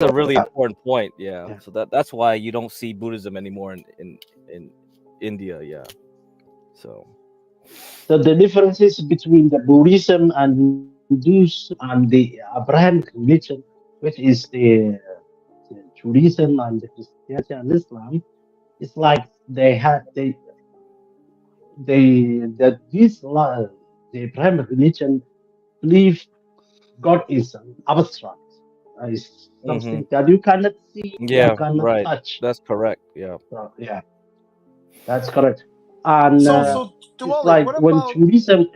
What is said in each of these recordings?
a really Yeah, important point. Yeah. yeah. So that's why you don't see Buddhism anymore in India. Yeah. So. So the differences between the Buddhism and Hinduism and the Abrahamic religion, which is the Judaism and the Christianity and Islam, it's like they that the Abrahamic religion believe God is an abstract, is Hmm. something that you cannot see, you Yeah. cannot Right. touch. That's correct. Yeah. So, yeah, that's correct. And So it's Diwali, like what about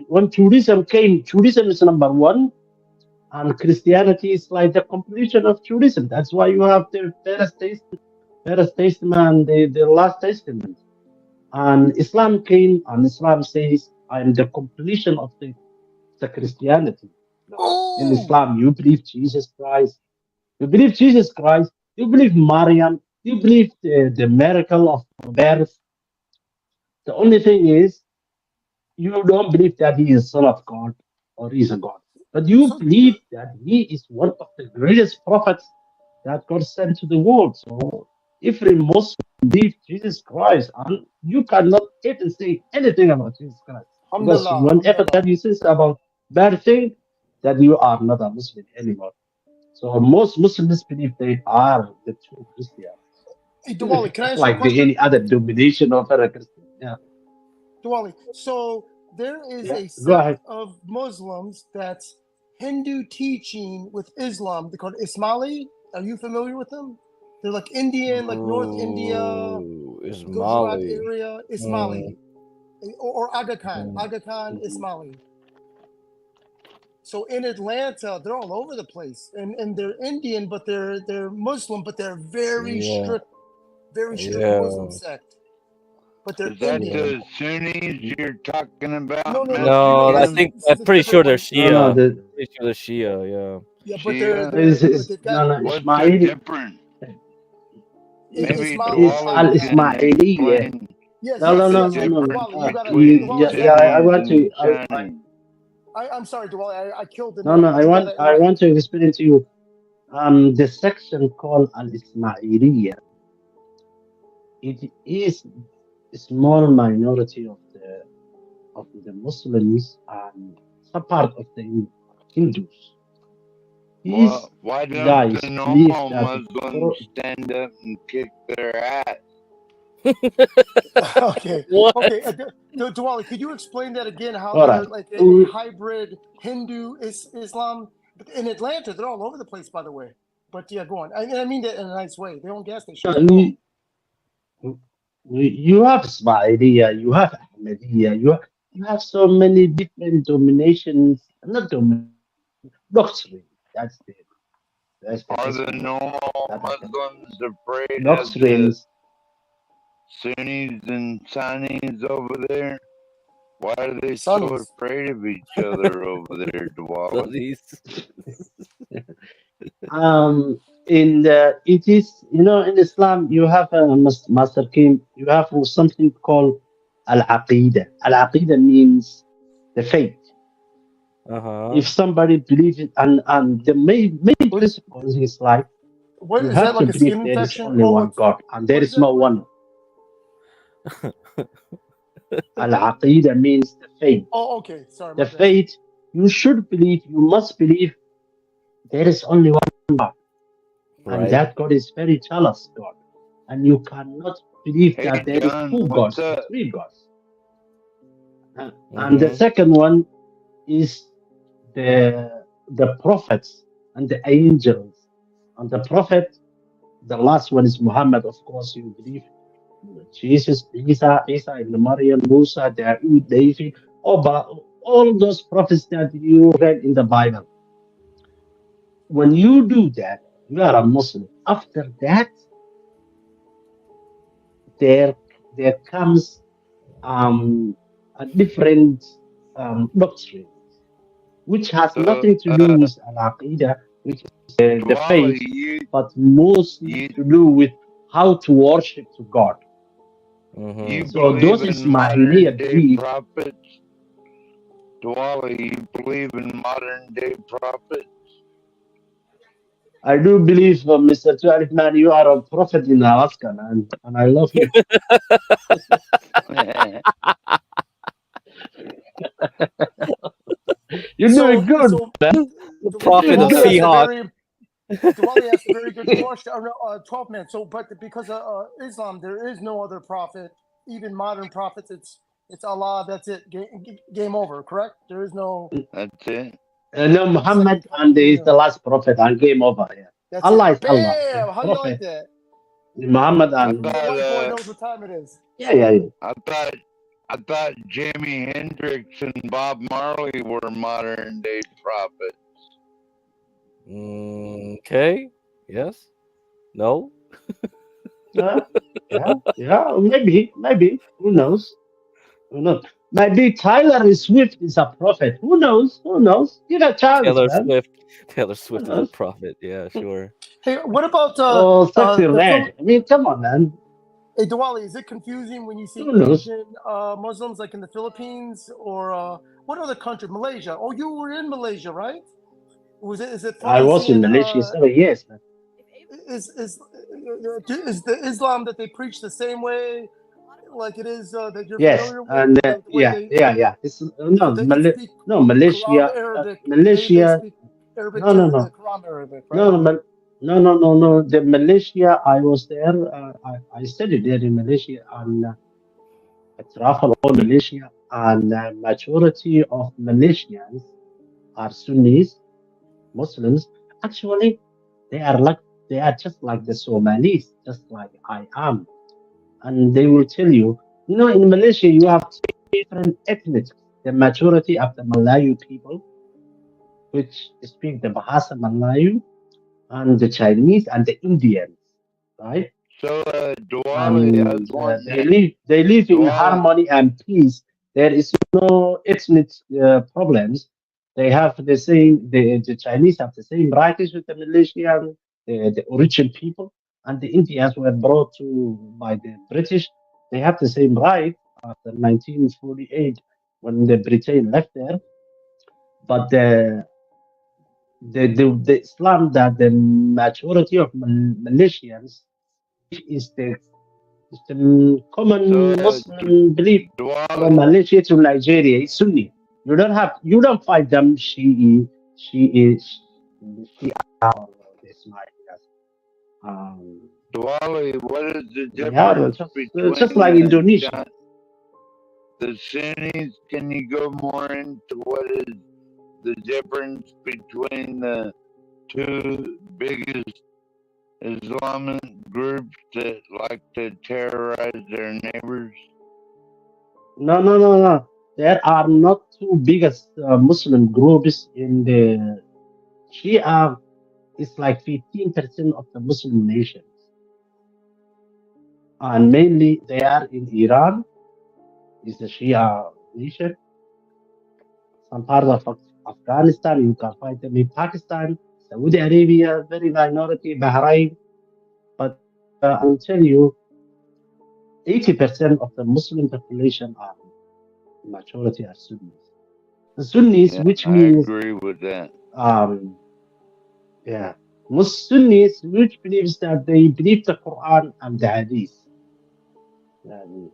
when Judaism came, Judaism is number one, and Christianity is like the completion of Judaism. That's why you have the First Testament, the Last Testament. And Islam came, and Islam says, I am the completion of the Christianity. No. In oh Islam, you believe Jesus Christ, you believe Jesus Christ, you believe Maryam, you believe the miracle of birth. The only thing is, you don't believe that he is son of God or he is a God, but you so believe that he is one of the greatest prophets that God sent to the world. So every Muslim believes Jesus Christ, and you cannot even say anything about Jesus Christ because alhamdulillah, whenever alhamdulillah. that you say about bad thing, that you are not a Muslim anymore. So most Muslims believe they are the true Christians, Hey, Diwali, can I ask you a like the question? any other domination of a Christian. Yeah, Diwali. So there is yeah. a Go sect ahead. of Muslims that's Hindu teaching with Islam. They're called Ismaili. Are you familiar with them? They're like Indian, like North India, Ooh, is Gujarat Mali. area, Mm, Ismaili, or Aga Khan, mm. Aga Khan Mhm. Ismaili. So in Atlanta, they're all over the place, and they're Indian, but they're Muslim, but they're Yeah. very strict Muslim Yeah. sect. But they're Is that Indian. Yeah. the Sunnis you're talking about, No. No, I Messianic think This I'm is a pretty different sure they're one. No, no, Shia. Pretty sure they're Shia. Yeah, but Shia? but they've got no, What's so Ismaili. different? It Maybe is Ismaili. Al Dwali Yeah. can Ismaili. Yeah. explain Yes, No, no, yes, the no, yes. no, no, no. difference Diwali, you got to. between Diwali, Yeah, I Sunnis want and to. Sunnis. I'm sorry, Diwali. I killed the No, no, name, but I want to explain to you. The section called Al Ismailiya. It is a small minority of the Muslims and some part of the Hindus. These Why don't the guys believe normal that Muslims stand up and kick their ass? okay, What? okay. Diwali, could you explain that again? How all they're right. like a hybrid Hindu Islam? But in Atlanta, they're all over the place, by the way. But yeah, go on. I mean that in a nice way. They own gas stations. But go on. You, you have Ismailia, you have Ahmadiyya, you have so many different dominations, not domination, doctrine. That's the Are best the word normal that I can Muslims afraid of the doctrines. Sunnis and Sunnis over there? Why are they so Sunnis. afraid of each other over there, So Dwali? these. In the it is in Islam you have a Master King, you have something called al-aqidah. Al-aqidah means the faith. Uh-huh. If somebody believes it, and the main What, principle is like what you is have that to like a believe skin there is infection? only Oh, one what's God and there what is is that? no one. Al-aqidah means the faith. Oh, okay. Sorry, The my bad. faith, you should believe, you must believe there is only one God, and Right. that God is very jealous God, and you cannot believe Hey, that there is John, two what's gods or up? three gods. And the Mm-hmm. second one is the prophets and the angels. And the prophet, the last one is Muhammad, of course, you believe Jesus, Isa ibn Maryam, Musa, Dawood, David, all those prophets that you read in the Bible. When you do that, you are a Muslim. After that, there there comes a different doctrine, which has So, nothing to do with al-aqidah, which is the Dwali, faith, but mostly you, to do with how to worship to God. Mm-hmm. you So believe those in modern Ismailiyah day believe, prophets? Dwali, you believe in modern day prophets? I do believe, Mr. Tuareg, man, you are a prophet in Alaska, man, and I love you. You're doing good. So The prophet Doing of Diwali good. asked a Seahawk. very Diwali asked a very good question. 12 man. So, but because of Islam, there is no other prophet, even modern prophets. It's Allah. That's it. Game over. Correct. There is no That's it. No, second Muhammad, prophet. and is the last prophet, and game over. Yeah. That's it. Allah is Allah. The Bam! How do you like prophet, that? Muhammad, I and The thought white boy knows what time it is. yeah, yeah, yeah. I thought I thought Jimi Hendrix and Bob Marley were modern day prophets. Okay. Yes. No. Yeah, yeah. Maybe. Who knows? Who knows? Maybe Tyler Swift is a prophet. Who knows? Who knows? Give a chance, Taylor man. Swift. Taylor Who Swift is a knows? prophet. Yeah, sure. Hey, what about Oh, sexy the red. I mean, come on, man. Hey, Diwali, is it confusing when you see Who knows? Asian Muslims like in the Philippines or what other country? Malaysia. Oh, you were in Malaysia, right? Was it? Is it I funny was in seeing? Malaysia 7 years, man. Is the Islam that they preach the same way, like it is that you're Yes, familiar with? and The way yeah. It's they can speak no Quran Malaysia, Arabic. They Malaysia. speak Arabic No, to no, the no. Quran Arabic, No, right? no, no. The Malaysia, I was there. I studied there in Malaysia, and I travel all Malaysia, and majority of Malaysians are Sunnis, Muslims. Actually, they are like they are just like the Somalis, just like I am, and they will tell you, in Malaysia you have different ethnics. The majority of the Malayu people, which speak the Bahasa Malayu, and the Chinese and the Indians, right? So Diwali, I was And wanting they to live in Diwali. harmony and peace. There is no ethnic problems. They have the Chinese have the same rights with the Malaysian, the origin people, and the Indians were brought to by the British. They have the same right after 1948 when the Britain left there. But the Islam that the majority of Malaysians is the So common Muslim belief from Diwali, Malaysia to Nigeria is Sunni. You don't find them Shia or the Ismailis. Um, Diwali. What is the they are difference just between like Indonesia. the Sunnis? Can you go more into what is the difference between the two biggest Islamic groups that like to terrorize their neighbors? No. There are not two biggest Muslim groups in the Shia. Is like 15% of the Muslim nations, and mainly they are in Iran, is the Shia nation. Some parts of Afghanistan, you can find them in Pakistan, Saudi Arabia, very minority, Bahrain. But I will tell you, 80% of the Muslim population are majority are Sunnis. The Sunnis, Yeah, which I means, agree with that. um, yeah, Sunnis, which believes that they believe the Quran and the Hadith. Um,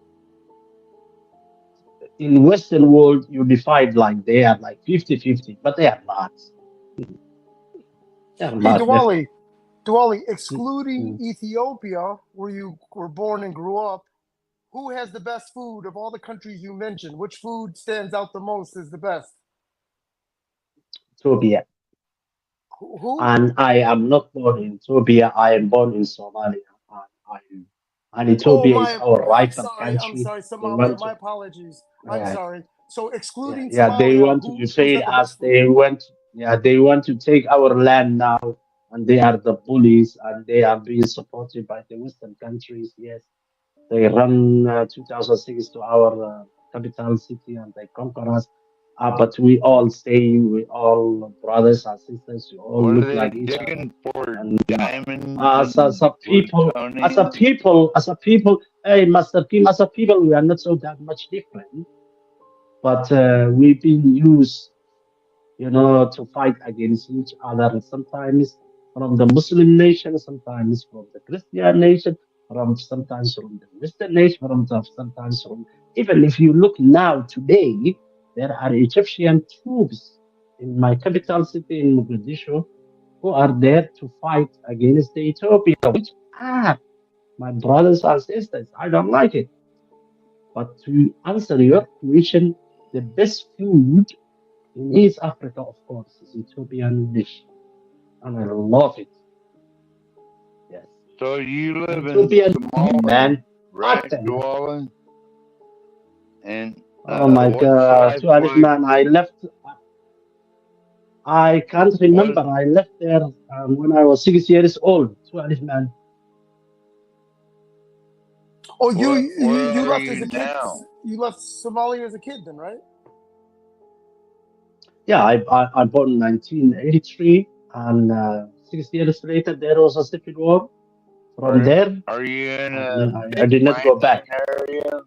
in Western world, you divide like they are like 50-50, but they are not. They are Hey, not definitely. Diwali, Mm, excluding mm. Ethiopia, where you were born and grew up, who has the best food of all the countries you mentioned? Which food stands out the most as the best? Ethiopia. Who? And I am not born in Ethiopia. I am born in Somalia. And Oh, Ethiopia is my. our I'm rival sorry. I'm country. sorry. They Somalia. want My to, apologies. I'm yeah, sorry. So, yeah, excluding yeah. They Somalia, want to who's invade got the us. best food? They want to take our land now. And they are the bullies, and they are being supported by the Western countries. Yes. They run 2006 to our capital city and they conquer us. But we all stay, we all brothers and sisters, we all What are look they like each other. digging for? And Diamonds as and a people, plutonium? hey, Master Kim, as a people, we are not so that much different. But we've been used, to fight against each other. And sometimes from the Muslim nation, sometimes from the Christian nation, sometimes from the Western nation, sometimes from, even if you look now today, there are Egyptian troops in my capital city in Mogadishu who are there to fight against the Ethiopia, which are my brothers and sisters. I don't like it. But to answer your question, the best food in East Africa, of course, is Ethiopian dish, and I love it. Yes, So you live in Ethiopian food, Somalia, man. right, Hot. Dwalin? And Oh my what God, size 12 flight? man. I left. I can't What? remember. I left there when I was 6 years old. 12 man. Oh, Where you are left as you a kid. now? You left Somalia as a kid, then, right? Yeah, I born in 1983, and 6 years later there was a civil war. From Are there, are you in I, a I big did not go mining back. area?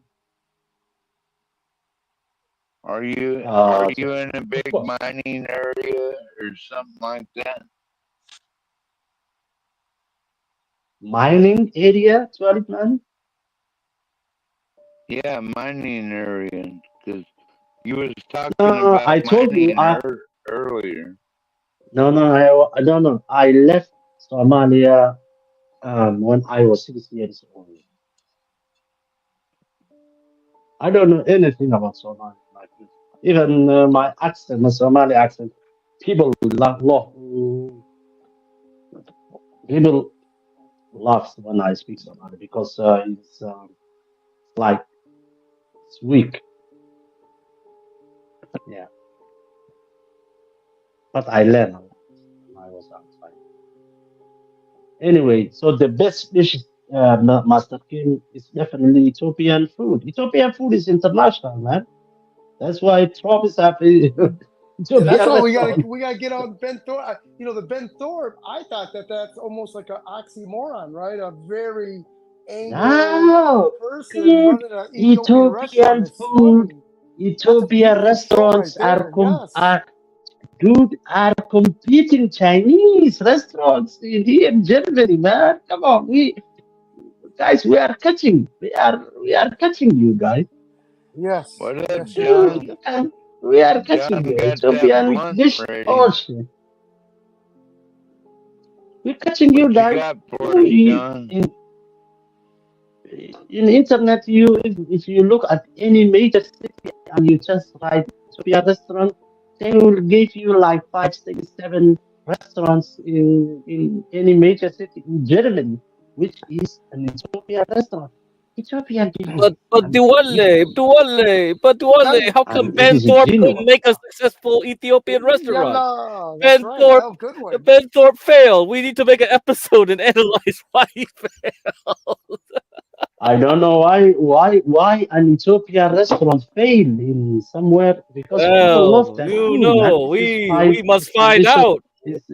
Are Uh, you in a of big course, mining area or something like that? mining area, 12 man. Yeah, mining area. Because you was talking No, about I told you. mining earlier. No, no. I left Somalia when I was 6 years old. I don't know anything about Somalia. My friend. Even my accent, my Somali accent, people people laugh when I speak Somali because it's like it's weak. Yeah, but I learned a lot when I was outside. Anyway, so the best dish, Master Kim, is definitely Ethiopian food. Ethiopian food is international, man. That's why Trump is happy. Yeah, that's Ethiopian why restaurant. we gotta get on Ben Thorpe. You know, the Ben Thorpe. I thought that that's almost like an oxymoron, right? A very Anglo No, person dude. running an Ethiopian restaurant. Ethiopian It's food. funny. That's a Ethiopian beautiful show right restaurants there. Yes. are competing Chinese restaurants in here in Germany, man. Come on, guys, we are catching you guys. Yes. What up, Yes, you Dude, do. John? we are catching John you. got that Ethiopian blunt dish. ready. Oh shit, we're catching you What you guys. got for us, You, John? in internet, if you look at any major city and you just write Ethiopia restaurant, they will give you like 5, 6, 7 restaurants in any major city in Germany, which is an Ethiopian restaurant. Ethiopian dish is amazing, But Duale, Tell you. how come and it Ben is Thorpe genuine. couldn't make a successful Ethiopian restaurant? Yalla. That's Ben right. Thorpe, Oh, good one. Ben Thorpe failed. We need to make an episode and analyze why he failed. I don't know why an Ethiopian restaurant failed in somewhere because people love Well, their you food, man. know, This is we must find tradition. out. It's,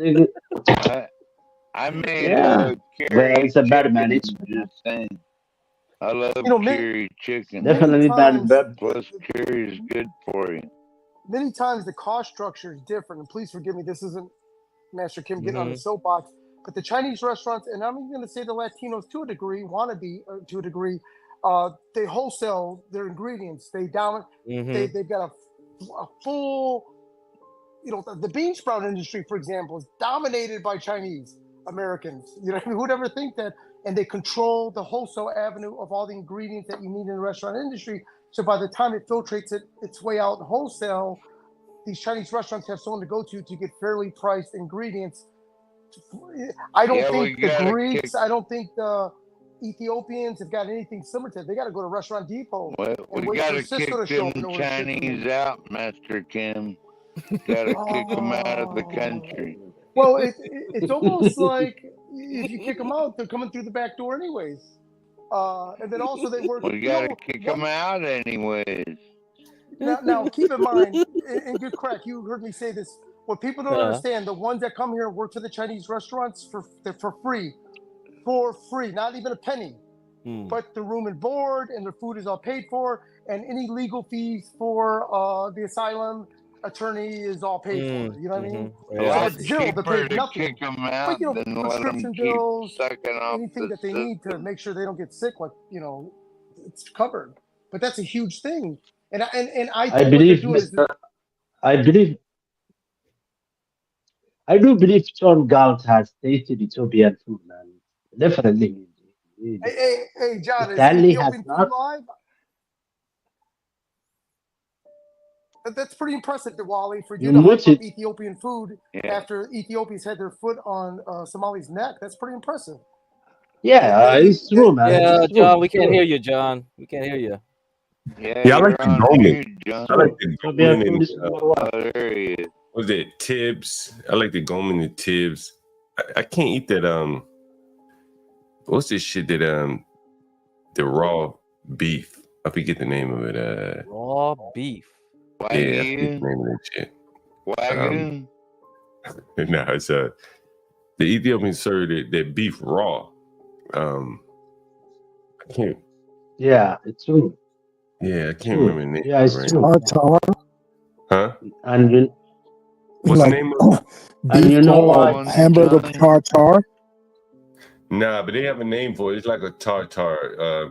I I made yeah, well, curry it's a bad man. chicken. Just saying, I love You know, curry It's chicken. definitely bad. Plus, curry is good for you. many times the cost structure is different. And please forgive me, this isn't Master Kim getting on the Hmm. soapbox, but the Chinese restaurants, and I'm even going to say the Latinos to a degree, want to be to a degree, they wholesale their ingredients. Hmm. They've got a full, you know, the bean sprout industry, for example, is dominated by Chinese Americans. You know, who'd ever think that? And they control the wholesale avenue of all the ingredients that you need in the restaurant industry. So by the time it filtrates its way out wholesale, these Chinese restaurants have someone to go to get fairly priced ingredients. I don't Yeah, we think the gotta kick. Greeks, I don't think the Ethiopians have got anything similar to that. They got to go to Restaurant Depot and We wait for gotta Cisco kick to show them up in order to ship them Chinese in. out, Master Kim. Gotta kick them out of the Oh, country. well, it's almost like if you kick them out, they're coming through the back door anyways. And then also they work. We You gotta know, kick them out anyways. now keep in mind, and good crack. You heard me say this. What people don't Uh, understand, the ones that come here and work for the Chinese restaurants for free, not even a penny. hmm. But the room and board and their food is all paid for, and any legal fees for the asylum attorney is all paid for. You know what I mean? A Yeah. So lot it's zero. They're cheaper paid to nothing. kick them But out than let them prescription keep bills, sucking off anything the that they need to system. make sure they don't get sick, like it's covered. But that's a huge thing. And I I think what they're believe, doing is Mr. I believe, I do believe John Galt has tasted Ethiopian food, man. Definitely. hey, John, is Stanley has Ethiopian food not. live? That's pretty impressive, Diwali, for you You to hype mute up it. Ethiopian food Yeah. after Ethiopians had their foot on Somali's neck. That's pretty impressive. Yeah, They- it's true, man. Yeah, It's true. John, we It's can't true. hear you, John. We can't hear you. Yeah, Yeah, I you're like the on Goldman. mute, John. I like True. the Ethiopian Goldman food and is number one. Oh, there he is. was it Tibbs? I like the Goldman and Tibbs. I can't eat that. What's this shit that the raw beef? I forget the name of it. Raw beef. Yeah, I forget the Wagyu? name of that shit. Wagyu? No, it's the Ethiopians serve that beef raw. I can't. Yeah, it's true. Yeah, I can't True. remember the name. Yeah, it's right? true. Tartar, Huh? And you, What's like the name of it? and beef you know or what? hamburger Johnny? tartar. Nah, but they have a name for it. It's like a tartar.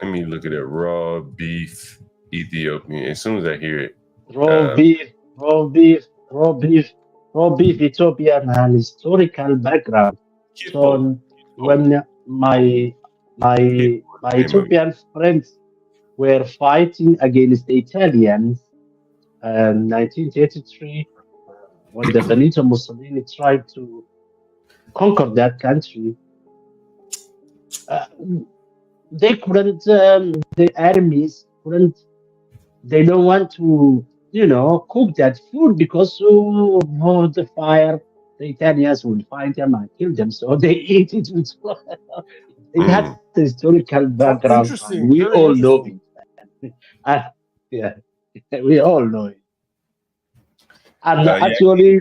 Let me look at it. Raw beef Ethiopian. As soon as I hear it, Raw beef, raw beef, raw beef, raw beef Ethiopian and historical background. So when my Ethiopian friends were fighting against the Italians in 1933, when the Benito Mussolini tried to conquer that country, they couldn't. The armies couldn't. They don't want to, cook that food because the fire. The Italians will find them and kill them, so they eat it. It has a historical background, and Interesting. we Very all know interesting. it. Yeah, we all know it. And yeah, actually,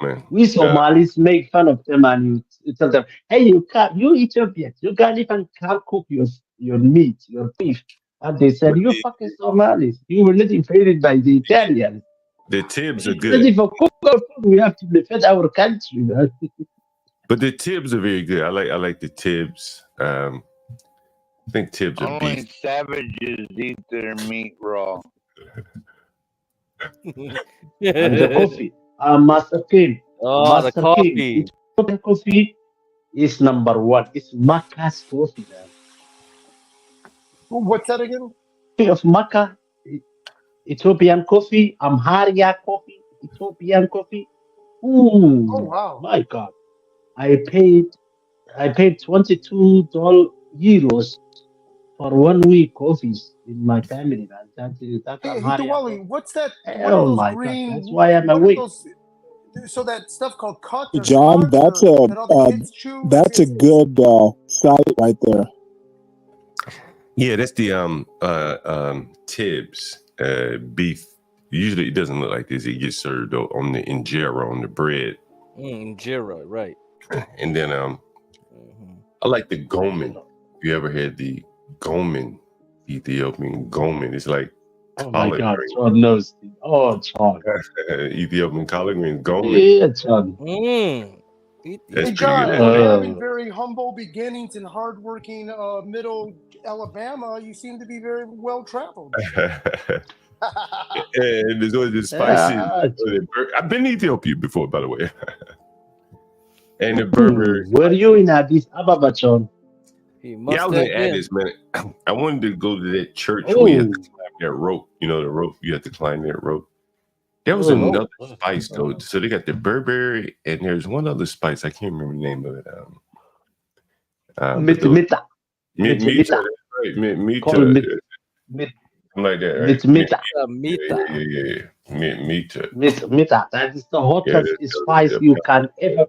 man. we Somalis make fun of them and you tell them, "Hey, you Ethiopians, you can't even can't cook your meat, your beef." And they said, "You fucking Somalis, you were not invaded by the Italians. The Tibbs are It's good, ready for cook our food. We have to defend our country, man." but the Tibbs are very good. I like the Tibbs. I think Tibbs are Only beef. savages eat their meat raw. And the coffee, Master King, Oh, the Master King, coffee. Ethiopian coffee is number one. It's Maca's coffee, man. What's that again? Of Maca, Ethiopian coffee, Amharia coffee, Ethiopian coffee. Ooh, Oh wow. my God! I paid €22 for 1 week coffees in my family, man. That Hey, Amharia Diwali, coffee. what's that? What are Oh those my God! green? That's why I'm What are awake. those? So that stuff called cut or John, cart that's or that all the kids chew. that's a good site right there. Yeah, that's the Tibbs beef. Usually it doesn't look like this. It gets served on the injera on the bread, Injera, right. and then I like the Gomen. You ever had the Gomen, Ethiopian Gomen? It's like Oh my collard God! green. John knows. Oh, John. Ethiopian collard green Gomen. Yeah, John. That's Hey pretty John, good. for actually. having very humble beginnings in hardworking middle Alabama, you seem to be very well traveled. And there's always the spices. Yeah. I've been to Ethiopia before, by the way. And the Berber. Were you in Addis Ababa, John? He must Yeah, I was have in been. Addis, man. I wanted to go to that church where you have Oh, to climb that rope. You know the rope. You have to climb that rope. There was Oh. another spice though. So they got the Burberry, and there's one other spice. I can't remember the name of it. Mita. Mita, Mita. right? Mita, Called Mit. something like that, right? Mita. Yeah. Mita. Mita. That is the hottest Yeah, spice you can ever.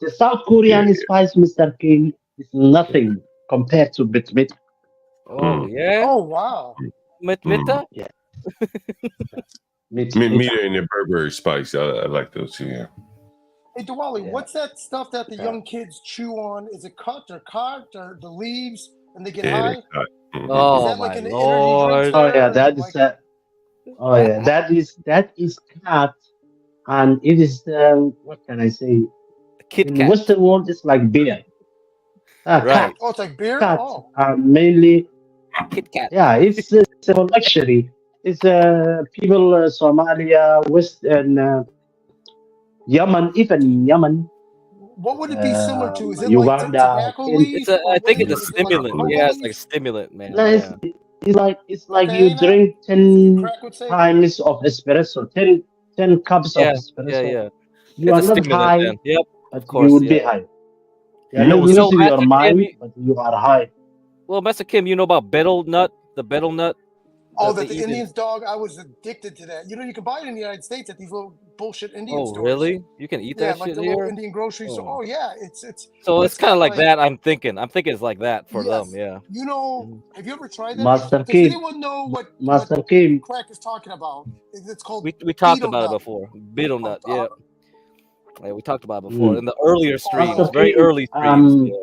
The South Korean spice, Mr. King, is nothing compared to Mita. Oh, yeah? Oh wow. Mita? Yeah. Mita and the Burberry spice. I like those too. Yeah. Hey Diwali, Yeah. what's that stuff that the young kids chew on? Is it cut or the leaves and they get high? That's hot. Oh, Is that like my an energy drink? Lord. Oh yeah, that is Oh yeah, that is cat, and it is what can I say? Kit In Kat. Western world, it's like beer. Right. Cat, Oh, it's like beer. cat, Oh, mainly. Kit Kat. Yeah, it's for luxury. It's people Somalia, West and Yemen, even Yemen, what would it be similar to? Is it like Uganda, tobacco Kenya. leaf, It's a. or I what think is it's it? a Is it like a stimulant. coca Yeah, it's like a leaf? stimulant, man. No, Yeah. it's like Okay, you now drink Crack 10 would say. times of espresso, 10 cups of Yeah. Yeah. espresso. Yeah. You It's are a not stimulant, high, then. Yep. Of but you course. will Yeah. be high. You are You know not what's So, losing your Master Kim, mind, but you are high. Master Kim, you know about betel nut, the betel nut Oh, that they that the eat in. Indians, dog. I was addicted to that. You know, you can buy it in the United States at these little bullshit Indian Oh, stores. really? You can eat Yeah, that like shit the little here? Indian grocery store. Oh. Oh yeah, it's So but it's it's kind of got like like that. I'm thinking. It's like that for them. yes. Yeah. You know, Mhm. have you ever tried that? Master Does Kim, anyone know what Master Kim, Crack is talking about? It's called We talked betel about it nut. before. Betel Oh, nut. Yeah. Yeah, we talked about it before mm, in the earlier streams, Master oh, very Kim, early streams. Yeah.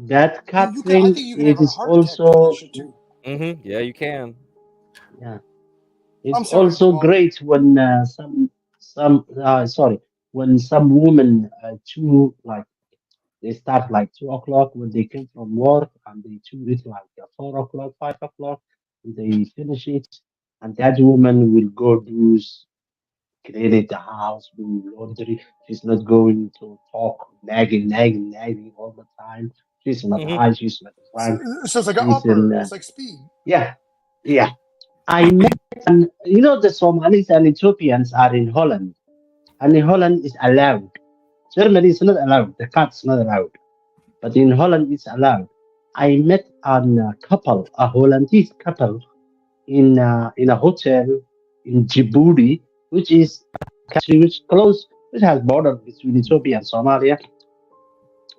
that cat you can. I thing, think you can have it a is heart attack doing that also, shit too. Yeah, you can. yeah, it's I'm sorry, also Jamal. great when sorry, when some women chew like they start like 2 o'clock when they came from work and they chew it like 4 o'clock, 5 o'clock, and they finish it, and that woman will go do clean the house, do laundry. She's not going to talk, nagging all the time. She's not Hmm. high. She's not So, drunk. so it's like an She's in, upper. It's like speed. yeah, yeah. I met, and the Somalis and Ethiopians are in Holland, and in Holland is allowed. Germany is not allowed. The cat's not allowed, but in Holland it's allowed. I met a couple, a Hollandese couple, in a hotel in Djibouti, which is a country which has border between Ethiopia and Somalia.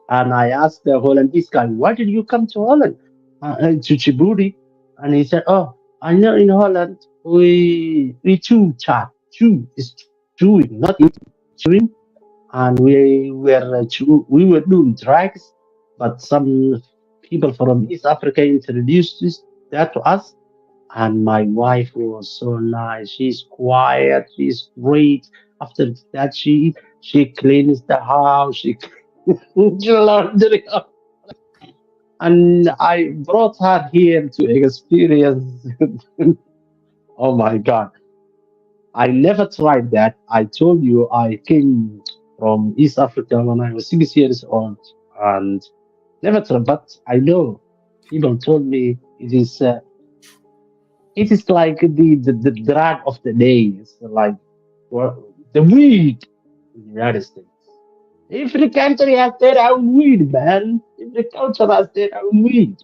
And I asked the Hollandese guy, "Why did you come to Holland, to Djibouti?" And he said, "Oh, I know in Holland we chew chat. Chew is chewing, not eating, chewing. And we were doing drugs, but some people from East Africa introduced that to us. And my wife was so nice. She's quiet. She's great. After that, she cleans the house. She cleans the laundry. And I brought her here to experience. Oh my God. I never tried that. I told you I came from East Africa when I was 6 years old and never tried, but I know people told me it is like the drag of the day. It's like the weed in the United States. Every country has their own weed, man. Every culture has their own weed.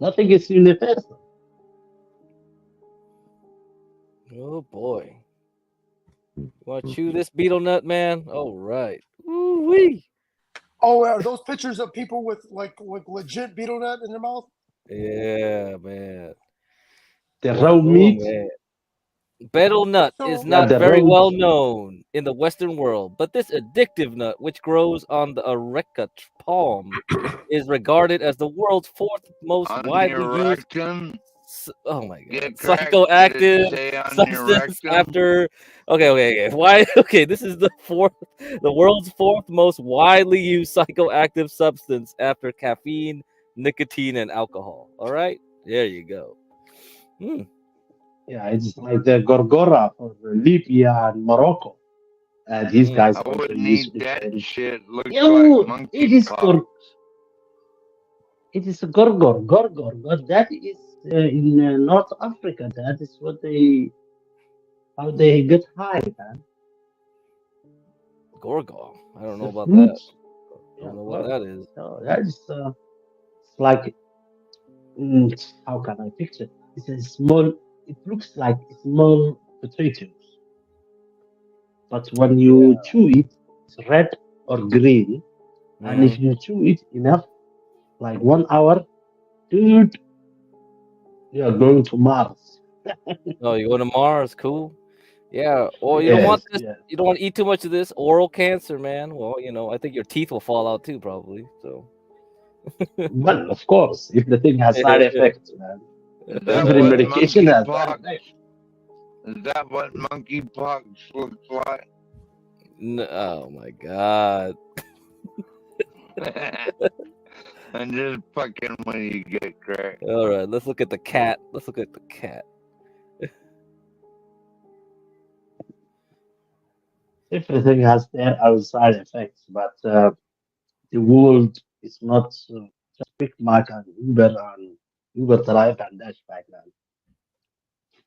Nothing is universal. Oh boy. You want to chew this beetle nut, man? All right. Woo wee. Oh, are those pictures of people with like legit beetle nut in their mouth? Yeah, man. The raw Oh meat, man. Betel nut is So yeah, not the very raw. well known in the Western world, but this addictive nut, which grows on the areca palm, is regarded as the world's fourth most On widely your used. rectum? Oh my Yeah, god, Crack. Did it psychoactive say on your substance rectum? after. Okay. Why? Okay, this is the world's fourth most widely used psychoactive substance after caffeine, nicotine, and alcohol. All right, there you go. Hmm. Yeah, it's like the Gorgora for Libya and Morocco. These Mm. guys I also wouldn't use eat it that for. shit. Looks like Yo, monkey cock. it is a gorgor. That is in North Africa. That is how they get high, man. Gorgon. I don't know The about that. fruit. I don't Yeah, know what that gorgor. is. No, that is it's like how can I picture? It's a small. It looks like small potatoes, but when Yeah. you chew it, it's red or green. And if Mm. you chew it enough, like 1 hour, dude, you are going to Mars. Oh, you go to Mars? Cool. Yeah. Well, you don't want Yes, this. yes. You don't want to eat too much of this oral cancer, man. Well, I think your teeth will fall out too, probably. So. Well, of course, if the thing has side effects, man. Is that Every what medication has that. monkeypox? Right? Is that what monkeypox looks like? Oh my god. I'm just fucking when you get cracked. All right, let's look at the cat. Let's look at the cat. Everything has their outside effects, but the world is not just Big Mac and Uber Drive and Dash back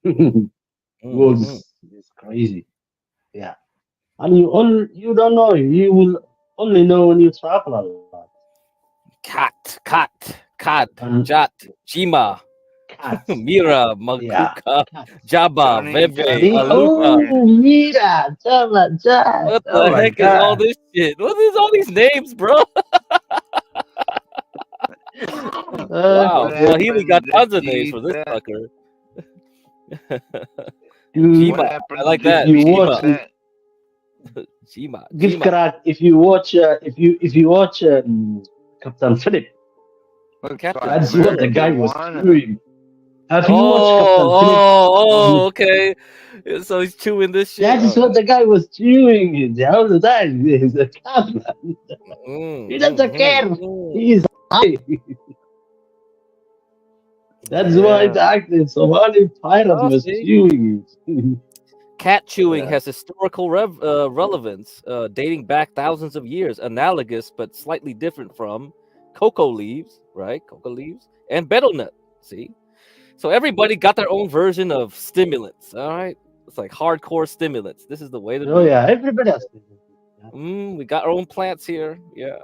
then. World Mhm. is crazy. Yeah. And you don't know. You will only know when you travel a lot. Cat, And Jat, Jima, cats. Mira, Yeah. Makuka, Cats. Jabba, Johnny got Veve, The Aluka. oh Mira, Java, Jazz. What Oh the my heck is all god. this shit? What is all these names, bro? Wow, What Okay. Swahili got happens tons of if you names eat for this that? fucker. Dude, What Jima, I like happens if that. if you you eat watch Jima, this that? gift Jima. card, if you watch Captain Philip, Looks Captain like that's what the Philip. guy was marijuana. doing. Have you watched Captain Philip? Okay. So he's chewing this shit. That is All what right. the guy was doing the whole time. He's a cabman. He doesn't care. He is high. That's why Yeah. the actor Somali pirate Oh, was see, doing it. cat chewing Yeah. has historical relevance, dating back thousands of years, analogous but slightly different from cocoa leaves, right? Cocoa leaves and betel nut. See, so everybody got their own version of stimulants. All right, it's like hardcore stimulants. This is the way to Oh be. yeah, everybody has to do it. We got our own plants here. Yeah,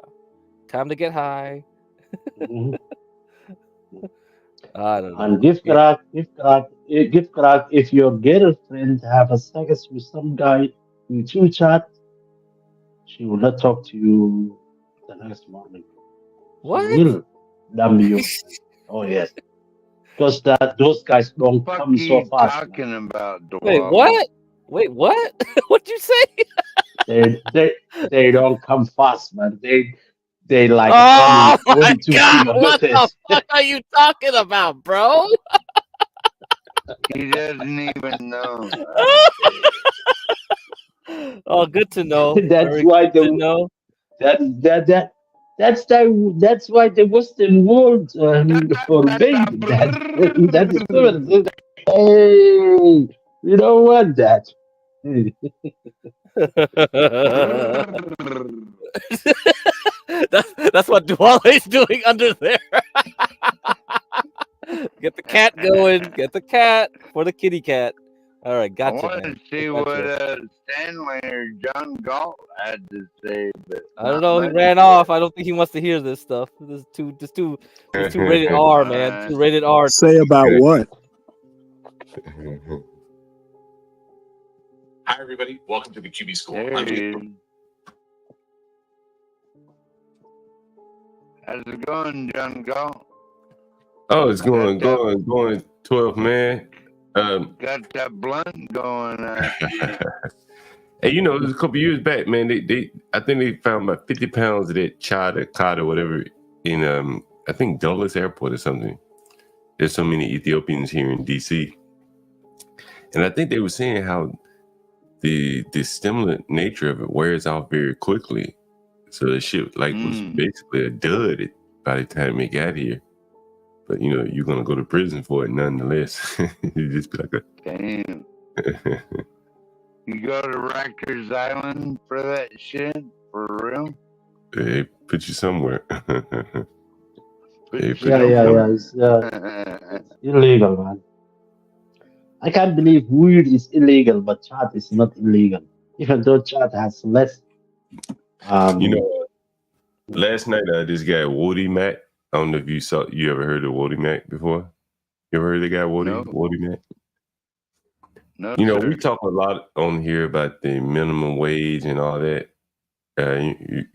time to get high. Yeah. Mhm. I don't And know. Yeah. gift card. If your girlfriend have a sex with some guy in two chat, she will not talk to you the next morning. She What? will damn you. Oh yes, because those guys don't Fuck come so you fast, man. talking about, Wait, Dwally? what? Wait, what? What'd you say? They don't come fast, man. They like come in Oh my 42 god, what the kilometers. fuck are you talking about, bro? He doesn't even know. Oh, good to know. That's Very why good to the know. that that that that's why the Western world forbade that. That is so. Hey, we don't want that. That's what Duale's doing under there. Get the cat going. Get the cat for the kitty cat. All right, I gotcha, want to man. see what Gotcha. Stanley or John Galt had to say, but I don't not know. He much ran yet. off. I don't think he wants to hear this stuff. This is too rated R, man. Too rated R. Say about what? Hi, everybody. Welcome to the QB School. There I'm he Jacob. is. How's it going, John Galt? Oh, it's going, Got that, 12, man. got that blunt going out there. Hey, you know, it was a couple years back, man. I think they found about 50 pounds of that cod or whatever in I think Dulles Airport or something. There's so many Ethiopians here in DC, and I think they were saying how the stimulant nature of it wears off very quickly. So the shit was basically a dud by the time it got here. But you know, you're gonna go to prison for it nonetheless. You just be like, Damn. You go to Rikers Island for that shit? For real? they put you somewhere. They put Yeah, you somewhere. It's illegal, man. I can't believe weed is illegal, but chat is not illegal. Even though chat has less. You know, last night this guy Woody Mac. I don't know if you ever heard of Woody Mac before. You ever heard of the guy Woody Mac? No, You know, sir. we talk a lot on here about the minimum wage and all that. You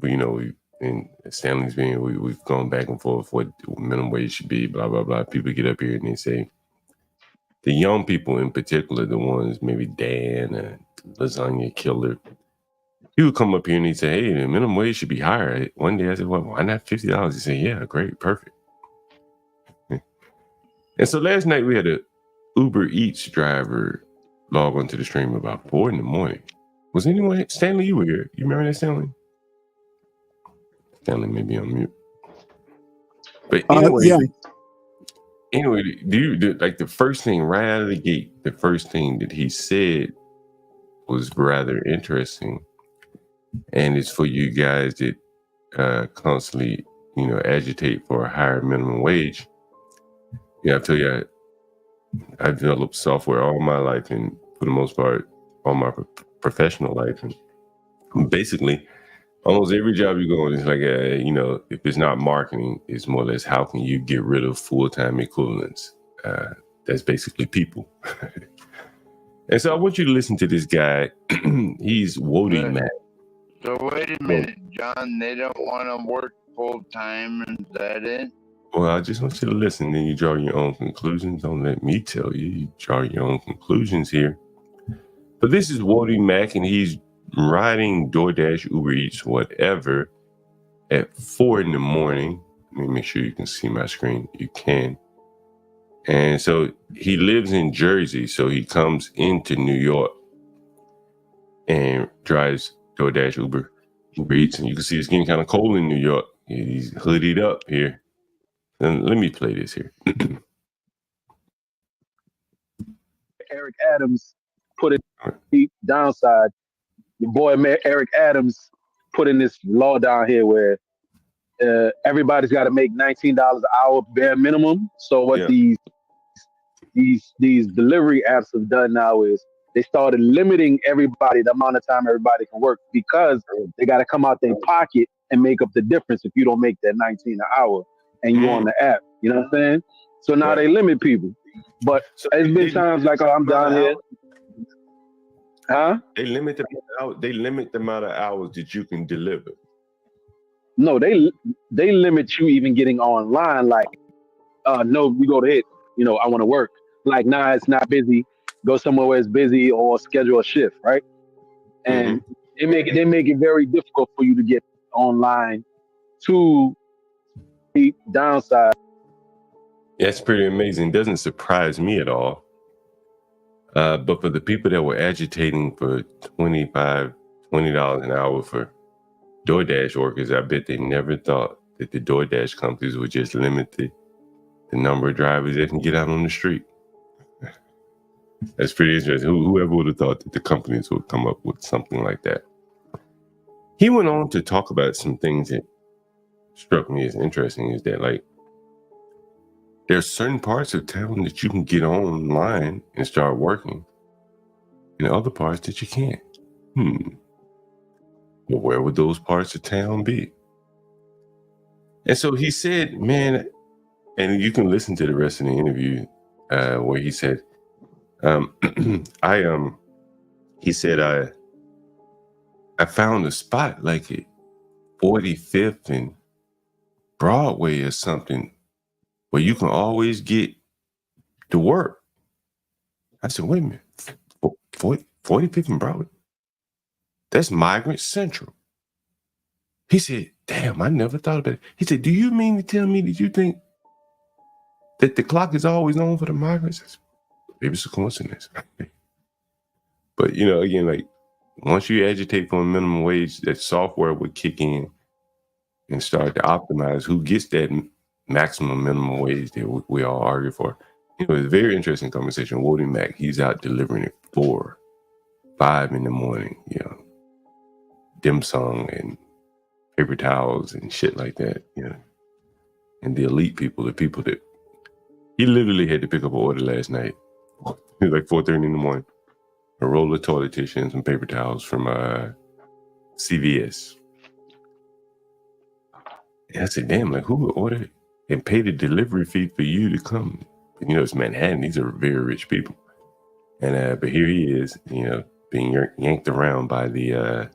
know, in Stanley's being, we've gone back and forth what minimum wage should be, blah, blah, blah. People get up here and they say, the young people in particular, the ones maybe Dan, Lasagna Killer, he would come up here and he'd say, hey, the minimum wage should be higher. One day I said, well, why not $50? He said, yeah, great, perfect. And so last night we had a Uber Eats driver log onto the stream about 4 a.m. Was anyone, Stanley, you were here? You remember that, Stanley? Stanley may be on mute. But anyway, like the first thing right out of the gate, the first thing that he said was rather interesting. And it's for you guys that constantly, agitate for a higher minimum wage. Yeah, I tell you, I've developed software all my life, and for the most part, all my professional life. And basically, almost every job you go on is like, if it's not marketing, it's more or less how can you get rid of full-time equivalents? That's basically people. And so I want you to listen to this guy. He's Wody Mac. So wait a minute, John. They don't want to work full-time, is that it? Well, I just want you to listen, then you draw your own conclusions. Don't let me tell you. You draw your own conclusions here. But this is Wody Mac, and he's riding DoorDash, Uber Eats, whatever, at 4 a.m. Let me make sure you can see my screen. You can. And so he lives in Jersey, so he comes into New York and drives DoorDash, Uber Eats, and you can see it's getting kind of cold in New York. He's hoodied up here. And let me play this here. Eric Adams put it deep downside. Your boy Eric Adams put in this law down here where everybody's got to make $19 an hour bare minimum. So what these delivery apps have done now is they started limiting everybody the amount of time everybody can work because they got to come out their pocket and make up the difference if you don't make that 19 an hour and you on the app. You know what I'm saying? So now they limit people. But So it's been times like, oh, I'm down here. Huh? They limit the amount of hours that you can deliver. No, they limit you even getting online. Like, no, we go to it. I want to work. Like, nah, it's not busy. Go somewhere where it's busy or schedule a shift, right? And they make it very difficult for you to get online to the downside. That's pretty amazing. Doesn't surprise me at all. But for the people that were agitating for $20 an hour for DoorDash workers, I bet they never thought that the DoorDash companies would just limit the number of drivers that can get out on the street. That's pretty interesting. Whoever would have thought that the companies would come up with something like that. He went on to talk about some things that struck me as interesting, is that, like, there are certain parts of town that you can get online and start working, and other parts that you can't. But where would those parts of town be? And so he said, man, and you can listen to the rest of the interview where he said, he said, I found a spot like at 45th and Broadway or something where you can always get to work. I said, wait a minute, 45th and Broadway? That's Migrant Central. He said, damn, I never thought about it. He said, do you mean to tell me that you think that the clock is always on for the migrants? I said, maybe it's a coincidence. But, again, like, once you agitate for a minimum wage, that software would kick in and start to optimize who gets that maximum minimum wage that we all argue for. It's a very interesting conversation. Wody Mac, he's out delivering at 4, 5 in the morning, dim sum and paper towels and shit like that, And the elite people, the people that he literally had to pick up an order last night. It was like 4:30 in the morning. A roll of toilet tissue and some paper towels from CVS. And I said, damn, like, who would order and pay the delivery fee for you to come? It's Manhattan. These are very rich people. And but here he is, being yanked around by the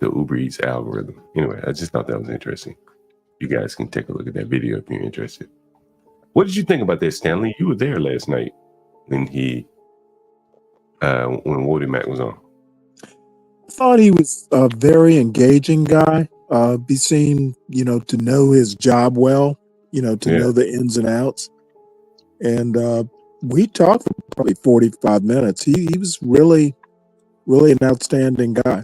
Uber Eats algorithm. Anyway, I just thought that was interesting. You guys can take a look at that video if you're interested. What did you think about that, Stanley? You were there last night when when Wody Mac was on. I thought he was a very engaging guy. He seemed, to know his job well, to know the ins and outs. and we talked for probably 45 minutes. He was really an outstanding guy.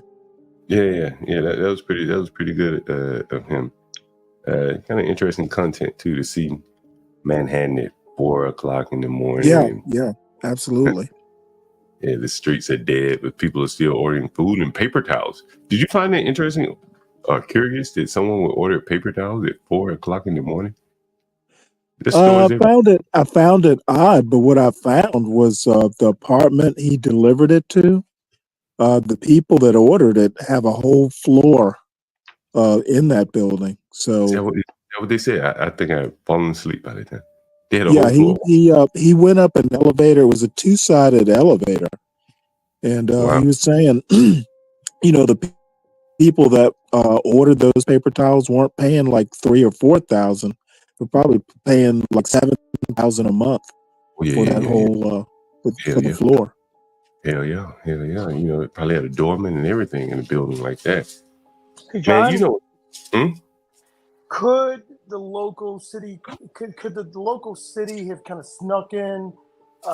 Yeah. That was pretty good of him. Kind of interesting content too to see Manhattan at 4:00 in the morning. Yeah, absolutely. Yeah, the streets are dead, but people are still ordering food and paper towels. Did you find that interesting or curious that someone would order paper towels at 4:00 in the morning? The stores I found it odd, but what I found was the apartment he delivered it to. The people that ordered it have a whole floor in that building. is So that what they said? I think I had fallen asleep by the time. They had a yeah, whole floor. he went up an elevator. It was a 2-sided elevator, and Wow. he was saying, the people that ordered those paper towels weren't paying like 3,000 or 4,000. They're probably paying like 7,000 a month Oh, yeah, for yeah, that yeah, whole Hell for the yeah. floor. Hell yeah. It probably had a doorman and everything in a building like that. Hey, Man, John, could the local city could the local city have kind of snuck in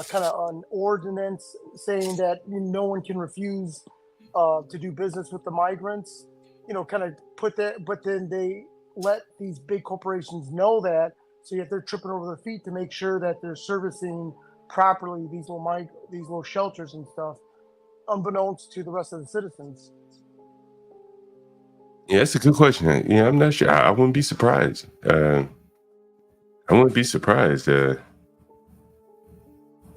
kind of an ordinance saying that no one can refuse to do business with the migrants? Kind of put that, but then they let these big corporations know that, so yet they're tripping over their feet to make sure that they're servicing properly these little shelters and stuff, unbeknownst to the rest of the citizens. Yeah, that's a good question. Yeah, I'm not sure. I wouldn't be surprised. I wouldn't be surprised. A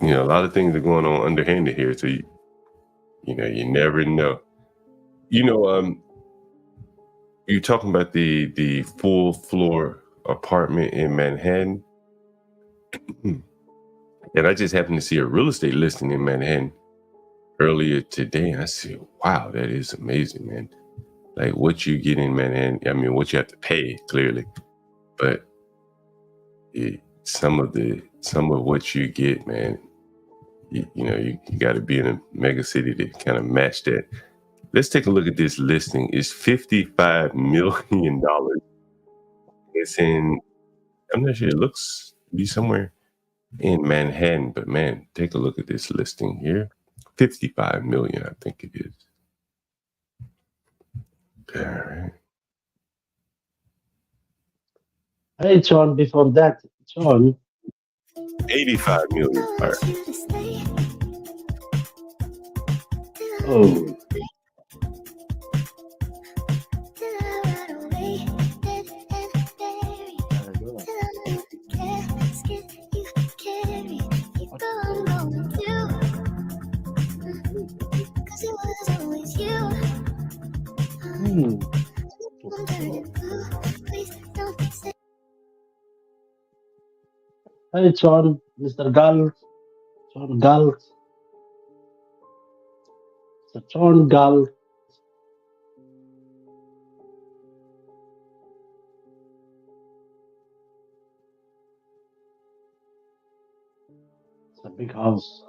lot of things are going on underhanded here, so you never know. You're talking about the full floor apartment in Manhattan, and I just happened to see a real estate listing in Manhattan earlier today, and I said, "Wow, that is amazing, man! Like what you get in Manhattan. I mean, what you have to pay clearly, but some of what you get, man. You got to be in a mega city to kind of match that." Let's take a look at this listing. It's $55 million. It's in, I'm not sure, it looks to be somewhere in Manhattan, but man, take a look at this listing here. 55 million, I think it is. All right. Hey, John, before that, John, 85 million. All right. oh, very good. Hmm. Hey, John, Mr. Galt, John Galt, Sir John Galt. It's a big house.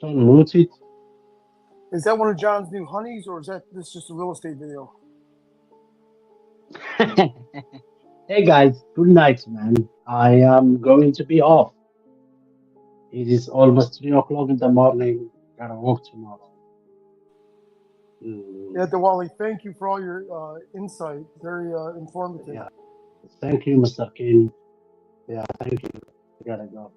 John muted. Is that one of John's new honeys, or is that this just a real estate video? Hey guys, good night, man. I am going to be off. It is almost 3 o'clock in the morning. Gotta work tomorrow. Yeah, Diwali, thank you for all your insight. Very informative. Yeah. Thank you, Mr. King. Yeah, thank you. I gotta go.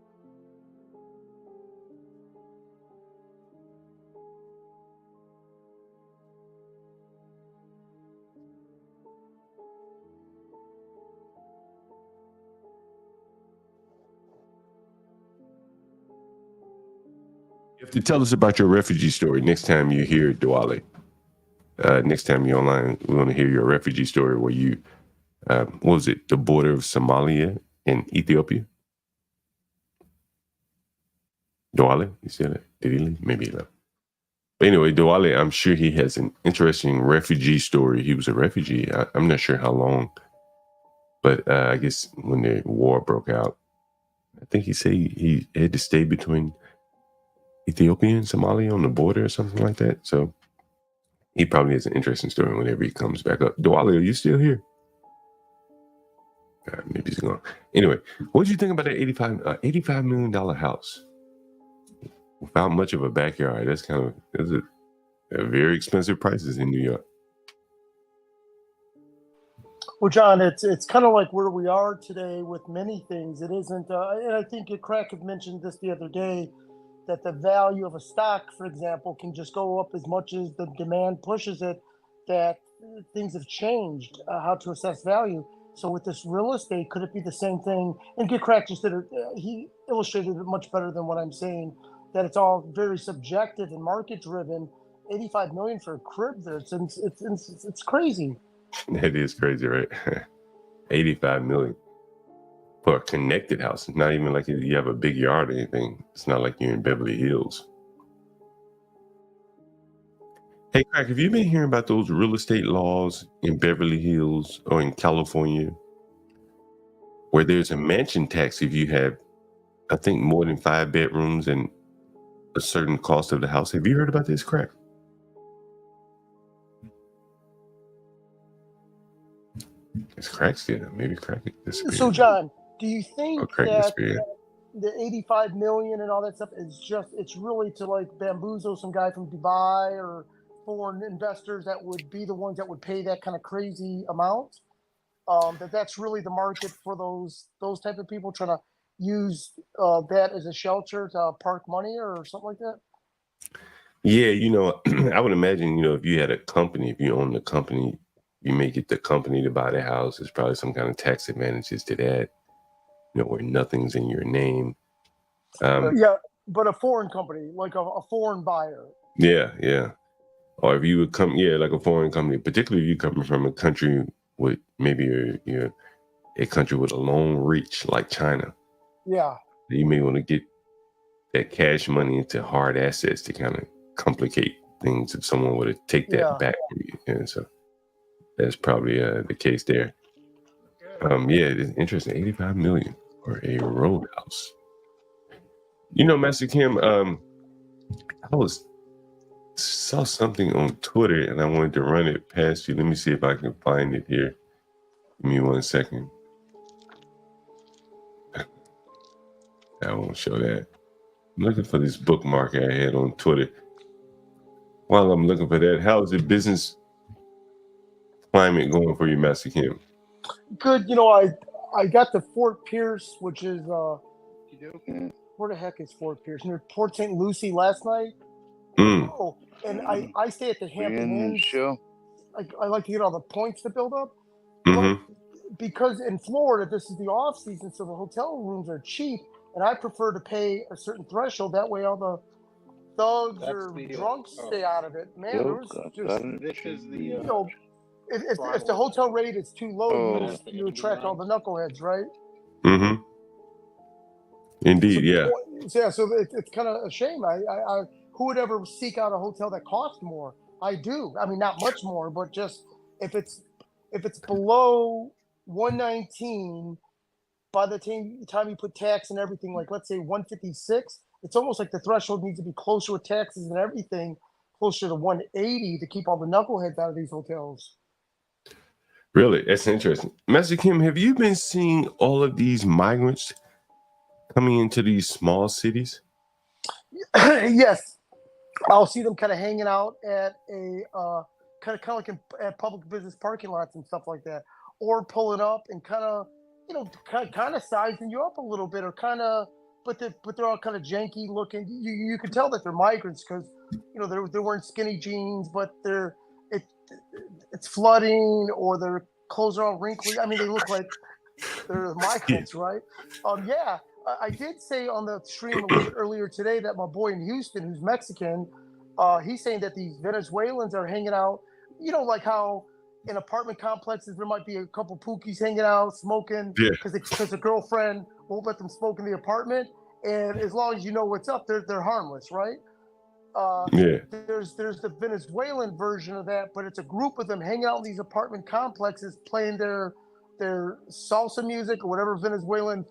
You have to tell us about your refugee story next time you're here, Diwali. Next time you're online, we want to hear your refugee story where you, what was it, the border of Somalia and Ethiopia? Diwali, you said it? Did he leave? Maybe he left. But anyway, Diwali, I'm sure he has an interesting refugee story. He was a refugee. I'm not sure how long, but I guess when the war broke out, I think he said he had to stay between Ethiopia and Somalia on the border or something like that. So He probably has an interesting story whenever he comes back up. Dwali, are you still here? Maybe he's gone. Anyway, what did you think about that $85 million house without much of a backyard? That's a very expensive prices in New York. Well, John, it's kind of like where we are today with many things. It isn't, and I think Crack had mentioned this the other day, that the value of a stock, for example, can just go up as much as the demand pushes it. That things have changed how to assess value. So with this real estate, could it be the same thing? And Get Crack just did it. He illustrated it much better than what I'm saying. That it's all very subjective and market driven. 85 million for a crib there. It's crazy. That is crazy, right? 85 million for a connected house. It's not even like you have a big yard or anything. It's not like you're in Beverly Hills. Hey, Crack, have you been hearing about those real estate laws in Beverly Hills or in California where there's a mansion tax if you have, I think, more than 5 bedrooms and a certain cost of the house? Have you heard about this, Crack? It's Crack still. Maybe Crack disappeared. So, John, do you think Crack that disappeared. the 85 million and all that stuff is it's really to like bamboozle some guy from Dubai or foreign investors that would be the ones that would pay that kind of crazy amount? That's really the market for those type of people trying to use that as a shelter to park money or something like that? Yeah, I would imagine, if you had a company, if you own the company, you may get the company to buy the house. There's probably some kind of tax advantages to that, where nothing's in your name. Yeah, but a foreign company, like a foreign buyer. Yeah. Or if you would come, like a foreign company, particularly if you're coming from a country with maybe a country with a long reach like China. Yeah. You may want to get that cash money into hard assets to kind of complicate things if someone were to take that back from you. And so that's probably the case there. It's interesting. 85 million for a road house. Master Kim, I saw something on Twitter and I wanted to run it past you. Let me see if I can find it here. Give me 1 second. I won't show that. I'm looking for this bookmark I had on Twitter. While I'm looking for that, how's the business climate going for you, Master Kim? Good. I got to Fort Pierce, which is where the heck is Fort Pierce? Near Port St. Lucie last night. Oh, and I stay at the Hampton Inn. I like to get all the points to build up. Mm-hmm. Because in Florida, this is the off season, so the hotel rooms are cheap, and I prefer to pay a certain threshold. That way, all the thugs or drunks stay out of it. Man, This is the if the hotel rate is too low, you attract all the knuckleheads, right? Mm-hmm. Indeed, yeah. So it's kind of a shame. Who would ever seek out a hotel that costs more? I do. I mean, not much more, but just if it's below 119, by the time you put tax and everything, like let's say 156, it's almost like the threshold needs to be closer with taxes and everything, closer to 180 to keep all the knuckleheads out of these hotels. Really? That's interesting. Master Kim, have you been seeing all of these migrants coming into these small cities? Yes. I'll see them kind of hanging out at a kind of like at public business parking lots and stuff like that, or pulling up and kind of sizing you up a little bit, or but they're all kind of janky looking. You can tell that they're migrants because they're wearing skinny jeans, but it's flooding, or their clothes are all wrinkly. I mean, they look like they're migrants, right? I did say on the stream a little bit earlier today that my boy in Houston, who's Mexican, he's saying that these Venezuelans are hanging out. Like how in apartment complexes there might be a couple pookies hanging out smoking because the girlfriend won't let them smoke in the apartment, and as long as you know what's up, they're harmless, right? There's the Venezuelan version of that, but it's a group of them hanging out in these apartment complexes playing their salsa music or whatever Venezuelan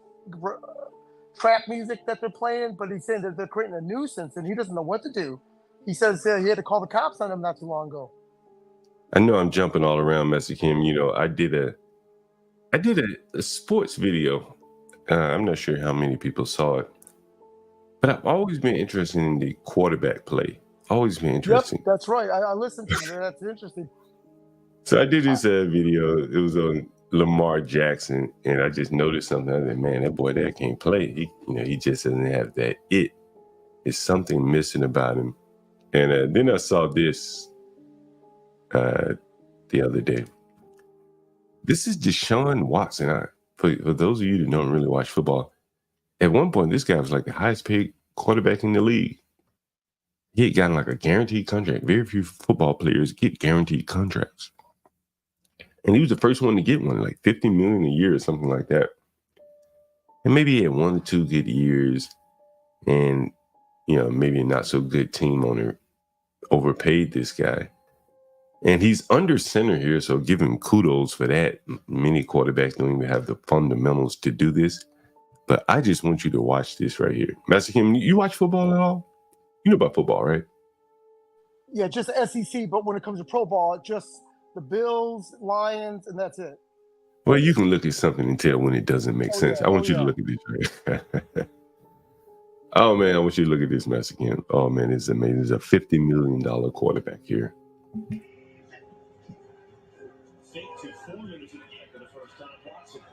trap music that they're playing. But he's saying that they're creating a nuisance and he doesn't know what to do. He says he had to call the cops on them not too long ago. I know I'm jumping all around, Master Kim. You know, I did a sports video. I'm not sure how many people saw it, but I've always been interested in the quarterback play. Always been Yep, interesting. that's right. I listened to it. That's interesting. So I did this video. It was on Lamar Jackson, and I just noticed something. I said, "Man, that boy that can't play. He just doesn't have that it. It's something missing about him." And then I saw this the other day. This is Deshaun Watson. For those of you that don't really watch football, at one point this guy was like the highest paid quarterback in the league. He had gotten like a guaranteed contract. Very few football players get guaranteed contracts. And he was the first one to get one, like $50 million a year or something like that. And maybe he had 1 or 2 good years, and maybe a not so good team owner overpaid this guy. And he's under center here, so give him kudos for that. Many quarterbacks don't even have the fundamentals to do this. But I just want you to watch this right here. Master Kim, you watch football at all? You know about football, right? Yeah, just SEC, but when it comes to pro ball, just the Bills, Lions, and that's it. Well, you can look at something and tell when it doesn't make sense. Yeah. I want you to look at this right. Oh, man, I want you to look at this, Master Kim. Oh, man, it's amazing. There's a $50 million quarterback here.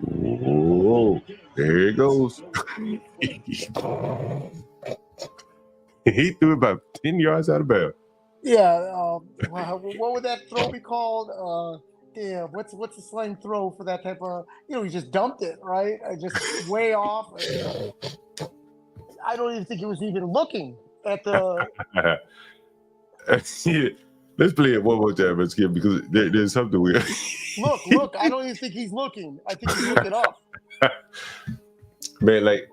Whoa, there it goes. He threw it about 10 yards out of bounds. Yeah. What would that throw be called? Yeah. What's the slang throw for that type of? He just dumped it, right? Just way off. I don't even think he was even looking at the. Yeah. Let's play it one more time, let's get because there's something weird. Look! I don't even think he's looking. I think he's looking up. Man, like,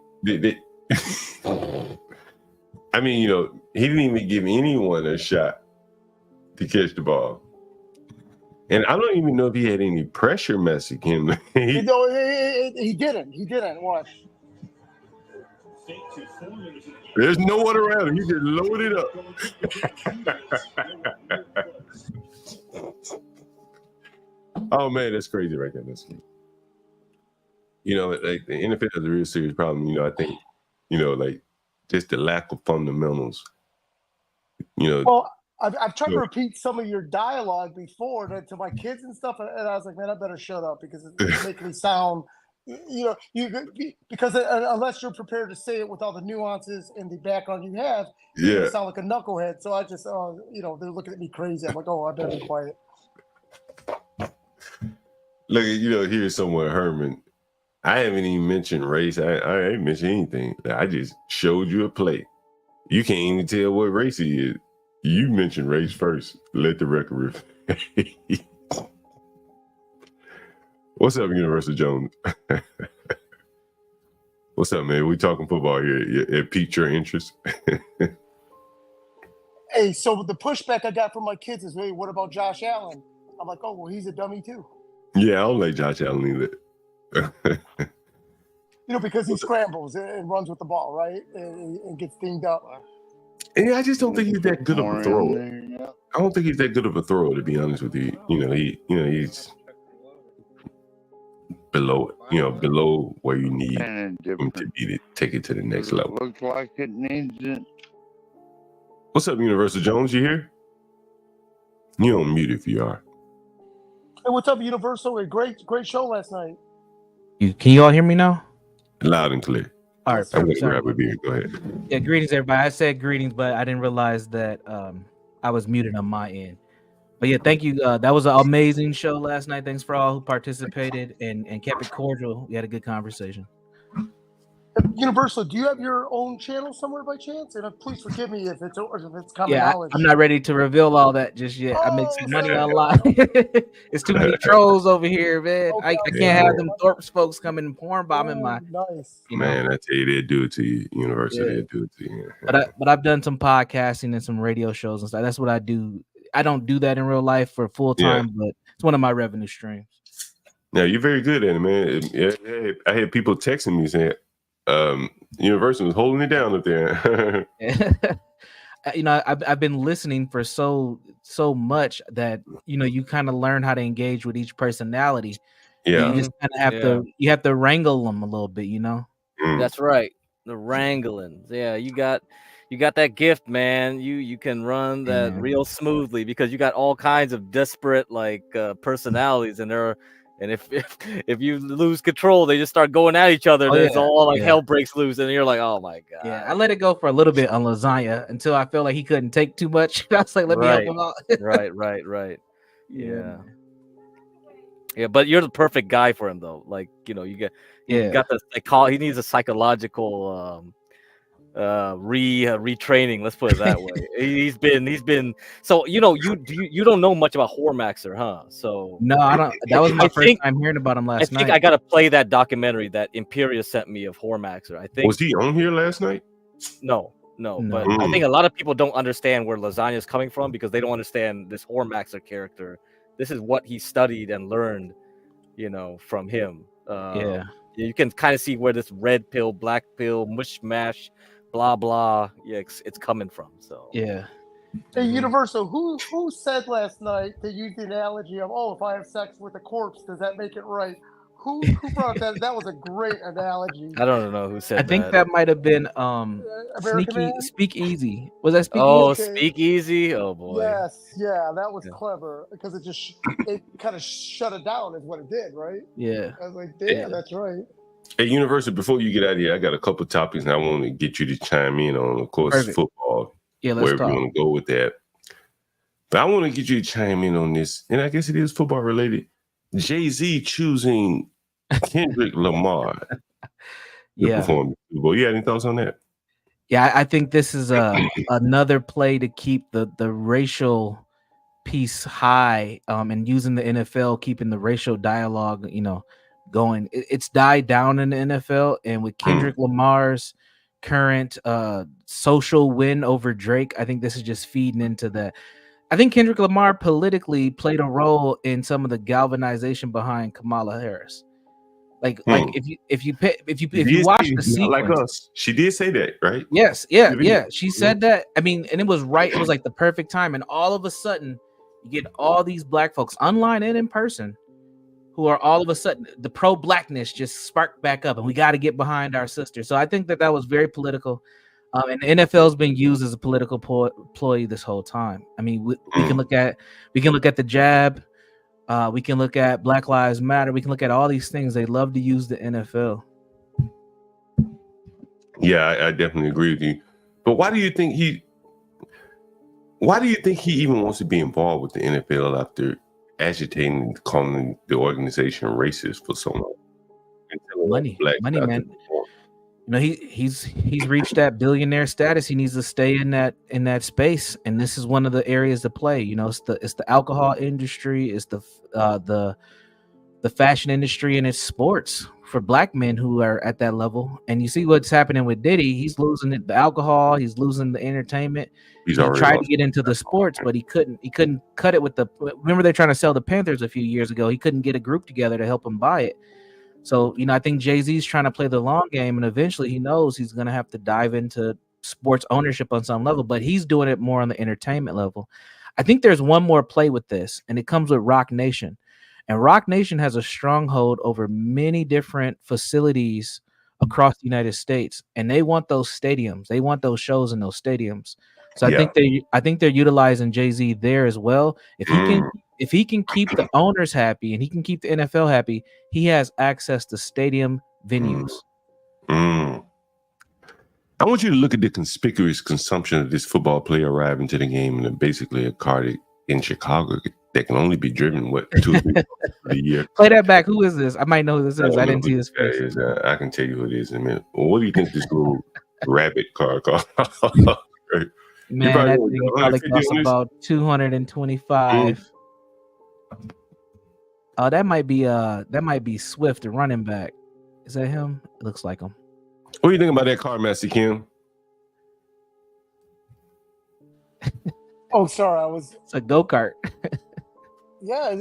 I mean, he didn't even give anyone a shot to catch the ball, and I don't even know if he had any pressure messing him. He didn't. He didn't. Watch. There's no one around him. He just loaded up. Oh man, that's crazy right there. That's crazy. Like the NFL has a real serious problem. I think, like just the lack of fundamentals. Well, I've tried to repeat some of your dialogue before to my kids and stuff, and I was like, man, I better shut up because it's making me sound. Because unless you're prepared to say it with all the nuances and the background you have, you sound like a knucklehead. So I just, they're looking at me crazy. I'm like, oh, I better be quiet. Look, here's someone, Herman. I haven't even mentioned race. I ain't mentioned anything. I just showed you a play. You can't even tell what race he is. You mentioned race first. Let the record reflect. What's up, Universal Jones? What's up, man? We talking football here. It piqued your interest. Hey, so the pushback I got from my kids is, hey, what about Josh Allen? I'm like, oh, well, he's a dummy too. Yeah, I don't like Josh Allen either. Because he scrambles and runs with the ball, right? And gets dinged up. Yeah, I just don't think he's that good of a thrower. I don't think he's that good of a thrower, to be honest with you. He's below where you need him to be to take it to the next level. Looks like it needs it. What's up, Universal Jones? You here? You on mute if you are. Hey, what's up, Universal? A great show last night. Can you all hear me now? Loud and clear. All right, I'm gonna grab a beer. Go ahead. Yeah, greetings, everybody. I said greetings, but I didn't realize that I was muted on my end. But yeah, thank you. That was an amazing show last night. Thanks for all who participated and kept it cordial. We had a good conversation. Universal, do you have your own channel somewhere by chance? And please forgive me if it's common knowledge. I'm not ready to reveal all that just yet. I make some money online. It's too many trolls over here, man. I can't have them Thorpe's folks coming and porn bombing my. Nice. Man, I tell you, they do it to you. University, they do it to you. But I've done some podcasting and some radio shows and stuff. That's what I do. I don't do that in real life for full time, but it's one of my revenue streams. Now you're very good at it, man. Yeah, I had people texting me saying, Universal was holding it down up there. I've been listening for so much that you kind of learn how to engage with each personality, and you Yeah. just kind of have Yeah. to wrangle them a little bit. Mm. That's right. The wrangling. Yeah, you got that gift, man. You can run that And real smoothly because you got all kinds of disparate personalities and if you lose control, they just start going at each other oh and it's yeah, all like yeah, hell breaks loose and you're like, "Oh my yeah. I god." let it go for a little bit on lasagna until I felt like he couldn't take too much. I was like, let me help Right. him out. Right. Yeah, Yeah. man. Yeah, but you're the perfect guy for him though. Like, he Yeah. got the he needs a psychological retraining, let's put it that way. He's been so you don't know much about Hormaxer, huh? So No, I don't. That was I my first think time hearing about him I last think night. I gotta play that documentary that Imperia sent me of Hormaxer. I think Was he on here last night? no, but No. I Mm. think a lot of people don't understand where Lasagna is coming from because they don't understand this Hormaxer character. This is what he studied and learned, from him. Yeah. You can kind of see where this red pill, black pill, mush mash, blah blah. Yeah, it's coming from. So Yeah. Hey, mhm. Universal, who said last night to use the analogy of, oh, if I have sex with a corpse, does that make it right? Who brought that? That was a great analogy. I don't know who I said think that. that might have been American sneaky Man. speak easy. Was that speak easy? Oh, Okay. Speakeasy. Oh boy. Yes, yeah, that was Yeah. clever because it kind of shut it down, is what it did, right? Yeah. I was like, damn, that's right. Hey, Universal, before you get out of here, I got a couple topics and I want to get you to chime in on. Of course, Perfect. football, Yeah, let's wherever you talk. want to go with that. But I want to get you to chime in on this, and I guess it is football related. Jay-Z choosing Kendrick Lamar to Yeah. perform the Super Bowl. You had any thoughts on that? Yeah, I think this is another play to keep the racial piece high, and using the NFL, keeping the racial dialogue, going. It's died down in the NFL, and with Kendrick Lamar's current social win over Drake, I think this is just feeding into that. I think Kendrick Lamar politically played a role in some of the galvanization behind Kamala Harris. Like if you watch the not like sequence. us. She did say that, right? Yes, yeah. Yeah. She said that. I mean, and it was right. It was like the perfect time. And all of a sudden, you get all these black folks online and in person who are all of a sudden the pro-blackness just sparked back up, and we got to get behind our sister. So I think that was very political. And the NFL's been used as a political ploy this whole time. I mean, we can look at the jab. We can look at Black Lives Matter. We can look at all these things. They love to use the NFL. Yeah, I definitely agree with you. But why do you think he even wants to be involved with the NFL after agitating, calling the organization racist for so long? Money, man. He's reached that billionaire status. He needs to stay in that space, and this is one of the areas to play. It's the alcohol industry, it's the fashion industry, and it's sports for black men who are at that level. And you see what's happening with Diddy. He's losing the alcohol. He's losing the entertainment. He tried to get into the sports, but he couldn't cut it with the. Remember, they're trying to sell the Panthers a few years ago. He couldn't get a group together to help him buy it. So, I think Jay-Z's trying to play the long game, and eventually he knows he's going to have to dive into sports ownership on some level, but he's doing it more on the entertainment level. I think there's one more play with this, and it comes with Rock Nation. And Rock Nation has a stronghold over many different facilities across the United States, and they want those stadiums. They want those shows in those stadiums. So I think they're utilizing Jay-Z there as well. If he can keep the owners happy and he can keep the NFL happy, he has access to stadium venues. I want you to look at the conspicuous consumption of this football player arriving to the game in basically a car in Chicago that can only be driven 2 or 3 times a year. Play that back. Who is this? I might know who this is. I didn't see his face. I can tell you who it is in a minute. Well, what do you think this little rabbit car cost? Right. Man, that thing probably costs about 225. Oh, that might be Swift, the running back. Is that him? It looks like him. What do you think about that car, Master Kim? Oh, sorry, It's a go-kart. Yeah, it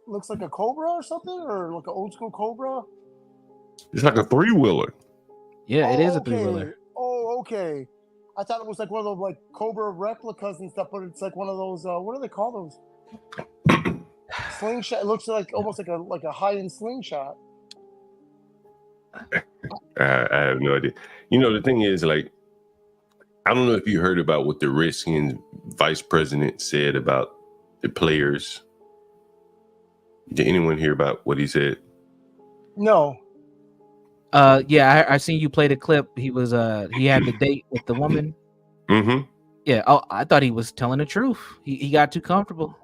looks like a Cobra or something, or like an old school Cobra. It's like a 3-wheeler. Yeah, it is a 3-wheeler. Oh, okay. I thought it was like one of those like Cobra replicas and stuff, but it's like one of those. What do they call those? Slingshot. It looks like almost like a high-end slingshot. I have no idea. You know, the thing is, like, I don't know if you heard about what the Redskins vice president said about the players. Did anyone hear about what he said? No. Yeah, I seen you play the clip. He was he had the date with the woman. Mm-hmm. Yeah. Oh, I thought he was telling the truth. He got too comfortable.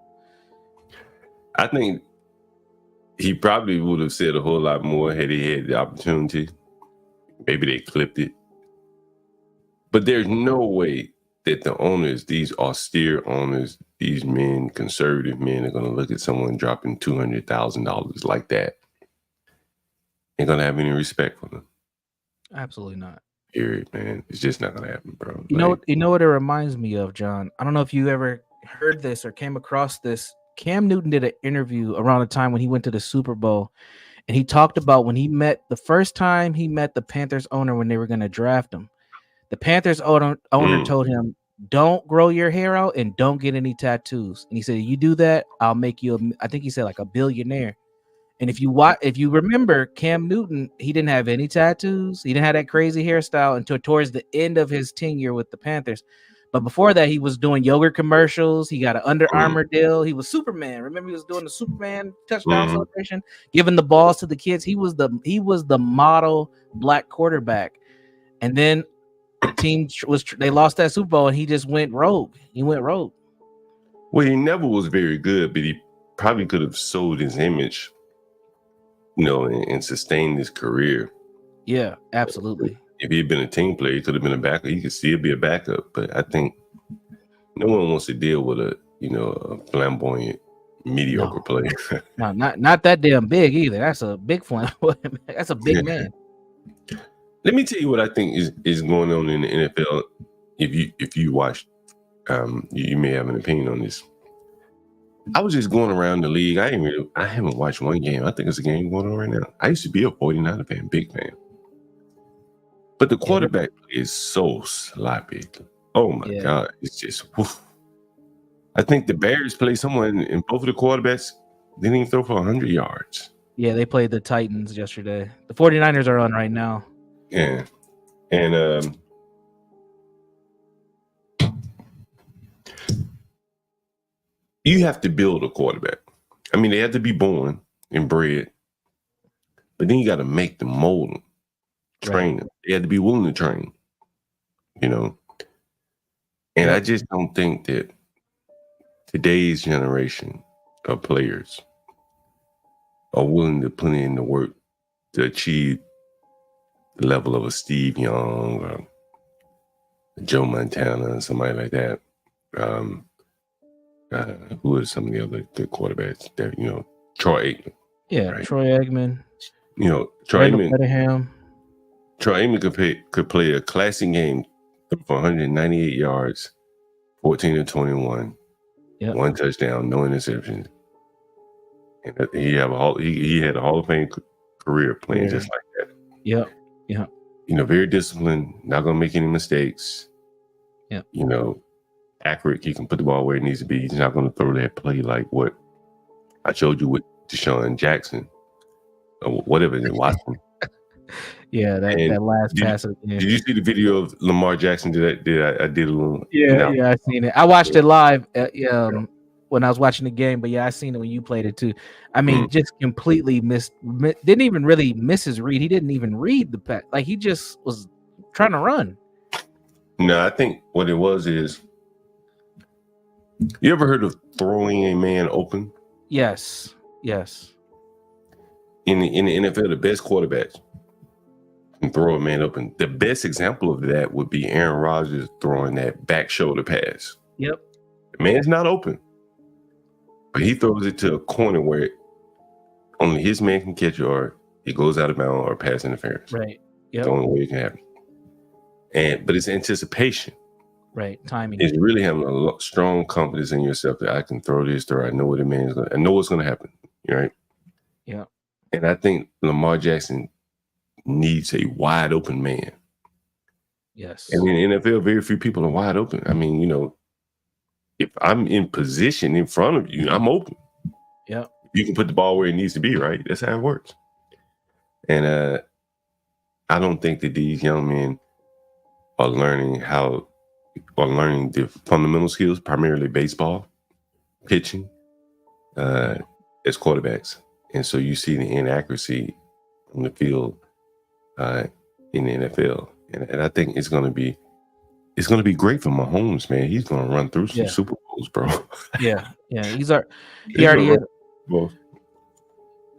I think he probably would have said a whole lot more had he had the opportunity. Maybe they clipped it. But there's no way that the owners, these austere owners, these men, conservative men, are going to look at someone dropping $200,000 like that. Ain't going to have any respect for them. Absolutely not. Period, man. It's just not going to happen, bro. You know what it reminds me of, John? I don't know if you ever heard this or came across this. Cam Newton did an interview around the time when he went to the Super Bowl, and he talked about when he met the first time he met the Panthers owner when they were going to draft him. The Panthers owner told him, "Don't grow your hair out and don't get any tattoos." And he said, "You do that, I'll make you I think he said like a billionaire." And if you remember, Cam Newton, he didn't have any tattoos. He didn't have that crazy hairstyle until towards the end of his tenure with the Panthers. But before that, he was doing yogurt commercials. He got an Under Armour deal. He was Superman. Remember, he was doing the Superman touchdown celebration, giving the balls to the kids. He was the model black quarterback. And then the team they lost that Super Bowl, and he just went rogue. He went rogue. Well, he never was very good, but he probably could have sold his image, you know, and sustained his career. Yeah, absolutely. If he had been a team player, he could have been a backup. He could still be a backup, but I think no one wants to deal with a flamboyant, mediocre player. No, not that damn big either. That's a big flamboyant. That's a big man. Let me tell you what I think is going on in the NFL. If you watch, you may have an opinion on this. I was just going around the league. I haven't watched one game. I think it's a game going on right now. I used to be a 49er fan, big fan. But the quarterback is so sloppy. Oh my God. It's just woof. I think the Bears play someone and both of the quarterbacks didn't even throw for 100 yards. Yeah, they played the Titans yesterday. The 49ers are on right now. Yeah. And you have to build a quarterback. I mean, they have to be born and bred, but then you got to make them, mold them, train them. They have to be willing to train, you know. And I just don't think that today's generation of players are willing to put in the work to achieve the level of a Steve Young or Joe Montana and somebody like that. Who are some of the other good quarterbacks that, Troy Aikman. Yeah, right? Troy Aikman. Troy Aikman could play a classic game for 198 yards, 14-21, one touchdown, no interceptions. And he had a Hall of Fame career playing just like that. Yeah. Very disciplined, not gonna make any mistakes. Yeah. Accurate. He can put the ball where it needs to be. He's not gonna throw that play like what I showed you with Deshaun Jackson or whatever in Watson. Yeah, that last pass. Did you see the video of Lamar Jackson? I did a little. Yeah, I seen it. I watched it live. When I was watching the game, but I seen it when you played it too. I mean, just completely didn't even really miss his read. He didn't even read the pass. Like he just was trying to run. No, I think what it was is, you ever heard of throwing a man open? Yes. In the NFL, the best quarterbacks can throw a man open. The best example of that would be Aaron Rodgers throwing that back shoulder pass. Yep. The man's not open, but he throws it to a corner where only his man can catch it, or it goes out of bounds, or pass interference. Right. Yep. The only way it can happen. But it's anticipation. Right. Timing. It's really having a strong confidence in yourself that I can throw this throw. I know what the man is going to, I know what's going to happen. Right. Yeah. And I think Lamar Jackson needs a wide open man Yes. And in the NFL, very few people are wide open. I mean, if I'm in position in front of you, I'm open. Yeah. You can put the ball where it needs to be, right? That's how it works. And I don't think that these young men are learning the fundamental skills, primarily baseball, pitching, as quarterbacks. And so you see the inaccuracy on the field in the NFL. And I think it's gonna be great for Mahomes, man. He's gonna run through some Yeah. Super Bowls, bro. Yeah. He He's already gonna is. run Bowls.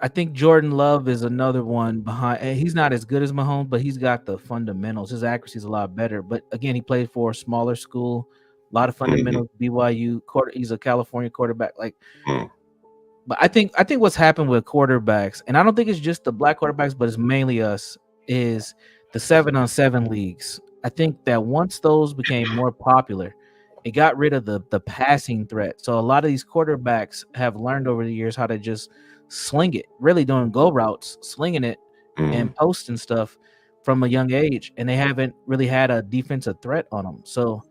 I think Jordan Love is another one behind. And he's not as good as Mahomes, but he's got the fundamentals. His accuracy is a lot better. But again, he played for a smaller school, a lot of fundamentals. BYU, he's a California quarterback. But I think what's happened with quarterbacks, and I don't think it's just the black quarterbacks, but it's mainly us, is the 7-on-7 leagues. I think that once those became more popular, it got rid of the passing threat. So a lot of these quarterbacks have learned over the years how to just sling it, really doing go routes, slinging it and posting stuff from a young age, and they haven't really had a defensive threat on them. So,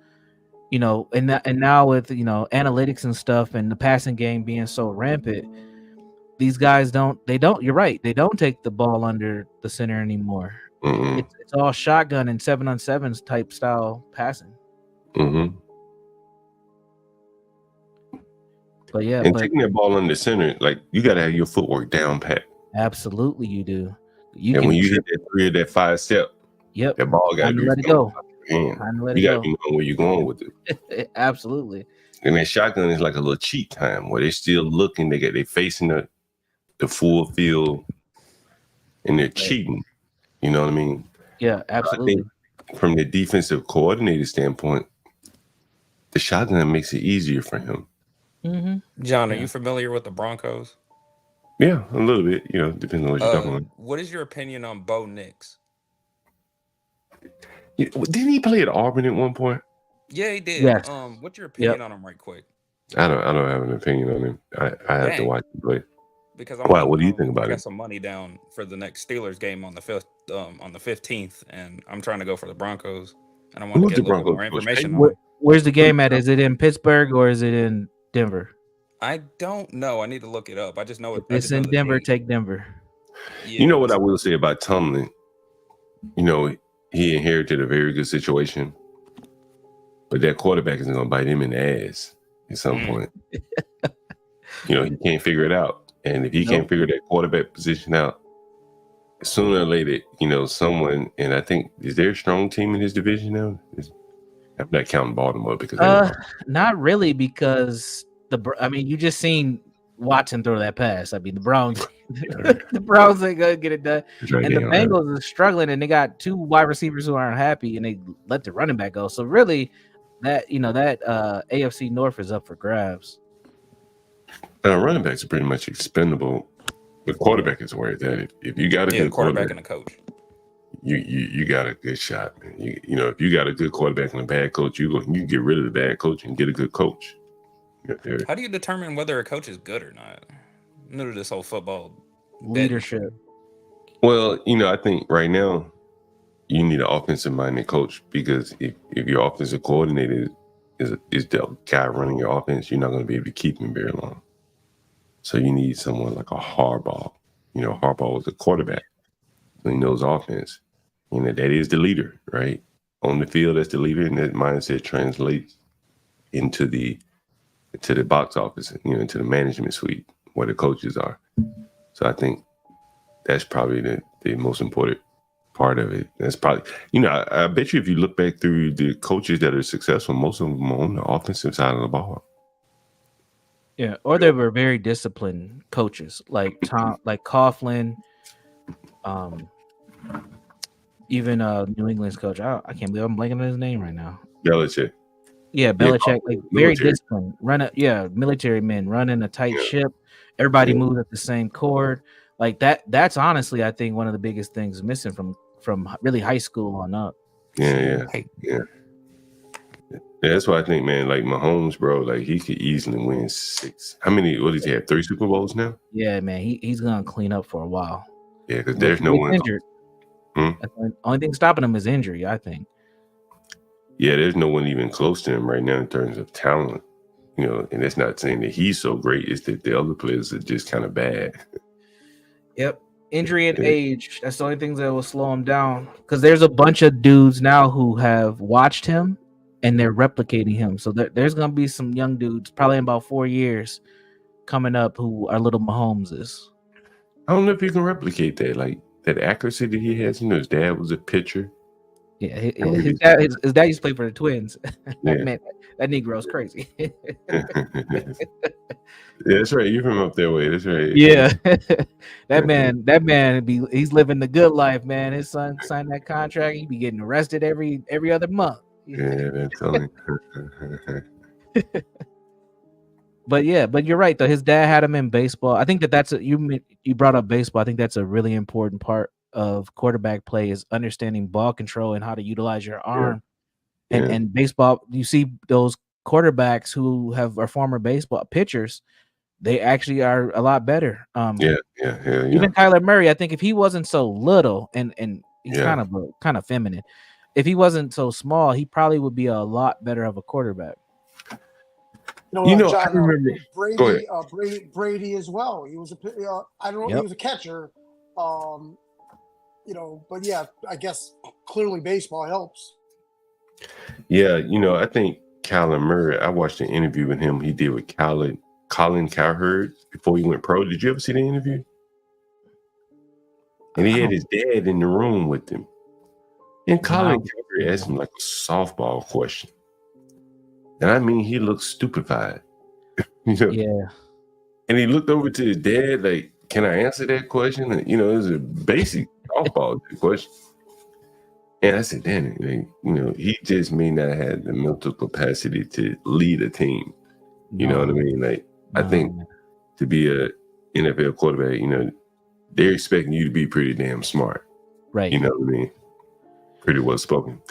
and now with analytics and stuff and the passing game being so rampant, these guys you're right, they don't take the ball under the center anymore. It's all shotgun and 7-on-7s type style passing. But yeah, taking that ball under the center, like, you got to have your footwork down pat. Absolutely, you do. When you hit that 3 or that 5 step, that ball got to be let it go. You got to be knowing where you're going with it. Absolutely. And that shotgun is like a little cheat time where they're still looking. They're facing the full field, and they're cheating. You know what I mean? Yeah, absolutely. I think from the defensive coordinator standpoint, the shotgun makes it easier for him. John, are you familiar with the Broncos? Yeah, a little bit. Depending on what you're talking about. What is your opinion on Bo Nix? Didn't he play at Auburn at one point? Yeah, he did. Yes. What's your opinion on him, right quick? I don't have an opinion on him. I have to watch him play. Because what do you think about I it? got some money down for the next Steelers game on the 15th, and I'm trying to go for the Broncos, and I want to get a little bit more information on it. Where's the game at? Is it in Pittsburgh or is it in Denver? I don't know. I need to look it up. I just know it's in Denver. Take Denver. Yeah. You know what I will say about Tomlin? He inherited a very good situation, but that quarterback is going to bite him in the ass at some point. He can't figure it out. And if he can't figure that quarterback position out, sooner or later, someone, and I think, is there a strong team in his division now? I'm not counting Baltimore because not really, because you just seen Watson throw that pass. I mean, the Browns, the Browns ain't gonna get it done, and the Bengals are struggling, and they got 2 wide receivers who aren't happy, and they let the running back go. So really, that AFC North is up for grabs. Running backs are pretty much expendable. The quarterback is where it's at. If you got a good quarterback and a coach, you got a good shot, man. If you got a good quarterback and a bad coach, you get rid of the bad coach and get a good coach. How do you determine whether a coach is good or not? I'm new to this whole football leadership. Well, I think right now you need an offensive-minded coach, because if your offensive coordinator is the guy running your offense, you're not going to be able to keep him very long. So you need someone like a Harbaugh. Harbaugh was a quarterback, so he knows offense. That is the leader, right? On the field, that's the leader, and that mindset translates into the box office, into the management suite where the coaches are. So I think that's probably the most important part of it. That's probably, I bet you if you look back through the coaches that are successful, most of them are on the offensive side of the ball. Yeah, or they were very disciplined coaches, like Coughlin, even New England's coach. I can't believe I'm blanking on his name right now. Belichick. Yeah, Belichick, very disciplined. Military men running a tight ship. Everybody moves at the same chord. Like that. That's honestly, I think, one of the biggest things missing from really high school on up. Yeah. That's why I think, man, like Mahomes, bro, like he could easily win 6. How many? What does he have? 3 Super Bowls now? Yeah, man, he's gonna clean up for a while. Yeah, because there's no one injured. The only thing stopping him is injury, I think. Yeah, there's no one even close to him right now in terms of talent. You know, and it's not saying that he's so great, it's that the other players are just kind of bad. Yep. Injury and age. That's the only things that will slow him down. Because there's a bunch of dudes now who have watched him and they're replicating him. So there's going to be some young dudes, probably in about 4 years, coming up who are little Mahomeses. I don't know if you can replicate that. Like that accuracy that he has. You know, his dad was a pitcher. Yeah, his dad used to play for the Twins. Yeah. Man, that Negro's crazy. Yeah, that's right. You're from up that way. That's right. Yeah, that man, he's living the good life, man. His son signed that contract. He be getting arrested every other month. Yeah, that's telling. But you're right though. His dad had him in baseball. I think that's you brought up baseball. I think that's a really important part of quarterback play is understanding ball control and how to utilize your arm. Yeah. And baseball, you see those quarterbacks who are former baseball pitchers, they actually are a lot better. Yeah. Even Kyler Murray, I think if he wasn't so little and he's kind of feminine, if he wasn't so small, he probably would be a lot better of a quarterback. John, I remember Brady as well. He was I don't know. Yep. He was a catcher. But yeah, I guess clearly baseball helps. Yeah, I think Kyler Murray. I watched an interview with him. He did with Colin Cowherd before he went pro. Did you ever see the interview? And he had his dad in the room with him. And Colin Cowherd asked him like a softball question. And I mean, he looked stupefied. Yeah. And he looked over to his dad like, can I answer that question? And, it was a basic softball question. And I said, damn, he just may not have the mental capacity to lead a team. You know what I mean? Like, I think to be a NFL quarterback, they're expecting you to be pretty damn smart. Right. You know what I mean? Pretty well spoken.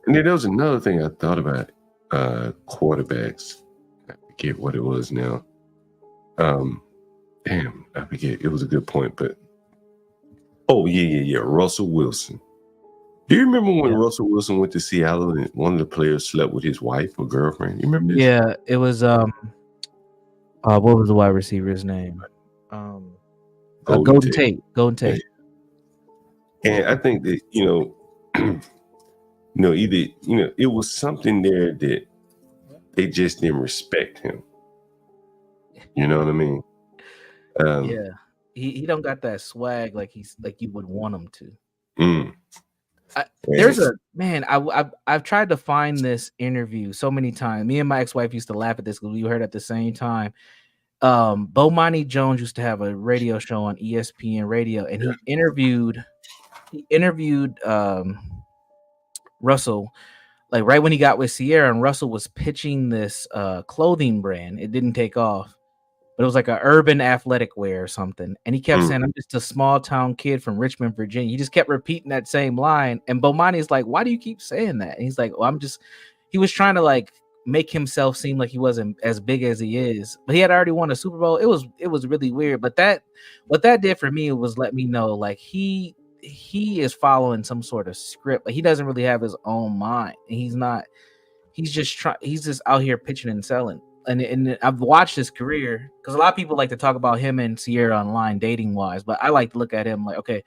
And then there was another thing I thought about quarterbacks. I forget what it was now. Damn, I forget. It was a good point, but Russell Wilson. Do you remember when Russell Wilson went to Seattle and one of the players slept with his wife or girlfriend? You remember this? Yeah, it was what was the wide receiver's name? Golden Tate. Yeah. And I think that either it was something there that they just didn't respect him. You know what I mean? Yeah, he don't got that swag like you would want him to. I've tried to find this interview so many times. Me and my ex-wife used to laugh at this because we heard at the same time. Bomani Jones used to have a radio show on ESPN radio, and he interviewed Russell like right when he got with Sierra, and Russell was pitching this clothing brand. It didn't take off, but it was like an urban athletic wear or something. And he kept saying, I'm just a small town kid from Richmond, Virginia. He just kept repeating that same line. And Bomani's like, why do you keep saying that? And he's like, well, he was trying to like make himself seem like he wasn't as big as he is, but he had already won a Super Bowl. It was really weird. But what that did for me was let me know like he is following some sort of script. Like he doesn't really have his own mind. And he's just out here pitching and selling. And I've watched his career because a lot of people like to talk about him and Sierra online dating wise, but I like to look at him like, okay,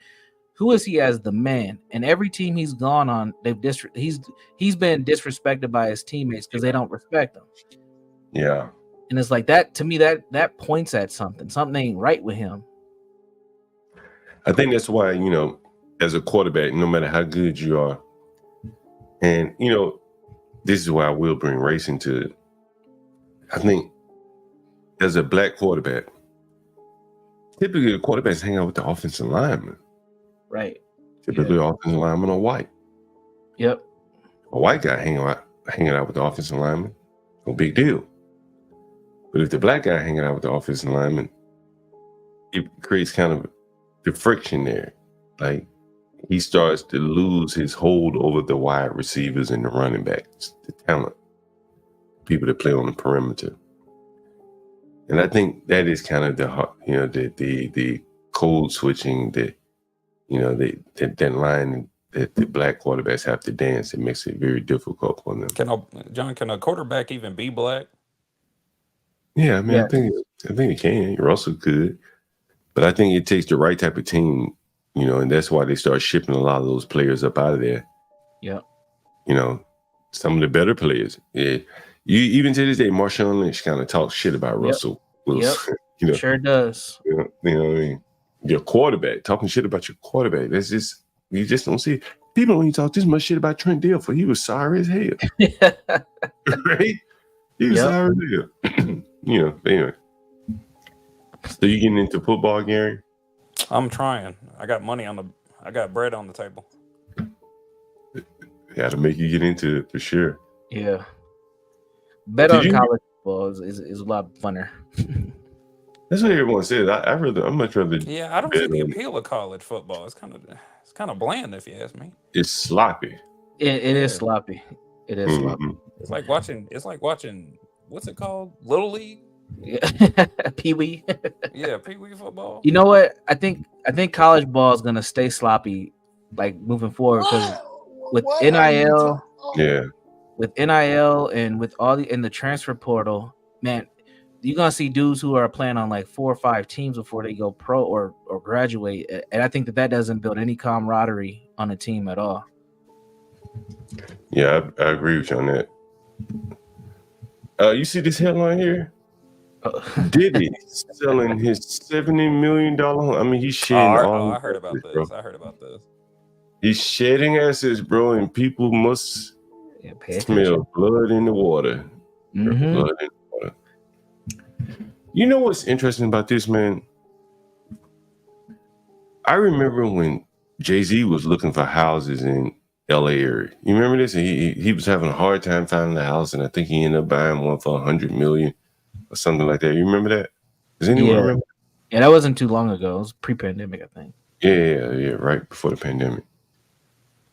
who is he as the man? And every team he's gone on, he's been disrespected by his teammates because they don't respect him. Yeah. And it's like that to me, that points at something. Something ain't right with him. I think that's why, as a quarterback, no matter how good you are, and this is why I will bring race into it. I think as a black quarterback, typically the quarterbacks hang out with the offensive lineman. Right. Typically the offensive lineman are white. Yep. A white guy hanging out with the offensive lineman, no big deal. But if the black guy hanging out with the offensive lineman, it creates kind of the friction there. Like he starts to lose his hold over the wide receivers and the running backs, the talent. People that play on the perimeter. And I think that is kind of the code switching that line that the black quarterbacks have to dance. It makes it very difficult for them. Can a quarterback even be black? Yeah, I mean, Yeah. I think it can. Russell could, but I think it takes the right type of team, and that's why they start shipping a lot of those players up out of there. Yeah. Some of the better players. Yeah, you even to this day, Marshawn Lynch kind of talks shit about Yep. Russell Wilson. Sure does. You know what I mean? Your quarterback talking shit about your quarterback. That's just you just don't see it. People don't even talk this much shit about Trent Dilfer. He was sorry as hell, right? He was sorry as hell. Anyway. So you getting into football, Gary? I'm trying. I got bread on the table. Got to make you get into it for sure. Yeah. Bet on college football is a lot funner. That's what everyone says. I'm much rather. Yeah, I don't see the appeal of college football. It's kind of bland, if you ask me. It's sloppy. It is sloppy. It is sloppy. It's like watching. What's it called? Little League. Yeah. Pee-wee. Yeah, Pee-wee football. You know what? I think college ball is gonna stay sloppy, like moving forward, because with NIL, with NIL and with all in the transfer portal, man, you're gonna see dudes who are playing on like 4 or 5 teams before they go pro or graduate, and I think that doesn't build any camaraderie on a team at all. Yeah, I agree with you on that. You see this headline here? Diddy selling his $70 million home. I mean, he's shedding all. I heard about this. I heard about this. He's shedding assets, bro, and people must smell blood in the water. Mm-hmm. Blood in the water. You know what's interesting about this, man? I remember when Jay-Z was looking for houses in LA area. You remember this? He was having a hard time finding a house, and I think he ended up buying one for $100 million or something like that. You remember that? Does anyone remember? Yeah, that wasn't too long ago. It was pre-pandemic, I think. Yeah, right before the pandemic.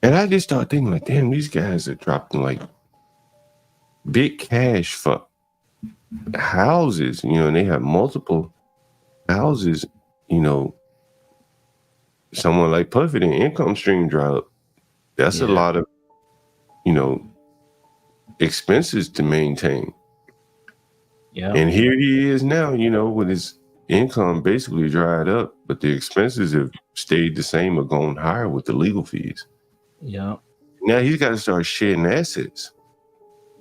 And I just started thinking, like, damn, these guys are dropping like big cash for houses, and they have multiple houses, someone like Puffy, the income stream dry up. That's a lot of, expenses to maintain. Yeah. And here he is now, with his income basically dried up, but the expenses have stayed the same or gone higher with the legal fees. Yeah. Now he's got to start shedding assets.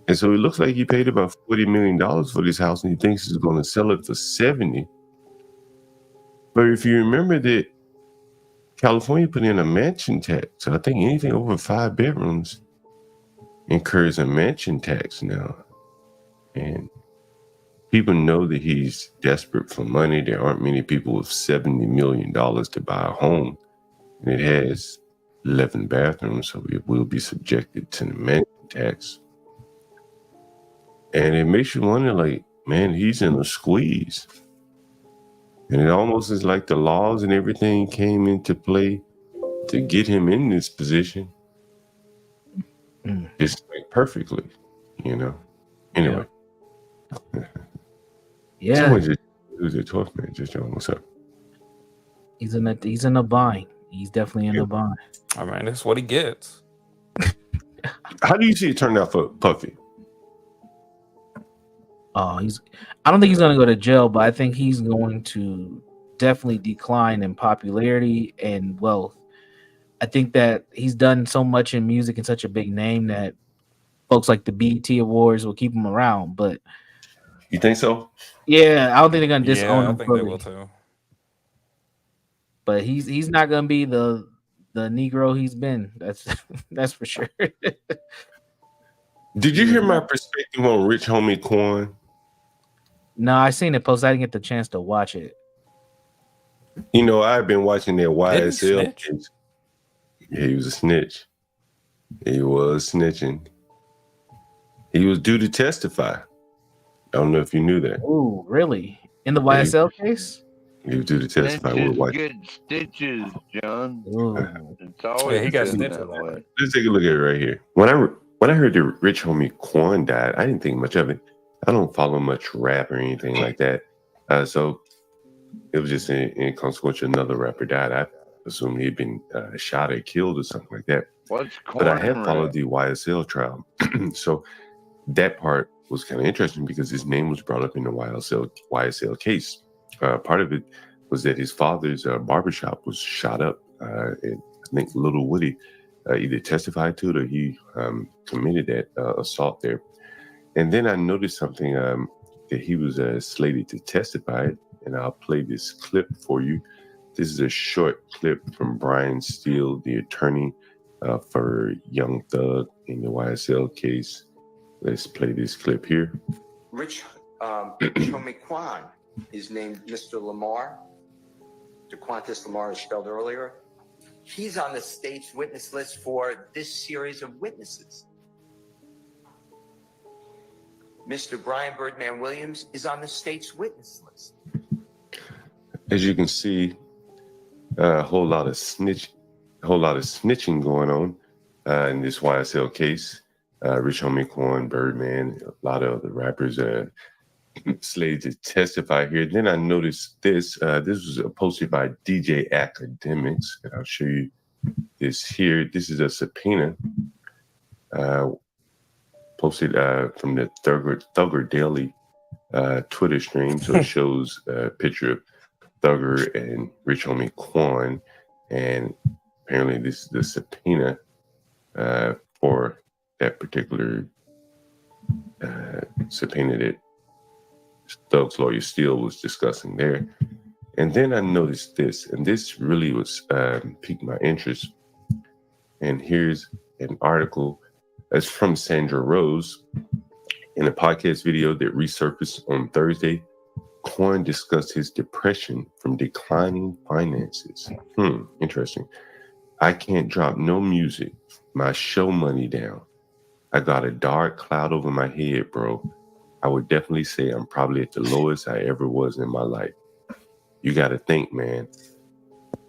And so it looks like he paid about $40 million for this house, and he thinks he's going to sell it for $70. But if you remember that California put in a mansion tax, so I think anything over 5 bedrooms incurs a mansion tax now. And people know that he's desperate for money. There aren't many people with $70 million to buy a home. And it has 11 bathrooms, so it will be subjected to the mansion tax. And it makes you wonder, like, man, he's in a squeeze. And it almost is like the laws and everything came into play to get him in this position. Just like perfectly, Anyway. Yeah. Someone just who's a 12th man, just John. What's up? He's in a bind. He's definitely in a bind. I mean, that's what he gets. How do you see it turn out for Puffy? Oh, I don't think he's going to go to jail, but I think he's going to definitely decline in popularity and wealth. I think that he's done so much in music and such a big name that folks like the BET Awards will keep him around. But you think so? Yeah, I don't think they're going to disown him. I think they will too. But he's not going to be the Negro he's been. That's for sure. Did you hear my perspective on Rich Homie Quan? No, I seen it post. I didn't get the chance to watch it. I've been watching their YSL case. Yeah, he was a snitch. He was snitching. He was due to testify. I don't know if you knew that. Oh, really? In the YSL case? He was due to testify. Snitches get stitches, John. It's always he got been stitches. that way. Let's take a look at it right here. When I heard that Rich Homie Quan died, I didn't think much of it. I don't follow much rap or anything like that. So it was just inconsequential. Another rapper died. assumed he'd been shot or killed or something like that. What's But I have cornbread? followed the YSL trial, so that part was kind of interesting because his name was brought up in the YSL case. Part of it was that his father's barbershop was shot up, and I think Little Woody either testified to it or he committed that assault there. And then I noticed something that he was slated to testify, and I'll play this clip for you. This is a short clip from Brian Steele, the attorney for Young Thug in the YSL case. Let's play this clip here. Rich Homie Kwan is named Mr. Lamar. DeQuantis Lamar is spelled earlier. He's on the state's witness list for this series of witnesses. Mr. Brian Birdman Williams is on the state's witness list. As you can see, a whole lot of snitching going on in this YSL case. Rich Homie Quan, Birdman, a lot of other rappers slated to testify here. Then I noticed this. This was posted by DJ Academics, and I'll show you this here. This is a subpoena posted from the Thugger Daily Twitter stream. So it shows a picture of Thugger and Rich Homie Quan, and apparently this is the subpoena for that particular subpoena that Thug's lawyer Steele was discussing there. And then I noticed this, and this really was piqued my interest. And here's an article that's from Sandra Rose in a podcast video that resurfaced on Thursday. Quan discussed his depression from declining finances. Interesting. I can't drop no music. My show money down. I got a dark cloud over my head, bro. I would definitely say I'm probably at the lowest I ever was in my life. You got to think, man.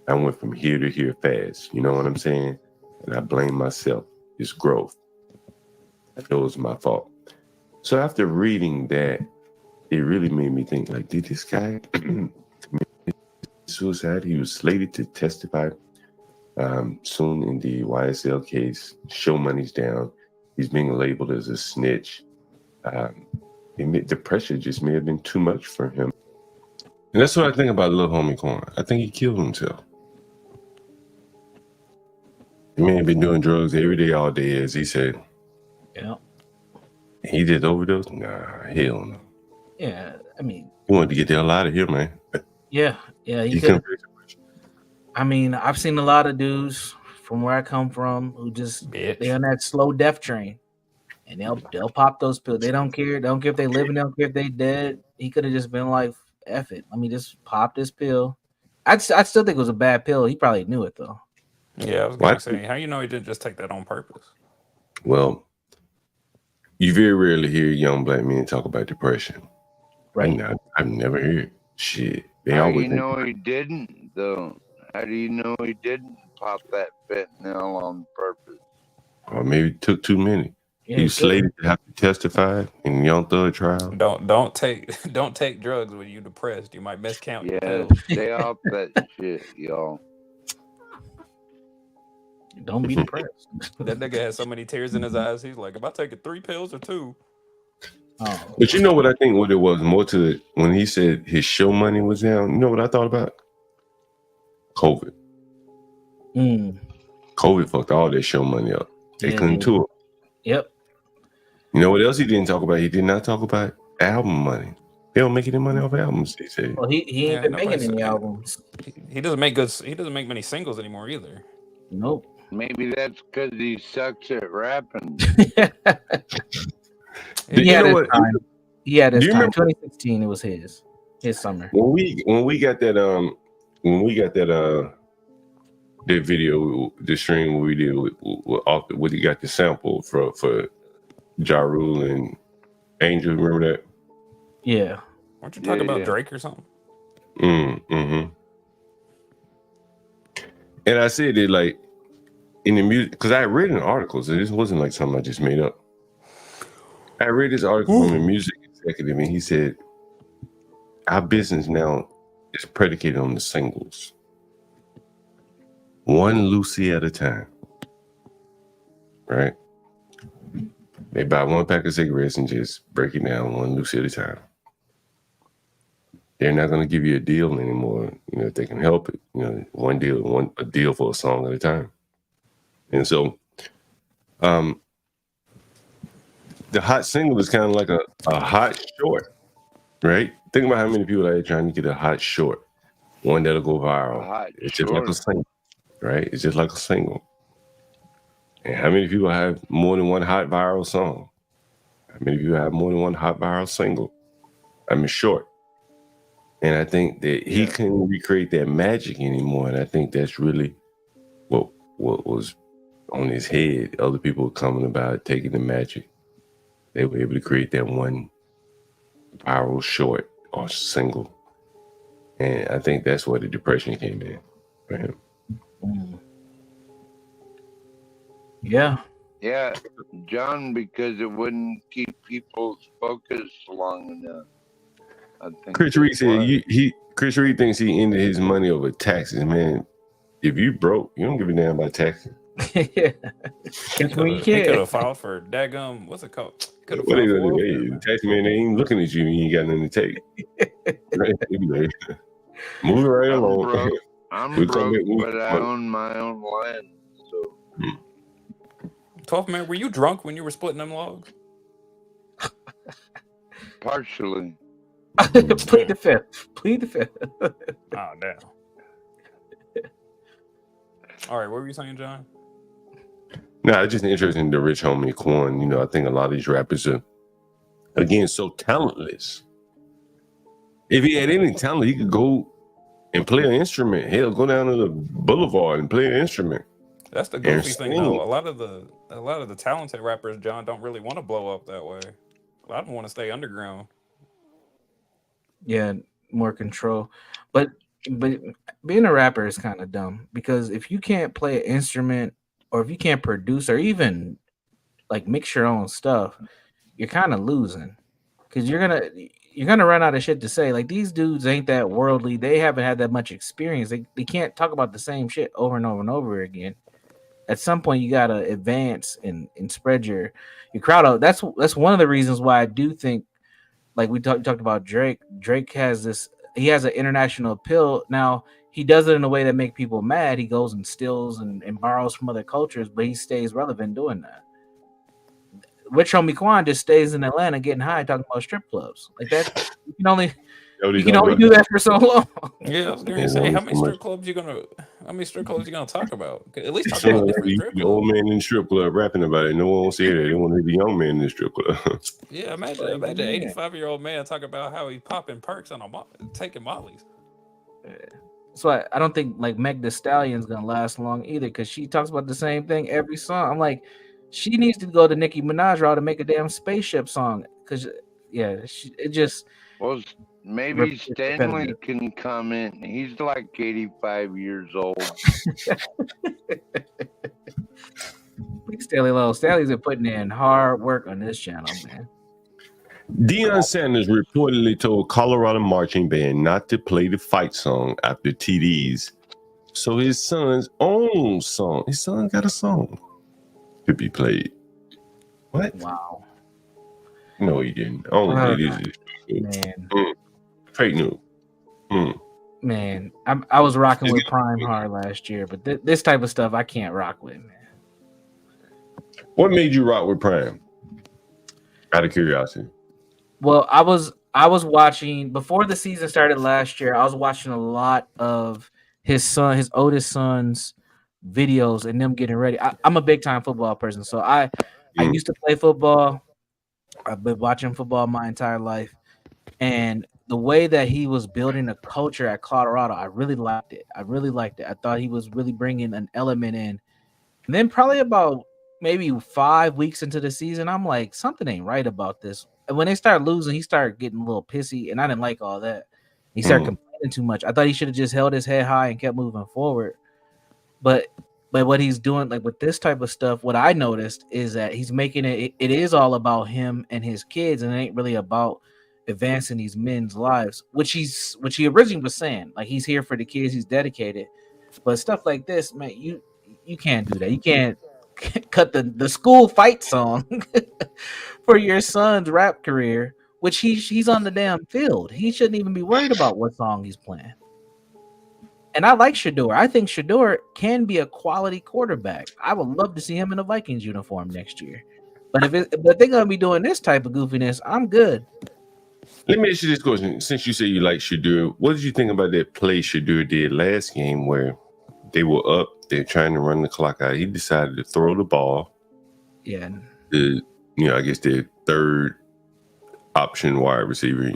I went from here to here fast. You know what I'm saying? And I blame myself. It's growth. I know it's my fault. So after reading that, it really made me think, like, did this guy commit suicide? He was slated to testify soon in the YSL case. Show money's down. He's being labeled as a snitch. The pressure just may have been too much for him. And that's what I think about Lil Homie Quan. I think he killed himself. The man been doing drugs every day, all day, as he said. Yeah. He did overdose? Nah, hell no. Yeah, I mean, He wanted to get the hell out of here, man. yeah, he He could. couldn't. I mean, I've seen a lot of dudes from where I come from who just Bitch. they're on that slow death train, and they'll pop those pills. They don't care. They don't care if they living. They don't care if they dead. He could have just been like, "F it, let me just pop this pill." I still think it was a bad pill. He probably knew it though. Yeah, I was gonna say, how you know he didn't just take that on purpose? Well, you very rarely hear young black men talk about depression. Right. I've never heard shit. They How always do you know he didn't, though? How do you know he didn't pop that fentanyl on purpose? or maybe took too many. Yeah, He was slated to have to testify in Young Thug trial. Don't take drugs when you depressed. You might miscount your Yeah, pills. stay off that shit, y'all. Don't be depressed. That nigga had so many tears in his eyes. He's like, "Am I taking 3 pills or 2?" Oh, But you know what I think? What it was more to it when he said his show money was down. You know what I thought about? COVID. COVID fucked all their show money up. They couldn't tour. Yep. You know what else he didn't talk about? He did not talk about album money. They don't make any money off albums, they say. Well, he ain't been making any albums. He doesn't make good. He doesn't make many singles anymore either. Nope. Maybe that's because he sucks at rapping. He had his what? time. He had his Do you time. remember- 2016, it was his summer. When we got that that video, the stream we did with he got the sample for Ja Rule and Angel, remember that? Yeah. Weren't you talking about yeah. Drake or something? Mm-hmm. And I said it like in the music because I read an article, so this wasn't like something I just made up. I read this article from a music executive, and he said our business now is predicated on the singles. one Lucy at a time. Right? They buy one pack of cigarettes and just break it down one Lucy at a time. They're not going to give you a deal anymore, if they can help it. A deal for a song at a time. And so, the hot single is kind of like a hot short, right? Think about how many people are trying to get a hot short, one that'll go viral. It's just like a single, right? It's just like a single. And how many people have more than one hot viral song? How many people have more than one hot viral single? Short. And I think that he couldn't recreate that magic anymore. And I think that's really what was on his head. Other people were coming about taking the magic. They were able to create that one viral short or single. And I think that's where the depression came in for him. Yeah. Yeah, John, because it wouldn't keep people's focus long enough. I think Chris Reed said Chris Reed thinks he ended his money over taxes. Man, if you broke, you don't give a damn about taxes. He could have filed for daggum. What's it called? What they gonna do? The tax man, they ain't looking at you and you ain't got nothing to take. Right? Move it right along. I'm broke, but I own my own land. So 12 man, were you drunk when you were splitting them logs? Partially. Plead the fifth. Oh, damn. All right, what were you saying, John? No, it's just interesting in the Rich Homie Quan. I think a lot of these rappers are, again, so talentless. If he had any talent, he could go and play an instrument. Hell, go down to the boulevard and play an instrument. That's the goofy thing, though. A lot of the talented rappers, John, don't really want to blow up that way. A lot of them want to stay underground. Yeah, more control. But being a rapper is kind of dumb because if you can't play an instrument or if you can't produce or even like mix your own stuff, you're kind of losing because you're gonna run out of shit to say. Like these dudes ain't that worldly. They haven't had that much experience. They can't talk about the same shit over and over and over again. At some point, you gotta advance and spread your crowd out. That's one of the reasons why I do think, like we talked about Drake. Drake has this. He has an international appeal. Now he does it in a way that make people mad. He goes and steals and borrows from other cultures, but he stays relevant doing that. Rich Homie Quan just stays in Atlanta getting high, talking about strip clubs like that. You can only do that for so long. Yeah, I was going to say, how many strip clubs you gonna talk about? At least talk about different strip clubs. The old man in the strip club rapping about it. No one wants to hear that. They want to hear the young man in the strip club. Yeah, imagine an 85-year-old man talk about how he popping perks on taking mollies. So I don't think like Meg Thee Stallion's gonna last long either because she talks about the same thing every song. I'm like, she needs to go to Nicki Minaj route to make a damn spaceship song because it just. Well, maybe Stanley can come in. He's like 85 years old. Stanley Lowe. Stanley's been putting in hard work on this channel, man. Deion Sanders reportedly told Colorado marching band not to play the fight song after TDs. So his son's own song, his son got a song to be played. What? Wow. No, he didn't. Oh, man. Fake news. Man, I was rocking with Prime hard last year, but this type of stuff I can't rock with, man. What made you rock with Prime? Out of curiosity. Well, I was watching before the season started last year. I was watching a lot of his oldest son's videos and them getting ready. I'm a big time football person, so I used to play football. I've been watching football my entire life, and the way that he was building a culture at Colorado, I really liked it. I thought he was really bringing an element in. And then probably about maybe 5 weeks into the season, I'm like, something ain't right about this. And when they start losing, he started getting a little pissy, and I didn't like all that. He started complaining too much. I thought he should have just held his head high and kept moving forward. But what he's doing, like with this type of stuff, what I noticed is that he's making it is all about him and his kids, and it ain't really about advancing these men's lives, which he originally was saying. Like, he's here for the kids, he's dedicated. But stuff like this, man, you can't do that. You can't cut the school fight song for your son's rap career, which he's on the damn field. He shouldn't even be worried about what song he's playing. And I like Shador. I think Shador can be a quality quarterback. I would love to see him in a Vikings uniform next year. But but they're gonna be doing this type of goofiness, I'm good. Let me ask you this question. Since you say you like Shador, what did you think about that play Shador did last game where they were up, they're trying to run the clock out. He decided to throw the ball. Yeah. I guess their third option wide receiver,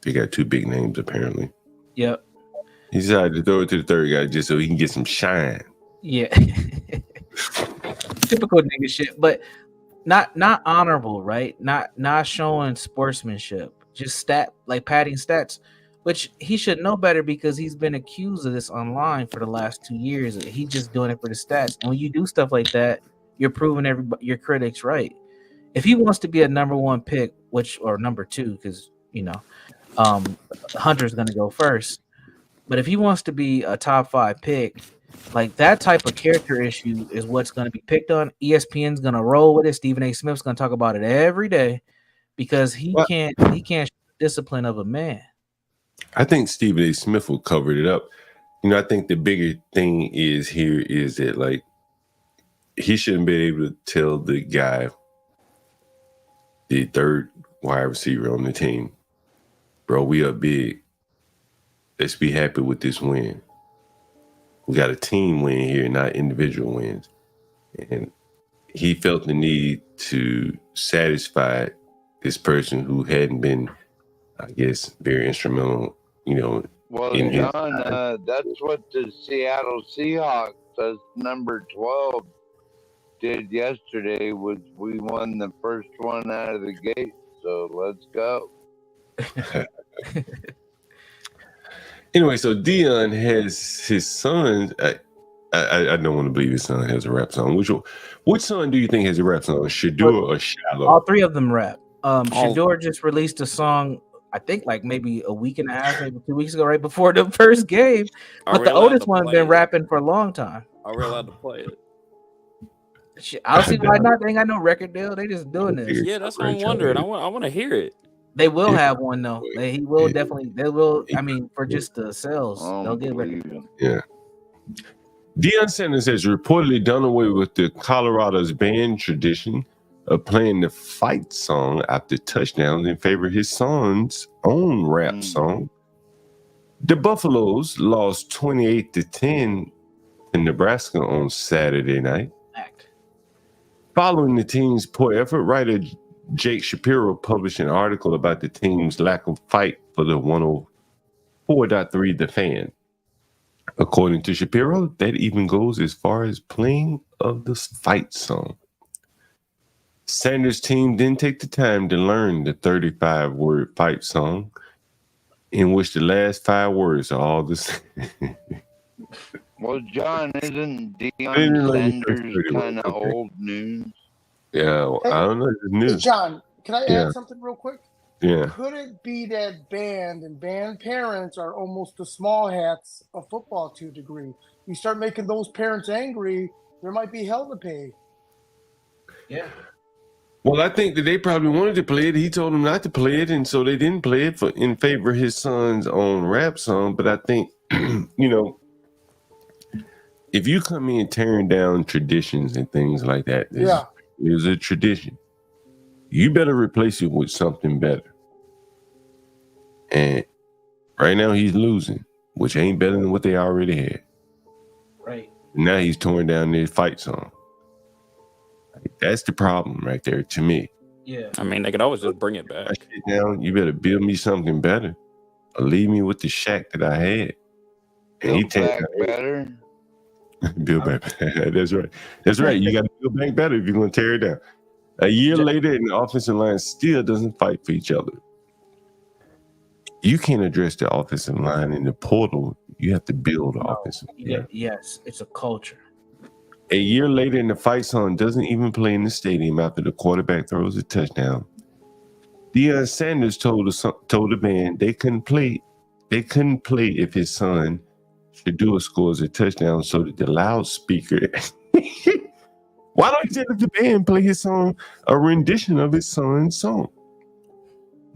they got two big names apparently. Yep. He decided to throw it to the third guy just so he can get some shine. Yeah. Typical nigga shit, but not honorable, right? Not showing sportsmanship. Just padding stats, which he should know better because he's been accused of this online for the last 2 years. He's just doing it for the stats. And when you do stuff like that, you're proving your critics right. If he wants to be a number one pick, or number two, because Hunter's gonna go first. But if he wants to be a top 5 pick, like that type of character issue is what's going to be picked on. ESPN's going to roll with it. Stephen A. Smith's going to talk about it every day because he can't show the discipline of a man. I think Stephen A. Smith will cover it up. I think the bigger thing is that like he shouldn't be able to tell the guy, the third wide receiver on the team, bro, we up big. Let's be happy with this win. We got a team win here, not individual wins. And he felt the need to satisfy this person who hadn't been, I guess, very instrumental, Well, in John, that's what the Seattle Seahawks, as number 12, did yesterday. Was we won the first one out of the gate. So let's go. Anyway, so Dion has his son. I don't want to believe his son has a rap song. Which son do you think has a rap song? Shador or Shallow? All three of them rap. Shador just released a song, I think like maybe a week and a half, maybe 2 weeks ago, right before the first game. But the oldest one's been rapping for a long time. Are we allowed to play it? I don't see why not. They ain't got no record deal. They just doing this. Yeah, that's what I'm wondering. I want to hear it. They will have one though. He will definitely. They will. I mean, for just the sales, they'll get record. Yeah. Deion Sanders has reportedly done away with the Colorado's band tradition of playing the fight song after touchdowns in favor of his son's own rap song. The Buffaloes lost 28-10 in Nebraska on Saturday night. Following the team's poor effort, writer Jake Shapiro published an article about the team's lack of fight for the 104.3 The Fan. According to Shapiro, that even goes as far as playing of the fight song. Sanders' team didn't take the time to learn the 35-word fight song, in which the last 5 words are all the same. Well, John, isn't Deion Sanders kind of old news? Yeah, I don't know. It's new. John, can I add something real quick? Yeah. Could it be that band and band parents are almost the small hats of football to a degree? You start making those parents angry, there might be hell to pay. Yeah. Well, I think that they probably wanted to play it. He told them not to play it, and so they didn't play it in favor of his son's own rap song. But I think, if you come in tearing down traditions and things like that, there's a tradition. You better replace it with something better. And right now he's losing, which ain't better than what they already had. Right. Now he's torn down their fight song. That's the problem right there to me. Yeah. I mean, they could always just bring it back. Now you better build me something better, or leave me with the shack that I had. And he back better. Build back. That's right. That's right. You got to build back better if you're going to tear it down. A year later, and the offensive line still doesn't fight for each other. You can't address the offensive line in the portal. You have to build the offensive line. Yes, it's a culture. A year later, and the fight song doesn't even play in the stadium after the quarterback throws a touchdown. Deion Sanders told the band they couldn't play if his son Shadua scores a touchdown so that the loudspeaker. Why don't you let the band play his song, a rendition of his son's song?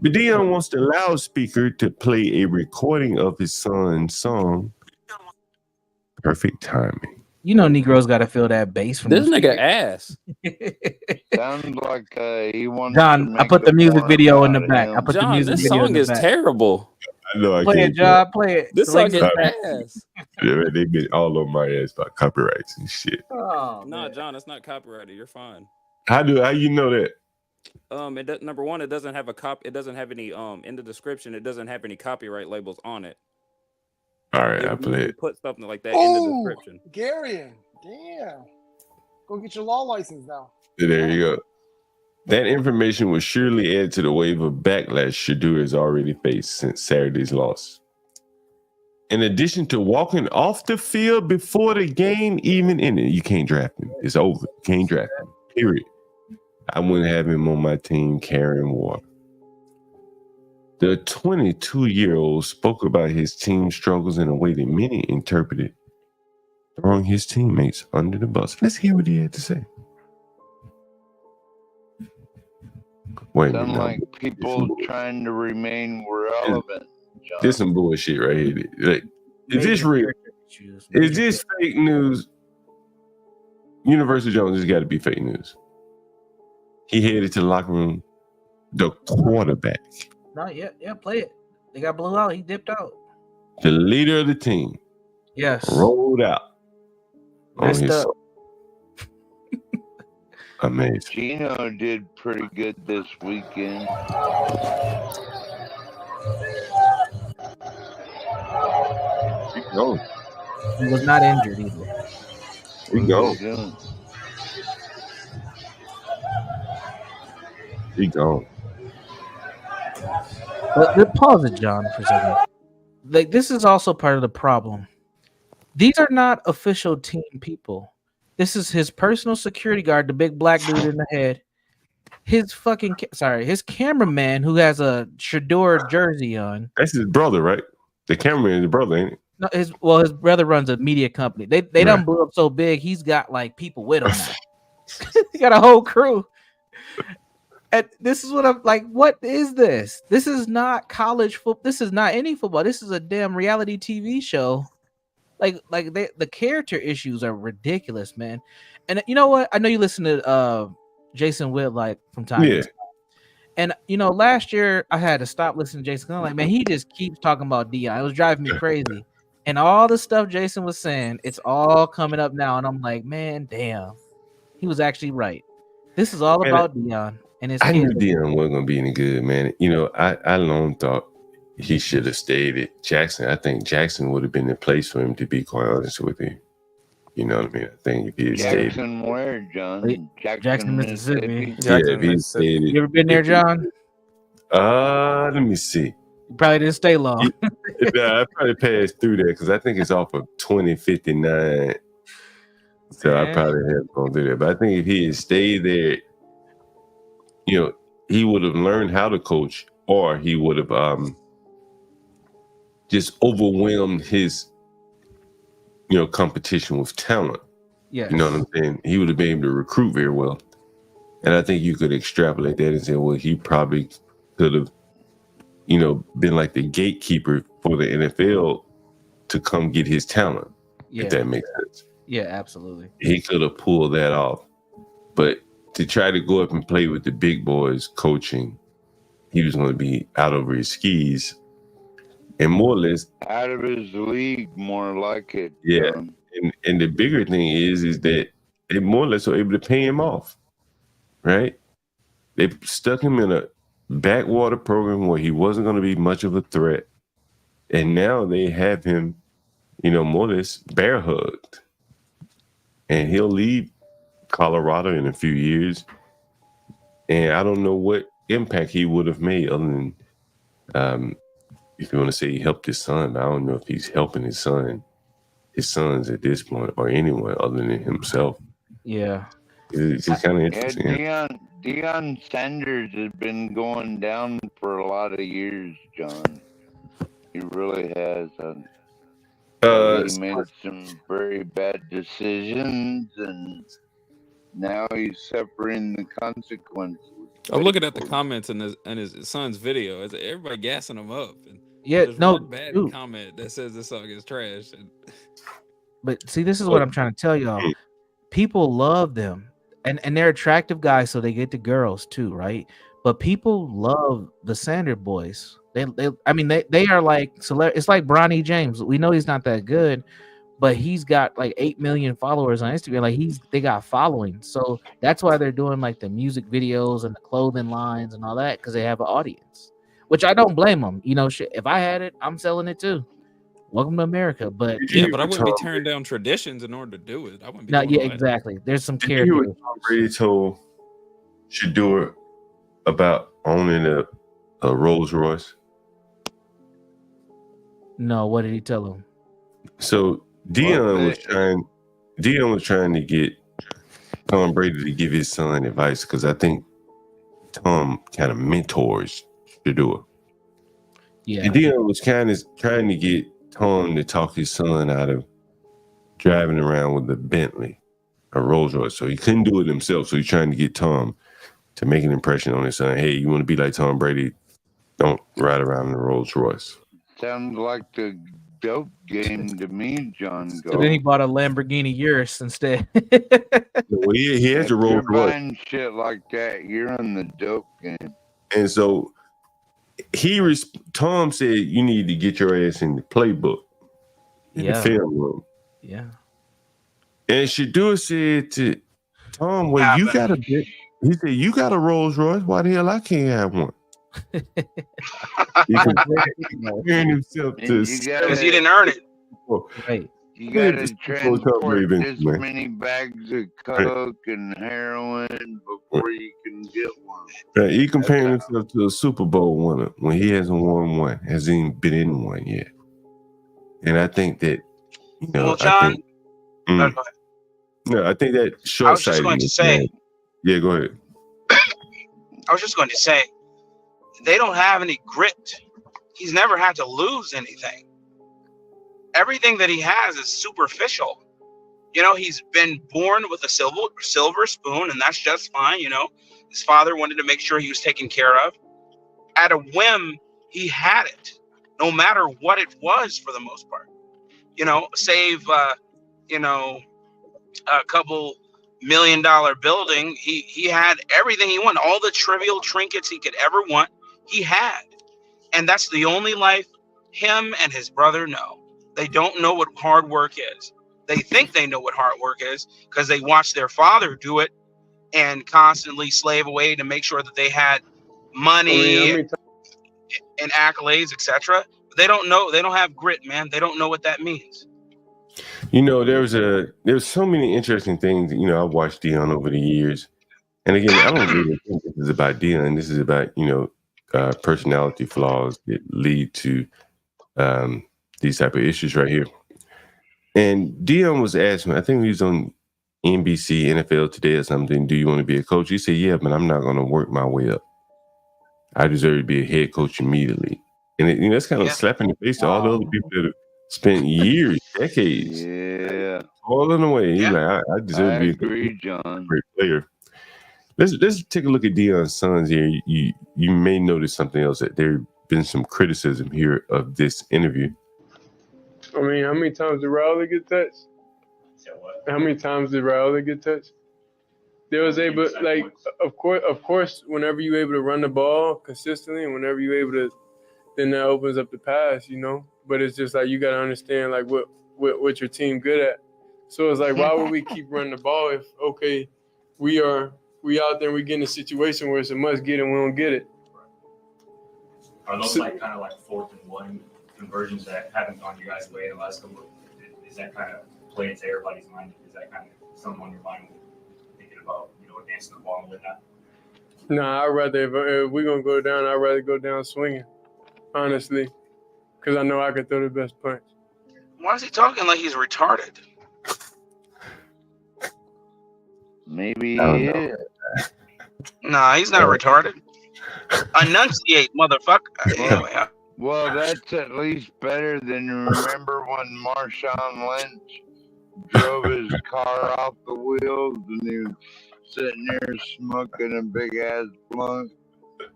But Dion wants the loudspeaker to play a recording of his son's song. Perfect timing. You know, Negroes got to feel that bass from This the nigga ass. Sounds like he wants John, to I make put the music porn video in the about back. him. I put the John, music this video in song the is back. terrible. I know I Play can't it, John. Play it. This Link song in is the back. ass. Yeah, man, they've been all on my ass about copyrights and shit. Oh, Nah, man. John, it's not copyrighted. You're fine. How you know that? Number one, it doesn't have it doesn't have any in the description. It doesn't have any copyright labels on it. All right, They I would play usually it. put something like that in the Oh, description. Garion. Damn. Go get your law license now. There you go. That information will surely add to the wave of backlash Shadua has already faced since Saturday's loss. In addition to walking off the field before the game even ended, you can't draft him. It's over. You can't draft him. Period. I wouldn't have him on my team carrying water. The 22-year-old spoke about his team struggles in a way that many interpreted throwing his teammates under the bus. Let's hear what he had to say. Wait a Sound minute. like people trying to remain relevant. John. There's some bullshit right here. Like, is this real? Is this fake news? Universal Jones has got to be fake news. He headed to the locker room. The quarterback, No, yeah, play it. They got blew out. He dipped out. the leader of the team, Yes. rolled out on Messed his up. Amazing. Gino did pretty good this weekend. He gone. He was not injured either. He gone. He gone. But pause it, John, for a second. Like, this is also part of the problem. These are not official team people. This is his personal security guard, the big black dude in the head. His his cameraman who has a Shador jersey on. That's his brother, right? The cameraman is his brother, ain't it? No, his brother runs a media company. They done blew up so big, he's got like people with him now. He got a whole crew. And this is what I'm like, what is this? This is not college football. This is not any football. This is a damn reality TV show. Like the character issues are ridiculous, man. And you know what? I know you listen to Jason Witt like from time to time. And you know, last year I had to stop listening to Jason. I'm like, man, he just keeps talking about Dion. It was driving me crazy. And all the stuff Jason was saying, it's all coming up now. And I'm like, man, damn, he was actually right. This is all about Dion and his I kids. knew Dion wasn't gonna be any good, man. You know, I long thought he should have stayed at Jackson. I think Jackson would have been the place for him, to be quite honest with you. You know what I mean? I think if he had stayed. Jackson where, John? Jackson, Mississippi. If he stayed. You ever been there, John? Let me see. You probably didn't stay long. Nah, I probably passed through there because I think it's off of 2059. So I probably have gone through there. But I think if he had stayed there, you know, he would have learned how to coach, or he would have just overwhelmed his, you know, competition with talent. Yeah. You know what I'm saying? He would have been able to recruit very well. And I think you could extrapolate that and say, well, he probably could have, you know, been like the gatekeeper for the NFL to come get his talent, if that makes sense. Yeah, absolutely. He could have pulled that off. But to try to go up and play with the big boys coaching, he was going to be out over his skis and more or less out of his league, more like it. Yeah. And the bigger thing is that they more or less were able to pay him off, right? They stuck him in a backwater program where he wasn't going to be much of a threat. And now they have him, you know, more or less bear hugged. And he'll leave Colorado in a few years. And I don't know what impact he would have made other than, if you want to say he helped his son, but I don't know if he's helping his sons at this point, or anyone other than himself. Yeah. It's kind of interesting. Yeah, Deion Sanders has been going down for a lot of years, John. He really has. He made some very bad decisions, and now he's suffering the consequences. I'm looking at the comments in his son's video. It's everybody gassing him up. And Yeah, there's no, one bad dude. comment that says this song is trash. And But see, this is what I'm trying to tell y'all. People love them, and they're attractive guys, so they get the girls too, right? But people love the Sander boys. They are like it's like Bronny James. We know he's not that good, but he's got like 8 million followers on Instagram. Like they got following, so that's why they're doing like the music videos and the clothing lines and all that, because they have an audience. Which I don't blame them. You know, shit, if I had it, I'm selling it too. Welcome to America. But yeah, but I wouldn't be tearing down traditions in order to do it. I wouldn't be. No, yeah, exactly. There's some character. Did you hear what Tom Brady told Shador about owning a Rolls Royce? No, what did he tell him? So Dion was trying to get Tom Brady to give his son advice, because I think Tom kind of mentors Shador. Yeah. And Dion was kind of trying to get Tom to talk his son out of driving around with a Bentley, a Rolls Royce. So he couldn't do it himself. So he's trying to get Tom to make an impression on his son. Hey, you want to be like Tom Brady? Don't ride around in a Rolls Royce. Sounds like the dope game to me, John. So then he bought a Lamborghini Urus instead. Well, he has a Rolls Royce. Buying shit like that, you're in the dope game. And so Tom said, you need to get your ass in the playbook, in the film room. Yeah. And Shador said to Tom, well, you got a bit. He said, you got a Rolls Royce. Why the hell I can't have one? He comparing himself to because he didn't earn it. Right. You gotta transport this many bags of coke and heroin before you can get one. Right, he comparing himself to a Super Bowl winner when he hasn't won one, hasn't even been in one yet. And I think that, you know, well, John, I think that short-sighted. I was just going to say. Yeah, go ahead. I was just going to say, they don't have any grit. He's never had to lose anything. Everything that he has is superficial. You know, he's been born with a silver spoon, and that's just fine. You know, his father wanted to make sure he was taken care of. At a whim, he had it, no matter what it was for the most part. You know, save, you know, a couple $1 million building. He had everything he wanted, all the trivial trinkets he could ever want, he had. And that's the only life him and his brother know. They don't know what hard work is. They think they know what hard work is because they watched their father do it and constantly slave away to make sure that they had money and accolades, etc. But they don't know. They don't have grit, man. They don't know what that means. You know, there's so many interesting things. You know, I've watched Dion over the years, and again, I don't really think this is about Dion. This is about, you know, personality flaws that lead to these type of issues right here. And Dion was asked me, I think he was on NBC NFL Today or something, do you want to be a coach? He said, yeah, but I'm not going to work my way up. I deserve to be a head coach immediately. And you know, that's kind of slapping the face to all the other people that have spent years, decades, toiling away. He's like, I deserve to be a great player. Let's take a look at Dion's sons here. You may notice something else, that there have been some criticism here of this interview. I mean, how many times did Riley get touched? How many times did Riley get touched? There was able, like, of course, whenever you're able to run the ball consistently, and whenever you're able to, then that opens up the pass, you know. But it's just like you got to understand, like, what your team good at. So it's like, why would we keep running the ball if, okay, we out there and we get in a situation where it's a must get and we don't get it? Are those like kind of like 4th and 1 conversions that haven't gone your guys' way in the last couple of, is that kind of play into everybody's mind? Is that kind of something on your mind thinking about, you know, advancing the ball and whatnot? Nah, I'd rather, if we're going to go down, I'd rather go down swinging, honestly, because I know I can throw the best punch. Why is he talking like he's retarded? Maybe he is. Nah, he's not retarded. Enunciate, motherfucker. Anyway, Well, that's at least better than remember when Marshawn Lynch drove his car off the wheels and he was sitting there smoking a big ass blunt,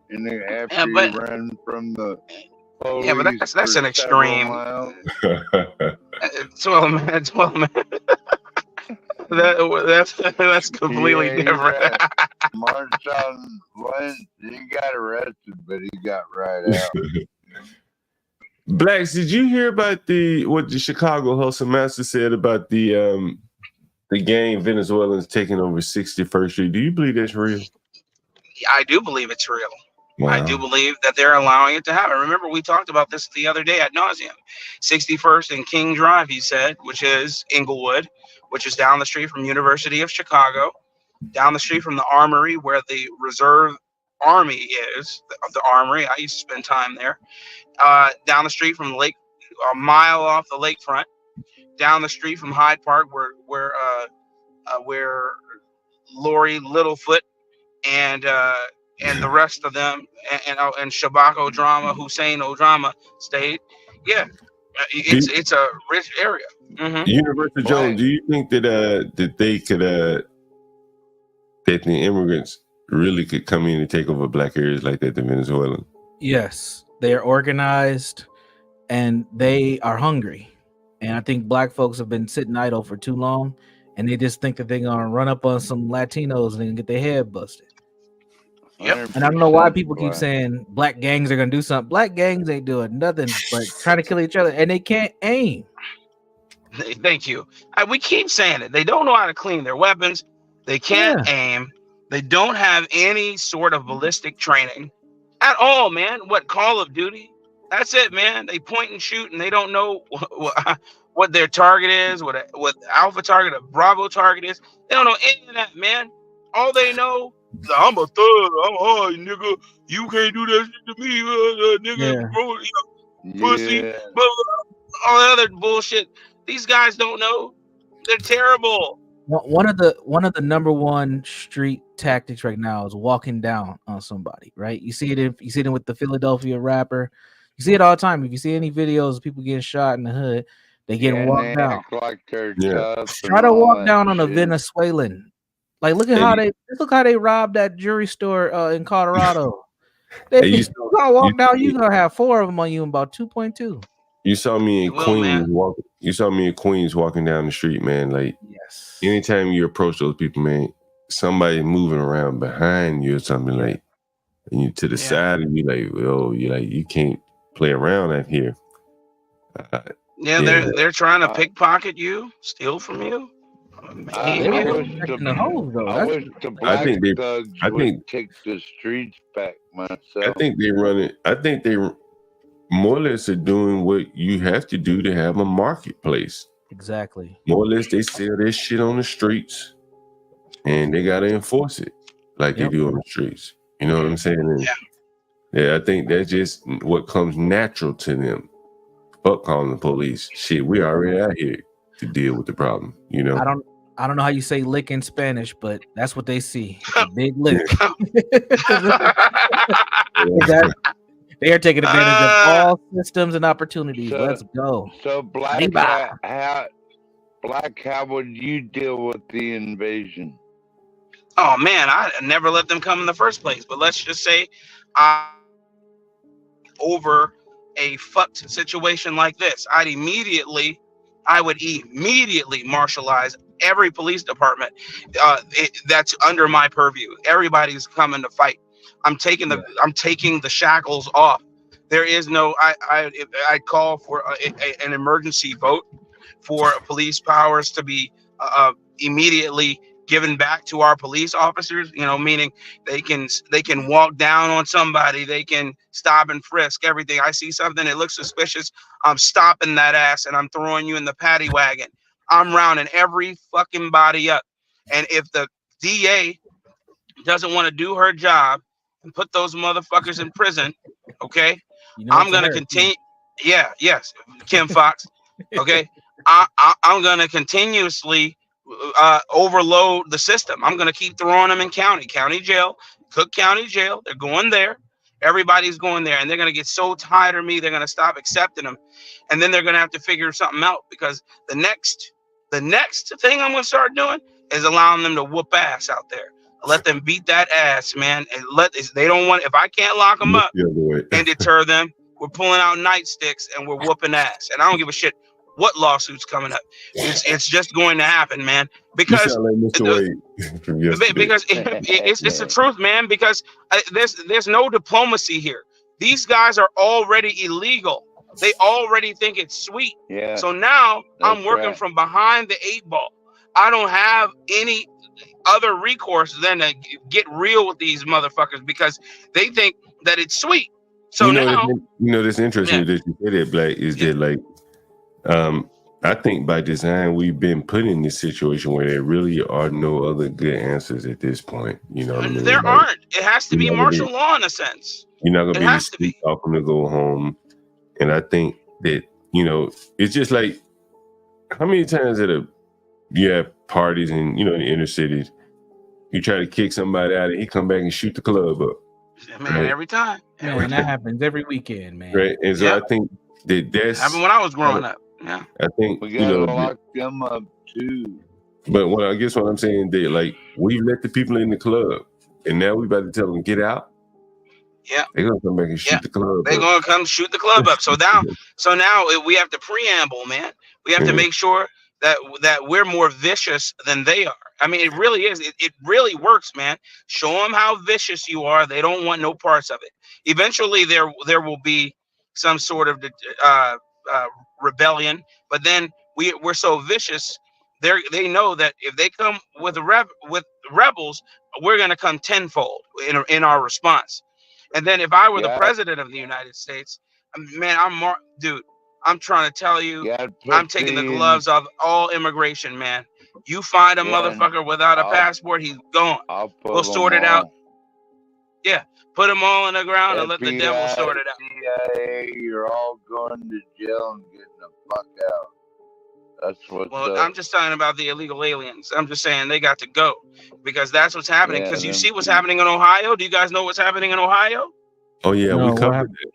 and then after he But ran from the yeah, but police that's for an several extreme. miles. 12 minutes. 12 minutes. That's completely Yeah, he's different. right. Marshawn Lynch, he got arrested, but he got right out. Blacks, did you hear about what the Chicago Hustle Master said about the gang Venezuelans taking over 61st Street? Do you believe that's real? I do believe it's real. Wow. I do believe that they're allowing it to happen. Remember, we talked about this the other day ad nauseum. 61st and King Drive, he said, which is Inglewood, which is down the street from University of Chicago, down the street from the Armory where the Reserve Army is, the Armory. I used to spend time there. Down the street from the lake, a mile off the lakefront. Down the street from Hyde Park, where Lori Littlefoot and the rest of them and Shabak O'Drama, Hussein O'Drama stayed. Yeah, it's a rich area. Mm-hmm. Universal Jones, do you think that they could that the immigrants really could come in and take over black areas like that, the Venezuelan? Yes, they are organized and they are hungry. And I think black folks have been sitting idle for too long, and they just think that they're gonna run up on some Latinos and get their head busted. Yep. And I don't know why people keep saying black gangs are gonna do something. Black gangs ain't doing nothing but trying to kill each other, and they can't aim. Thank you. We keep saying it. They don't know how to clean their weapons. They can't aim. They don't have any sort of ballistic training at all, man. What, Call of Duty? That's it, man. They point and shoot, and they don't know what their target is, what Alpha target, a Bravo target is. They don't know any of that, man. All they know is, I'm a thug. I'm hard, nigga. You can't do that shit to me, nigga. Yeah. Pussy. Blah, blah, all the other bullshit. These guys don't know. They're terrible. One of the number one street tactics right now is walking down on somebody, right? You see it with the Philadelphia rapper. You see it all the time. If you see any videos of people getting shot in the hood, they get walked down. Like they're tough. Try to walk down on a Venezuelan. Like, look how they robbed that jewelry store in Colorado. You gonna walk down, you gonna have 4 of them on you in about 2.2. You saw me in Queens walking. You saw me in Queens walking down the street, man. Like, anytime you approach those people, man, somebody moving around behind you or something, like, and you to the side, and you like, oh, you can't play around out here. They're trying to pickpocket you, steal from you. I wish the black thugs would take the streets back myself. I think they run it. I think they more or less are doing what you have to do to have a marketplace. Exactly. More or less, they sell their shit on the streets, and they gotta enforce it like they do on the streets. You know what I'm saying? And yeah, I think that's just what comes natural to them. Fuck calling the police. Shit, we already out here to deal with the problem. You know. I don't know how you say lick in Spanish, but that's what they see. A big lick. They are taking advantage of all systems and opportunities. Let's go. So Black, how would you deal with the invasion? Oh man, I never let them come in the first place. But let's just say, over a fucked situation like this, I would immediately marshalize every police department that's under my purview. Everybody's coming to fight. I'm taking the shackles off. There is no. I call for an emergency vote for police powers to be immediately given back to our police officers. You know, meaning they can walk down on somebody, they can stop and frisk everything. I see something that looks suspicious, I'm stopping that ass and I'm throwing you in the paddy wagon. I'm rounding every fucking body up. And if the DA doesn't want to do her job and put those motherfuckers in prison, okay, I'm gonna continue. Yeah, yes, Kim Fox. Okay, I'm gonna continuously overload the system. I'm gonna keep throwing them in county jail, Cook County Jail. They're going there, Everybody's going there, and they're gonna get so tired of me, they're gonna stop accepting them, and then they're gonna have to figure something out, because the next thing I'm gonna start doing is allowing them to whoop ass out there. Let them beat that ass, man, and they don't want. If I can't lock them up and deter them, we're pulling out nightsticks and we're whooping ass, and I don't give a shit what lawsuit's coming up. It's just going to happen, man. Because you sound like Mr. Wade from yesterday. Because it's the truth, man. Because there's no diplomacy here. These guys are already illegal. They already think it's sweet. Yeah. So now I'm working from behind the 8 ball. I don't have any other recourse than to get real with these motherfuckers, because they think that it's sweet. So that's interesting that you say that, Black, is that like I think by design we've been put in this situation where there really are no other good answers at this point. You know what I mean? There aren't. It has to be martial law in a sense. You're not gonna be able to talk them to go home. And I think that, it's just like, how many times you have parties in the inner cities, you try to kick somebody out and he come back and shoot the club up. Man, right? Every time. Man, that happens every weekend, man. Right. And so I think that's happened when I was growing up. Yeah. I think we gotta lock them up too. But I guess what I'm saying, that like we let the people in the club and now we about to tell them get out. Yeah. They're gonna come back and shoot the club. They're gonna come shoot the club up. So now we have to preamble, man. We have to make sure that we're more vicious than they are. I mean, it really is. It really works, man. Show them how vicious you are. They don't want no parts of it. Eventually, there will be some sort of rebellion. But then we're so vicious. They know that if they come with rebels, we're gonna come tenfold in our response. And then if I were the president of the United States, man, I'm trying to tell you, I'm taking the gloves off all immigration, man. You find a motherfucker without a passport, he's gone. We'll sort it out. Yeah, put them all in the ground and let the devil sort it out. CIA, you're all going to jail and getting the fuck out. That's what's up. I'm just talking about the illegal aliens. I'm just saying they got to go, because that's what's happening. Because you see what's happening in Ohio. Do you guys know what's happening in Ohio? Oh yeah, we covered it.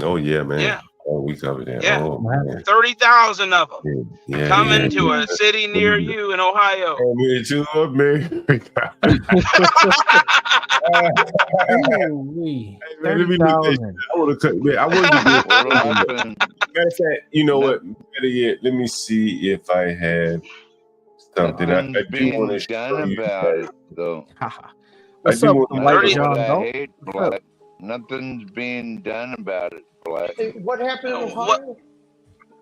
Oh yeah, man. Yeah. Oh, we covered that. Yeah. Oh, 30,000 of them coming to a city near you in Ohio. Oh, me too, man. Let me I want to cut. Man, I want to. Matter of fact, you know what? Better yet, let me see if I have something. I do want to show you about it, though. What's up, White John? Nothing's being done about it, Black. Hey, what happened in Ohio?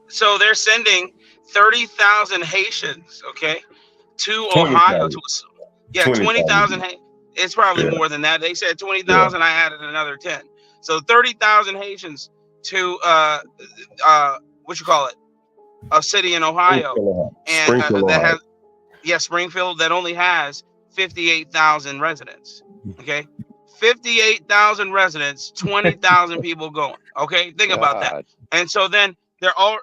So they're sending 30,000 Haitians, to Ohio. 20,000. It's probably more than that. They said 20,000. I added another 10. So 30,000 Haitians to a city in Ohio, and that has Springfield, that only has 58,000 residents. 58,000 residents, 20,000 people going. Think about that. And so then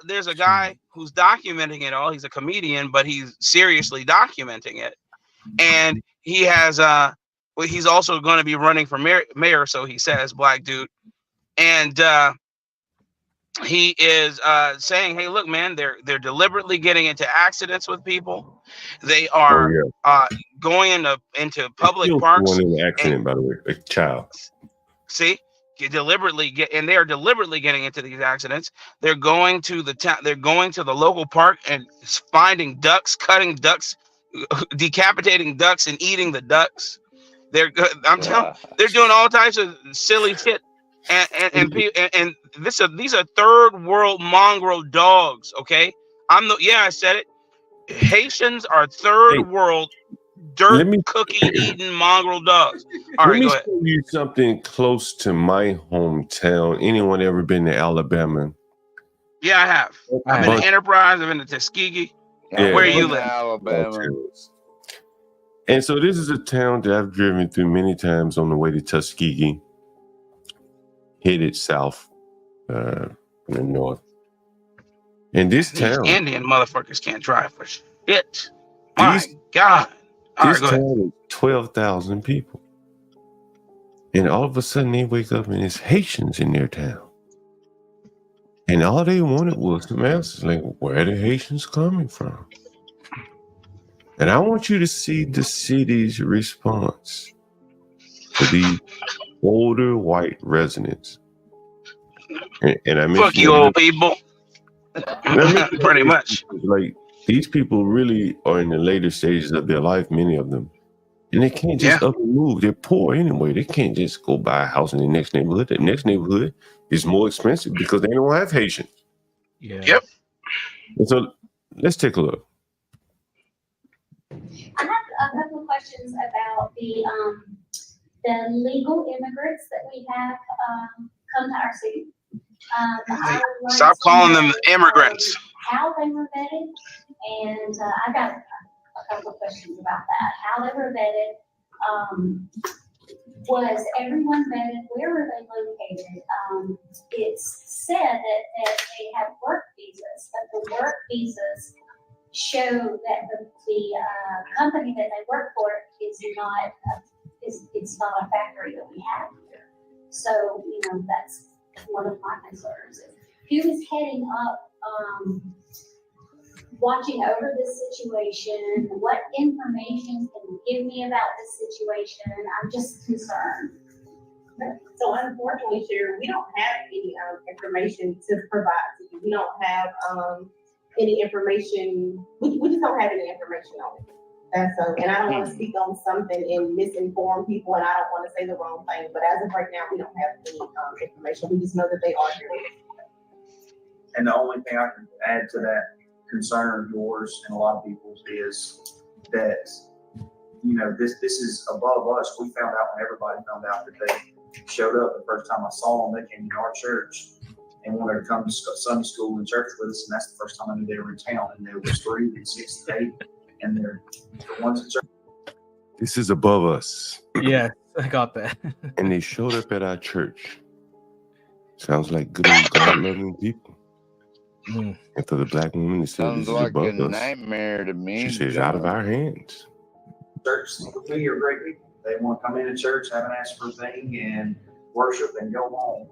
there's a guy who's documenting it all. He's a comedian, but he's seriously documenting it. And he has he's also going to be running for mayor, so he says, black dude. And he is saying, hey, look, man, they're deliberately getting into accidents with people. They are going into public parks. One in the accident, by the way, a child. See, they are deliberately getting into these accidents. They're going to they're going to the local park and finding ducks, cutting ducks, decapitating ducks, and eating the ducks. They're doing all types of silly shit. And these are third world mongrel dogs. I said it. Haitians are third world dirt cookie eating mongrel dogs. All right, go ahead. Let me show you something close to my hometown. Anyone ever been to Alabama? Yeah, I have. I've been to Enterprise. I've been to Tuskegee. Yeah, where you live? Alabama. And so this is a town that I've driven through many times on the way to Tuskegee, headed south from the north. And this town, these Indian motherfuckers can't drive for shit. My God. This town is 12,000 people. And all of a sudden they wake up and it's Haitians in their town. And all they wanted was some answers, like, where are the Haitians coming from? And I want you to see the city's response to these older white residents. And I mentioned Fuck you, old people. Pretty much. Like, these people really are in the later stages of their life, many of them. And they can't just up and move. They're poor anyway. They can't just go buy a house in the next neighborhood. The next neighborhood is more expensive because they don't have Haitians. Yeah. Yep. And so let's take a look. I have a couple of questions about the legal immigrants that we have come to our city. Stop calling them immigrants. How they were vetted, and I got a couple of questions about that. How they were vetted. Was everyone vetted? Where were they located? It's said that they have work visas, but the work visas show that the company that they work for is not it's not a factory that we have here. So that's one of my concerns. Who is heading up, watching over this situation? What information can you give me about this situation? I'm just concerned. So unfortunately, Sherry, we don't have any information to provide to you. We don't have any information. We just don't have any information on it. And so, and I don't want to speak on something and misinform people, and I don't want to say the wrong thing. But as of right now, we don't have any information. We just know that they are here. And the only thing I can add to that concern of yours and a lot of people's is that, this is above us. We found out when everybody found out that they showed up the first time I saw them. They came to our church and wanted to come to Sunday school and church with us, and that's the first time I knew they were in town. And there was 3 and 6 and 8, and they're the ones at church. This is above us. Yeah, I got that. And they showed up at our church. Sounds like good old God-loving people. And for the black woman, it says Sounds this is like above a us. nightmare to me. She says out of our hands. Church, we are great people. They want to come into church, have an ask for a thing, and worship and go home.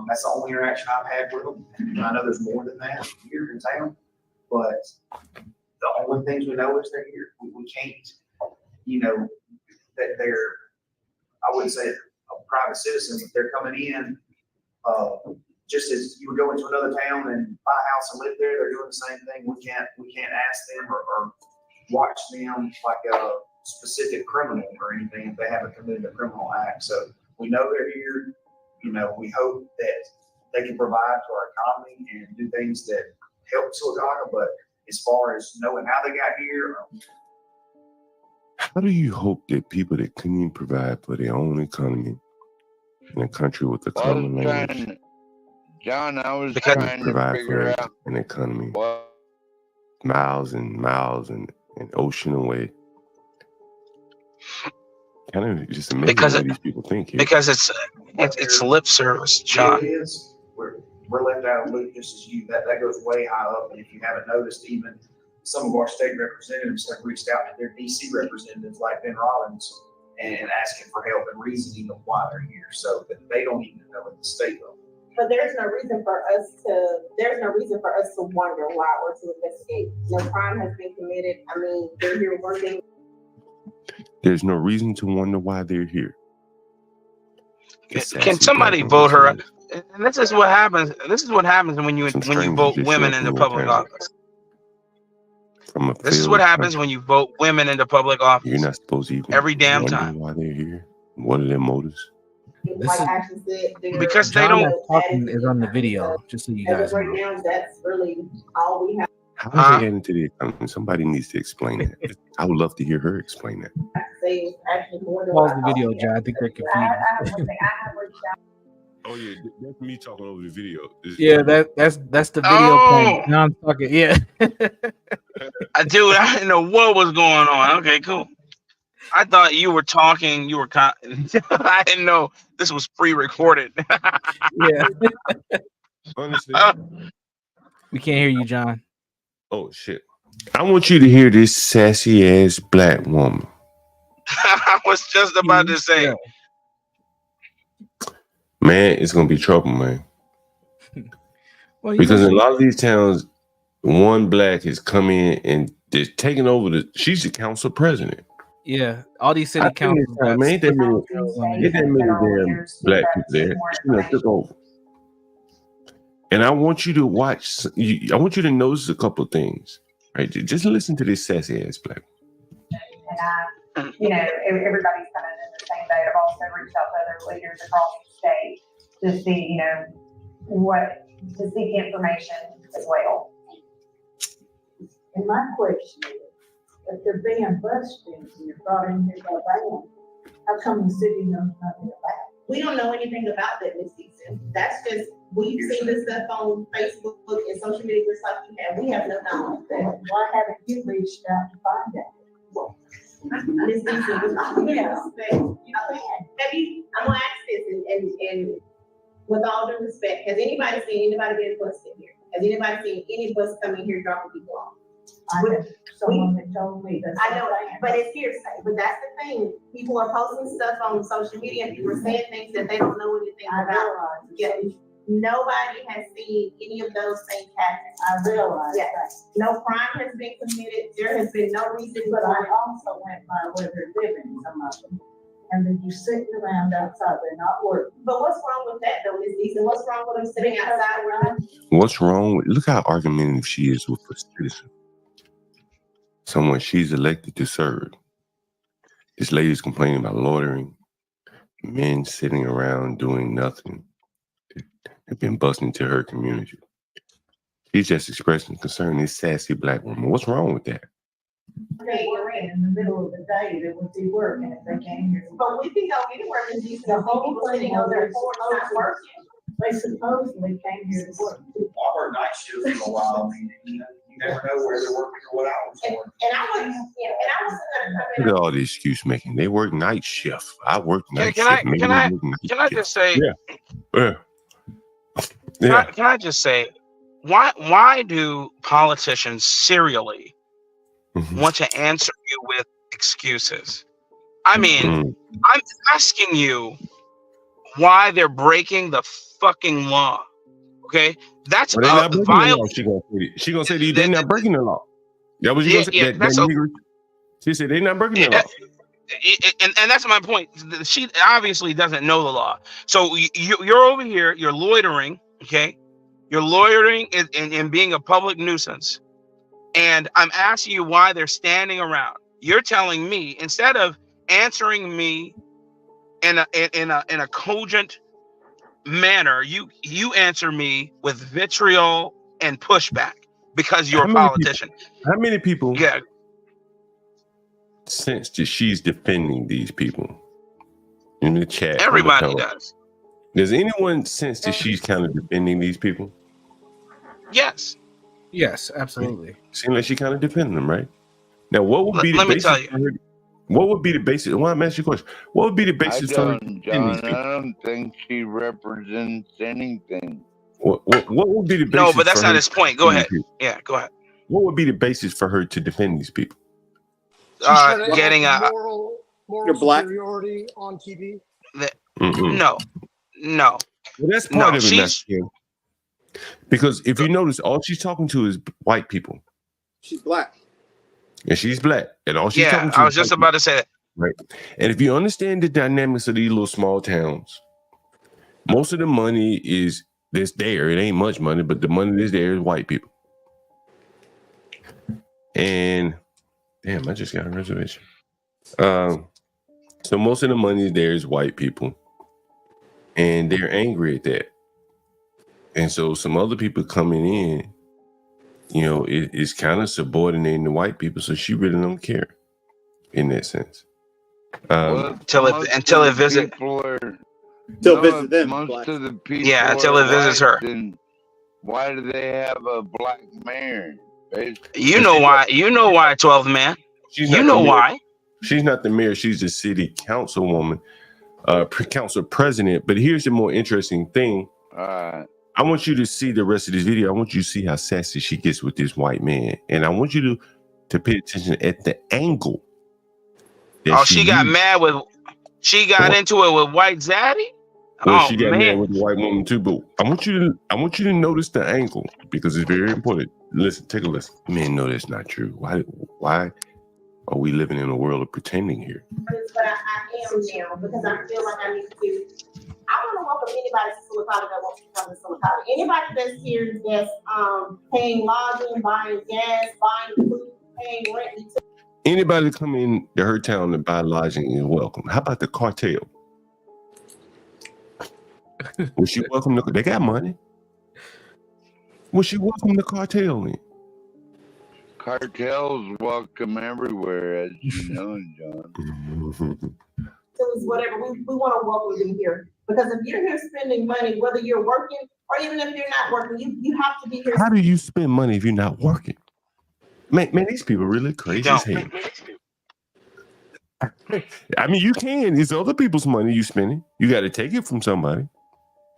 That's the only interaction I've had with them. And I know there's more than that here in town, but the only things we know is they're here. We can't, that they're, I wouldn't say a private citizen, but they're coming in, just as you would go into another town and buy a house and live there, they're doing the same thing. We can't ask them or watch them like a specific criminal or anything if they haven't committed a criminal act. So we know they're here. We hope that they can provide to our economy and do things that help Silicaca. But as far as knowing how they got here, how do you hope that people that couldn't even provide for their own economy in a country with a common language, John, I was trying trying to to provide figure for out an economy what miles and miles and ocean away? Kind of just amazing what these people think here. Because it's lip service, John. it is. We're left out of the loop just as you. That goes way high up. And if you haven't noticed, even some of our state representatives have reached out to their DC representatives like Ben Robbins and asking for help and reasoning of why they're here. So that they don't even know at the state level. But there's no reason for us to wonder why or to investigate. No crime has been committed. I mean, they're here working. There's no reason to wonder why they're here. Can somebody vote her up? And this is what happens. This is what happens when you vote women into public office. This is what happens when you vote women into public office. You're not supposed to even every damn wonder time. why they're here. What are their motives? Because they John don't. that's talking is on the video, just so you guys Right know. now, that's really all we have. How are they adding to the economy? Somebody needs to explain that. I would love to hear her explain that. to say is actually more than Pause what the I video, thought. John. I think they're I have confused. one thing. I have reached out. Oh yeah, that's me talking over the video. Yeah, that's the video playing. John's talking. Yeah. Dude, I didn't know what was going on. Okay, cool. I thought you were talking. You were. I didn't know this was pre-recorded. Yeah. Honestly, We can't hear you, John. oh shit! I want you to hear this sassy ass black woman. I was just about to say. man, it's gonna be trouble, man. Well, you Because in a mentioned, lot of these towns, well, you because in a mentioned, lot of these towns, one black has come in and they're taking over she's the council president. yeah, all these I city think this councils time, got ain't that many, women ain't in. that many damn black people there. She done took over. And I want you to watch. I want you to notice a couple of things. Right, just listen to this sassy ass black. And everybody's kind of in the same boat. I've also reached out to other leaders across the state to see, to seek information as well. And my question is, if they're being bus students and you're brought in here by van, how come the city knows nothing about it? We don't know anything about that this season. That's just, we've seen this stuff on Facebook and social media just like you have. We have no knowledge. Why haven't you reached out to find out? This season, I'm gonna ask this and with all due respect, has anybody seen anybody get busted here? Has anybody seen any bus coming here dropping people off? I know someone that told me that. I know, but it's hearsay. But that's the thing. People are posting stuff on social media and people are saying things that they don't know anything about. Yeah. Nobody has seen any of those things happen. I realize that. No crime has been committed. There has been no reason. But I also went by where they're living, some of them. And they're just sitting around outside, they're not working. But what's wrong with that though, Ms. Eason? What's wrong with them sitting outside around? What's wrong? Look how argumentative she is with a citizen. Someone she's elected to serve. This lady's complaining about loitering, men sitting around doing nothing. They've been busting into her community. She's just expressing concern. This sassy black woman. What's wrong with that? They were in the middle of the day, they would be working if they came here. But we can go anywhere, Ms. Eason. The whole people sitting on their porch not working. They supposedly came here to work. I worked night shifts for a while. I mean, you never know where they're working or what hours they're working. And I wasn't gonna come in. Look at all the excuse making. They work night shift. I work night Can shift. I Maybe can they I work night can I shift. just say Yeah. Yeah. can I just say why do politicians serially want to answer you with excuses? I mean, I'm asking you why they're breaking the fucking law. Okay, that's Well, they're not breaking the law. violation. She gonna say they're not breaking the law. That was you gonna say. That nigger, she said they're not breaking the law. And that's my point. She obviously doesn't know the law. So you're over here, you're loitering, okay? You're loitering and being a public nuisance. And I'm asking you why they're standing around. You're telling me, instead of answering me in a cogent manner, you answer me with vitriol and pushback because you're a politician. How many people sense that she's defending these people in the chat? Everybody does. Does anyone sense that she's kind of defending these people? Yes. Yes, absolutely. Seems like she kind of defending them, right? Now, what would be the basis? Let me tell you. What would be the basis? Well, I'm asking you a question. What would be the basis for her defending these people? I don't think she represents anything. What would be the basis? No, but that's for not her his to point. Go defend ahead. these people? Yeah, go ahead. What would be the basis for her to defend these people? Getting a moral superiority on TV. No. Well, that's part of it. She's because if you notice, all she's talking to is white people. She's black. And she's black. And all she's talking to I was just about to say that. Right. And if you understand the dynamics of these little small towns, most of the money is that's there. It ain't much money, but the money that's there is white people. And damn, I just got a reservation. So most of the money there is white people. And they're angry at that. And so some other people coming in, it's kind of subordinating the white people. So she really don't care in that sense. Until it visits. Until visit them. Most of the people. Yeah, until it visits her. Then why do they have a black mayor? You know why? You know why, 12th man. You know why? She's not the mayor. She's the city councilwoman, council president. But here's the more interesting thing. I want you to see the rest of this video. I want you to see how sassy she gets with this white man. And I want you to pay attention at the angle. She got mad with, she got into it with White Zaddy? Well, Oh she got married man. with a white woman too, but I want you to notice the angle because it's very important. Listen, take a listen. Men know that's not true. Why are we living in a world of pretending here? But I am now because I feel like I need to. I want to welcome anybody to Silicon that wants to come to Silicon. Anybody that's here that's paying lodging, buying gas, buying food, paying rent. Anybody come in to her town to buy lodging is welcome. How about the cartel? Was she welcome to? They got money. Was she welcome the cartel in? Cartels welcome everywhere, as you know, John. So it's whatever we want to welcome them here because if you're here spending money, whether you're working or even if you're not working, you have to be here. How do you spend money if you're not working? Man, these people really crazy as hell. I mean, you can. It's other people's money you spending. You got to take it from somebody,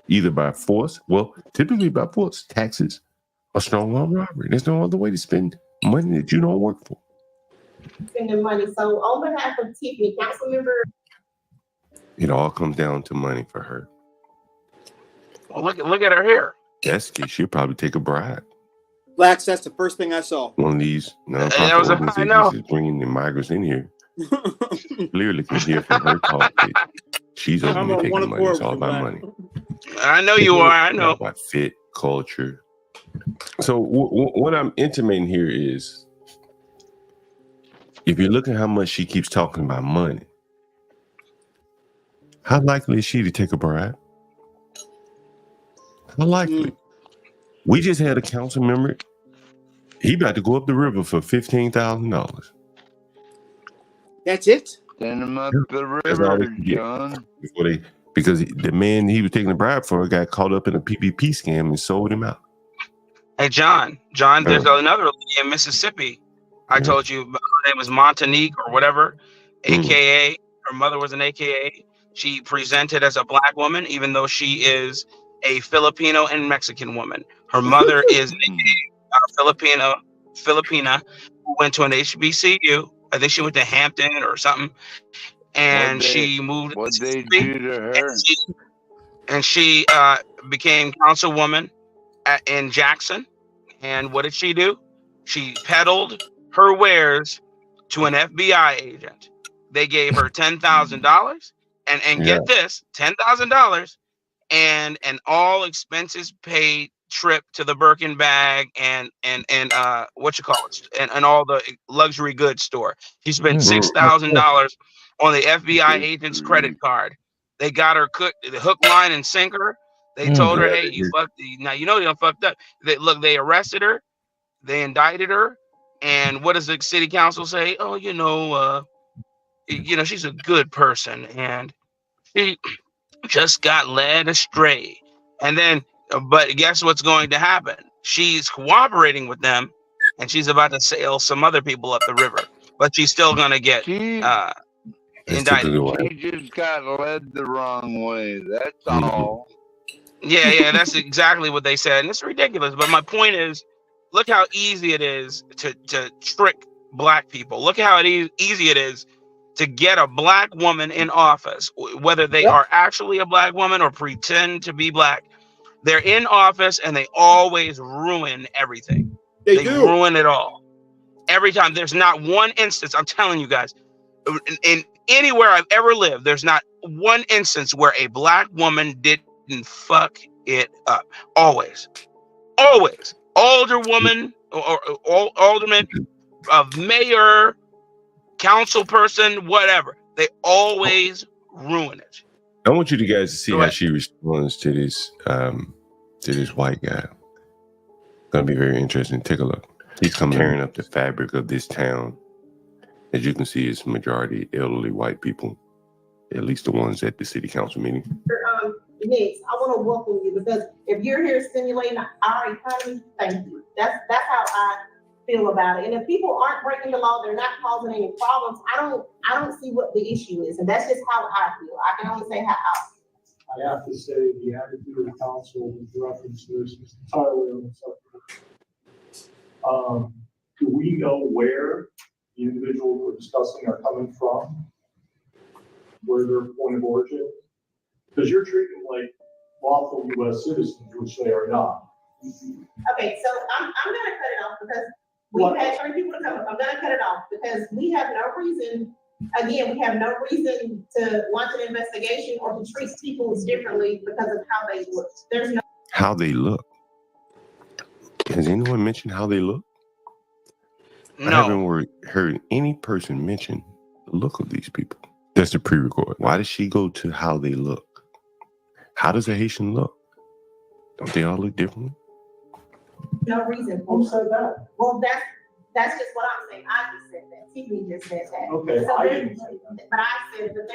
either by force. Well, typically by force, taxes, or strong arm robbery. There's no other way to spend money that you don't work for. Spending money. So on behalf of Tiffany, council member. It all comes down to money for her. Well, look at her here. That's the case. She'll probably take a bribe. Blacks, that's the first thing I saw. One of these nonprofit organizations is bringing the migrants in here. Clearly can hear from her talk that she's openly taking money. It's all about money. I know you are. I know. About fit, culture. So what I'm intimating here is, if you look at how much she keeps talking about money, how likely is she to take a bribe? How likely? We just had a council member. He about to go up the river for $15,000. That's it? Send him up the river, John. Because the man he was taking the bribe for got caught up in a PPP scam and sold him out. Hey, John, there's another lady in Mississippi. I told you her name was Montanique or whatever, AKA. Her mother was an AKA. She presented as a black woman, even though she is a Filipino and Mexican woman. Her mother is a Filipina who went to an HBCU. I think she went to Hampton or something. And she moved. What they do to her? And she became councilwoman in Jackson. And what did she do? She peddled her wares to an FBI agent. They gave her $10,000 and get this, $10,000 and an all expenses paid trip to the Birkin bag and what you call it and all the luxury goods store. She spent $6,000 on the FBI agent's credit card. They got her the hook, line, and sinker. They told her, "Hey, you fucked. Now you know you done fucked up." They arrested her. They indicted her. And what does the city council say? Oh, she's a good person, and she just got led astray. And then, but guess what's going to happen? She's cooperating with them, and she's about to sail some other people up the river. But she's still going to get indicted. She just got led the wrong way. That's all. Yeah, that's exactly what they said, and it's ridiculous. But my point is, look how easy it is to trick black people. Look how easy it is to get a black woman in office, whether they are actually a black woman or pretend to be black. They're in office and they always ruin everything. They ruin it all. Every time. There's not one instance, I'm telling you guys, in anywhere I've ever lived, there's not one instance where a black woman didn't fuck it up. Always. Older woman or alderman, mayor, council person, whatever. They always ruin it. I want you guys to see how she responds to this white guy. Gonna be very interesting. Take a look. He's tearing up the fabric of this town. As you can see, it's majority elderly white people, at least the ones at the city council meeting. Next, I want to welcome you because if you're here stimulating our economy, thank you. That's how I feel about it. And if people aren't breaking the law, they're not causing any problems. I don't see what the issue is, and that's just how I feel. I can only say how I feel. I have to say the attitude of the council with reference to this is entirely unacceptable. Do we know where the individuals we're discussing are coming from? Where their point of origin? because you're treating them like lawful U.S. citizens, which they are not. Okay, so I'm gonna cut it off because we've had 3 people to come up. I'm gonna cut it off because we have no reason, again, we have no reason to launch an investigation or to treat people differently because of how they look. There's no. How they look. Has anyone mentioned how they look? No. I haven't heard any person mention the look of these people. That's the pre-record. Why does she go to how they look? How does a Haitian look? Don't they all look different? No reason. Who said that? Well, that's just what I'm saying. I just said that. TV just said that. Okay, So I didn't say that. but I said that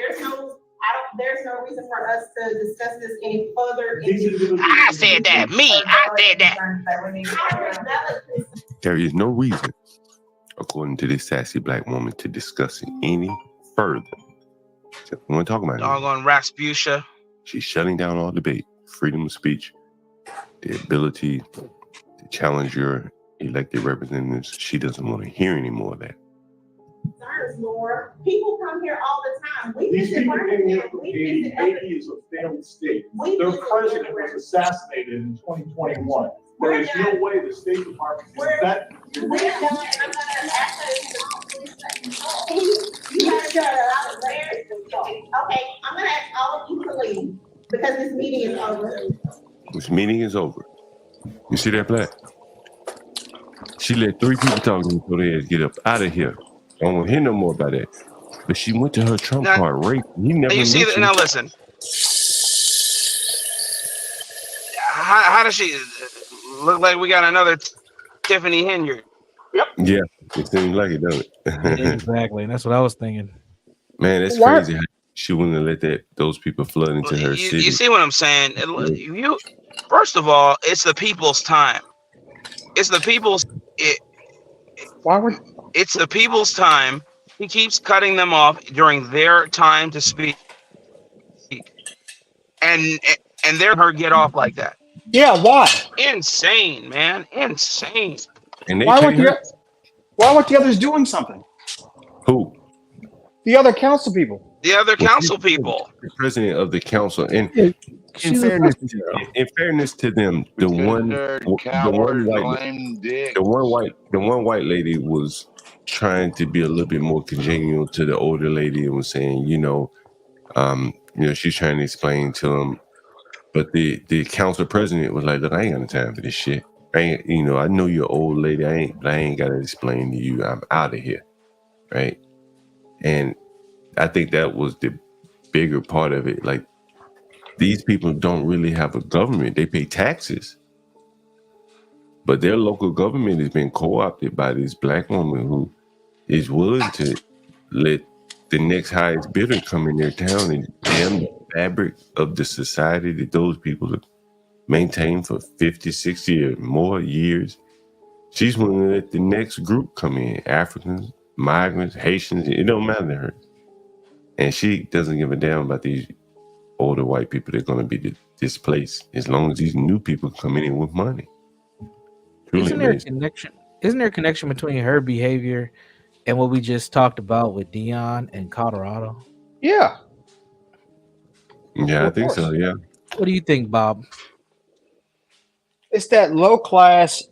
there's no reason for us to discuss this any further. I said that. I said that. There is no reason, according to this sassy black woman, to discuss it any further. So we want to talk about it. Doggone Rasputia. She's shutting down all debate, freedom of speech, the ability to challenge your elected representatives. She doesn't want to hear any more of that. There's more. People come here all the time. We These visit people came here Birmingham. from We Haiti. visit Haiti is a failed state. Their president was assassinated in 2021. There is no way the State Department can vet. We're done. I'm gonna ask you gotta shut up. Okay, I'm gonna ask all of you to leave because this meeting is over. This meeting is over. You see that, Black? She let 3 people talk to me so they had to get up out of here. I don't want to hear no more about that. But she went to her Trump card race. He never You see that? Now listen. How does she look like? We got another Tiffany Henyard. Yeah, it seems like it, doesn't it? Exactly. That's what I was thinking. Man, that's crazy. How she wouldn't let those people flood into her city. You see what I'm saying? You first of all, it's the people's time. It's the people's. It's the people's time. He keeps cutting them off during their time to speak, and they're her get off like that. Yeah, why? Insane, man. Insane. And they Why weren't the others doing something? Who? The other council people. The other council people. The president of the council. And in fairness to them, the one white lady was trying to be a little bit more congenial to the older lady and was saying, she's trying to explain to them. But the council president was like, look, I ain't got no time for this shit. I know you're old lady. I ain't got to explain to you. I'm out of here. Right. And I think that was the bigger part of it. Like, these people don't really have a government. They pay taxes. But their local government has been co-opted by this black woman who is willing to let the next highest bidder come in their town and damn the fabric of the society that those people have maintained for 50, 60 or more years. She's willing to let the next group come in. Africans, migrants, Haitians, it don't matter to her. And she doesn't give a damn about these older white people that are going to be displaced as long as these new people come in with money. Isn't there a connection between her behavior and what we just talked about with Dion and Colorado? Yeah. Yeah, I think so, yeah. What do you think, Bob? It's that low class,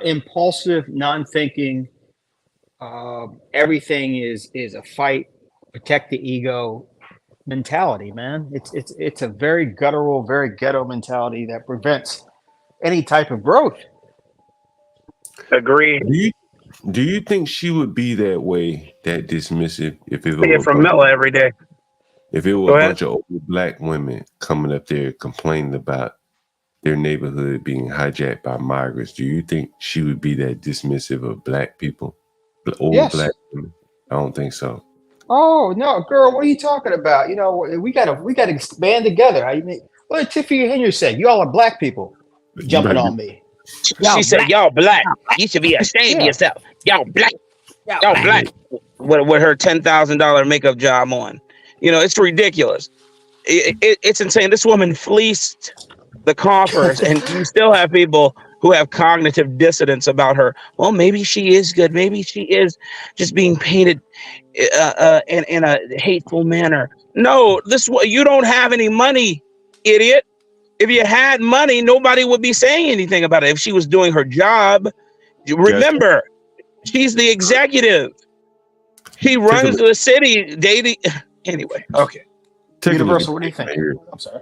impulsive, non-thinking, everything is a fight, protect the ego mentality, man. It's a very guttural, very ghetto mentality that prevents any type of growth. Agreed. Do you think she would be that way, that dismissive, if it were from Miller every day? If it were a bunch of old black women coming up there complaining about their neighborhood being hijacked by migrants, do you think she would be that dismissive of black people? Old black women? I don't think so. Oh no, girl, what are you talking about? We gotta expand together. What did Tiffany Henyard say? You all are black people jumping on me. She said, "Y'all black. You should be ashamed of yourself. Y'all black. Y'all black." With her $10,000 makeup job on, it's ridiculous. It's insane. This woman fleeced the coffers, and you still have people who have cognitive dissonance about her. Well, maybe she is good. Maybe she is just being painted in a hateful manner. No, you don't have any money, idiot. If you had money, nobody would be saying anything about it. If she was doing her job, remember, she's the executive. She runs the city daily. Anyway, okay. Universal, what do you think? I'm sorry.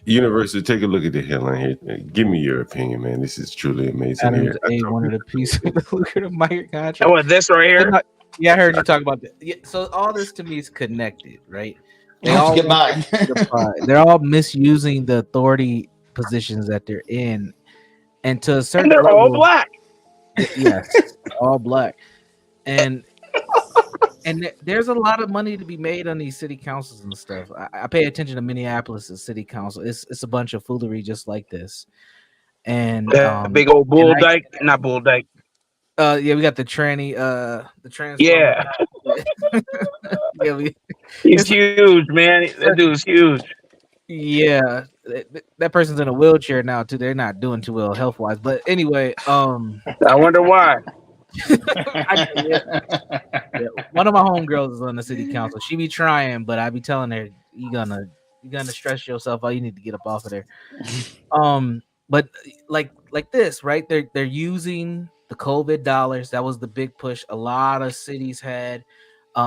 Universal, take a look at the headline here. Give me your opinion, man. This is truly amazing. Adams Here. wanted a piece of the lucrative migrant contract. Oh, this right here? Yeah, I heard you talk about that. Yeah, so all this to me is connected, right? They Let's all get mine. they're all misusing the authority positions that they're in, and to a certain And they're level, all black. Yes, all black, and there's a lot of money to be made on these city councils and stuff. I pay attention to Minneapolis' city council. It's a bunch of foolery just like this, and big old bull dyke, not bull dyke. Yeah, we got the tranny, the trans. Yeah. Yeah, He's huge, man. That dude's huge. Yeah, that person's in a wheelchair now too. They're not doing too well health wise. But anyway, I wonder why. Yeah, one of my homegirls is on the city council. She be trying, but I be telling her, you're gonna stress yourself out. You need to get up off of there. But like this, right? They're using the COVID dollars. That was the big push. A lot of cities had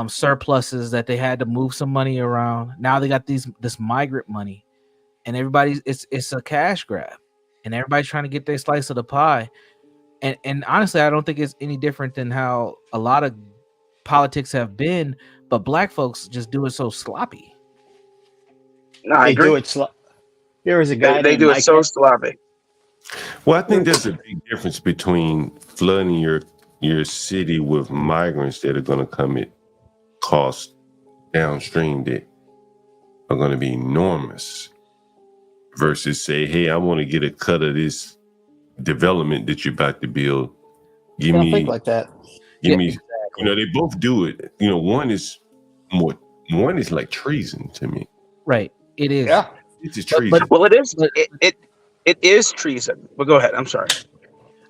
surpluses that they had to move some money around. Now they got this migrant money, and it's a cash grab, and everybody's trying to get their slice of the pie. And honestly, I don't think it's any different than how a lot of politics have been, but black folks just do it so sloppy. No, I agree. Do it there was a guy. They do it so sloppy. Well, I think there's a big difference between flooding your city with migrants that are going to come at costs downstream that are going to be enormous versus say, hey, I want to get a cut of this development that you're about to build. Give me think like that. Give me, they both do it. One is like treason to me. Right. It is. Yeah. It's just treason. Well, it is. It is treason. But go ahead. I'm sorry.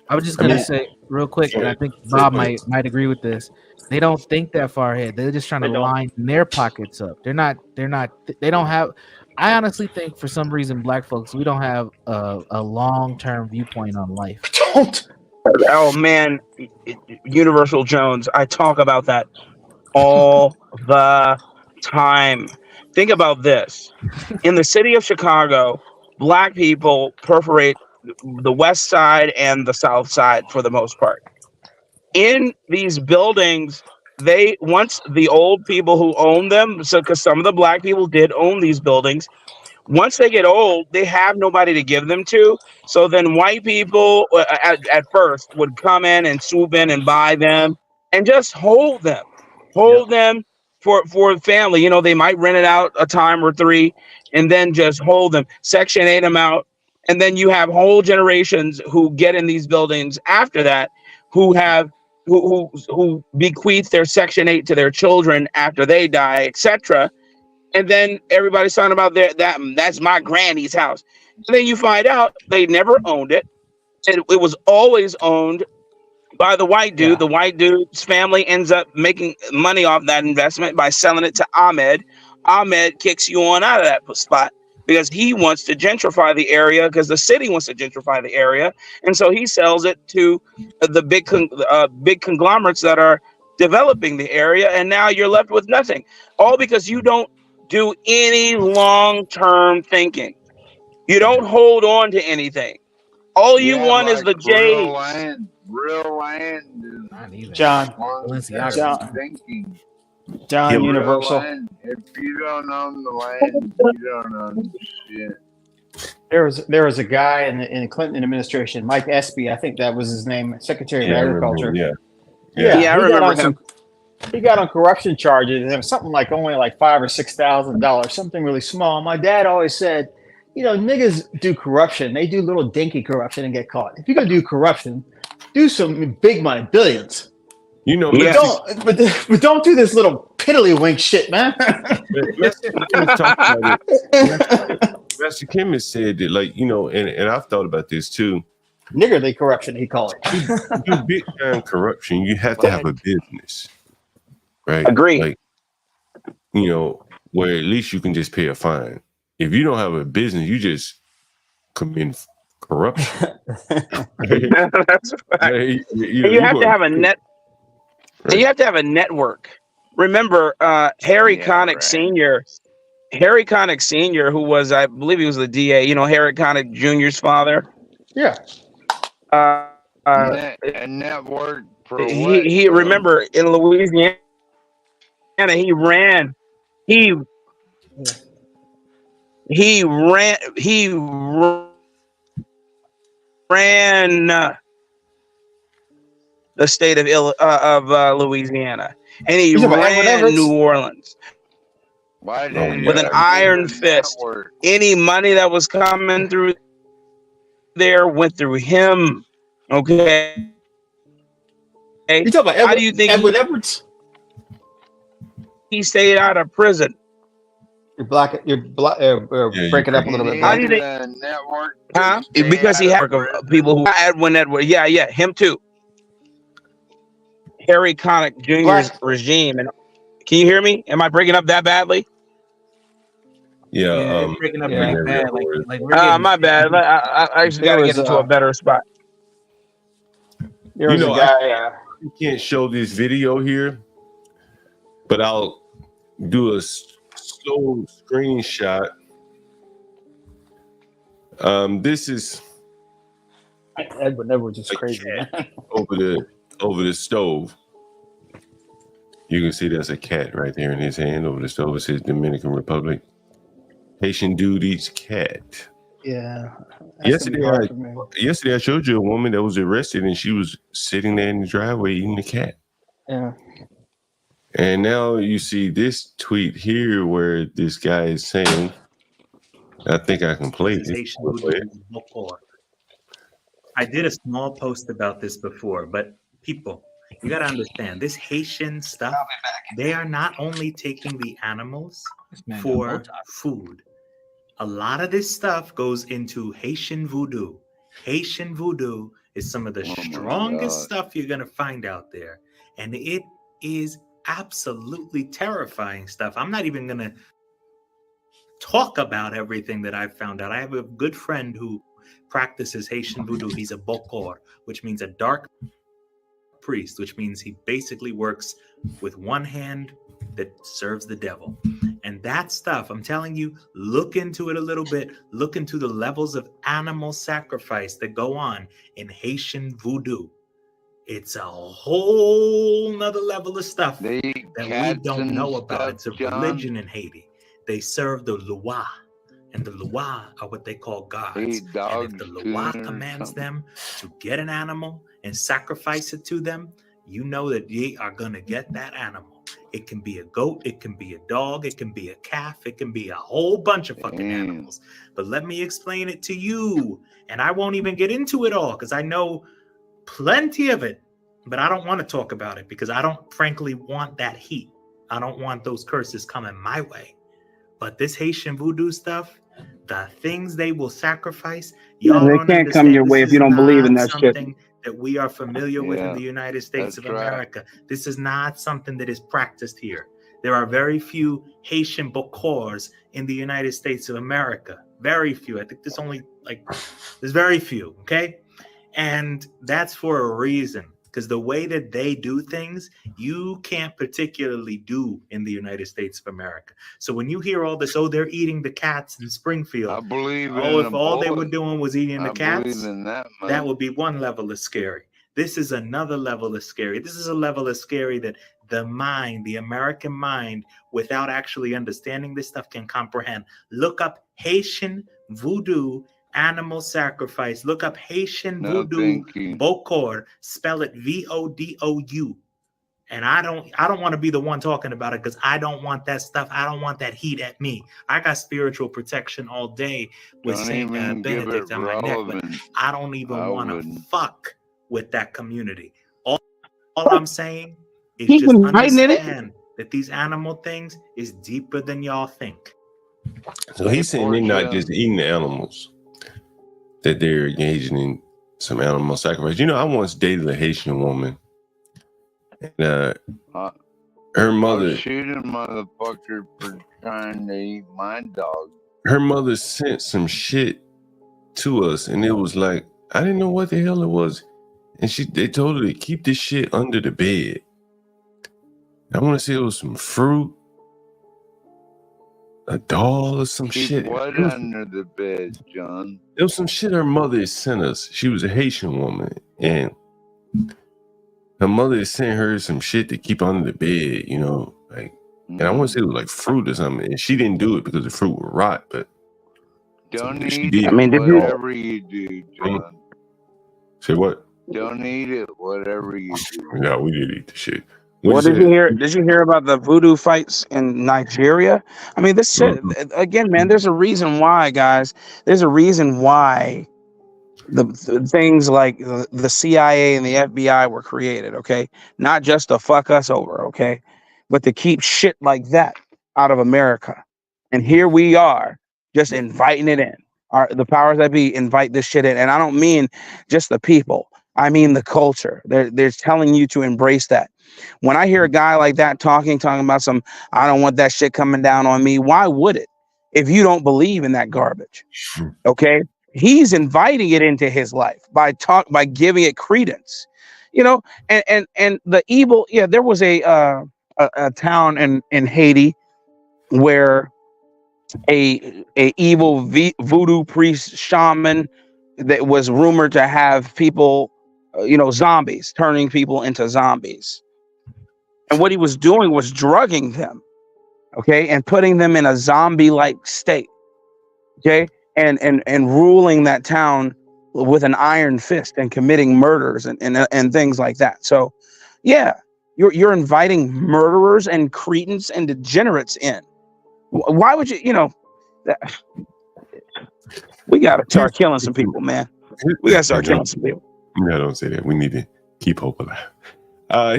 I was just gonna say real quick, and I think Bob might agree with this. They don't think that far ahead. They're just trying to line their pockets up. They don't have. I honestly think for some reason, black folks, we don't have a long-term viewpoint on life. Don't. Oh man, Universal Jones. I talk about that all the time. Think about this. In the city of Chicago, black people perforate the west side and the south side for the most part. In these buildings, once the old people who own them, because some of the black people did own these buildings, once they get old, they have nobody to give them to. So then white people at first would come in and swoop in and buy them and just hold them for family. They might rent it out a time or three and then just hold them, Section 8 them out. And then you have whole generations who get in these buildings after that, who bequeath their Section 8 to their children after they die, etc. And then everybody's talking about that's my granny's house. And then you find out they never owned it. It was always owned by the white dude. Yeah. The white dude's family ends up making money off that investment by selling it to Ahmed. Ahmed kicks you on out of that spot because he wants to gentrify the area, because the city wants to gentrify the area. And so he sells it to the big conglomerates that are developing the area. And now you're left with nothing, all because you don't do any long-term thinking. You don't hold on to anything. All you want is the J. Real land. John, Universal. If you don't own the land, you don't own shit. There was a guy in the Clinton administration, Mike Espy, I think that was his name, Secretary of Agriculture. I remember him. He got on corruption charges, and it was something like only like $5,000 or $6,000, something really small. My dad always said, niggas do corruption. They do little dinky corruption and get caught. If you're gonna do corruption, do some big money, billions. But don't do this little piddlywink shit, man. Let's talk about it. Master Kim has said that, and I've thought about this too. Niggardly corruption, he call it. To do big time corruption, you have to have a business, right? Agreed. Like, you know, where at least you can just pay a fine. If you don't have a business, you just commit corruption. That's right. Like, And you have to have a net. Right. And you have to have a network. Remember, Harry Connick Sr. Harry Connick Sr., who was, I believe, he was the DA. You know, Harry Connick Jr.'s father. Yeah. A network for what? He remember in Louisiana, he ran the state of Louisiana, and he ran New Orleans. Why With an iron fist. Any money that was coming through there went through him. Okay. You talking about How do you think Edward Edwards? He stayed out of prison? You're breaking up a little bit. How do you think? Huh? Because he had people who Edwin Edwards. Yeah, him too. Harry Connick Jr.'s regime. And can you hear me? Am I breaking up that badly? Yeah, breaking up pretty bad. Like we're getting my bad. I just gotta get into a better spot. There was a guy. You can't show this video here, but I'll do a slow screenshot. This is Edward Edwards is crazy, man. over the stove. You can see there's a cat right there in his hand over the stove. It says Dominican Republic. Haitian dude eats cat. Yeah. Yesterday I showed you a woman that was arrested and she was sitting there in the driveway eating the cat. Yeah. And now you see this tweet here where this guy is saying, I think I can play this. I did a small post about this before, but people, you got to understand this Haitian stuff. They are not only taking the animals for food. A lot of this stuff goes into Haitian voodoo. Haitian voodoo is some of the strongest stuff you're going to find out there. And it is absolutely terrifying stuff. I'm not even going to talk about everything that I've found out. I have a good friend who practices Haitian voodoo. He's a bokor, which means a dark priest, which means he basically works with one hand that serves the devil. And that stuff, I'm telling you, look into it a little bit. Look into the levels of animal sacrifice that go on in Haitian voodoo. It's a whole nother level of stuff that we don't know about. It's a religion in Haiti. They serve the Loa, and the Loa are what they call gods. And if the Loa commands them to get an animal and sacrifice it to them, you know that they are going to get that animal. It can be a goat, it can be a dog, it can be a calf, it can be a whole bunch of fucking animals. But let me explain it to you. And I won't even get into it all because I know plenty of it, but I don't want to talk about it because I don't frankly want that heat. I don't want those curses coming my way. But this Haitian voodoo stuff, the things they will sacrifice, y'all they don't can't come your way if you don't believe in that shit. That we are familiar with in the United States of America. This is not something that is practiced here. There are very few Haitian bokors in the United States of America. Very few. I think there's very few, okay? And that's for a reason. Because the way that they do things, you can't particularly do in the United States of America. So when you hear all this, they're eating the cats in Springfield. I believe if all they were doing was eating the cats, that would be one level of scary. This is another level of scary. This is a level of scary that the mind, the American mind, without actually understanding this stuff, can comprehend. Look up Haitian voodoo animal sacrifice. Look up Haitian voodoo bokor. Spell it VODOU. And I don't want to be the one talking about it because I don't want that stuff. I don't want that heat at me. I got spiritual protection all day with Saint Benedict on my neck, but I don't even want to fuck with that community. All I'm saying is just understand that these animal things is deeper than y'all think. So he's saying they're not just eating the animals, that they're engaging in some animal sacrifice. You know, I once dated a Haitian woman. And her mother, I'll shoot a motherfucker for trying to eat my dog. her mother sent some shit to us, and it was like, I didn't know what the hell it was. And they told her to keep this shit under the bed. I want to say it was some fruit, a doll, or some Keep shit. what under the bed, John? It was some shit her mother had sent us. She was a Haitian woman, and her mother had sent her some shit to keep under the bed, you know, like. And I want to say it was like fruit or something. And she didn't do it because the fruit would rot, but Don't she eat did. it, whatever you do, John. Say what? Don't eat it, whatever you do. No, we didn't eat the shit. Well, did you hear? Did you hear about the voodoo fights in Nigeria? I mean, this shit again, man. There's a reason why, guys. There's a reason why the things like the CIA and the FBI were created. Okay, not just to fuck us over. Okay, but to keep shit like that out of America. And here we are, just inviting it in. The powers that be invite this shit in, and I don't mean just the people. I mean the culture. They're telling you to embrace that. When I hear a guy like that talking about some, I don't want that shit coming down on me. Why would it? If you don't believe in that garbage, okay? He's inviting it into his life by giving it credence, you know. And the evil. Yeah, there was a town in Haiti where a evil voodoo priest shaman that was rumored to have people, zombies, turning people into zombies. And what he was doing was drugging them, okay, and putting them in a zombie-like state, okay, and ruling that town with an iron fist and committing murders and things like that. So, yeah, you're inviting murderers and cretins and degenerates in. Why would you? We got to start killing some people, man. We got to start killing some people. No, don't say that. We need to keep hope alive.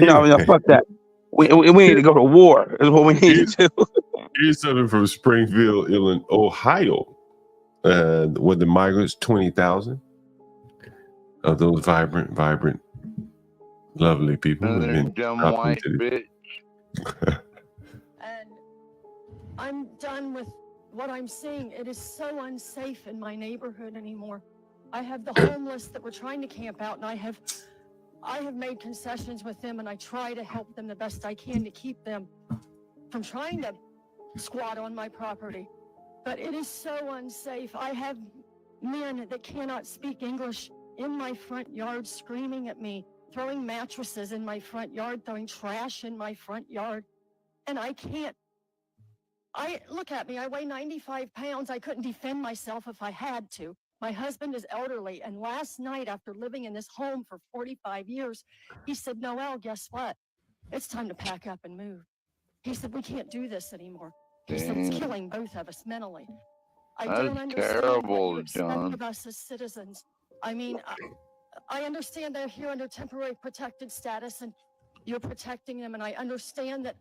No, fuck that. We need to go to war. Is what we need to do. Here's something from Springfield, Illinois, Ohio. With the migrants, 20,000 of those vibrant, lovely people have been dumb dropped white into the- bitch. And I'm done with what I'm seeing. It is so unsafe in my neighborhood anymore. I have the homeless that were trying to camp out, and I have made concessions with them, and I try to help them the best I can to keep them from trying to squat on my property. But it is so unsafe. I have men that cannot speak English in my front yard screaming at me, throwing mattresses in my front yard, throwing trash in my front yard. And I can't. Look at me. I weigh 95 pounds. I couldn't defend myself if I had to. My husband is elderly. And last night, after living in this home for 45 years, he said, Noelle, guess what? It's time to pack up and move. He said, we can't do this anymore. He said, it's killing both of us mentally. I don't understand terrible, what you expect John. of us as citizens. I mean, I understand they're here under temporary protected status and you're protecting them. And I understand that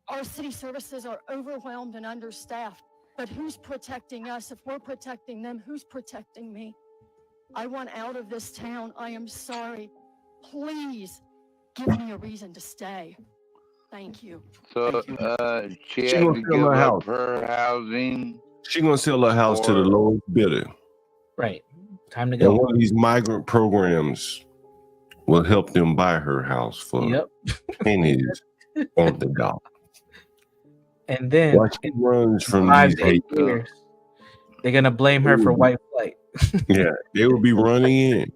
our city services are overwhelmed and understaffed. But who's protecting us? If we're protecting them, who's protecting me? I want out of this town. I am sorry. Please give me a reason to stay. Thank you. So, she She had gonna to sell give her up house. her housing. She gonna sell her house to the lowest bidder. Right. Time to And go. one of these migrant programs will help them buy her house for pennies on the dollar. And then Watch she runs from 5 these to 8 haters. years, they're gonna blame her for white flight. Yeah, they will be running in.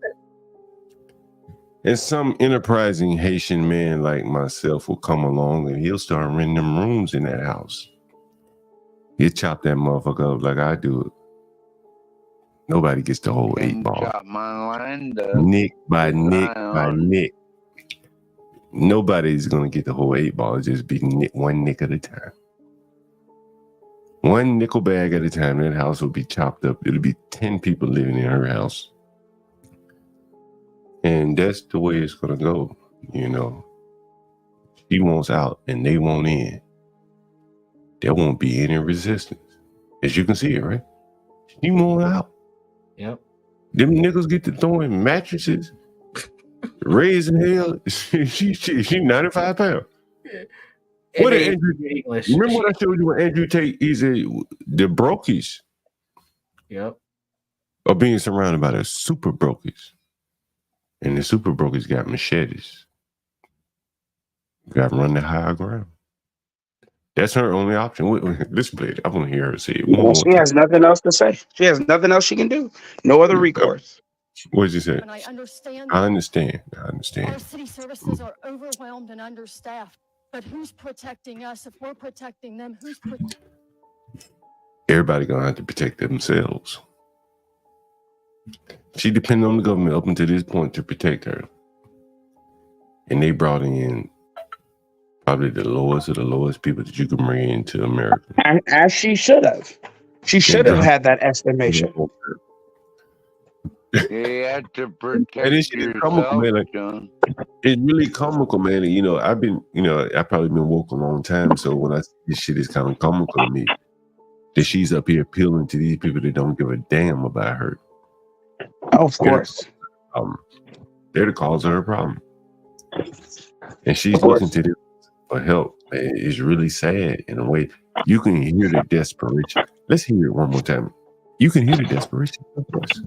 And some enterprising Haitian man like myself will come along and he'll start renting them rooms in that house. He'll chop that motherfucker up like I do it. Nobody gets the whole 8 ball. Chop my land up. Nick by nick Eye by on. nick. Nobody's gonna get the whole 8 ball. It's just be one nick at a time. One nickel bag at a time. That house will be chopped up. It'll be 10 people living in her house. And that's the way it's gonna go, you know. She wants out and they want in. There won't be any resistance. As you can see it, right? She wants out. Yep. Them niggas get to throwing mattresses, raising hell. She 95 pounds. What did Andrew? Remember what I showed you when Andrew Tate? He said the brokies. Yep. Are being surrounded by the super brokies, and the super brokies got machetes. Got to run the higher ground. That's her only option. Let's play it. I want to hear her say it one more She time. has nothing else to say. She has nothing else she can do. No other recourse. What did you say? And I understand. I understand. Our city services are overwhelmed and understaffed. But who's protecting us? If we're protecting them, who's protecting? Everybody gonna have to protect themselves. She depended on the government up until this point to protect her, and they brought in probably the lowest of the lowest people that you can bring into America. As she should have. She should have had that estimation. You have to protect And this shit is comical, man. Like, John. it's really comical, man. And, you know, I've probably been woke a long time, so when I see this shit is kind of comical to me that she's up here appealing to these people that don't give a damn about her. Of course. They're the cause of her problem. And she's looking to them for help. It's really sad in a way. You can hear the desperation. Let's hear it one more time. You can hear the desperation, of course.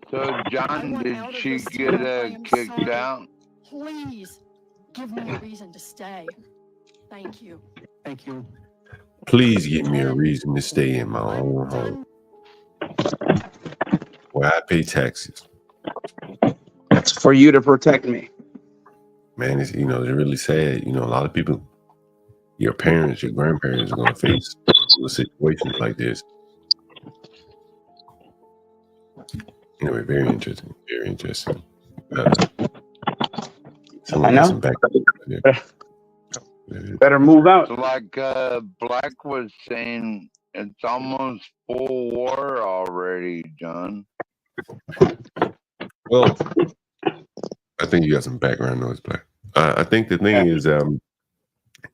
So, John, did she get kicked out? Please give me a reason to stay. Thank you. Thank you. Please give me a reason to stay in my own home where I pay taxes. That's for you to protect me. Man, it's really sad. You know, a lot of people, your parents, your grandparents are going to face situations like this. Anyway, very interesting. Very interesting. I know. Better move out. So like Black was saying, it's almost full war already, John. Well, I think you got some background noise, Black. I think the thing is,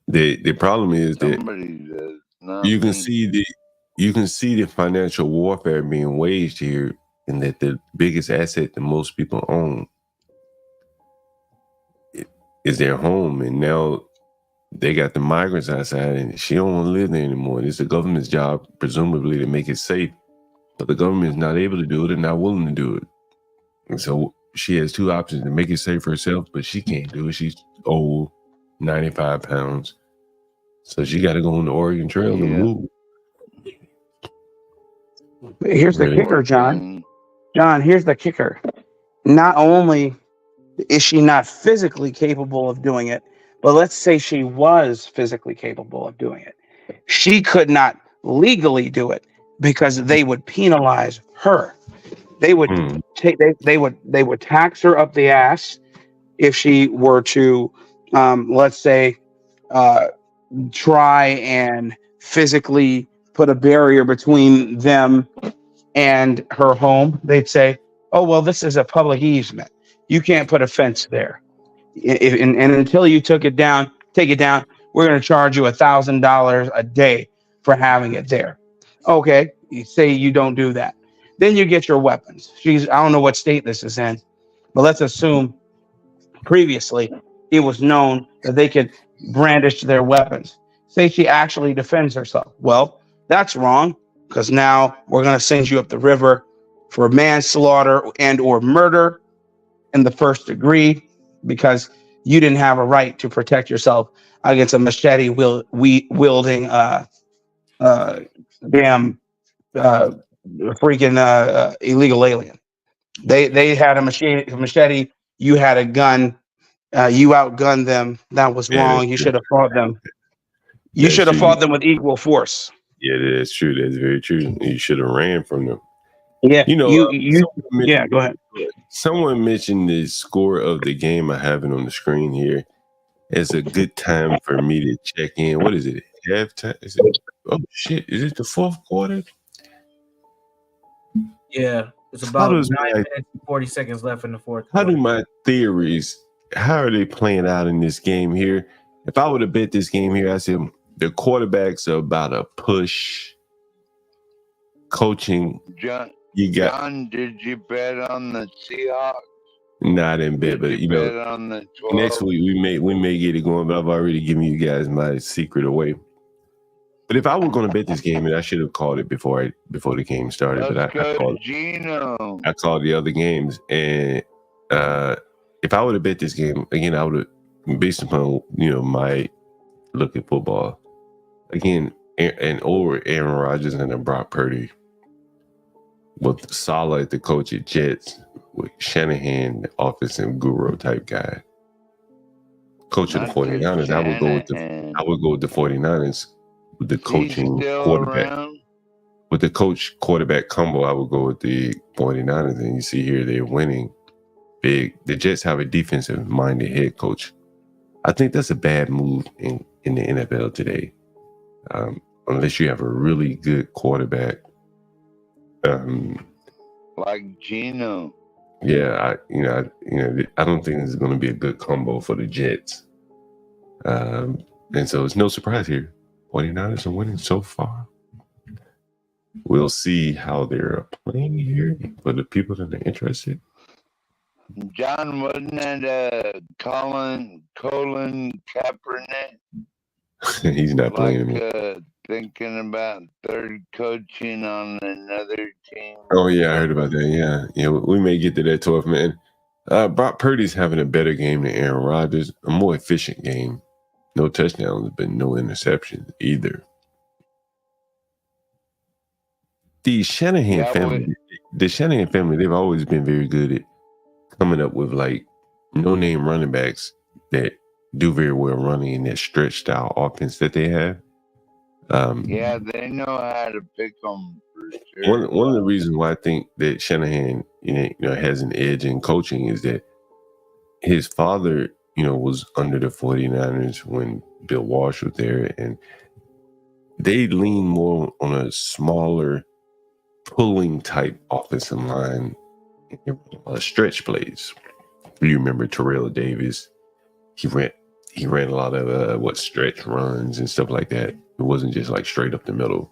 the problem is that you can see the financial warfare being waged here, and that the biggest asset that most people own is their home, and now they got the migrants outside, and she don't want to live there anymore. It's the government's job, presumably, to make it safe, but the government is not able to do it and not willing to do it. And so she has two options: to make it safe for herself, but she can't do it. She's old, 95 pounds, so she got to go on the Oregon Trail and move. Here's the kicker, John. John, here's the kicker. Not only is she not physically capable of doing it, but let's say she was physically capable of doing it. She could not legally do it because they would penalize her. They would they would tax her up the ass if she were to let's say try and physically put a barrier between them and her home. They'd say, oh, well, this is a public easement. You can't put a fence there. And until you take it down, we're going to charge you $1,000 a day for having it there. Okay, you say you don't do that. Then you get your weapons. I don't know what state this is in, but let's assume previously it was known that they could brandish their weapons. Say she actually defends herself. Well, that's wrong, because now we're going to send you up the river for manslaughter and or murder in the first degree, because you didn't have a right to protect yourself against a machete wielding freaking illegal alien. They had a machete. You had a gun. You outgunned them. That was wrong. You should have fought them. You should have fought them with equal force. Yeah, that's true. That's very true. You should have ran from them. Yeah, you know. Go ahead. Someone mentioned the score of the game I have it on the screen here. It's a good time for me to check in. What is it? Halftime? Is it? Oh shit! Is it the fourth quarter? Yeah, it's about 9 minutes and 40 seconds left in the fourth quarter. How do my theories? How are they playing out in this game here? If I would have bet this game here, I said the quarterbacks are about to push. Coaching You got John, did you bet on the Seahawks? not in bed, Did but you you know, bet on the 12? next week we may get it going. But I've already given you guys my secret away. But if I were going to bet this game, and I should have called it before the game started, but Let's go, called Gino. I called the other games, and if I would have bet this game again, I would have, based upon my look at football again, and over Aaron Rodgers and then Brock Purdy with Saleh, the coach at Jets, with Shanahan, the offensive guru type guy, coach of the Not good 49ers. I would go with the 49ers with the He's coaching still quarterback. around. With the coach quarterback combo, I would go with the 49ers. And you see here, they're winning big. The Jets have a defensive minded head coach. I think that's a bad move in the NFL today. Unless you have a really good quarterback. Like Gino. Yeah, I don't think this is going to be a good combo for the Jets. And so it's no surprise here. 49ers are winning so far. We'll see how they're playing here for the people that are interested. John, wasn't that Colin Kaepernick? He's not playing anymore. Thinking about third coaching on another team. Oh yeah, I heard about that. Yeah, we may get to that 12th man. Brock Purdy's having a better game than Aaron Rodgers, a more efficient game. No touchdowns, but no interceptions either. The Shanahan family, they've always been very good at coming up with like no-name running backs that do very well running in that stretch style offense that they have. Yeah, they know how to pick them for sure. One of the reasons why I think that Shanahan, has an edge in coaching is that his father, was under the 49ers when Bill Walsh was there, and they lean more on a smaller pulling type offensive line, stretch plays. You remember Terrell Davis? He ran a lot of stretch runs and stuff like that. It wasn't just like straight up the middle,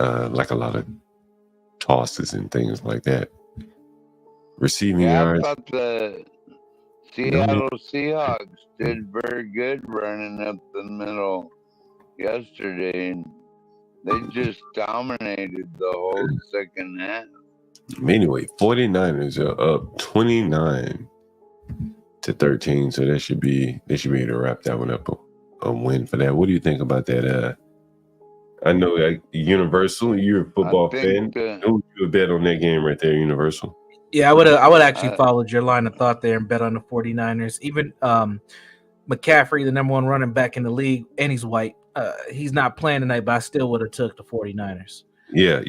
like a lot of tosses and things like that. Receiving yards. I thought the Seattle Seahawks did very good running up the middle yesterday, and they just dominated the whole second half. Anyway, 49ers are up 29-13, so they should be able to wrap that one up a win for that. What do you think about that? I know Universal, you're a football fan. Who you would bet on that game right there, Universal? Yeah, I would actually followed your line of thought there and bet on the 49ers. Even McCaffrey, the number one running back in the league, and he's white. He's not playing tonight, but I still would have took the 49ers. Yeah.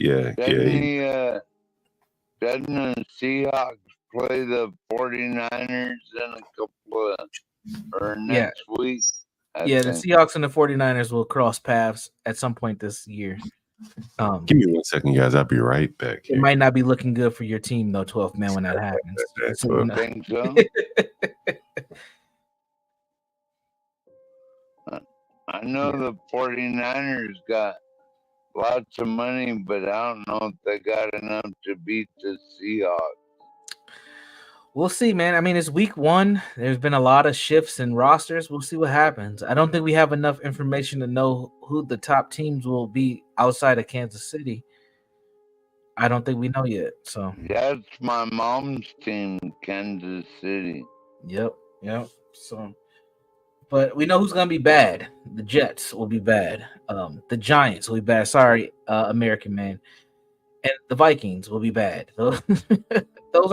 Doesn't the Seahawks play the 49ers in a couple or next week? The Seahawks and the 49ers will cross paths at some point this year. Give me 1 second, guys. I'll be right back. It might not be looking good for your team, though, 12th man, when that happens. I think so. I know the 49ers got lots of money, but I don't know if they got enough to beat the Seahawks. We'll see, man. I mean, it's week one. There's been a lot of shifts in rosters. We'll see what happens. I don't think we have enough information to know who the top teams will be outside of Kansas City. I don't think we know yet. So that's my mom's team, Kansas City. Yep. So, but we know who's gonna be bad. The Jets will be bad. The Giants will be bad. Sorry, American man. And the Vikings will be bad. Those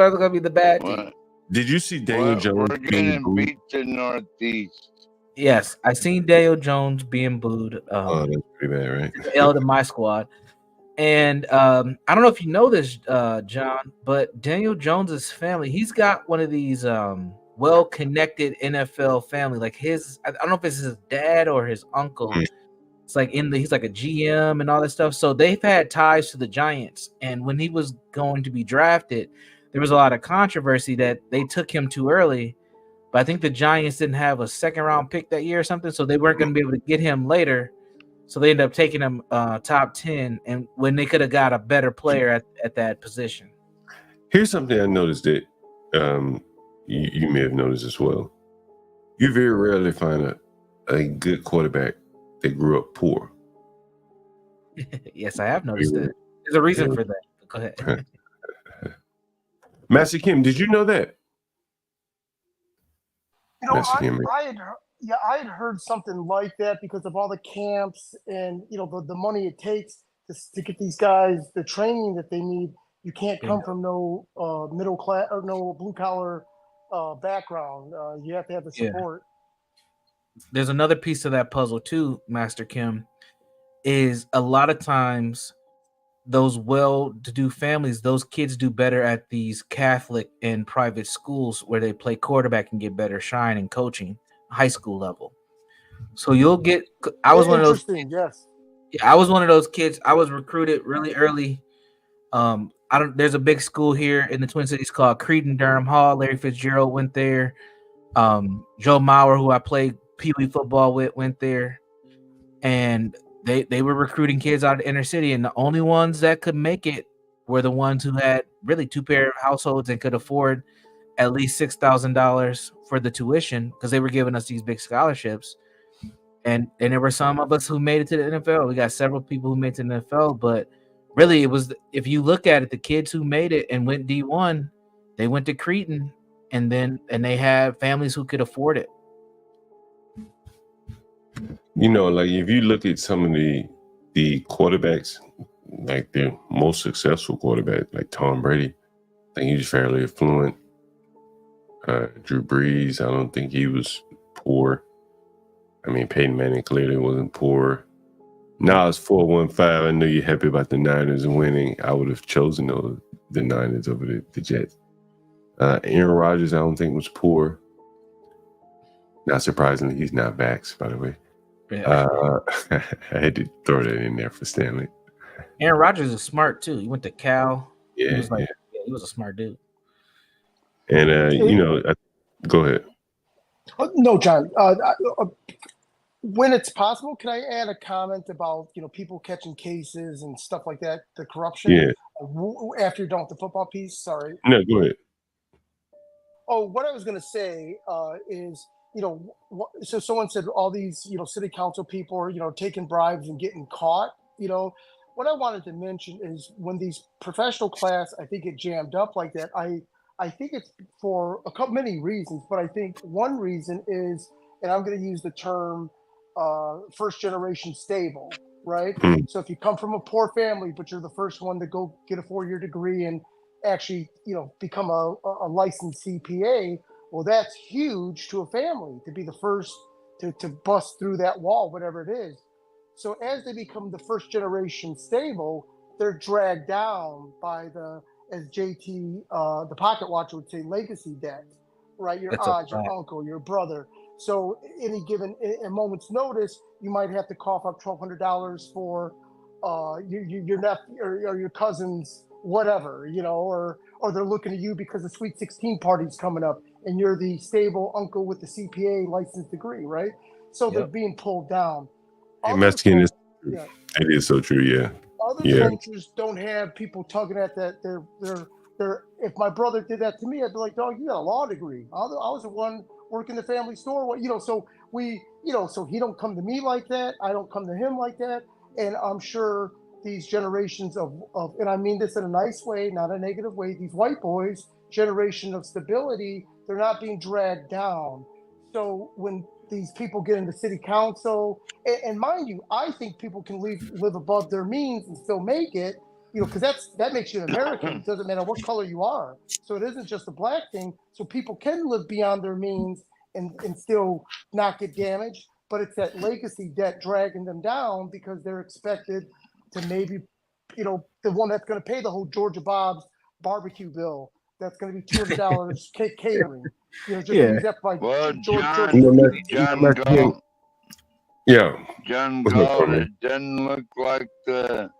are going to be the bad teams. Did you see Daniel Jones? We're going to beat the Northeast. Yes, I seen Daniel Jones being booed. That's pretty bad, right? L to my squad. And I don't know if you know this, John, but Daniel Jones's family, he's got one of these well-connected NFL family. Like I don't know if it's his dad or his uncle. It's like he's like a GM and all that stuff. So they've had ties to the Giants. And when he was going to be drafted, there was a lot of controversy that they took him too early. But I think the Giants didn't have a second round pick that year or something. So they weren't going to be able to get him later. So they end up taking him top 10, and when they could have got a better player at that position. Here's something I noticed that you may have noticed as well. You very rarely find a good quarterback that grew up poor. Yes, I have noticed that. There's a reason for that. Go ahead. Master Kim, did you know that? You know, Master Kim, I had heard something like that because of all the camps and the money it takes to get these guys the training that they need. You can't come from no middle class or no blue collar background. You have to have the support. There's another piece of that puzzle too, Master Kim, is a lot of times those well-to-do families, those kids do better at these Catholic and private schools where they play quarterback and get better shine in coaching, high school level. So you'll get. I was one of those. Yes. Yeah, I was one of those kids. I was recruited really early. There's a big school here in the Twin Cities called Cretin Durham Hall. Larry Fitzgerald went there. Joe Mauer, who I played Pee Wee football with, went there, and they were recruiting kids out of the inner city, and the only ones that could make it were the ones who had really two-pair households and could afford at least $6,000 for the tuition because they were giving us these big scholarships. And there were some of us who made it to the NFL. We got several people who made it to the NFL, but really it was, if you look at it, the kids who made it and went D1, they went to Cretin, and they had families who could afford it. You know, like if you look at some of the quarterbacks, like the most successful quarterback, like Tom Brady, I think he's fairly affluent. Drew Brees, I don't think he was poor. I mean, Peyton Manning clearly wasn't poor. Now it's 415. I know you're happy about the Niners winning. I would have chosen the Niners over the Jets. Aaron Rodgers, I don't think was poor. Not surprisingly, he's not vaxxed, by the way. Yeah. I had to throw that in there for Stanley. Aaron Rodgers is smart too. He went to Cal. Yeah, he was a smart dude. And go ahead. No, John. When it's possible, can I add a comment about people catching cases and stuff like that, the corruption? Yeah. After you're done with the football piece, sorry. No, go ahead. Oh, what I was going to say is, so someone said all these, city council people are, taking bribes and getting caught. What I wanted to mention is when these professional class, I think get jammed up like that. I think it's for many reasons, but I think one reason is, and I'm going to use the term first generation stable, right? So if you come from a poor family, but you're the first one to go get a 4-year degree and actually, become a licensed CPA, well, that's huge to a family to be the first to bust through that wall, whatever it is. So as they become the first generation stable, they're dragged down by as JT, the pocket watcher would say, legacy debt, right? Your aunt, your uncle, your brother. So any given a moment's notice, you might have to cough up $1,200 for your nephew or your cousin's whatever, or they're looking at you because the Sweet 16 party's coming up and you're the stable uncle with the CPA license degree, right? So they're being pulled down. Hey, Mexican, it is so true, yeah. Other cultures don't have people tugging at that. They're. If my brother did that to me, I'd be like, "Dog, you got a law degree. I was the one working the family store. So so he don't come to me like that. I don't come to him like that. And I'm sure these generations of, and I mean this in a nice way, not a negative way. These white boys, generation of stability, they're not being dragged down. So when these people get into city council, and mind you, I think people can live above their means and still make it, because that makes you an American. It doesn't matter what color you are. So it isn't just a black thing. So people can live beyond their means and still not get damaged. But it's that legacy debt dragging them down because they're expected to maybe, the one that's going to pay the whole Georgia Bob's barbecue bill. That's going to be $200 catering. Use that by John Galt. Yeah. John Galt, it doesn't look like the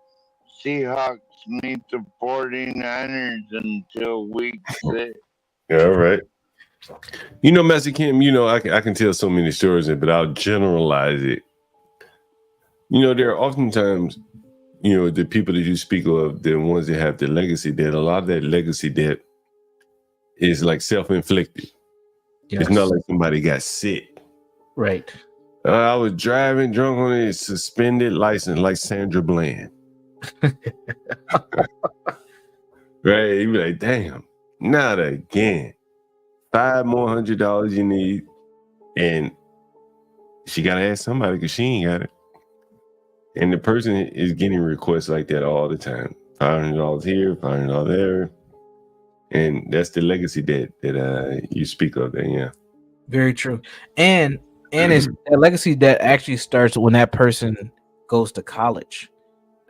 Seahawks meet the 49ers until week 6. Yeah, all right. Master Kim, I can tell so many stories, but I'll generalize it. You know, there are oftentimes, you know, the people that you speak of, the ones that have the legacy debt, a lot of that legacy debt is like self-inflicted. It's not like somebody got sick. Right. I was driving drunk on a suspended license like Sandra Bland. Right? You be like, damn, not again. $5 more $100 you need. And she got to ask somebody because she ain't got it. And the person is getting requests like that all the time. $500 here, $500 there. And that's the legacy debt that you speak of there, yeah. Very true. And it's that legacy debt actually starts when that person goes to college.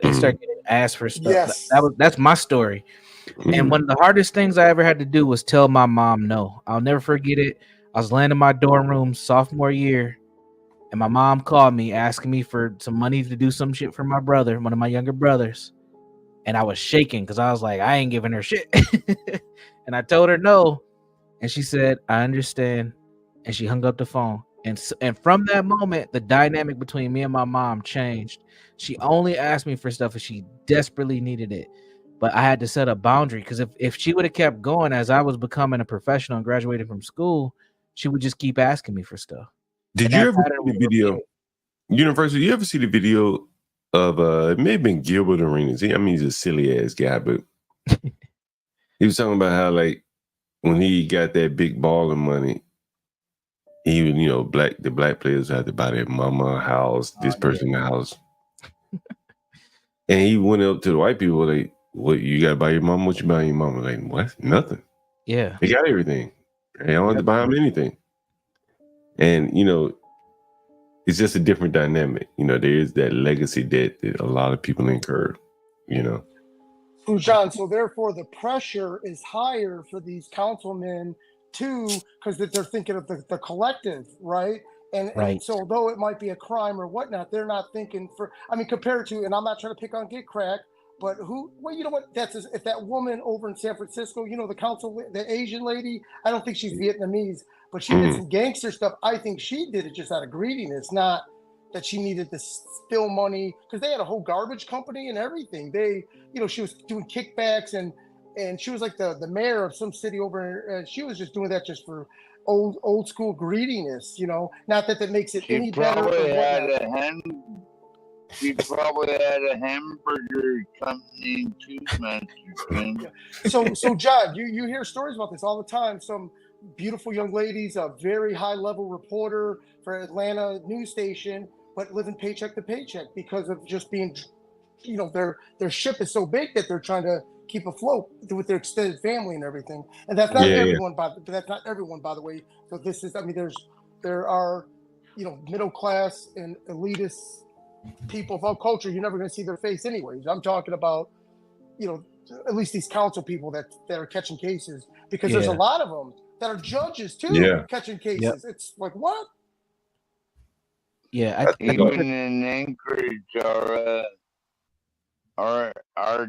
They start getting asked for stuff. Yes. That's my story. And one of the hardest things I ever had to do was tell my mom no. I'll never forget it. I was laying in my dorm room sophomore year, and my mom called me asking me for some money to do some shit for my brother, one of my younger brothers. And I was shaking because I was like, I ain't giving her shit. And I told her no. And she said, I understand. And she hung up the phone. And from that moment, the dynamic between me and my mom changed. She only asked me for stuff if she desperately needed it. But I had to set a boundary because if she would have kept going as I was becoming a professional and graduating from school, she would just keep asking me for stuff. Did you ever see the video? Universal, you ever see the video of it may have been Gilbert Arenas. I mean, he's a silly ass guy, but he was talking about how like when he got that big ball of money, he would, you know, the black players had to buy their mama house, this person house. And he went up to the white people like, what, you gotta buy your mama? What you buy your mama? Like, what? Nothing. Yeah. They got everything. They don't have to buy them anything. And you know, it's just a different dynamic. You know, there is that legacy debt that a lot of people incur, you know. So, John, so therefore the pressure is higher for these councilmen too, because they're thinking of the collective, right? And so although it might be a crime or whatnot, they're not thinking compared to, and I'm not trying to pick on get crack, but you know what, if that woman over in San Francisco, you know, the Asian lady, I don't think she's Vietnamese, but she did some gangster stuff. I think she did it just out of greediness, not that she needed to steal money, because they had a whole garbage company and everything. She was doing kickbacks and she was like the mayor of some city over, and she was just doing that just for old school greediness, you know. Not that makes it any better or whatnot. She probably had a hamburger company too, Master. So John, you hear stories about this all the time. Some beautiful young ladies, a very high level reporter for Atlanta news station, but living paycheck to paycheck because of just being, you know, their ship is so big that they're trying to keep afloat with their extended family and everything. And that's not everyone, that's not everyone, by the way. So this is, there are, you know, middle class and elitist people of our culture. You're never going to see their face anyways. I'm talking about, you know, at least these council people that are catching cases, because there's a lot of them that are judges too, catching cases. It's like, what? Yeah, even in Anchorage, our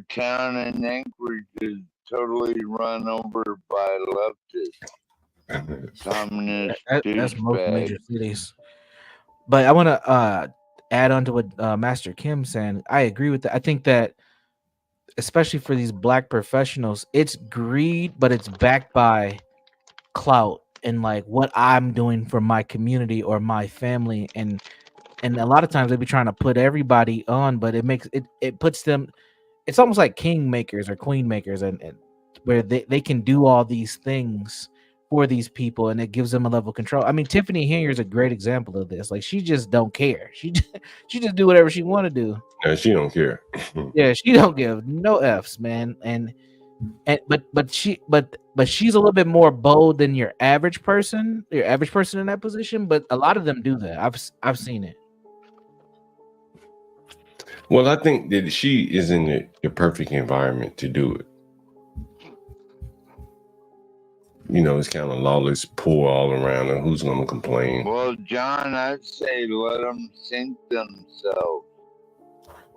town in Anchorage is totally run over by leftists. Communist that's most major douchebags. cities. But I want to add on to what Master Kim's saying. I agree with that. I think that especially for these black professionals, it's greed, but it's backed by clout and like what I'm doing for my community or my family. And a lot of times they be trying to put everybody on, but it puts them, it's almost like king makers or queen makers, and where they can do all these things for these people, and it gives them a level of control. I mean, Tiffany here is a great example of this. Like, she just don't care. She just do whatever she want to do. No, she don't care. Yeah, she don't give no F's, man. But she's a little bit more bold than your average person in that position. But a lot of them do that. I've seen it. Well, I think that she is in the perfect environment to do it. You know, it's kind of lawless, poor all around, and who's going to complain? Well, John, I'd say let them sink themselves.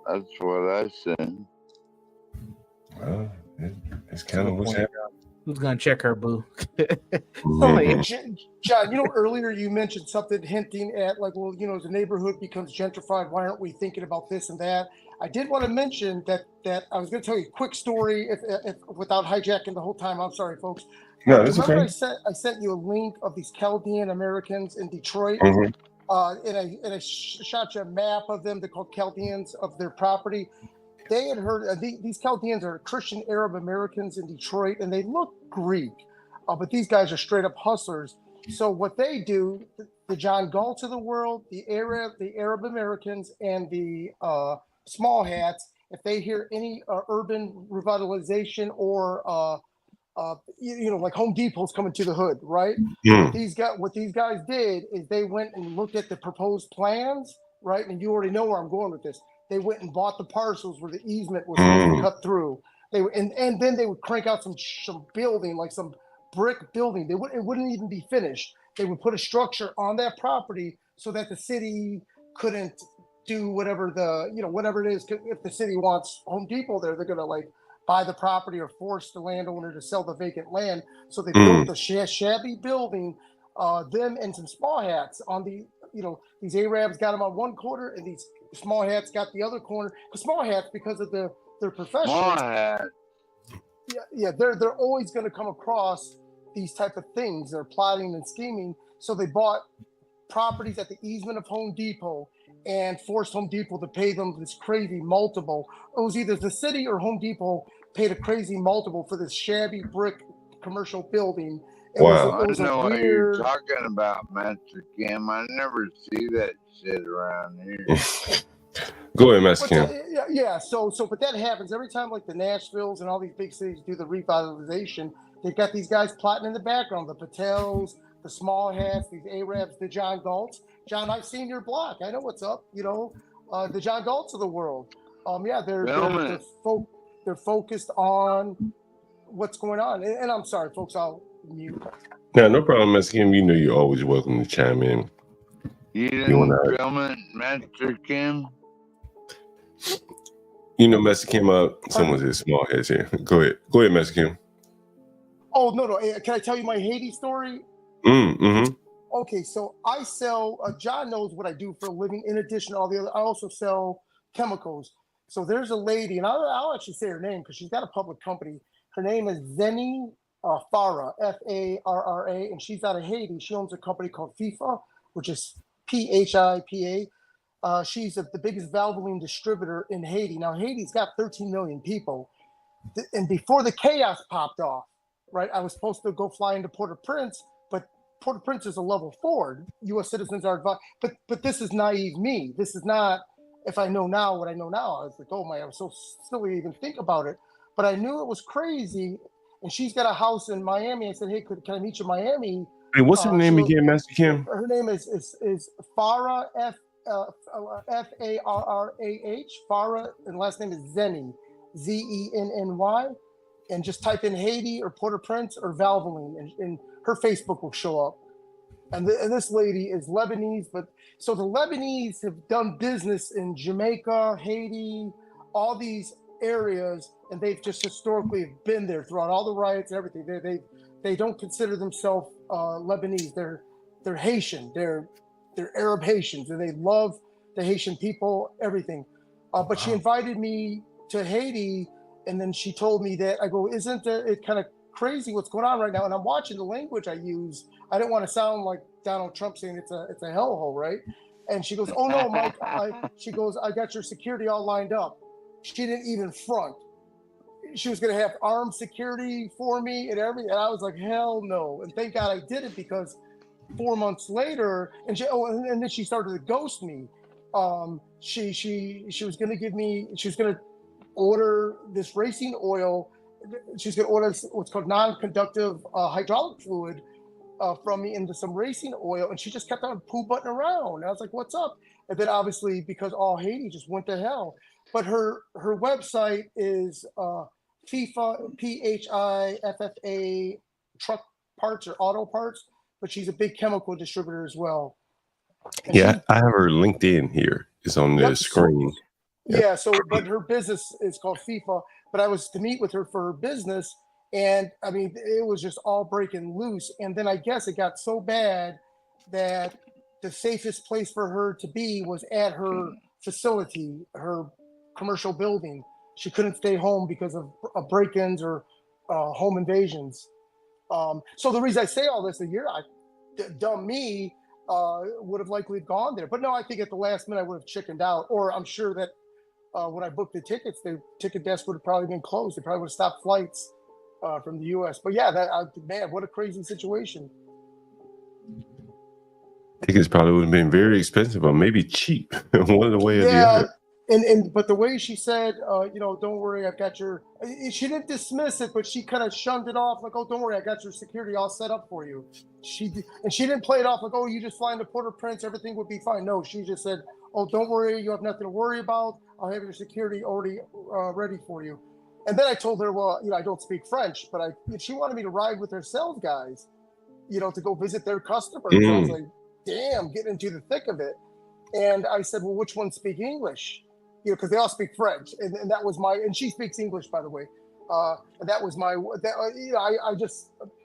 That's what I said. Well, it's kind of what's happening. Who's gonna check her, boo? John, earlier you mentioned something hinting at like, well, as the neighborhood becomes gentrified, why aren't we thinking about this and that? I did want to mention that I was going to tell you a quick story, if without hijacking the whole time. I'm sorry, folks. No, that's Remember, okay. I sent you a link of these Chaldean Americans in Detroit, Mhm. and I shot you a map of them. They're called Chaldeans of their property. They had heard these Chaldeans are Christian Arab Americans in Detroit, and they look Greek, but these guys are straight up hustlers. So what they do, the John Galts of the world, the Arab Americans, and the small hats, if they hear any urban revitalization or like Home Depot's coming to the hood, right? What these guys did is they went and looked at the proposed plans, right? And you already know where I'm going with this. They went and bought the parcels where the easement was supposed to cut through. And then they would crank out some building, like some brick building. It wouldn't even be finished. They would put a structure on that property so that the city couldn't do whatever whatever it is. If the city wants Home Depot there, they're gonna like buy the property or force the landowner to sell the vacant land. So they built a shabby building, them and some small hats on the, these Arabs got them on one corner and these small hats got the other corner. The small hats, because of their profession, Small hat. yeah, they're always going to come across these type of things. They're plotting and scheming. So they bought properties at the easement of Home Depot and forced Home Depot to pay them this crazy multiple. It was either the city or Home Depot paid a crazy multiple for this shabby brick commercial building. It was I know a what you're weird. talking about, Master Kim. I never see that shit around here. Go ahead, Master Kim. Yeah. So, but that happens every time, like the Nashvilles and all these big cities do the revitalization. They've got these guys plotting in the background, the Patels, the small hats, these Arabs, the John Galts. John, I've seen your block. I know what's up. The John Galts of the world. They're focused on what's going on. And I'm sorry, folks. I'll mute. No problem, Master Kim. You know you're always welcome to chime in. You didn't film it, Master Kim? Master Kim, someone said small heads here. Go ahead, Master Kim. Oh, no. Can I tell you my Haiti story? Okay, so I sell, John knows what I do for a living. In addition to all the other, I also sell chemicals. So there's a lady, and I'll actually say her name because she's got a public company. Her name is Zeni Farah, Farra, and she's out of Haiti. She owns a company called FIFA, which is PHIPA. She's the biggest Valvoline distributor in Haiti. Now, Haiti's got 13 million people. And before the chaos popped off, right, I was supposed to go fly into Port-au-Prince, but Port-au-Prince is a level 4. U.S. citizens are advised. But this is naive me. This is not, if I know now what I know now. I was like, oh my, I was so silly to even think about it. But I knew it was crazy. And she's got a house in Miami. I said, hey, can I meet you in Miami? Hey, what's her name again, Master Kim? Her name is Farah, Farrah, Farah, and last name is Zeni, Zenny. And just type in Haiti or Port-au-Prince or Valvoline, and her Facebook will show up. And this lady is Lebanese, so the Lebanese have done business in Jamaica, Haiti, all these areas, and they've just historically been there throughout all the riots and everything. They don't consider themselves Lebanese. They're Haitian. They're Arab Haitians, and they love the Haitian people, everything. But she invited me to Haiti, and then she told me that, I go, isn't it kind of crazy what's going on right now? And I'm watching the language I use. I didn't want to sound like Donald Trump saying it's a hellhole, right? And she goes, oh no, Mike. She goes, I got your security all lined up. She didn't even front. She was going to have armed security for me and everything. And I was like, hell no. And thank God I did it, because 4 months later, and then she started to ghost me. She was going to give me, she was going to order this racing oil. She's going to order what's called non-conductive hydraulic fluid from me into some racing oil. And she just kept on poo-butting around. And I was like, what's up? And then obviously, because all Haiti just went to hell. But her website is FIFA, PHIFFA, truck parts or auto parts. But she's a big chemical distributor as well. And I have her LinkedIn here. It's on the screen. But her business is called FIFA. But I was to meet with her for her business, And I mean, it was just all breaking loose. And then I guess it got so bad that the safest place for her to be was at her facility, her commercial building. She couldn't stay home because of break-ins or home invasions. So the reason I say all this, dumb me would have likely gone there. But no, I think at the last minute I would have chickened out. Or I'm sure that when I booked the tickets, the ticket desk would have probably been closed. They probably would have stopped flights from the U.S. But yeah, man, what a crazy situation. Tickets probably would have been very expensive or maybe cheap, one of the way or the other. But the way she said, don't worry, I've got your. She didn't dismiss it, but she kind of shunned it off like, oh, don't worry, I got your security all set up for you. She didn't play it off like, oh, you just fly into Port-au-Prince, everything would be fine. No, she just said, oh, don't worry, you have nothing to worry about. I'll have your security already ready for you. And then I told her, well, I don't speak French, but she wanted me to ride with her sales guys, to go visit their customers. I was like, damn, getting into the thick of it. And I said, well, which ones speak English? Because they all speak French. And that was and she speaks English, by the way. And that was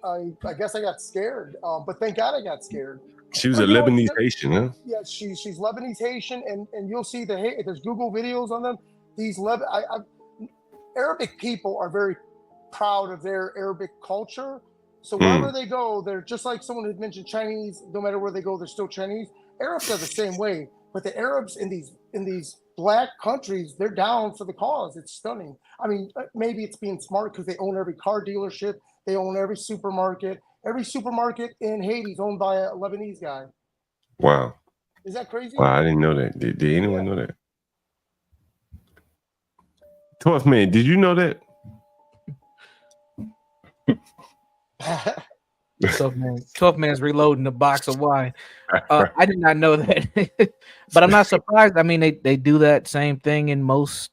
I guess I got scared. But thank God I got scared. She was a Lebanese Haitian, huh? Yeah, she's Lebanese Haitian, and you'll see there's Google videos on them. These Arabic people are very proud of their Arabic culture. So wherever they go, they're just like someone who mentioned Chinese. No matter where they go, they're still Chinese. Arabs are the same way, but the Arabs in these black countries, they're down for the cause. It's stunning. I mean, maybe it's being smart because they own every car dealership, they own every supermarket. Every supermarket in Haiti is owned by a Lebanese guy. Wow. Is that crazy? Wow, I didn't know that. Did anyone know that? 12th man, did you know that? 12th man's reloading a box of wine. I did not know that, but I'm not surprised. I mean, they do that same thing in most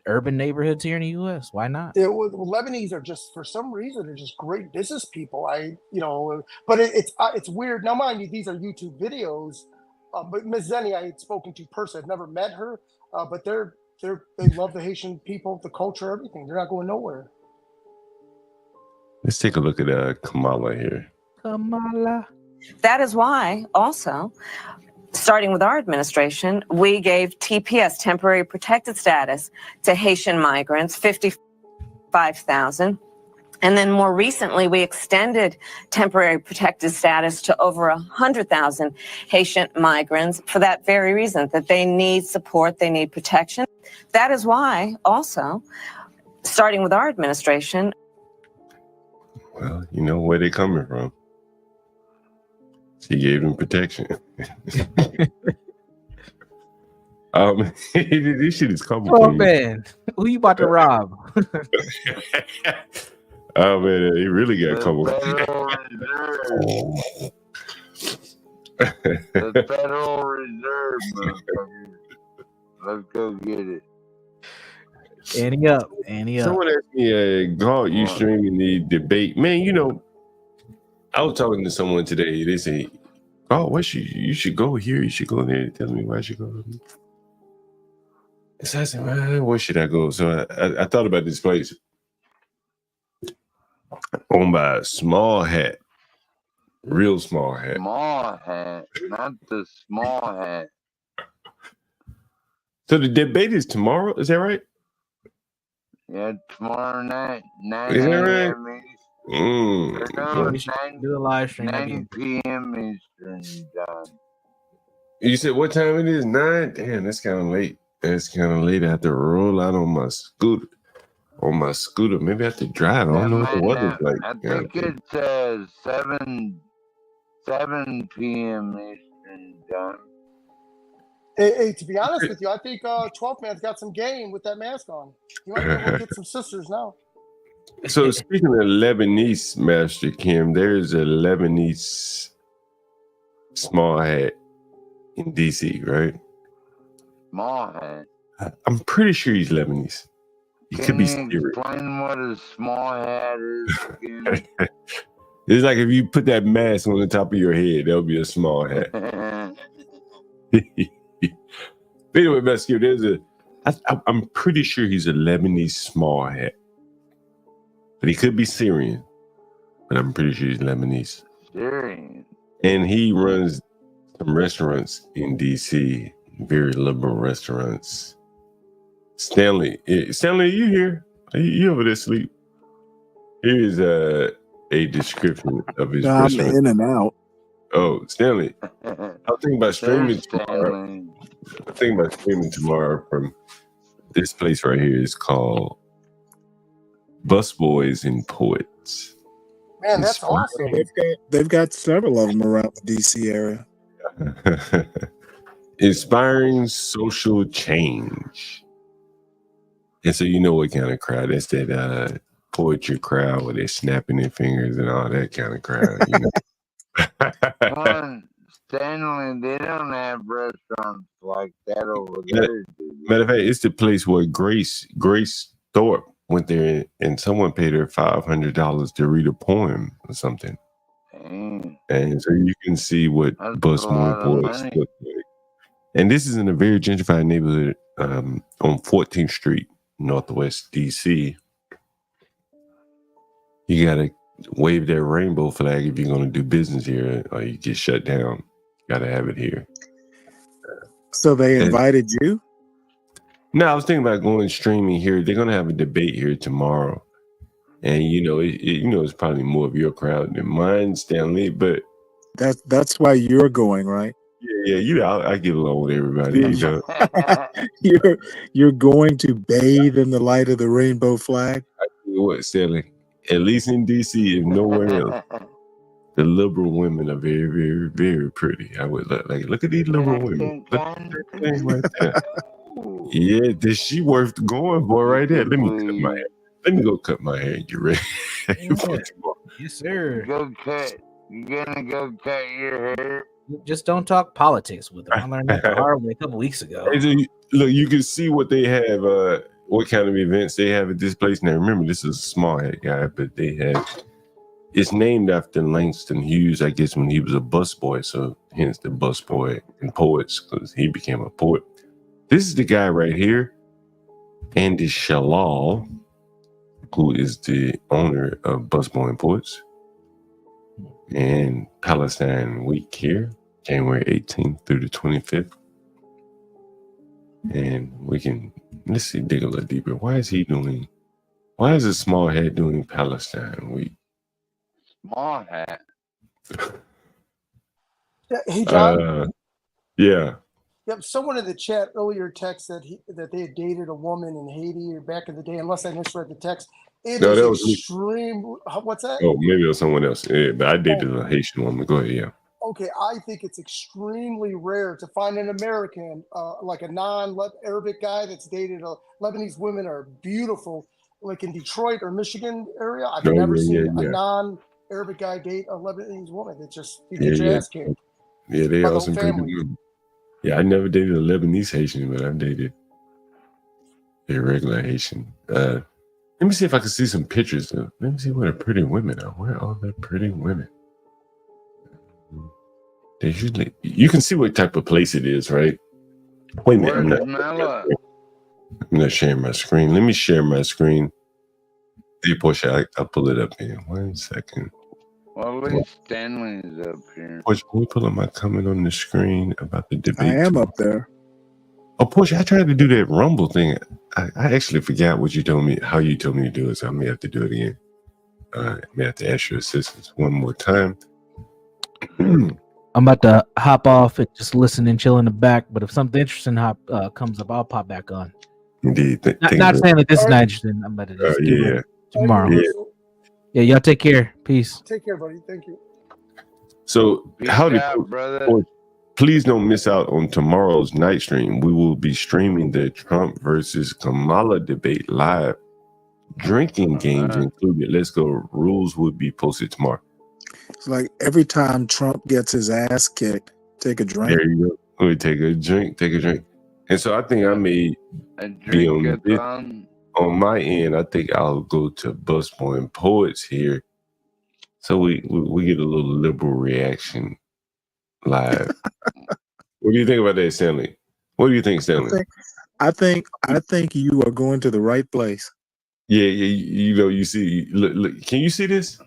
urban neighborhoods here in the U.S. Why not? Lebanese are just, for some reason, they're just great business people. But it's weird. Now, mind you, these are YouTube videos. But Ms. Zenny, I had spoken to personally. I've never met her, but they love the Haitian people, the culture, everything. They're not going nowhere. Let's take a look at Kamala here. Kamala. That is why, also, starting with our administration, we gave TPS, temporary protected status, to Haitian migrants, 55,000. And then more recently, we extended temporary protected status to over 100,000 Haitian migrants for that very reason, that they need support, they need protection. That is why, also, starting with our administration. Well, you know where they're coming from. She gave them protection. This shit is complicated. Oh man, who you about to rob? Oh man, he really got complicated. The Federal Reserve, motherfucker. Let's go get it. Ante up, ante up. Someone asked me, Galt, you streaming the debate. Man, I was talking to someone today. They say, oh, you should go here. You should go there. Tell me where I should go. So I said, man, where should I go? So I thought about this place. Owned by a small hat. Real small hat. Small hat. Not the small hat. So the debate is tomorrow. Is that right? Yeah, tomorrow night. 9 Is that a.m. right? Do the live stream. 9 p.m. Eastern time. You said what time it is? 9? Damn, that's kind of late. That's kind of late. I have to roll out on my scooter. Maybe I have to drive. I don't know what the weather's like. I think it's 7 p.m. Eastern time. Hey, to be honest with you, I think 12th man's got some game with that mask on. You might be able to get some sisters now. So speaking of Lebanese, Master Kim, there's a Lebanese small hat in DC, right? Small hat. I'm pretty sure he's Lebanese. He could be Can you explain what a small hat is again? It's like if you put that mask on the top of your head, that'll be a small hat. Anyway, Master Kim, I'm pretty sure he's a Lebanese small hat. but he could be Syrian. But I'm pretty sure he's Lebanese. Syrian. And he runs some restaurants in DC, very liberal restaurants. Stanley, are you here? You over there asleep? Here is a description of his I'm restaurant. in and out. Oh, Stanley, I'm thinking about streaming There's tomorrow. Stanley. I'm thinking about streaming tomorrow from this place right here. It's called Busboys and Poets. Man, that's awesome. They've got several of them around the DC area. Inspiring social change. And so you know what kind of crowd. That's that poetry crowd where they're snapping their fingers and all that kind of crowd, you know. Stanley, they don't have restaurants like that over there. Matter of fact, it's the place where Grace Thorpe went there and someone paid her $500 to read a poem or something. Dang. And so you can see what That's a Busboy lot of Poets money. look like. And this is in a very gentrified neighborhood on 14th Street, Northwest DC. You gotta wave that rainbow flag if you're gonna do business here, or you get shut down. Gotta have it here. So they invited you? No, I was thinking about going streaming here. They're gonna have a debate here tomorrow, and you know, it's probably more of your crowd than mine, Stanley. But That's why you're going, right? I get along with everybody. You know, You're going to bathe in the light of the rainbow flag. I tell you what, Stanley. At least in DC, if nowhere else, the liberal women are very, very, very pretty. I would look at these liberal women. Look at that thing right there. Yeah, this she worth going for right there. Let me cut my hair. Let me go cut my hair and get ready for tomorrow. Yes, sir. Go cut. You're gonna go cut your hair. Just don't talk politics with them. I learned that the hard way a couple weeks ago. Hey, so look, you can see what they have, what kind of events they have at this place. Now, remember, this is a small head guy, but they have, it's named after Langston Hughes, I guess, when he was a busboy. So hence the Busboy and Poets, because he became a poet. This is the guy right here, Andy Shalal, who is the owner of Busboy and Poets. And Palestine Week here, January 18th through the 25th. And let's see, dig a little deeper. Why is a small head doing Palestine Week? Small hat. Yeah, hey, John. Yeah. Yep. Someone in the chat earlier texted that they had dated a woman in Haiti back in the day. Unless I misread the text, it No, is that was me. extreme. What's that? Oh, maybe it was someone else. Yeah, but I dated a Haitian woman. Go ahead, yeah. Okay, I think it's extremely rare to find an American, like a non-Arabic guy that's dated a Lebanese women are beautiful, like in Detroit or Michigan area. I've never seen a non-Arabic guy date a Lebanese woman. It's just you get your ass kicked. Yeah, they by are the some whole pretty family. women. Yeah, I never dated a Lebanese Haitian, but I've dated a regular Haitian. Let me see if I can see some pictures. Let me see where the pretty women are. Where are the pretty women? They usually, you can see what type of place it is, right? Wait a minute, I'm not sharing my screen. Let me share my screen. Hey, Portia, I'll pull it up here. 1 second. Well, at least Stanley is up here. Portia, can we pull up my comment on the screen about the debate? I am up there. Oh, Portia, I tried to do that Rumble thing. I actually forgot what you told me, how you told me to do it, so I may have to do it again. I may have to ask your assistance one more time. I'm about to hop off and just listen and chill in the back. But if something interesting comes up, I'll pop back on. Indeed. Not saying that this is not interesting. I'm about to just do it tomorrow. Yeah, y'all take care. Peace. Take care, buddy. Thank you. So, brother. Please don't miss out on tomorrow's night stream. We will be streaming the Trump versus Kamala debate live. Drinking games included. Let's go. Rules will be posted tomorrow. It's like every time Trump gets his ass kicked, take a drink. There you go. We take a drink. And so I think I may be on my end. I think I'll go to Busboy and Poets here. So we get a little liberal reaction live. What do you think about that, Stanley? What do you think, Stanley? I think you are going to the right place. Yeah, you know, you see, look, can you see this?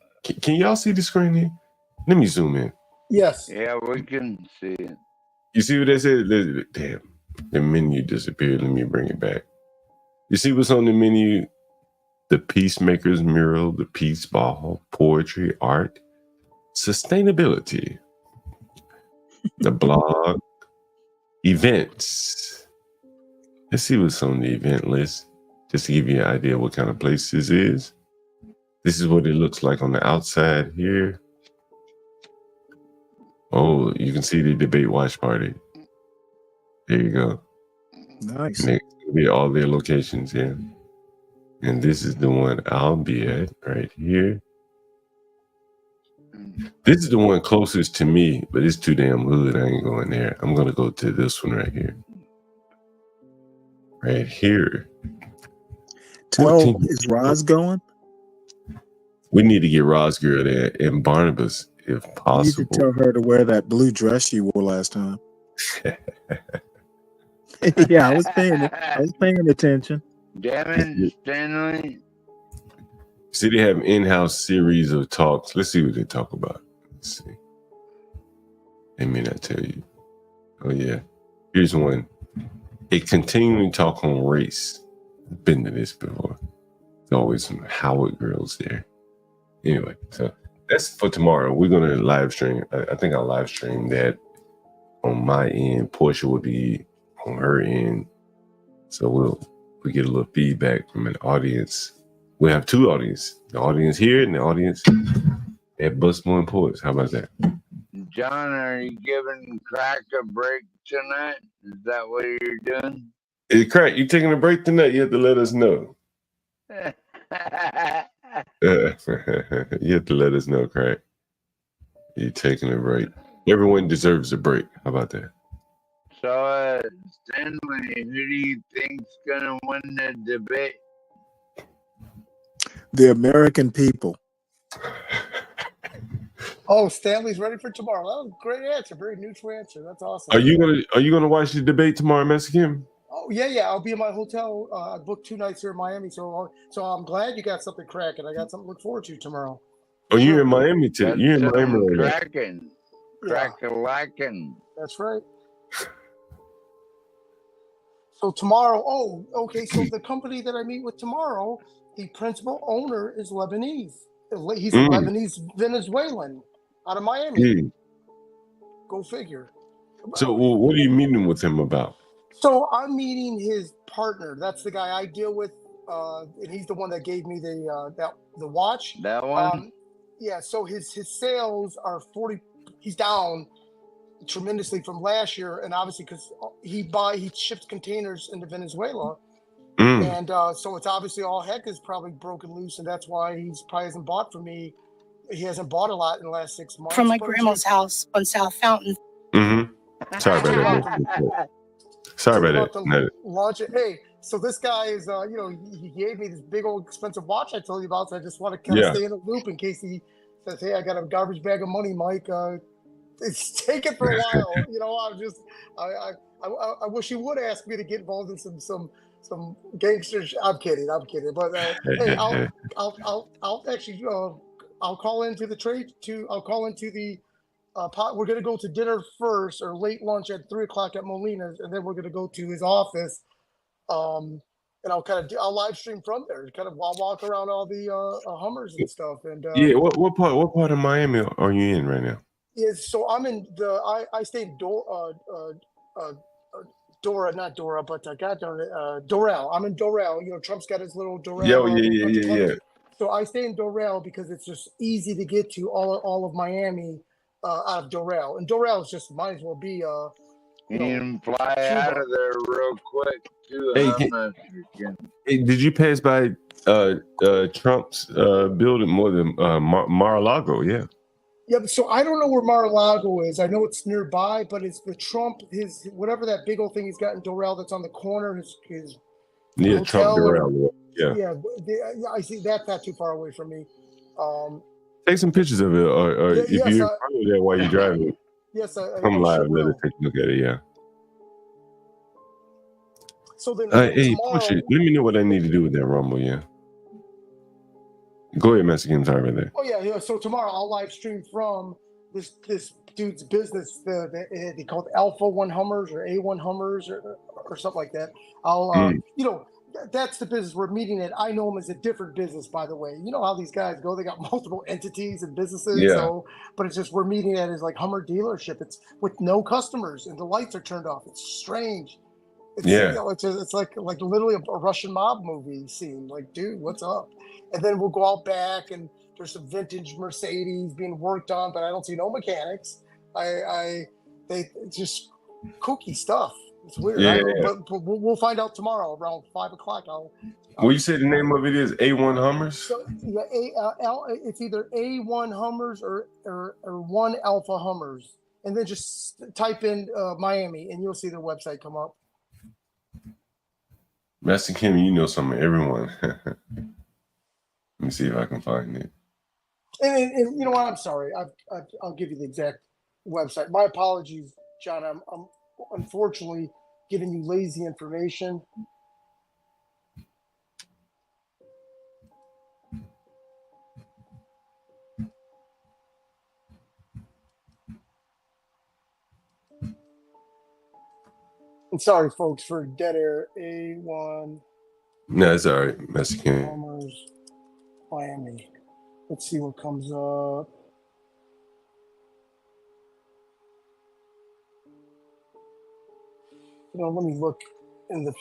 Can y'all see the screen here? Let me zoom in. Yes. Yeah, we can see it. You see what that says? Damn, the menu disappeared. Let me bring it back. You see what's on the menu? The Peacemaker's mural, the Peace Ball, poetry, art, sustainability, the blog, events. Let's see what's on the event list, just to give you an idea what kind of place this is. This is what it looks like on the outside here. Oh, you can see the debate watch party. There you go. Nice. And it'll be all their locations here. And this is the one I'll be at right here. This is the one closest to me, but it's too damn hood. I ain't going there. I'm going to go to this one right here. Right here. Is Roz going? We need to get Roz girl there and Barnabas if possible. You need to tell her to wear that blue dress she wore last time. Yeah, I was paying attention. Devin, Stanley. See, they have in-house series of talks. Let's see what they talk about. Let's see. They may not tell you. Oh, yeah. Here's one. A continuing talk on race. I've been to this before. There's always some Howard girls there. Anyway, so that's for tomorrow. We're going to live stream. I think I'll live stream that on my end. Portia will be on her end. So we'll get a little feedback from an audience. We have two audiences. The audience here and the audience at Busmore and Ports. How about that? John, are you giving Crack a break tonight? Is that what you're doing? Hey, Crack, you taking a break tonight? You have to let us know. You have to let us know, Crack. You're taking a break. Everyone deserves a break. How about that? So, Stanley, who do you think's gonna win the debate? The American people. Oh, Stanley's ready for tomorrow. That was a great answer. Very neutral answer. That's awesome. Are you gonna watch the debate tomorrow, Mexican? Oh yeah. I'll be in my hotel. I booked 2 nights here in Miami, so I'm glad you got something cracking. I got something to look forward to tomorrow. Oh, you're in Miami too. That's You're in Miami right now. cracking. Crack-a-lackin'. That's right. So tomorrow, okay. So the company that I meet with tomorrow, the principal owner is Lebanese. He's a Lebanese Venezuelan out of Miami. Yeah. Go figure. So what are you meeting with him about? So I'm meeting his partner. That's the guy I deal with, and he's the one that gave me the watch. That one. Yeah. So his sales are 40. He's down tremendously from last year, and obviously because he ships containers into Venezuela, and so it's obviously all heck is probably broken loose, and that's why he's probably hasn't bought from me. He hasn't bought a lot in the last 6 months. From my grandma's house on South Fountain. Mm-hmm. Sorry about that. Sorry about that. Launch it. Hey, so this guy is, he gave me this big old expensive watch I told you about, so I just want to kind of stay in the loop in case he says, "Hey, I got a garbage bag of money, Mike. Take it for a while." I wish he would ask me to get involved in some gangsters. I'm kidding. But hey, I'll actually I'll call into the trade I'll call into the we're gonna go to dinner first or late lunch at 3:00 at Molina's, and then we're gonna go to his office. And I'll live stream from there. Kind of walk around all the Hummers and stuff. And what part of Miami are you in right now? Yeah, so I'm in I stay in Doral. I'm in Doral. Trump's got his little Doral. Yeah. So I stay in Doral because it's just easy to get to all of Miami out of Doral. And Doral is just might as well be you can fly out of there real quick too. Hey, did you pass by Trump's building more than Mar-a-Lago? Yeah. Yeah, so I don't know where Mar-a-Lago is. I know it's nearby, but it's the Trump, his whatever that big old thing he's got in Doral that's on the corner. His Trump Doral. Yeah, I see that's not too far away from me. Take some pictures of it, or if you're in front of there while you're driving. Yes, come live. Sure let us take a look at it. Yeah. So then, hey, Portia, let me know what I need to do with that Rumble. Yeah. Go ahead, Mexican. Sorry about that. Oh yeah. So tomorrow I'll live stream from this dude's business. They call it Alpha 1 Hummers or A1 Hummers or something like that. I'll that's the business we're meeting at. I know them as a different business, by the way. You know how these guys go; they got multiple entities and businesses. Yeah. So, but it's just we're meeting at is like Hummer dealership. It's with no customers and the lights are turned off. It's strange. It's, Yeah. It's like literally a Russian mob movie scene. Like, dude, what's up? And then we'll go out back and there's some vintage Mercedes being worked on, but I don't see no mechanics. It's just kooky stuff. It's weird. Yeah. But we'll find out tomorrow around 5 o'clock. Well, you said the name of it is A1 Hummers? So yeah, it's either A1 Hummers or 1 Alpha Hummers, and then just type in Miami, and you'll see their website come up. Master Kim, you know some of everyone. Let me see if I can find it. And you know what? I'm sorry. I'll give you the exact website. My apologies, John. I'm unfortunately giving you lazy information. I'm sorry, folks, for dead air. A1 No, it's all right, Mexican. Hummers, Miami. Let's see what comes up. Let me look in the.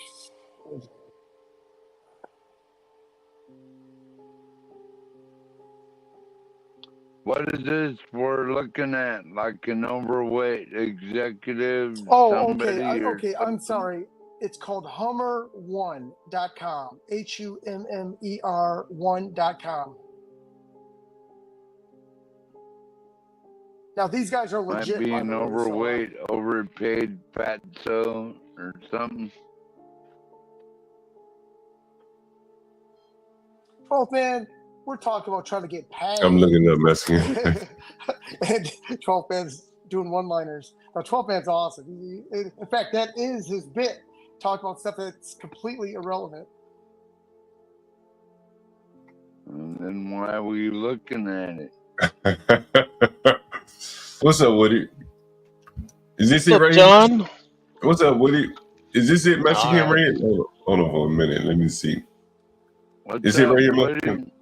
What is this we're looking at? Like an overweight executive? Oh, somebody okay. or I'm sorry. It's called Hummer1.com. HUMMER1.com. Now these guys are might legit. be By an the way, overweight, overpaid fatso or something. Oh man, we're talking about trying to get paid. I'm looking up Mexican. And 12 Man's doing one-liners. Now 12 Man's awesome. In fact, that is his bit. Talk about stuff that's completely irrelevant. And then why were you looking at it? What's up, Woody? Is this What's it up, right John? here? What's up, Woody? Is this it, Mexican All right. right here? Hold on for a minute. Let me see. What's Is it up, right here, Woody? Mexican?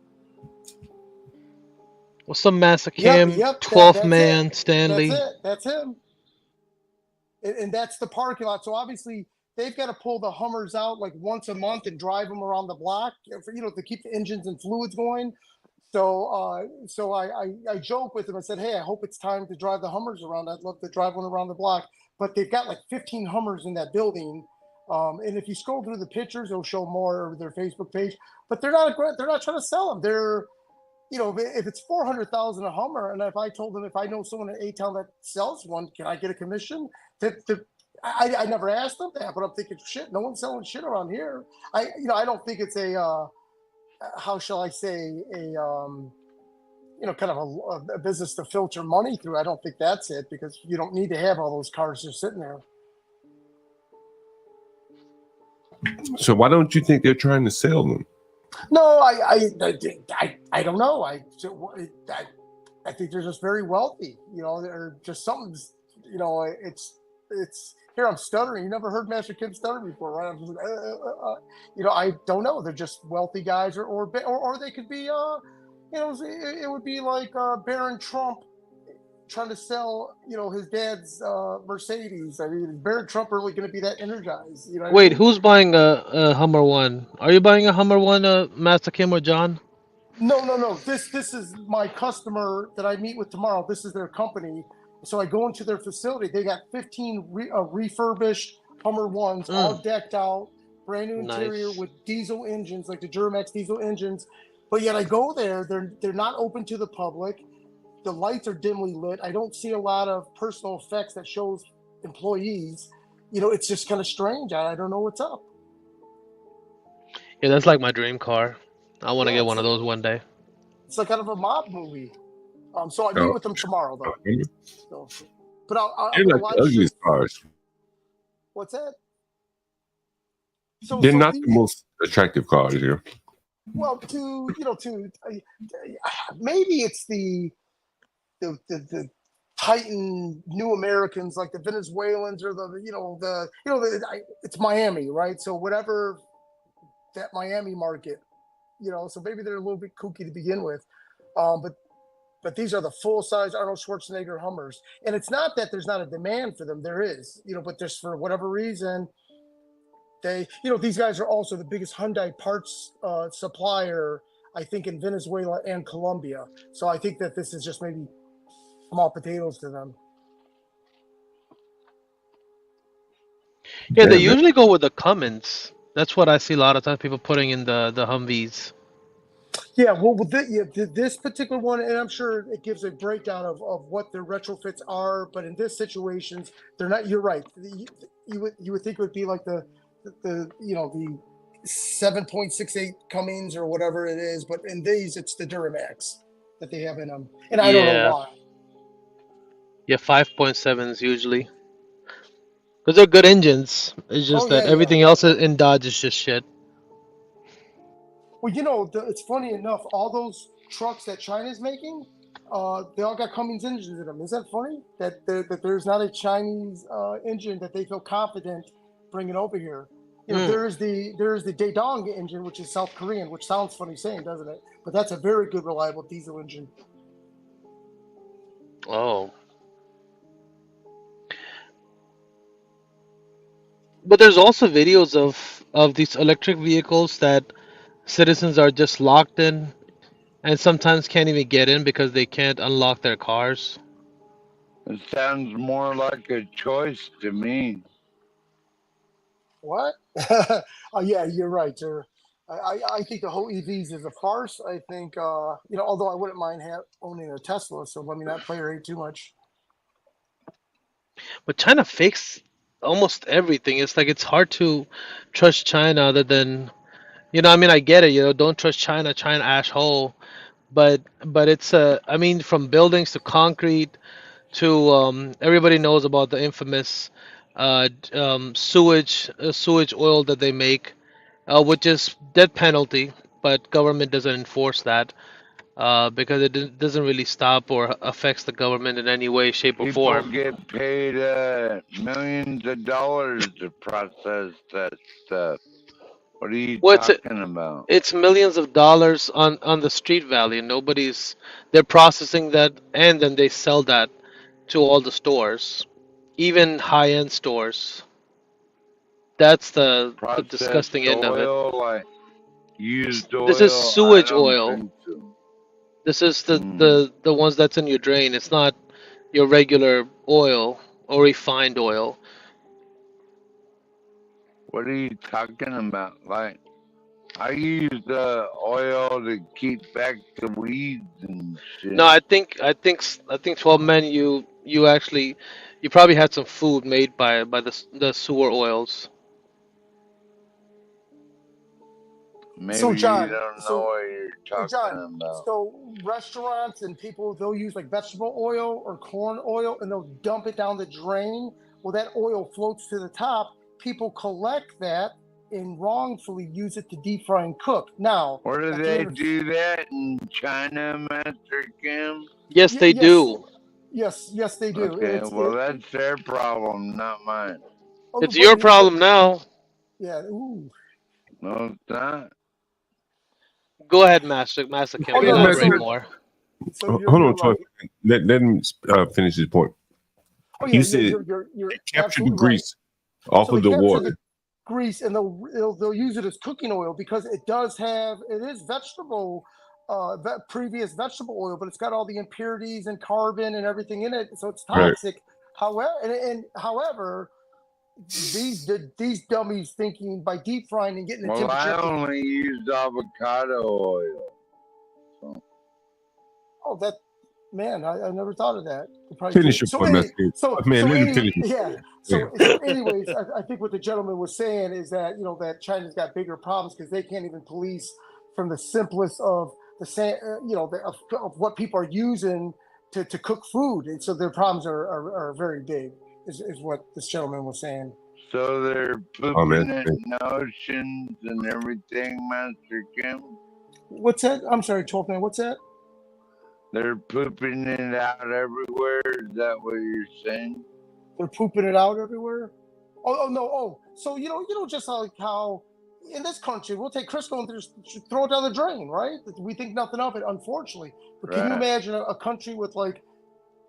What's up, Master Kim? Yep. 12th That's man, it. Stanley. That's it. That's him. And that's the parking lot. So obviously they've got to pull the Hummers out like once a month and drive them around the block, to keep the engines and fluids going. So I joke with them. I said, hey, I hope it's time to drive the Hummers around. I'd love to drive one around the block. But they've got like 15 Hummers in that building. And if you scroll through the pictures, it'll show more of their Facebook page. But they're not trying to sell them. They're, if it's $400,000 a Hummer, and if I told them if I know someone in A-Town that sells one, can I get a commission? I never asked them that, but I'm thinking, shit, no one's selling shit around here. I don't think it's a how shall I say, kind of a business to filter money through. I don't think that's it, because you don't need to have all those cars just sitting there. So why don't you think they're trying to sell them? No, I don't know. I think they're just very wealthy. They're just something's. It's here. I'm stuttering. You never heard Master Kim stutter before, right? I'm just like, I don't know. They're just wealthy guys, or they could be, it would be like Barron Trump trying to sell, his dad's Mercedes. I mean, is Barron Trump really going to be that energized? Wait, who's buying a Hummer 1? Are you buying a Hummer 1, Master Kim or John? No. This is my customer that I meet with tomorrow. This is their company. So I go into their facility. They got 15 refurbished Hummer 1s, all decked out, brand new interior with diesel engines, like the Duramax diesel engines. But yet I go there. They're not open to the public. The lights are dimly lit. I don't see a lot of personal effects that shows employees. It's just kind of strange. I don't know what's up. Yeah, that's like my dream car. I want to get one of those one day. It's like kind of a mob movie. So I meet with them tomorrow, though. So, but I'll They're like the ugliest cars. What's that? They're not the most attractive cars here. Well, maybe it's the Titan new Americans like the Venezuelans or it's Miami, right? So whatever that Miami market, so maybe they're a little bit kooky to begin with, but these are the full size Arnold Schwarzenegger Hummers, and it's not that there's not a demand for them. There is, but there's for whatever reason these guys are also the biggest Hyundai parts supplier, I think, in Venezuela and Colombia. So I think that this is just maybe small potatoes to them. Yeah, they usually go with the Cummins. That's what I see a lot of times people putting in the Humvees. Yeah, well, with this particular one, and I'm sure it gives a breakdown of what their retrofits are, but in this situations, they're not. You're right. You would think it would be like the 7.68 Cummins or whatever it is, but in these it's the Duramax that they have in them, and I don't know why. Yeah, 5.7s usually. Because they're good engines. It's just that everything else in Dodge is just shit. Well, it's funny enough. All those trucks that China's making, they all got Cummins engines in them. Is that funny? That there's not a Chinese engine that they feel confident bringing over here. There's the Daedong engine, which is South Korean, which sounds funny saying, doesn't it? But that's a very good, reliable diesel engine. Oh. But there's also videos of these electric vehicles that citizens are just locked in and sometimes can't even get in because they can't unlock their cars. It sounds more like a choice to me. What? Yeah, you're right, sir. I think the whole EVs is a farce. I think, although I wouldn't mind owning a Tesla, so let me not play her too much. But China fakes almost everything. It's like it's hard to trust China other than, I mean, I get it, don't trust China, China asshole. But it's I mean, from buildings to concrete to everybody knows about the infamous sewage oil that they make, which is death penalty, but government doesn't enforce that because doesn't really stop or affects the government in any way, shape, or People form. get paid millions of dollars to process that stuff. What are you Well, talking about? it's millions of dollars on the street value. They're processing that and then they sell that to all the stores, even high-end stores. That's the Processed disgusting end of it. oil, like used This is oil? I sewage don't oil. think so. This is the ones that's in your drain. It's not your regular oil or refined oil. What are you talking about? Like, I use oil to keep back the weeds and shit. No, I think 12 men. You probably had some food made by the sewer oils. Maybe So, John, you don't know what you're talking about. so restaurants and people, they'll use like vegetable oil or corn oil and they'll dump it down the drain. Well, that oil floats to the top. People collect that and wrongfully use it to deep fry and cook. Now, Where do at the they end of do that in China, Master Kim? Yes, they do. Yes, they do. Okay, well, that's their problem, not mine. It's your problem now. Yeah. Ooh. No, it's not. Go ahead, Master Kim. Elaborate more. Hold on, Troy. Let him finish his point. Oh, yeah, He said you're they captured the absolutely grease off So of they the capture water. the grease and they'll use it as cooking oil because it is vegetable previous vegetable oil, but it's got all the impurities and carbon and everything in it, so it's Right. toxic. However, these dummies thinking by deep frying and getting the Well, I temperature. only used avocado oil. So. Oh, that man, I never thought of that. Finish your point, Master Kim. Man, let him finish. Yeah. So anyways, I think what the gentleman was saying is that that China's got bigger problems because they can't even police from the simplest of of what people are using to cook food, and so their problems are very big. Is what this gentleman was saying. So they're pooping in oceans and everything, Master Kim? What's that? I'm sorry, 12 man. What's that? They're pooping it out everywhere. Is that what you're saying? They're pooping it out everywhere. Oh no. Oh, so just like how in this country we'll take Crisco and just throw it down the drain, right? We think nothing of it, unfortunately. But can you Right. imagine a country with like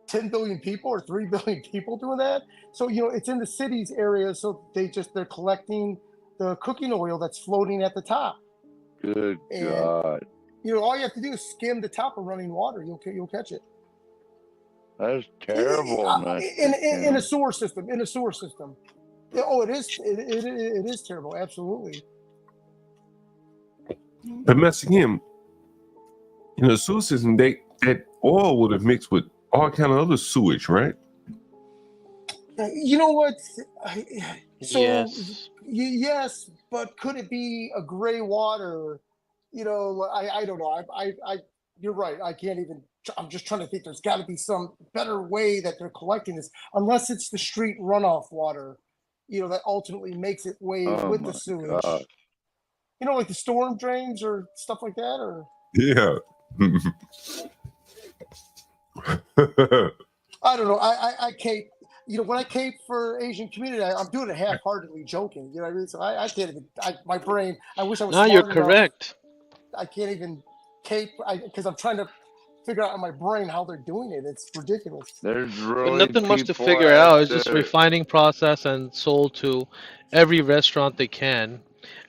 10 billion people or 3 billion people doing that? So it's in the cities areas, so they're collecting the cooking oil that's floating at the top. Good And God. all you have to do is skim the top of running water. You'll catch it. That's terrible. In a sewer system. In a sewer system. Oh, it is. It is terrible. Absolutely. But Master Kim, the sewer system, that oil would have mixed with all kind of other sewage, right? You know what? So Yes. yes, but could it be a gray water? I don't know. I you're right. I can't even. I'm just trying to think. There's got to be some better way that they're collecting this, unless it's the street runoff water. That ultimately makes it way with the sewage. God. Like the storm drains or stuff like that, or Yeah. I don't know. I cape. When I cape for Asian community, I'm doing it half-heartedly, joking. You know what I mean? So I can't even. My brain. I wish I was No, smart you're enough. correct. I can't even cape because I'm trying to figure out in my brain how they're doing it. It's ridiculous. There's But really nothing much to people figure at out. It's just the refining process and sold to every restaurant they can.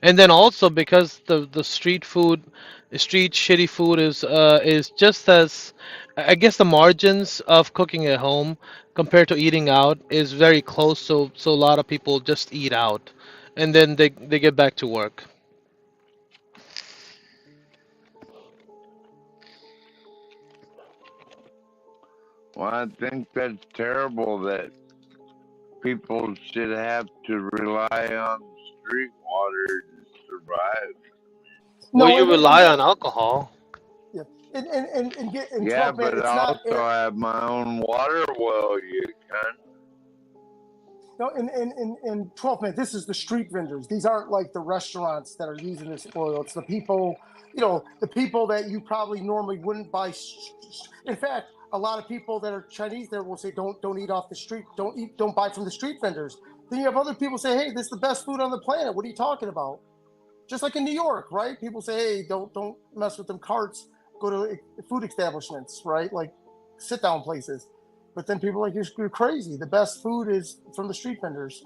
And then also because the street shitty food is just as I guess the margins of cooking at home compared to eating out is very close. So a lot of people just eat out, and then they get back to work. Well, I think that's terrible that people should have to rely on street water to survive. Well, No, you rely on alcohol. yeah, and get in Yeah, 12 man. but It's I not also have my own water well, you can. no in 12 man. This is the street vendors. These aren't like the restaurants that are using this oil. It's the people. The people that you probably normally wouldn't buy. In fact, a lot of people that are Chinese there will say, don't eat off the street. Don't buy from the street vendors. Then you have other people say, hey, this is the best food on the planet. What are you talking about? Just like in New York, right? People say, hey, don't mess with them carts. Go to food establishments, right? Like sit down places. But then people are like, you're crazy. The best food is from the street vendors.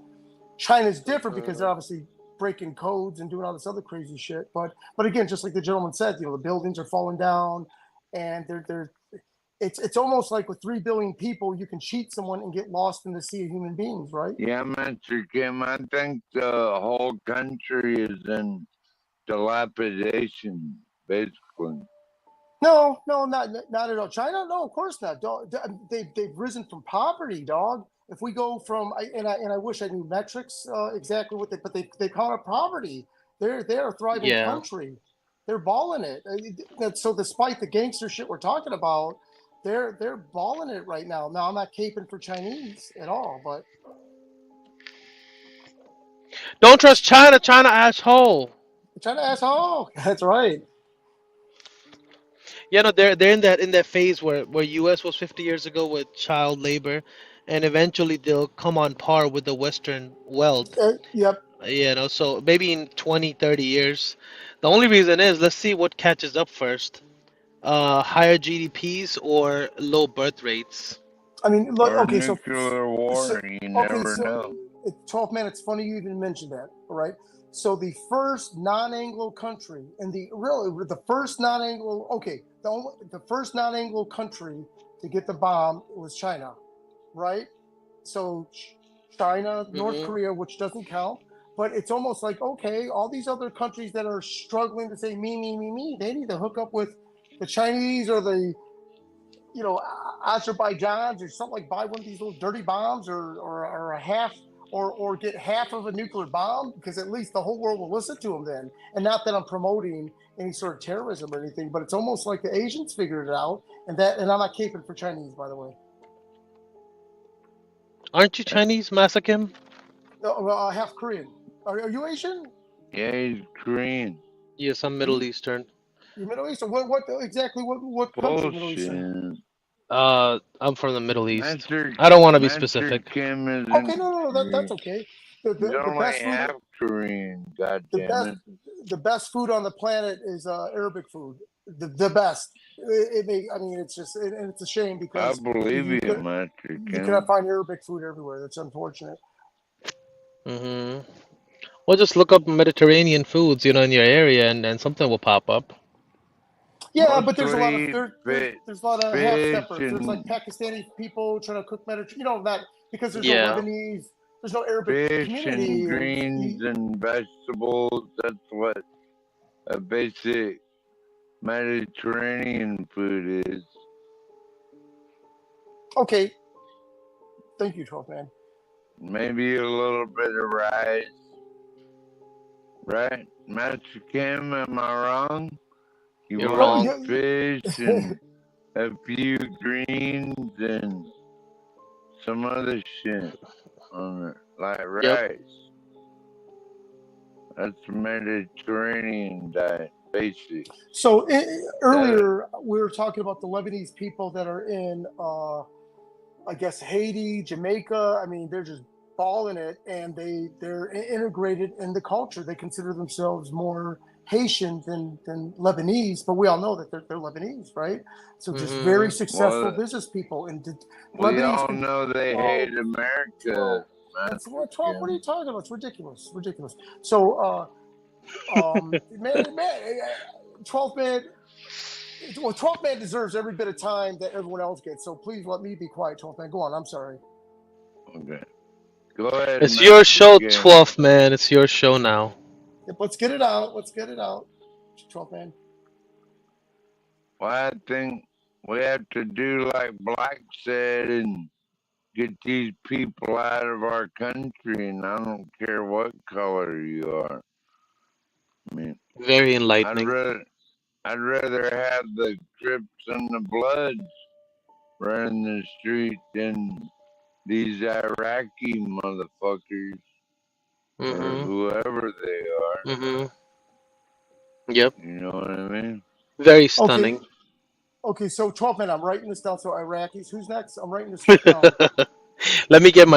China's different because they're obviously breaking codes and doing all this other crazy shit. But again, just like the gentleman said, the buildings are falling down, and it's almost like with 3 billion people, you can cheat someone and get lost in the sea of human beings, right? Yeah, Mr. Kim, I think the whole country is in dilapidation, basically. No, not at all. China, no, of course not. Dog, they've risen from poverty, dog. If we go from, I wish I knew metrics exactly what but they call it poverty. They're a thriving Yeah. country. They're balling it. So despite the gangster shit we're talking about, they're balling it right now. Now I'm not caping for Chinese at all, but Don't trust China. China asshole. China asshole. That's right. Yeah, no, they're in that phase where U.S. was 50 years ago with child labor, and eventually they'll come on par with the Western world. Yep. So maybe in 20, 30 years. The only reason is let's see what catches up first. Higher GDPs or low birth rates. I mean, look, Or okay, nuclear war, you never know. 12 man, it's funny you even mentioned that, all right? So the first non-Anglo country, and the first non-Anglo, the first non-Anglo country to get the bomb was China, right? So China, North Korea, which doesn't count, but it's almost like, okay, all these other countries that are struggling to say me, they need to hook up with the Chinese or the Azerbaijan's or something, like buy one of these little dirty bombs or a half or get half of a nuclear bomb, because at least the whole world will listen to them then. And not that I'm promoting any sort of terrorism or anything, but it's almost like the Asians figured it out, and I'm not caping for Chinese, by the way. Aren't you Chinese, Masakim? Half Korean. Are you Asian? Yeah, he's Korean. Yes, I'm Middle Eastern. You Middle Eastern? What exactly? What country Middle Eastern? Bullshit. I'm from the Middle East. Master I don't want to be Master specific. Kim Okay, isn't no, that's Korean. okay. He's The only best food, half Korean. God the damn best it. the best food on the planet is Arabic food. The best. I mean, it's just and it's a shame I because believe you you, Master you cannot Kim. find Arabic food everywhere. That's unfortunate. Hmm. Well, just look up Mediterranean foods, in your area, and something will pop up. Yeah, but there's a lot of Mostly there's a lot of half fish steppers. There's like and Pakistani people trying to cook Mediterranean. That because there's no Yeah. Lebanese, there's no Arabic fish and community, and greens and vegetables. That's what a basic Mediterranean food is. okay. Thank you, 12 man. Maybe a little bit of rice, right? Master Kim, am I wrong? You You're want wrong. fish and a few greens and some other shit on it, like Yep. rice. That's the Mediterranean diet, basic. So That earlier we were talking about the Lebanese people that are in, I guess Haiti, Jamaica. I mean, they're just balling it, and they're integrated in the culture. They consider themselves more Haitian than Lebanese, but we all know that they're Lebanese, right? So just Hmm. very successful well, business people and we Lebanese all people. know they hate America, That's Master what 12. What are you Kim. talking about? It's ridiculous, ridiculous. So, man, 12 man. Well, 12 man deserves every bit of time that everyone else gets. So please let me be quiet, 12 man. Go on. I'm sorry. Okay, go ahead, It's your Master show, Kim. 12th man. It's your show now. Yep, let's get it out. Let's get it out, 12 man. Well, I think we have to do like Black said and get these people out of our country, and I don't care what color you are. I mean, Very I'd enlightening. rather I'd rather have the Crips and the Bloods running the street than these Iraqi motherfuckers or Hmm. whoever they are. Hmm. Yep. You know what I mean? Very Okay. stunning. Okay. So 12 man, I'm writing this down. So Iraqis, who's next? I'm writing this stuff down. Let me get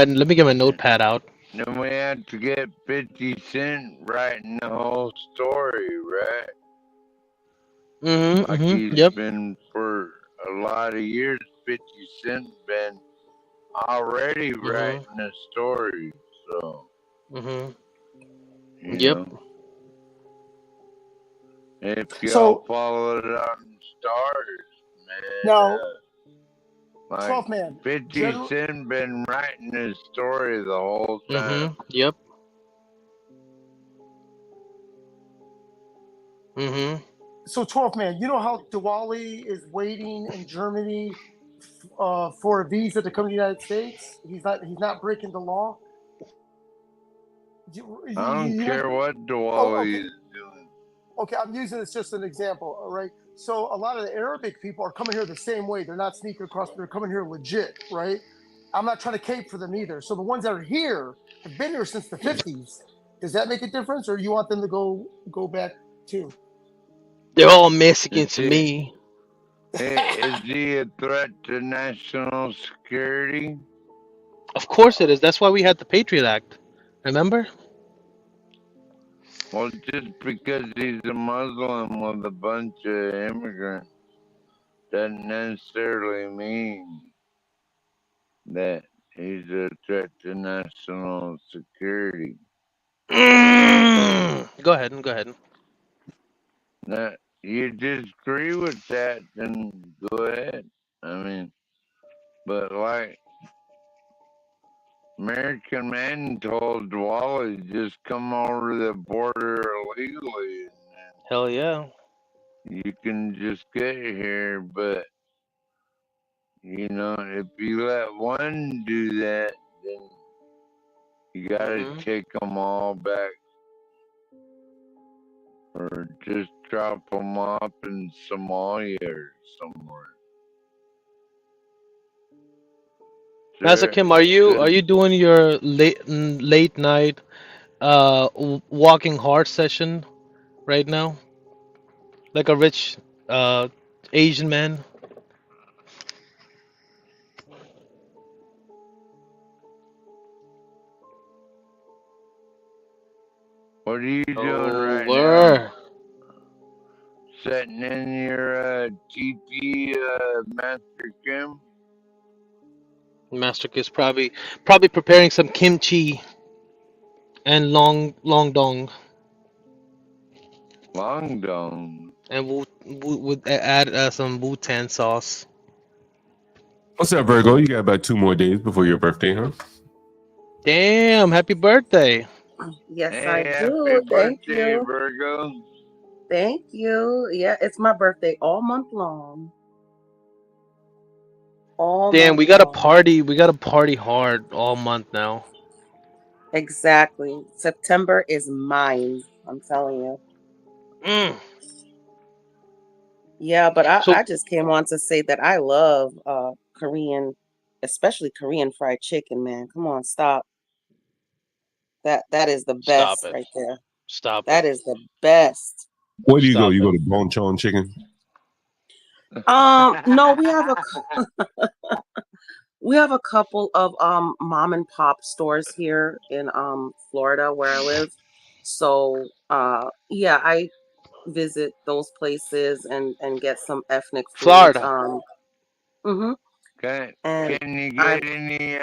my notepad out. Then we had to get 50 Cent writing the whole story, right? Like he's Yep. been for a lot of years. 50 Cent been already Hmm. writing the story, so Hmm. you Yep. know. If y'all So follow it on stars, man, now, like 12 man, 50 Cent been writing his story the whole time. Yep. Hmm. so 12 man, you know how Diwali is waiting in Germany for a visa to come to the United States? He's not breaking the law. I don't care what Oh, Diwali okay. is doing. Okay, I'm using this just an example, all right? So a lot of the Arabic people are coming here the same way. They're not sneaking across, they're coming here legit, right? I'm not trying to cape for them either. So the ones that are here have been here since the 50s. Does that make a difference, or you want them to go back too? They're all Mexicans Is to he, me. is he a threat to national security? Of course it is. That's why we had the Patriot Act. Remember? Well, just because he's a Muslim with a bunch of immigrants doesn't necessarily mean that he's a threat to national security. Go ahead. Go ahead. Now, you disagree with that, then go ahead. I mean, but like American Man told Wally, just come over the border illegally, Hell yeah. and you can just get here. But you know, if you let one do that, then you gotta Hmm. take them all back, or just drop them off in Somalia or somewhere. Master Sure, Kim, are you just doing your late night walking hard session right now? like a rich Asian man. What are you doing right now? Over. Sitting in your TP Master Kim? Master is probably preparing some kimchi and long dong, Long dong. and we'll would add some Wu-Tan sauce. What's up, Virgo? You got about 2 more days before your birthday, huh? Damn! Happy birthday! Yes, Hey, I happy do. Thank birthday, you. Virgo. Thank you. Yeah, it's my birthday all month long. All Damn, month we gotta long. party. We gotta party hard all month now. Exactly. September is mine. I'm telling you. Mm. Yeah, but So I just came on to say that I love Korean, especially Korean fried chicken, man. Come on, stop. That is the stop best it. right there. Stop it. That is the best. Where do you go? Stop You it. go to Bonchon Chicken? No, we have a couple of mom and pop stores here in Florida where I live. So yeah, I visit those places and get some ethnic foods. Florida. Mhm. Can And you I get any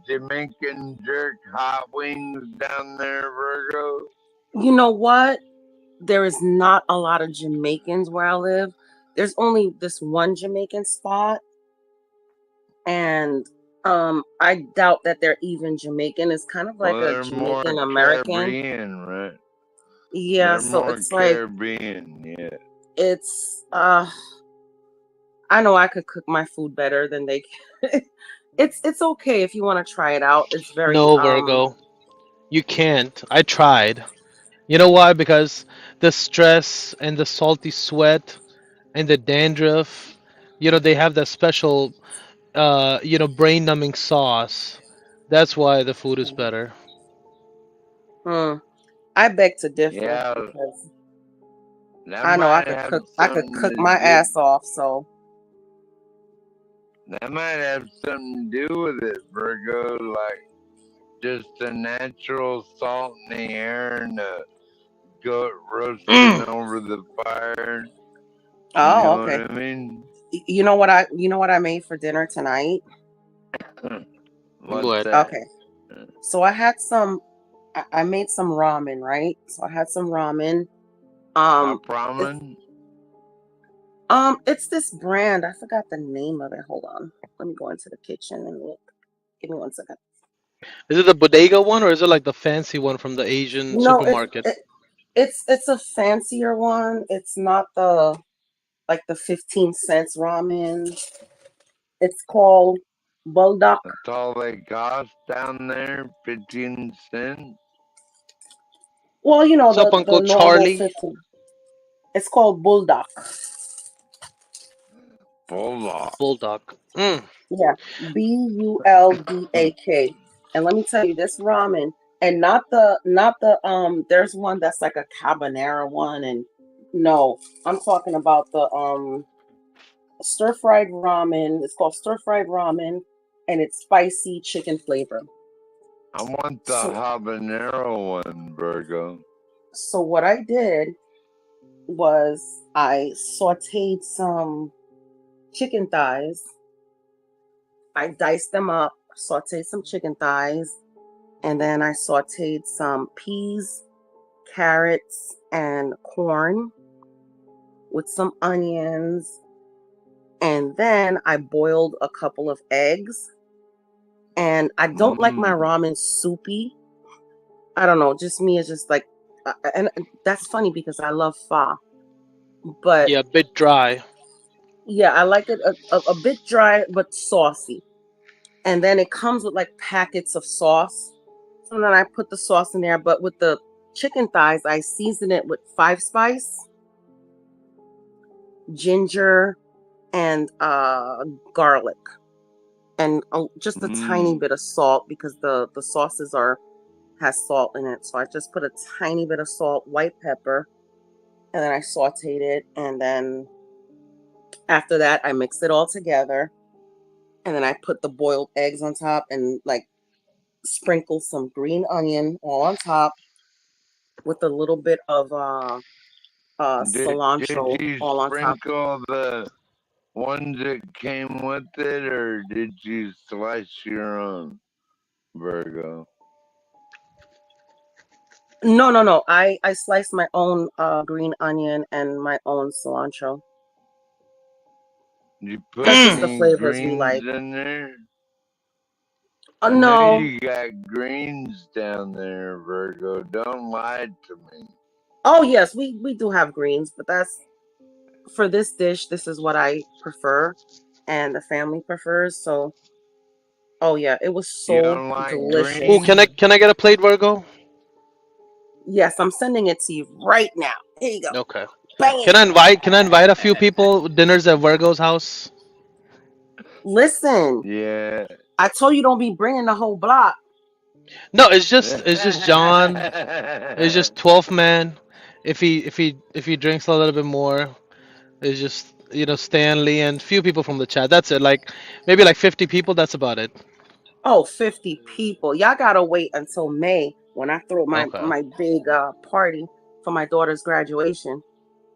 Jamaican jerk hot wings down there, Virgo? you know what? There is not a lot of Jamaicans where I live. There's only this one Jamaican spot, and I doubt that they're even Jamaican. It's kind of like Well, a they're more Jamaican American. Caribbean, right? Yeah, They're so more it's like Caribbean, yeah. it's I know I could cook my food better than they can. It's okay if you want to try it out. It's very No, Virgo. You can't. I tried. You know why? Because the stress and the salty sweat and the dandruff, they have that special, brain numbing sauce. That's why the food is better. hmm, I beg to differ Yeah, because that I know might have I could something cook to my do. ass off, so That might have something to do with it, Virgo. Like just the natural salt in the air and the goat roasting over the fire. You oh, know what okay. I mean? You know what I made for dinner tonight? What's What? that? Okay. So I made some ramen, right? So I had some ramen. Um Hot it's ramen? it's this brand. I forgot the name of it. Hold on. Let me go into the kitchen and look. Give me 1 second. Is it the bodega one or is it like the fancy one from the Asian No, supermarket? it's a fancier one. It's not the like the 15 cents ramen. It's called Bulldog. That's all they cost down there? 15 cents? Well, you know What's up, the Uncle normal Charlie? 15. It's called Bulldog. Bulldog. Bulldog. Mm. Yeah, Buldak. And let me tell you, this ramen, and not the there's one that's like a carbonara one, and no, I'm talking about the stir fried ramen. It's called stir fried ramen, and it's spicy chicken flavor. I want the So habanero one, Virgo. so what I did was I sauteed some chicken thighs. I diced them up, sauteed some chicken thighs, and then I sauteed some peas, carrots, and corn with some onions. And then I boiled a couple of eggs. And I don't like my ramen soupy. I don't know, just me, it's just like, and that's funny because I love pho. But Yeah, a bit dry. yeah, I like it a bit dry but saucy. And then it comes with like packets of sauce. So then I put the sauce in there, but with the chicken thighs, I season it with 5 spice, ginger, and garlic, and just a tiny bit of salt because the sauces has salt in it. So I just put a tiny bit of salt, white pepper, and then I sauteed it, and then after that I mixed it all together, and then I put the boiled eggs on top and like sprinkle some green onion all on top with a little bit of Did cilantro you all on top. sprinkle the ones that came with it, or did you slice your own, Virgo? No. I sliced my own green onion and my own cilantro. You put That's just the any flavors we greens like. in there? I know No. you got greens down there, Virgo. Don't lie to me. Oh yes, we do have greens, but that's for this dish. This is what I prefer, and the family prefers. So, oh yeah, it was You so don't like delicious. Oh, greens? can I get a plate, Virgo? Yes, I'm sending it to you right now. Here you go. Okay. Bam. Can I invite a few people? Dinners at Virgo's house. Listen, Yeah. I told you don't be bringing the whole block. No, it's just John. It's just 12 man. If he drinks a little bit more, it's just Stanley and few people from the chat. That's it. Like maybe like 50 people. That's about it. Oh, 50 people. Y'all gotta wait until May when I throw Okay. my big party for my daughter's graduation.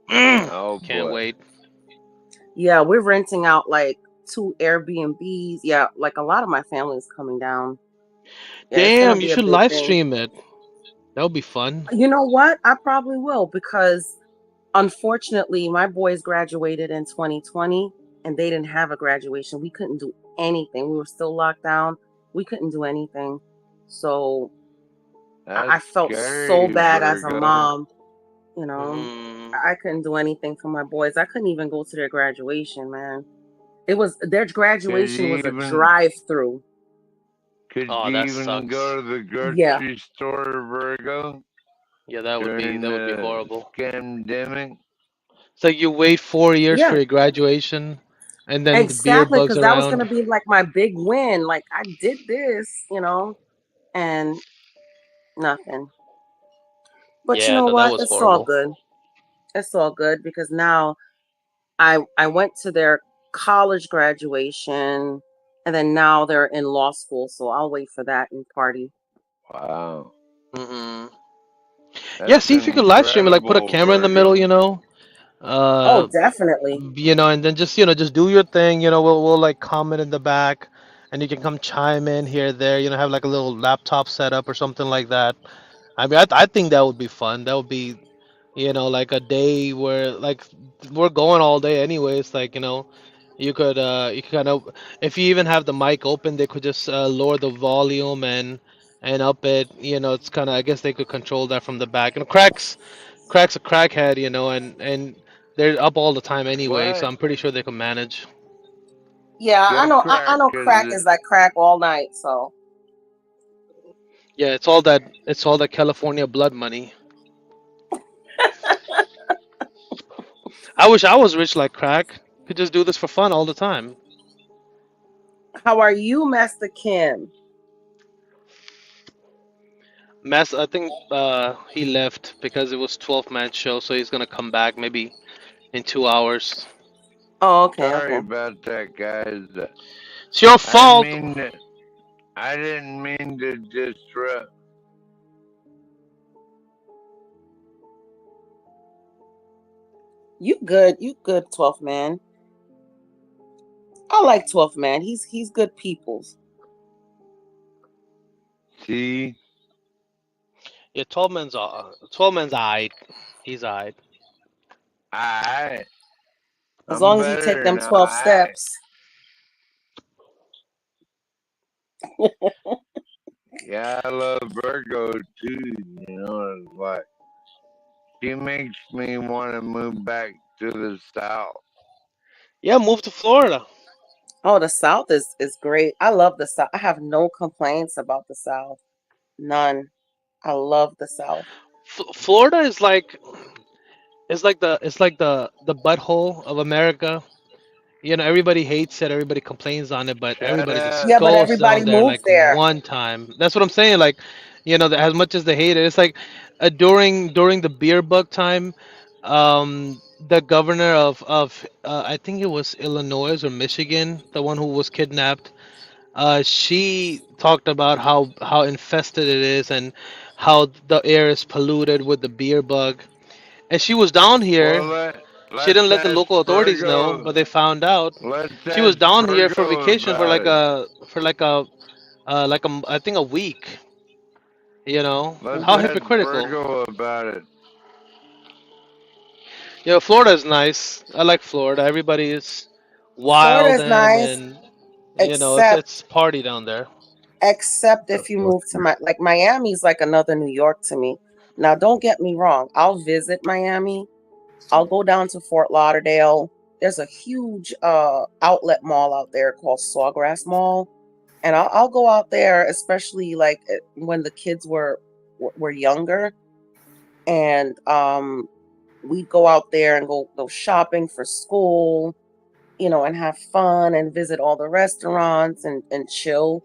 Oh Can't boy. wait. Yeah, we're renting out like 2 Airbnbs. Yeah, like a lot of my family is coming down. Yeah, it's gonna Damn, you be a should big live thing. stream it. That would be fun. You know what? I probably will because unfortunately my boys graduated in 2020 and they didn't have a graduation. We couldn't do anything. We were still locked down. We couldn't do anything. So I That's felt so scary, bad as a Virgo. mom, you know. Mm, I couldn't do anything for my boys. I couldn't even go to their graduation, man. It was their Could graduation you was a even drive-through. could oh, you that even sucks. go to the Yeah. grocery store, Virgo, Yeah, during that would be the horrible. pandemic? It's like you wait 4 years for Yeah. your graduation, and then the beer Exactly, bugs because that was around. gonna be like my big win. Like I did this, and nothing. But you Yeah, know no, that what? was It's all horrible. good. It's all good because now I went to their college graduation and then now they're in law school, so I'll wait for that and party. Wow. Hmm. Yeah, That's see if you could live stream it. Like put a incredible, camera in the middle, Virgo. Oh, uh, definitely. and then just do your thing. We'll like comment in the back, and you can come chime in here, there. Have like a little laptop setup or something like that. I mean, I think that would be fun. That would be, like a day where like we're going all day anyways. Like, you could kind of, if you even have the mic open, they could just lower the volume and up it. It's kind of, I guess they could control that from the back. And cracks a crackhead, and they're up all the time anyway, so What? I'm pretty sure they can manage. Yeah, I What know I crack know crack is is like crack all night, so Yeah, it's all that California blood money. I wish I was rich like crack. Could just do this for fun all the time. how are you, Master Kim? Mass, I think he left because it was 12-man show, so he's gonna come back maybe in 2 hours. Oh, okay, sorry okay. about that, guys. It's your I didn't fault. mean to, I didn't mean to disrupt. You good, 12th man. I like 12th man. He's good peoples. See? Yeah, 12-man's alright. He's alright. Alright. As I'm long as you take better them than 12 alright. steps. Yeah, I love Virgo too. It's like she makes me want to move back to the south. Yeah, move to Florida. Oh, the South is great. I love the South. I have no complaints about the South. None. I love the South. Florida is like the butthole of America. Everybody hates it, everybody complains on it, but Shut everybody up. just Yeah, but goes everybody down there moves like there. one time. That's what I'm saying. Like, as much as they hate it, it's like during the beer bug time, the governor of I think it was Illinois or Michigan, the one who was kidnapped. She talked about how infested it is and how the air is polluted with the beer bug. And she was down Well, here. She let's didn't let the ask local authorities know, Virgo. but they found out. Let's She was ask down here for Virgo vacation for about it. I think a week. Let's How ask hypocritical. Virgo about it. Florida is nice. I like Florida. Everybody is Florida wild is nice, and except it's party down there. if you move to Miami's like another New York to me. Now, don't get me wrong. I'll visit Miami. I'll go down to Fort Lauderdale. There's a huge outlet mall out there called Sawgrass Mall, and I'll go out there, especially like when the kids were younger, and we'd go out there and go shopping for school, and have fun and visit all the restaurants and chill.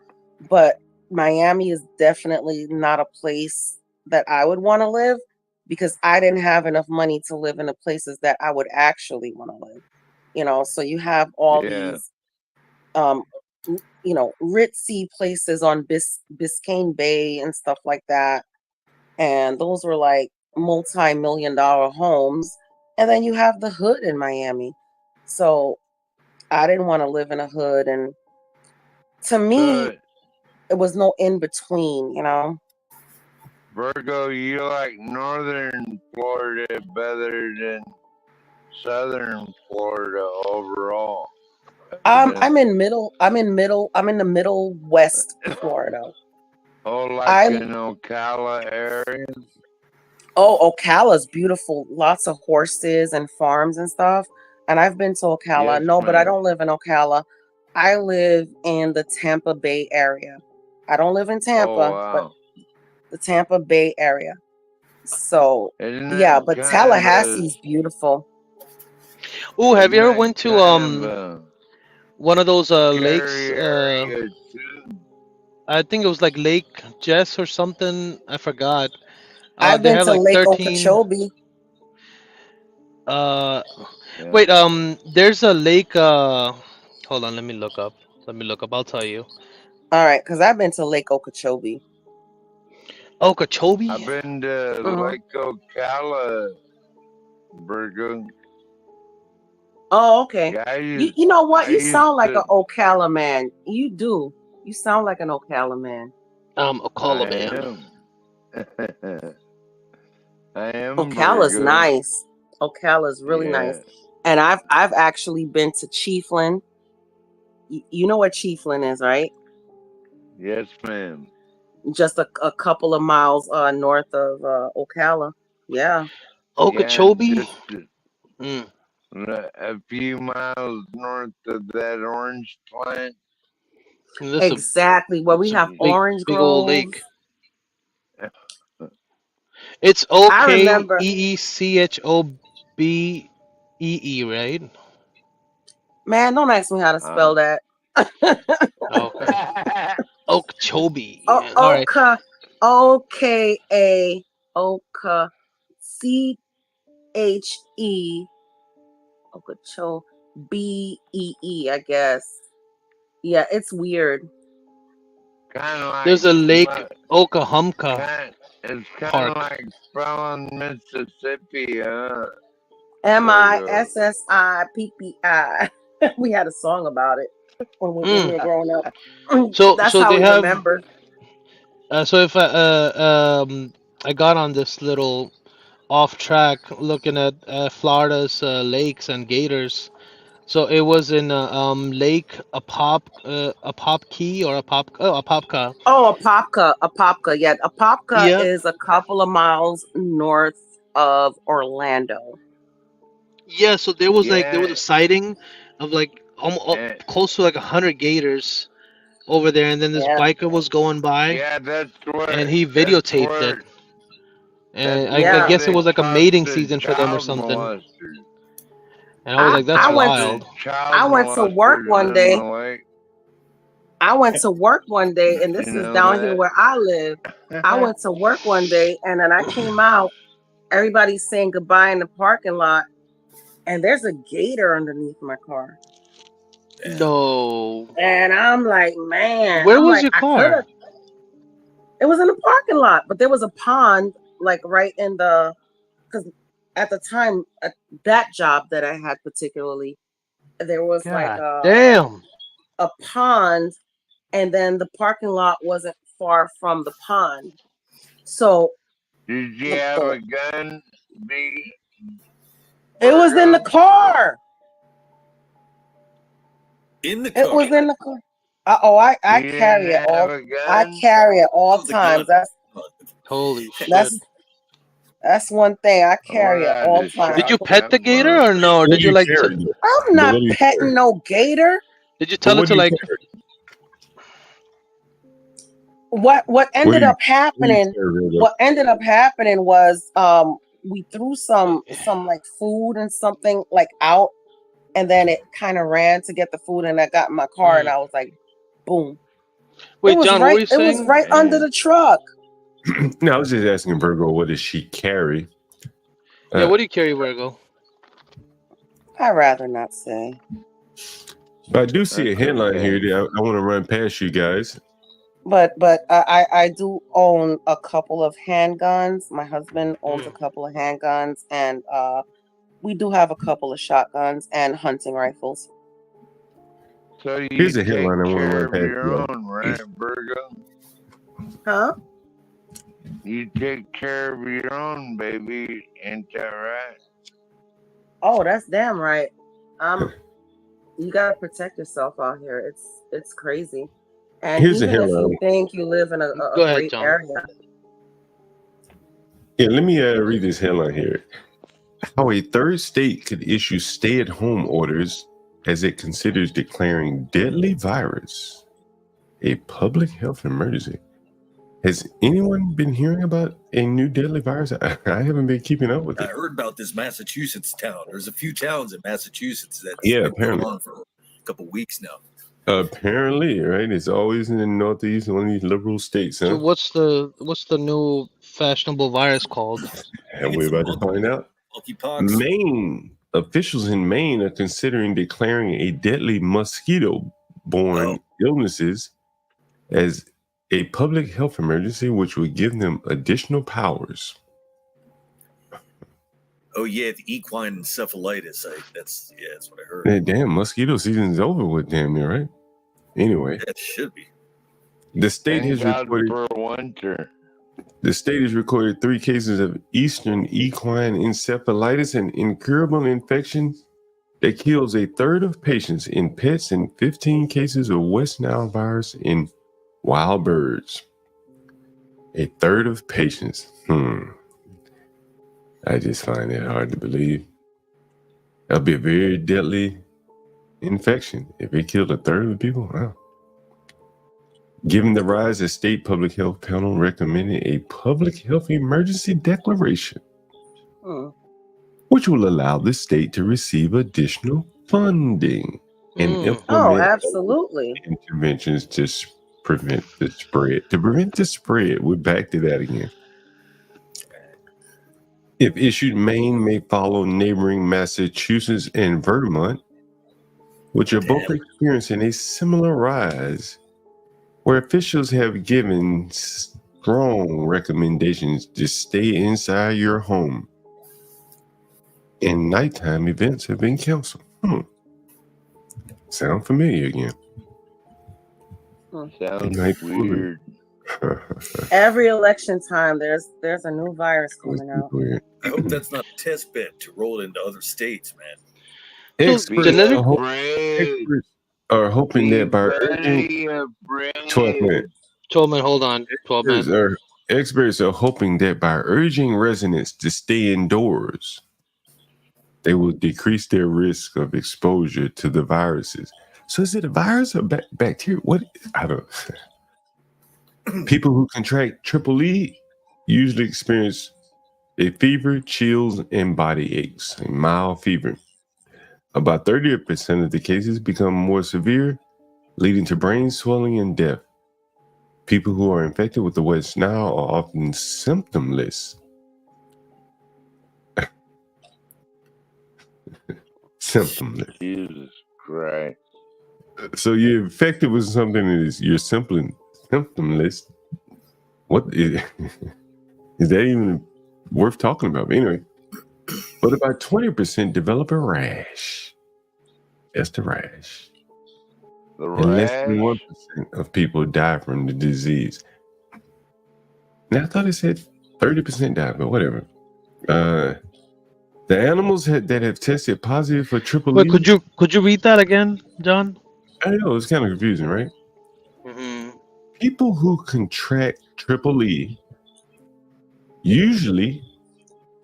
But Miami is definitely not a place that I would want to live because I didn't have enough money to live in the places that I would actually want to live. So you have all Yeah. these ritzy places on Biscayne Bay and stuff like that. And those were like multi-million-dollar homes. And then you have the hood in Miami. So I didn't want to live in a hood, and to me, it was no in between. Virgo, you like northern Florida better than southern Florida overall. I'm in the middle west Florida. Oh, like I'm in Ocala area? Ocala's beautiful. Lots of horses and farms and stuff. And I've been to Ocala. Yes, No, but I ma'am. don't live in Ocala. I live in the Tampa Bay area. I don't live in Tampa, but wow. the Tampa Bay area. So Isn't yeah, that but kind Tallahassee's beautiful. Oh, have you ever went to kind of one of those lakes? scary area too? I think it was like Lake Jess or something. I forgot. I've They been have to like Lake 13. Okeechobee. Uh, Yeah. wait. There's a lake. Hold on. Let me look up. I'll tell you. All right, because I've been to Lake Okeechobee. Okeechobee. I've been to Lake Ocala, Virgo. Oh, okay. Yeah, You know what? I You used sound like to. an Ocala man. You do. You sound like an Ocala man. Ocala I man. am. I am Ocala's Virgo. nice. Ocala's really nice. And I've actually been to Chiefland. You know what Chiefland is, right? Yes, ma'am. Just a couple of miles north of Ocala. Yeah. Okeechobee. Yeah, just a few miles north of that orange plant. Exactly. Where we have orange big old groves. lake. It's I remember. Okeechobee, right? Man, don't ask me how to spell that. Okay. Okeechobee. All right. Oka, O-K-A, Oka, C-H-E, Okeechobee, I guess. Yeah, it's weird. Kind of like There's a lake, Okahumka it's kind Park. of like spelling Mississippi, huh? M-I-S-S-I-P-P-I. We had a song about it when we were growing up. That's So how they we have. remember. So if I got on this little off track looking at Florida's lakes and gators. So it was in Lake Apopka or Apopka. Oh, Apopka. Yeah, Apopka Yep. is a couple of miles north of Orlando. Yeah. So there was a Yeah. sighting of like close to like 100 gators over there, and then this Yeah. biker was going by, Yeah, that's where. and he videotaped it. And I Yeah. guess it They was like a caught mating the season for them or child something. molesters. And I was like, that's I went wild. I went to work one day. In the lake. I went to work one day, and this You is know down here that? where I live. I went to work one day, and then I came out, everybody's saying goodbye in the parking lot, and there's a gator underneath my car. No. And I'm like, man, Where I'm was like, your I could car? have. It was in the parking lot, but there was a pond, like right in the, because at the time, at that job that I had particularly, there was like God damn. a pond, and then the parking lot wasn't far from the pond. So Did you have a gun, B? it was in the car. In the car. It was in the car. I You carry it didn't all. have a I gun? carry it all the times. gun. Holy shit. That's one thing. I carry it all to times. Did you pet the gator or no? Or What did do you you like carry? to? I'm not What do you petting carry? no gator. Did you But tell her what to do you like? carry? What What ended do you, up happening? Virgo? What ended up happening was we threw some like food and something like out, and then it kind of ran to get the food, and I got in my car, and I was like, boom. Wait, John, what were you It was saying? right under the truck. No, I was just asking Virgo, what does she carry? Yeah, what do you carry, Virgo? I'd rather not say. But I do see a That's headline okay. here that I want to run past you guys. But I do own a couple of handguns. My husband owns a couple of handguns, and we do have a couple of shotguns and hunting rifles. So you Here's a take headline I want to care run of past your you. own, right, Virgo? Huh? You take care of your own, baby. Ain't that right? Oh, that's damn right. You gotta protect yourself out here. It's crazy. And Here's a even if you headline. think you live in a Go ahead, great John. area, Yeah, let me read this headline here. How a third state could issue stay-at-home orders as it considers declaring deadly virus a public health emergency. Has anyone been hearing about a new deadly virus? I haven't been keeping up with I it. heard about this Massachusetts town. There's a few towns in Massachusetts that's Yeah, been going apparently. on for a couple weeks now. Apparently, right? It's always in the Northeast, one of these liberal states, So huh? what's the new fashionable virus called? And we're about to find out. Monkeypox. Maine officials in Maine are considering declaring a deadly mosquito-borne illnesses as a public health emergency, which would give them additional powers. Oh yeah, the equine encephalitis. That's what I heard. Man, damn, mosquito season's over with, damn near, right? Anyway, Yeah, it should be. the state Thank has God reported. for winter. The state has recorded 3 cases of eastern equine encephalitis, an incurable infection that kills a third of patients in pets, and 15 cases of West Nile virus in wild birds. A third of patients. I just find that hard to believe. That'll be a very deadly infection if it killed a third of the people. Wow. Given the rise, the state public health panel recommended a public health emergency declaration, which will allow the state to receive additional funding and implement absolutely. interventions to prevent the spread. To prevent the spread, we're back to that again. If issued, Maine may follow neighboring Massachusetts and Vermont, which are both experiencing a similar rise, where officials have given strong recommendations to stay inside your home, and nighttime events have been canceled. Sound familiar again? Sounds weird. Every election time, there's a new virus coming out. I hope that's not a test bed to roll into other states, man. Experts are hoping that by urging 12 minutes. 12 minutes, hold on. 12 minutes. Experts are hoping that by urging residents to stay indoors, they will decrease their risk of exposure to the viruses. So is it a virus or bacteria? What? I don't. People who contract triple E usually experience a fever, chills, and body aches, a mild fever. About 30% of the cases become more severe, leading to brain swelling and death. People who are infected with the West Nile are often symptomless. symptomless. Jesus Christ. So you're infected with something that is you're simply symptomless. What is, is that even worth talking about? Anyway, but about 20% develop a rash. That's the rash. The And less than rash? 1% of people die from the disease. Now I thought it said 30% die, but whatever. The animals that have tested positive for triple Wait, E. could you read that again, John? I know it's kind of confusing, right? Mm-hmm. People who contract triple E usually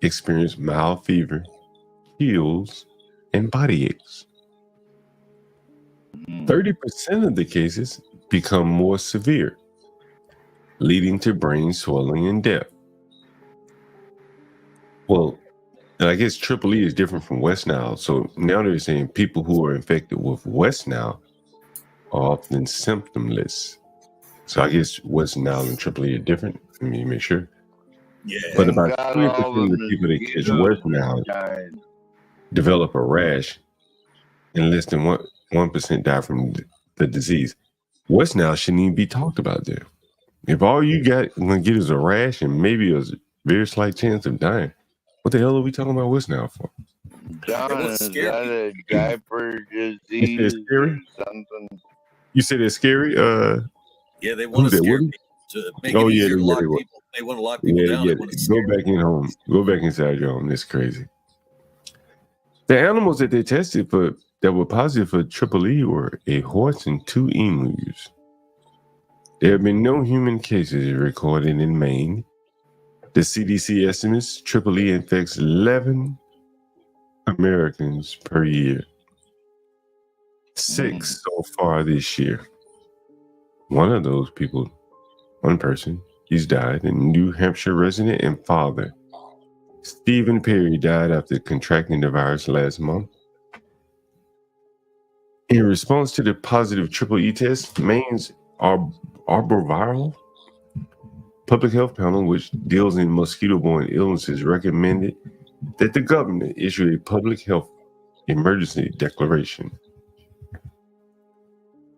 experience mild fever, chills, and body aches. 30% of the cases become more severe, leading to brain swelling and death. Well, and I guess triple E is different from West Nile. So now they're saying people who are infected with West Nile are often symptomless. So I guess West Nile and triple E are different. Let me make sure. Yeah. But Thank about God 20% all of the the people that catch mosquitoes West Nile died. develop a rash, and less than 1% die from the disease. West Nile shouldn't even be talked about there. If all you got gonna get is a rash and maybe a very slight chance of dying, what the hell are we talking about West Nile for? John, is that a diaper You said disease it's or scary? something? You said it's scary? Yeah, they want Who's to that, scare Woody? people to make Oh it yeah, easier to yeah, lock they will. people. They want to lock people Yeah, down. yeah. They want to Go scare back in home. Go back inside your home. That's crazy. The animals that they tested for that were positive for triple E were a horse and 2 emus. There have been no human cases recorded in Maine. The CDC estimates triple E infects 11 Americans per year. 6 so far this year. One of those people, one person, he's died. A New Hampshire resident and father. Stephen Perry died after contracting the virus last month. In response to the positive triple E test, Maine's arboviral public health panel, which deals in mosquito-borne illnesses, recommended that the governor issue a public health emergency declaration.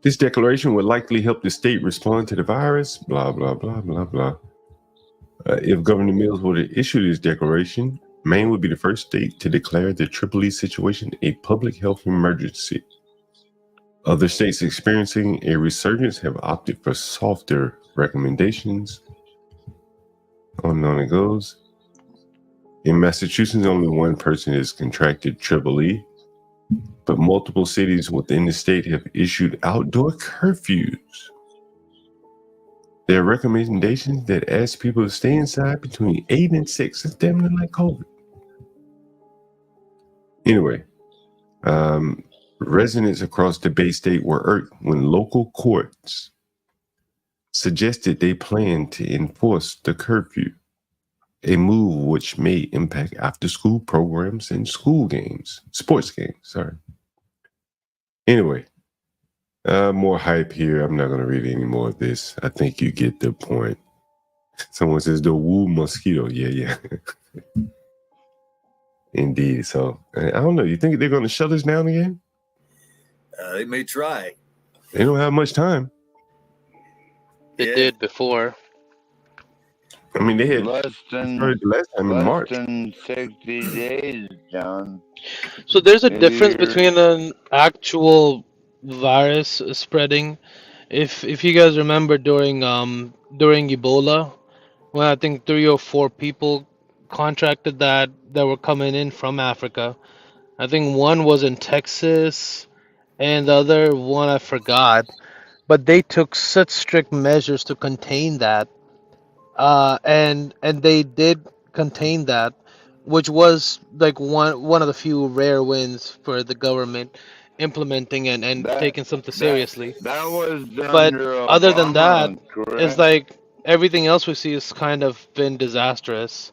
This declaration would likely help the state respond to the virus, blah, blah, blah, blah, blah. If Governor Mills were to issue this declaration, Maine would be the first state to declare the triple E situation a public health emergency. Other states experiencing a resurgence have opted for softer recommendations. On and on it goes. In Massachusetts, only one person has contracted triple E, but multiple cities within the state have issued outdoor curfews. There are recommendations that ask people to stay inside between 8 and 6. It's damn near like COVID. Anyway, residents across the Bay State were irked when local courts suggested they plan to enforce the curfew, a move which may impact after-school programs and sports games, sorry. Anyway, more hype here. I'm not going to read any more of this. I think you get the point. Someone says the woo mosquito. Yeah. Indeed. So, I don't know. You think they're going to shut us down again? They may try. They don't have much time. They did before. I mean, they had less than last time in March. 60 days, John. So there's a Maybe difference you're- between an actual virus spreading. If you guys remember during Ebola, when I think 3 or 4 people contracted that were coming in from Africa. I think one was in Texas and the other one I forgot. But they took such strict measures to contain that. And they did contain that, which was like one of the few rare wins for the government implementing and taking something seriously. That was But under other than that, Obama, it's correct? like everything else we see has kind of been disastrous.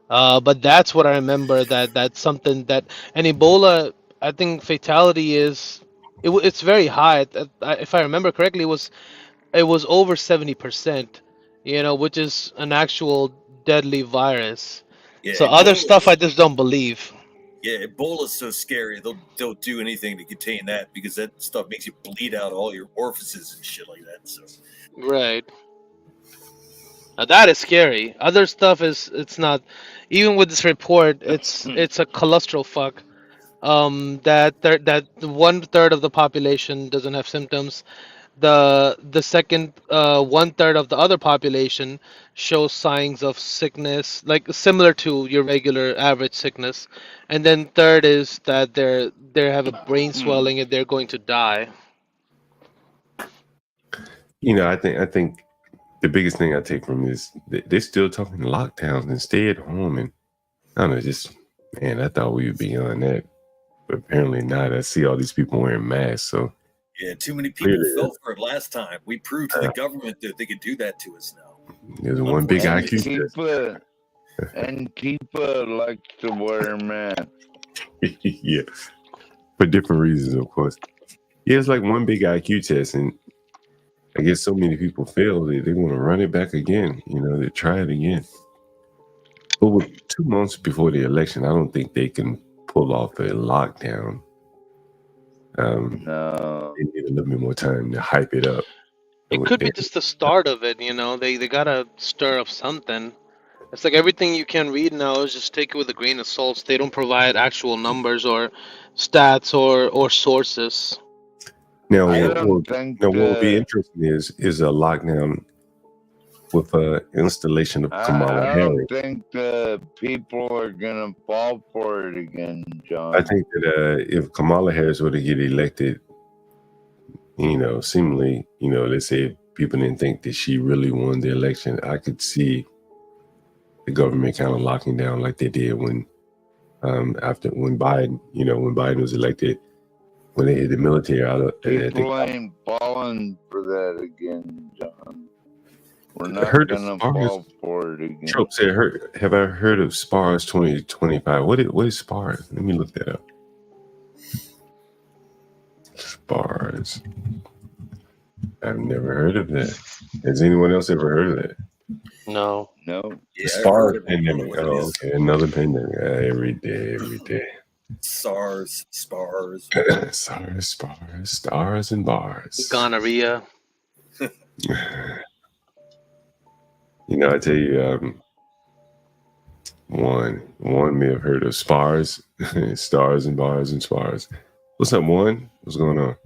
But that's what I remember, that's something that, and Ebola, I think fatality is it's very high. If I remember correctly, it was over 70%, which is an actual deadly virus. Yeah, So other Ebola stuff was, I just don't believe. Yeah, Ebola's so scary. They'll do anything to contain that because that stuff makes you bleed out all your orifices and shit like that. So Right. Now that is scary. Other stuff is it's not. Even with this report, it's a cholesterol fuck. That 1/3 of the population doesn't have symptoms. The second 1/3 of the other population shows signs of sickness, like similar to your regular average sickness, and then third is that they have a brain swelling and they're going to die. I think the biggest thing I take from this, they're still talking lockdowns and stay at home, and I don't know, just man, I thought we would be on that, but apparently not. I see all these people wearing masks, so yeah, too many people clearly fell for it last time. We proved to the government that they could do that to us now. there's one big IQ Antifa, Antifa likes to wear masks. yeah, for different reasons, of course. Yeah, it's like one big IQ test, and I guess so many people fail they want to run it back again. They try it again. But with 2 months before the election, I don't think they can pull off a lockdown. No, they need a little bit more time to hype it up. It could be just the start of it, They gotta stir up something. It's like everything you can read now is just take it with a grain of salt. They don't provide actual numbers or stats or sources. Now, I what don't will, think now, what will be the- interesting is a lockdown with an installation of Kamala I Harris. don't think the people are gonna fall for it again, John. I think that if Kamala Harris were to get elected, seemingly, let's say if people didn't think that she really won the election, I could see the government kind of locking down like they did when Biden was elected, when they hit the military out of People ain't falling for that again, John. We're I not heard of gonna SPARS. fall for it again. Trump said, have I heard of SPARS 2025? What is SPARS? Let me look that up. SPARS. I've never heard of that. Has anyone else ever heard of that? No. No. Yeah, SPARS pandemic. Oh, okay. Another pandemic. Every day. SARS, SPARS. SARS, SPARS, stars and bars. Gonorrhea. I tell you, one may have heard of SPARS, stars and bars and spars. What's up, Juan? What's going on?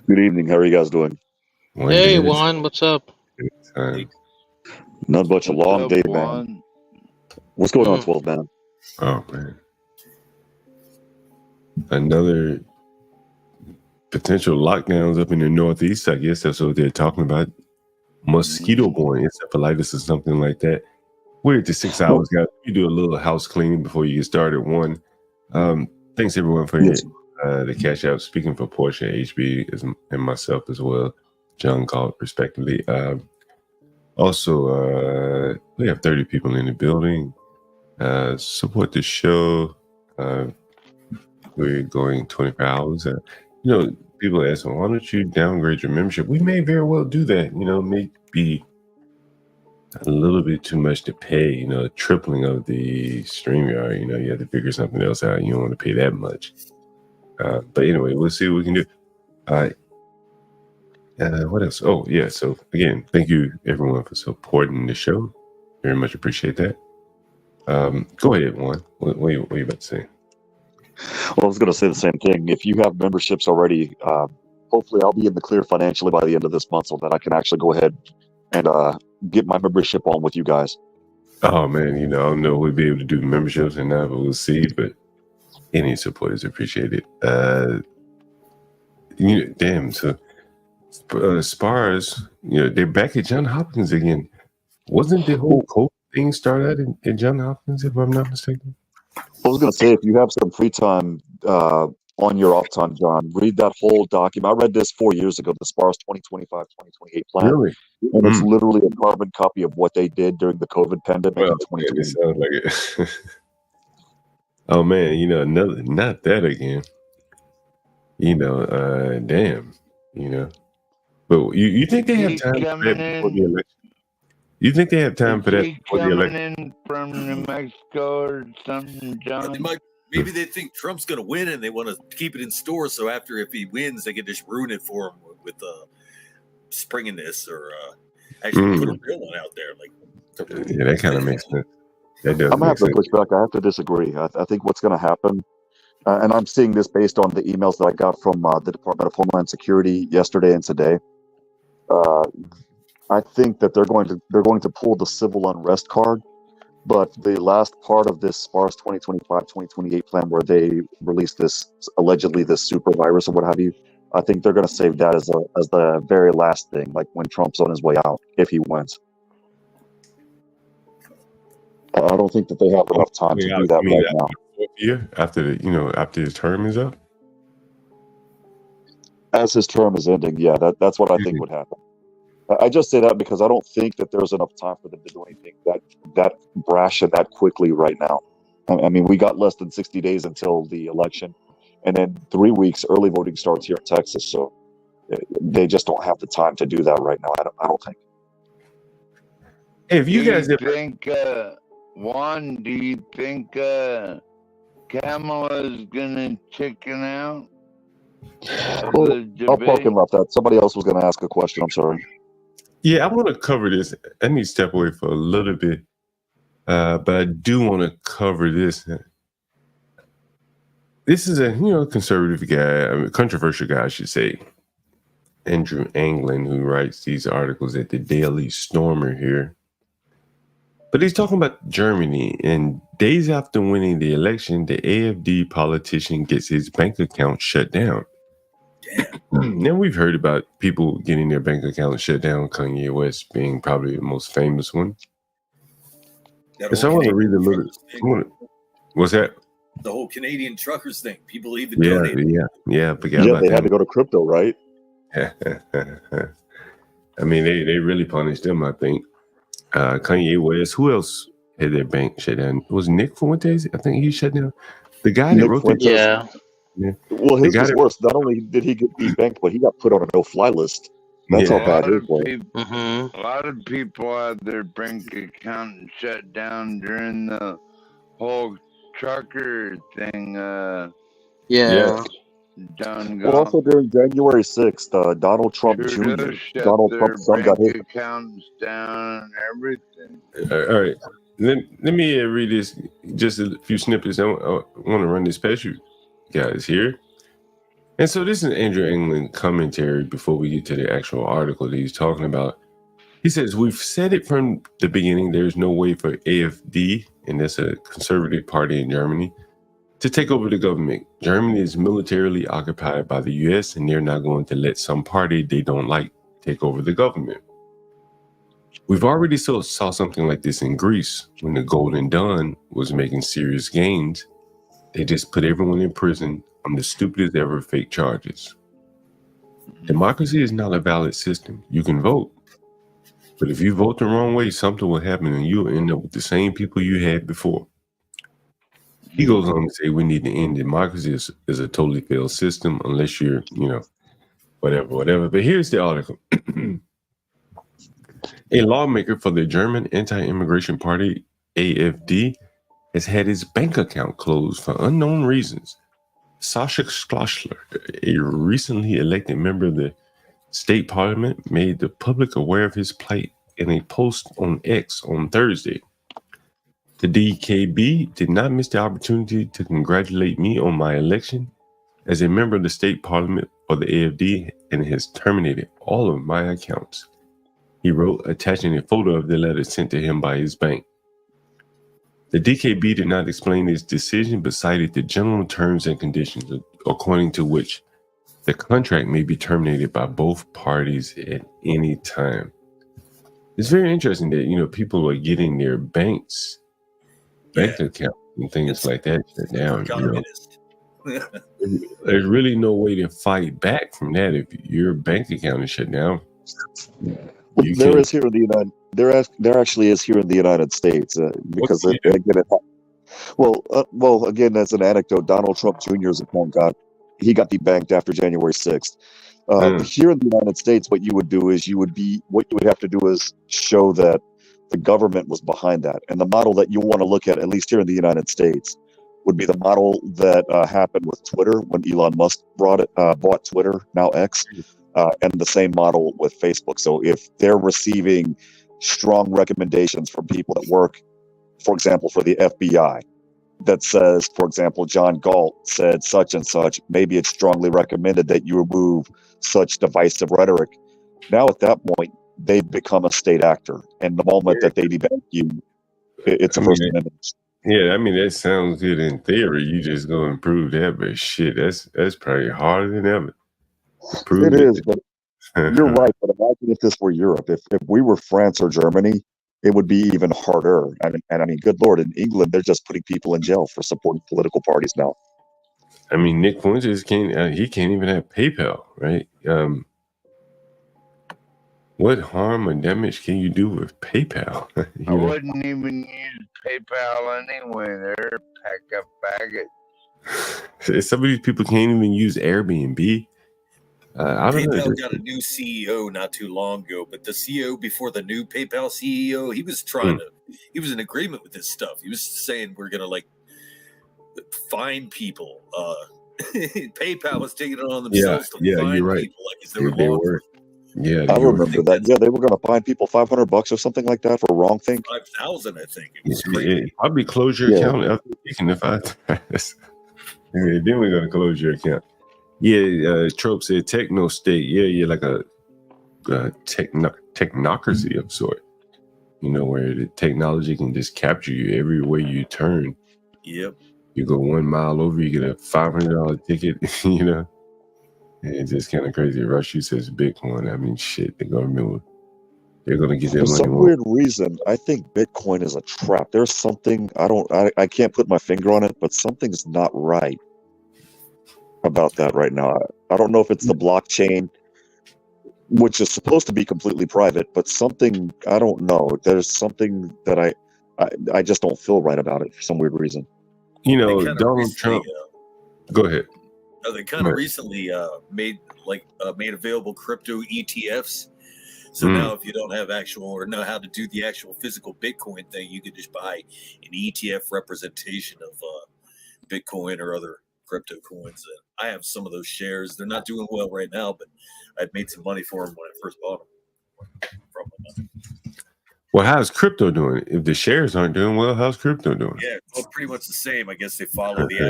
Good evening. How are you guys doing? Hey, Juan, what's up? Not much. A long day, man. Juan? What's going on, 12 man? Oh man, another potential lockdowns up in the Northeast. I guess that's what they're talking about. Mosquito-borne encephalitis or something like that. We're at the 6 hours, guys. You do a little house cleaning before you get started. One, thanks everyone for the cash out. Speaking for Portia, HB, and myself as well, John Galt, respectively. Also, we have 30 people in the building. Support the show. We're going 24 hours. People ask, why don't you downgrade your membership? We may very well do that. May be a little bit too much to pay. A tripling of the StreamYard. You have to figure something else out. You don't want to pay that much. But anyway, we'll see what we can do. What else? Oh, yeah. So again, thank you everyone for supporting the show. Very much appreciate that. Go ahead, Juan. What are you about to say? Well, I was going to say the same thing. If you have memberships already, hopefully I'll be in the clear financially by the end of this month so that I can actually go ahead and get my membership on with you guys. Oh, man, I don't know if we'll be able to do memberships or not, but we'll see. But any support is appreciated. Damn, so SPARS, they're back at Johns Hopkins again. Wasn't the whole COVID thing started at Johns Hopkins, if I'm not mistaken? I was going to say, if you have some free time on your off time, John, read that whole document. I read this 4 years ago, the SPARS 2025-2028 plan. Really? And it's literally a carbon copy of what they did during the COVID pandemic in 2020. Man, it sounds like it. Oh, man, not that again. Damn, But you think they have time for that before the election? You think they have time for that before the election? In from New Mexico or something, John? Maybe they think Trump's going to win and they want to keep it in store. So after, if he wins, they can just ruin it for him with springing this or actually put a real one out there. Like, yeah, that kind of makes sense. That does I'm gonna make have to sense. push back. I have to disagree. I think what's going to happen, and I'm seeing this based on the emails that I got from the Department of Homeland Security yesterday and today. I think that they're going to pull the civil unrest card, but the last part of this sparse 2025-2028 plan, where they released this allegedly this super virus or what have you, I think they're going to save that as the very last thing, like when Trump's on his way out, if he wins. I don't think that they have enough time to do that right now. Year after after his term is up. As his term is ending, yeah, that's what I think would happen. I just say that because I don't think that there's enough time for them to do anything that brash and that quickly right now. I mean, we got less than 60 days until the election, and then 3 weeks early voting starts here in Texas. So they just don't have the time to do that right now. I don't think. If you guys think, Juan, do you think Kamala's gonna chicken out? Well, I'll fucking left that. Somebody else was going to ask a question. I'm sorry. Yeah, I want to cover this. I need to step away for a little bit, but I do want to cover this. This is a conservative guy, controversial guy, I should say, Andrew Anglin, who writes these articles at the Daily Stormer here. But he's talking about Germany, and days after winning the election, the AfD politician gets his bank account shut down. Now we've heard about people getting their bank account shut down, Kanye West being probably the most famous one. So I want to read a little. What's that? The whole Canadian truckers thing. People even donate. Yeah. They had to go to crypto, right? I mean, they really punished them, I think. Kanye West. Who else had their bank shut down? It was Nick Fuentes? I think he shut down. The guy that wrote the Well, his was worse. Not only did he get debanked, but he got put on a no-fly list. That's how bad his was. A lot of people had their bank account shut down during the whole trucker thing. Done. Well, also during January 6th, Donald Trump Jr. Donald Trump's son got hit. Accounts down and everything. All right. Let me read this, just a few snippets. I want to run this past you guys here. And so this is Andrew Anglin commentary before we get to the actual article that he's talking about. He says, we've said it from the beginning, there's no way for AfD, and that's a conservative party in Germany, to take over the government. Germany is militarily occupied by the US, and they're not going to let some party they don't like take over the government. We've already saw something like this in Greece when the Golden Dawn was making serious gains. They just put everyone in prison on the stupidest ever fake charges. Democracy is not a valid system. You can vote, but if you vote the wrong way, something will happen and you'll end up with the same people you had before. He goes on to say we need to end democracy is a totally failed system unless you're, whatever. But here's the article. A lawmaker for the German anti-immigration party, AfD, has had his bank account closed for unknown reasons. Sascha Schlossler, a recently elected member of the state parliament, made the public aware of his plight in a post on X on Thursday. The DKB did not miss the opportunity to congratulate me on my election as a member of the state parliament for the AfD and has terminated all of my accounts. He wrote, attaching a photo of the letter sent to him by his bank. The DKB did not explain its decision, but cited the general terms and conditions according to which the contract may be terminated by both parties at any time. It's very interesting that, people are getting their bank account and things like that shut down. There's really no way to fight back from that if your bank account is shut down. There is here in the United. There actually is here in the United States because again, as an anecdote, Donald Trump Jr.'s account got debanked after January 6th. Here in the United States, what you would have to do is show that the government was behind that, and the model that you want to look at least here in the United States, would be the model that happened with Twitter when Elon Musk bought Twitter, now X, and the same model with Facebook. So if they're receiving strong recommendations from people that work, for example, for the FBI, that says, for example, John Galt said such and such, maybe it's strongly recommended that you remove such divisive rhetoric. Now, at that point, they become a state actor. And the moment that they debate you, it's a First Amendment. Yeah, I mean that sounds good in theory. You just go and prove that, but shit, that's probably harder than ever. Prove It is, but you're right. But imagine if this were Europe. If we were France or Germany, it would be even harder. I mean, good Lord, in England, they're just putting people in jail for supporting political parties now. I mean, Nick Fuentes can't. He can't even have PayPal, right? What harm or damage can you do with PayPal? I wouldn't even use PayPal anyway. They're pack up faggot. Some of these people can't even use Airbnb. I don't know. PayPal got a new CEO not too long ago, but the CEO before the new PayPal CEO, he was trying to. He was in agreement with this stuff. He was saying we're gonna like fine people. PayPal was taking it on themselves to fine you're right. people like as they were law enforcement. Yeah, I remember that. Yeah, they were going to fine people $500 or something like that for a wrong thing. 5,000, I think. It was crazy. Probably close your account after taking the 5,000. Then we're gonna close your account. Yeah, Trope said techno state. Yeah, like a technocracy of sort. You know, where the technology can just capture you everywhere you turn. Yep. You go 1 mile over, you get a $500 ticket. You know. It's just kind of crazy. Rushy says Bitcoin. I mean, shit, the government, they're going to get their For money. some weird reason, I think Bitcoin is a trap. There's something, I can't put my finger on it, but something's not right about that right now. I don't know if it's the blockchain, which is supposed to be completely private, but something, I don't know. There's something that I just don't feel right about it for some weird reason. You know, Donald Trump. Go ahead. They kind of recently made available crypto ETFs. So now, if you don't have actual or know how to do the actual physical Bitcoin thing, you can just buy an ETF representation of Bitcoin or other crypto coins. And I have some of those shares. They're not doing well right now, but I'd made some money for them when I first bought them from them. Well, how's crypto doing? If the shares aren't doing well, how's crypto doing? Yeah, well, pretty much the same. I guess they follow the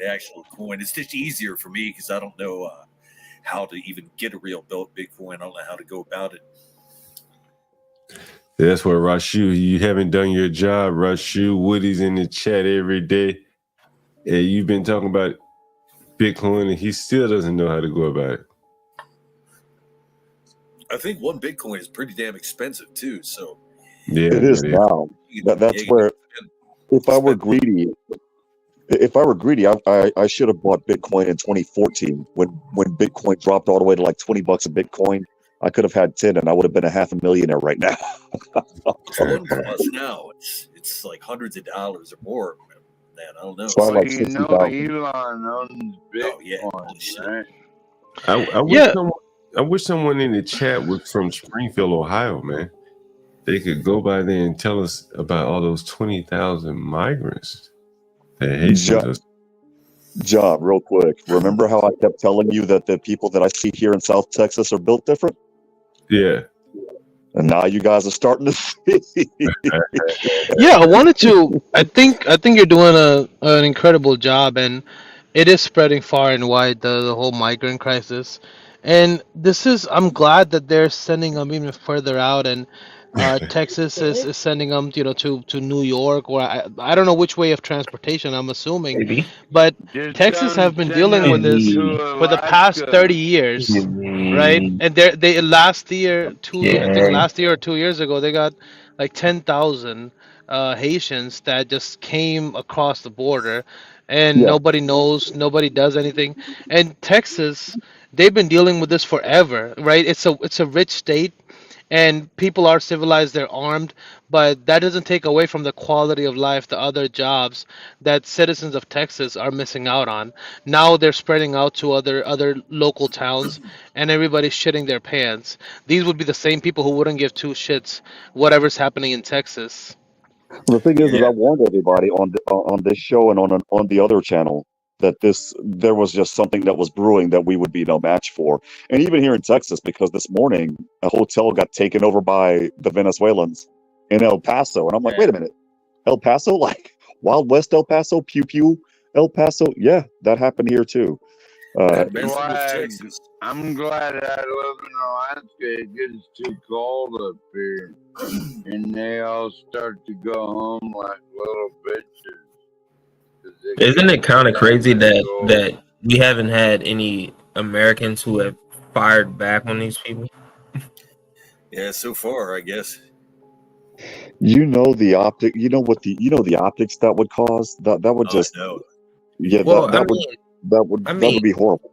actual coin. It's just easier for me because I don't know how to even get a real Bitcoin. I don't know how to go about it. That's where Rashu, you haven't done your job. Rashu, Woody's in the chat every day. And you've been talking about Bitcoin, and he still doesn't know how to go about it. I think one Bitcoin is pretty damn expensive too. So yeah, it is now. That's where, if I were greedy, I should have bought Bitcoin in 2014 when Bitcoin dropped all the way to like $20 a Bitcoin. I could have had 10, and I would have been a half a millionaire right now. One cost now it's like hundreds of dollars or more. Man, I don't know. So like Elon owns Bitcoin, right? I wish someone in the chat was from Springfield, Ohio, man. They could go by there and tell us about all those 20,000 migrants. John, real quick. Remember how I kept telling you that the people that I see here in South Texas are built different? Yeah. And now you guys are starting to see. Yeah, I think you're doing an incredible job, and it is spreading far and wide, the whole migrant crisis. And I'm glad that they're sending them even further out, and Texas is sending them, to New York, or I don't know which way of transportation, I'm assuming. But Texas have been dealing with this for the past 30 years, right? And they last year or 2 years ago, they got like 10,000 Haitians that just came across the border, and nobody knows, nobody does anything. And Texas, they've been dealing with this forever, right? It's a rich state, and people are civilized, they're armed, but that doesn't take away from the quality of life, the other jobs that citizens of Texas are missing out on. Now they're spreading out to other local towns, and everybody's shitting their pants. These would be the same people who wouldn't give two shits whatever's happening in Texas. The thing is, Yeah. I warned everybody on this show and on the other channel that there was just something that was brewing that we would be no match for, and even here in Texas, because this morning a hotel got taken over by the Venezuelans in El Paso, and I'm like, wait a minute, El Paso, like Wild West El Paso, pew pew El Paso, yeah, that happened here too. That I'm messing with glad, Texas. I'm glad I live in Alaska. It gets too cold up here, and they all start to go home like little bitches. 'Cause Isn't it kind of crazy that cold. we haven't had any Americans who have fired back on these people? Yeah, so far, I guess. You know the optic. You know the optics that would cause that would Oh, I just know. yeah Well, that would be horrible.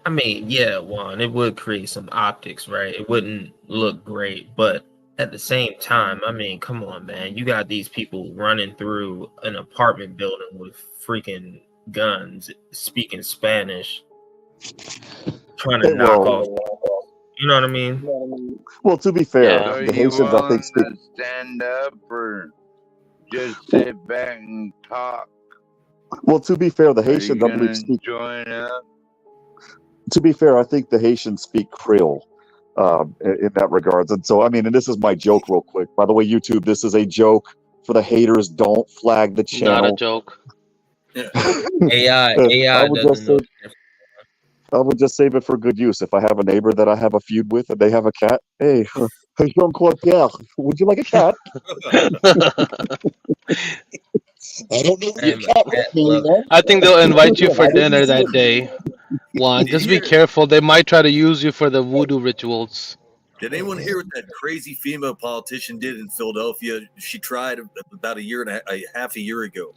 Yeah, Juan, it would create some optics, right? It wouldn't look great, but at the same time, I mean, come on, man. You got these people running through an apartment building with freaking guns, speaking Spanish, trying to knock Well, off. You know what I mean? well, to be fair, So the you Haitians I willing think speak. to stand up or just sit back and talk? Well, to be fair, the Are you Haitians I believe gonna speak. join up? To be fair, I think the Haitians speak Creole in that regards. And so, I mean, and this is my joke, real quick. By the way, YouTube, this is a joke for the haters. Don't flag the Not a channel. joke. AI I would doesn't just know. say, I would just save it for good use. If I have a neighbor that I have a feud with and they have a cat, hey, Jean-Claude Pierre, would you like a cat? I don't know where your You- cat went, Marianne. I think they'll invite you Yeah, for I didn't dinner see that it. day. Juan, Did just you be hear? careful. They might try to use you for the voodoo rituals. Did anyone hear what that crazy female politician did in Philadelphia? She tried about half a year ago.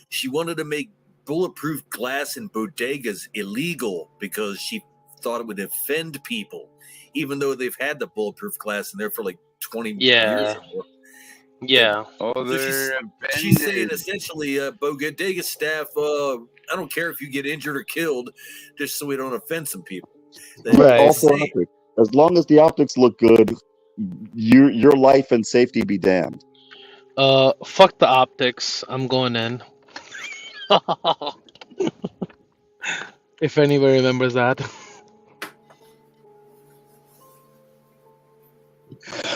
She wanted to make bulletproof glass in bodegas illegal because she thought it would offend people, even though they've had the bulletproof glass in there for like 20 years Yeah. or more. Yeah. Oh, So they're she's saying offended. essentially, bodega staff, I don't care if you get injured or killed, just so we don't offend some people. Right, all It's for safe. optics. As long as the optics look good, your life and safety be damned. Fuck the optics. I'm going in. If anybody remembers that.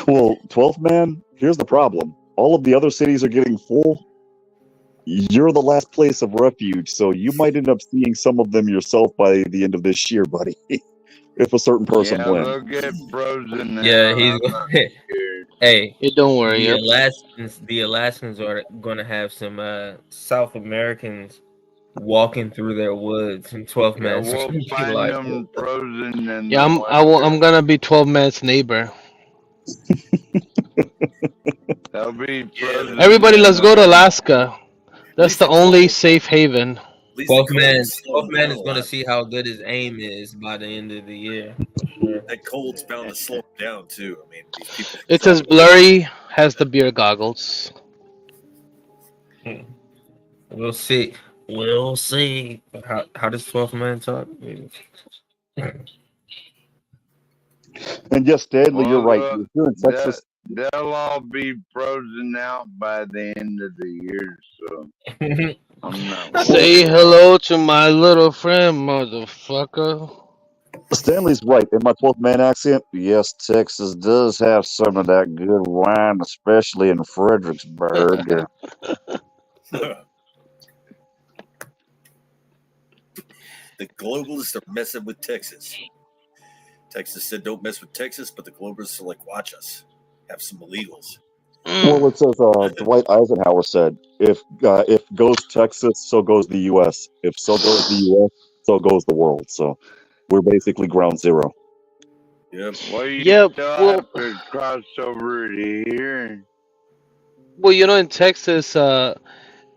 Well, 12th man, here's the problem. All of the other cities are getting full. You're the last place of refuge, so you might end up seeing some of them yourself by the end of this year, buddy. If a certain person Yeah, wins. they'll get frozen Yeah, out. he's I'm not scared. hey, Yeah, don't worry. Yep. The Alaskans are going to have some South Americans walking through their woods, and 12 Yeah, man's we'll going to be find like, them frozen in Yeah, the I'm winter. gonna be 12 man's neighbor. They'll be frozen Everybody, in let's the go to winter. Alaska. That's the only safe haven. At least the cold's 12 slowing man down is a going to lot. see how good his aim is by the end of the year. For sure. That cold's bound to slow down too. I mean, these people. It's as blurry as the beer goggles. We'll see. We'll see. How does 12 man talk? And yes, Stanley, you're Well, right. If you're in Texas, they'll all be frozen out by the end of the year, so I'm not worried. Say hello to my little friend, motherfucker. Stanley's right. In my 12th man accent, yes, Texas does have some of that good wine, especially in Fredericksburg. The globalists are messing with Texas. Texas said don't mess with Texas, but the globalists are like, watch us. Have some illegals. Well, it says Dwight Eisenhower said, "If goes Texas, so goes the U.S. If so goes the U.S., so goes the world." So we're basically ground zero. Yep. Well, you Yeah, still well, have to cross over to here. well, in Texas, out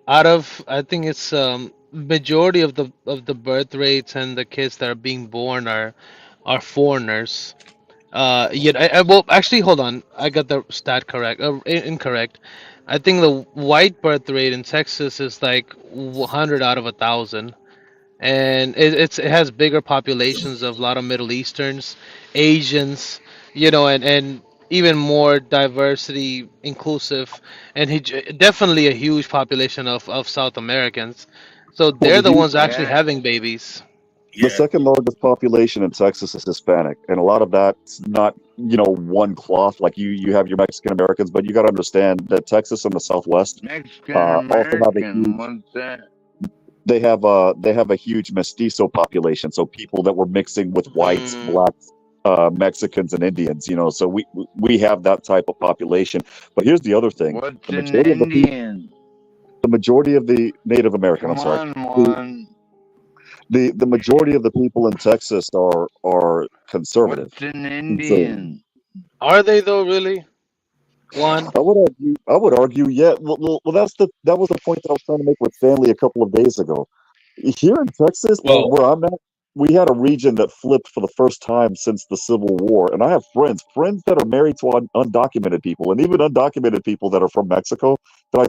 of I think it's majority of the birth rates and the kids that are being born are foreigners. Yet well, actually, hold on, I got the stat correct, incorrect. I think the white birth rate in Texas is like 100 out of 1,000, and it has bigger populations of a lot of Middle Easterns, Asians, and even more diversity inclusive, and definitely a huge population of South Americans. So Well, they're did the you? ones actually having babies. The Yeah. second largest population in Texas is Hispanic, and a lot of that's not, one cloth. Like you have your Mexican Americans, but you got to understand that Texas and the Southwest Mexican also have a American, huge. what's that? They have a huge mestizo population, so people that were mixing with whites, Mm. blacks, Mexicans, and Indians. So we have that type of population. But here's the other thing: What's the an majority of the people, Indian? the majority of the Native American, I'm Come sorry, on, the Juan. the majority of the people in Texas are conservative, What's an and so Indian? Are they though, really? One. I would argue, yeah. Well, that was the point that I was trying to make with Stanley a couple of days ago. Here in Texas, Well, where I'm at, we had a region that flipped for the first time since the Civil War, and I have friends that are married to undocumented people, and even undocumented people that are from Mexico that I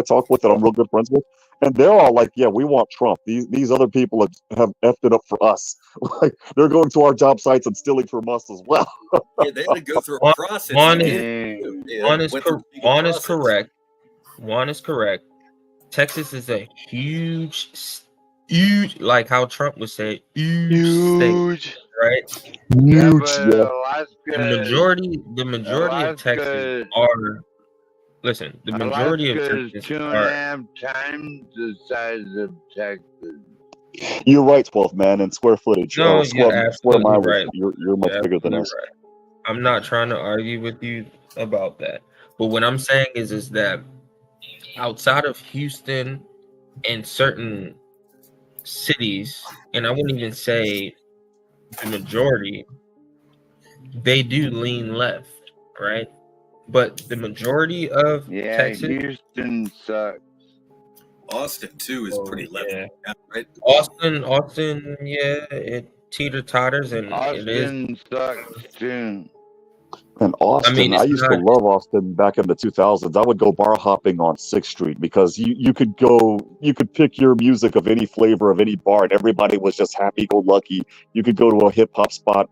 talk with that I'm real good friends with, and they're all like, "Yeah, we want Trump. These other people have effed it up for us. Like they're going to our job sites and stealing from us as well." Yeah, they had to go through a Juan, process to Juan is get it. Hey, Yeah, they went through a legal Juan is process. correct. Juan is correct. Texas is a huge, like how Trump would say, huge state, Huge. right? yeah, Huge, but yeah. The majority of Texas Alaska, are listen. The majority of Alaska is Texas two and a are half times the size of Texas. You're right, 12 man, and square footage no. or You're square absolutely mileage. right. You're much You're bigger than absolutely us. right. I'm not trying to argue with you about that, but what I'm saying is that outside of Houston and certain cities, and I wouldn't even say the majority, they do lean left, right? But the majority of Yeah, Texas, Houston sucks. Austin too is pretty left, yeah, right? Austin, yeah, it teeter totters, and it is. Austin sucks too. And I mean, Austin, I it's used to not. love Austin back in the 2000s. I would go bar hopping on 6th Street because you could pick your music of any flavor of any bar, and everybody was just happy go lucky. You could go to a hip hop spot.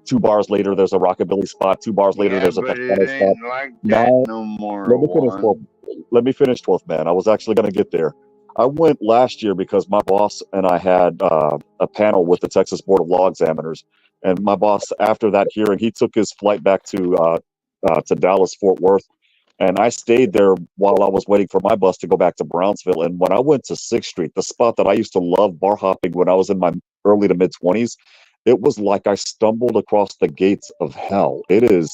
2 bars later, there's a rockabilly spot. 2 bars later, Yeah, there's a but it Tejano spot. ain't like that Now, no more, let me finish 12th. Juan. Let me finish 12th, man. I was actually going to get there. I went last year because my boss and I had a panel with the Texas Board of Law Examiners, and my boss, after that hearing, he took his flight back to Dallas Fort Worth, and I stayed there while I was waiting for my bus to go back to Brownsville. And when I went to 6th Street, the spot that I used to love bar hopping when I was in my early to mid 20s, it was like I stumbled across the gates of hell. It is.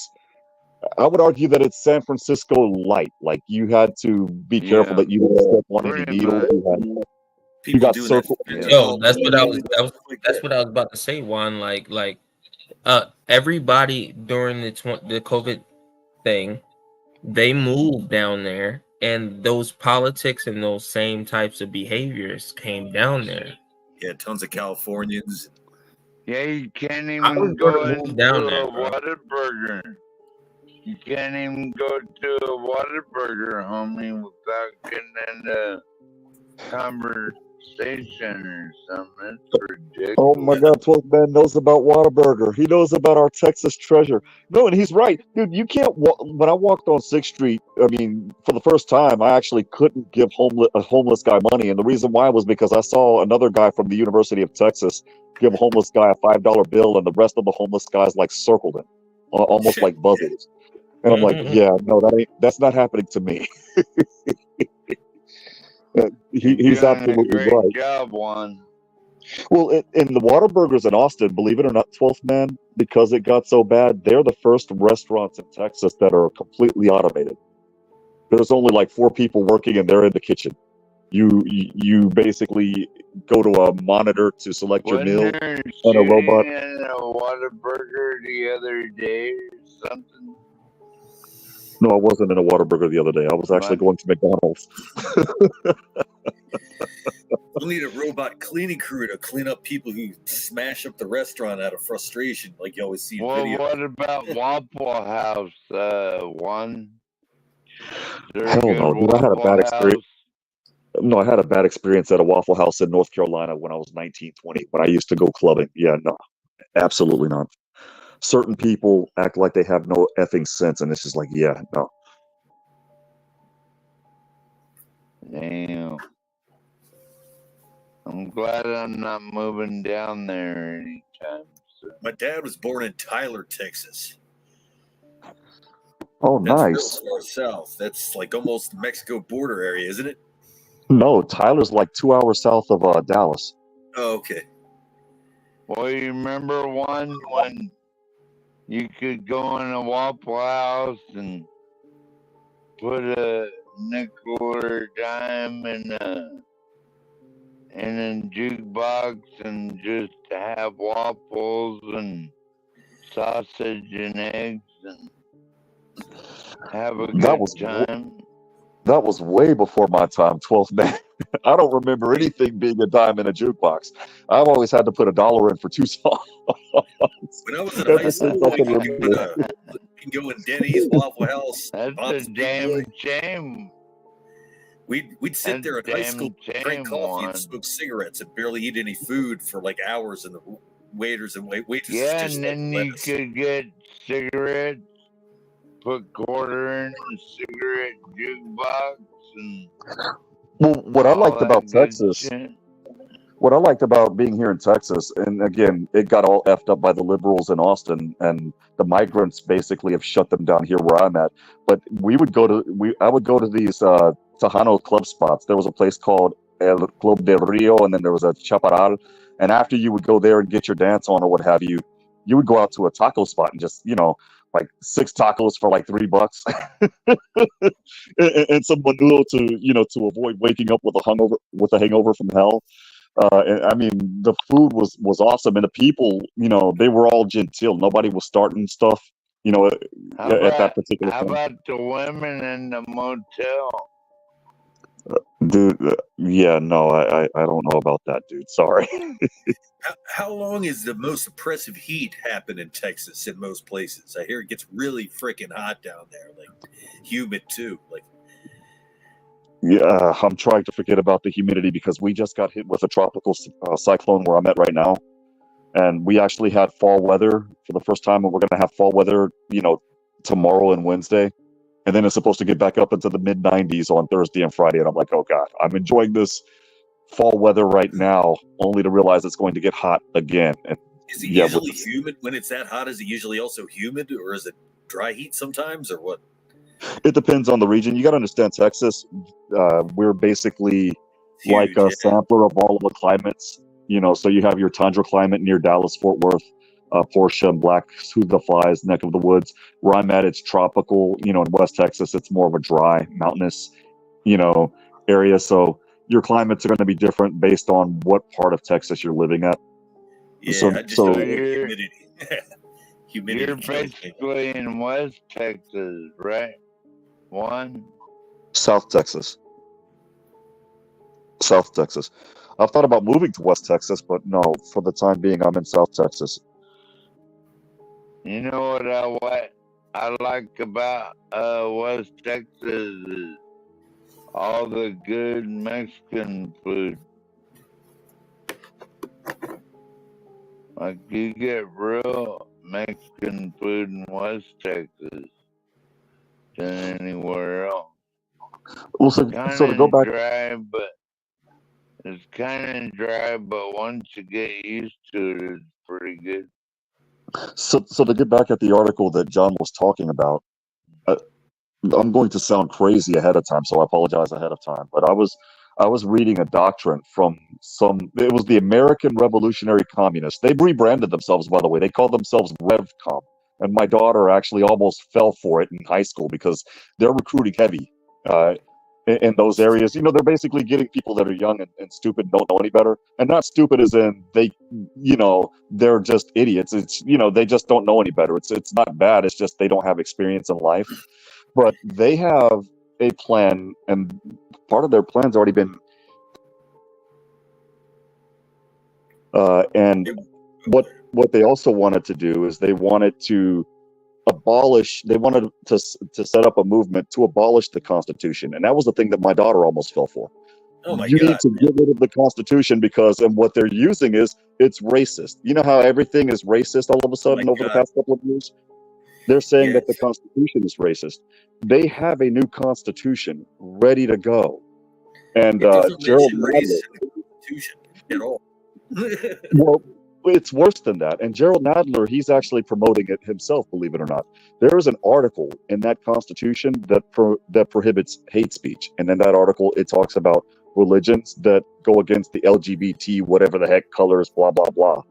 I would argue that it's San Francisco light. Like you had to be careful Yeah, that you didn't step on any pretty needles. much. You People got doing that circled. Yeah. fentanyl That's what I was. stuff like That's that. what I was about to say, Juan. Everybody during the COVID thing, they moved down there, and those politics and those same types of behaviors came down there. Yeah, tons of Californians. Yeah, you can't I was even going go to into move down there, a bro. Whataburger. You can't even go to a Whataburger, homie, without getting into conversation or something. It's Oh my ridiculous. God, 12 man knows about Whataburger. He knows about our Texas treasure. No, and he's right, dude. You can't. When I walked on 6th Street, I mean, for the first time, I actually couldn't give a homeless guy money, and the reason why was because I saw another guy from the University of Texas give a homeless guy a $5 bill, and the rest of the homeless guys like circled him, almost like buzzers. And I'm like, yeah, no, that's not happening to me. You're He's doing a absolutely great right. job, Juan. Well, in the Whataburgers in Austin, believe it or not, 12th man, because it got so bad, they're the first restaurants in Texas that are completely automated. There's only like 4 people working, and they're in the kitchen. You basically go to a monitor to select your Wasn't meal, there a and a robot. shooting in a Whataburger the other day or something? No, I wasn't in a Whataburger the other day. I was actually But going to McDonald's. We'll need a robot cleaning crew to clean up people who smash up the restaurant out of frustration, like you always see in well, videos. what about Waffle House, Juan? Is there a Hell good no, dude! I had a Waffle bad experience. House? No, I had a bad experience at a Waffle House in North Carolina when I was 19, 20, when I used to go clubbing. Yeah, no, absolutely not. certain people act like they have no effing sense, and it's just like, yeah, no. Damn. I'm glad I'm not moving down there anytime soon. My dad was born in Tyler, Texas. Oh, That's nice. real far south. That's like almost the Mexico border area, isn't it? No, Tyler's like 2 hours south of Dallas. Oh, okay. Well, you remember one when you could go in a Waffle House and put a nickel or a dime in a jukebox and just have waffles and sausage and eggs and have a That good was time? that was way before my time, 12th man. I don't remember anything being a dime in a jukebox. I've always had to put $1 in for 2 songs. When I was in Ever high since school, I like can you remember. can go in Denny's, Waffle House, That's Bob's a Big damn Boy. shame. We'd sit That's there in high school, damn drink shame, coffee, and Juan. smoke cigarettes, and barely eat any food for like hours, and the waiters and waitresses Yeah, just and like then let you us. could get cigarettes, put quarter in the cigarette jukebox, and Well, what I all liked about that good Texas, shit. what I liked about being here in Texas, and again, it got all effed up by the liberals in Austin, and the migrants basically have shut them down here where I'm at. But I would go to these Tejano club spots. There was a place called El Club del Rio, and then there was a Chaparral. And after you would go there and get your dance on or what have you, you would go out to a taco spot and just, like 6 tacos for like $3, and some menudo to avoid waking up with a hangover from hell. And, I mean, the food was awesome, and the people, they were all genteel. Nobody was starting stuff, How at that about particular how time. about the women in the motel? Dude, yeah, no, I don't know about that, dude. Sorry. How long is the most oppressive heat happen in Texas in most places? I hear it gets really freaking hot down there, like humid too. Like Yeah, I'm trying to forget about the humidity because we just got hit with a tropical cyclone where I'm at right now. And we actually had fall weather for the first time, and we're going to have fall weather, tomorrow and Wednesday. And then it's supposed to get back up into the mid 90s on Thursday and Friday. And I'm like, oh God, I'm enjoying this fall weather right now, only to realize it's going to get hot again. And is it yeah, usually humid when it's that hot? Is it usually also humid, or is it dry heat sometimes, or what? it depends on the region. You got to understand, Texas, we're basically like a sampler of all of the climates. So you have your tundra climate near Dallas, Fort Worth, Portia, and Black, Who the Flies, neck of the woods. Where I'm at, it's tropical. In West Texas, it's more of a dry, mountainous, area. So your climates are going to be different based on what part of Texas you're living at. Yeah, I just don't know humidity. Humidity You're kills me. basically in West Texas, right? South Texas. South Texas. I've thought about moving to West Texas, but no, for the time being, I'm in South Texas. You know what I like about West Texas is all the good Mexican food. Like you get real Mexican food in West Texas than anywhere else. Well, so to go back, It's kind of dry, but once you get used to it, it's pretty good. so to get back at the article that John was talking about, I'm going to sound crazy ahead of time, so I apologize ahead of time. But I was reading a doctrine from it was the American Revolutionary Communists. They rebranded themselves, by the way. They called themselves RevCom. And my daughter actually almost fell for it in high school because they're recruiting heavy in those areas. They're basically getting people that are young and stupid, don't know any better. And not stupid as in they're just idiots. It's, they just don't know any better. It's not bad. It's just they don't have experience in life. But they have a plan, and part of their plan's already been. And what they also wanted to do is they wanted to set up a movement to abolish the Constitution, and that was the thing that my daughter almost fell for. Oh my You need God, to get rid of the Constitution because, and what they're using is it's racist. You know how everything is racist all of a oh my sudden over the God. past couple of years? They're saying that the Yes. Constitution is racist. They have a new Constitution ready to go. And It doesn't Gerald mention Nadler, race in the Constitution at all. well, it's worse than that. And Gerald Nadler, he's actually promoting it himself, believe it or not. There is an article in that Constitution that prohibits hate speech. And in that article, it talks about religions that go against the LGBT, whatever the heck, colors, blah, blah, blah.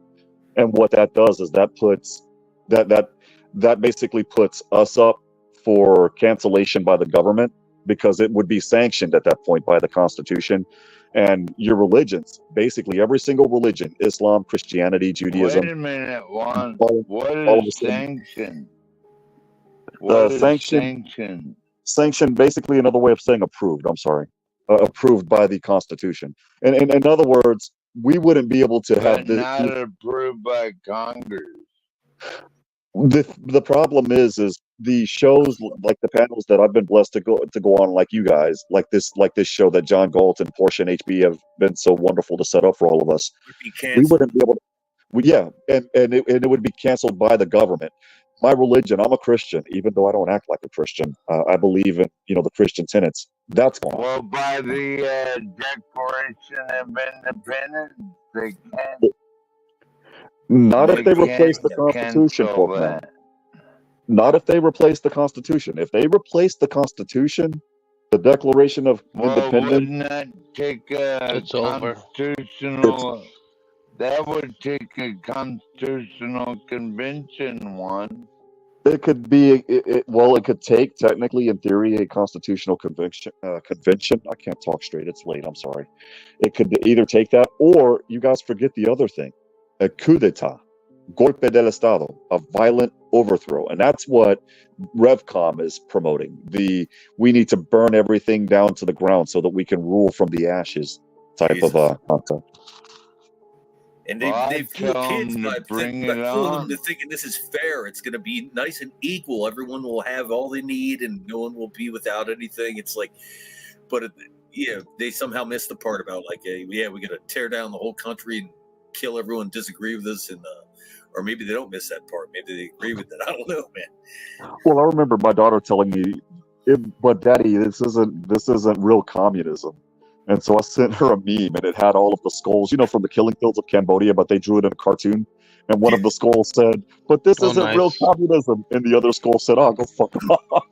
And what that does is that puts that that that basically puts us up for cancellation by the government because it would be sanctioned at that point by the Constitution. And your religions, basically every single religion, Islam, Christianity, Wait Judaism, a minute, Juan. all, What all of a is sudden, sanction? What is sanction? sanction, basically another way of saying approved. I'm sorry, approved by the Constitution. And in other words, we wouldn't be able to have But not approved by Congress. the problem is the shows like the panels that I've been blessed to go on, like you guys, like this show that John Galt and Portia and HB have been so wonderful to set up for all of us. Would be We canceled. wouldn't be able to, yeah, and it would be canceled by the government. My religion, I'm a Christian, even though I don't act like a Christian. I believe in the Christian tenets. That's gone. Well, by the Declaration of Independence, they can't. Not if they They replace the can't Constitution, cancel Porkman. that. Not if they replace the Constitution. If they replace the Constitution, the Declaration of Well, Independence, wouldn't that take a It's over. constitutional? That would take a constitutional convention one. it could be well, it could take technically, in theory, a constitutional convention. I can't talk straight. It's late. I'm sorry. It could either take that, or you guys forget the other thing, a coup d'état, golpe del estado, a violent overthrow, and that's what Revcom is promoting. We need to burn everything down to the ground so that we can rule from the ashes type of concept. And Well, they I'd fool tell kids 'em to by bring fooling it them on. to thinking this is fair. It's going to be nice and equal. Everyone will have all they need, and no one will be without anything. It's like, but yeah, they somehow missed the part about like, yeah, we're going to tear down the whole country and kill everyone who disagree with us, and or maybe they don't miss that part. Maybe they agree with it. I don't know, man. Well, I remember my daughter telling me, "But Daddy, this isn't real communism." And so I sent her a meme, and it had all of the skulls, from the killing fields of Cambodia, but they drew it in a cartoon. And one of the skulls said, "But this Oh, isn't real nice. communism." And the other skull said, "Oh, go fuck off."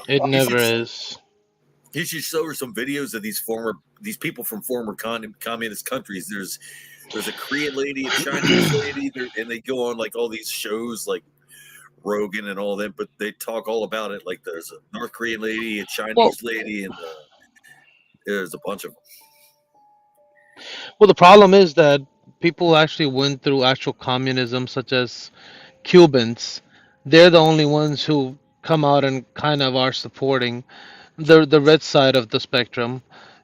It never is. He should show her some videos of these people from former communist countries. There's a Korean lady, a Chinese lady, and they go on like all these shows like Rogan and all that, but they talk all about it. Like there's a North Korean lady, a Chinese lady, and there's a bunch of them. Well, the problem is that people actually went through actual communism, such as Cubans. They're the only ones who come out and kind of are supporting the red side of the spectrum.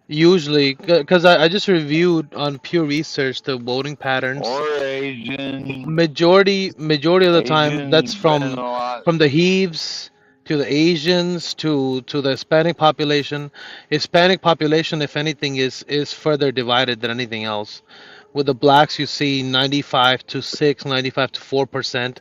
Usually, because I just reviewed on Pew Research the voting patterns. Or Asian. Majority of the time, that's Asians been a lot. from the Heaves to the Asians to the Hispanic population. Hispanic population, if anything, is further divided than anything else. With the blacks, you see 95 to 4%.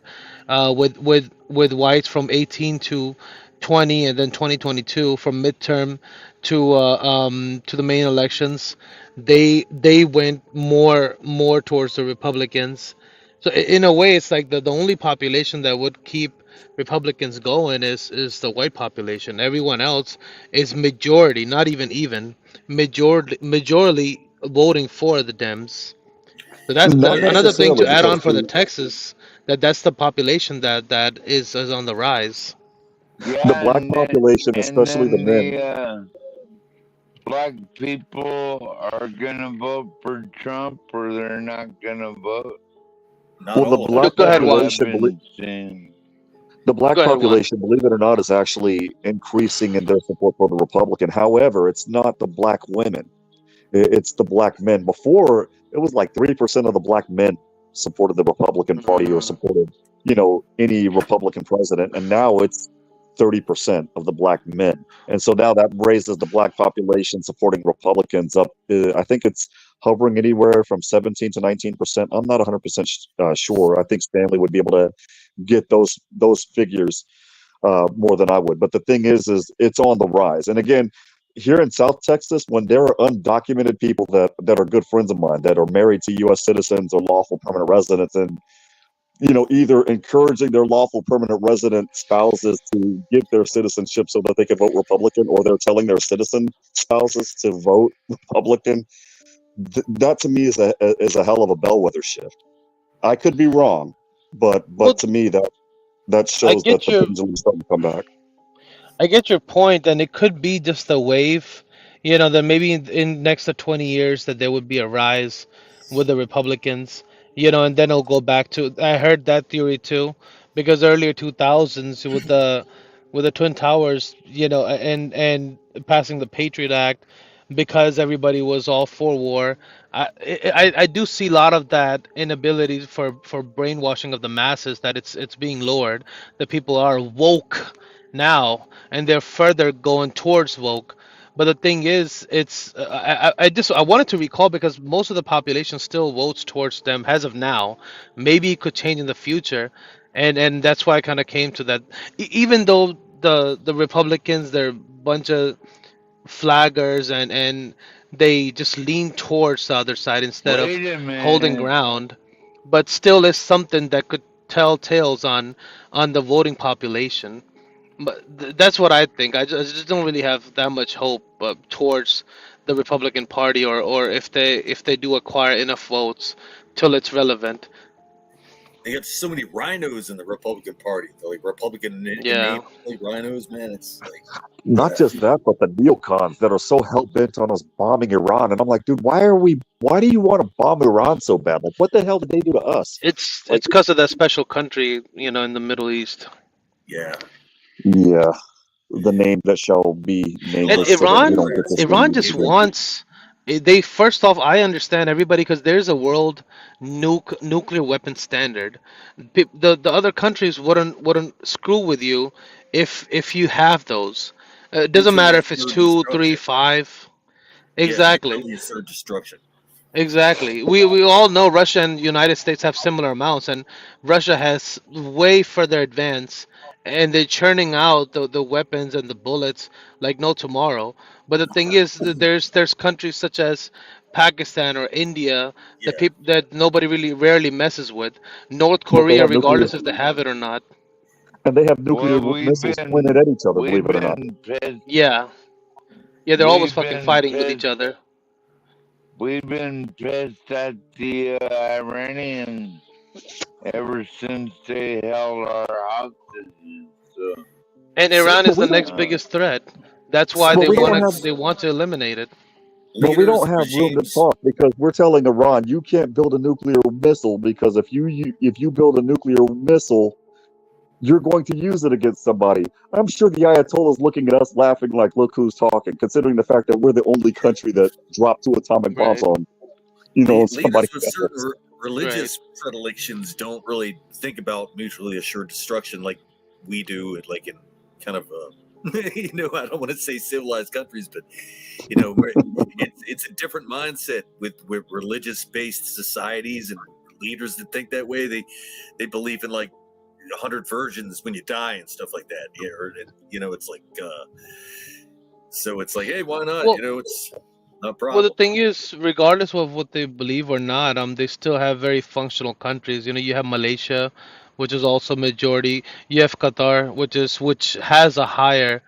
With whites from 18 to 20, and then 2022 from midterm to the main elections, they went more towards the Republicans. So in a way, it's like the only population that would keep Republicans going is the white population. Everyone else is majority, not even majority voting for the Dems. So that's Not another thing necessarily, to add because on for the Texas, that's the population that is on the rise. the Yeah, black population, and especially the then men, the black people are gonna vote for Trump, or they're not gonna vote. Not well, the all of black Go ahead, Juan. population, the Go black ahead, Juan. population, believe it or not, is actually increasing in their support for the Republican. However, it's not the black women. It's the black men. Before, it was like 3% of the black men supported the Republican Party or supported, any Republican president. And now it's 30% of the black men. And so now that raises the black population supporting Republicans up. I think it's hovering anywhere from 17 to 19%. I'm not 100% sure. I think Stanley would be able to get those figures more than I would. But the thing is it's on the rise. And again, here in South Texas, when there are undocumented people that are good friends of mine that are married to U.S. citizens or lawful permanent residents, and either encouraging their lawful permanent resident spouses to give their citizenship so that they can vote Republican, or they're telling their citizen spouses to vote Republican, that to me is a hell of a bellwether shift. I could be wrong, but to me that shows that the pendulum's starting to come back. I get your point, and it could be just a wave. That maybe in next to 20 years that there would be a rise with the Republicans. And then it'll go back to. I heard that theory too, because earlier 2000s with the Twin Towers, and passing the Patriot Act, because everybody was all for war. I do see a lot of that inability for brainwashing of the masses, that it's being lowered, that people are woke now, and they're further going towards woke. But the thing is, it's I wanted to recall, because most of the population still votes towards them as of now. Maybe it could change in the future, and that's why I kind of came to that. Even though the Republicans, they're a bunch of flaggers, and they just lean towards the other side instead of Wait a holding minute. ground, but still is something that could tell tales on the voting population. But that's what I think. I just don't really have that much hope towards the Republican Party, or if they do acquire enough votes till it's relevant. They got so many rhinos in the Republican Party. They're like Republican in Yeah. name, like rhinos, man. It's like Not just that, but the neocons that are so hell bent on us bombing Iran. And I'm like, dude, why do you want to bomb Iran so bad? Like, what the hell did they do to us? It's Like, because of that special country, in the Middle East. yeah. yeah, the name that shall be And nameless, so that we don't get this Iran one just again. wants. They first off, I understand everybody, because there's a world nuclear weapon standard. The other countries wouldn't screw with you if you have those. It doesn't Mutually matter if it's assured 2, 3, destruction. 5. Yeah, Exactly. mutually assured destruction. Exactly. We all know Russia and United States have similar amounts, and Russia has way further advanced, and they're churning out the weapons and the bullets like no tomorrow. But the thing is, that there's countries such as Pakistan or India that that nobody really rarely messes with. North But they Korea, have nuclear, regardless if they have it or not. and they have nuclear Well, missiles pointed at each other, we've believe it or not. been pissed. Yeah. Yeah, they're always We've fucking been fighting with pissed. each other. We've been pissed at the Iranians ever since they held our hostages. So, And Iran But is we the don't. next biggest threat. That's why But we don't have. they want to eliminate it. But we Leaders, don't have room to regimes. talk because we're telling Iran you can't build a nuclear missile, because if you build a nuclear missile, you're going to use it against somebody. I'm sure the Ayatollah's looking at us laughing like, look who's talking, considering the fact that we're the only country that dropped 2 atomic bombs Right. on, somebody Leaders with certain else. religious predilections don't really think about mutually assured destruction like we do, like in kind of I don't want to say civilized countries, but it's a different mindset with religious based societies and leaders that think that way. They believe in like 100 virgins when you die and stuff like that. Yeah, it's like so it's like, hey, why not? Well, It's not a Well, the problem. thing is, regardless of what they believe or not, they still have very functional countries. You have Malaysia, which is also majority. You have Qatar, which has a higher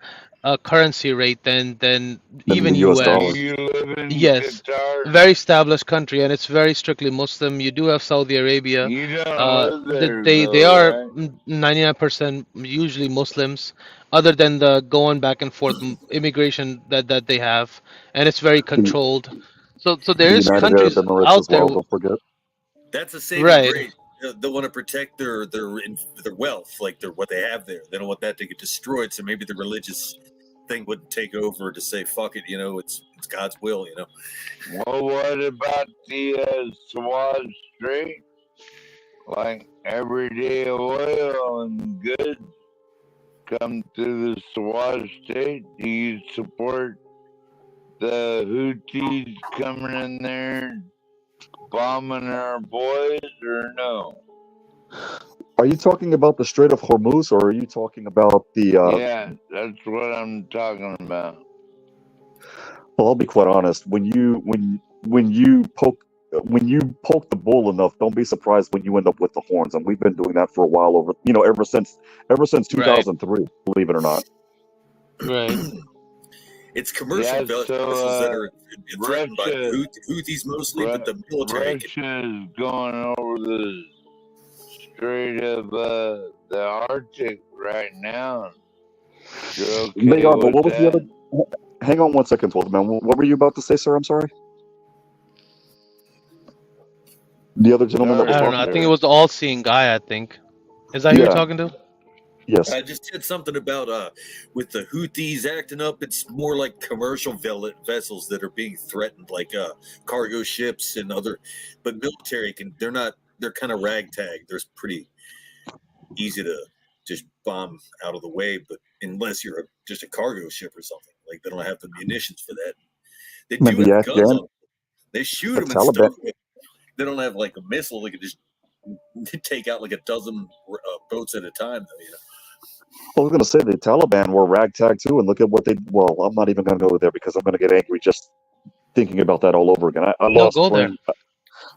currency rate than Than even the US do dollar. US. you live in Yes, Qatar? very established country, and it's very strictly Muslim. You do have Saudi Arabia. You don't live there, They though, are right? 99% usually Muslims, other than the going back and forth immigration that they have, and it's very The, controlled. So the there is United Arab countries Emirates out as there, well, don't forget. That's a saving right? grace. They want to protect their wealth, like what they have there. They don't want that to get destroyed. So maybe the religious thing wouldn't take over to say, "Fuck it," it's God's will. Well, what about the Suez Strait? Like everyday oil and goods come through the Sawaj state? Do you support the Houthis coming in there bombing our boys, or no? Are you talking about the Strait of Hormuz, or are you talking about the? Yeah, that's what I'm talking about. Well, I'll be quite honest. When you poke the bull enough, don't be surprised when you end up with the horns. And we've been doing that for a while ever since Right. 2003. Believe it or not. Right. It's commercial Yeah, vessels so that are threatened by Russia, Houthis mostly, but the military can. Russia is going over the Strait of the Arctic right now. You're They okay are, but with what was the that? other? Hang on one second, 12 man. What were you about to say, sir? I'm sorry. The other gentleman that was I don't know. talking. I think it was the all-seeing guy. I think. Is that who you're Yeah. talking to? Yes. I just said something about with the Houthis acting up. It's more like commercial vessels that are being threatened, like cargo ships and other. But military can. They're kind of ragtag. They're pretty easy to just bomb out of the way. But unless you're just a cargo ship or something, like they don't have the munitions for that. They Man, do the have guns Afghan, on them. They shoot the them and Taliban. stuff. But they don't have like a missile. They can just take out like a dozen boats at a time. I was going to say the Taliban were ragtag too, and look at what they. Well, I'm not even going to go there because I'm going to get angry just thinking about that all over again. I No, lost go there. friends.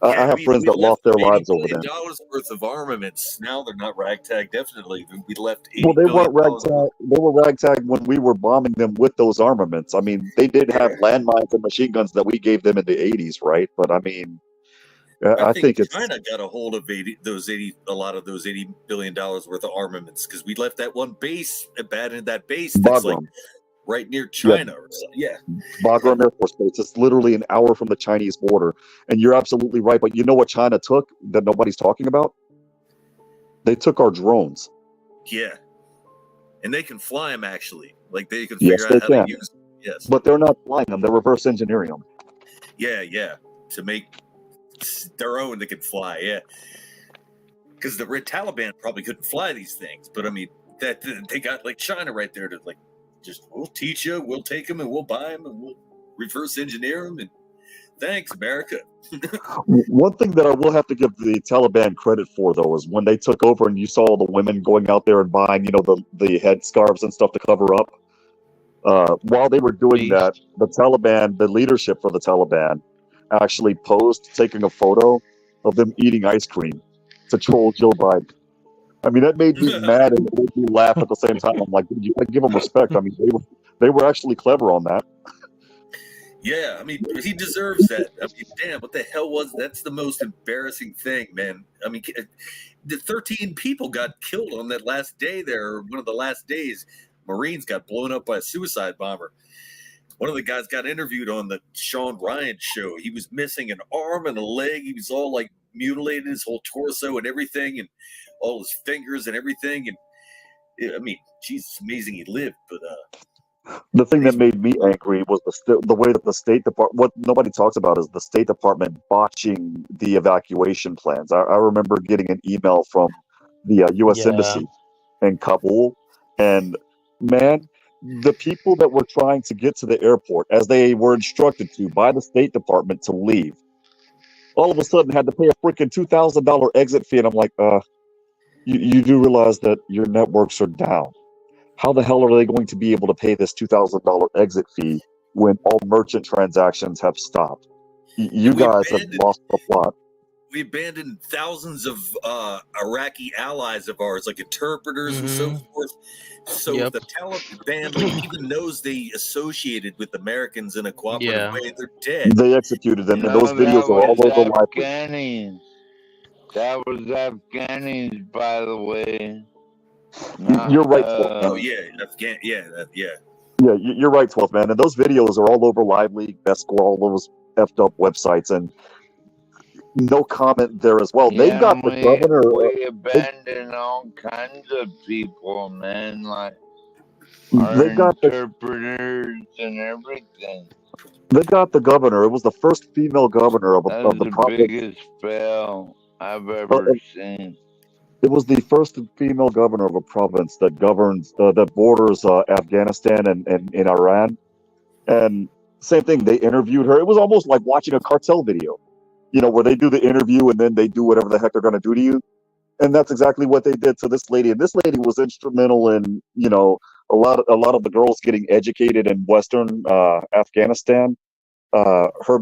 I have friends We that left lost their $80 lives over billion them. worth of armaments. Now they're not ragtag. Definitely, we left Well, $80 they billion. weren't ragtag. They were ragtag when we were bombing them with those armaments. I mean, they did have landmines and machine guns that we gave them in the '80s, right? But I mean, I I think think it's China got a hold of a lot of those $80 billion worth of armaments because we left that one base, abandoned that base that's like Bagram. right near Yeah, China or something. Yeah. Bagram Air Force Base. It's literally an hour from the Chinese border, and you're absolutely right. But you know what China took that nobody's talking about? They took our drones. Yeah. And they can fly them actually. Like they can Yes, figure they out how to can. use them. Yes. But they're not flying them. They're reverse engineering them. Yeah. To make their own that can fly. Yeah. Because the Taliban probably couldn't fly these things, but I mean that they got like China right there to like just we'll teach you, we'll take them and we'll buy them and we'll reverse engineer them and thanks America. One thing that I will have to give the Taliban credit for, though, is when they took over and you saw all the women going out there and buying, the headscarves and stuff to cover up. While they were doing that, the Taliban, the leadership for the Taliban, actually posed taking a photo of them eating ice cream to troll Joe Biden. I mean, that made me mad and it made me laugh at the same time. I'm like, you gotta give them respect. I mean, they were actually clever on that. Yeah, I mean, he deserves that. I mean, damn, what the hell was that's the most embarrassing thing, man. I mean, the 13 people got killed on that last day there, one of the last days. Marines got blown up by a suicide bomber. One of the guys got interviewed on the Sean Ryan show. He was missing an arm and a leg. He was all like mutilated, his whole torso and everything, and all his fingers and everything. And I mean, Jesus, amazing he lived, but The thing that made me angry was the way that the State Department. What nobody talks about is the State Department botching the evacuation plans. I remember getting an email from the U.S. Yeah. Embassy in Kabul, and man, the people that were trying to get to the airport, as they were instructed to by the State Department to leave, all of a sudden had to pay a freaking $2,000 exit fee, and I'm like, you do realize that your networks are down. How the hell are they going to be able to pay this $2,000 exit fee when all merchant transactions have stopped? You guys have lost the plot. we abandoned thousands of Iraqi allies of ours, like interpreters and so forth. So if the Taliban like even knows they associated with Americans in a cooperative way, they're dead. They executed them, and those that videos are all was over live. Afghanis. That was Afghanis, by the way. You're right, 12 man. Oh yeah, yeah. Yeah, you're right, 12 man. And those videos are all over Live League, Best Score, all those effed up websites, and no comment there as well. They've got the governor. We abandoned all kinds of people, man. Like our They've got interpreters and everything. They got the governor. It was the first female governor of That's the the province. biggest fail I've ever seen. It was the first female governor of a province that governs that borders Afghanistan and in Iran. And same thing, they interviewed her. It was almost like watching a cartel video, where they do the interview and then they do whatever the heck they're going to do to you. And that's exactly what they did to this lady. And this lady was instrumental in, a lot of the girls getting educated in Western Afghanistan. Her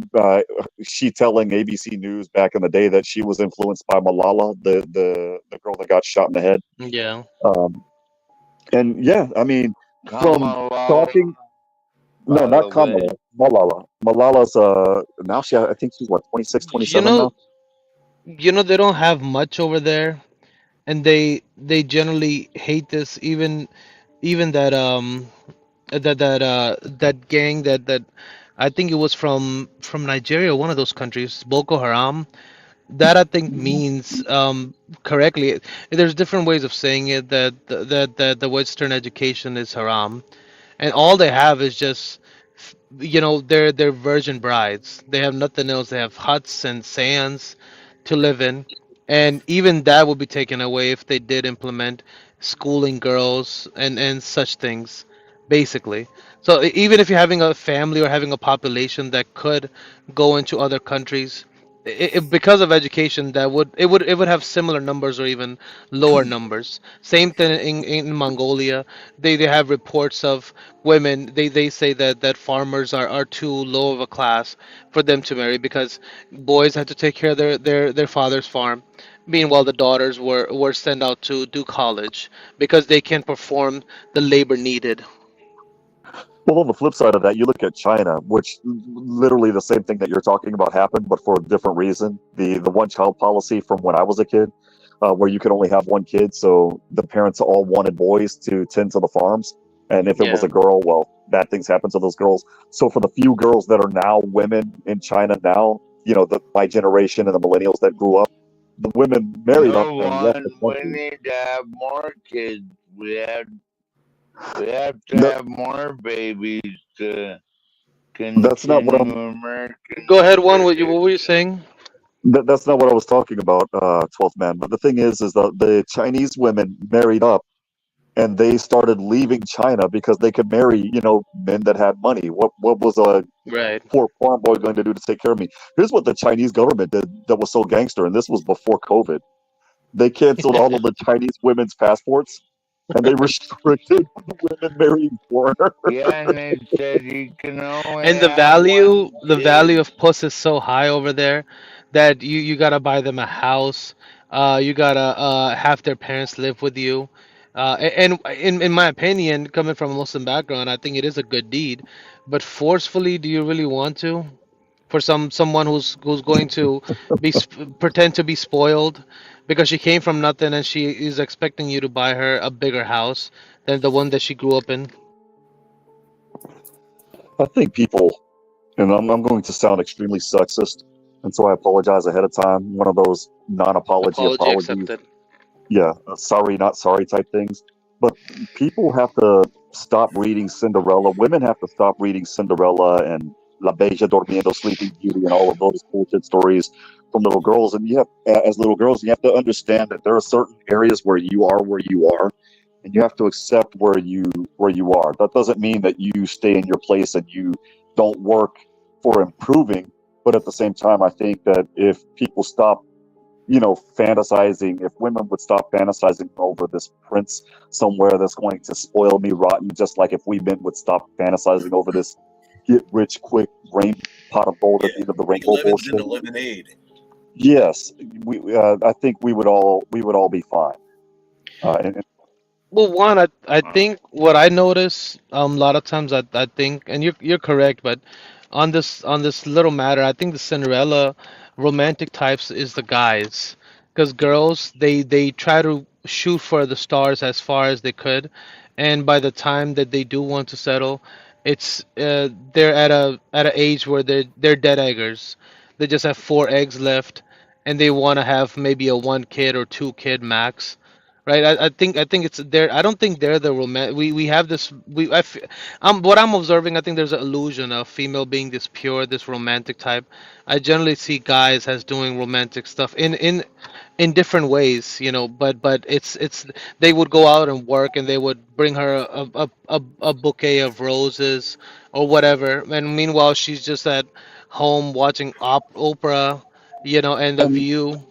she telling ABC News back in the day that she was influenced by Malala, the girl that got shot in the head. Yeah. Um, and yeah, I mean, from Kamala, talking, no, by not the way. Kamala, Malala. Malala's now I think she's what, 26, You 27 now. know, they don't have much over there, and they generally hate this. Even that gang that I think it was from Nigeria, one of those countries, Boko Haram. That I think means correctly. There's different ways of saying it that the Western education is haram, and all they have is just they're virgin brides. They have nothing else. They have huts and sands to live in, and even that would be taken away if they did implement schooling girls and such things, basically. So even if you're having a family or having a population that could go into other countries, because of education, it would have similar numbers or even lower numbers. Same thing in Mongolia. They have reports of women. They say that farmers are too low of a class for them to marry because boys had to take care of their father's farm. Meanwhile, the daughters were sent out to do college because they can perform the labor needed. Well, on the flip side of that, you look at China, which literally the same thing that you're talking about happened, but for a different reason. The one child policy from when I was a kid, where you could only have one kid, so the parents all wanted boys to tend to the farms, and if it was Yeah. a girl, well, bad things happen to those girls. So for the few girls that are now women in China now, my generation and the millennials that grew up, the women married up No and left the one. We country. need to have more kids. We have to No, have more babies to that's not what continue I'm. American Go ahead, one. What were you tradition. saying? That's not what I was talking about, 12th man. But the thing is the Chinese women married up and they started leaving China because they could marry, men that had money. What was a Right. poor farm boy going to do to take care of me? Here's what the Chinese government did that was so gangster, and this was before COVID. They canceled all of the Chinese women's passports and they restricted women marrying foreigners. Yeah, and they said you can only And the have value one the value kid. of puss is so high over there that you gotta buy them a house. You gotta have their parents live with you. And in my opinion, coming from a Muslim background, I think it is a good deed. But forcefully, do you really want to? For someone who's going to pretend to be spoiled because she came from nothing and she is expecting you to buy her a bigger house than the one that she grew up in. I think people, and I'm going to sound extremely sexist, and so I apologize ahead of time. One of those non-apology Apology apologies. accepted. Yeah, sorry, not sorry type things. But people have to stop reading Cinderella. Women have to stop reading Cinderella and La Bella Durmiendo, Sleeping Beauty, and all of those bullshit stories from little girls. And as little girls, you have to understand that there are certain areas where you are, and you have to accept where you are. That doesn't mean that you stay in your place and you don't work for improving. But at the same time, I think that if people stop fantasizing, if women would stop fantasizing over this prince somewhere that's going to spoil me rotten, just like if we men would stop fantasizing over this get rich quick rain pot of gold at the end of the Make rainbow lemons bullshit. into lemonade. Yes, I think we would all be fine. And Well, one, I think what I notice a lot of times I think, and you're correct, but on this little matter, I think the Cinderella romantic types is the guys, because girls they try to shoot for the stars as far as they could, and by the time that they do want to settle, it's they're at a age where they're dead eggers. They just have four eggs left, and they want to have maybe a one kid or two kid max right? I think it's there. I don't think they're the romantic. We have this. What I'm observing. I think there's an illusion of female being this pure, this romantic type. I generally see guys as doing romantic stuff in different ways, but it's they would go out and work and they would bring her a bouquet of roses or whatever, and meanwhile she's just at home watching opera, and the And view.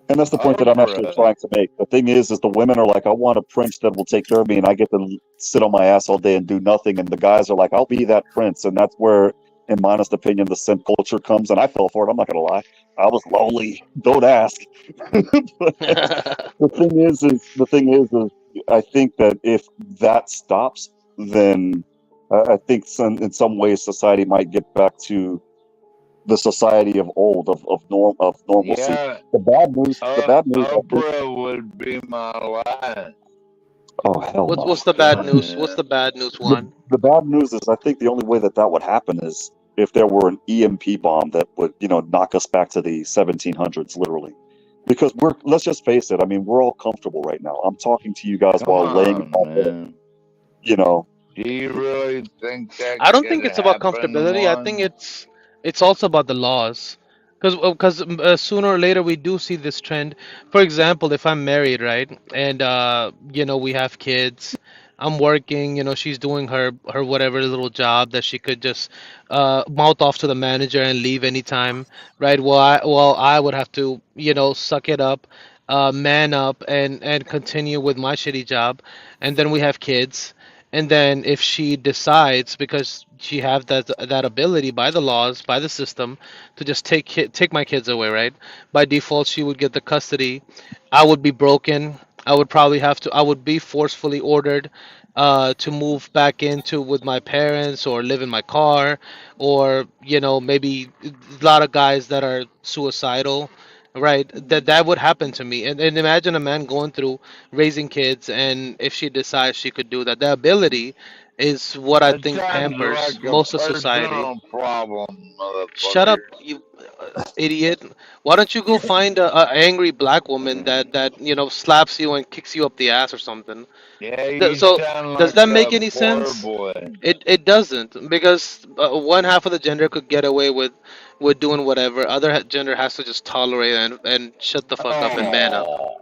and that's the point that I'm actually Opera. trying to make. The thing is the women are like, I want a prince that will take care of me, and I get to sit on my ass all day and do nothing. And the guys are like, I'll be that prince, and that's where, in my honest opinion, the simp culture comes. And I fell for it. I'm not gonna lie. I was lonely. Don't ask. But the thing is, I think that if that stops, then I think in some ways society might get back to the society of old of normalcy. Yeah, The bad news, I think. Oprah would be my life. Oh hell What's no. the bad news? What's Yeah. the bad news The one? the bad news is I think the only way that that would happen is if there were an EMP bomb that would knock us back to the 1700s literally. Because let's just face it. I mean, we're all comfortable right now. I'm talking to you guys Come while laying in my on, bed. man. You know, Do you really think that I don't could think it's about happen comfortability. I think one? it's also about the laws. Because sooner or later we do see this trend. For example, if I'm married, right, and we have kids, I'm working, she's doing her whatever little job that she could just mouth off to the manager and leave anytime, right? Well, I would have to, suck it up, man up, and continue with my shitty job, and then we have kids. And then if she decides, because she have that ability by the laws, by the system, to just take my kids away, right? By default, she would get the custody. I would be broken. I would probably have to. I would be forcefully ordered to move back into with my parents or live in my car, or maybe a lot of guys that are suicidal. Right, that would happen to me, and imagine a man going through raising kids, and if she decides she could do that, the ability is what I That think sounds hampers like a most of society. personal problem, Shut up, motherfucker. you idiot! Why don't you go find a angry black woman that slaps you and kicks you up the ass or something? Yeah, you So sound does like that make a any poor sense? boy. It doesn't, because one half of the gender could get away with doing whatever. Other gender has to just tolerate and shut the fuck up and man up. Oh,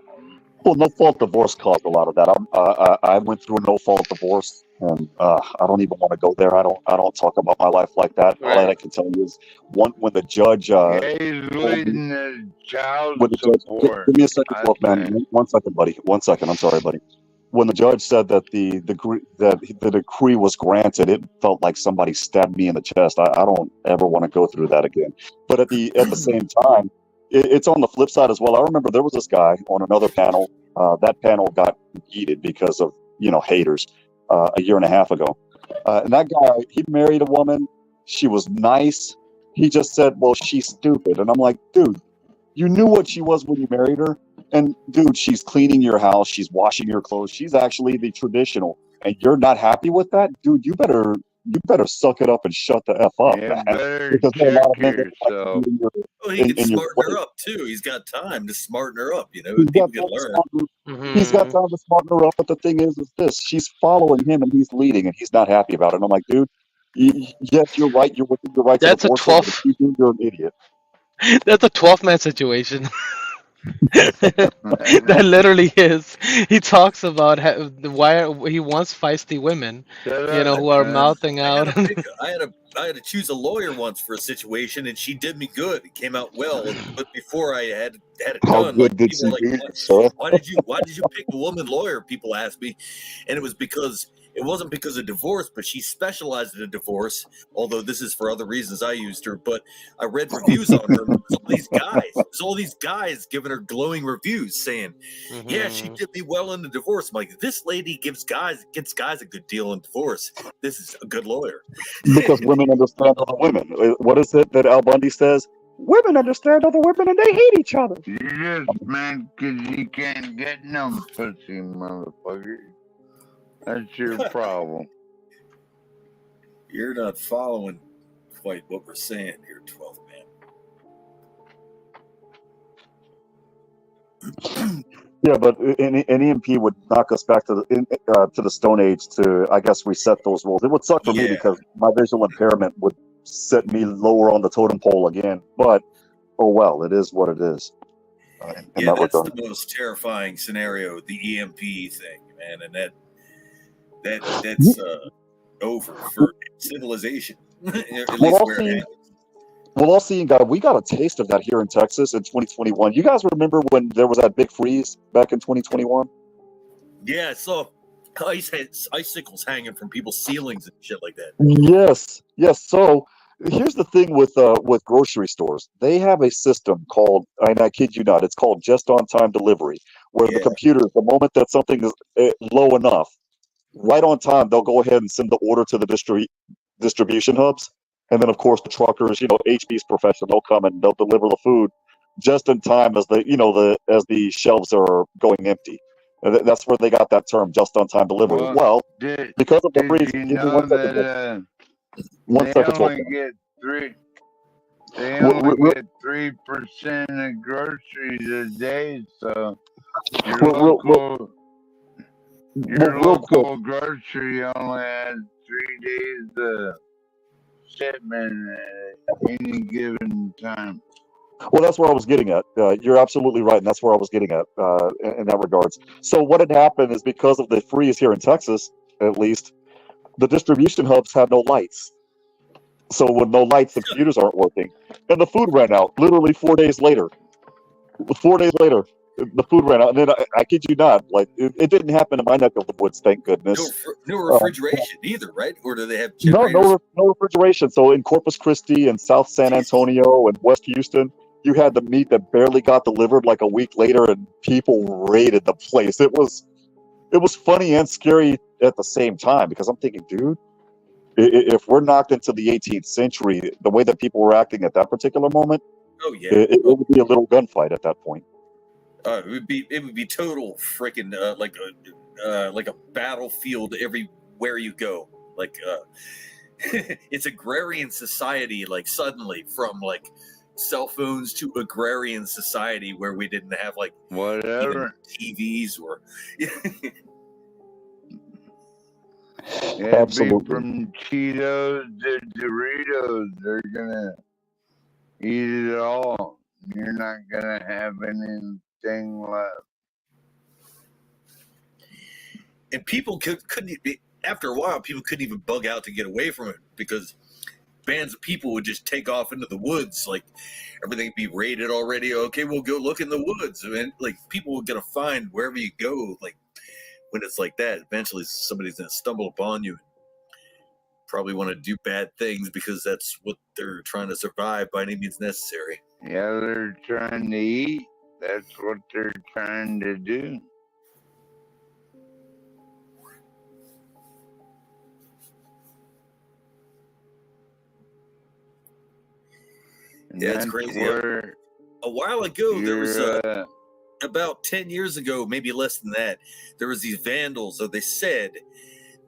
well, no fault divorce caused a lot of that. I went through a no fault divorce, and I don't even want to go there. I don't talk about my life like that. All that Right. I can tell you is when the judge yeah, he's told me leading the child when the judge support, give me a second, I 12 man. think. 1 second, buddy. 1 second. I'm sorry, buddy. When the judge said that the decree was granted, it felt like somebody stabbed me in the chest. I don't ever want to go through that again. But at the same time, it's on the flip side as well. I remember there was this guy on another panel. That panel got heated because of haters a year and a half ago. And that guy, he married a woman. She was nice. He just said, "Well, she's stupid," and I'm like, dude. You knew what she was when you married her. And dude, she's cleaning your house, she's washing your clothes, she's actually the traditional. And you're not happy with that, dude, you better suck it up and shut the F up, You man. better Because there are a check lot of men that like to yourself. be in your Well, he could in your smarten her way. up too. He's got time to smarten her up, He's and got people can time to learn. smarten he's got Hmm. time to smarten her up, but the thing is this she's following him and he's leading and he's not happy about it. And I'm like, dude, yes, you're right, you're within your right to That's a divorce her, but if 12. you do, you're an idiot. That's a 12-man situation. That literally is. He talks about why he wants feisty women, Shut up, who are man. mouthing I had out. to pick. I had to choose a lawyer once for a situation, and she did me good. It came out well, but before I had it How done, like good did people she were like, do you, sir? why did you pick a woman lawyer?" People asked me, and it wasn't because of divorce, but she specialized in divorce. Although this is for other reasons, I used her. But I read reviews on her. And it was all these guys. It was all these guys giving her glowing reviews, saying, "Yeah, she Hmm. did me well in the divorce." I'm like, this lady gets guys a good deal in divorce. This is a good lawyer. Because women understand other women. What is it that Al Bundy says? Women understand other women and they hate each other. You just mad 'cause you can't get no pussy, motherfucker. That's your problem. You're not following quite what we're saying here, 12th man. Yeah, but an EMP would knock us back to the Stone Age to, I guess, reset those rules. It would suck for me because my visual impairment would set me lower on the totem pole again. But oh well, it is what it is. In Yeah, that that's regard. the most terrifying scenario, the EMP thing, man, and that's over for civilization. At least where it happens. Well, all seeing God, we got a taste of that here in Texas in 2021. You guys remember when there was that big freeze back in 2021? Yeah, I saw icicles hanging from people's ceilings and shit like that. Yes, yes. So here's the thing with grocery stores. They have a system called, and I kid you not, it's called just on time delivery, where the computers, the moment that something is low enough, right on time, they'll go ahead and send the order to the distribution hubs. And then, of course, the truckers, HB's profession, they'll come and they'll deliver the food just in time as as the shelves are going empty. And that's where they got that term, just on time delivery. Well, because of the freeze, Did you give me know 1 second. that One they second, only Wolfgang. get three? They We're- only we're- get 3% of groceries a day. So your Real- local real quick. grocery only has 3 days of shipment at any given time. Well, that's where I was getting at. You're absolutely right, and that's where I was getting at in that regards. So what had happened is because of the freeze here in Texas, at least, the distribution hubs had no lights. So with no lights, the computers aren't working, and the food ran out. Literally 4 days later. 4 days later, the food ran out, and then I kid you not, like it didn't happen in my neck of the woods, thank goodness. No refrigeration either, right? Or do they have No, generators? no refrigeration. So in Corpus Christi and South San Antonio and West Houston, you had the meat that barely got delivered like a week later, and people raided the place. It was funny and scary at the same time because I'm thinking, dude, if we're knocked into the 18th century, the way that people were acting at that particular moment, Oh yeah, it would be a little gunfight at that point. it would be total freaking like a battlefield everywhere you go. Like it's agrarian society. Like suddenly from like cell phones to agrarian society where we didn't have like whatever TVs or Absolutely. From Cheetos to Doritos, they're gonna eat it all. You're not gonna have anything left. And people couldn't after a while people couldn't even bug out to get away from it because bands of people would just take off into the woods. Like everything would be raided already. Okay, we'll go look in the woods. I mean, like people were gonna find wherever you go. Like when it's like that, eventually somebody's gonna stumble upon you. Probably want to do bad things because that's what they're trying to survive by any means necessary. Yeah, they're trying to eat. That's what they're trying to do. And Yeah, it's crazy. A while ago, there was about 10 years ago, maybe less than that, there was these vandals, or they said,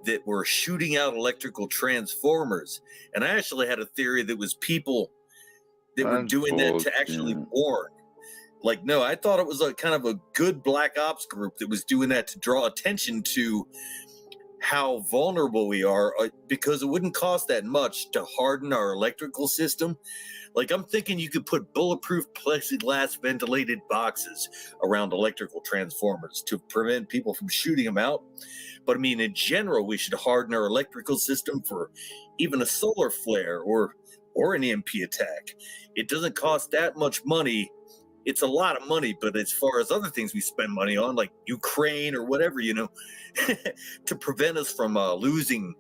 that were shooting out electrical transformers. And I actually had a theory that was people that were doing that to actually warn. Like, no, I thought it was a kind of a good black ops group that was doing that to draw attention to how vulnerable we are, because it wouldn't cost that much to harden our electrical system. Like, I'm thinking you could put bulletproof plexiglass ventilated boxes around electrical transformers to prevent people from shooting them out. But I mean, in general, we should harden our electrical system for even a solar flare or an EMP attack. It doesn't cost that much money. It's a lot of money, but as far as other things we spend money on, like Ukraine or whatever, to prevent us from losing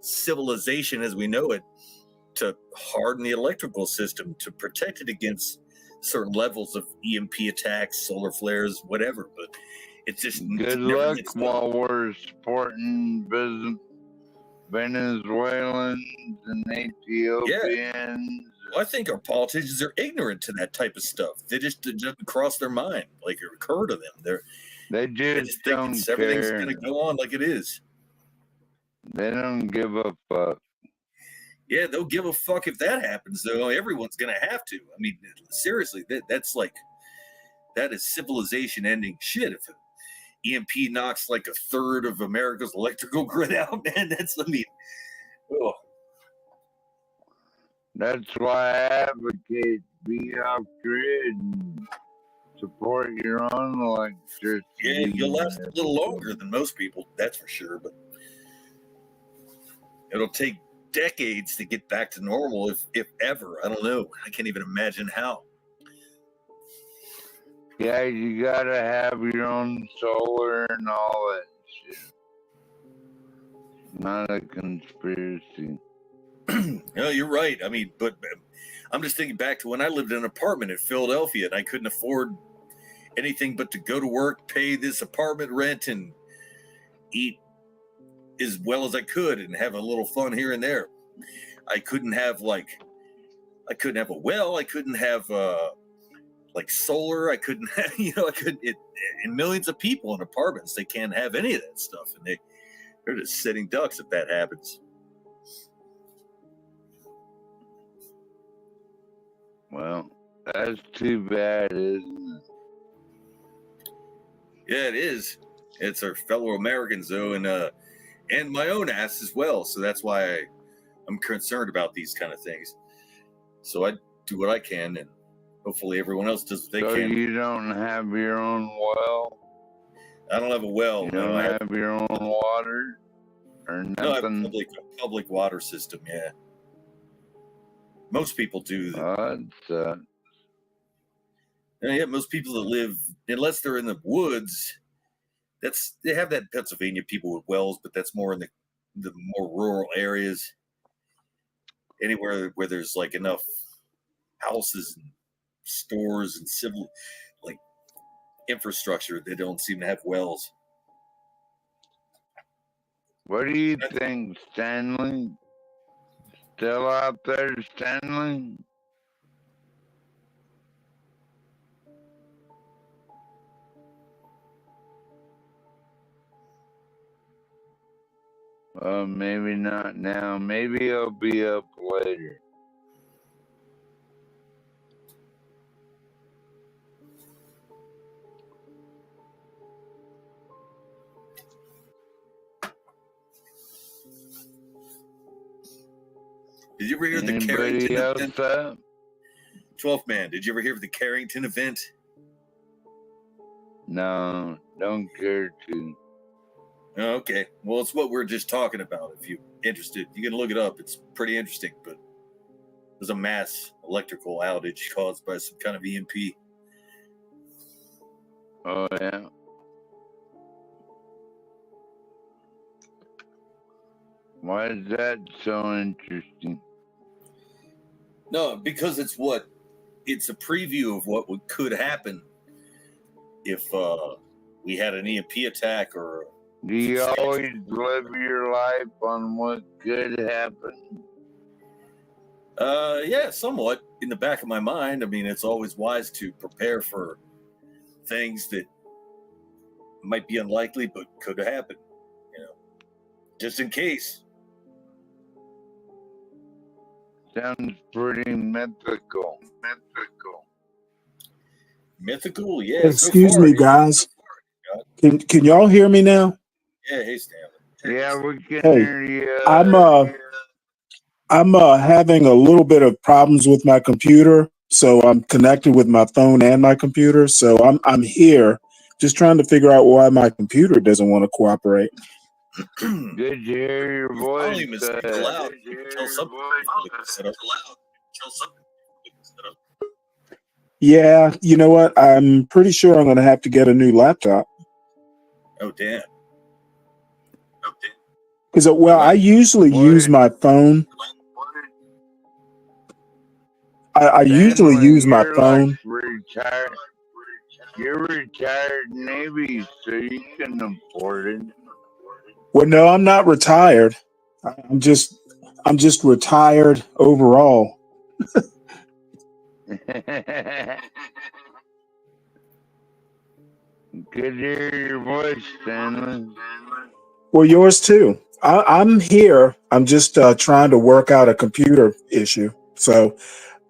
civilization as we know it, to harden the electrical system, to protect it against certain levels of EMP attacks, solar flares, whatever. But it's just good luck while we're supporting Venezuelans and Ethiopians. Well, I think our politicians are ignorant to that type of stuff. They just it doesn't cross their mind, like it occur to them. They just don't think everything's care. going to go on like it is. They don't give a fuck. Yeah, they'll give a fuck if that happens, though. Everyone's going to have to. I mean, seriously, that is civilization ending shit. EMP knocks like a third of America's electrical grid out, man. Oh. That's why I advocate be off grid and support your own electricity. Yeah, you'll last a little longer than most people, that's for sure, but it'll take decades to get back to normal, if ever. I don't know. I can't even imagine how. Yeah, you gotta have your own solar and all that shit. Not a conspiracy. No, you're right. I mean, but I'm just thinking back to when I lived in an apartment in Philadelphia and I couldn't afford anything but to go to work, pay this apartment rent, and eat as well as I could and have a little fun here and there. I couldn't have a well. I couldn't have solar. I couldn't have, and millions of people in apartments, they can't have any of that stuff. And they're just sitting ducks if that happens. Well, that's too bad, isn't it? Yeah, it is. It's our fellow Americans, though, and my own ass as well. So that's why I'm concerned about these kind of things. So I do what I can, and hopefully everyone else does what they So can. you don't have your own well? I don't have a well. You don't have your own water or nothing? No, I have a public water system, yeah. Most people do. Yeah, most people that live, unless they're in the woods, they have that in Pennsylvania, people with wells, but that's more in the more rural areas. Anywhere where there's like enough houses and stores and civil infrastructure, they don't seem to have wells. What do you think, Stanley? Still out there, Stanley? Maybe not now. Maybe he'll be up later. Did you ever hear the Carrington event? 12th man, did you ever hear of the Carrington event? No, don't care to. Oh, okay. Well, it's what we're just talking about. If you're interested, you can look it up. It's pretty interesting, but there's a mass electrical outage caused by some kind of EMP. Oh, yeah. Why is that so interesting? No, because it's a preview of what could happen if we had an EMP attack or. Do you always live your life on what could happen? Yeah, somewhat in the back of my mind. I mean, it's always wise to prepare for things that might be unlikely but could happen, just in case. Sounds pretty mythical. Mythical, yeah. Excuse me, guys. Can y'all hear me now? Yeah, hey Stanley. Yeah, we can Hey, hear you. I'm having a little bit of problems with my computer, so I'm connected with my phone and my computer. So I'm here, just trying to figure out why my computer doesn't want to cooperate. Good to hear your voice. Volume is loud. Tell something. Yeah, you know what? I'm pretty sure I'm going to have to get a new laptop. Oh damn. Because I usually use my phone. I usually use my phone. Retired. You're retired Navy, so you can afford it. Well, no, I'm not retired. I'm just retired overall. Good to hear your voice, Stanley. Well, yours too. I'm here. I'm just trying to work out a computer issue. So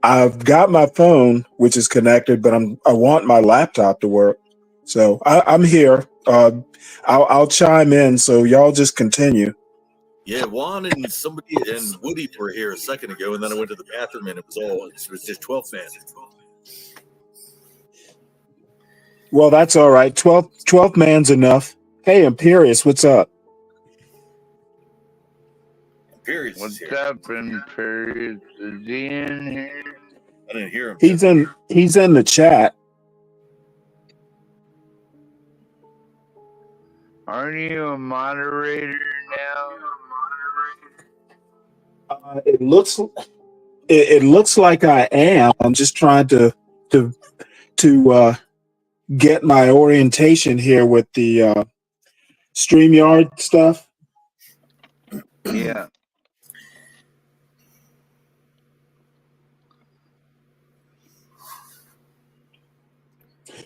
I've got my phone, which is connected, but I want my laptop to work. So I'm here. I'll chime in. So y'all just continue. Yeah, Juan and somebody and Woody were here a second ago, and then I went to the bathroom and it was just 12 man. Well, that's all right. 12 man's enough. Hey, Imperious, what's up? Imperious is What's here. up, Imperious? Is he in here? I didn't hear him. He's in the chat. Aren't you a moderator now? It looks like I am. I'm just trying to get my orientation here with the StreamYard stuff. Yeah.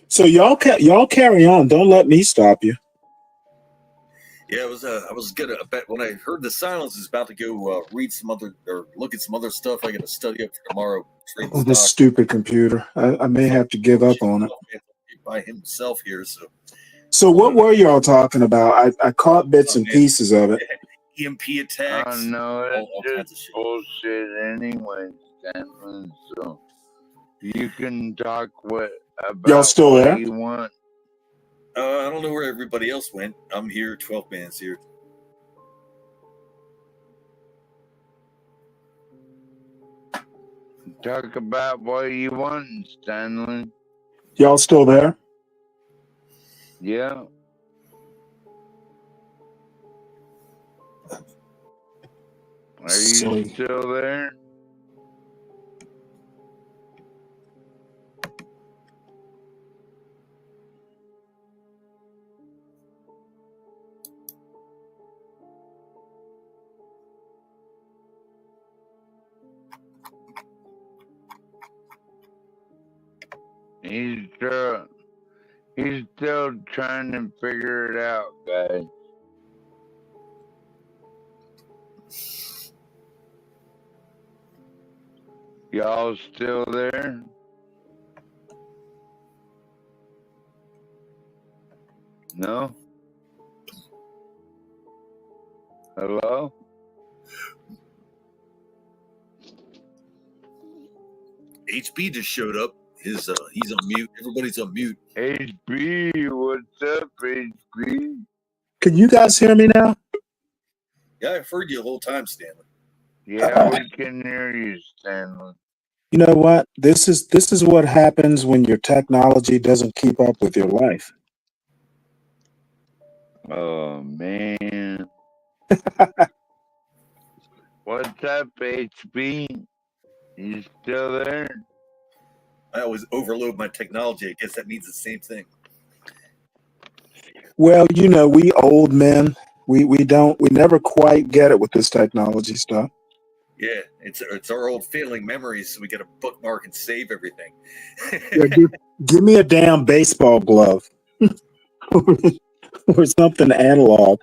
So y'all carry on. Don't let me stop you. Yeah, I was gonna bet when I heard the silence is about to go read some other or look at some other stuff. I got to study up for tomorrow. Trading Oh, this stocks stupid computer. I may have to give up on it. by himself here. So what were y'all talking about? I caught bits and pieces of it. EMP attacks. Oh no, all it's just bullshit anyway, Stanley. So you can talk about Y'all still what there? you want. I don't know where everybody else went. I'm here. 12 man's here. Talk about what you want, Stanley. Y'all still there? Yeah. Are you still there? He's still trying to figure it out, guys. Y'all still there? No? Hello? HB just showed up. He's on mute. Everybody's on mute. HB, what's up, HB? Can you guys hear me now? Yeah, I've heard you the whole time, Stanley. Yeah, we can hear you, Stanley. You know what? This is what happens when your technology doesn't keep up with your life. Oh man. What's up, HB? You still there? I always overload my technology. I guess that means the same thing. Well, you know, we old men, we never quite get it with this technology stuff. Yeah, it's our old failing memories, so we got to bookmark and save everything. Yeah, give me a damn baseball glove or something analog.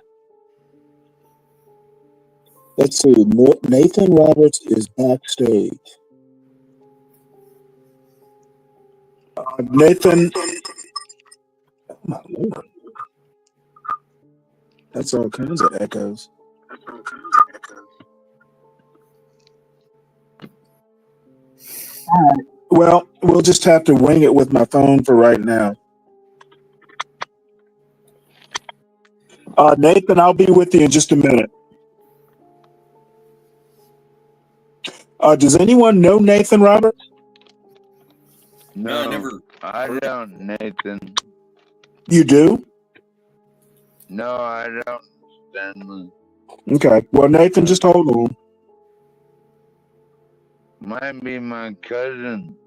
Let's see. Nathan Roberts is backstage. Nathan, oh my Lord, that's all kinds of echoes. All right. Well, we'll just have to wing it with my phone for right now. Nathan, I'll be with you in just a minute. Does anyone know Nathan Roberts? No, I don't, Nathan. You do? No, I don't, Stanley. Okay. Well, Nathan, just hold on. Might be my cousin.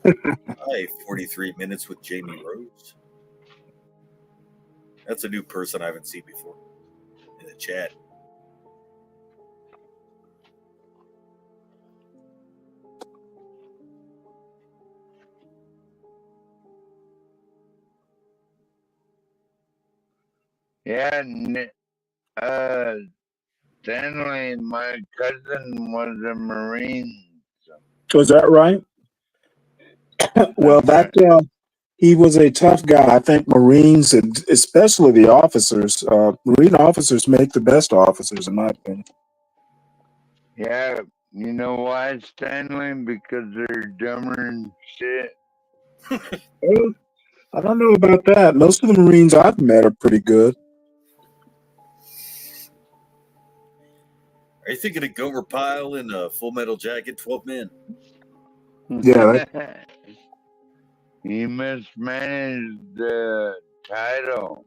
Hi, 43 minutes with Jamie Rose. That's a new person I haven't seen before in the chat. Yeah, Stanley, my cousin was a Marine. Was that right? Well, He was a tough guy. I think Marines, and especially the officers, Marine officers make the best officers, in my opinion. Yeah, you know why, Stanley? Because they're dumber than shit. I don't know about that. Most of the Marines I've met are pretty good. Are you thinking of Gomer Pyle in Full Metal Jacket, 12 Men? Yeah. You mismanaged the title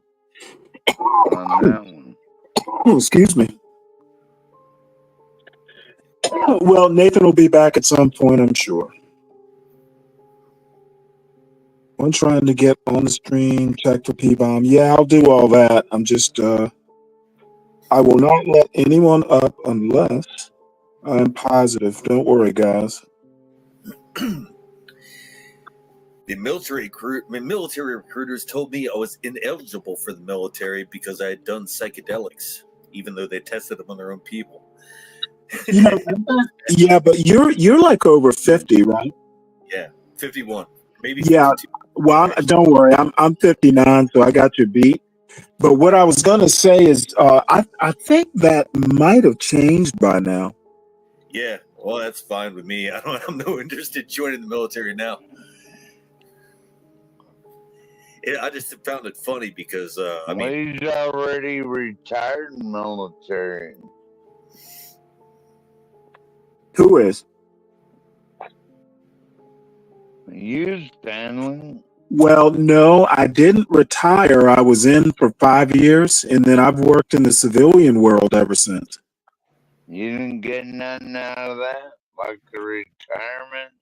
on that one. Oh, excuse me. Well, Nathan will be back at some point, I'm sure. I'm trying to get on the stream, check for P-Bomb. Yeah, I'll do all that. I'm just, I will not let anyone up unless I'm positive. Don't worry, guys. The military recruiters told me I was ineligible for the military because I had done psychedelics, even though they tested them on their own people. You know, yeah, but you're like over 50, right? Yeah, 51, maybe Yeah. 52. Well, don't worry. I'm 59, so I got your beat. But what I was gonna say is, I think that might have changed by now. Yeah, well, that's fine with me. I'm no interest in joining the military now. I just found it funny because he's already retired military. Who is? You, Stanley. Well, no, I didn't retire. I was in for 5 years, and then I've worked in the civilian world ever since. You didn't get nothing out of that, like the retirement?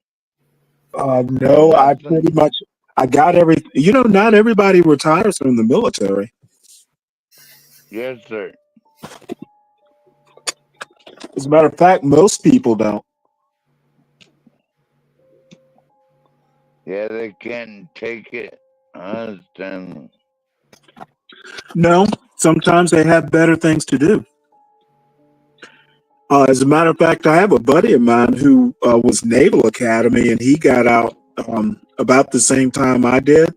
No, I pretty much, I got everything. You know, not everybody retires from the military. Yes, sir. As a matter of fact, most people don't. Yeah, they can't take it. Stanley. No, sometimes they have better things to do. As a matter of fact, I have a buddy of mine who was Naval Academy, and he got out about the same time I did.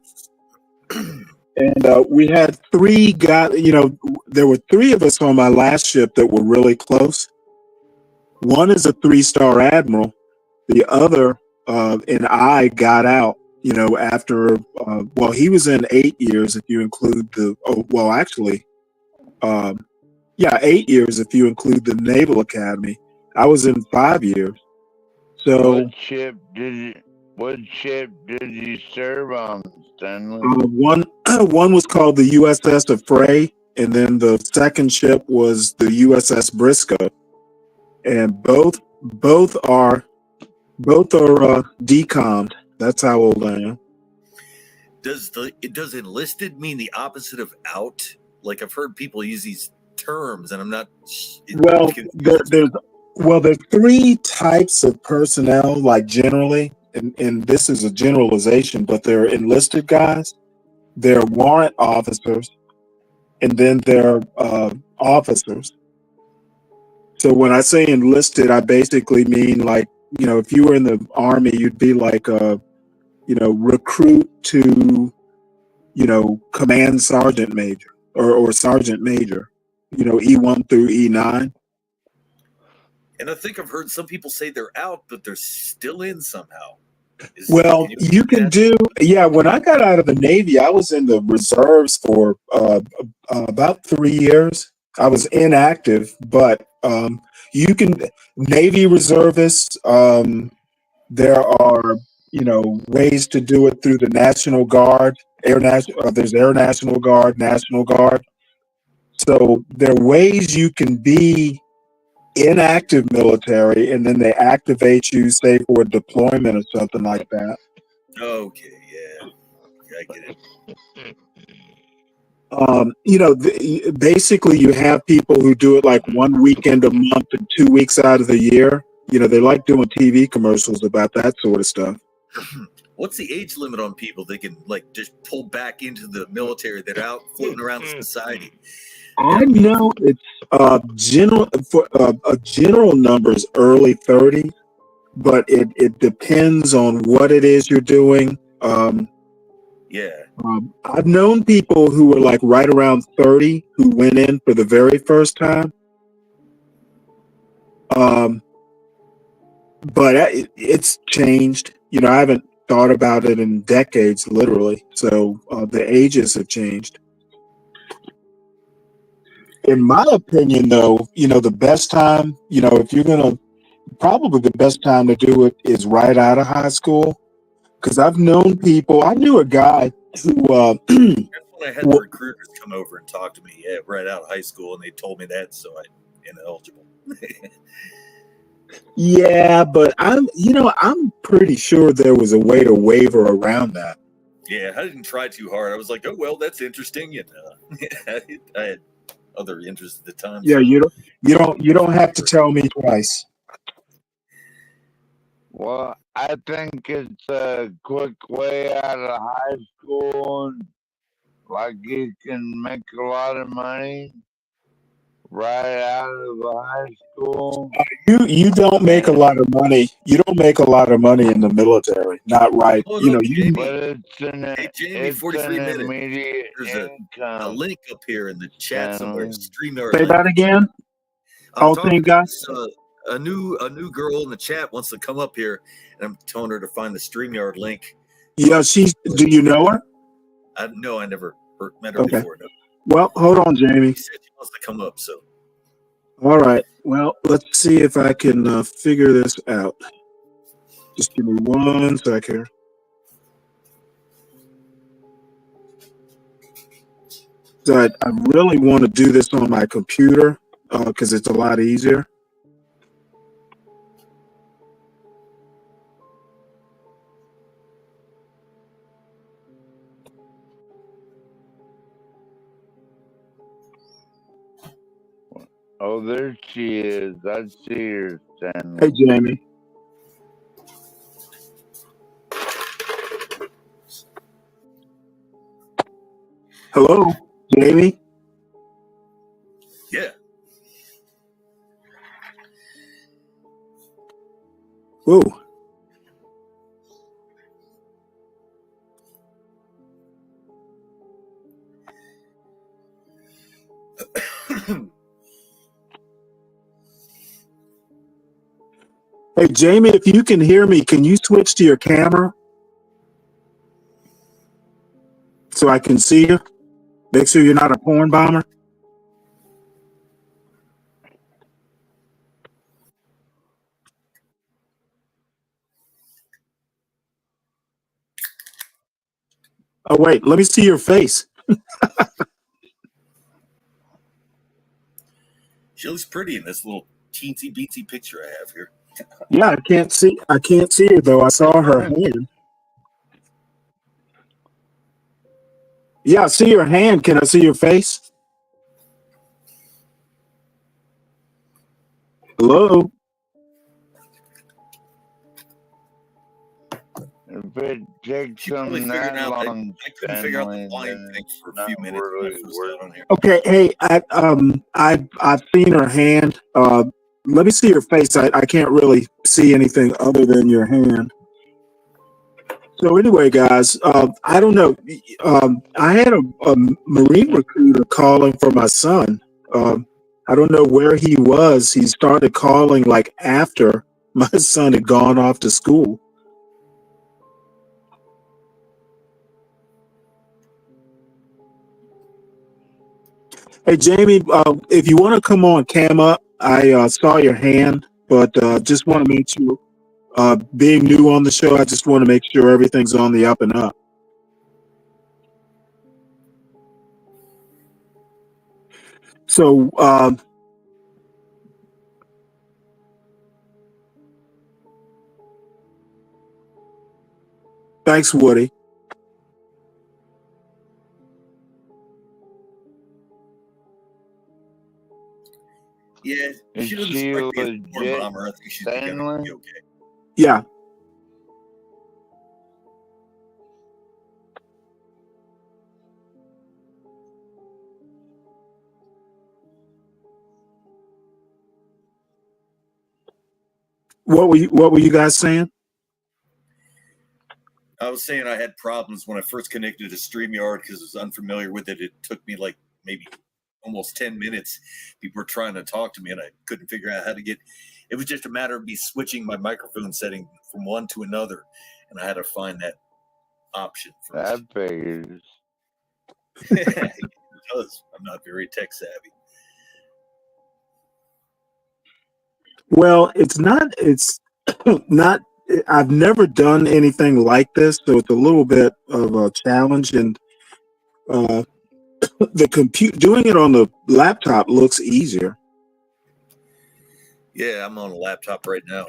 And we had 3 guys, you know, there were 3 of us on my last ship that were really close. One is a 3-star admiral. The other and I got out, you know, after, well, he was in 8 years if you include the, 8 years if you include the Naval Academy. I was in 5 years. So What ship did you serve on, Stanley? one was called the USS Affray, and then the second ship was the USS Briscoe, and both are decommed. That's how old I am. Does enlisted mean the opposite of out? Like I've heard people use these terms, and I'm not. Well, there's 3 types of personnel, like generally, and this is a generalization, but they're enlisted guys, they're warrant officers, and then they're officers. So when I say enlisted, I basically mean, like, you know, if you were in the Army, you'd be like a, you know, recruit to, you know, command sergeant major or sergeant major, you know, E1 through E9. And I think I've heard some people say they're out, but they're still in somehow. Well, you can do, yeah. When I got out of the Navy, I was in the reserves for about 3 years. I was inactive, but you can, Navy reservists, there are, you know, ways to do it through the National Guard, there's Air National Guard, National Guard. So there are ways you can be inactive military, and then they activate you, say, for a deployment or something like that. Okay, yeah, I get it. You know, basically, you have people who do it like 1 weekend a month and 2 weeks out of the year. You know, they like doing TV commercials about that sort of stuff. What's the age limit on people that can like just pull back into the military that are out floating around the society? I know it's general for a general number is early 30s, but it depends on what it is you're doing. Yeah. I've known people who were like right around 30 who went in for the very first time. But it's changed. You know, I haven't thought about it in decades, literally. So the ages have changed. In my opinion, though, you know, the best time, you know, if you're gonna, probably the best time to do it is right out of high school. Because I've known people. I knew a guy who. That's when I had the recruiters come over and talk to me right out of high school, and they told me that, so I'm ineligible. Yeah, but I'm pretty sure there was a way to waver around that. Yeah, I didn't try too hard. I was like, oh well, that's interesting, and I had other interests at the time. Yeah, So. you don't have to tell me twice. Well, I think it's a quick way out of high school. Like you can make a lot of money right out of high school. You don't make a lot of money. You don't make a lot of money in the military. Not right. Hold You know, up, you Jamie. But it's Jamie, it's 43 an minutes. immediate There's a income link up here in the chat somewhere. StreamYard say link. that again. I'm Oh, talking thank to God. a new girl in the chat wants to come up here, and I'm telling her to find the StreamYard link. Yeah, do you know her? No, I never met her Okay. before. No. Well, hold on, Jamie. She said she wants to come up, so. All right. Well, let's see if I can figure this out. Just give me 1 second. So I really want to do this on my computer because it's a lot easier. Oh, there she is. I see her standing. Hey, Jamie. Hello, Jamie. Yeah. Whoa. Hey, Jamie, if you can hear me, can you switch to your camera so I can see you? Make sure you're not a porn bomber. Oh, wait, let me see your face. She looks pretty in this little teensy beatsy picture I have here. Yeah, I can't see her though. I saw her hand. Yeah, I see your hand. Can I see your face? Hello? If it takes Probably them figured that out. I long, couldn't figure out the Stanley, volume then thing it's for a not few minutes when I really first worth got on here. Okay, hey, I've seen her hand. Let me see your face. I can't really see anything other than your hand. So anyway, guys, I don't know. I had a Marine recruiter calling for my son. I don't know where he was. He started calling like after my son had gone off to school. Hey, Jamie, if you want to come on cam up, I saw your hand, but just want to make sure, being new on the show, I just want to make sure everything's on the up and up. So, thanks, Woody. Yeah, Is she doesn't she strike me as a porn legit, bomber. I think she's gonna Stanley? be okay. Yeah. What were you guys saying? I was saying I had problems when I first connected to StreamYard because I was unfamiliar with it. It took me like maybe almost 10 minutes. People were trying to talk to me and I couldn't figure out how to get. It was just a matter of me switching my microphone setting from one to another, and I had to find that option first. That figures. It does. I'm not very tech savvy. Well, it's not. It's not. I've never done anything like this, so it's a little bit of a challenge. And the compute doing it on the laptop looks easier. Yeah, I'm on a laptop right now.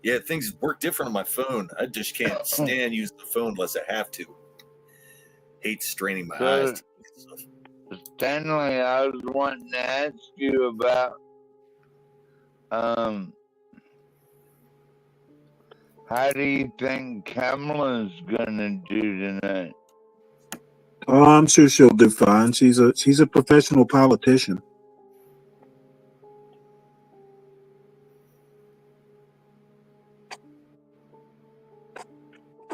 Yeah, things work different on my phone. I just can't stand using the phone unless I have to. Hate straining my eyes. Stanley, I was wanting to ask you about how do you think Kamala's gonna do tonight? Oh, I'm sure she'll do fine. She's a professional politician.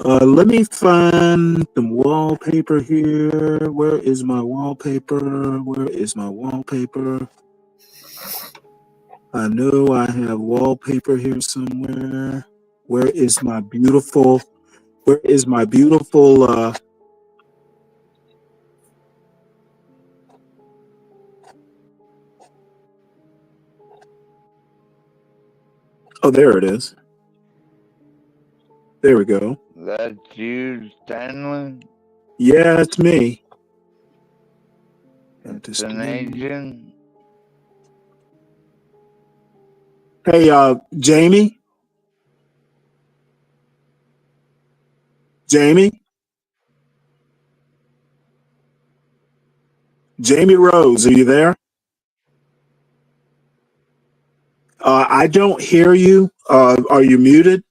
Let me find some wallpaper here. Where is my wallpaper? Where is my wallpaper? I know I have wallpaper here somewhere. Where is my beautiful? Where is my beautiful? Oh, there it is. There we go. That's you, Stanley? Yeah, it's me. It's an agent. Hey, Jamie? Jamie? Jamie Rose, are you there? I don't hear you. Are you muted?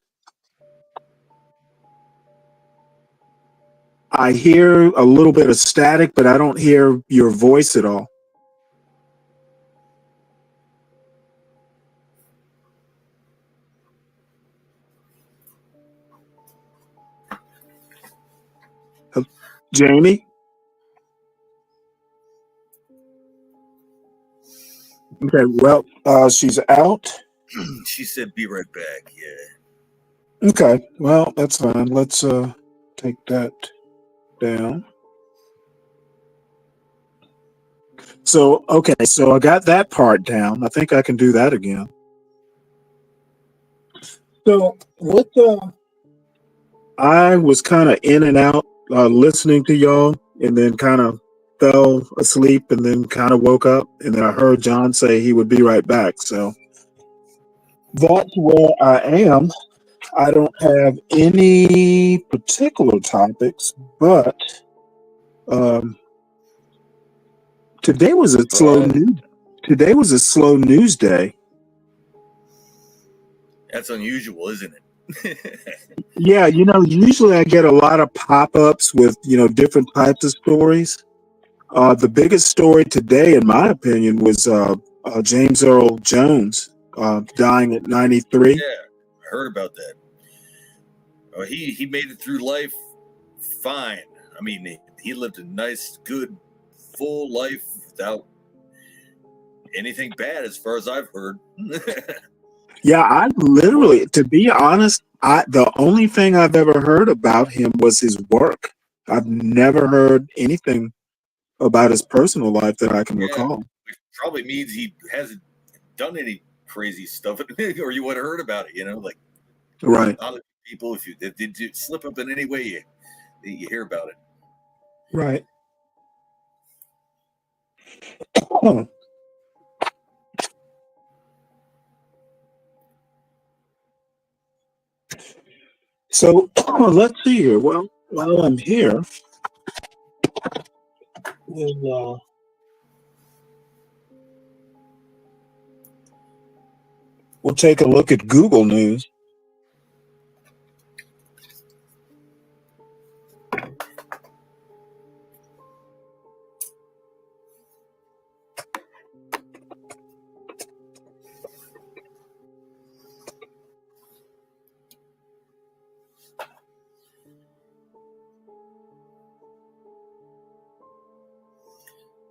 I hear a little bit of static, but I don't hear your voice at all. Jamie? Okay, well, she's out. She said, "Be right back." Yeah. Okay, well, that's fine. Let's take that down. So, okay, so I got that part down. I think I can do that again. So, what I was kind of in and out listening to y'all, and then kind of fell asleep, and then kind of woke up, and then I heard John say he would be right back. So that's where I am. I don't have any particular topics, but today was a slow news. Today was a slow news day. That's unusual, isn't it? Yeah, usually I get a lot of pop-ups with different types of stories. The biggest story today, in my opinion, was James Earl Jones dying at 93. Yeah, I heard about that. He made it through life fine. I mean, he lived a nice, good, full life without anything bad, as far as I've heard. Yeah, I literally, to be honest, the only thing I've ever heard about him was his work. I've never heard anything about his personal life that I can recall. Which probably means he hasn't done any crazy stuff, or you would have heard about it. Like Right. a lot of people, if you did slip up in any way, you hear about it. Right. So let's see here. Well, while I'm here, we'll take a look at Google News.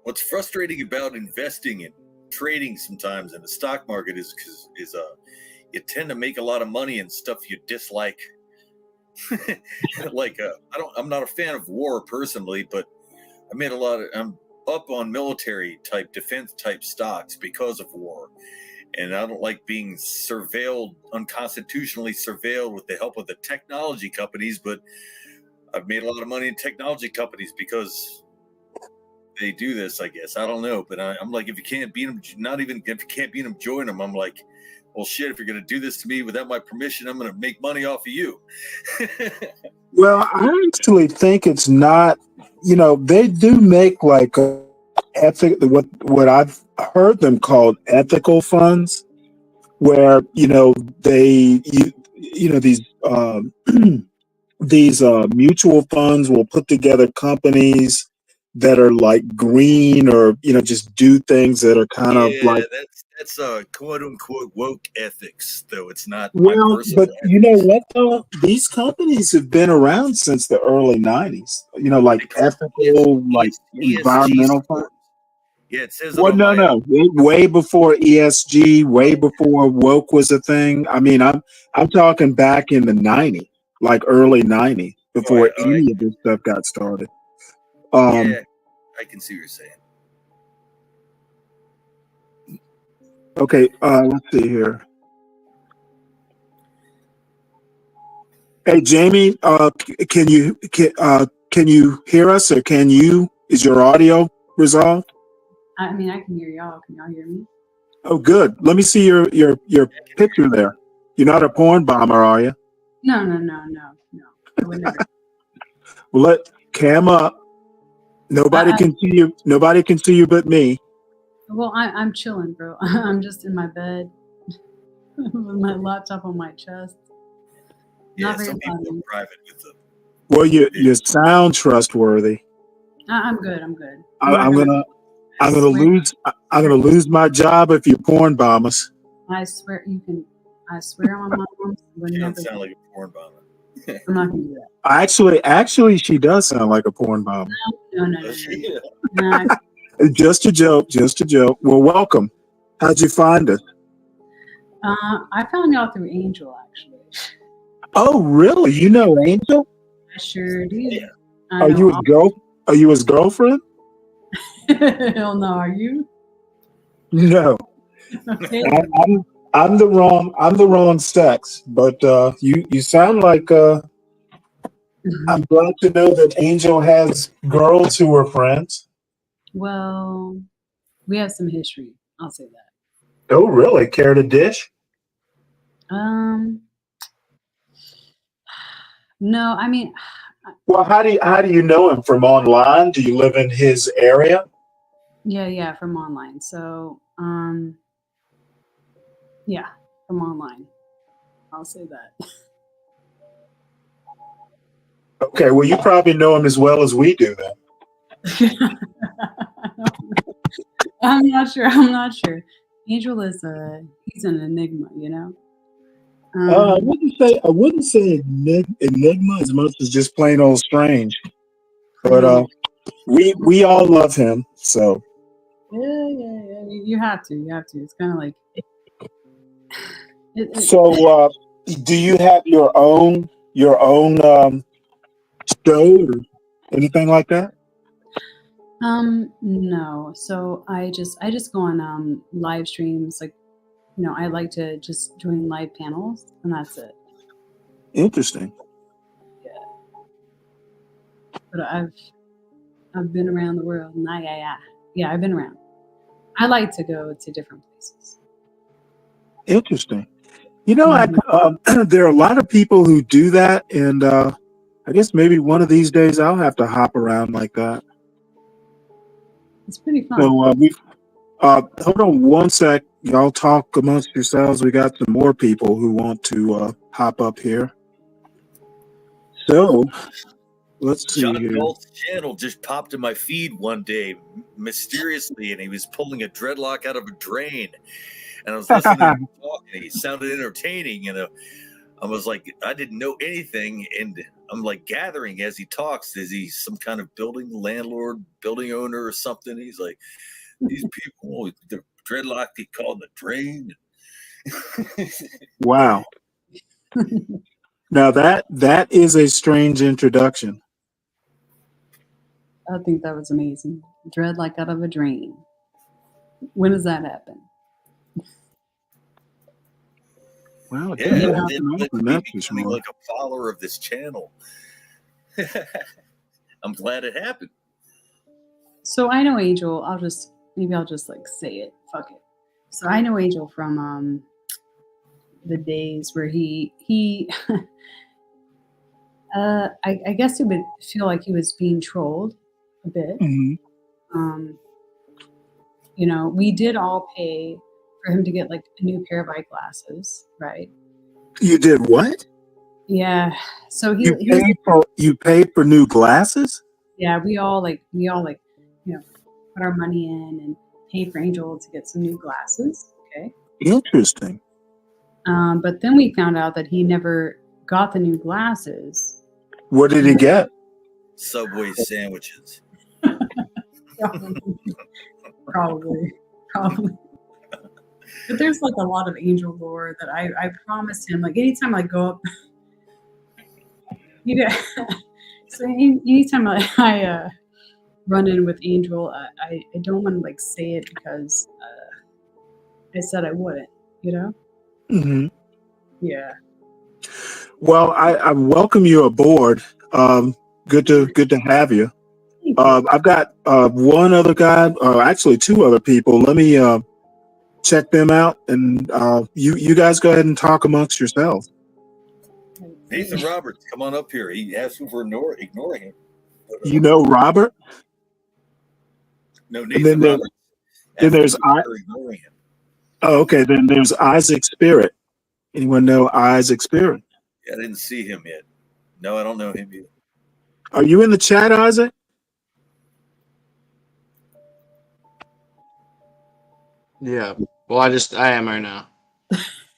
what's frustrating about investing and trading sometimes in the stock market is you tend to make a lot of money in stuff you dislike. Like I'm not a fan of war personally, but I'm up on military type, defense type stocks because of war. And I don't like being surveilled, unconstitutionally surveilled with the help of the technology companies, but I've made a lot of money in technology companies because they do this, I guess. I don't know. But I'm like, if you can't beat them, not even if you can't beat them, join them. I'm like, well, shit, if you're going to do this to me without my permission, I'm going to make money off of you. Well, I actually think it's not, they do make like what I've heard them called ethical funds, where, these, these mutual funds will put together companies that are like green or, just do things that are kind of Yeah, like, that's quote unquote woke ethics, though it's not my well, personal but you know what though? These companies have been around since the early 90s, like ethical, like ESG environmental funds. scores. Yeah, it says it Well, on my no. Way before ESG, way before woke was a thing. I mean, I'm talking back in the 90s, like early 90s, before any of this stuff got started. Yeah, I can see what you're saying. Okay, let's see here. Hey, Jamie, can you hear us, or is your audio resolved? I mean, I can hear y'all. Can y'all hear me? Oh, good. Let me see your picture there. You're not a porn bomber, are you? No. I would never. Well, let cam up. Nobody can see you. Nobody can see you but me. Well, I'm chilling, bro. I'm just in my bed with my laptop on my chest. Yeah, some people are private with them. Well, you sound trustworthy. I'm good. I'm good. I'm gonna lose my job if you porn bomb us. I swear you can. I swear on my mom. You don't sound like a porn bomber. I'm not gonna do that. Actually, she does sound like a porn bomber. No. Just a joke. Just a joke. Well, welcome. How'd you find us? I found y'all through Angel, actually. Oh, really? You know Angel? I sure do. Are you his girlfriend? Hell no. Are you? No. Okay. I'm the wrong sex, but you sound like I'm glad to know that Angel has girls who are friends. Well, we have some history. I'll say that. Oh, really? Care to dish? No, I mean. Well, how do you know him? From online? Do you live in his area? Yeah, from online. So, yeah, from online. I'll say that. Okay, well, you probably know him as well as we do then. I'm not sure. Angel is he's an enigma, you know. I wouldn't say enigma as much as just plain old strange. But we all love him, so. Yeah. You have to. It's kind of like. So, do you have your own show or anything like that? No. So I just go on live streams. Like, I like to just join live panels, and that's it. Interesting. Yeah. But I've been around the world, and I've been around. I like to go to different places. Interesting. There are a lot of people who do that, and I guess maybe one of these days I'll have to hop around like that. It's pretty fun. So hold on one sec. Y'all talk amongst yourselves. We got some more people who want to hop up here. So let's see John here. Galt's channel just popped in my feed one day mysteriously, and he was pulling a dreadlock out of a drain. And I was listening to him talk, and he sounded entertaining. And I was like, I didn't know anything, and I'm like gathering as he talks. Is he some kind of building landlord, building owner, or something? He's like, these people, the dreadlock he called the drain. Wow. Now that is a strange introduction. I think that was amazing. Dread like out of a drain. When does that happen? Well, it Yeah, doesn't and happen then often, me that's for becoming sure. like a follower of this channel. I'm glad it happened. So I know Angel. I'll just like say it. Fuck it. So I know Angel from the days where he I guess he would feel like he was being trolled a bit. Mm-hmm. You know, we did all pay for him to get like a new pair of eyeglasses, right? You did what? Yeah. So he was You paid for new glasses? yeah, we all you know, put our money in and paid for Angel to get some new glasses. Okay. Interesting. But then we found out that he never got the new glasses. What did he get? Subway sandwiches. Probably. But there's like a lot of Angel lore that I promised him. Like anytime I go up, you guys. So anytime I run in with Angel, I don't want to like say it because I said I wouldn't. You know? Mm-hmm. Yeah. Well, I welcome you aboard. Good to have you. I've got one other guy, actually two other people. Let me check them out, and you guys go ahead and talk amongst yourselves. Nathan Roberts, come on up here. He asked for ignoring him. You know Robert? No, And Nathan then Roberts. there's Ignoring him. oh, okay. Then there's Isaac Spirit. Anyone know Isaac Spirit? Yeah, I didn't see him yet. No, I don't know him either. Are you in the chat, Isaac? Yeah. Well, I am right now.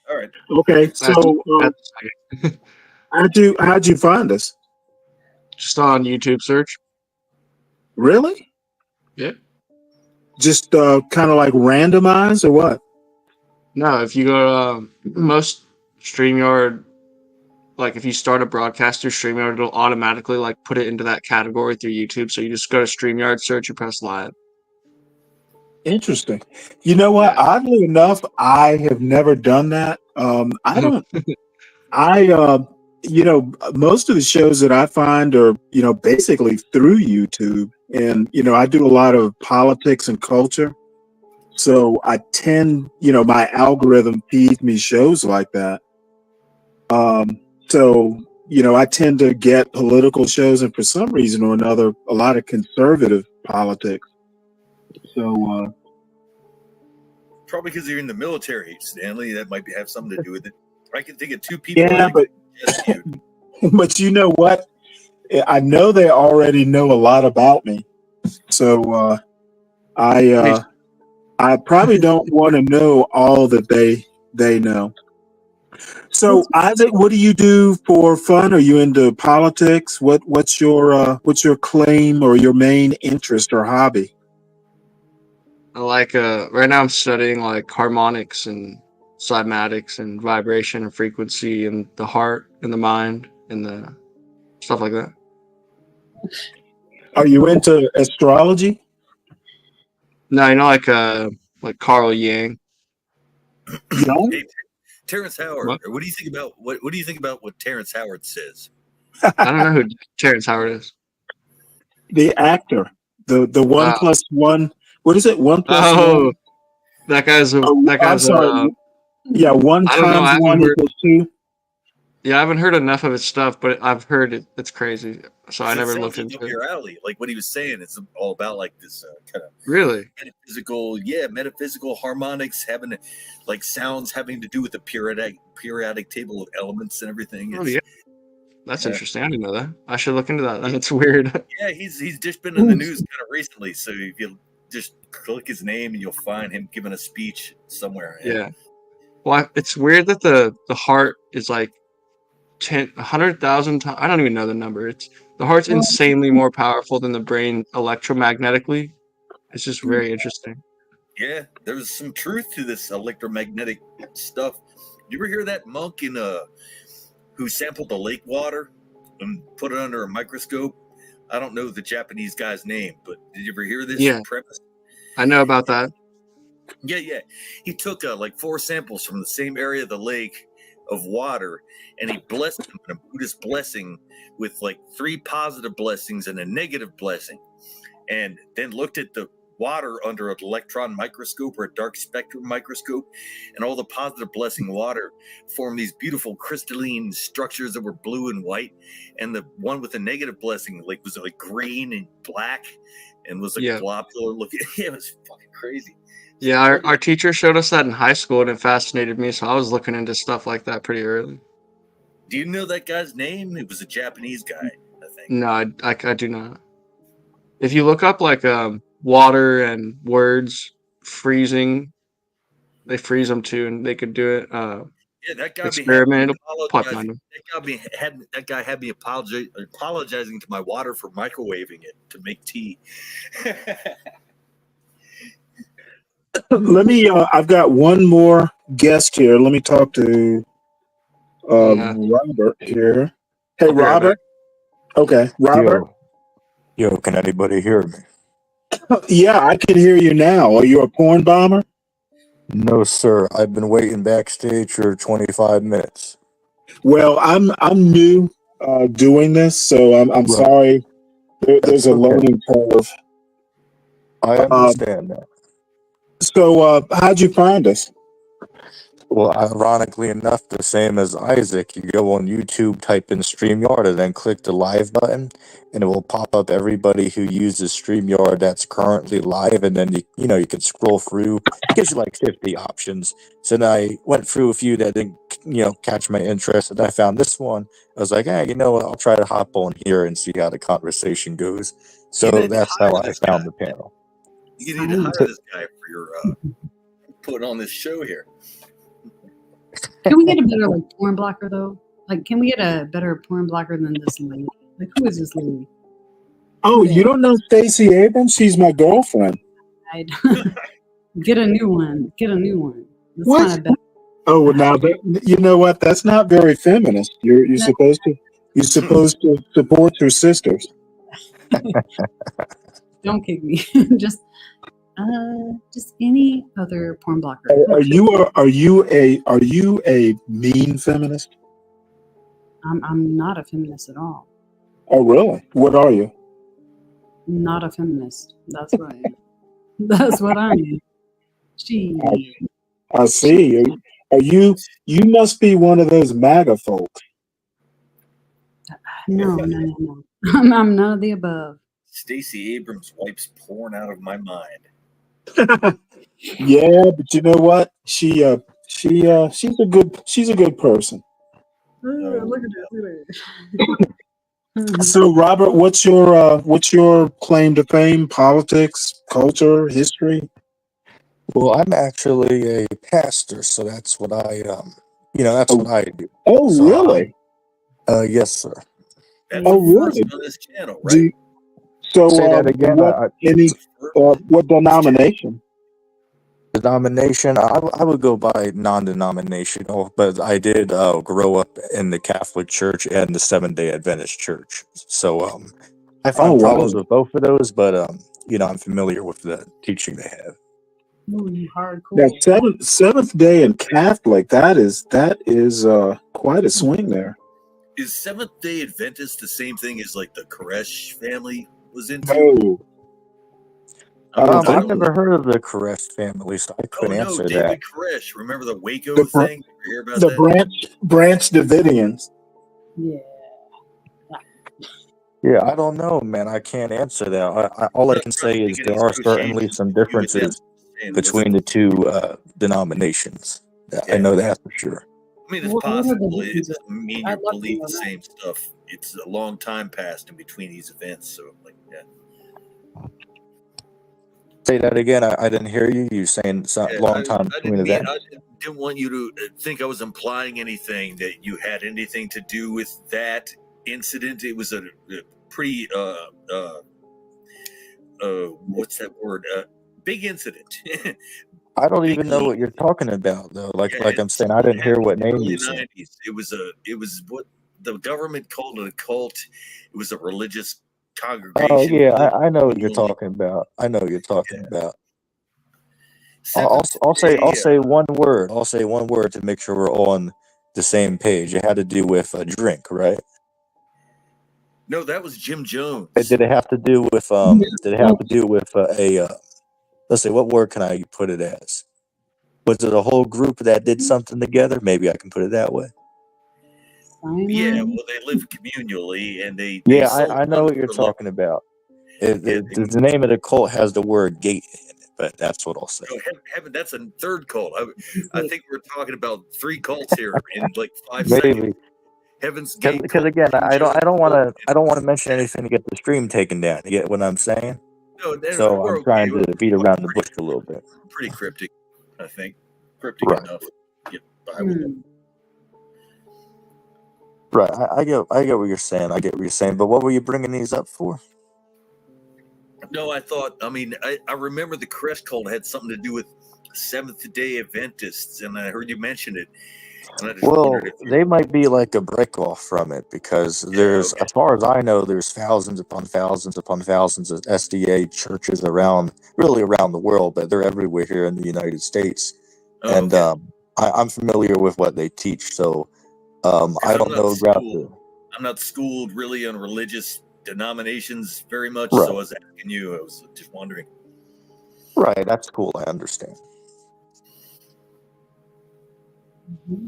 All right. Okay. So how'd you find us? Just on YouTube search. Really? Yeah. Just kind of like randomized or what? No, if you go to most StreamYard, like if you start a broadcast through StreamYard, it'll automatically like put it into that category through YouTube. So you just go to StreamYard, search, and press live. Interesting. You know what? Yeah. Oddly enough, I have never done that. I don't. You know, most of the shows that I find are, you know, basically through YouTube, and you know, I do a lot of politics and culture, so I tend, you know, my algorithm feeds me shows like that. So you know, I tend to get political shows, and for some reason or another, a lot of conservative politics. So. Probably because you're in the military, Stanley. That might have something to do with it. I can think of two people. Yeah, but you know what? I know they already know a lot about me, so I probably don't want to know all that they know. So Isaac, what do you do for fun? Are you into politics? What's your claim or your main interest or hobby? I like right now I'm studying like harmonics and cymatics and vibration and frequency and the heart and the mind and the stuff like that. Are you into astrology? No, you know like Carl Jung. Hey, Terrence Howard. What do you think about what do you think about what Terrence Howard says? I don't know who Terrence Howard is. The actor, the 1+1. What is it? 1+1. Oh, that guy's I'm sorry. Yeah, 1 I don't know. times 1 equals 2. Yeah, I haven't heard enough of his stuff, but I've heard it's crazy. So I never looked It into sounds like up it. your alley. Like what he was saying, it's all about like this kind of Really metaphysical harmonics, having like sounds having to do with the periodic table of elements and everything. Oh yeah, that's interesting. I didn't know that. I should look into that. That's weird. Yeah, he's just been in the news kind of recently. So if you just click his name, and you'll find him giving a speech somewhere. Yeah. Well, it's weird that the heart is like 100,000 times. I don't even know the number. The heart's Well, insanely more powerful than the brain electromagnetically. It's just very interesting. Yeah, there's some truth to this electromagnetic stuff. You ever hear that monk who sampled the lake water and put it under a microscope? I don't know the Japanese guy's name, but did you ever hear this Yeah, premise? I know about that. Yeah. He took like 4 samples from the same area of the lake of water, and he blessed them in a Buddhist blessing with like 3 positive blessings and a negative blessing, and then looked at the water under an electron microscope or a dark spectrum microscope, and all the positive blessing water formed these beautiful crystalline structures that were blue and white, and the one with the negative blessing was like green and black and was like Yeah. globular looking. It was fucking crazy. Yeah, our teacher showed us that in high school, and it fascinated me, so I was looking into stuff like that pretty early. Do you know that guy's name? It was a Japanese guy, I think. No, I do not. If you look up like water and words freezing, they freeze them too, and they could do it. Yeah, that guy Experiment, it'll pop apologizing. on them. That guy had me apologizing to my water for microwaving it to make tea. Let me. I've got one more guest here. Let me talk to Robert here. Hey, I'll be right Robert. Okay, Robert. Yo, can anybody hear me? Yeah, I can hear you now. Are you a porn bomber? No, sir. I've been waiting backstage for 25 minutes. Well, I'm new doing this, so I'm Right. sorry. There's That's a okay. learning curve. I understand that. So, how'd you find us? Well, ironically enough, the same as Isaac, you go on YouTube, type in StreamYard, and then click the live button, and it will pop up everybody who uses StreamYard that's currently live, and then you can scroll through. It gives you like 50 options. So then I went through a few that didn't, catch my interest, and I found this one. I was like, hey, you know what? I'll try to hop on here and see how the conversation goes. So that's how I found the panel. You need to hire this guy for your putting on this show here. Can we get a better porn blocker though? Like, can we get a better porn blocker than this lady? Like, who is this lady? Oh, you don't know Stacey Abrams? She's my girlfriend. Get a new one. Get a new one. Let's What? find a better. Oh, well, now you know what? That's not very feminist. You're supposed to support your sisters. Don't kick me. just any other porn blocker. Are you a mean feminist? I'm not a feminist at all. Oh, really? What are you? Not a feminist. That's what I am. That's what I am. Gee. I see. Are you? You must be one of those MAGA folks. No. I'm none of the above. Stacey Abrams wipes porn out of my mind. Yeah, but you know what? She's a good person. Look at this. So, Robert, what's your claim to fame? Politics, culture, history? Well, I'm actually a pastor, so that's what I that's what I do. Oh, So, really? Yes, sir. That's Oh, the first really? on this channel, right? Say that again. What denomination? Denomination, I would go by non-denominational, but I did grow up in the Catholic Church and the Seventh-day Adventist Church. So I find problems with both of those, but I'm familiar with the teaching they have. Ooh, you hardcore. That Seventh Day and Catholic, that is quite a swing there. Is Seventh-day Adventist the same thing as like the Koresh family was into? No. I've never heard of the Koresh family, so I couldn't answer David that. Koresh. Remember the Waco thing? You hear about The that? Branch Davidians. Yeah. Yeah, I don't know, man. I can't answer that. All I can say is there are certainly some differences between the two denominations. I know that for sure. I mean, it's possible. It doesn't mean you believe the same stuff. It's a long time passed in between these events, so like that. Say that again. I didn't hear you. You saying long time between events. didn't want you to think I was implying anything that you had anything to do with that incident. It was a pretty what's that word? Big incident. I don't even know what you're talking about though. Like I'm saying, I didn't hear what name you said. It was what the government called it a cult. It was a religious congregation. Oh yeah, I know what you're talking about. I know what you're talking about. I'll say one word. I'll say one word to make sure we're on the same page. It had to do with a drink, right? No, that was Jim Jones. Did it have to do with Did it have to do with let's say, what word can I put it as? Was it a whole group that did something together? Maybe I can put it that way. Yeah, well, they live communally, and they Yeah, sold I know what you're talking about. The name of the cult has the word gate in it, but that's what I'll say. No, heaven, that's a third cult. I think we're talking about 3 cults here in like 5 seconds. Maybe. Heaven's Gate. Because again, I don't want to mention anything to get the stream taken down. You get what I'm saying? No, So we're I'm trying okay. to beat around the bush a little bit. Pretty cryptic, I think. Cryptic Right. enough. Get by with it. Right. I get what you're saying. I get what you're saying. But what were you bringing these up for? No, I remember the crest cult had something to do with Seventh-day Adventists, and I heard you mention it. And I just Well, wondered if they might be like a break off from it because there's, as far as I know, there's thousands upon thousands upon thousands of SDA churches really around the world, but they're everywhere here in the United States. And I'm familiar with what they teach, so I don't know about the. I'm not schooled really on religious denominations very much, Right. so I was asking you. I was just wondering. Right, that's cool. I understand.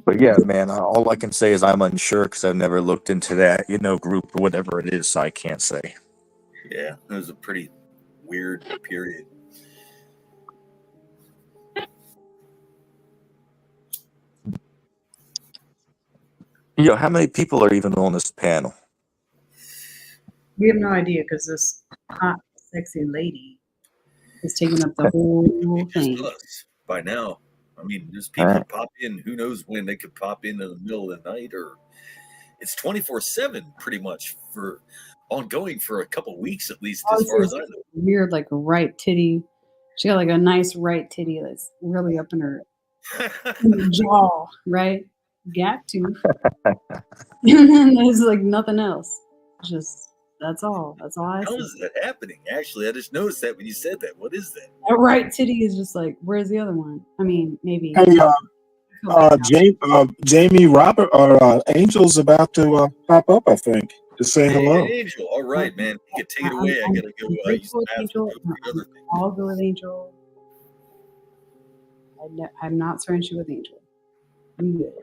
But yeah, man, all I can say is I'm unsure because I've never looked into that, group or whatever it is. So I can't say. Yeah, it was a pretty weird period. How many people are even on this panel? We have no idea because this hot, sexy lady is taking up the whole thing. Us by now. I mean, there's people that pop in. Who knows when they could pop in the middle of the night, or it's 24/7 pretty much for ongoing for a couple weeks at least, as far as I know. Weird, like right titty. She got like a nice right titty that's really up in her jaw, right? Gap tooth. And then there's like nothing else. Just that's all. That's all I How see. is that happening? Actually, I just noticed that when you said that. What is that? That right titty is just like, where's the other one? I mean, maybe. Hey, Jamie Robert or Angel's about to pop up, I think, to say hello. Hey, Angel. All right, man. You can take it away. I gotta go. Use the bathroom. I'll go with Angel. I'm not starting shit with Angel. We good.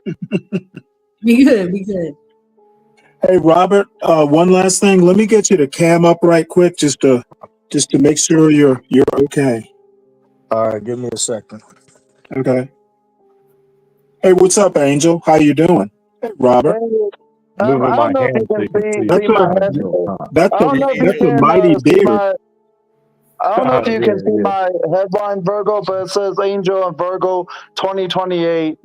We good. We good. Hey, Robert. One last thing. Let me get you to cam up right quick, just to make sure you're okay. All right, give me a second. Okay. Hey, what's up, Angel? How you doing? Hey, Robert. I don't know if you can see my head. That's a mighty beard. I don't know if you can see my headline, Virgo, but it says Angel and Virgo 2028.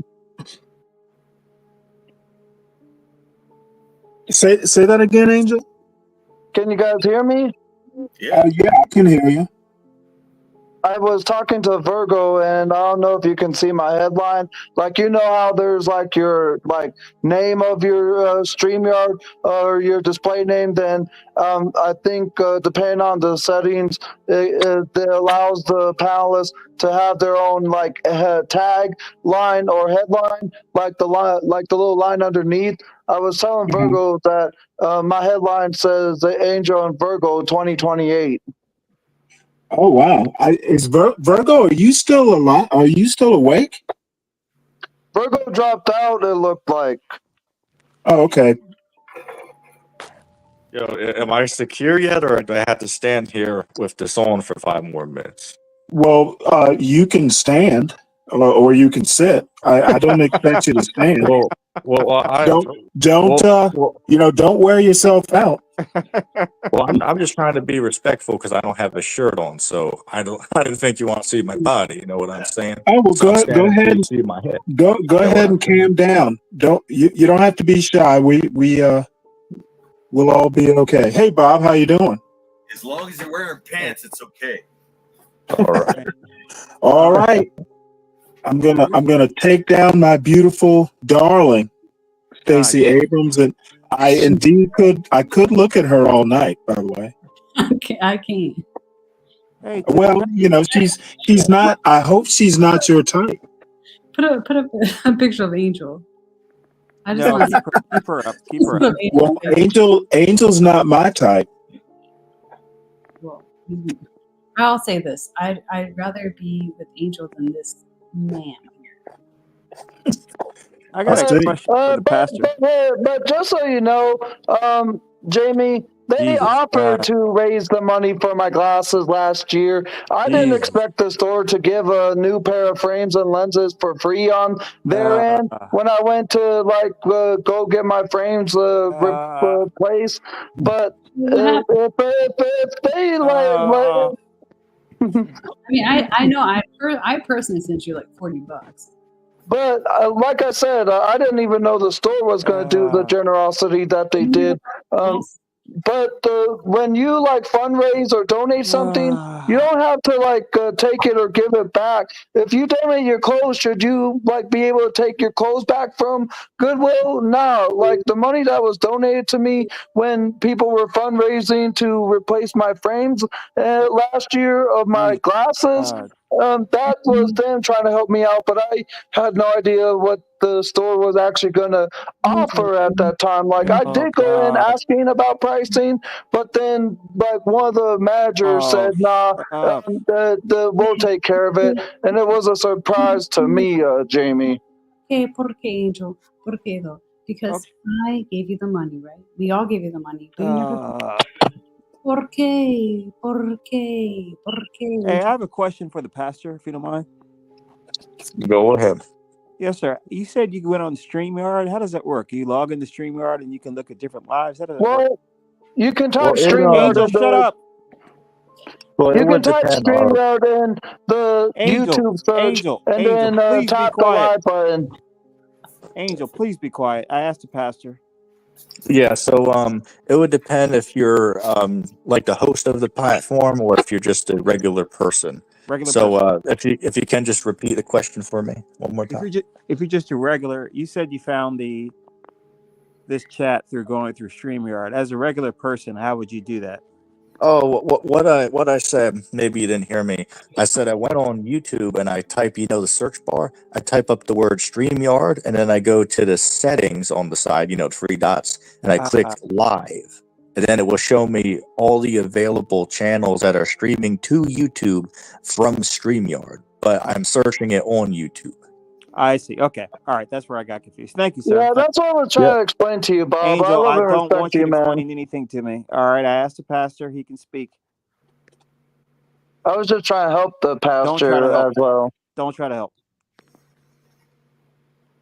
Say that again, Angel. Can you guys hear me? Yeah, I can hear you. I was talking to Virgo, and I don't know if you can see my headline. Like, you know how there's like your name of your StreamYard or your display name. Then I think depending on the settings, it allows the panelists to have their own tag line or headline, like the little line underneath. I was telling Virgo that my headline says the Angel and Virgo 2028. Oh wow! Is Virgo? Are you still alive? Are you still awake? Virgo dropped out. It looked like. Oh, okay. Yo, am I secure yet, or do I have to stand here with this on for 5 more minutes? Well, you can stand, or you can sit. I don't expect you to stand. Well, Well, Don't don't wear yourself out. I'm just trying to be respectful because I don't have a shirt on, so I didn't think you want to see my body. You know what I'm saying? Oh well, So I'm go standing so ahead you and see my head. go You know what ahead I'm and saying? calm down. You don't have to be shy. We'll all be okay. Hey Bob, how you doing? As long as you're wearing pants, it's okay. All right. All right. I'm gonna take down my beautiful darling Stacey damn. Abrams, and I could look at her all night. By the way, I can't. Hey, well, she's not. I hope she's not your type. Put up a picture of Angel. I just no, want to keep her up. Keep her up. Well, Angel's not my type. Well, I'll say this: I'd rather be with Angel than this man. I got a question for the pastor. But just so you know, Jamie, they Jesus offered God. to raise the money for my glasses last year. I didn't Jesus. expect the store to give a new pair of frames and lenses for free on their end when I went to go get my frames replaced. But if they I mean, I know I personally sent you like $40. But like I said, I didn't even know the store was going to do the generosity that they did. But when you fundraise or donate something, you don't have to take it or give it back. If you donate your clothes, should you be able to take your clothes back from Goodwill? No, the money that was donated to me when people were fundraising to replace my frames last year of my glasses. That was them trying to help me out, but I had no idea what the store was actually going to offer at that time. I did go in asking about pricing, but then one of the managers said, "Nah, we'll take care of it," and it was a surprise to me, Jamie. Okay, ¿por qué, Angel? ¿Por qué though? Because I gave you the money, right? We all gave you the money, but you never. ¿Por qué? ¿Por qué? ¿Por qué? Hey, I have a question for the pastor, if you don't mind. Go ahead. Yes, sir. You said you went on StreamYard. How does that work? You log into StreamYard and you can look at different lives. How does that work? Well, you can type StreamYard. Angel, shut up. Well, You can type StreamYard in the YouTube search and then please tap be quiet. the live button. Angel, please be quiet. I asked the pastor. Yeah, so it would depend if you're the host of the platform or if you're just a regular person. If you can just repeat the question for me one more time. If you're just a regular, you said you found this chat going through StreamYard. As a regular person, how would you do that? Oh, what I said, maybe you didn't hear me. I said I went on YouTube and I type, the search bar. I type up the word StreamYard and then I go to the settings on the side, 3 dots, and I click live. And then it will show me all the available channels that are streaming to YouTube from StreamYard. But I'm searching it on YouTube. I see. Okay. All right. That's where I got confused. Thank you, sir. Yeah, that's what I was trying to explain to you, Bob. Angel, I I love and don't want respect you to man. explain anything to me. All right. I asked the pastor. He can speak. I was just trying to help the Don't try to pastor help. as well. Don't try to help.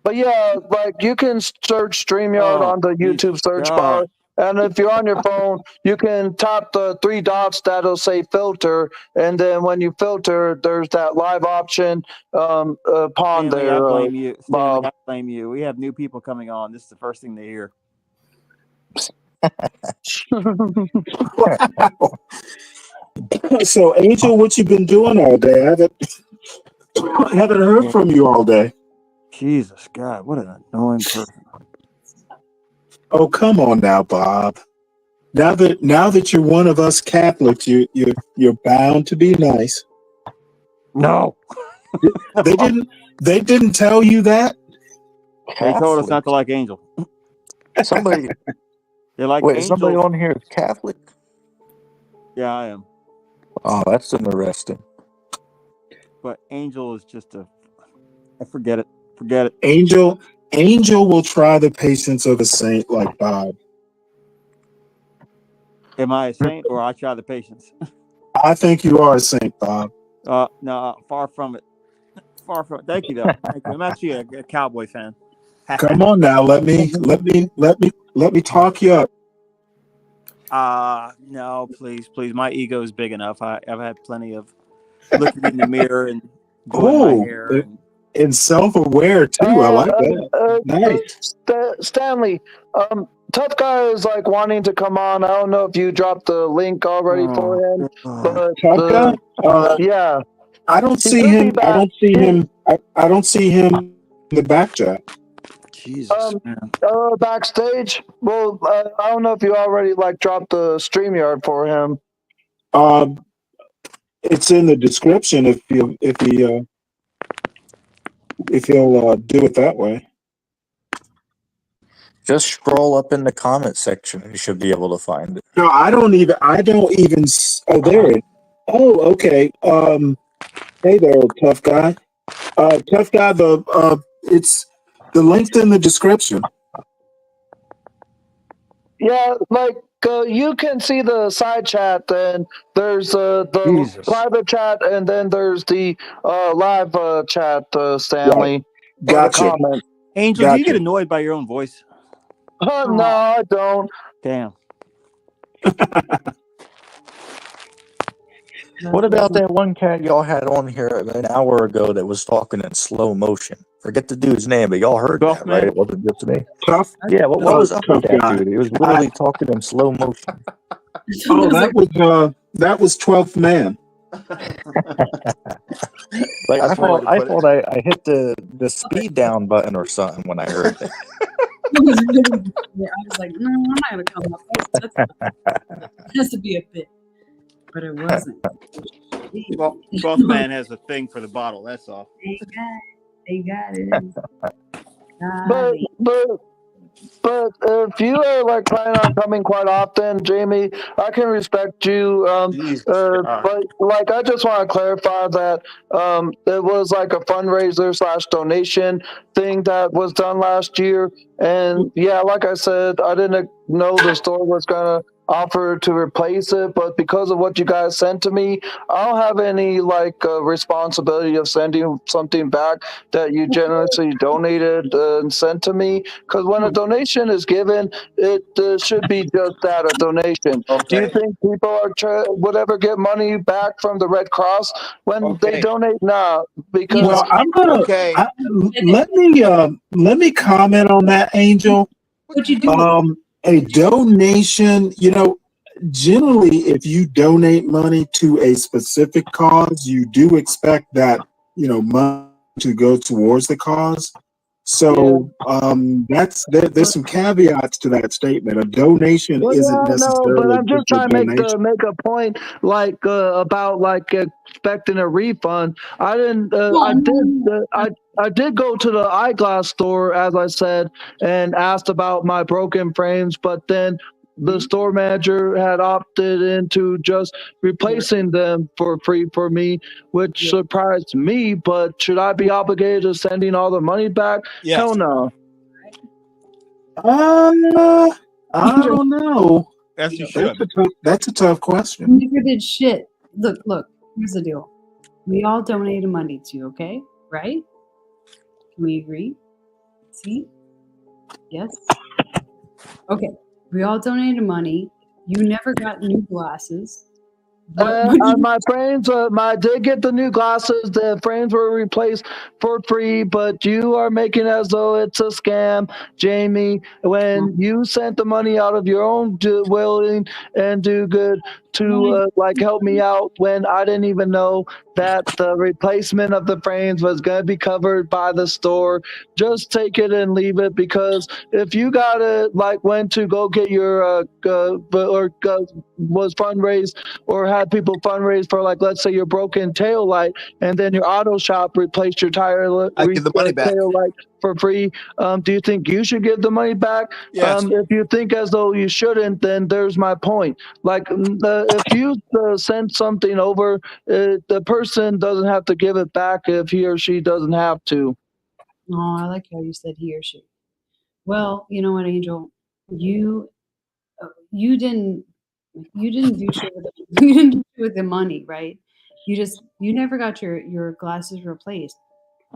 But yeah, you can search StreamYard on the YouTube search bar. And if you're on your phone, you can tap the 3 dots that'll say filter. And then when you filter, there's that live option upon Stanley, there. I blame you. Stanley, Bob. I blame you. We have new people coming on. This is the first thing they hear. So, Angel, what you been doing all day? I haven't heard from you all day. Jesus God, what an annoying person! Oh, come on now, Bob. Now that you're one of us Catholics, you're bound to be nice. No, they didn't tell you that. They told us not to like Angel. Somebody, they like wait, Angel. somebody on here is Catholic? Yeah, I am. Oh, that's interesting. But Angel is just forget it. Forget it. Angel will try the patience of a saint like Bob. Am I a saint or I try the patience? I think you are a saint, Bob. No, far from it. Far from it. Thank you, though. Thank you. I'm actually a Cowboy fan. Come on now, let me talk you up. No, please. My ego is big enough. I've had plenty of looking in the mirror and doing my Oh, hair and self-aware too. I like that. Nice. Stanley, Tough Guy is like wanting to come on. I don't know if you dropped the link already for him, but Tough Guy. yeah, I don't he see could be him. I back. don't see him. I don't see him in the back chat. Jesus. Backstage. Well, I don't know if you already like dropped the StreamYard for him. It's in the description if he'll do it that way. Just scroll up in the comment section and you should be able to find it. No, I don't even. Oh, there it. Oh, okay. Hey there, Tough Guy. Tough Guy. It's the link's in the description. Yeah, like you can see the side chat, and there's the Jesus. private chat, and then there's the live chat, Stanley. Or Gotcha. the comment. Angel, do you get annoyed by your own voice? No, I don't. Damn. What about that one cat y'all had on here an hour ago that was talking in slow motion? Forget the dude's name, but y'all heard that, right? It wasn't just me. Tough. Yeah, what was up with Tough that Guy. dude? He was literally talking in slow motion. Oh, that was 12th Man. Like I That's one way thought, to put it. I hit the speed down button or something when I heard that. I was like, no, I'm not gonna come up. That has to be a bit, but it wasn't. Both man has a thing for the bottle. That's all. They got it. But if you are like planning on coming quite often, Jamie, I can respect you. But like, I just want to clarify that it was like a fundraiser / donation thing that was done last year. And yeah, like I said, I didn't know the store was gonna offer to replace it, but because of what you guys sent to me, I don't have any like responsibility of sending something back that you generously donated and sent to me. Because when a donation is given, it should be just that, a donation. Do you think people would ever get money back from the Red Cross when they donate? Nah, because Well, I'm gonna let me comment on that, Angel. What you do? A donation, generally, if you donate money to a specific cause, you do expect that money to go towards the cause. So there's some caveats to that statement. A donation Well, isn't yeah, no, but necessarily I'm just just a trying to donation. make a point, like about like expecting a refund. I didn't. I did go to the eyeglass store, as I said, and asked about my broken frames, but then the store manager had opted into just replacing them for free for me, which surprised me. But should I be obligated to sending all the money back? Yes. Hell no. I don't know. Yes, you should. That's a tough question. You never did shit. Look. Here's the deal. We all donated money to you, okay? Right? Can we agree? See? Yes. Okay. We all donated money. You never got new glasses. My frames, I did get the new glasses. The frames were replaced for free, but you are making as though it's a scam, Jamie. When you sent the money out of your own willing and do good to like help me out, when I didn't even know that the replacement of the frames was going to be covered by the store. Just take it and leave it, because if you got it, like went to go get your was fundraised or had people fundraise for, like, let's say your broken tail light, and then your auto shop replaced your I give the money back. tail light for free. Do you think you should give the money back? Yes. If you think as though you shouldn't, then there's my point. Like, if you send something over, the person doesn't have to give it back if he or she doesn't have to. Oh, I like how you said he or she. Well, you know what, Angel? You didn't do shit with you didn't do shit with the money, right? You never got your glasses replaced.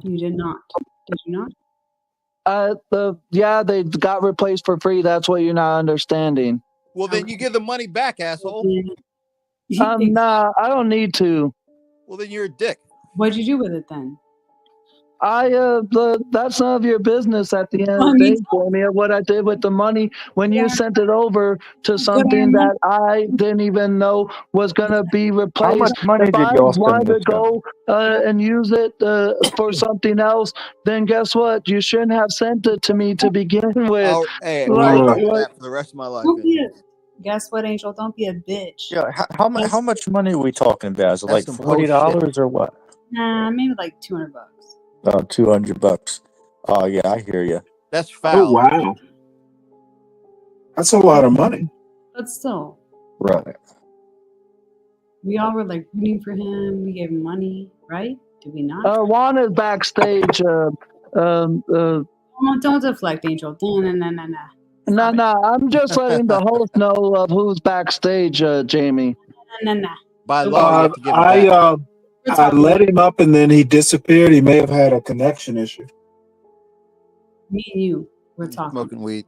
You did not. Did you not? Yeah, they got replaced for free. That's what you're not understanding. Well, then you give the money back, asshole. Nah, I don't need to. Well, then you're a dick. What'd you do with it then? That's none of your business at the end of I the mean, day for me. What I did with the money when you Yeah. sent it over to something that I didn't even know was gonna be How replaced. much money If did I y'all send wanted this to guy? go and use it for something else, then guess what? You shouldn't have sent it to me to begin with. Hey, I'll Like, remember that for the rest of my life. Don't be guess what, Angel? Don't be a bitch. Yeah, how much money are we talking about? Is it That's like some hoe shit. $40 or what? Nah, maybe like $200. $200. Oh yeah, I hear you. That's Oh foul. wow, that's a lot of money. But still, Right. we all were like rooting for him. We gave him money, right? Did we not? Juan is backstage. Don't deflect, Angel. Nah. I'm just letting the host know of who's backstage, Jamie. Nah. By law, you have to give it I back. I let him up and then he disappeared. He may have had a connection issue. Me and you, we're talking. Smoking weed.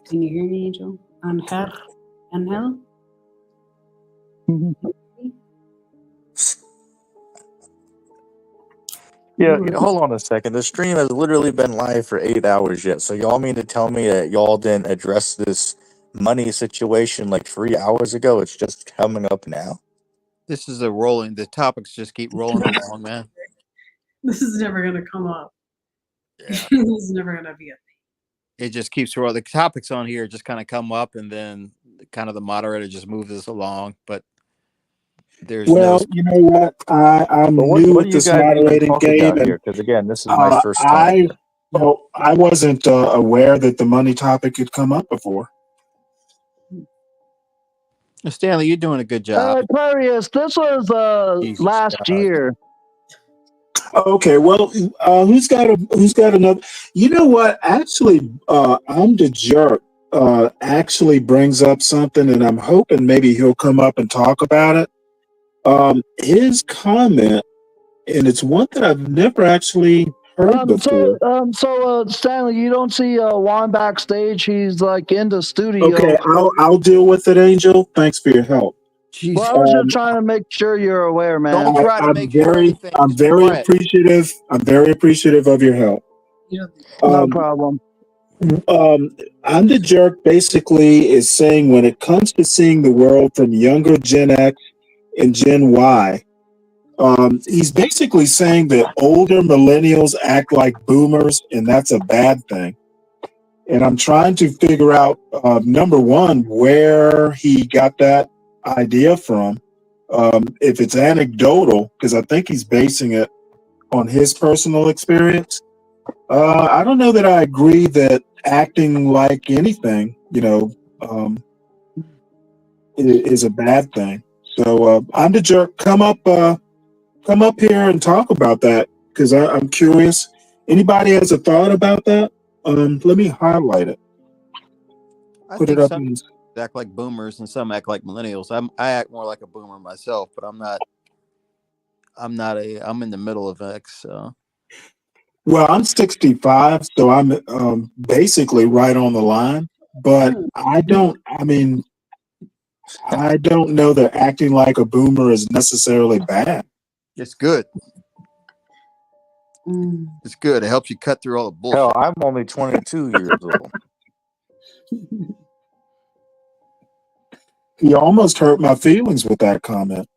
Can you hear me, Angel? Angel? Yeah, hold on a second. The stream has literally been live for 8 hours yet. So y'all mean to tell me that y'all didn't address this money situation like 3 hours ago? It's just coming up now. This is a rolling. The topics just keep rolling along, man. This is never gonna come up. This is never gonna be a thing. It just keeps rolling. The topics on here just kind of come up, and then kind of the moderator just moves us along. But there's Well, you know what? I'm But new what at are you this guys even moderating talking game, about and here? Because again, this is my first time. I wasn't aware that the money topic had come up before. Stanley, you're doing a good job. Aquarius, this was Jesus last God. year. Okay, well, who's got another? You know what? Actually, I'm the jerk. Actually brings up something, and I'm hoping maybe he'll come up and talk about it. His comment, and it's one that I've never actually heard before. So Stanley, you don't see Juan backstage. He's like in the studio. Okay, I'll deal with it, Angel. Thanks for your help. Well, I was just trying to make sure you're aware, man. I'm very appreciative. I'm very appreciative of your help. No problem. I'm the jerk basically is saying when it comes to seeing the world from younger Gen X and Gen Y, he's basically saying that older millennials act like boomers, and that's a bad thing. And I'm trying to figure out, number one, where he got that idea from. If it's anecdotal, because I think he's basing it on his personal experience. I don't know that I agree that acting like anything, is a bad thing. So I'm the jerk. Come up here and talk about that because I'm curious. Anybody has a thought about that? Let me highlight it. I Put it think up. some act like boomers and some act like millennials. I act more like a boomer myself, but I'm in the middle of X. So. Well, I'm 65, so I'm basically right on the line. But I don't know that acting like a boomer is necessarily bad. It's good. It's good. It helps you cut through all the bullshit. Hell, I'm only 22 years old. You almost hurt my feelings with that comment.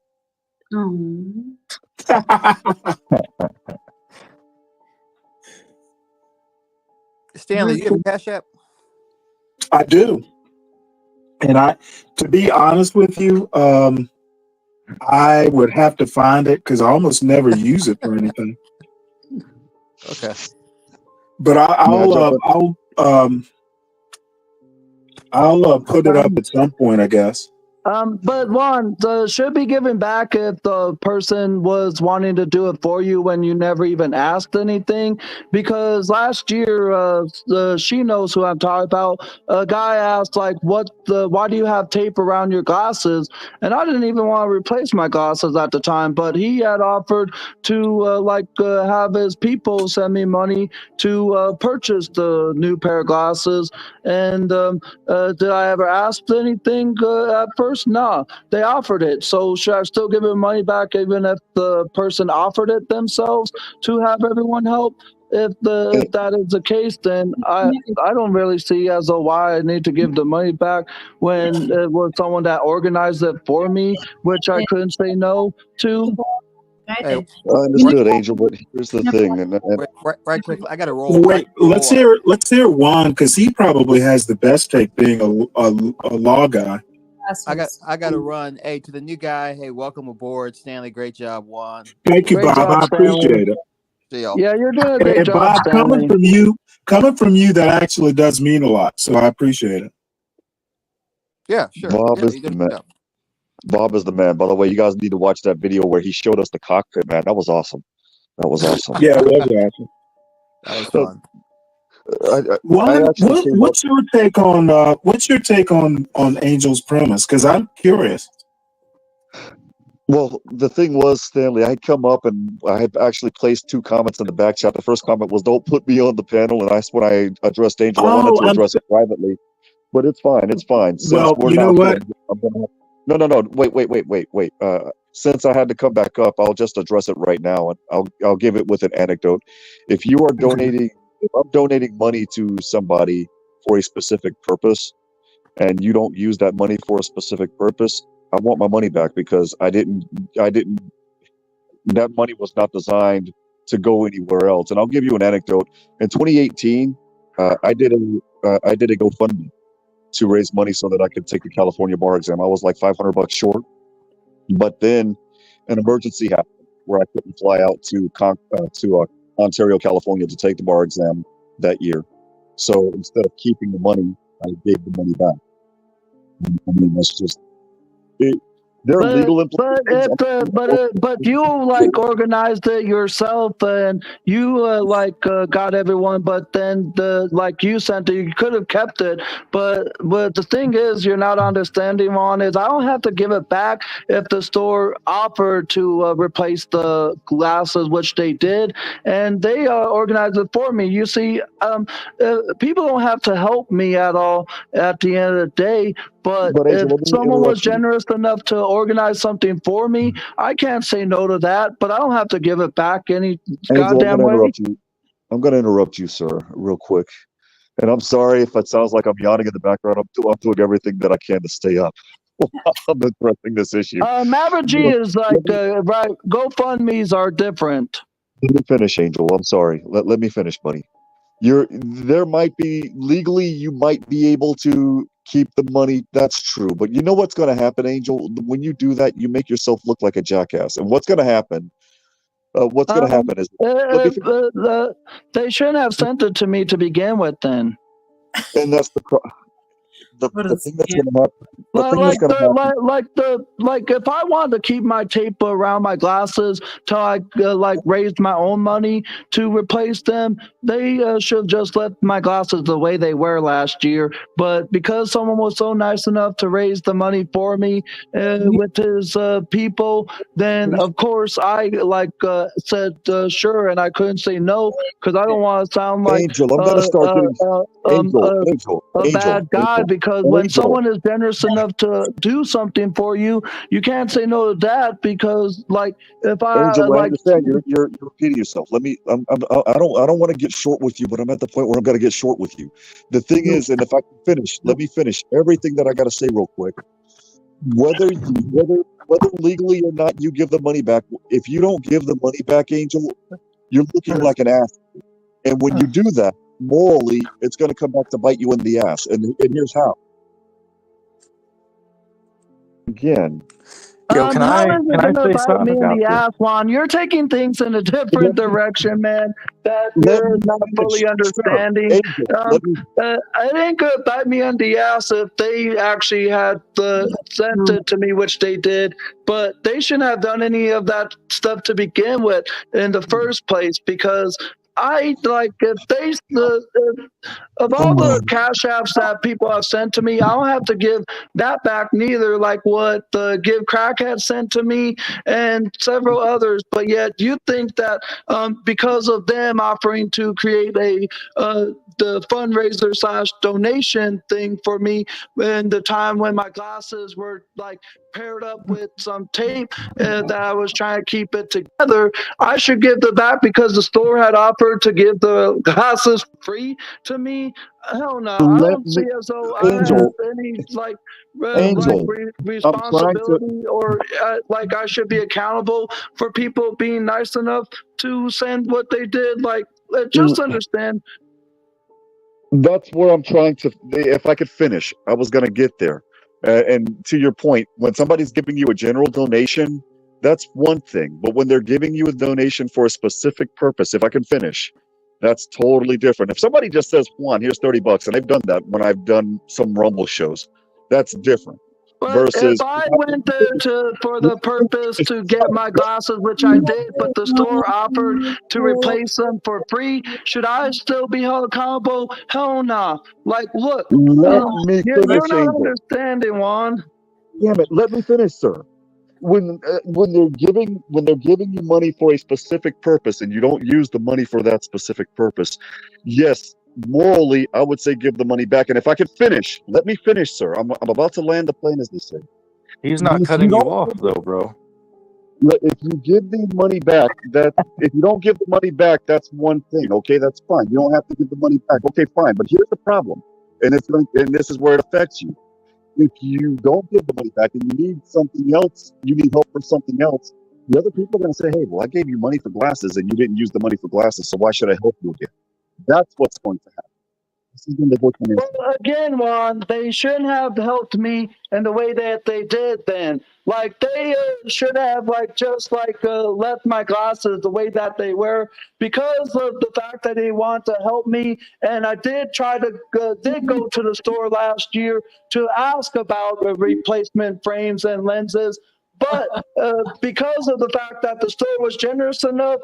Stanley, you have a Cash App? I do. And to be honest with you, I would have to find it because I almost never use it for anything. Okay. But I'll put it up at some point, I guess. But Juan, should be given back if the person was wanting to do it for you when you never even asked anything. Because last year, she knows who I'm talking about. A guy asked like, why do you have tape around your glasses?" And I didn't even want to replace my glasses at the time, but he had offered to have his people send me money to purchase the new pair of glasses. And did I ever ask anything at first? No, they offered it. So should I still give them money back even if the person offered it themselves to have everyone help? If that is the case, then I don't really see as to why I need to give the money back when it was someone that organized it for me, which I couldn't say no to. Hey, I understood, Angel, but here's the thing, and right quickly, I got to roll. Wait, let's hear Juan because he probably has the best take being a law guy. I got to run. Hey, to the new guy. Hey, welcome aboard, Stanley. Great job, Juan. Thank you, Great Bob. job, I Stanley. appreciate it. See y'all. Yeah, you're doing a great And job, Bob, Stanley. coming from you, that actually does mean a lot. So I appreciate it. Yeah, sure. Bob Yeah, is you the did a man. good job. Bob is the man. By the way, you guys need to watch that video where he showed us the cockpit, man. That was awesome. That was awesome. Yeah, it was awesome. That was fun. I Juan, actually came up. what's your take on Angel's premise? Because I'm curious. Well, the thing was, Stanley, I had come up and I had actually placed 2 comments in the back chat. The first comment was, "Don't put me on the panel," and that's when I addressed Angel. I wanted to address it privately, but it's fine. It's fine. Since Well, we're you know now what? I'm gonna no. Wait. Since I had to come back up, I'll just address it right now, and I'll give it with an anecdote. If you are donating, if I'm donating money to somebody for a specific purpose, and you don't use that money for a specific purpose, I want my money back because I didn't that money was not designed to go anywhere else. And I'll give you an anecdote. In 2018, I did a GoFundMe to raise money so that I could take the California bar exam. I was like $500 short, but then an emergency happened where I couldn't fly out to Ontario, California to take the bar exam that year. So instead of keeping the money, I gave the money back. I mean, that's just it. There are legal implications. But you like organized it yourself and you got everyone. But then you sent it, you could have kept it. But the thing is, you're not understanding on is I don't have to give it back if the store offered to replace the glasses, which they did, and they organized it for me. You see, people don't have to help me at all at the end of the day. But Angel, if let me someone was interrupt you. generous enough to organize something for me, I can't say no to that. But I don't have to give it back any Angel, goddamn way. I'm going to interrupt you, sir, real quick. And I'm sorry if it sounds like I'm yawning in the background. I'm doing everything that I can to stay up. I'm addressing this issue. Maverick G is right. GoFundMe's are different. Let me finish, Angel. I'm sorry. Let me finish, buddy. There might be legally you might be able to keep the money. That's true. But you know what's going to happen, Angel? When you do that, you make yourself look like a jackass. And what's going to happen? What's going to happen is they shouldn't have sent it to me to begin with. Then, and that's the thing that's going to happen. The thing that's going to happen. Like if I wanted to keep my tape around my glasses till I raised my own money to replace them, they should just let my glasses the way they were last year. But because someone was so nice enough to raise the money for me with his people, then of course I said sure, and I couldn't say no because I don't want to sound like Angel, I'm going to start getting a bad guy. Because when someone is generous enough to do something for you, you can't say no to that. Because if I Angel, I understand you're repeating yourself. Let me. I don't want to get short with you, but I'm at the point where I'm going to get short with you. The thing is, and if I can finish, let me finish everything that I got to say real quick. Whether legally or not, you give the money back. If you don't give the money back, Angel, you're looking like an ass. And when you do that, morally, it's going to come back to bite you in the ass. And here's how. Again, Can Helen is I gonna say bite me something in about the this? ass, Juan. You're taking things in a different direction, man, that Let you're me not finish, fully sir. understanding. Angel, let me. It ain't gonna bite me in the ass if they actually had sent it to me, which they did, but they shouldn't have done any of that stuff to begin with in the first place, because I like if they of all the cash apps that people have sent to me, I don't have to give that back neither, like what the Give Crackhead sent to me and several others. But yet you think that because of them offering to create the fundraiser / donation thing for me in the time when my glasses were like paired up with some tape that I was trying to keep it together, I should give the back because the store had offered to give the glasses free to me. Hell no, I Let don't me, see as though I have Angel, any like Angel. I'm trying to. responsibility or like I should be accountable for people being nice enough to send what they did. Like, just understand. That's where I'm trying to. If I could finish, I was going to get there. And to your point, when somebody's giving you a general donation, that's one thing. But when they're giving you a donation for a specific purpose, if I can finish, that's totally different. If somebody just says, Juan, here's $30, and I've done that when I've done some Rumble shows, that's different. But if Versus, I went there for the purpose to get my glasses, which I did, but the store offered to replace them for free, should I still be held accountable? Hell nah. Like, look, let me you're finish, not Angel. understanding, Juan. Damn it, let me finish, sir. When they're giving you money for a specific purpose and you don't use the money for that specific purpose, yes, morally I would say give the money back. And if I could finish, let me finish, sir. I'm about to land the plane, as they say. He's not If you cutting you don't, off though, bro. if you give the money back, that if you don't give the money back, that's one thing. Okay, that's fine. You don't have to give the money back. Okay, fine. But here's the problem, and and this is where it affects you. If you don't give the money back and you need something else, you need help for something else, the other people are going to say, hey, well, I gave you money for glasses and you didn't use the money for glasses, so why should I help you again? That's what's going to happen. This is when the book ends. Well, again, Juan, they shouldn't have helped me in the way that they did then. Like, they should have, like, just, like, left my glasses the way that they were because of the fact that they want to help me. And I did try to, did go to the store last year to ask about the replacement frames and lenses. But because of the fact that the store was generous enough,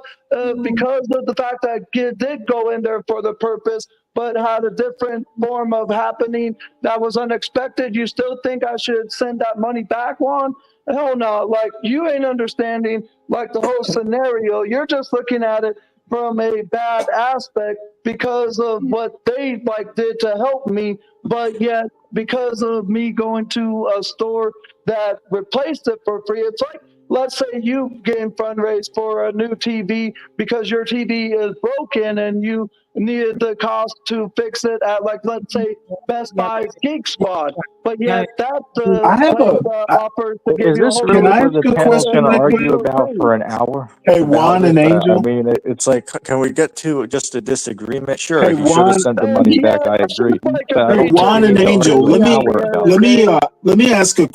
because of the fact that I did go in there for the purpose, but had a different form of happening that was unexpected, you still think I should send that money back, Juan? Hell no. Like, you ain't understanding, like, the whole scenario. You're just looking at it from a bad aspect because of what they, like, did to help me, but yet because of me going to a store that replaced it for free, it's like, let's say you getting fundraised for a new TV because your TV is broken and you needed the cost to fix it at, like, let's say Best Buy's Geek Squad, but yet that I have place a. offers to give Is you a this whole Can really I new what ask the a panel's question going to right quick? argue for about free. for an hour? Hey, About Juan this? and I Angel. mean, it's like, can we get to just a disagreement? Sure, Hey, he should have Juan. sent the money Yeah, back. I it seems agree, like but I Hey, agree don't to think we Juan and need to Angel. argue disagree an at hour the end of about the day. Let me ask a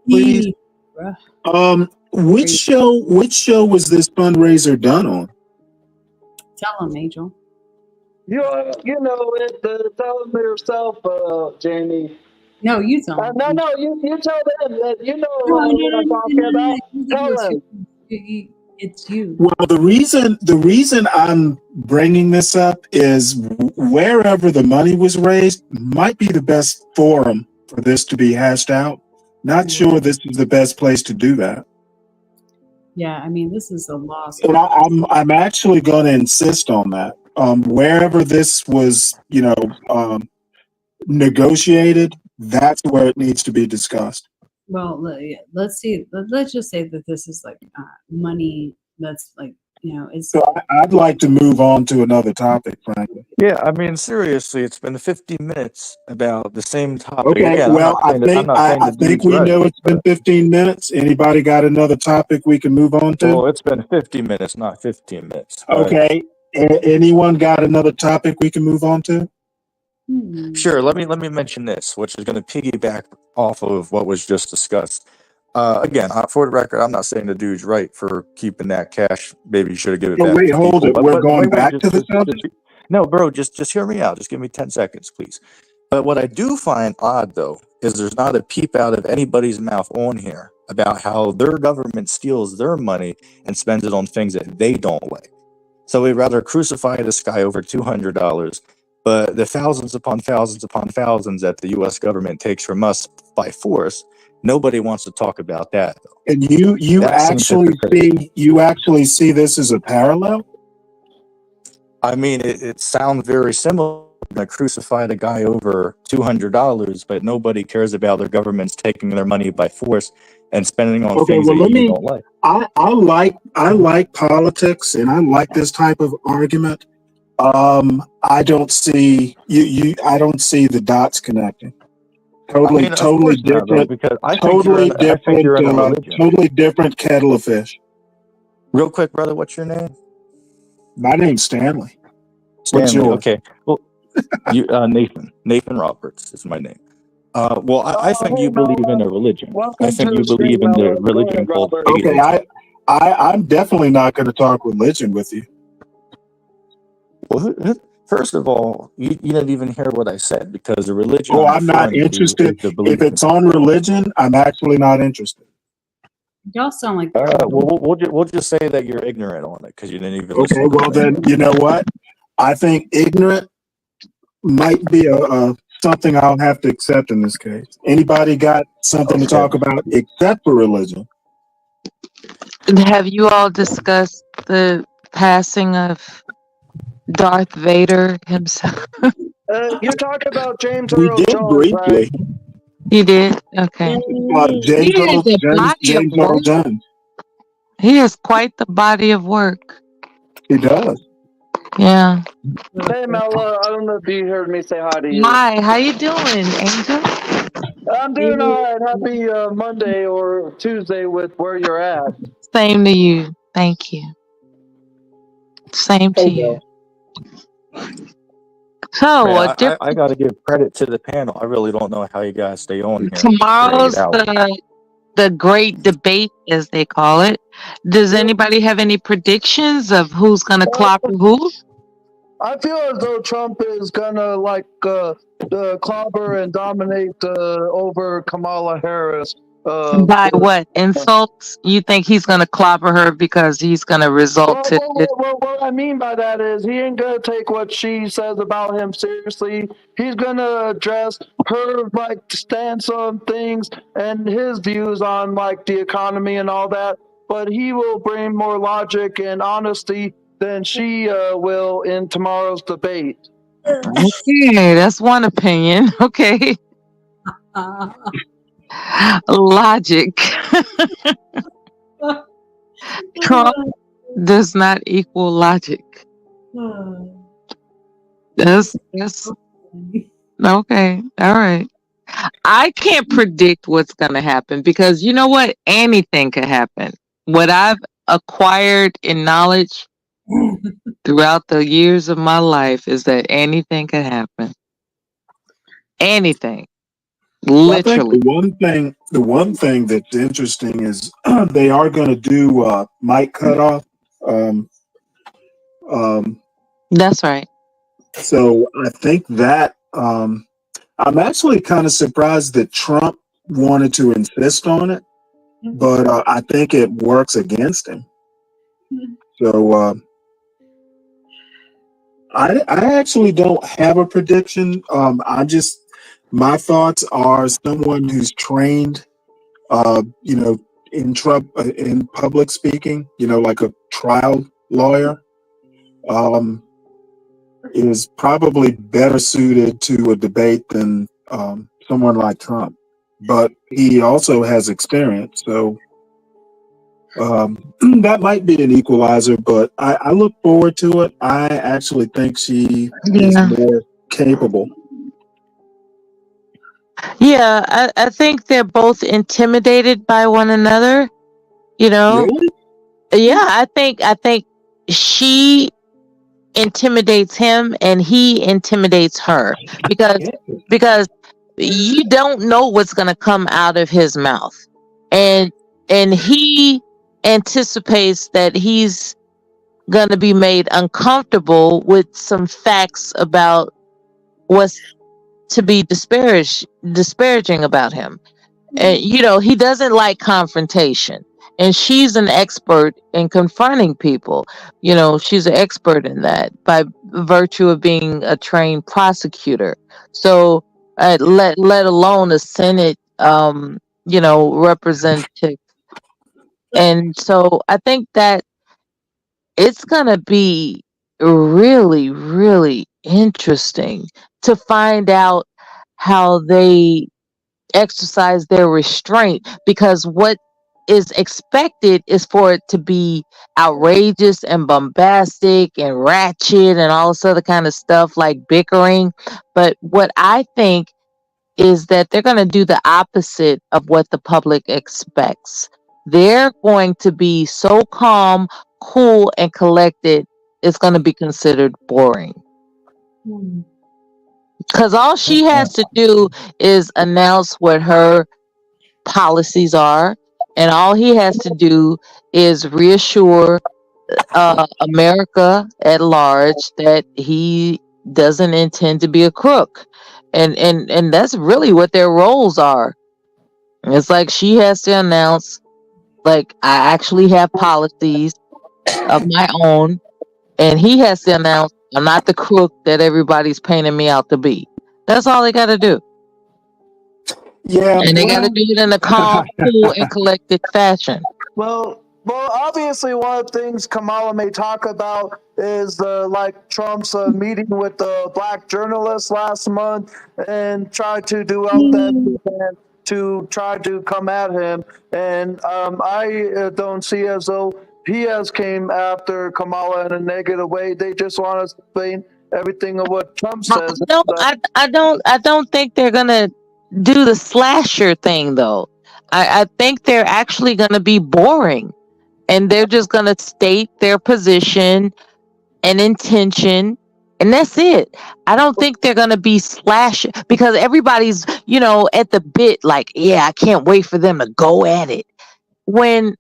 please. Which show was this fundraiser done on? Tell him, Angel. You know it. Tell them yourself, Jamie. No, you tell him. No, you tell them that you know No, no, what no, I'm no, talking no, no. about. You can do Tell it. them. It's you. Well, the reason I'm bringing this up is wherever the money was raised might be the best forum for this to be hashed out. Not sure this is the best place to do that. Yeah, I mean, this is a loss. But I'm actually going to insist on that. Wherever this was, negotiated, that's where it needs to be discussed. Well, let's see. Let's just say that this is like money that's like, it's. So I'd like to move on to another topic, frankly. yeah. I mean, seriously, it's been 50 minutes about the same topic. Okay, Again, well, I'm not saying I the think dude's we right, know it's been but 15 minutes. Anybody got another topic we can move on to? well, it's been 50 minutes, not 15 minutes. But Okay, anyone got another topic we can move on to? sure, let me mention this, which is going to piggyback off of what was just discussed. Again, for the record, I'm not saying the dude's right for keeping that cash. Maybe you should have given it Oh, back wait, to hold people. it. We're going Wait, back to the subject. no, bro, just hear me out. Just give me 10 seconds, please. But what I do find odd, though, is there's not a peep out of anybody's mouth on here about how their government steals their money and spends it on things that they don't like. So we'd rather crucify this guy over $200, but the thousands upon thousands that the U.S. government takes from us by force, nobody wants to talk about that. And you actually see this as a parallel? I mean, it sounds very similar. To crucify the guy over $200, but nobody cares about their governments taking their money by force and spending on Okay, things well, that you don't like. I like politics and I like this type of argument. I don't see I don't see the dots connecting. Totally, of totally course not, though, different. because I think Totally you're in a religion. totally different kettle of fish. Real quick, brother, what's your name? My name's Stanley. What's Stanley. yours? Okay. Well, Nathan Roberts is my name. Well, I think you believe in a religion. I think you believe in the religion called Okay, atheism. I'm definitely not going to talk religion with you. Well, first of all, you didn't even hear what I said, because the religion Oh, I'm I'm not referring to interested. is the belief If it's on religion, I'm actually not interested. Y'all sound like well, we'll just say that you're ignorant on it because you didn't even listen Okay, to well the then, you know what? I think ignorant might be a something I'll have to accept in this case. Anybody got something to talk about except for religion? Have you all discussed the passing of Darth Vader himself? You're talking about James We Earl did Jones, right? briefly. You did? Okay. James He has a body of Earl work. Jones. He has quite the body of work. He does. Yeah. Hey, Mela, I don't know if you heard me say hi to you. Hi, how you doing, Angel? I'm doing all right. Happy Monday or Tuesday with where you're at. Same to you. Thank you. Same to you. So, Man, a I got to give credit to the panel. I really don't know how you guys stay on here for 8 tomorrow's hours. the great debate, as they call it. Does anybody have any predictions of who's gonna clobber who? I feel as though Trump is gonna clobber and dominate over Kamala Harris. By what insults? You think he's gonna clobber her because he's gonna result to this? What I mean by that is he ain't gonna take what she says about him seriously. He's gonna address her stance on things and his views on the economy and all that. But he will bring more logic and honesty than she will in tomorrow's debate. Okay, that's one opinion. Okay. Logic. Trump does not equal logic. That's okay. All right. I can't predict what's gonna happen because you know what? Anything could happen. What I've acquired in knowledge throughout the years of my life is that anything can happen. Anything. Well, I think Literally. the one thing that's interesting is they are going to do mic cutoff. That's right. So I think that I'm actually kind of surprised that Trump wanted to insist on it, but I think it works against him. So I actually don't have a prediction. My thoughts are someone who's trained, in public speaking, like a trial lawyer, is probably better suited to a debate than someone like Trump. But he also has experience, so that might be an equalizer. But I look forward to it. I actually think she is more capable. Yeah, I think they're both intimidated by one another. You know? Really? Yeah, I think she intimidates him and he intimidates her because you don't know what's gonna come out of his mouth. and he anticipates that he's going to be made uncomfortable with some facts about what's to be disparaging about him. And he doesn't like confrontation, and she's an expert in confronting people. She's an expert in that by virtue of being a trained prosecutor. So let alone a Senate representative. And so I think that it's going to be really, really interesting to find out how they exercise their restraint, because what is expected is for it to be outrageous and bombastic and ratchet and all this other kind of stuff like bickering. But what I think is that they're going to do the opposite of what the public expects. They're going to be so calm, cool, and collected, it's going to be considered boring. Because all she has to do is announce what her policies are, and all he has to do is reassure America at large that he doesn't intend to be a crook. And that's really what their roles are. It's like she has to announce, like, I actually have policies of my own, and he has to announce, I'm not the crook that everybody's painting me out to be. That's all they got to do. Yeah, And they got to do it in a calm, cool, and collected fashion. Well, obviously, one of the things Kamala may talk about is like Trump's meeting with the black journalists last month and try to do out that he can to try to come at him. And I don't see as though he has came after Kamala in a negative way. They just want to explain everything of what Trump says. No, I don't think they're gonna do the slasher thing though. I think they're actually gonna be boring, and they're just gonna state their position and intention, and that's it. I don't think they're gonna be slash, because everybody's at the bit, like, yeah, I can't wait for them to go at it. When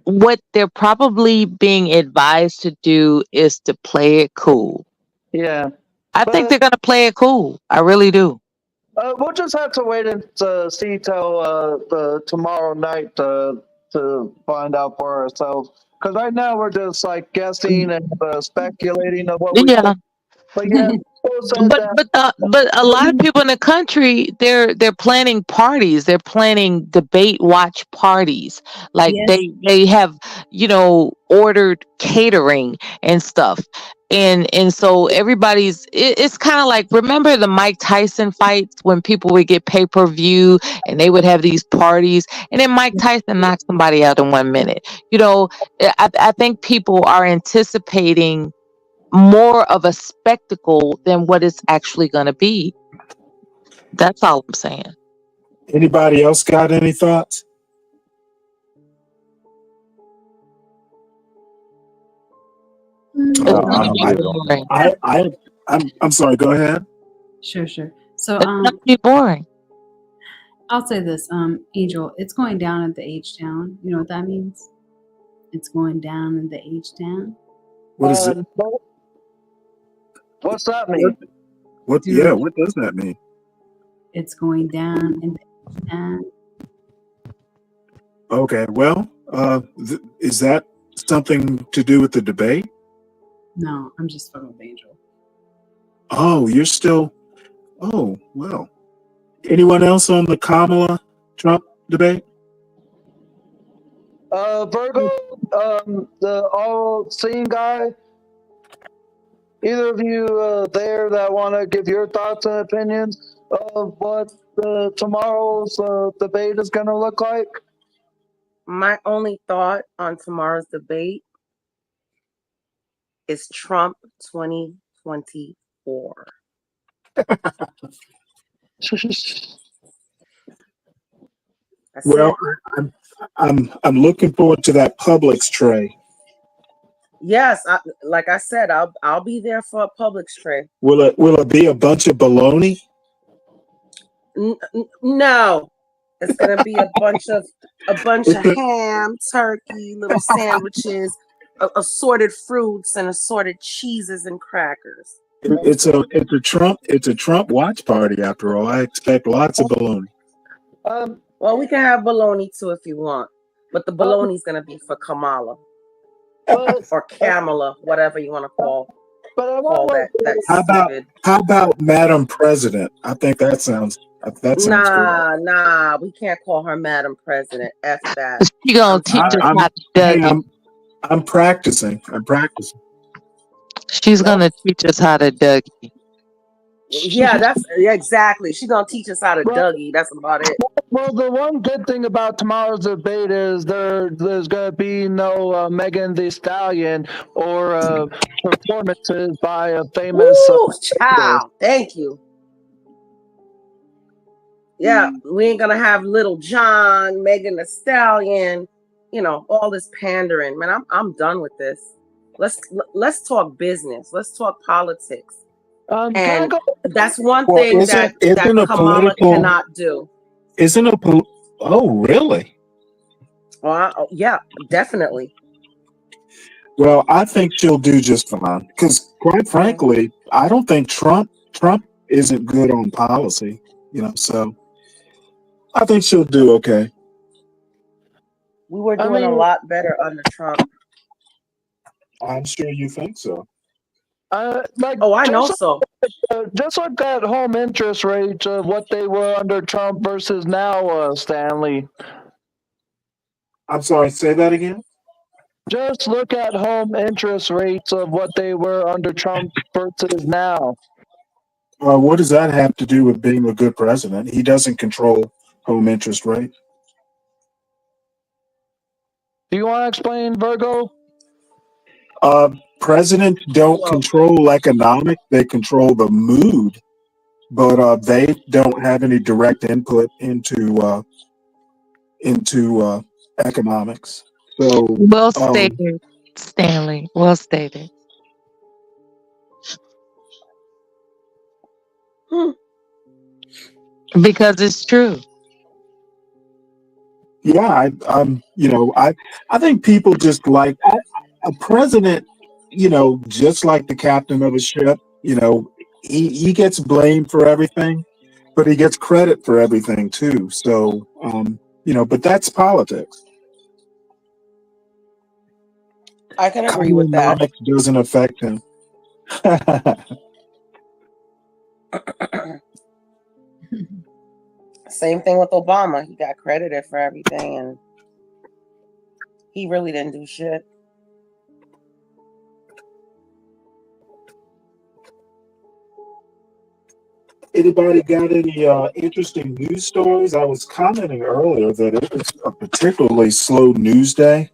what they're probably being advised to do is to play it cool. Yeah. I think they're gonna play it cool. I really do. We'll just have to wait and see till tomorrow night to find out for ourselves. Because right now we're just like guessing and speculating of what we Yeah. think. But yeah, said But that. but a lot of people in the country, they're planning parties. They're planning debate watch parties. Like Yes. they have ordered catering and stuff. And so it's kind of like, remember the Mike Tyson fights when people would get pay-per-view and they would have these parties, and then Mike Tyson knocked somebody out in 1 minute. I think people are anticipating more of a spectacle than what it's actually going to be. That's all I'm saying. Anybody else got any thoughts? No, I really don't. I'm sorry. Go ahead. Sure. So It's gonna be boring. I'll say this, Angel, it's going down at the H town. You know what that means? It's going down in the H town. What is it? What's that mean? What does that mean? It's going down in the H town. Okay, well, is that something to do with the debate? No, I'm just fucking with Angel. Oh, you're still. Oh, well. Anyone else on the Kamala Trump debate? Virgo, the all-seeing guy. Either of you there that want to give your thoughts and opinions of what tomorrow's debate is going to look like? My only thought on tomorrow's debate is Trump 2024. Well, I'm looking forward to that Publix tray. Yes, like I said, I'll be there for a Publix tray. Will it be a bunch of bologna? No, It's gonna be a bunch of It's a, ham, turkey, little sandwiches, assorted fruits, and assorted cheeses and crackers. it's a Trump watch party after all. I expect lots of balloon. Well, we can have bologna too if you want, but the bologna's gonna be for Kamala or Kamala, whatever you want to call that stupid. How about Madam President? I think that sounds good. Nah, we can't call her Madam President. F that. She gonna I'm teach us sorry. how to Hey, Dougie. I'm practicing. I'm practicing. She's gonna teach us how to Dougie. Yeah, exactly. She's gonna teach us how to Dougie. That's about it. Well, the one good thing about tomorrow's debate is there's going to be no Megan Thee Stallion or performances by a famous. Ooh, child. Thank you. Yeah, we ain't gonna have Little John, Megan Thee Stallion, all this pandering. Man, I'm done with this. Let's talk business. Let's talk politics. And that's one thing that Kamala cannot do. Isn't a oh really? Well, yeah, definitely. Well, I think she'll do just fine. Because quite frankly, I don't think Trump isn't good on policy. So I think she'll do okay. We were doing a lot better under Trump. I'm sure you think so. I know so. Just look at home interest rates of what they were under Trump versus now, Stanley. I'm sorry, say that again? Just look at home interest rates of what they were under Trump versus now. What does that have to do with being a good president? He doesn't control home interest rate. Do you want to explain, Virgo? Presidents don't control economic; they control the mood, but they don't have any direct input into economics. So, Well stated, Stanley. Well stated. Because it's true. Yeah, I think people just like a president. Just like the captain of a ship. He gets blamed for everything, but he gets credit for everything too. So, but that's politics. I can agree with that. Economics doesn't affect him. Same thing with Obama. He got credited for everything, and he really didn't do shit. Anybody got any interesting news stories? I was commenting earlier that it was a particularly slow news day.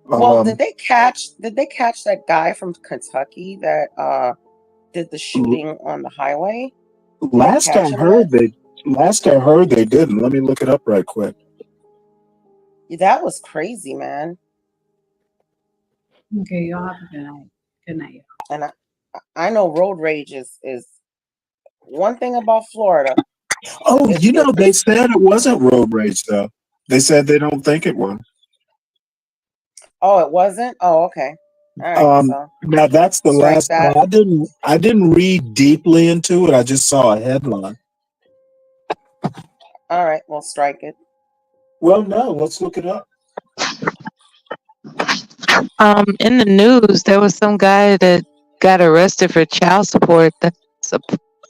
Well, did they catch that guy from Kentucky that did the shooting on the highway? Last I heard they didn't. Let me look it up right quick. That was crazy, man. Okay, y'all have a good night. Good night. And I know road rage is one thing about Florida. Oh, they said it wasn't road rage though. They said they don't think it was. Oh, it wasn't? Oh, okay. All right. Now that's the last. I didn't read deeply into it. I just saw a headline. All right, we'll strike it. Well, no, let's look it up. In the news, there was some guy that got arrested for child support. That's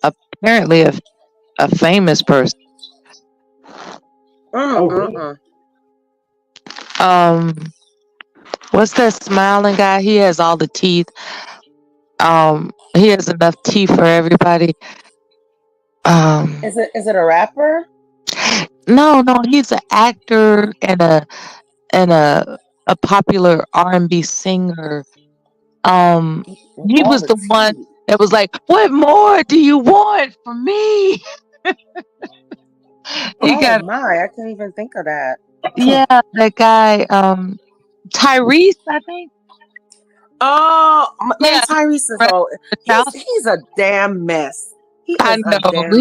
apparently a famous person. What's that smiling guy? He has all the teeth. He has enough teeth for everybody. Is it a rapper? No, he's an actor and a popular R&B singer. He was the one that was like, "What more do you want from me?" I can't even think of that. Yeah, that guy, Tyrese, I think. Oh, man, Tyrese is he's a damn mess. He is I know a damn mess.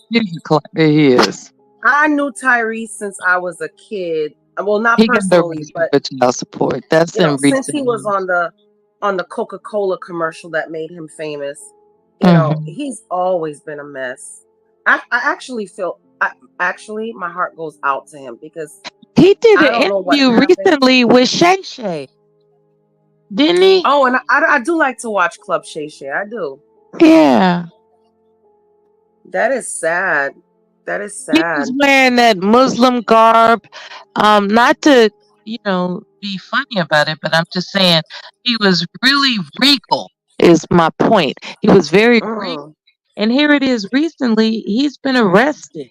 he is. He is. I knew Tyrese since I was a kid. Well, not He got personally, arrested but for child support. That's in since he recent was years. on the Coca-Cola commercial that made him famous, Hmm. he's always been a mess. I actually feel actually my heart goes out to him because He did I an don't know what interview happened. recently with Shay Shay, didn't he? Oh, and I do like to watch Club Shay Shay. I do. Yeah. That is sad. That is He was sad. wearing that Muslim garb. Not to, be funny about it, but I'm just saying he was really regal, is my point. He was very regal. Mm. And here it is recently, he's been arrested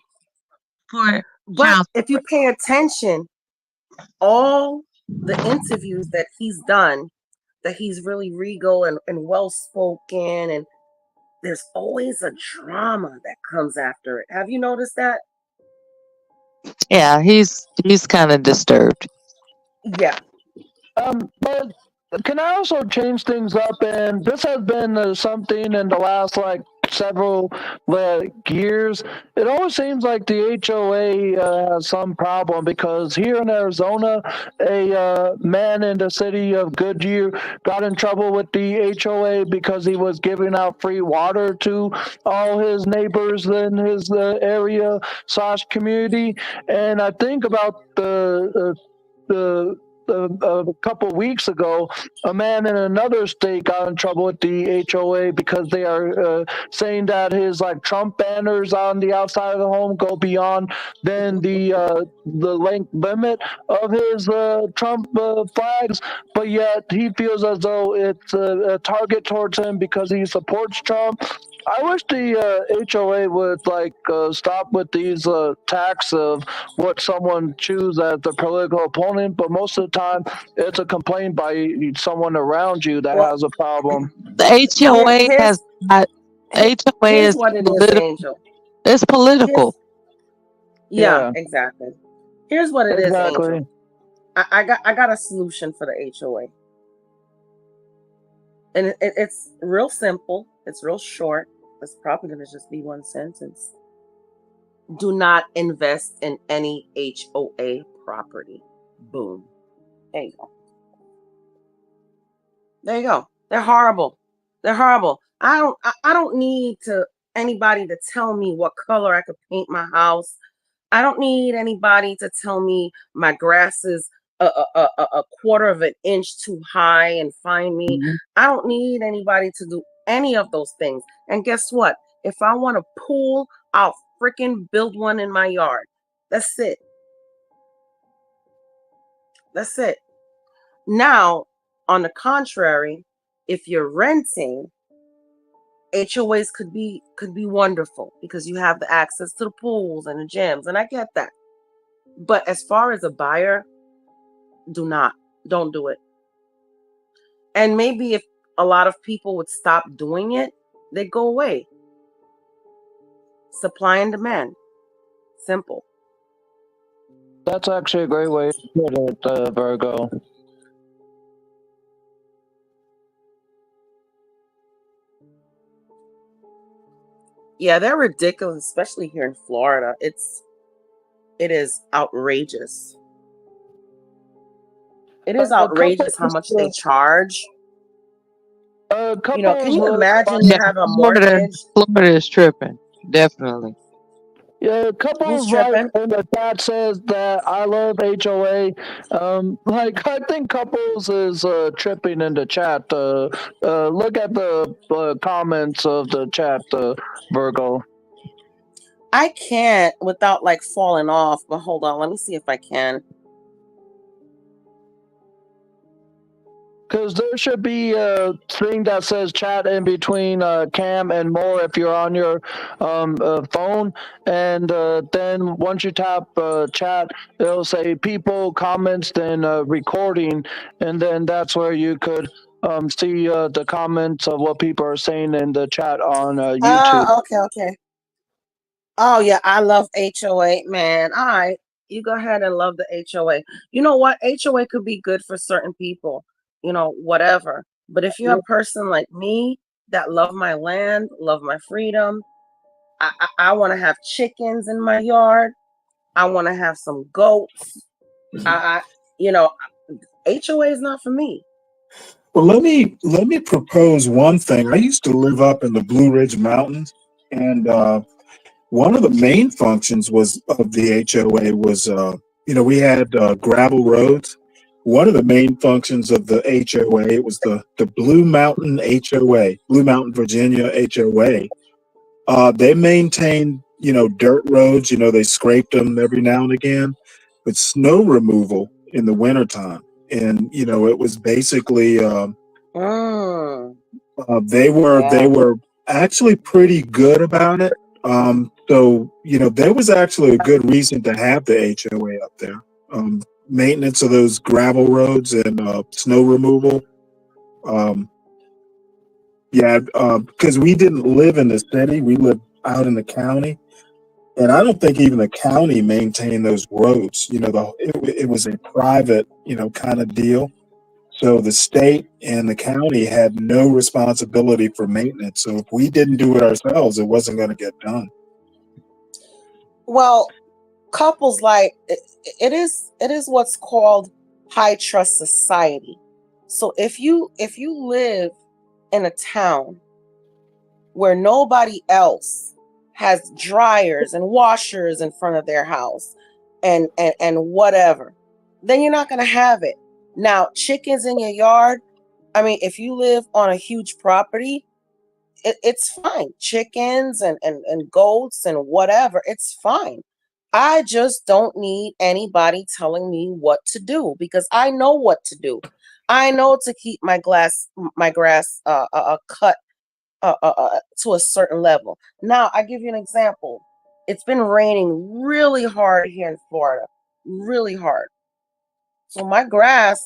for But child if you support. pay attention, all the interviews that he's done, that he's really regal and well spoken, and there's always a drama that comes after it. Have you noticed that? Yeah, he's kind of disturbed. Yeah. But can I also change things up? And this has been something in the last several years. It always seems like the HOA has some problem because here in Arizona, a man in the city of Goodyear got in trouble with the HOA because he was giving out free water to all his neighbors in his area slash community. And I think about the a couple weeks ago, a man in another state got in trouble with the HOA because they are saying that his Trump banners on the outside of the home go beyond then the length limit of his Trump flags, but yet he feels as though it's a target towards him because he supports Trump. I wish the HOA would stop with these attacks of what someone choose as their political opponent, but most of the time it's a complaint by someone around you that Well, has a problem. The HOA has not. HOA here's is what it is, political. Angel. It's Here's political. Yeah, Yeah, exactly. Here's what it is, exactly. Angel. I got a solution for the HOA, and it's real simple. It's real short. It's probably gonna just be one sentence. Do not invest in any HOA property. Boom. There you go. There you go. They're horrible. They're horrible. I don't need to anybody to tell me what color I could paint my house. I don't need anybody to tell me my grass is a quarter of an inch too high and find me. Mhm. I don't need anybody to do any of those things. And guess what? If I want a pool, I'll freaking build one in my yard. That's it. That's it. Now, on the contrary, if you're renting, HOAs could be wonderful because you have the access to the pools and the gyms, and I get that. But as far as a buyer, don't do it. And maybe if a lot of people would stop doing it, they'd go away. Supply and demand. Simple. That's actually a great way to put it, Virgo. Yeah, they're ridiculous, especially here in Florida. It is outrageous. It is outrageous how much they charge. Can you imagine you Yeah, have a Florida, mortgage? Florida is tripping. Definitely. Yeah, a couple Who's of tripping? in the chat says that I love HOA. I think couples is tripping in the chat. Look at the comments of the chat, Virgo. I can't without falling off, but hold on, let me see if I can. Because there should be a thing that says chat in between Cam and more if you're on your phone. And then once you tap chat, it'll say people, comments, then recording. And then that's where you could see the comments of what people are saying in the chat on YouTube. Okay. Oh yeah, I love HOA, man. All right, you go ahead and love the HOA. You know what? HOA could be good for certain people, whatever. But if you're a person like me that love my land, love my freedom, I want to have chickens in my yard. I want to have some goats. I you know, HOA is not for me. Well, let me propose one thing. I used to live up in the Blue Ridge Mountains, and one of the main functions was of the HOA was, we had gravel roads. One of the main functions of the HOA, it was the Blue Mountain HOA, Blue Mountain, Virginia HOA. They maintained, dirt roads. They scraped them every now and again, but snow removal in the wintertime. And, it was basically, Mm, they yeah. were actually pretty good about it. So there was actually a good reason to have the HOA up there. Maintenance of those gravel roads and snow removal. Um, yeah, because we didn't live in the city, we lived out in the county, and I don't think even the county maintained those roads. It was a private, kind of deal. So the state and the county had no responsibility for maintenance. So if we didn't do it ourselves, it wasn't going to get done. Well, couples like it is what's called high trust society. So if you live in a town where nobody else has dryers and washers in front of their house and whatever, then you're not going to have it. Now, chickens in your yard, I mean, if you live on a huge property, it's fine. Chickens and goats and whatever, it's fine. I just don't need anybody telling me what to do because I know what to do. I know to keep my grass cut to a certain level. Now, I give you an example. It's been raining really hard here in Florida, really hard. So my grass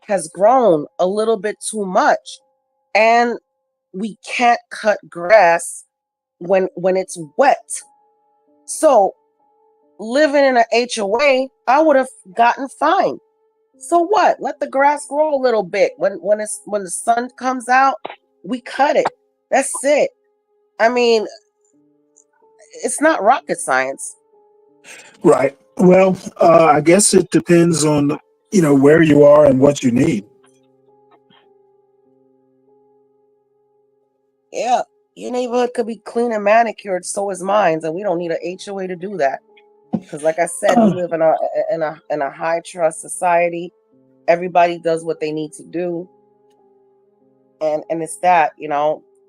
has grown a little bit too much, and we can't cut grass when it's wet. So living in an HOA, I would have gotten fined. So what? Let the grass grow a little bit. When the sun comes out, we cut it. That's it. I mean, it's not rocket science. Right. Well, I guess it depends on, where you are and what you need. Yeah, your neighborhood could be clean and manicured, so is mine, and we don't need an HOA to do that. Because, like I said, we live in a high trust society. Everybody does what they need to do, and it's that,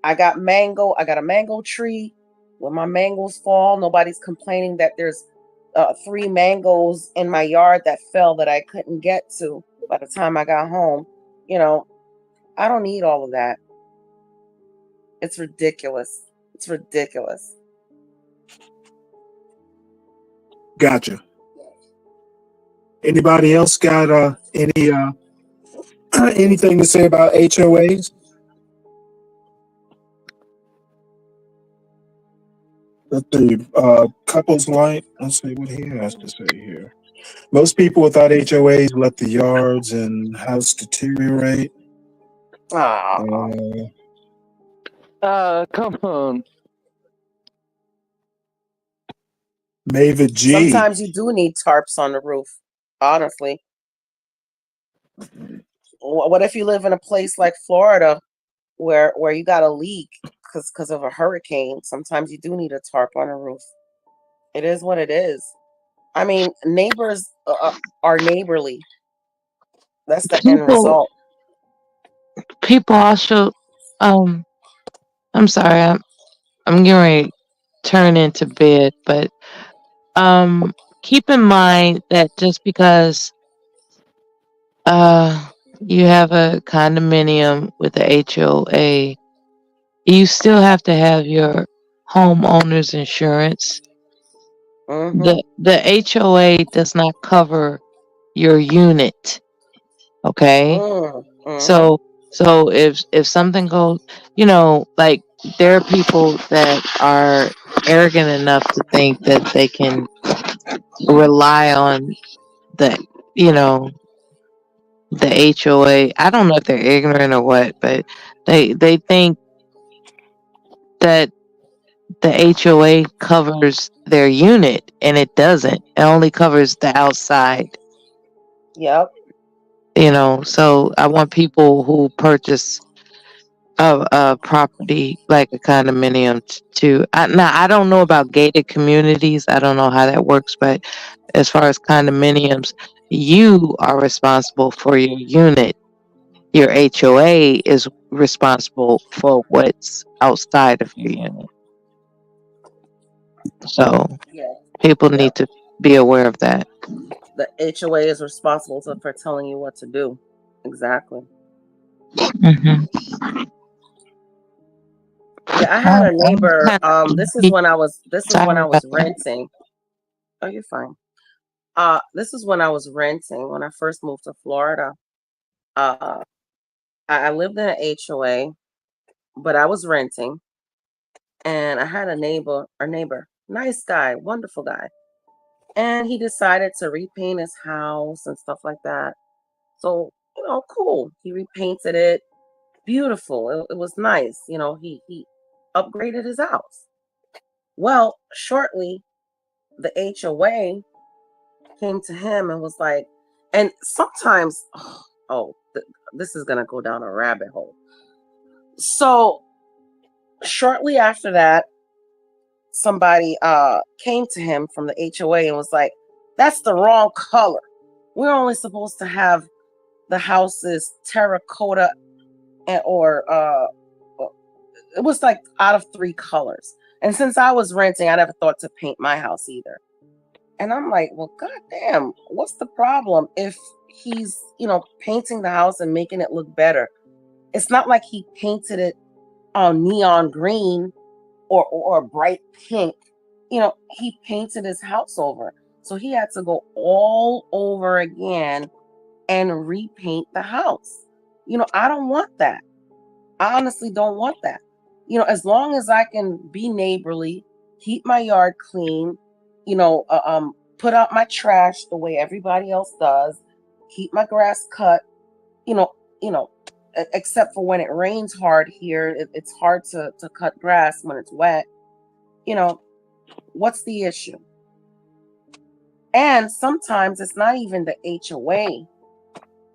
I got a mango tree. When my mangoes fall, nobody's complaining that there's 3 mangoes in my yard that fell that I couldn't get to by the time I got home. I don't need all of that. It's ridiculous. It's ridiculous. Gotcha. Anybody else got any anything to say about HOAs? Let's see. Couples light. Let's see what he has to say here. Most people without HOAs let the yards and house deteriorate. Oh, Come on. Mavid G. sometimes you do need tarps on the roof, honestly. What if you live in a place like Florida where you got a leak because of a hurricane? Sometimes you do need a tarp on a roof. It is what it is. I mean, neighbors are neighborly. That's the end People result. people also I'm sorry, I'm getting ready to turn into bed, but um keep in mind that just because uh you have a condominium with a HOA, you still have to have your homeowner's insurance. Mm-hmm. The HOA does not cover your unit, okay? Mm-hmm. So if something goes, like there are people that are arrogant enough to think that they can rely on the you know the HOA. I don't know if they're ignorant or what, but they think that the HOA covers their unit, and it doesn't. It only covers the outside. Yep. So I want people who purchase a property like a condominium to. Now I don't know about gated communities. I don't know how that works, but as far as condominiums, you are responsible for your unit. Your HOA is responsible for what's outside of your unit. So Yeah. people Yep. need to be aware of that. The HOA is responsible for telling you what to do. Exactly. Mm-hmm. Yeah, I had a I'm neighbor. kind This is when I sorry about that. renting. Oh, you're fine. This is when I was renting when I first moved to Florida. Uh, I lived in an HOA, but I was renting, and I had a neighbor, nice guy, wonderful guy, and he decided to repaint his house and stuff like that. So cool. He repainted it, beautiful. It was nice. He upgraded his house. Well, shortly the HOA came to him and was like, and sometimes, this is gonna go down a rabbit hole. So shortly after that, somebody came to him from the HOA and was like, "That's the wrong color. We're only supposed to have the houses terracotta or it was like out of 3 colors." And since I was renting, I never thought to paint my house either. And I'm like, well, goddamn, what's the problem if he's, painting the house and making it look better? It's not like he painted it on neon green or bright pink. He painted his house over. So he had to go all over again and repaint the house. I don't want that. I honestly don't want that. As long as I can be neighborly, keep my yard clean, put out my trash the way everybody else does, keep my grass cut, you know, except for when it rains hard here, it's hard to cut grass when it's wet. What's the issue? And sometimes it's not even the HOA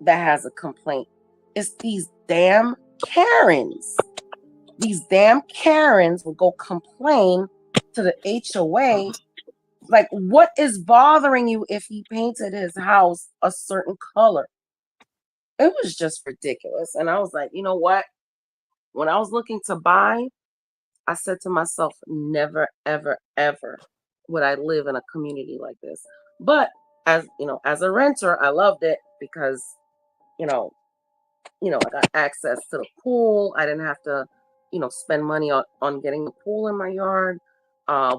that has a complaint. It's these damn Karens. These damn Karens will go complain to the HOA. Like, what is bothering you if he painted his house a certain color? It was just ridiculous. And I was like, you know what? When I was looking to buy, I said to myself, never, ever, ever would I live in a community like this. But as a renter, I loved it because, you know, I got access to the pool. I didn't have to, spend money on getting a pool in my yard.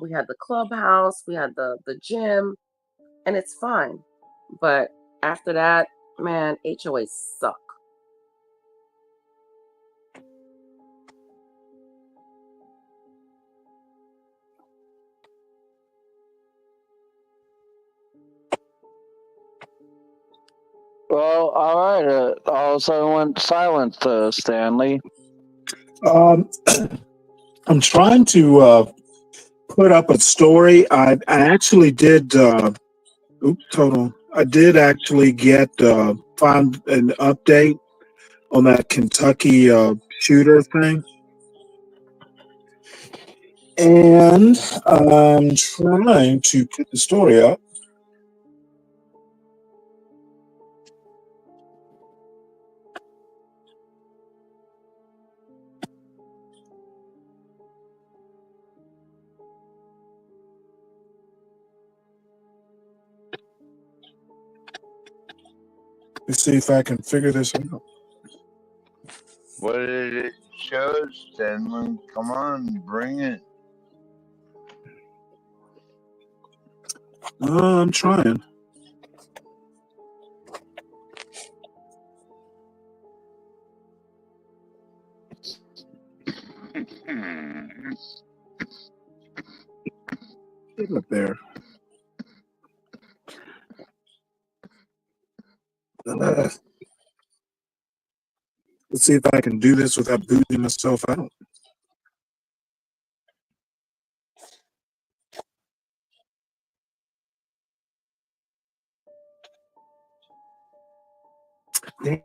We had the clubhouse, we had the gym, and it's fine. But after that, man, HOAs suck. Well, all right. All of a sudden went silent, Stanley. I'm trying to put up a story. I actually did. Oops, hold on. I did actually get find an update on that Kentucky shooter thing, and I'm trying to put the story up. Let's see if I can figure this out. What did it show, Stanley? Come on, bring it. I'm trying. Get up there. Let's see if I can do this without booting myself out. I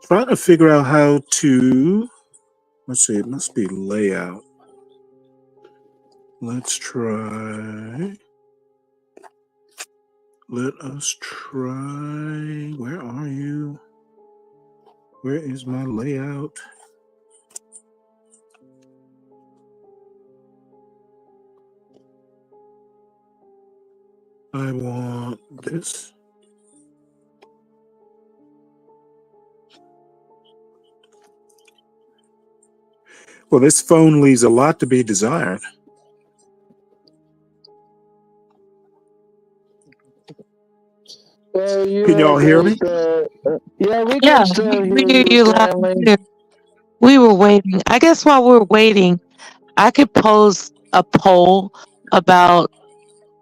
trying to figure out how to. Let's see. It must be layout. Let's try. Let us try. Where are you? Where is my layout? I want this. Well, this phone leaves a lot to be desired. Can y'all hear me? Yeah, we Yeah, can still we hear hear you, you loud and Stanley. clear. We were waiting. I guess while we're waiting, I could pose a poll about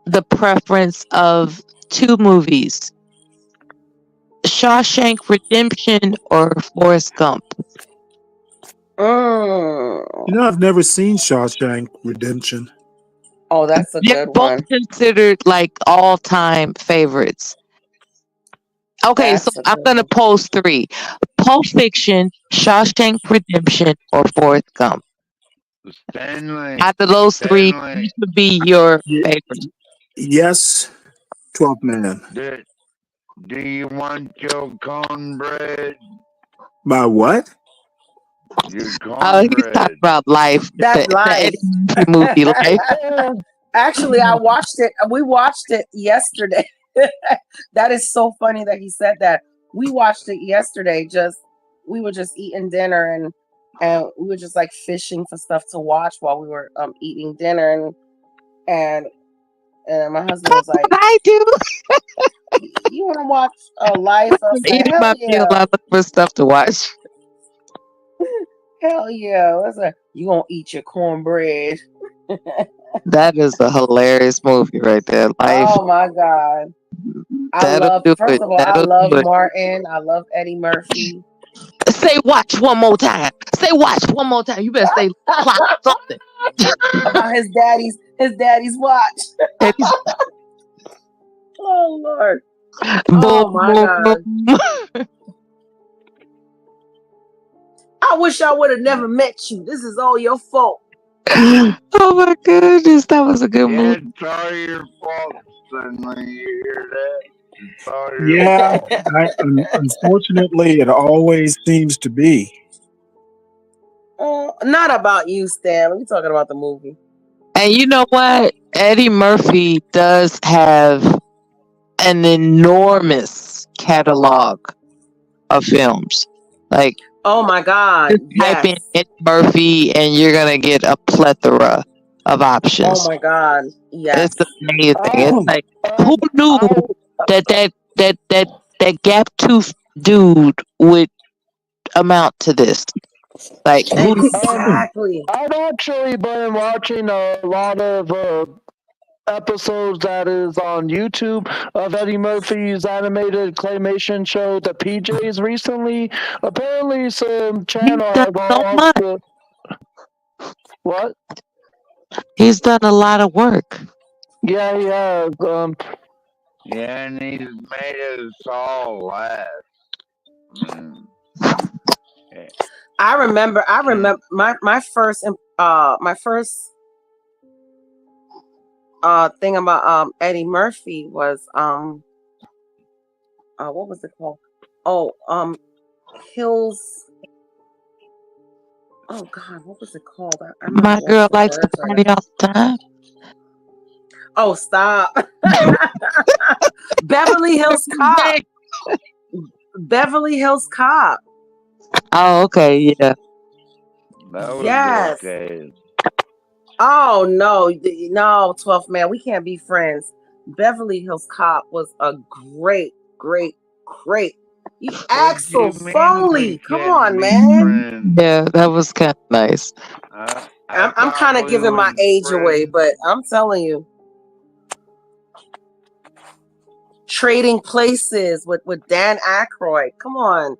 the preference of two movies: Shawshank Redemption or Forrest Gump. I've never seen Shawshank Redemption. Oh, that's a They're good both one. considered like all-time favorites. Okay, so That's a I'm good gonna one. pose three: Pulp Fiction, Shawshank Redemption, or Forrest Gump. Stanley. Out of those three, which would be your favorite? Yes, 12th Man. Do you want your cornbread? My what? Your He's cornbread. talking about Life. That's The life. Eddie Murphy movie, Life. Actually, I watched it. We watched it yesterday. That is so funny that he said that. We watched it yesterday. We were just eating dinner and we were just like fishing for stuff to watch while we were eating dinner and my husband was like, I do. "You want to watch Life?" I said, Eating "Hell my meal, yeah, I look for stuff to watch. hell yeah." I was like, "You gonna eat your cornbread?" That is a hilarious movie right there. Life. Oh my god. That'll do First it. of all, I That'll love do it. Martin. I love Eddie Murphy. Say watch one more time. Say watch one more time. You better say clock something. About his daddy's watch. Eddie's Oh Lord. boom, Oh my boom, God. boom. I wish I would have never met you. This is all your fault. Oh my goodness, that was a good Yeah, movie. it's all your fault, Stanley. You hear that? It's all your Yeah, fault. unfortunately, it always seems to be. Not about you, Stan. We're talking about the movie. And you know what? Eddie Murphy does have an enormous catalog of films. Like, Oh my God. just type in Yes. Eddie Murphy and you're gonna get a plethora of Oh options. my God. It's Yes. amazing. It's like, who knew that that gap tooth dude would amount to this? Like, who knew? Exactly. I've actually been watching a lot of episodes that is on YouTube of Eddie Murphy's animated claymation show, The PJs, recently. Apparently, some channel Done has so much. what? He's done a lot of work. Yeah, he has. Yeah, and he's made us all laugh. Mm. Yeah. I remember my first thing about Eddie Murphy was what was it called? Oh, Hills. Oh God, what was it called? I'm at a My loss girl for likes to words right party now. all the time. Oh, stop. Beverly Hills Cop. Beverly Hills Cop. Oh, okay, yeah. That was Yes. okay. Oh no, no, 12th man, we can't be friends. Beverly Hills Cop was a great You What act so you mean we phony. Come can't on, be man. friends? Yeah, that was kind of nice. I I'm thought kind of we giving my was age away, friends. but I'm telling you, Trading Places with Dan Aykroyd. Come on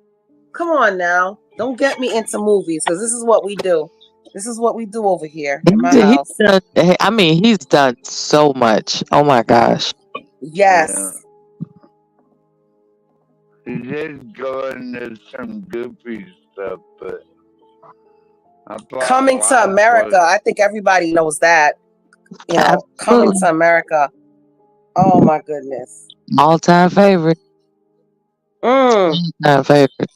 now. Don't get me into movies because this is what we do. This is what we do over here in my He's house. done, I mean, he's done so much. Oh my gosh. Yes. Yeah. He did go into some goofy stuff, but I thought Coming to life America. was. I think everybody knows that. You know, Coming to America. Oh my goodness. All-time favorite. All-time favorite.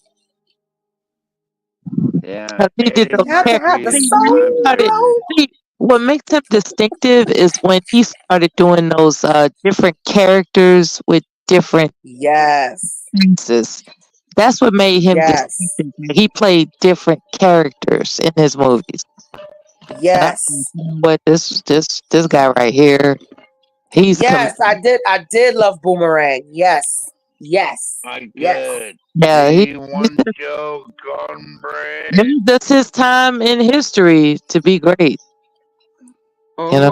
Yeah, He did Eddie those You have to have Murphy the characters. is soul, my favorite. What makes him distinctive is when he started doing those different characters with different Yes. faces. That's what made him Yes. distinctive. He played different characters in his movies. And I think, Yes. you know what, this guy right here, he's Yes, I did love Boomerang. Yes. Yes. I Yes. could. yeah, See one Joe Cornbread. this is his time in history to be great. You know,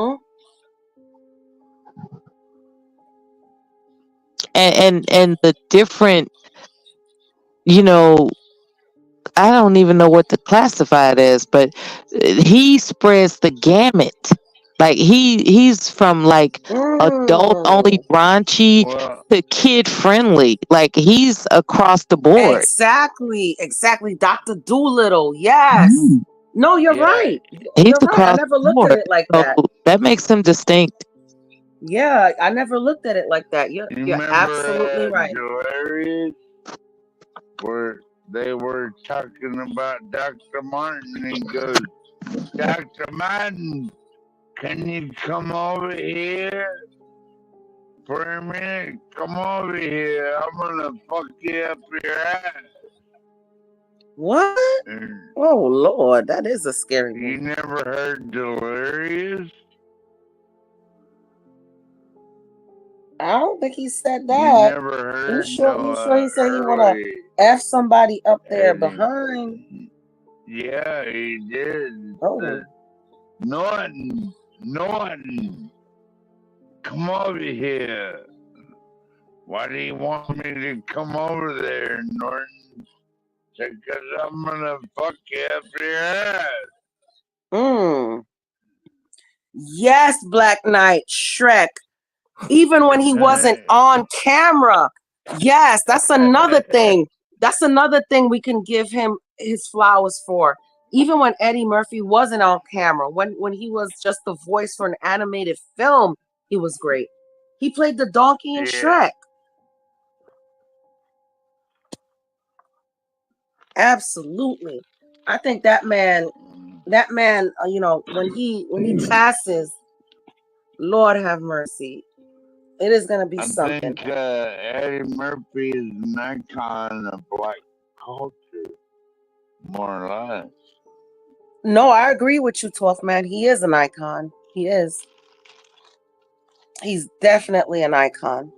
Mm-hmm. and the different, you know, I don't even know what to classify it as, but he spreads the gamut. Like he's from like adult only raunchy Well, to kid friendly. Like he's across the board. Exactly. Dr. Doolittle. Yes. No, you're yeah. right. He's You're right. I across never the looked at board. it like So that. that makes him distinct. Yeah, I never looked at it like that. You You're remember absolutely right. Delirious, where they were talking about Dr. Martin, and he goes, Dr. Martin, can you come over here for a minute? Come over here. I'm gonna fuck you up your ass. What? Oh Lord, that is a scary You movie. never heard Delirious? I don't think he said You that. never You heard sure? no You sure he said he wanna early f somebody up there Eddie? behind? Yeah, he did. Oh. Norton, come over here. Why do you want me to come over there, Norton? Because I'm gonna fuck you up your ass. Yes, Black Knight, Shrek. Even when he wasn't on camera. Yes, that's another thing. That's another thing we can give him his flowers for. Even when Eddie Murphy wasn't on camera, when he was just the voice for an animated film, he was great. He played the donkey in Shrek. Absolutely. I think that man, you know, when he passes, Lord have mercy. It is gonna be I something. think Eddie Murphy is an icon of black culture, more or less. No, I agree with you, 12th man. He is an icon. He is. He's definitely an icon.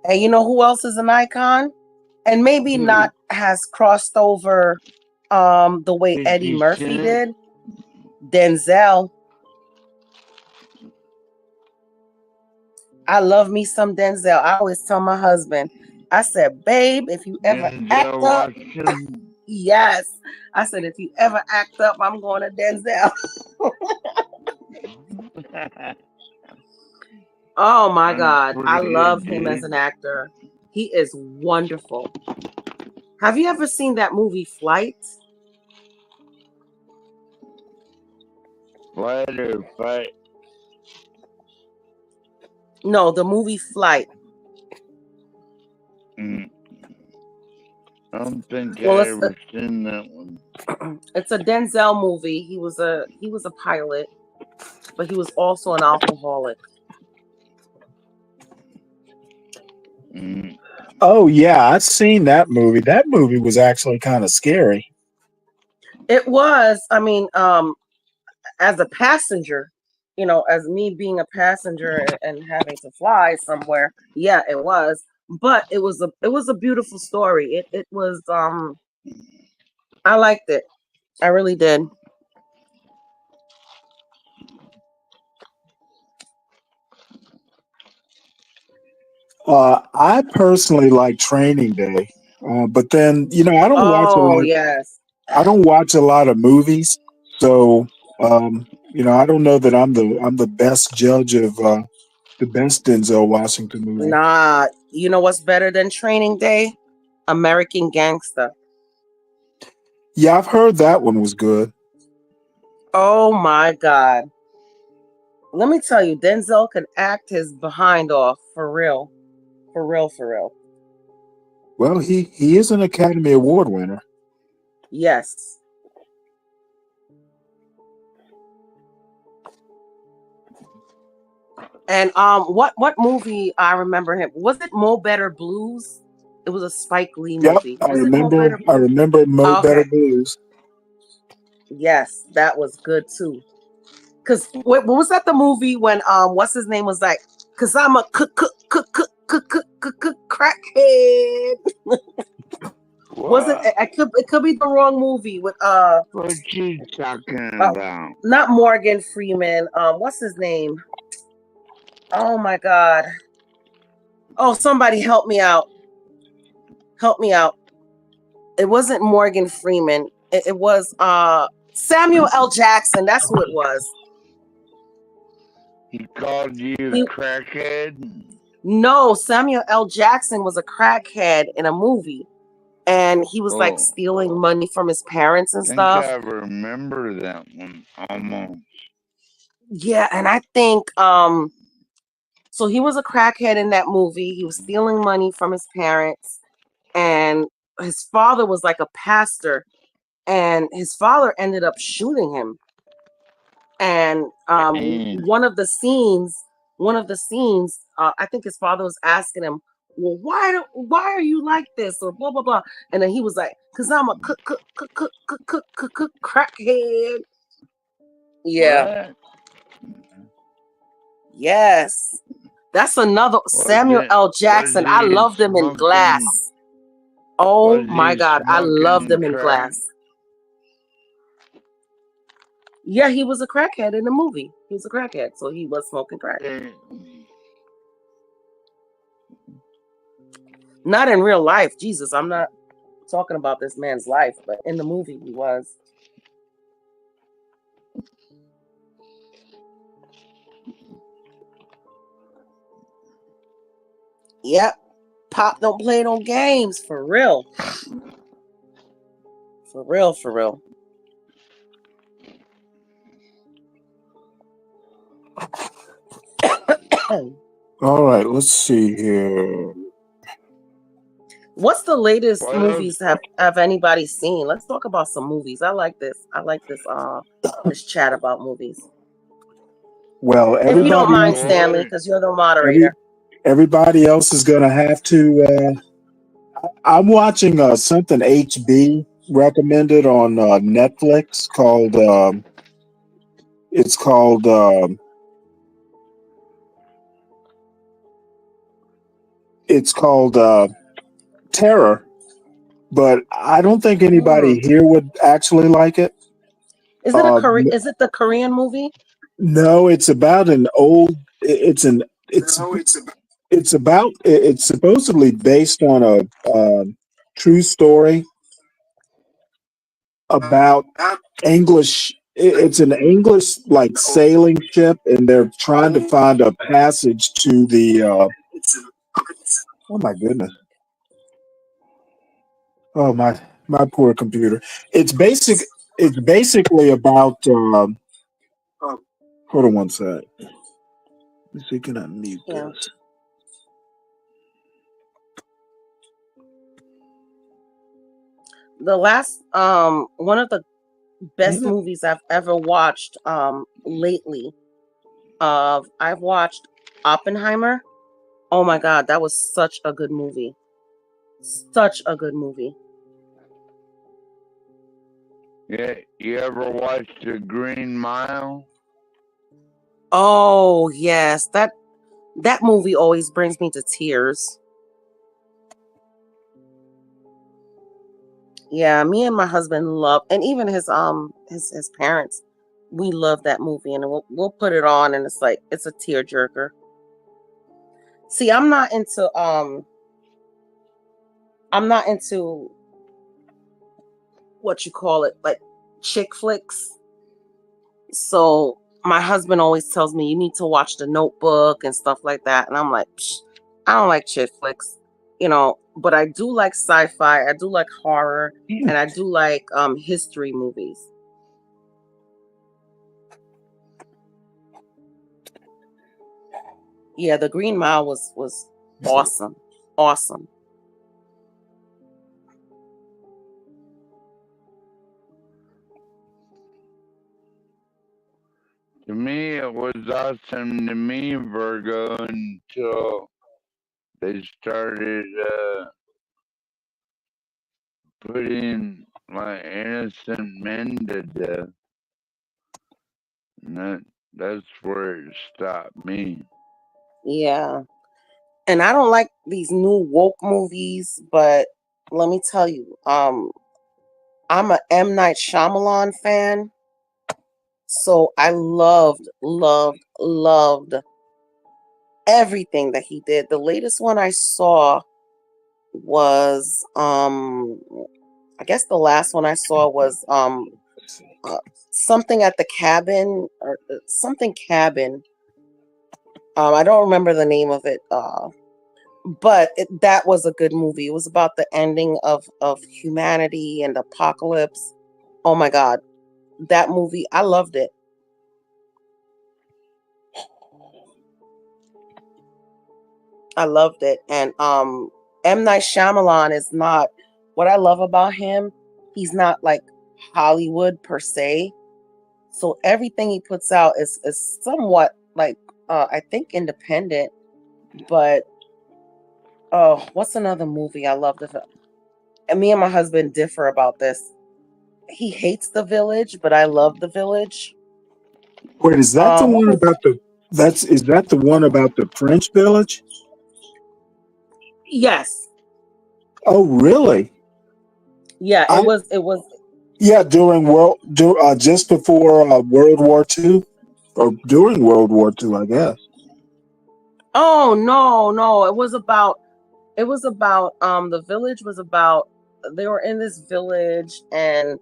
And you know who else is an icon? And maybe not has crossed over the way Eddie Murphy did? Denzel. I love me some Denzel. I always tell my husband, I said, babe, if you ever act up, yes. I said, if you ever act up, I'm going to Denzel. Oh my God. I love him as an actor. He is wonderful. Have you ever seen that movie Flight? Flight or fight? No, the movie Flight. I don't think I ever seen that one. It's a Denzel movie. He was a pilot, but he was also an alcoholic. Oh yeah, I've seen that movie. That movie was actually kind of scary. It was. I mean, as a passenger, you know, as me being a passenger and having to fly somewhere, yeah, it was. but it was a beautiful story. It was I liked it. I really did. I personally like Training Day, but then I don't watch a Oh lot. yes. I don't watch a lot of movies, so I don't know that I'm the best judge of the best Denzel Washington movie. Nah, you know what's better than Training Day? American Gangster. Yeah, I've heard that one was good. Oh my God. Let me tell you, Denzel can act his behind off for real. For real, for real. Well, he is an Academy Award winner. Yes. And what movie I remember him? Was it Mo Better Blues? It was a Spike Lee Yep, movie. I Was it Mo remember. Better I Blues? remember Mo Better Okay. Blues. Yes, that was good too. Cause what was that the movie when what's his name was like? Cause I'm a crackhead. Was it? It could be the wrong movie with What you talking uh about? not Morgan Freeman. What's his name? Oh my God. Oh, somebody help me out. Help me out. It wasn't Morgan Freeman. It was Samuel L. Jackson. That's who it was. He called you He, crackhead? no, Samuel L. Jackson was a crackhead in a movie. And he was like Oh, stealing money from his parents and I think stuff. I remember that one almost. Yeah, and I think so he was a crackhead in that movie. He was stealing money from his parents, and his father was like a pastor, and his father ended up shooting him. And Damn. one of the scenes, I think his father was asking him, "Well, why are you like this?" or blah blah blah, and then he was like, "Cause I'm a crackhead." Yeah. What? Yes. That's another Samuel L. Was Jackson. I he loved him in Glass. smoking? Oh Was my he God. I loved smoking him in crack? Glass. Yeah, he was a crackhead in the movie. He was a crackhead, so he was smoking crack. Not in real life. Jesus, I'm not talking about this man's life, but in the movie he was. Yep. Pop don't play no games for real. For real, for real. All right, let's see here. What's the latest What movies have anybody seen? Let's talk about some movies. I like this. I like this chat about movies. Well, If you don't everybody mind, else, Stanley, because you're the every moderator. everybody else is gonna have to. I'm watching something HB recommended on Netflix called. It's called. It's called Terror, but I don't think anybody here would actually like it. Is it is it the Korean movie? No, it's about an old. It's an. It's about. It's supposedly based on a true story about English. It's an English like sailing ship, and they're trying to find a passage to the. Oh my goodness! Oh my poor computer. It's basic. It's basically about. Hold on one sec. Let's see, can I mute Yeah. this? The last one of the best movies I've ever watched lately. I've watched Oppenheimer. Oh my God, that was such a good movie. Such a good movie. Yeah, you ever watched The Green Mile? Oh yes, that movie always brings me to tears. Yeah, me and my husband love, and even his parents, we love that movie, and we'll put it on, and it's like it's a tearjerker. See, I'm not into what you call it, like chick flicks. So my husband always tells me you need to watch The Notebook and stuff like that, and I'm like, Psh, I don't like chick flicks, but I do like sci-fi, I do like horror, and I do like history movies. Yeah, The Green Mile was awesome, awesome. To me, it was awesome to me, Virgo, until they started putting like innocent men to death. And that's where it stopped me. Yeah, and I don't like these new woke movies, but let me tell you, I'm a M. Night Shyamalan fan, so I loved everything that he did. The latest one I saw was, I guess the last one I saw was something at the cabin, or something cabin. I don't remember the name of it, but that was a good movie. It was about the ending of humanity and apocalypse. Oh my God, that movie, I loved it. I loved it. And M. Night Shyamalan is not, what I love about him, he's not like Hollywood per se. So everything he puts out is somewhat like I think independent, but oh, what's another movie I loved of him? And me and my husband differ about this. He hates The Village, but I love The Village. Wait, is that the What one was about is that the one about the French village? Yes. Oh, really? Yeah, I it was Yeah, just before World War II, or during World War II, I guess. Oh no, it was about the village was about, they were in this village, and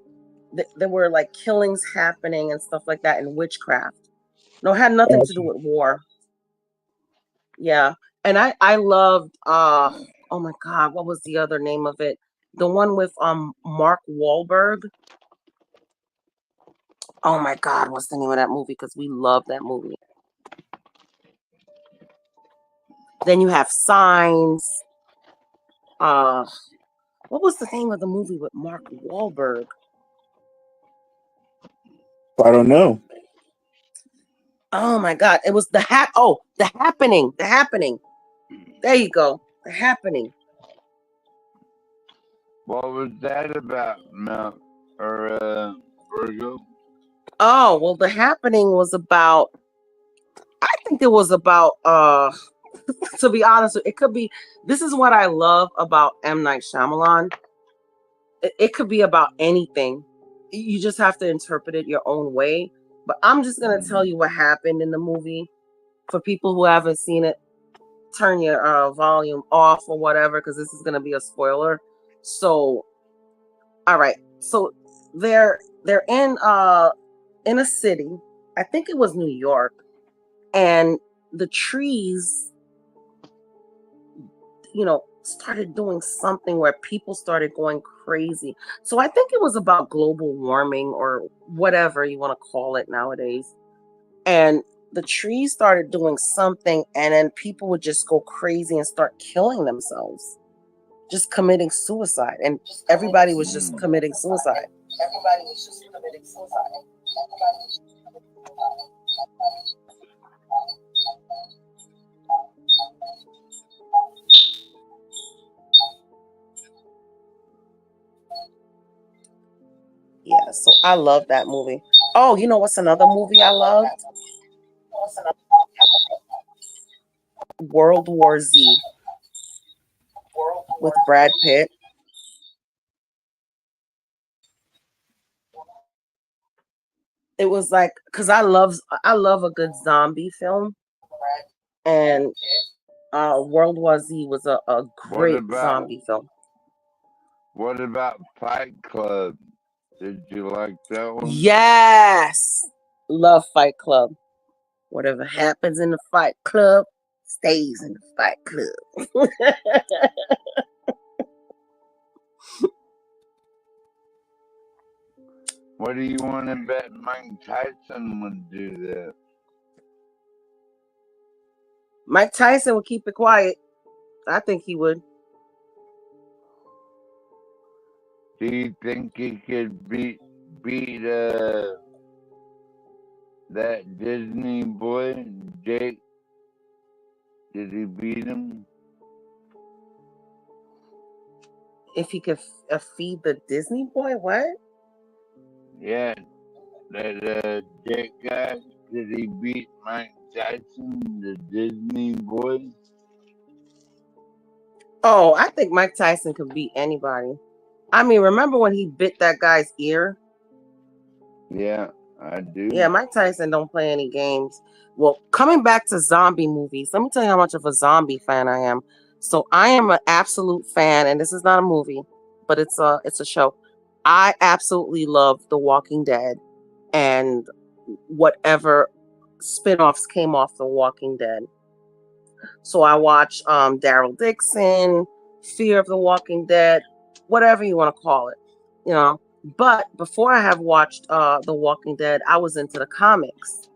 there were like killings happening and stuff like that, and witchcraft. No, it had nothing to do Gotcha. with war. Yeah. And I loved oh my God, what was the other name of it? The one with Mark Wahlberg. Oh my God, what's the name of that movie? Because we love that movie. Then you have Signs. Uh what was the name of the movie with Mark Wahlberg? I don't know. Oh my God, it was The Happening. The Happening. There you go. The Happening. What was that about, Mount or Virgo? Oh, well, The Happening was about, I think it was about to be honest, it could be, this is what I love about M. Night Shyamalan. It could be about anything. You just have to interpret it your own way. But I'm just gonna tell you what happened in the movie. For people who haven't seen it, turn your volume off or whatever, because this is gonna be a spoiler. So, all right. So they're in a city. I think it was New York, and the trees, started doing something where people started going crazy. So I think it was about global warming or whatever you want to call it nowadays. And the trees started doing something, and then people would just go crazy and start killing themselves, just committing suicide. And everybody was just committing suicide. Yeah, so I love that movie. Oh, you know what's another movie I loved? World War Z with Brad Pitt. It was like because I love a good zombie film, and World War Z was a What great about zombie film. Fight Club? Did you like that one? Yes, love Fight Club. Whatever happens in the Fight Club stays in the Fight Club. What do you want to bet Mike Tyson would do that? Mike Tyson would keep it quiet. I think he would. Do you think he could beat that Disney boy, Jake? Did he beat him? If he could feed the Disney boy, what? Yeah, that Jake guy. Did he beat Mike Tyson, the Disney boy? Oh, I think Mike Tyson could beat anybody. I mean, remember when he bit that guy's ear? Yeah, I do. Yeah, Mike Tyson don't play any games. Well, coming back to zombie movies, let me tell you how much of a zombie fan I am. So I am an absolute fan, and this is not a movie, but it's a show. I absolutely love The Walking Dead and whatever spin-offs came off The Walking Dead. So I watch Daryl Dixon, Fear of the Walking Dead, whatever you want to call it, you know. But before I have watched The Walking Dead, I was into the comics.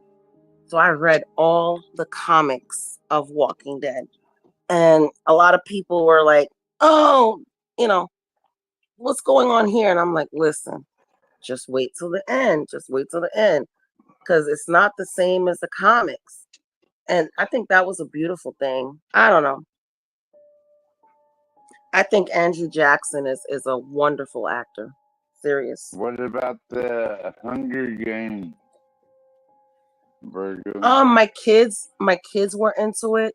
So I read all the comics of Walking Dead. And a lot of people were like, oh, you know, what's going on here? And I'm like, listen, just wait till the end. Just wait till the end. Because it's not the same as the comics. And I think that was a beautiful thing. I don't know. I think Andrew Jackson is a wonderful actor. Serious. What about the Hunger Games, Virgo? My kids were into it.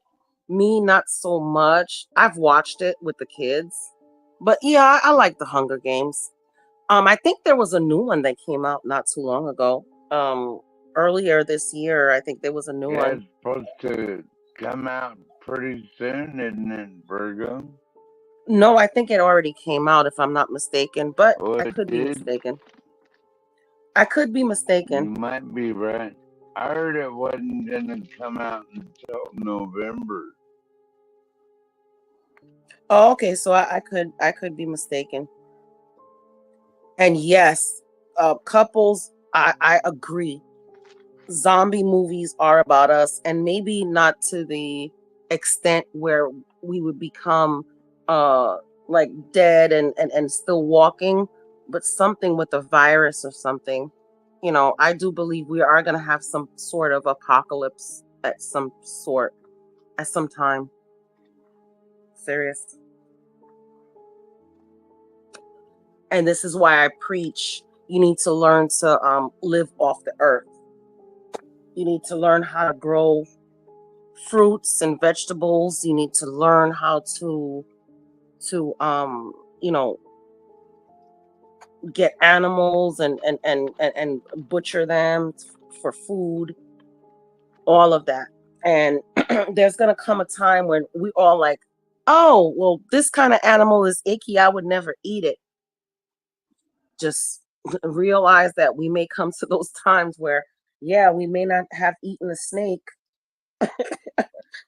Me, not so much. I've watched it with the kids, but yeah, I like the Hunger Games. I think there was a new one that came out not too long ago. Earlier this year, I think there was a new Yeah, one. it's supposed to come out pretty soon, isn't it, Virgo? No, I think it already came out, if I'm not mistaken, but Oh, I it could be did? mistaken. I could be You mistaken. might be right. I heard it wasn't gonna come out until November. Oh, okay, so I could be mistaken. And yes, couples, I agree. Zombie movies are about us, and maybe not to the extent where we would become like dead and still walking, but something with a virus or something. You know, I do believe we are going to have some sort of apocalypse at some time. Serious. And this is why I preach you need to learn to live off the earth. You need to learn how to grow fruits and vegetables. You need to learn how to you know, get animals and butcher them for food, all of that. And there's gonna come a time when we all like, oh, well, this kind of animal is icky. I would never eat it. Just realize that we may come to those times where, yeah, we may not have eaten a snake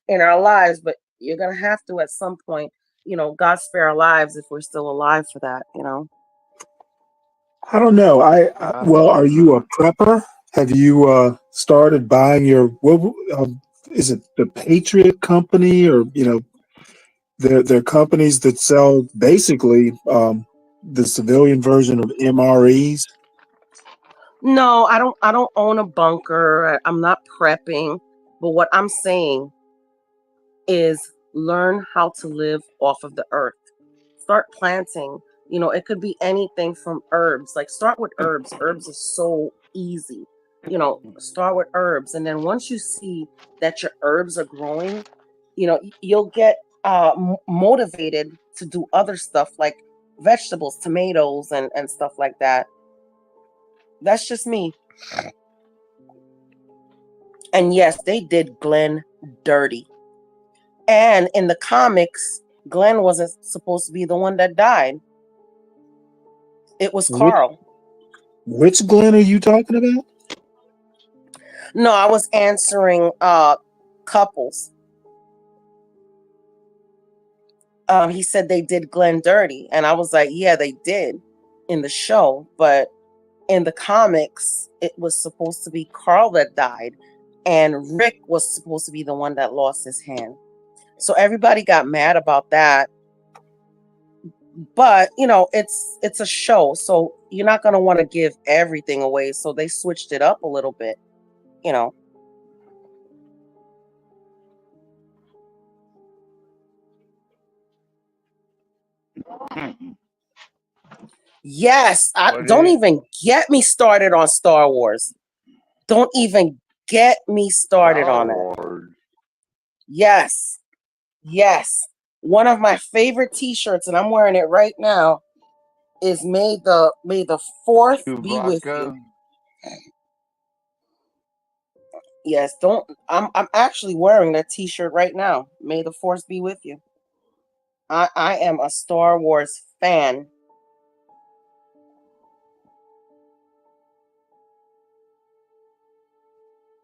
in our lives, but you're gonna have to at some point. You know, God spare our lives if we're still alive for that. You know. I don't know. Well, are you a prepper? Have you started buying your what? Is it the Patriot Company, or they're companies that sell basically the civilian version of MREs? No, I don't own a bunker. I'm not prepping. But what I'm saying is learn how to live off of the earth. Start planting. You know, it could be anything from herbs. Like start with herbs. Herbs is so easy. You know, start with herbs. And then once you see that your herbs are growing, you know, you'll get motivated to do other stuff like vegetables, tomatoes, and stuff like that. That's just me. And yes, they did Glenn dirty. And in the comics, Glenn wasn't supposed to be the one that died. It was Which Carl. which Glenn are you talking about? No, I was answering couples. He said they did Glenn dirty, and I was like, yeah, they did in the show, but in the comics, it was supposed to be Carl that died, and Rick was supposed to be the one that lost his hand. So everybody got mad about that. But it's a show, so you're not gonna want to give everything away. So they switched it up a little bit, you know. Yes, What don't is even get me started on Star Wars. Don't even get me started Star on it. Wars? Yes, yes. One of my favorite T-shirts, and I'm wearing it right now, is May the Fourth be with you. Chewbacca? Yes, don't. I'm actually wearing that T-shirt right now. May the Force be with you. I am a Star Wars fan.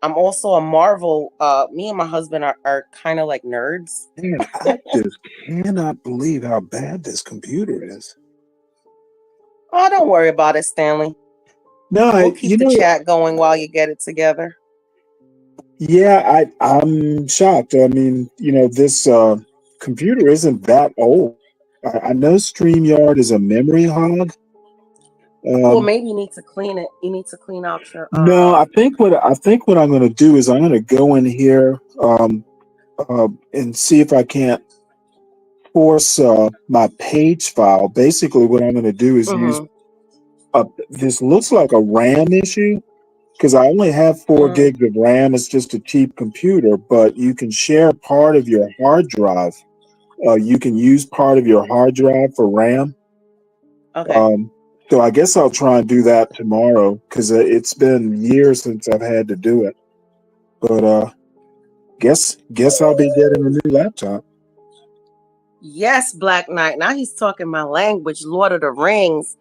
I'm also a Marvel. Me and my husband are kind of like nerds. Man, I just cannot believe how bad this computer is. Oh, don't worry about it, Stanley. No, We'll keep the chat going while you get it together. yeah, I'm shocked. I mean, this computer isn't that old. I know StreamYard is a memory hog. Well, maybe you need to clean it. You need to clean out your No, I think what I'm going to do is I'm going to go in here and see if I can't force my page file. Basically, what I'm going to do is use this looks like a RAM issue because I only have 4 gigs of RAM. It's just a cheap computer, but you can share part of your hard drive. You can use part of your hard drive for RAM. Okay. So I guess I'll try and do that tomorrow because it's been years since I've had to do it. But guess I'll be getting a new laptop. Yes, Black Knight. Now he's talking my language. Lord of the Rings,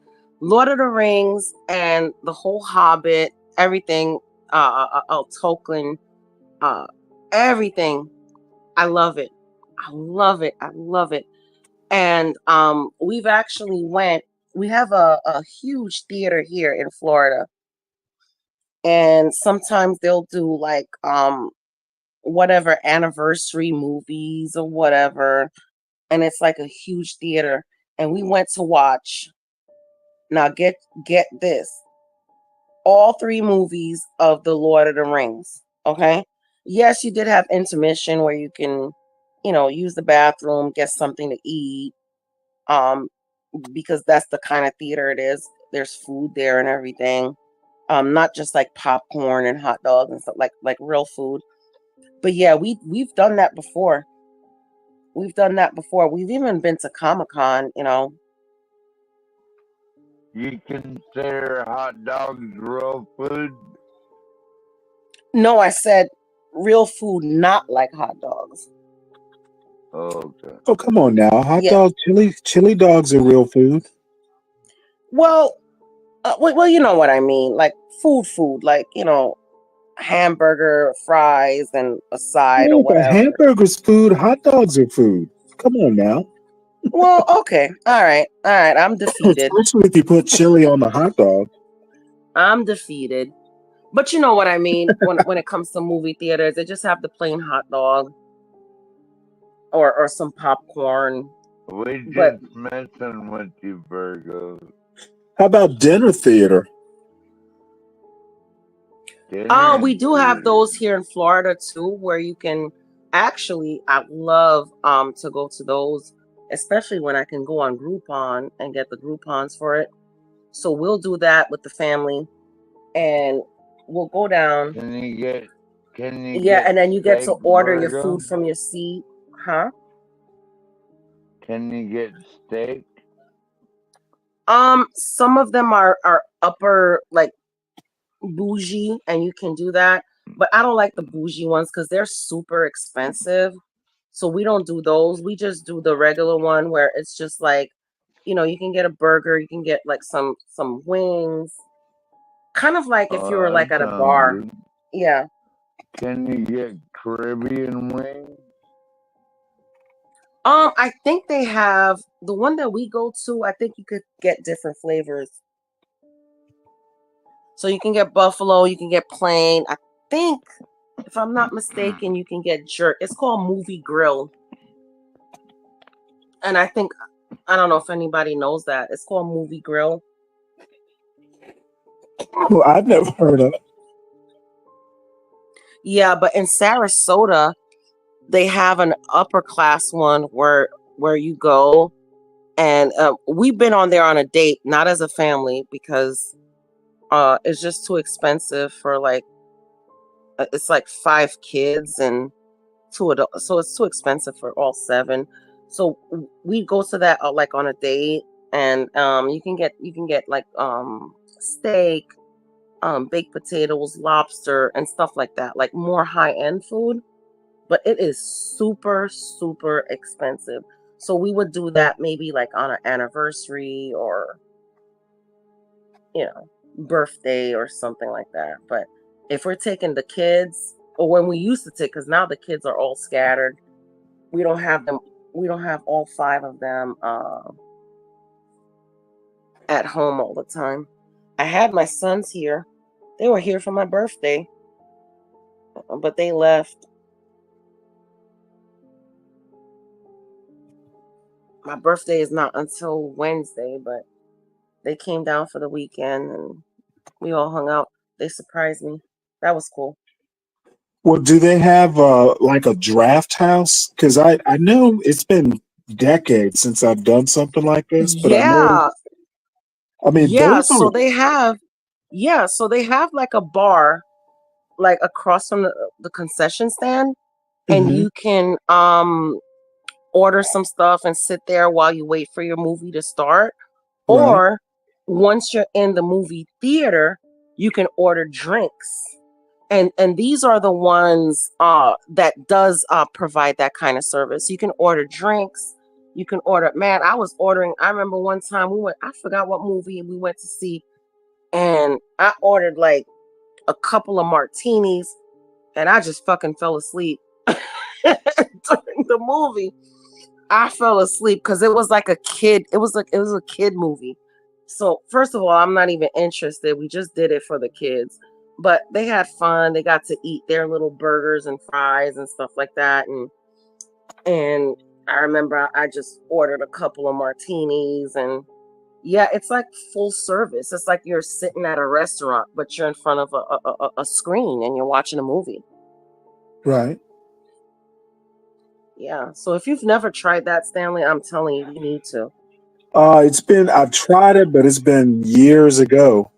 and the whole Hobbit, everything. Tolkien, everything. I love it. I love it. I love it. And we've actually went. We have a huge theater here in Florida, and sometimes they'll do like whatever anniversary movies or whatever, and it's like a huge theater. And we went to watch. Now get this, all 3 movies of the Lord of the Rings. Okay. Yes, you did have intermission where you can, use the bathroom, get something to eat. Because that's the kind of theater it is. There's food there and everything. Not just like popcorn and hot dogs and stuff, like real food. But yeah, we've done that before. We've done that before. We've even been to Comic-Con, You consider hot dogs real food? No, I said real food, not like hot dogs. Oh, okay. Oh, come on now. Hot Yeah. dog, chili dogs are real food. Well, you know what I mean. Like food, like, hamburger, fries, and a side Yeah, or but whatever. hamburgers food, hot dogs are food. Come on now. Well, okay. All right. I'm defeated. Especially if you put chili on the hot dog. I'm defeated. But you know what I mean when it comes to movie theaters, they just have the plain hot dog or some popcorn. We But just messing with you, Virgo. How about dinner theater? we do have those here in Florida too, where you can actually. I love to go to those, especially when I can go on Groupon and get the Groupons for it. So we'll do that with the family, and we'll go down. Can you get And then you get to steak, order your Virgo? food from your seat, huh? Can you get steak? Some of them are upper like bougie, and you can do that. but I don't like the bougie ones because they're super expensive. So we don't do those. We just do the regular one where it's just like, you can get a burger, you can get like some wings, kind of like if you were Oh, like that at a sounds bar. good. Yeah. Can you get Caribbean wings? I think they have the one that we go to. I think you could get different flavors. So you can get buffalo, you can get plain. I think, if I'm not mistaken, you can get jerk. It's called Movie Grill. And I don't know if anybody knows that. It's called Movie Grill. Well, I've never heard of it. Yeah, but in Sarasota, they have an upper class one where you go, and we've been on there on a date, not as a family, because it's just too expensive for like it's like 5 kids and 2 adults, so it's too expensive for all 7. So we go to that like on a date, and you can get like steak, baked potatoes, lobster, and stuff like that, like more high-end food, but it is super, super expensive. So we would do that maybe like on an anniversary or, birthday or something like that. But if we're taking the kids, or when we used to take, because now the kids are all scattered, we don't have all 5 of them at home all the time. I had my sons here. They were here for my birthday, but they left. My birthday is not until Wednesday, but they came down for the weekend and we all hung out. They surprised me. That was cool. Well, do they have like a draft house? Because I know it's been decades since I've done something like this, but I know, Yeah. I mean, Yeah, those so are. they have like a bar like across from the concession stand, and Mhm. you can order some stuff and sit there while you wait for your movie to start. Right. Or once you're in the movie theater, you can order drinks. And these are the ones that does provide that kind of service. You can order drinks. You can order, man, I remember one time I forgot what movie we went to see, and I ordered like a couple of martinis, and I just fucking fell asleep during the movie. I fell asleep because it was like a kid. It was a kid movie. So first of all, I'm not even interested. We just did it for the kids, but they had fun. They got to eat their little burgers and fries and stuff like that. And I remember I just ordered a couple of martinis, and yeah, it's like full service. It's like you're sitting at a restaurant, but you're in front of a screen and you're watching a movie. Right. Yeah. So if you've never tried that, Stanley, I'm telling you, you need to. I've tried it, but it's been years ago.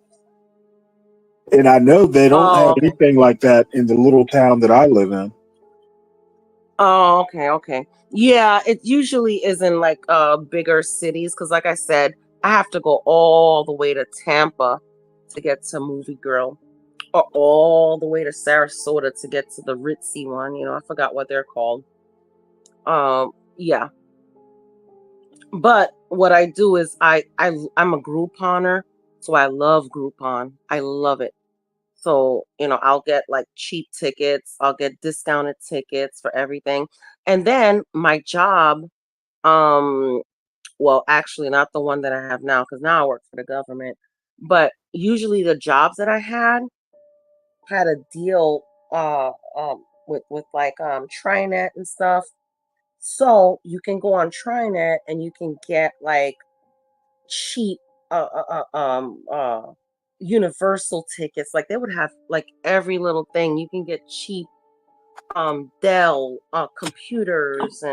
And I know they don't Oh, have okay. anything like that in the little town that I live in. Oh, okay, okay. Yeah, it usually is in like bigger cities because like I said, I have to go all the way to Tampa to get to Movie Girl, or all the way to Sarasota to get to the ritzy one. I forgot what they're called. Yeah. But what I do is I'm a Grouponer, so I love Groupon. I love it. So, I'll get like cheap tickets, I'll get discounted tickets for everything. And then my job, um, well, actually not the one that I have now, because now I work for the government. But usually the jobs that I had a deal with like Trinet and stuff. So you can go on Trinet and you can get like cheap universal tickets. Like they would have like every little thing. You can get cheap Dell computers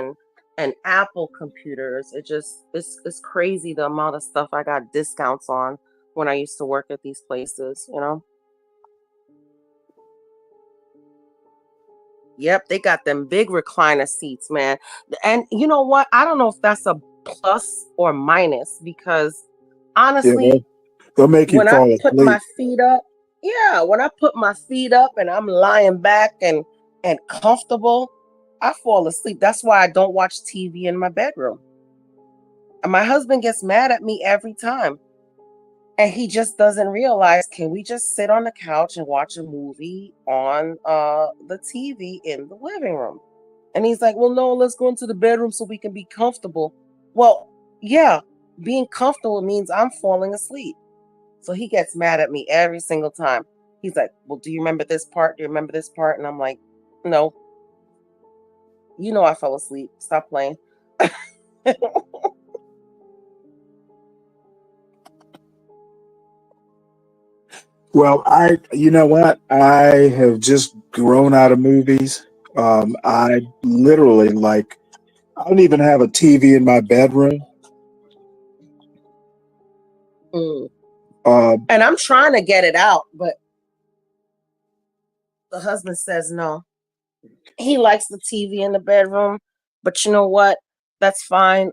and Apple computers. It's crazy the amount of stuff I got discounts on when I used to work at these places. Yep, they got them big recliner seats, man. And you know what? I don't know if that's a plus or minus, because Yeah, honestly, they'll make you when I fall put my asleep. feet up, Yeah, when I put my feet up and I'm lying back and comfortable, I fall asleep. That's why I don't watch TV in my bedroom. And my husband gets mad at me every time. And he just doesn't realize, can we just sit on the couch and watch a movie on the TV in the living room? And he's like, well, no, let's go into the bedroom so we can be comfortable. Well, yeah, being comfortable means I'm falling asleep. So he gets mad at me every single time. He's like, well, do you remember this part? Do you remember this part? And I'm like, no, you know I fell asleep. Stop playing. Well, you know what? I have just grown out of movies. I literally I don't even have a TV in my bedroom. Mm. Uh, And I'm trying to get it out, but the husband says no. He likes the TV in the bedroom, but you know what? That's fine.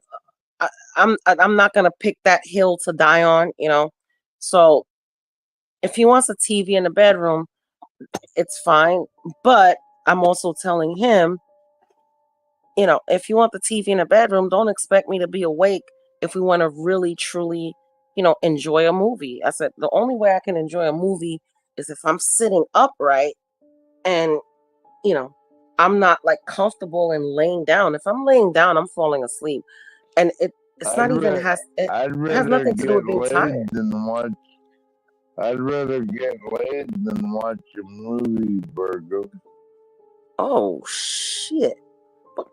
I'm not gonna pick that hill to die on, you know. So if he wants a TV in the bedroom, it's fine. But I'm also telling him, you know, if you want the TV in the bedroom, don't expect me to be awake if we want to really truly, you know, enjoy a movie. I said the only way I can enjoy a movie is if I'm sitting upright and, you know, I'm not like comfortable and laying down. If I'm laying down, I'm falling asleep. And it's I'd not even rather it I'd has rather nothing to do get with being laid tired. than watch. I'd rather get laid than watch a movie, Virgo. Oh shit. But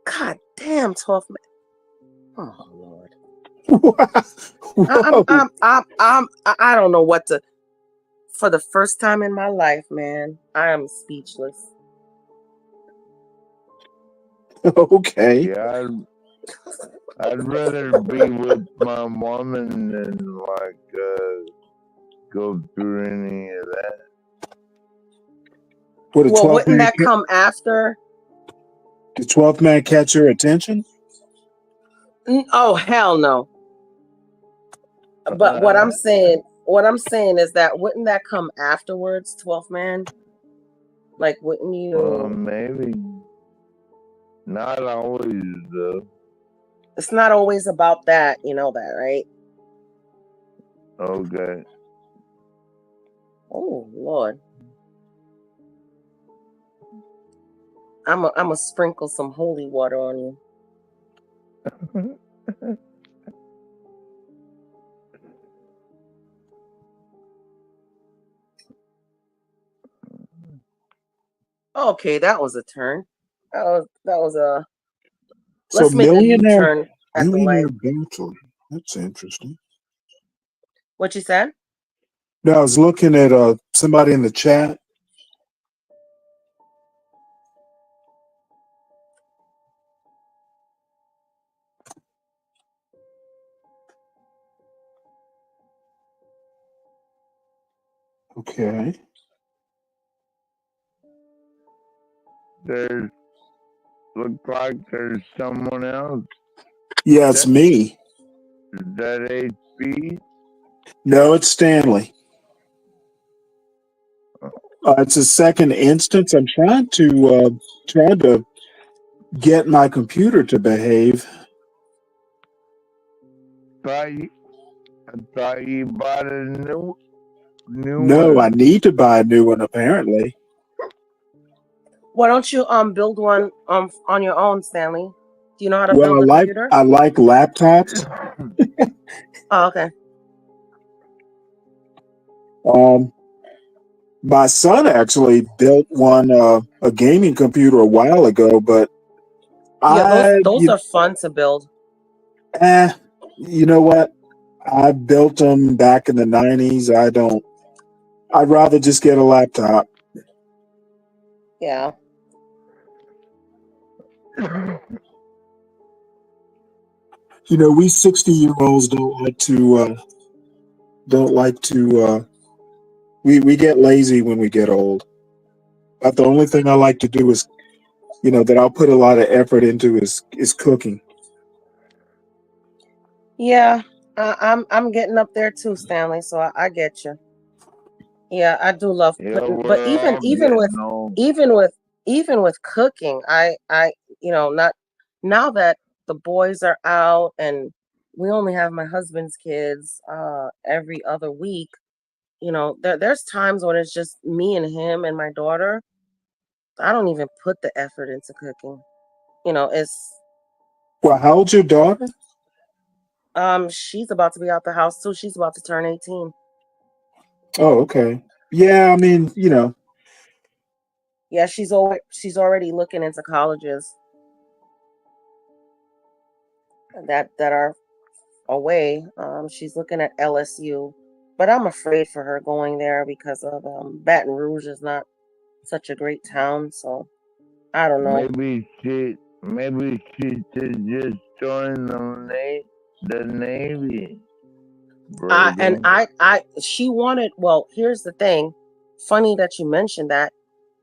God damn, 12 man. Oh Lord. Whoa. I don't know what to. For the first time in my life, man, I am speechless. Okay. Yeah, I'd rather be with my woman than go through any of that. Would Well, wouldn't that come after? the 12th man catch your attention? Oh hell no. But what I'm saying is that wouldn't that come afterwards, 12th man? Like, wouldn't you? Maybe. Not always, though. It's not always about that, you know that, right? Okay. Oh Lord. I'm a sprinkle some holy water on you. Okay, that was a turn. That was a. So Let's make a U-turn at the millionaire light. bachelor. That's interesting. What you said? No, I was looking at somebody in the chat. Okay. Looks like there's someone else. Yeah, it's me. Is that HP? No, it's Stanley. It's a second instance. I'm trying to get my computer to behave. I thought you bought a new No, I one. need to buy a new one apparently. Why don't you build one on your own, Stanley? Do you know how to Well, build a computer? I like laptops. Oh, okay. My son actually built one a gaming computer a while ago, but Yeah, those are fun to build. you know what? I built them back in the 90s. I'd rather just get a laptop. Yeah. You know, we 60-year-olds don't like to we get lazy when we get old. But the only thing I like to do is, you know, that I'll put a lot of effort into is cooking. Yeah. I'm getting up there too, Stanley. So I get you. Yeah, I do love Yeah, putting, we're but all getting old. even with cooking, I not now that the boys are out and we only have my husband's kids every other week. There's times when it's just me and him and my daughter. I don't even put the effort into cooking. It's Well, how old's your daughter? she's about to be out the house too. She's about to turn 18. Oh, okay. Yeah, I mean, Yeah, she's already looking into colleges that are away. She's looking at LSU, but I'm afraid for her going there because of Baton Rouge is not such a great town. So I don't know. Maybe she should just join the Navy, And Virgo. she wanted. Well, here's the thing. Funny that you mentioned that.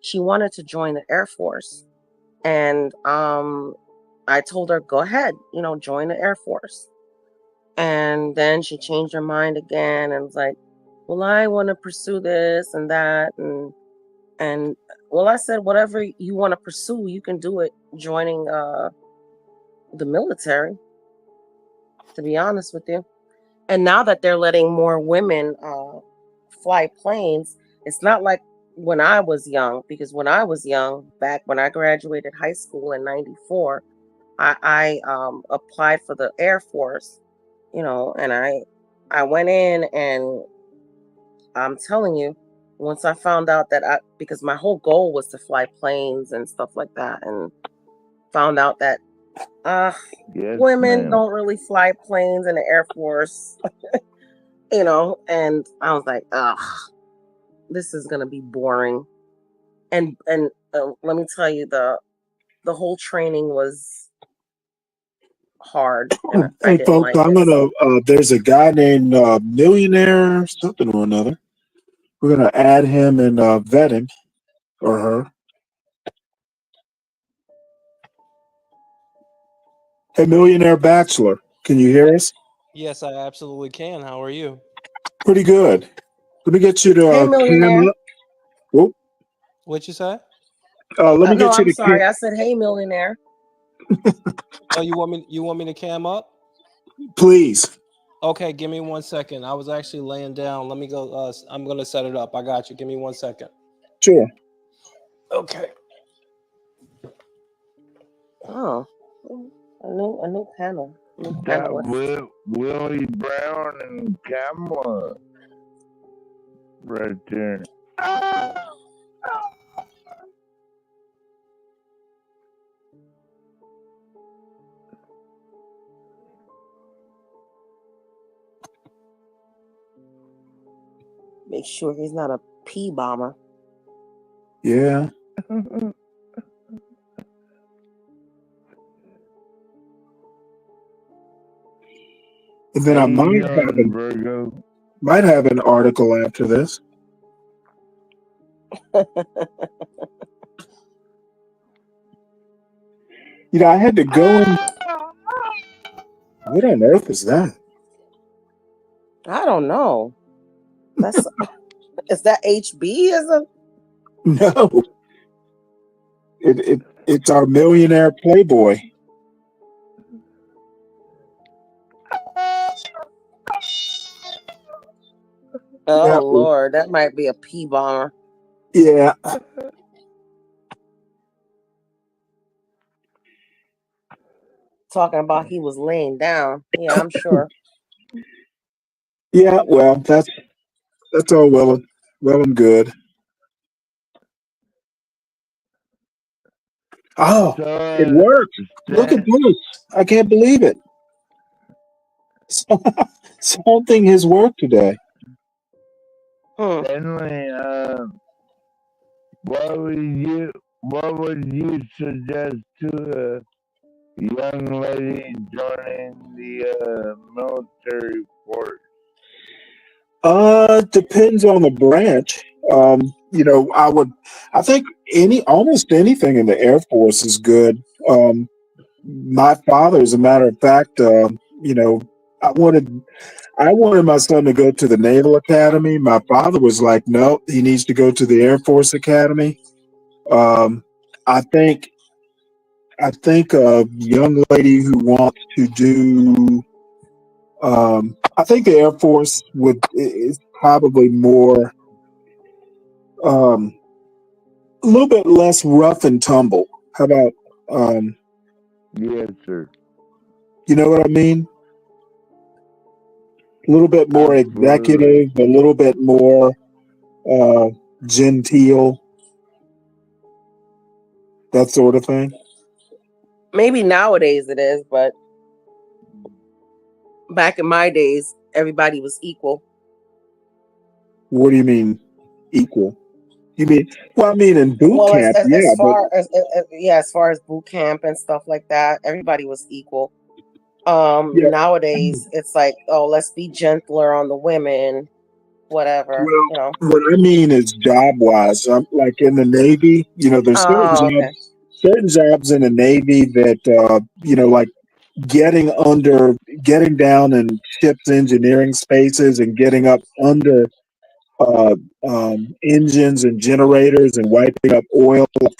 She wanted to join the Air Force, and I told her, go ahead, join the Air Force. And then she changed her mind again and was like, well, I want to pursue this and that. And well, I said, whatever you want to pursue, you can do it joining the military, to be honest with you. And now that they're letting more women fly planes, it's not like when I was young, because when I was young, back when I graduated high school in 94, I applied for the Air Force, and I went in, and I'm telling you, once I found out that because my whole goal was to fly planes and stuff like that, and found out that Yes, women ma'am. don't really fly planes in the Air Force, and I was like, this is gonna be boring. And let me tell you, the whole training was hard, and I hey, didn't folks, like I'm it. gonna. So There's a guy named Millionaire something or another. We're gonna add him and vet him or her. Hey, Millionaire Bachelor, can you hear us? Yes, I absolutely can. How are you? Pretty good. Let me get you to hey, cam millionaire. up. Whoop. What'd you say? Let me No, get you I'm to sorry. I said, hey, millionaire. Oh, you want me to cam up? please. Okay, give me 1 second. I was actually laying down. Let me go. I'm gonna set it up. I got you. Give me 1 second. Sure. Okay. Oh, a new panel, new That panelist. Willie Brown and Kamala right there. Make sure he's not a pee bomber. Yeah. And then How I you doing, Virgo? might have an article after this. I had to go in. What on earth is that? I don't know. That's is that HB? Is it? No, it's our millionaire playboy. Oh Yeah, Lord, that might be a pee bomber. yeah, Talking about he was laying down. Yeah, I'm sure. yeah. Well, that's all well and good. Oh, So, it worked. Look at Stan- this. I can't believe it. Something has worked today. Stanley, what would you suggest to a young lady joining the military force? Depends on the branch. I think almost anything in the Air Force is good. My father, as a matter of fact, I wanted I wanted my son to go to the Naval Academy. My father was like, no, he needs to go to the Air Force Academy. Um, I think a young lady who wants to do, I think the Air Force is probably more, a little bit less rough and tumble. How about, um, Yes, sir. you know what I mean? A little bit more Absolutely. executive, a little bit more uh, genteel, that sort of thing. Maybe nowadays it is, but back in my days, everybody was equal. What do you mean equal? You mean, well, I mean, in boot Well, camp, as yeah, but far as far as boot camp and stuff like that, everybody was equal. yeah. Nowadays it's like, oh, let's be gentler on the women, whatever, Well, you know. what I mean is job wise. Like in the Navy, there's Oh, okay. certain jobs in the Navy that, like getting down in ships engineering spaces and getting up under uh, engines and generators and wiping up oil at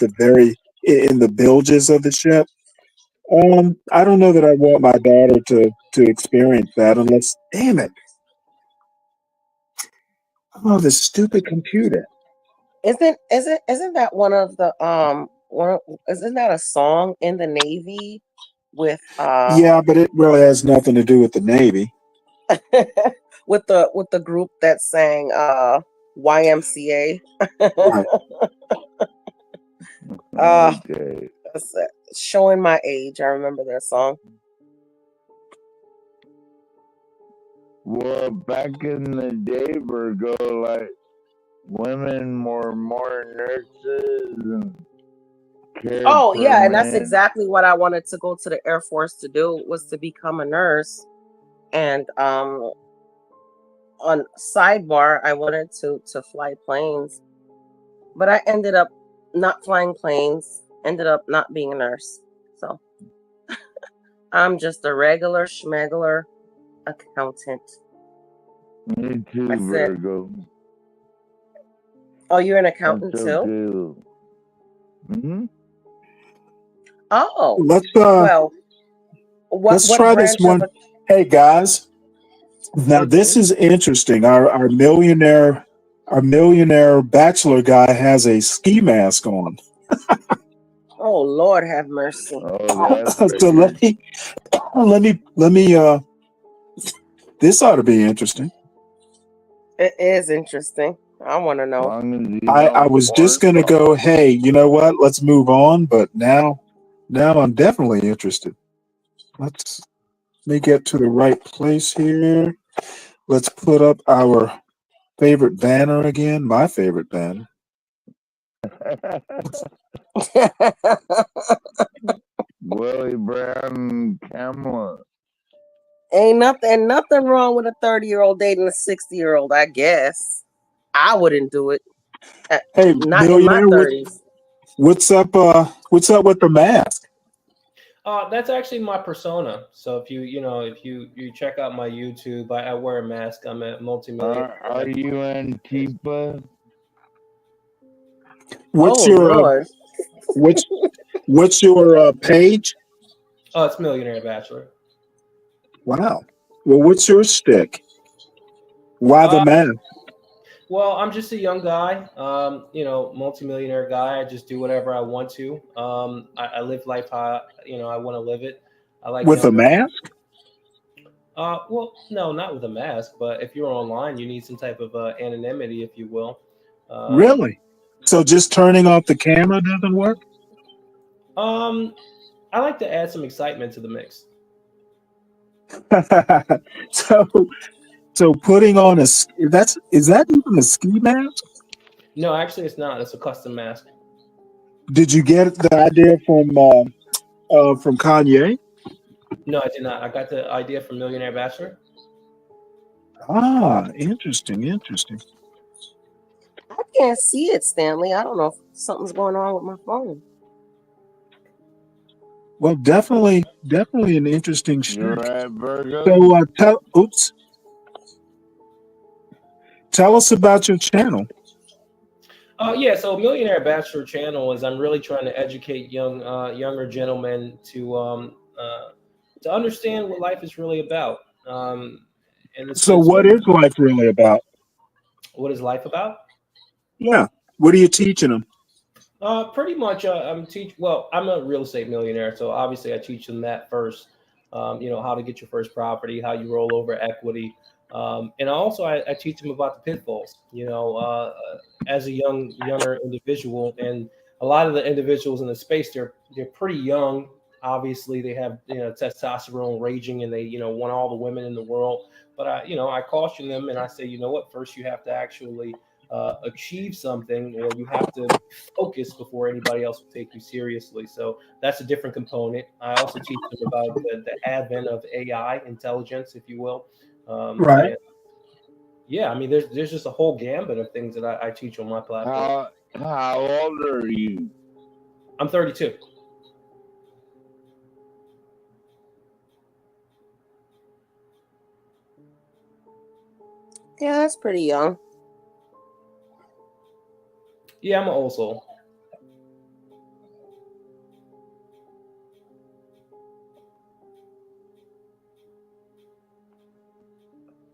in the bilges of the ship. I don't know that I want my daughter to experience that unless, damn it, oh, this stupid computer. Isn't that one of the isn't that a song in the Navy with Yeah, but it really has nothing to do with the Navy. with the group that sang YMCA? Right. Okay. That's showing my age. I remember that song. Well, back in the day, Virgo, like women were more nurses and cared Oh for yeah, and that's men. exactly what I wanted to go to the Air Force to do, was to become a nurse. And on sidebar, I wanted to fly planes, but I ended up not flying planes. Ended up not being a nurse. So I'm just a regular schmegular accountant. Me too, I said, Virgo. "Oh, you're an That's accountant too? okay. Hmm. Oh, Let's well, what try this branch of one. a?" Hey guys, now this Mhm. is interesting. Our millionaire bachelor guy has a ski mask on. Oh Lord, have mercy. Oh, that's So figured. let me this ought to be interesting. It is interesting. I want to As know. long as you I don't was just fart. gonna go, hey, you know what? Let's move on, but now I'm definitely interested. Let me get to the right place here. Let's put up our favorite banner again. My favorite banner. Willie Brown Kamala. Ain't nothing wrong with a 30-year-old dating a 60-year-old, I guess. I wouldn't do it. Hey, Not in my millionaire, 30s. what's up? What's up with the mask? That's actually my persona. So if you check out my YouTube, I wear a mask. I'm a multimillionaire. Are you Antifa? What's Oh your Lord. what's what's your page? Oh, it's Millionaire Bachelor. Wow. Well, what's your stick? Why the Uh, mask? well, I'm just a young guy, multimillionaire guy. I just do whatever I want to. I live life how I want to live it. I like With a numbers. mask? Well, no, not with a mask, but if you're online, you need some type of anonymity, if you will. Um, Really? So just turning off the camera doesn't work? um, I like to add some excitement to the mix. so so putting on is that even a ski mask? No, actually, it's not. It's a custom mask. Did you get the idea from Kanye? No, I did not. I got the idea from Millionaire Bachelor. Ah, interesting. I can't see it, Stanley. I don't know if something's going on with my phone. Well, definitely an interesting You're stick. right, Virgo. So oops. Tell us about your channel. Yeah, so Millionaire Bachelor channel is I'm really trying to educate younger gentlemen to understand what life is really about. And So, it's what really, is life really about? what is life about? Yeah. What are you teaching them? Pretty much, I'm a real estate millionaire, so obviously I teach them that first. How to get your first property, how you roll over equity, and also I teach them about the pitfalls. As a younger individual, and a lot of the individuals in the space, they're pretty young. Obviously, they have testosterone raging, and they want all the women in the world. But I caution them, and I say, you know what? First, you have to actually achieve something, or you have to focus before anybody else will take you seriously. So that's a different component. I also teach them about the advent of AI, intelligence, if you will. Right. And yeah, I mean, there's just a whole gambit of things that I teach on my platform. How old are you? I'm 32. Yeah, that's pretty young. Yeah, I'm an old soul.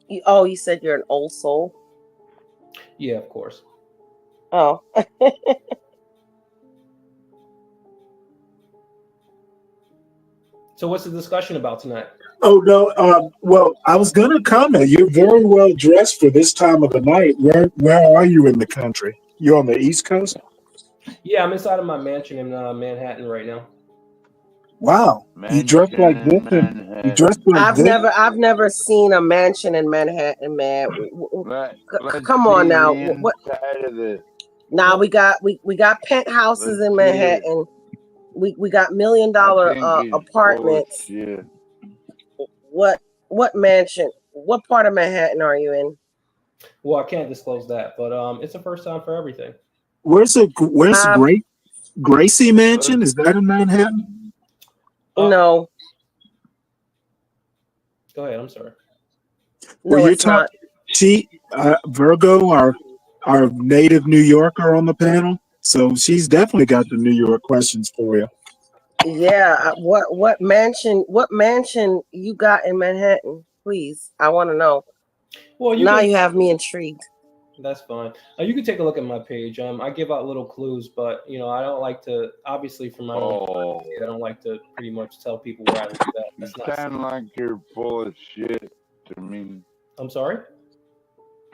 You said you're an old soul? Yeah, of course. Oh. So what's the discussion about tonight? Oh no. Well, I was gonna comment. You're very well dressed for this time of the night. Where are you in the country? You're on the East Coast. Yeah, I'm inside of my mansion in Manhattan right now. Wow. You dress Mansion like this, in and you Manhattan. dress like this. I've never seen a mansion in Manhattan, man. Let's Come see on now. the What? inside of it. Now we got penthouses Let's in see it. Manhattan. We got $1 million I think it's apartments. bullshit. What mansion? What part of Manhattan are you in? Well, I can't disclose that, but it's the first time for everything. Where's Gracie Mansion? Is that in Manhattan? No. Go ahead. I'm sorry. Well, No, you're it's not. Virgo, our native New Yorker on the panel. So she's definitely got the New York questions for you. Yeah. What mansion? What mansion you got in Manhattan? Please, I want to know. Well, Now you have me intrigued. That's fine. You can take a look at my page. I give out little clues, but I don't like to. Obviously, for my own privacy, I don't like to pretty much tell people where I live at. You That's not. sound like you're full of shit to me. I'm sorry.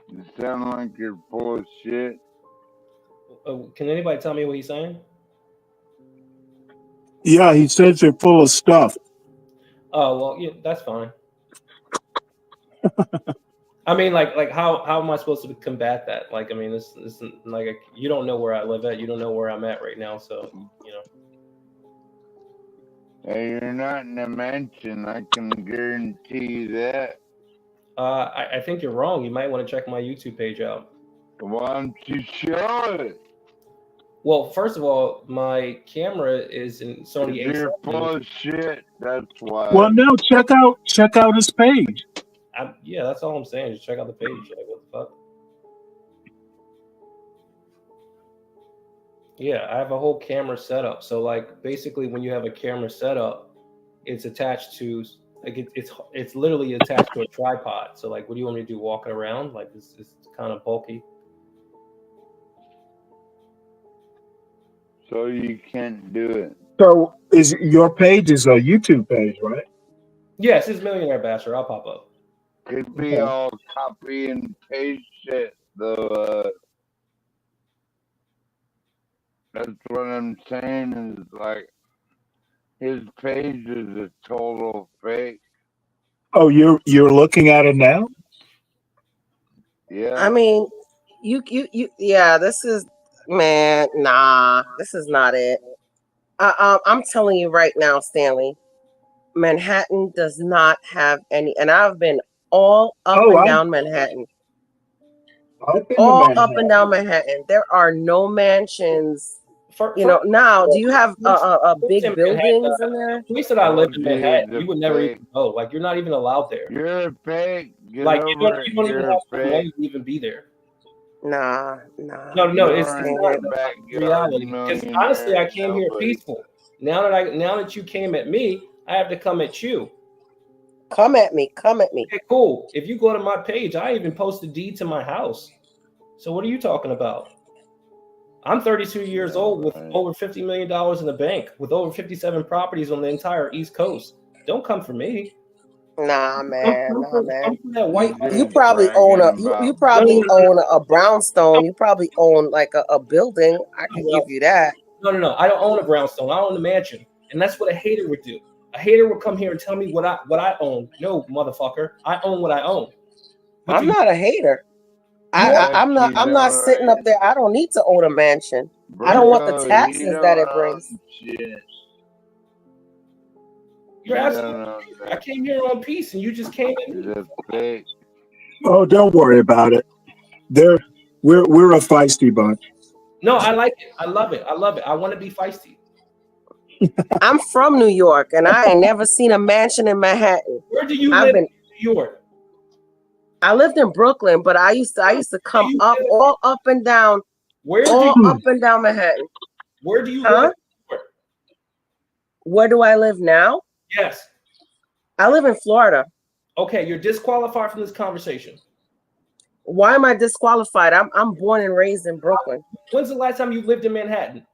You sound like you're full of shit. Can anybody tell me what he's saying? Yeah, he says you're full of stuff. Oh well, yeah, that's fine. I mean, like how am I supposed to combat that? Like, I mean, this like you don't know where I live at. You don't know where I'm at right now, so Hey, you're not in a mansion. I can guarantee you that. I think you're wrong. You might want to check my YouTube page out. Why don't you show it? Well, first of all, my camera is in Sony A7. You're full of shit. That's why. Well, no, check out his page. Yeah, that's all I'm saying. Just check out the page. Like, what the fuck? Yeah, I have a whole camera setup. So, like, basically, when you have a camera setup, it's attached to like it's literally attached to a tripod. So, like, what do you want me to do? Walk it around? Like, it's kind of bulky. So you can't do it. So your page is a YouTube page, right? Yes, it's Millionaire Bachelor. I'll pop up. Could be all copy and paste shit, though. That's what I'm saying is like his page is a total fake. Oh, you're looking at it now? Yeah. I mean, you yeah. This is man. Nah, this is not it. I'm telling you right now, Stanley. Manhattan does not have any, and I've been all up and down Manhattan. All up and down Manhattan. There are no mansions. Now, do you have big buildings in there? The place that I live in Manhattan, you would never even go. Like, you're not even allowed there. You're fake. Get like, over you don't even You're have fake. money to even be there. Nah. No, it's Can't not get it. reality. Because honestly, I came here peaceful. Now that you came at me, I have to come at you. Come at me. Okay, cool. If you go to my page, I even post a deed to my house. So what are you talking about? I'm 32 years old with over $50 million in the bank, with over 57 properties on the entire East Coast. Don't come for me. Nah, man. Come for that white. You probably own you probably own a brownstone. You probably own like a building. I could give you that. No. I don't own a brownstone. I own a mansion, and that's what a hater would do. A hater would come here and tell me what I own. No, motherfucker, I own what I own. I'm not a hater. I'm not sitting up there. I don't need to own a mansion. I don't want the taxes that it brings. You're absolutely. I came here on peace, and you just came in. Oh, don't worry about it. We're a feisty bunch. No, I like it. I love it. I want to be feisty. I'm from New York, and I ain't never seen a mansion in Manhattan. Where do you live in New York? I lived in Brooklyn, but I used to come all up and down. Up and down Manhattan. Where do you live? Where do I live now? Yes. I live in Florida. Okay, you're disqualified from this conversation. Why am I disqualified? I'm born and raised in Brooklyn. When's the last time you lived in Manhattan?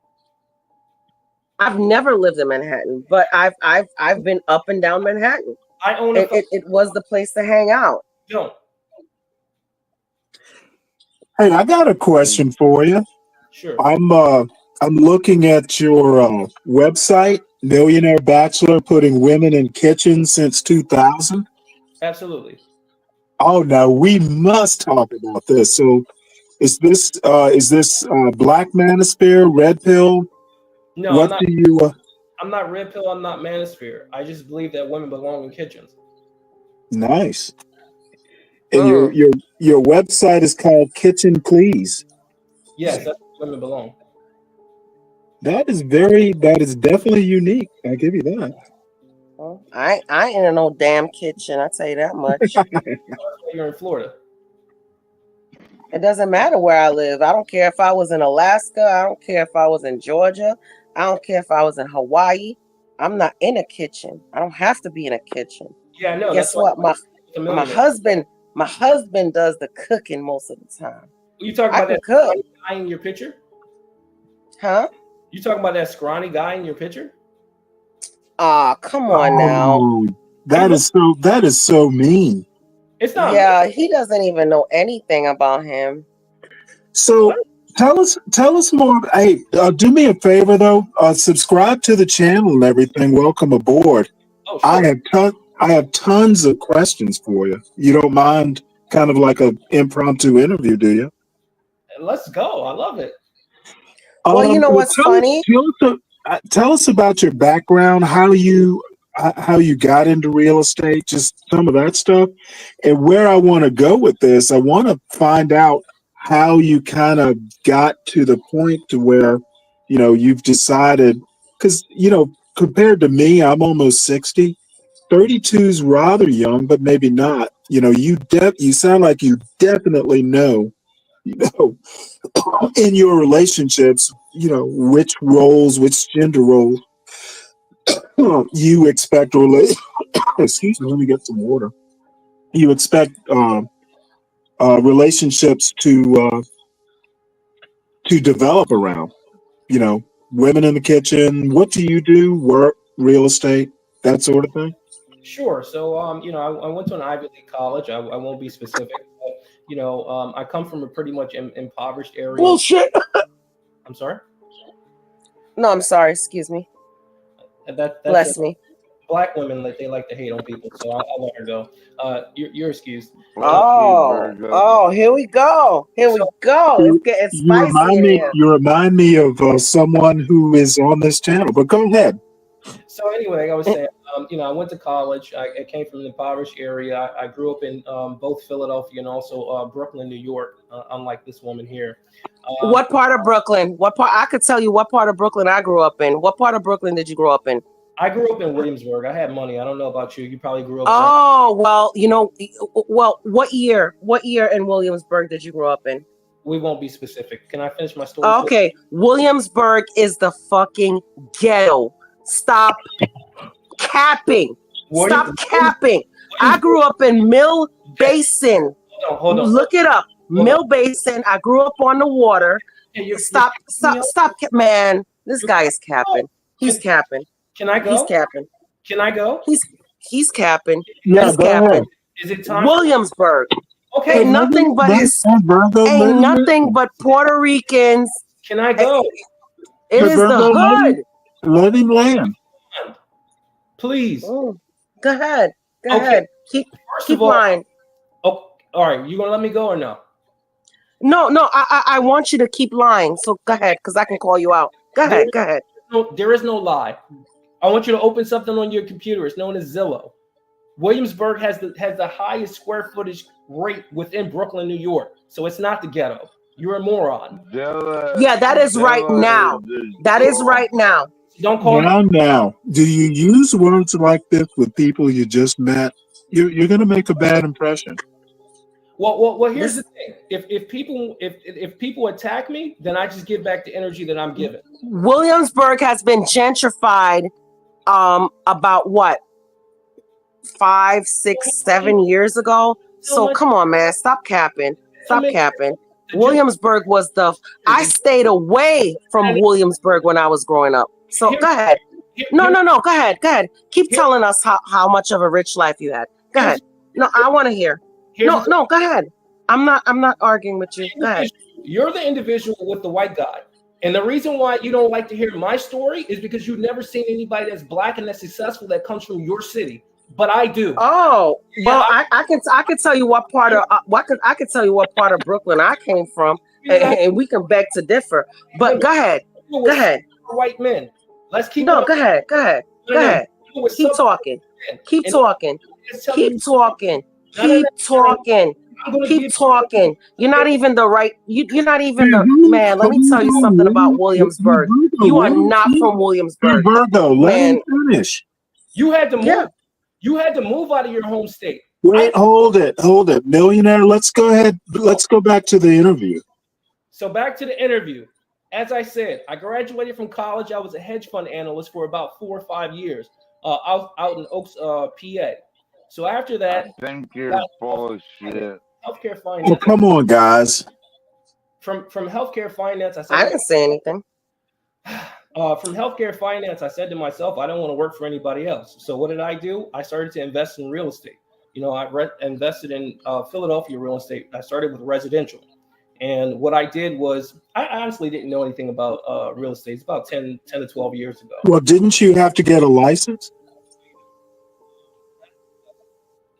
I've never lived in Manhattan, but I've been up and down Manhattan. I own it was the place to hang out. Don't. Hey, I got a question for you. Sure. I'm looking at your website, Millionaire Bachelor, putting women in kitchens since 2000. Absolutely. Oh, now we must talk about this. So, is this Black Manosphere, Red Pill? No, what I'm do you? I'm not Red Pill. I'm not Manosphere. I just believe that women belong in kitchens. Nice. And your website is called Kitchen Please. Yes, that's where women belong. That is definitely unique. I give you that. Well, I ain't in no damn kitchen. I tell you that much. You're in Florida. It doesn't matter where I live. I don't care if I was in Alaska. I don't care if I was in Georgia. I don't care if I was in Hawaii. I'm not in a kitchen. I don't have to be in a kitchen. Yeah, no. Guess what? My husband does the cooking most of the time. You talking about that scrawny guy in your picture? Huh? You talking about that scrawny guy in your picture? Come on now. That is so mean. It's not. Yeah, he doesn't even know anything about him. So tell us more. Hey, do me a favor though. Subscribe to the channel and everything. Welcome aboard. Oh, sure. I have tons of questions for you. You don't mind kind of like an impromptu interview, do you? Let's go. I love it. Well, you know what's funny? Tell us about your background, how you got into real estate, just some of that stuff. And where I want to go with this, I want to find out how you kind of got to the point to where, you've decided, because, compared to me, I'm almost 60. 32 is rather young, but maybe not. You sound like you definitely know, in your relationships, which gender roles you expect excuse me, let me get some water. You expect relationships to develop around, women in the kitchen. What do you do? Work, real estate, that sort of thing? Sure. So, I went to an Ivy League college. I won't be specific, but, I come from a pretty much impoverished area. Bullshit. I'm sorry? No, I'm sorry. Excuse me. Bless me. Black women, they like to hate on people, so I'll let her go. You're excused. Here we go. It's getting spicy in here. You remind me of someone who is on this channel, but go ahead. So anyway, like I was saying, I went to college. I came from an impoverished area. I grew up in both Philadelphia and also Brooklyn, New York, unlike this woman here. What part of Brooklyn? I could tell you what part of Brooklyn I grew up in. What part of Brooklyn did you grow up in? I grew up in Williamsburg. I had money. I don't know about you. You probably grew up. Oh, well, what year in Williamsburg did you grow up in? We won't be specific. Can I finish my story? Okay, Williamsburg is the fucking ghetto. Stop capping. Stop capping. I grew up in Mill Basin. Hold on. Look it up. Mill Basin. I grew up on the water. Stop, man. This guy is capping. He's capping. Can I go? He's capping. Can I go? He's capping. Yeah, He's go capping. ahead. Is it time? Williamsburg. Okay. Ain't nothing but ain't nothing but Puerto Ricans. Can I go? It is the hood. Let him land. Please. Go ahead. Go Okay. ahead. Keep lying. Oh, all right. You gonna let me go or no? No. I want you to keep lying. So go ahead, because I can call you out. Go ahead. Go ahead. No, there is no lie. I want you to open something on your computer. It's known as Zillow. Williamsburg has the highest square footage rate within Brooklyn, New York. So it's not the ghetto. You're a moron. Yeah, that is right now. That is right now. Don't call Now. Do you use words like this with people you just met? You're going to make a bad impression. Well. Here's the thing. If people attack me, then I just give back the energy that I'm given. Williamsburg has been gentrified about what? 5, 6, 7 years ago. So come on, man. Stop capping. Stop capping. Williamsburg was I stayed away from Williamsburg when I was growing up. So go ahead. No. Go ahead. Keep telling us how much of a rich life you had. Go ahead. No, I want to hear. No, go ahead. I'm not arguing with you. Go ahead. You're the individual with the white guy. And the reason why you don't like to hear my story is because you've never seen anybody that's black and that's successful that comes from your city. But I do. Oh, well, I can tell you what part of I can tell you what part of Brooklyn I came from, and we can beg to differ. But go ahead. Go ahead. White men. Let's keep. No, go ahead. Go ahead. Go ahead. Keep talking. Keep talking. Keep talking. Keep talking. Keep talking. You're not even the right. You're not even the man. Let me tell you something about Williamsburg. You are not from Williamsburg. Virgo, let him finish. You had to move. Yeah. You had to move out of your home state. Wait, hold it. Millionaire, let's go ahead. Let's go back to the interview. So back to the interview. As I said, I graduated from college. I was a hedge fund analyst for about 4 or 5 years out in Oaks, PA. So after that, I think you're full of shit. Healthcare finance. Oh, come on, guys. From healthcare finance, I said I didn't say anything. From healthcare finance, I said to myself, I don't want to work for anybody else. So what did I do? I started to invest in real estate. You know, I invested in Philadelphia real estate. I started with residential. And what I did was, I honestly didn't know anything about real estate. It's about 10 to 12 years ago. Well, didn't you have to get a license?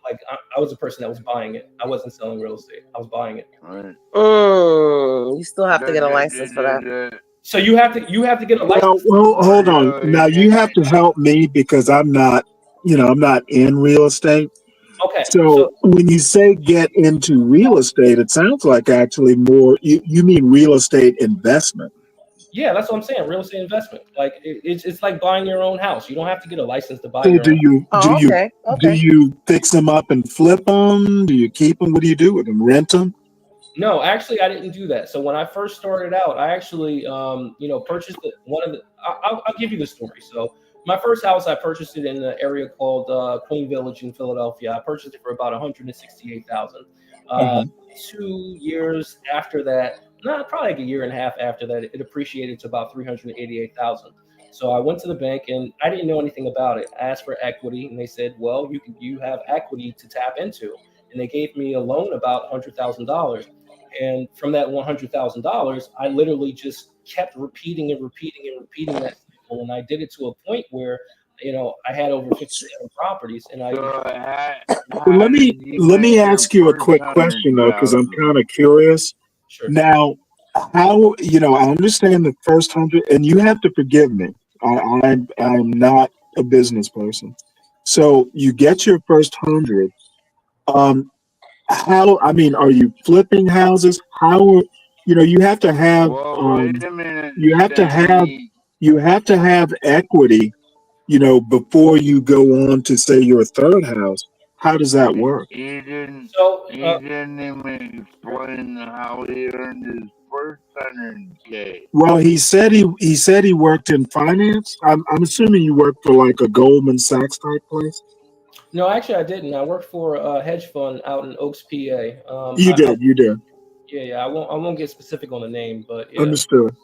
Like, I was a person that was buying it. I wasn't selling real estate. I was buying it. Right. You still have to get a license for that. So you have to get a license. Well, hold on. Now you have to help me because I'm not in real estate. Okay. So when you say get into real estate, it sounds like actually more, you mean real estate investment. Yeah, that's what I'm saying. Real estate investment. Like it's like buying your own house. You don't have to get a license to buy So your own house. do you fix them up and flip them? Do you keep them? What do you do with them? Rent them? No, actually, I didn't do that. So when I first started out, I actually, purchased one of the. I'll give you the story. So my first house, I purchased it in an area called Queen Village in Philadelphia. I purchased it for about $168,000. 2 years after that, probably like a year and a half after that, it appreciated to about $388,000. So I went to the bank and I didn't know anything about it. I asked for equity, and they said, "Well, you have equity to tap into," and they gave me a loan about $100,000. And from that $100,000, I literally just kept repeating that cycle. And I did it to a point where, I had over 57 properties. And let me ask you a quick question though, because I'm kind of curious. Sure. Now, how I understand the first 100, and you have to forgive me. I'm not a business person, so you get your first 100. Are you flipping houses? You have to have wait a minute, you have to have equity, before you go on to say your third house. How does that work? He didn't. So He didn't even explain how he earned his first 100K. Well, he said he worked in finance. I'm assuming you worked for like a Goldman Sachs type place. no, actually, I didn't. I worked for a hedge fund out in Oaks, PA. You did. Yeah. I won't get specific on the name, but yeah. Understood.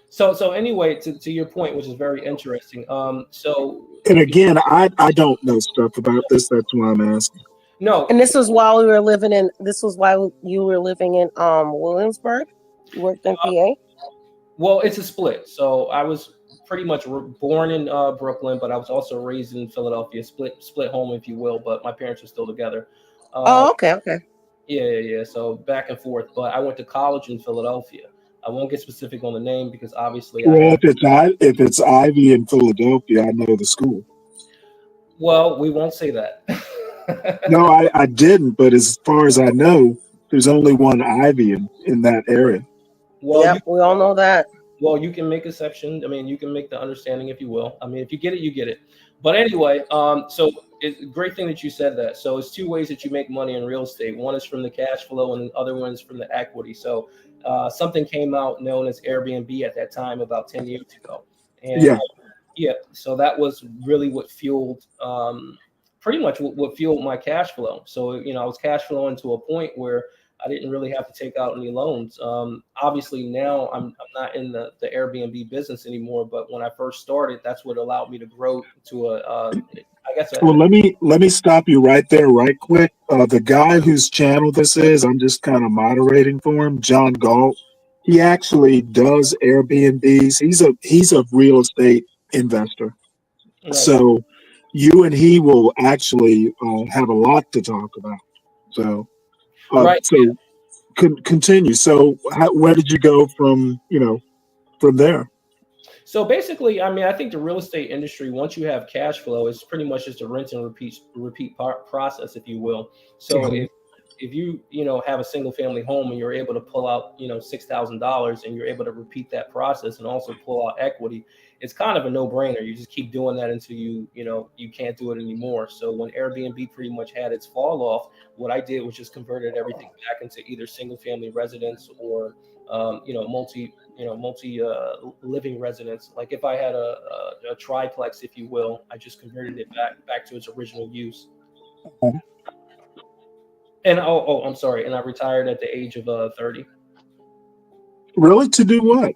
So anyway, to your point, which is very interesting. And again, I don't know stuff about this. That's why I'm asking. No. And this was while we were living in. This was while you were living in Williamsburg. You worked in PA. Well, it's a split. So I was pretty much born in Brooklyn, but I was also raised in Philadelphia. Split home, if you will. But my parents are still together. Oh, okay. Yeah. So back and forth. But I went to college in Philadelphia. I won't get specific on the name because obviously I Well, have. if it's Ivy in Philadelphia, I know the school. Well, we won't say that. No, I didn't. But as far as I know, there's only one Ivy in that area. Well, Yep, we all know that. Well, you can make exception. I mean, you can make the understanding if you will. I mean, if you get it, you get it. But anyway, so it's a great thing that you said that. So it's two ways that you make money in real estate. One is from the cash flow, and the other one is from the equity. So something came out known as Airbnb at that time about 10 years ago, and Yeah. yeah, so that was really what fueled, pretty much what fueled my cash flow. So I was cash flowing to a point where I didn't really have to take out any loans. Obviously, now I'm not in the Airbnb business anymore. But when I first started, that's what allowed me to grow to I guess. Well, let me stop you right there, right quick. The guy whose channel this is, I'm just kind of moderating for him, John Galt. He actually does Airbnbs. He's a real estate investor. Right. So you and he will actually have a lot to talk about. So Right. so continue. So where did you go from there? So basically, I mean, I think the real estate industry, once you have cash flow, is pretty much just a rinse and repeat process, if you will. So Mhm. if you have a single family home and you're able to pull out $6,000 and you're able to repeat that process and also pull out equity, it's kind of a no brainer. You just keep doing that until you can't do it anymore. So when Airbnb pretty much had its fall off, what I did was just converted everything back into either single family residence or multi living residence. Like if I had a triplex, if you will, I just converted it back to its original use. Mhm. And I'm sorry, and I retired at the age of 30. Really, to do what?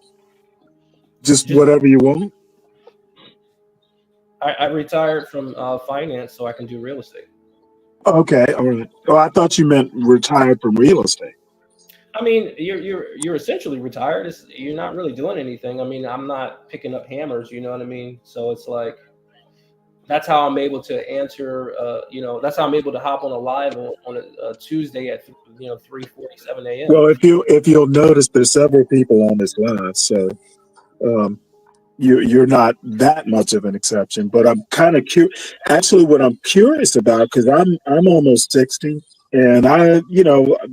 Just Just whatever you want? I retired from finance so I can do real estate. Okay, all right. Oh, I thought you meant retired from real estate. I mean, you're essentially retired. You're not really doing anything. I mean, I'm not picking up hammers. You know what I mean? So it's like that's how I'm able to answer. That's how I'm able to hop on a live on a Tuesday at 3:47 a.m. Well, if you'll notice, there's several people on this live, so um, you're not that much of an exception. But I'm kind of curious. Actually, what I'm curious about, because I'm almost 60, and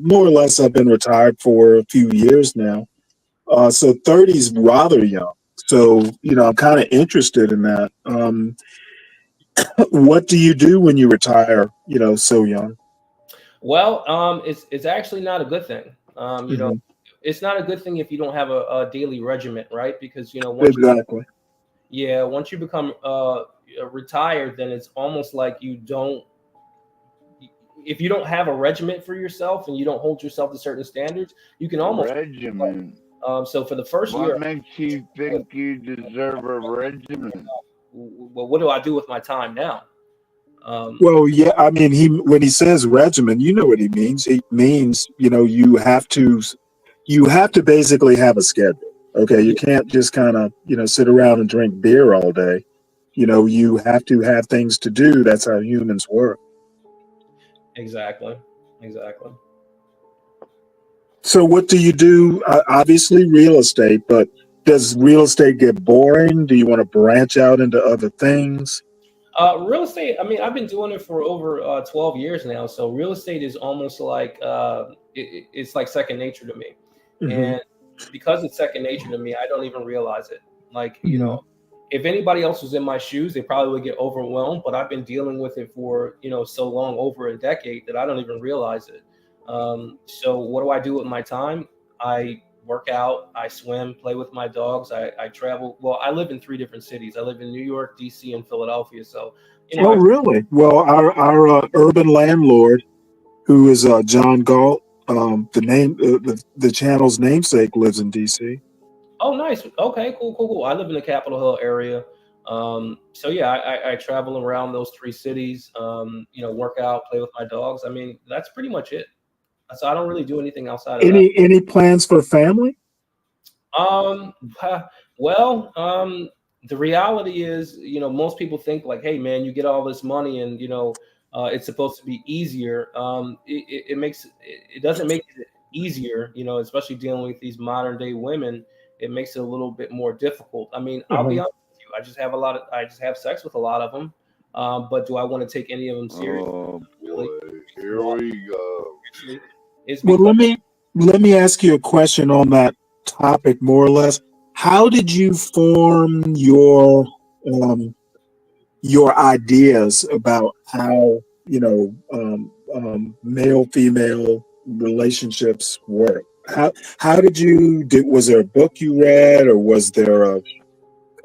more or less I've been retired for a few years now. So 30 is rather young. So I'm kind of interested in that. What do you do when you retire? So young. Well, it's actually not a good thing. Hmm. It's not a good thing if you don't have a daily regiment, right? Because Exactly. once you become retired, then it's almost like you don't. If you don't have a regiment for yourself and you don't hold yourself to certain standards, you can almost. Regiment. So for the first What year, makes you think you deserve a regiment? well, what do I do with my time now? Well, yeah, I mean, when he says regimen, you know what he means. It means you have to basically have a schedule. Okay, you can't just kind of sit around and drink beer all day. You have to have things to do. That's how humans work. Exactly. So, what do you do? Obviously, real estate, but does real estate get boring? Do you want to branch out into other things? Real estate. I mean, I've been doing it for over 12 years now. So real estate is almost like it's like second nature to me, Hmm. and because it's second nature to me, I don't even realize it. Like Hmm. if anybody else was in my shoes, they probably would get overwhelmed. But I've been dealing with it for so long, over a decade, that I don't even realize it. So what do I do with my time? I work out, I swim, play with my dogs. I travel. Well, I live in 3 different cities. I live in New York, DC, and Philadelphia. So Oh, really? Well, our urban landlord, who is John Galt, the channel's namesake, lives in DC. Oh, nice. Okay, cool. I live in the Capitol Hill area. So yeah, I travel around those 3 cities. Work out, play with my dogs. I mean, that's pretty much it. So I don't really do anything outside of that. Any plans for family? Um, well, the reality is, most people think like, hey, man, you get all this money and, it's supposed to be easier. It doesn't make it easier, especially dealing with these modern day women. It makes it a little bit more difficult. I mean, I'll be honest with you. I just have sex with a lot of them. But do I want to take any of them seriously? Oh Really? boy, here we go. It's Well, let me ask you a question on that topic, more or less. How did you form your ideas about how male female relationships work? How did was there a book you read, or was there a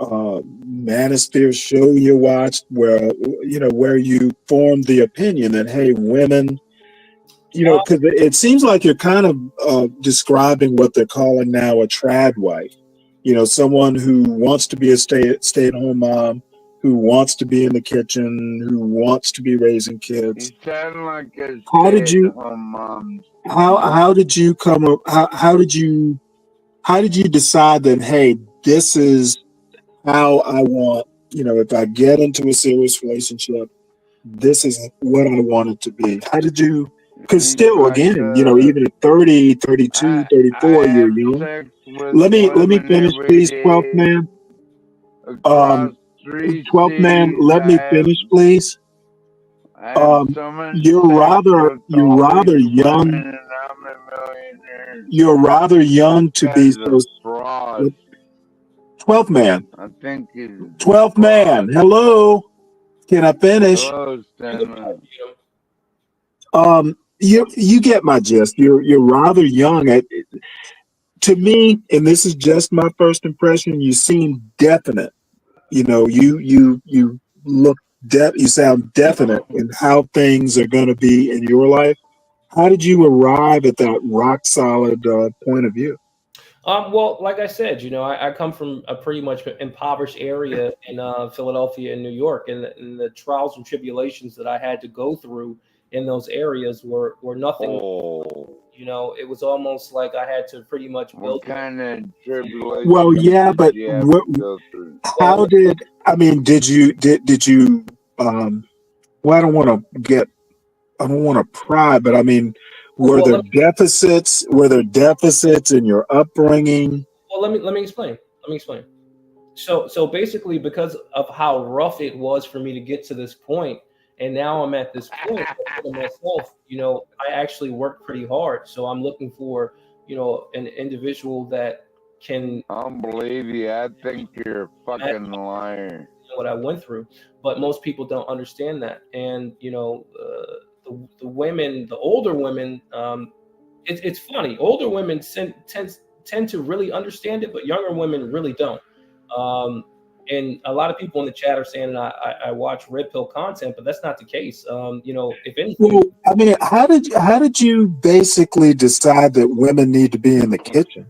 manosphere show you watched where you formed the opinion that, hey, women, because it seems like you're kind of describing what they're calling now a trad wife, someone who wants to be a stay-at-home mom, who wants to be in the kitchen, who wants to be raising kids. You sound like a How did you stay-at-home mom. how did you come up how did you decide that, hey, this is how I want, if I get into a serious relationship, this is what I want it to be? How did you, because He's still, like, again, even at 30, 32, 34, I you're have young. sex with Let me women finish, every please, 12th day man. across 3 12th man, cities. let me finish, please. I have so much You're sex rather with all these young. women, and I'm a millionaire. You're rather young to be Guy's a so. fraud. 12th man. I think he's a 12th man. fraud. Hello. Can I finish? Hello, Sandman. You get my gist. You're rather young. To me, and this is just my first impression, you seem definite. You look you sound definite in how things are going to be in your life. How did you arrive at that rock solid point of view? Well, like I said, I come from a pretty much impoverished area in Philadelphia and New York, and the trials and tribulations that I had to go through in those areas were nothing. It was almost like I had to pretty much build. What kind of tribulation Well, yeah, but did you have to go through? how did did you well, I don't want to pry, but I mean, were there deficits? Were there deficits in your upbringing? Well, let me explain. So basically, because of how rough it was for me to get to this point, and now I'm at this point for myself, I actually work pretty hard. So I'm looking for, an individual that can. I don't believe you. I think you're a fucking liar. What I went through, but most people don't understand that. And the women, the older women, it's funny. Older women tend to really understand it, but younger women really don't. And a lot of people in the chat are saying I watch red pill content, but that's not the case. If anything, Well, I mean, how did you basically decide that women need to be in the kitchen?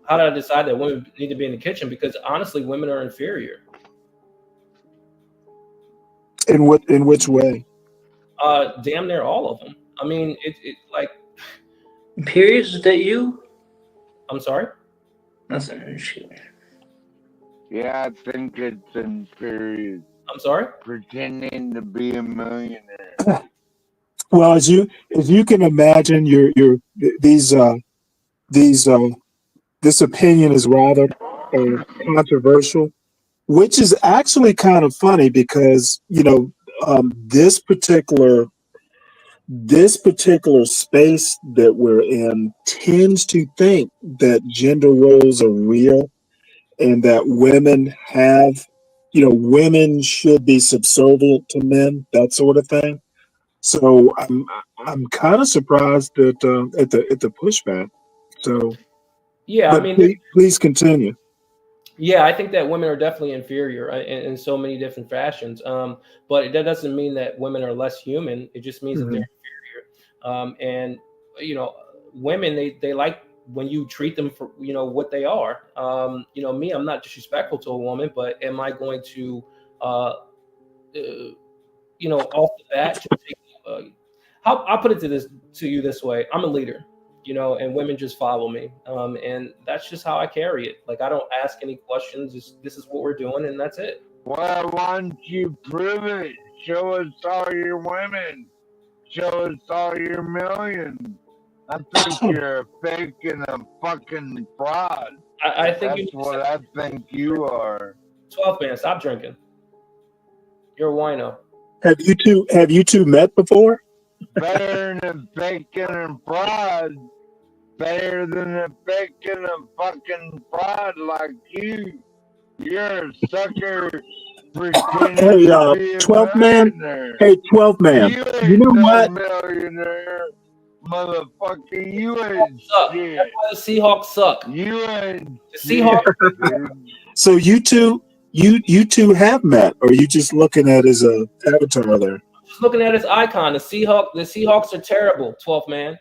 How did I decide that women need to be in the kitchen? Because honestly, women are inferior. In which way? Damn near all of them. I mean, it like. Periods, is that you? I'm sorry? That's an issue. Yeah, I think it's inferior. I'm sorry? Pretending to be a millionaire. Well, as you can imagine, this opinion is rather controversial, which is actually kind of funny because this particular space that we're in tends to think that gender roles are real, and that women have, women should be subservient to men, that sort of thing. So I'm kind of surprised at the pushback. So, Yeah, I but mean, please continue. yeah, I think that women are definitely inferior in so many different fashions. But that doesn't mean that women are less human. It just means that they're Mhm. inferior. And you know, women they like when you treat them for what they are. Me, I'm not disrespectful to a woman, but am I going to, off the bat, just take, I'll put it to you this way: I'm a leader, and women just follow me, and that's just how I carry it. Like I don't ask any questions. This is what we're doing, and that's it. Well, why don't you prove it? Show us all your women. Show us all your millions. I think you're a fake and a fucking fraud. I think you That's need to what I think you are. 12 man, stop drinking. You're a wino. Have you two met before? Better than a fake and a fraud. Better than a fake and a fucking fraud like you. You're a sucker pretending Hey, to be a 12 man. millionaire. Hey, 12 man. You You ain't know no what? millionaire, motherfucker. You ain't Suck. shit. That's why the Seahawks suck. You ain't The shit, Seahawks. dude. So you two have met, or you just looking at his avatar there? Just looking at his icon, the Seahawks are terrible. 12 man.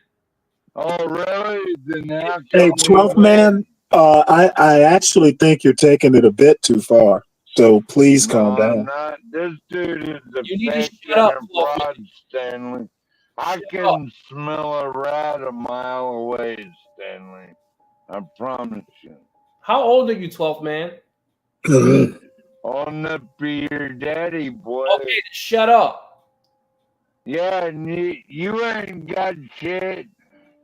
Oh, really? Then how Hey, come we 12 win? man. I actually think you're taking it a bit too far. So please No, calm I'm down. not. This dude is a You need to fake shut and up, a 12 man. fraud, Stanley. I Shut up. can smell a rat a mile away, Stanley. I promise you. How old are you, 12 man? Old enough to be your daddy, boy. Okay, shut up. Yeah, and you ain't got shit.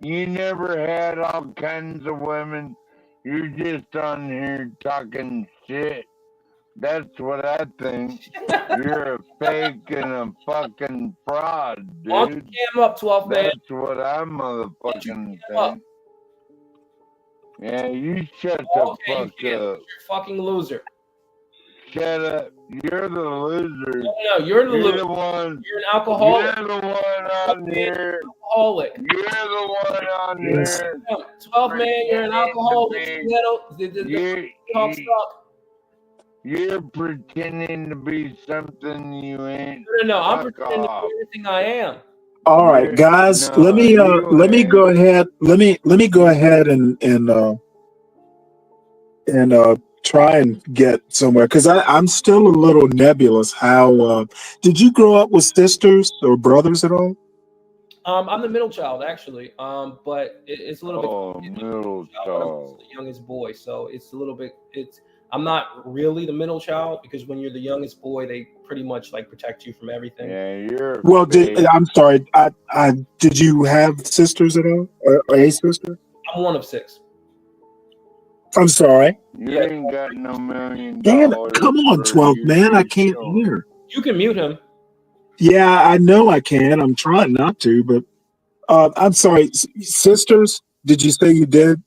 You never had all kinds of women. You're just on here talking shit. That's what I think. You're a fake and a fucking fraud, Why don't you dude. cam up, 12 man? That's what I Why don't you motherfucking cam up? think. Yeah, you shut the Okay, you fuck can't. You're up. a fucking loser. Shut up. You're the loser. No, you're the You're loser. the one. You're an alcoholic. You're the one on here. Alcoholic. You're the one on here. 12 man, you're an alcoholic. You're, Seahawks suck. you're pretending to be something you ain't. No, I'm Fuck pretending to off. be anything I am. All right, guys. No, you Let me go ain't. ahead. Let me go ahead and try and get somewhere because I'm still a little nebulous. How did you grow up with sisters or brothers at all? I'm the middle child actually, but it's a little bit. Oh, middle But I'm child. also the youngest boy, so it's a little bit. I'm not really the middle child because when you're the youngest boy, they pretty much like protect you from everything. Yeah, you're Well, fake. I'm sorry. I did you have sisters at all, or a sister? I'm one of 6. I'm sorry. You ain't got no $1 million. Damn it! Come on, for 12 your man. I two can't children. hear. You can mute him. Yeah, I know I can. I'm trying not to, but I'm sorry. Sisters? Did you say you did?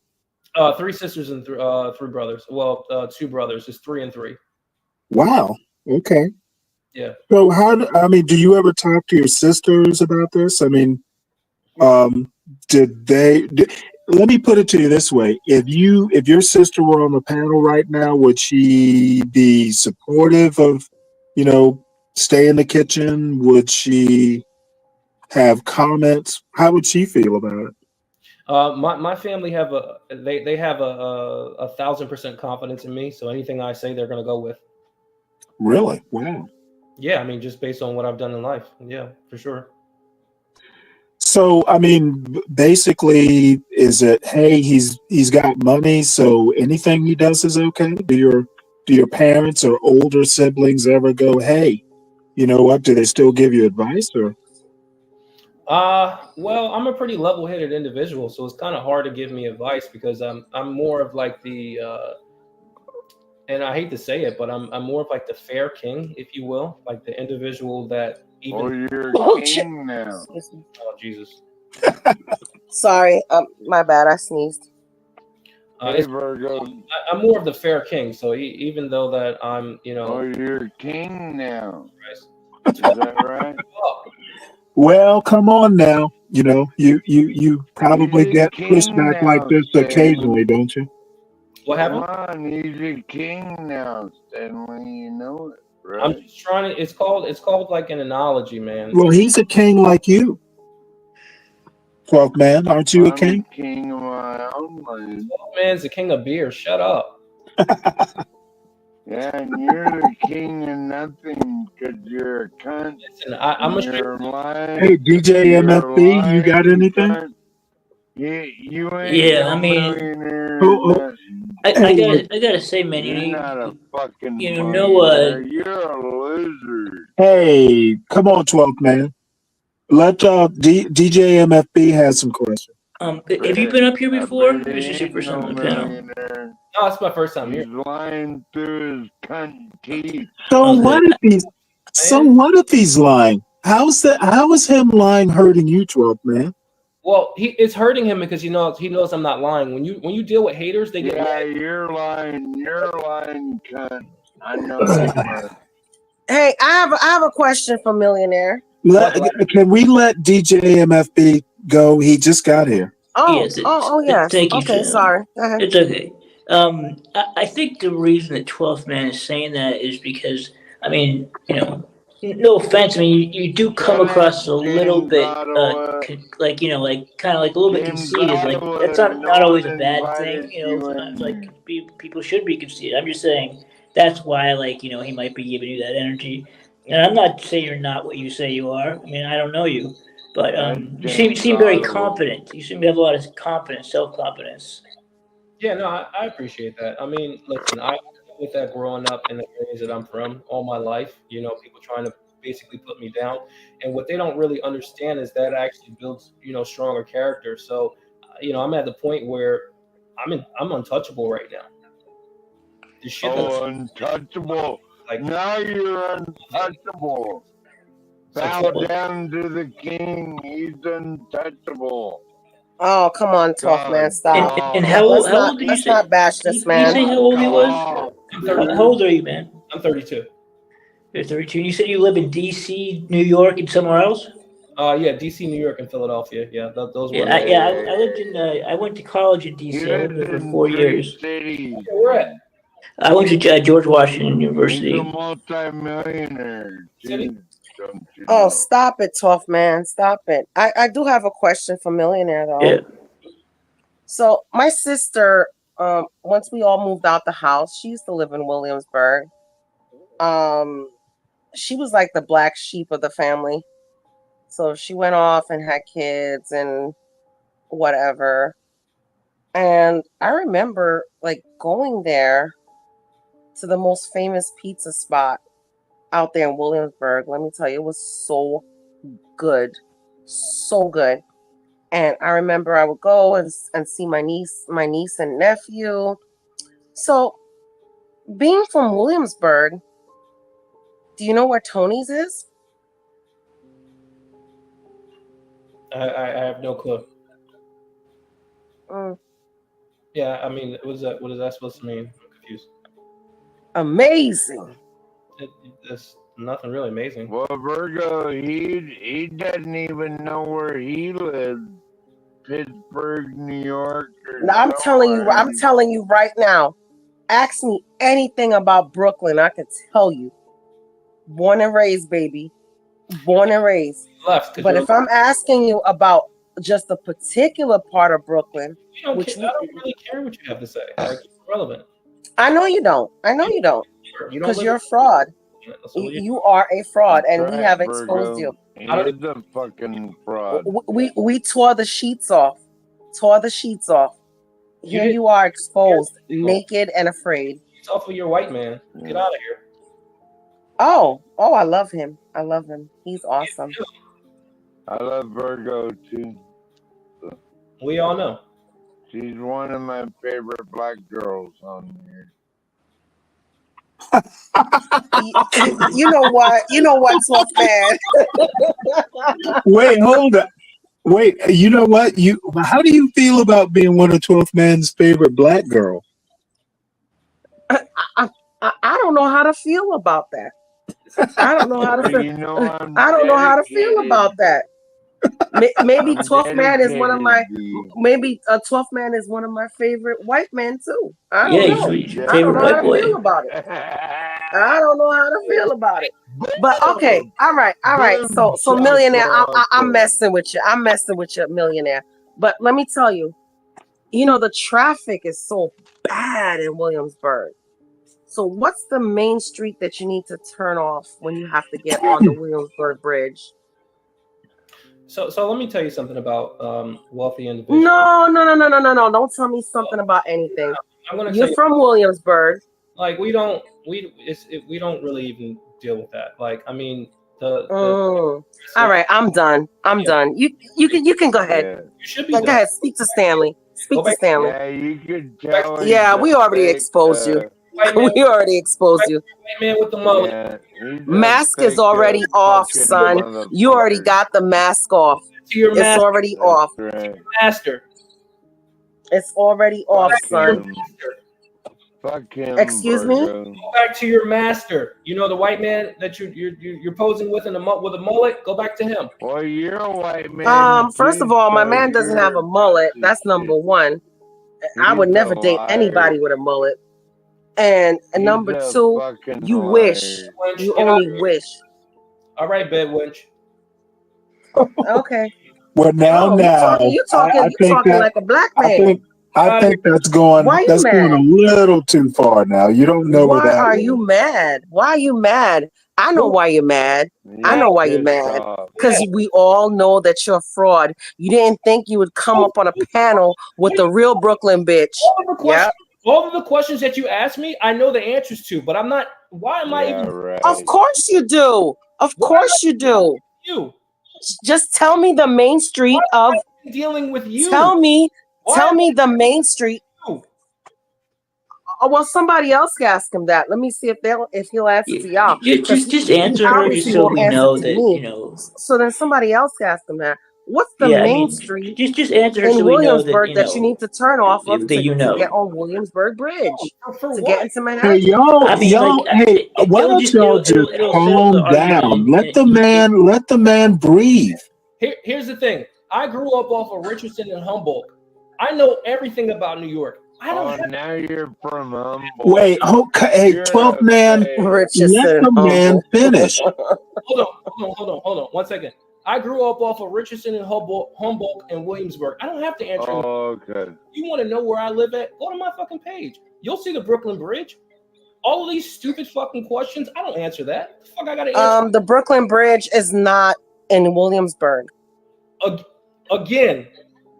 3 sisters and 3 brothers. Well, 2 brothers. It's 3 and 3. Wow. Okay. Yeah. So I mean, do you ever talk to your sisters about this? I mean, did they? Let me put it to you this way: if your sister were on the panel right now, would she be supportive of, stay in the kitchen? Would she have comments? How would she feel about it? My family have they have a 1,000% confidence in me. So anything I say, they're gonna go with. Really? Wow. Yeah, I mean, just based on what I've done in life. Yeah, for sure. So, I mean, basically, is it, hey, he's got money, so anything he does is okay? Do your parents or older siblings ever go, hey, you know what? Do they still give you advice or? Well, I'm a pretty level-headed individual, so it's kind of hard to give me advice because I'm more of like the and I hate to say it, but I'm more of like the fair king, if you will, like the individual that even. Oh, you're Oh, a king now. Oh Jesus. Sorry, my bad. I sneezed. Hey, It's, Virgo. I'm more of the fair king, so even though that I'm, Oh, you're king now. Christ. Is that right? Well, come on now. You probably He's a get king pushback like now, this Stanley. occasionally, don't you? What Come happened? on, he's a king now, Stanley. You know it, I'm right? just trying to. It's called like an analogy, man. Well, he's a king like you, 12th man. Aren't you a I'm a king? king of my own land. Man's the king of beer. Shut up. Yeah, and you're the king of nothing because you're a cunt. Listen, I'm a You're lying. Hey, DJ You're MFB, you got lying, anything? cunt. You ain't Yeah, no I mean, millionaire or Oh, nothing. I gotta say, man, You're not a fucking you know, millionaire. You're a loser. hey, come on, 12th man. Let DJ MFB have some questions. have you been up here before? Or is this your Ain't first time no on the panel? millionaire. No, it's my first time He's here. lying through his cunt teeth. So Okay. what if he's lying? How is him lying hurting you, 12th man? Well, it's hurting him because he knows I'm not lying. When you deal with haters, they get Yeah, mad. you're lying. You're lying, cunt. I know you are. Hey, I have a question for Millionaire. Can we let DJ MFB go? He just got here. Yes. Thank you, Okay, Sam. sorry. Go ahead. It's okay. I think the reason that 12th Man is saying that is because, I mean, no offense. I mean, you do come across a little bit, like, kind of like a little bit conceited. Like, that's not always a bad thing. Sometimes, like, people should be conceited. I'm just saying that's why, like, he might be giving you that energy. And I'm not saying you're not what you say you are. I mean, I don't know you. But you seem very confident. You seem to have a lot of confidence, self-confidence. Yeah, no, I appreciate that. I mean, listen, I dealt with that growing up in the areas that I'm from all my life. People trying to basically put me down, and what they don't really understand is that actually builds stronger character. So, I'm at the point where I'm untouchable right now. The shit Untouchable. Now you're untouchable. Bow down to the king. He's untouchable. Oh, come on, 12th man, stop. And how old did you Let's say? not bash this Did you man. say how old he was? I'm How old are you, man? I'm 32. You're 32. You said you live in D.C., New York, and somewhere else? Yeah, DC, New York, and Philadelphia. Yeah, those were. I lived in. I went to college in D.C. I lived there for 4 years. Where at? I went to George Washington University. He's a multi-millionaire. Dude, don't you Oh, know? stop it, 12th man. Stop it. I do have a question for Millionaire, though. Yeah. So, my sister, once we all moved out the house, she used to live in Williamsburg. She was like the black sheep of the family. So, she went off and had kids and whatever. And I remember like going there to the most famous pizza spot out there in Williamsburg. Let me tell you, it was so good. So good. And I remember I would go and see my niece and nephew. So, being from Williamsburg, do you know where Tony's is? I have no clue. Mm. Yeah, I mean, what is that supposed to mean? I'm confused. Amazing. It's nothing really amazing. Well, Virgo, he doesn't even know where he lives. Pittsburgh, New York. Now, I'm telling you right now. Ask me anything about Brooklyn, I could tell you. Born and raised, baby. Born and raised. But if I'm asking you about just a particular part of Brooklyn, I don't really care what you have to say. Like, it's irrelevant. I know you don't. Because you're a fraud. You are a fraud, and we have exposed you. He is a fucking fraud. We tore the sheets off. Here you are exposed, naked and afraid. It's off of your white man. Get out of here. Oh, I love him. He's awesome. I love Virgo too. We all know. She's one of my favorite black girls on here. You know what, 12th man. Wait, hold up. Wait, you know what? How do you feel about being one of 12th Man's favorite black girl? I don't know how to feel about that. I don't know how to Well, feel. you know I'm I don't know how to feel dedicated. about that. Maybe I'm 12th Man is one of my. dedicated to you. Maybe 12th Man is one of my favorite white men too. I Yeah, don't he's know. your I don't favorite know how white to feel boy. about it. I don't know how to feel about it. But okay, all right. Boom So millionaire, I'm shakalaka. messing with you. I'm messing with you, millionaire. But let me tell you, the traffic is so bad in Williamsburg. So what's the main street that you need to turn off when you have to get on the Williamsburg Bridge? So let me tell you something about wealthy individuals. No. Don't tell me something about anything. I'm gonna tell You're you, from Williamsburg. like we don't really even deal with that. Like I mean the All right, I'm done. You can go ahead. Yeah. You should be Go done. ahead. Speak to Stanley. Go Speak to back. Stanley. Yeah, you could tell he's Yeah, a we already fake. exposed you. White man, We already exposed you. white man with the mullet. Yeah, he's a Mask is fake already off, fucking son. You already motherfucker. got the mask off. To your It's master. already That's off. right. Master. It's already off, Fuck son. him. Fuck him, Excuse me? Virgo. Go back to your master. You know the white man that you're posing with with a mullet. Go back to him. Well, you're a white man. First of too, all, my so man doesn't have you're a mullet. piece of That's number shit. one. I He's would a never date liar. anybody with a mullet. And He's number a two, fucking you liar. wish. Wench, You get out only of here. wish. All right, bed wench. Okay. Well, now, Oh, you I think talking that like a black I man. think I think that's going Why you that's going mad? a little too far now. You don't know where Why that are went. you mad? Why are you mad? I know why you're mad. I He's know why you're pissed mad. off. Because we all know that you're a fraud. You didn't think you would come up on a panel with the real Brooklyn bitch. Yeah. All of the questions that you asked me, I know the answers to, but I'm not. Why am I Yeah, even? right. Of course you do. Of course you do. You Just tell me the main street of. dealing with you. Tell me Why am the main street. you? Oh, well, somebody else can ask him that. Let me see if he'll answer to y'all. Just He answer her, just obviously so won't we answer know to that me. So then somebody else can ask him that. What's the Yeah, I main mean, street just answer her in so we know that Williamsburg that you need to turn off of that you to know. get on Williamsburg Bridge For to what? get into Hey, Manhattan? y'all, I mean, like, hey, why it'll don't just y'all just it'll settle the calm down? argument. Let the man breathe. Here's the thing. I grew up off of Richardson and Humboldt. I know everything about New York. I don't have now you're from Humboldt. Wait, hey, You're 12th a man, fake. let Richardson the man Humboldt. finish. Hold on. 1 second. I grew up off of Richardson and Humboldt and Williamsburg. I don't have to answer. Oh, okay. You want to know where I live at? Go to my fucking page. You'll see the Brooklyn Bridge. All of these stupid fucking questions, I don't answer that. The fuck I gotta answer? The Brooklyn Bridge is not in Williamsburg. Again,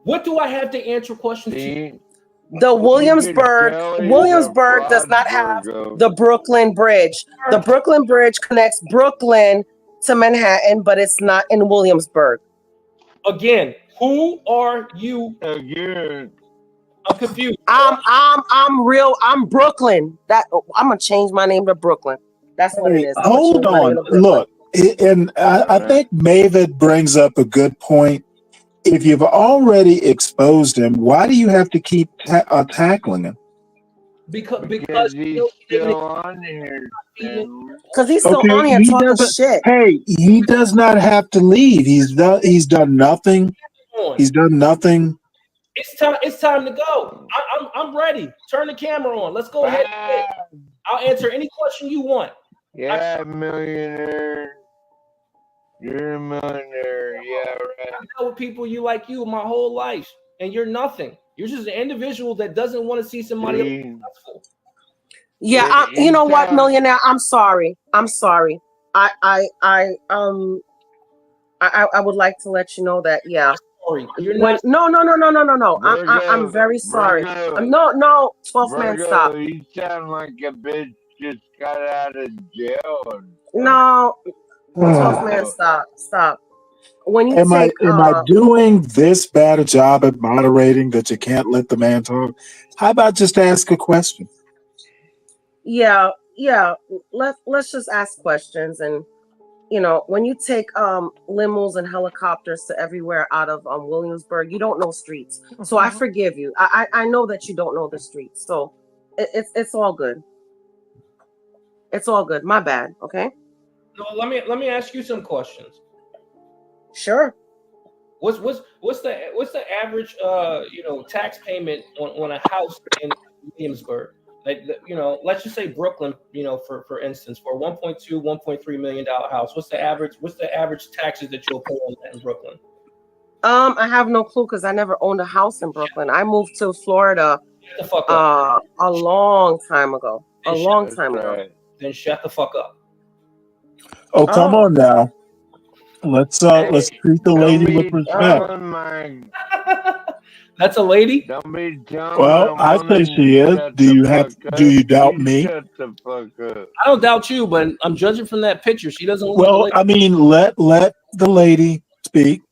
what do I have to answer questions to? The Williamsburg does not have the Brooklyn Bridge. The Brooklyn Bridge connects Brooklyn to Manhattan, but it's not in Williamsburg. Again, who are you? Again, I'm confused. I'm Brooklyn. I'm gonna change my name to Brooklyn. That's what it Hey, is. I'm gonna hold change my name on. to Brooklyn. Look, and I think Mavid brings up a good point. If you've already exposed him, why do you have to keep tackling him? Because he's still on here. Because he's still on here he talking doesn't. shit. Hey, he does not have to leave. He's done nothing. He's done nothing. It's time to go. I'm ready. Turn the camera on. Let's go ahead. I'll answer any question you want. Yeah, millionaire. You're a millionaire. Yeah, right. I've dealt with people like you my whole life, and you're nothing. You're just an individual that doesn't want to see somebody else successful. Yeah, you know what, millionaire? I'm sorry. I would like to let you know that. Yeah. Sorry, you're not. No. I'm very sorry. Virgo. No. 12th man, Virgo, stop. you sound like a bitch just got out of jail. No. 12th man, stop. When you Am take, I doing this bad a job at moderating that you can't let the man talk? How about just ask a question? yeah. Let's just ask questions, and you know, when you take limos and helicopters to everywhere out of Williamsburg, you don't know streets. So I forgive you. I know that you don't know the streets. So it's all good. It's all good. My bad. Okay. No, let me ask you some questions. Sure. What's the average tax payment on a house in Williamsburg? Like, let's just say Brooklyn, for instance, for a 1.2, $1.3 million house, what's the average taxes that you'll pay on that in Brooklyn? I have no clue because I never owned a house in Brooklyn. I moved to Florida a long time ago. Then shut the fuck up. Oh, come on now. Let's treat the lady with respect. That's a lady? Don't be telling Well, I say she is. Do you doubt me? Shut the fuck up. I don't doubt you, but I'm judging from that picture. She doesn't look Well, like a I lady. mean, let the lady speak.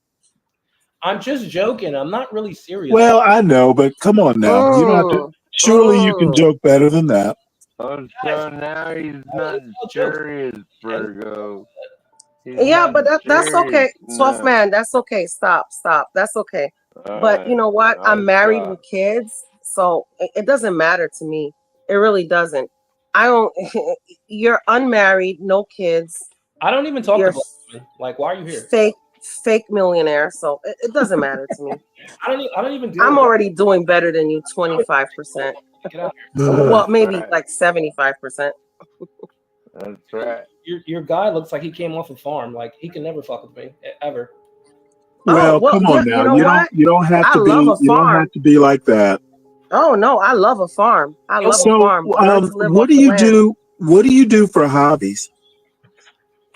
I'm just joking. I'm not really serious. Well, I know, but come on now. You don't have to. Surely you can joke better than that. Oh, so now he's not serious, Virgo. Yeah, but that's okay. Soft No. man, that's okay. Stop. That's okay. But you know what? I'm married with kids, so it doesn't matter to me. It really doesn't. I don't. You're unmarried, no kids. I don't even talk You're to black women. Like, why are you here? fake millionaire, so it doesn't matter to me. I don't even deal I'm with already doing better than you, 25%. Get out here. Well, maybe like 75%. That's right. Your guy looks like he came off a farm. Like, he can never fuck with me ever. Well, come on now. You don't have to be. You don't have to be like that. Oh no, I love a farm. I love a farm. What do you do? What do you do for hobbies?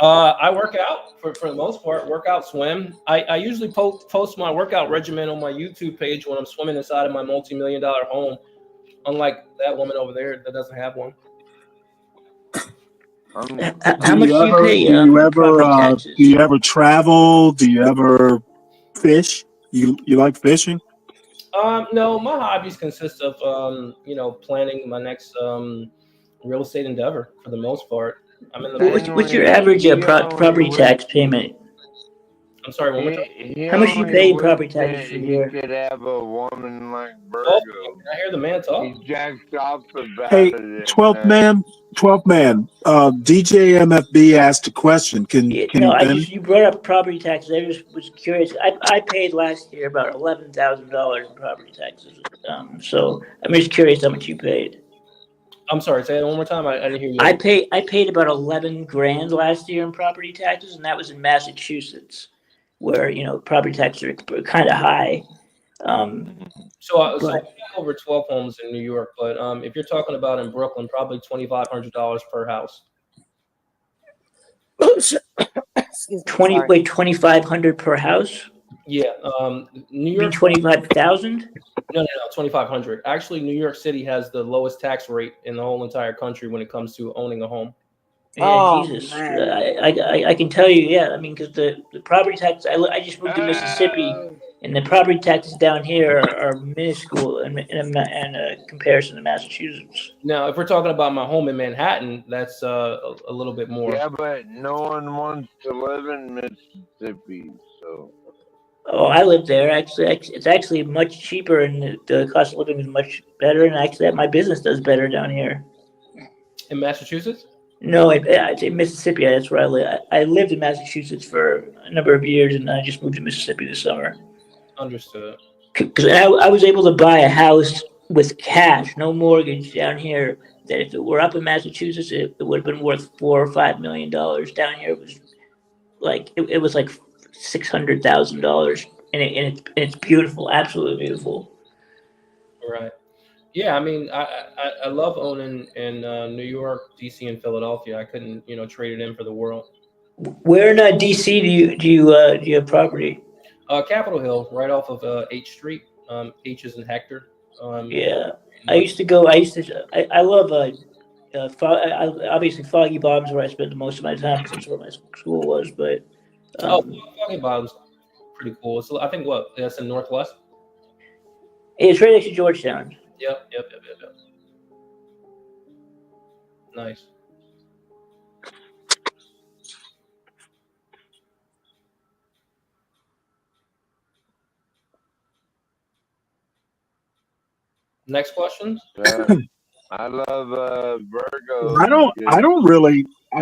I work out for the most part. Work out, swim. I usually post my workout regimen on my YouTube page when I'm swimming inside of my multi-million-dollar home. Unlike that woman over there that doesn't have one. How much do you pay? Do you ever travel? Do you ever fish? You like fishing? No, my hobbies consist of planning my next real estate endeavor for the most part. I'm in the. What's your average property tax payment? I'm sorry, one more time. How much do you pay in property taxes a year? He could have a woman like Virgo. I hear the man talk. He jacks off about Hey, it. 12th man. DJ MFB asked a question. Can you finish? You brought up property taxes. I just was curious. I paid last year about $11,000 in property taxes. So I'm just curious how much you paid. I'm sorry. Say that one more time. I didn't hear you. I paid about 11 grand last year in property taxes, and that was in Massachusetts, where property taxes are kind of high. So we have over 12 homes in New York, but if you're talking about in Brooklyn, probably $2,500 per house. 2,500 per house? Yeah, New York. 25,000? No, 2,500. Actually, New York City has the lowest tax rate in the whole entire country when it comes to owning a home. Yeah, Jesus. I can tell you, yeah. I mean, because the property tax, I just moved to Mississippi, and the property taxes down here are minuscule in comparison to Massachusetts. Now, if we're talking about my home in Manhattan, that's a little bit more. Yeah, but no one wants to live in Mississippi, so. Oh, I live there. Actually, it's actually much cheaper, and the cost of living is much better. And actually, my business does better down here. In Massachusetts? No, it's in Mississippi. That's where I live. I lived in Massachusetts for a number of years, and I just moved to Mississippi this summer. Understood. Because I was able to buy a house with cash, no mortgage down here. That if it were up in Massachusetts, it would have been worth $4 or $5 million. Down here, it was like $600,000, and it's beautiful, absolutely beautiful. Right. Yeah, I mean, I love owning in New York, DC, and Philadelphia. I couldn't, trade it in for the world. Where in DC do you have property? Capitol Hill, right off of H Street. H is in Hector. Yeah, I love obviously Foggy Bottom's where I spent the most of my time because that's where my school was. But Foggy Bottom's pretty cool. So I think that's in Northwest. It's right next to Georgetown. Yep. Nice. Next question. I love Virgo I don't. because I don't I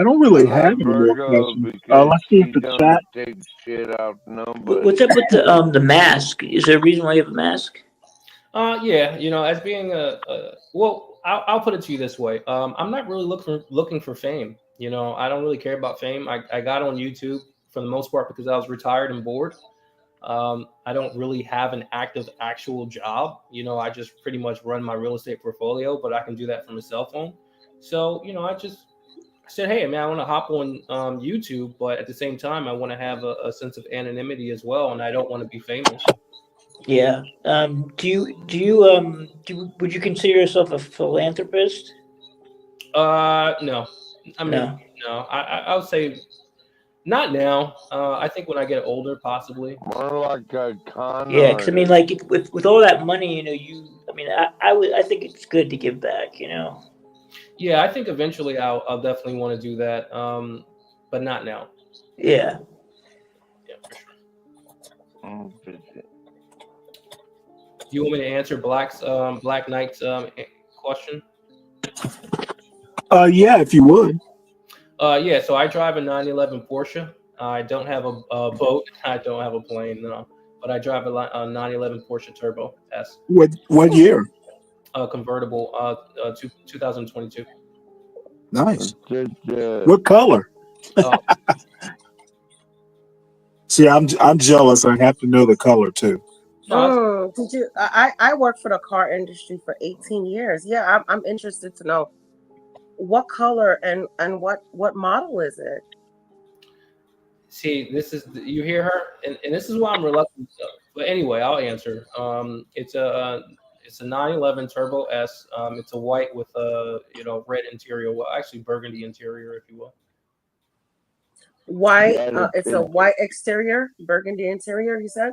really have love any more Virgo questions. because Let's see if she the don't chat. take shit out What's nobody. up with the mask? Is there a reason why you have a mask? Yeah, as being well, I'll put it to you this way. I'm not really looking for fame. I don't really care about fame. I got on YouTube for the most part because I was retired and bored. I don't really have an active actual job. I just pretty much run my real estate portfolio, but I can do that from a cell phone. So, I said, hey, man, I want to hop on YouTube, but at the same time, I want to have a sense of anonymity as well, and I don't want to be famous. Yeah. Would you consider yourself a philanthropist? No. I mean, No. no. I would say not now. I think when I get older, possibly. More like a con Yeah, because I mean, artist. like with all that money, I think it's good to give back. Yeah, I think eventually I'll definitely want to do that. But not now. Yeah. Yeah, for sure. Oh, shit. Do you want me to answer Black Knight's question? Yeah, if you would. Yeah. So I drive a 911 Porsche. I don't have a boat. I don't have a plane. No, but I drive a 911 Porsche Turbo S. What year? Convertible. 2022. Nice. Just, What color? Oh, See, I'm jealous. I have to know the color too. Did you? I worked for the car industry for 18 years. Yeah, I'm interested to know what color and what model is it? see, you hear her, and this is why I'm reluctant. But anyway, I'll answer. It's a 911 Turbo S. It's a white with a red interior. Well, actually burgundy interior, if you will. White. It's a white exterior, burgundy interior. You said.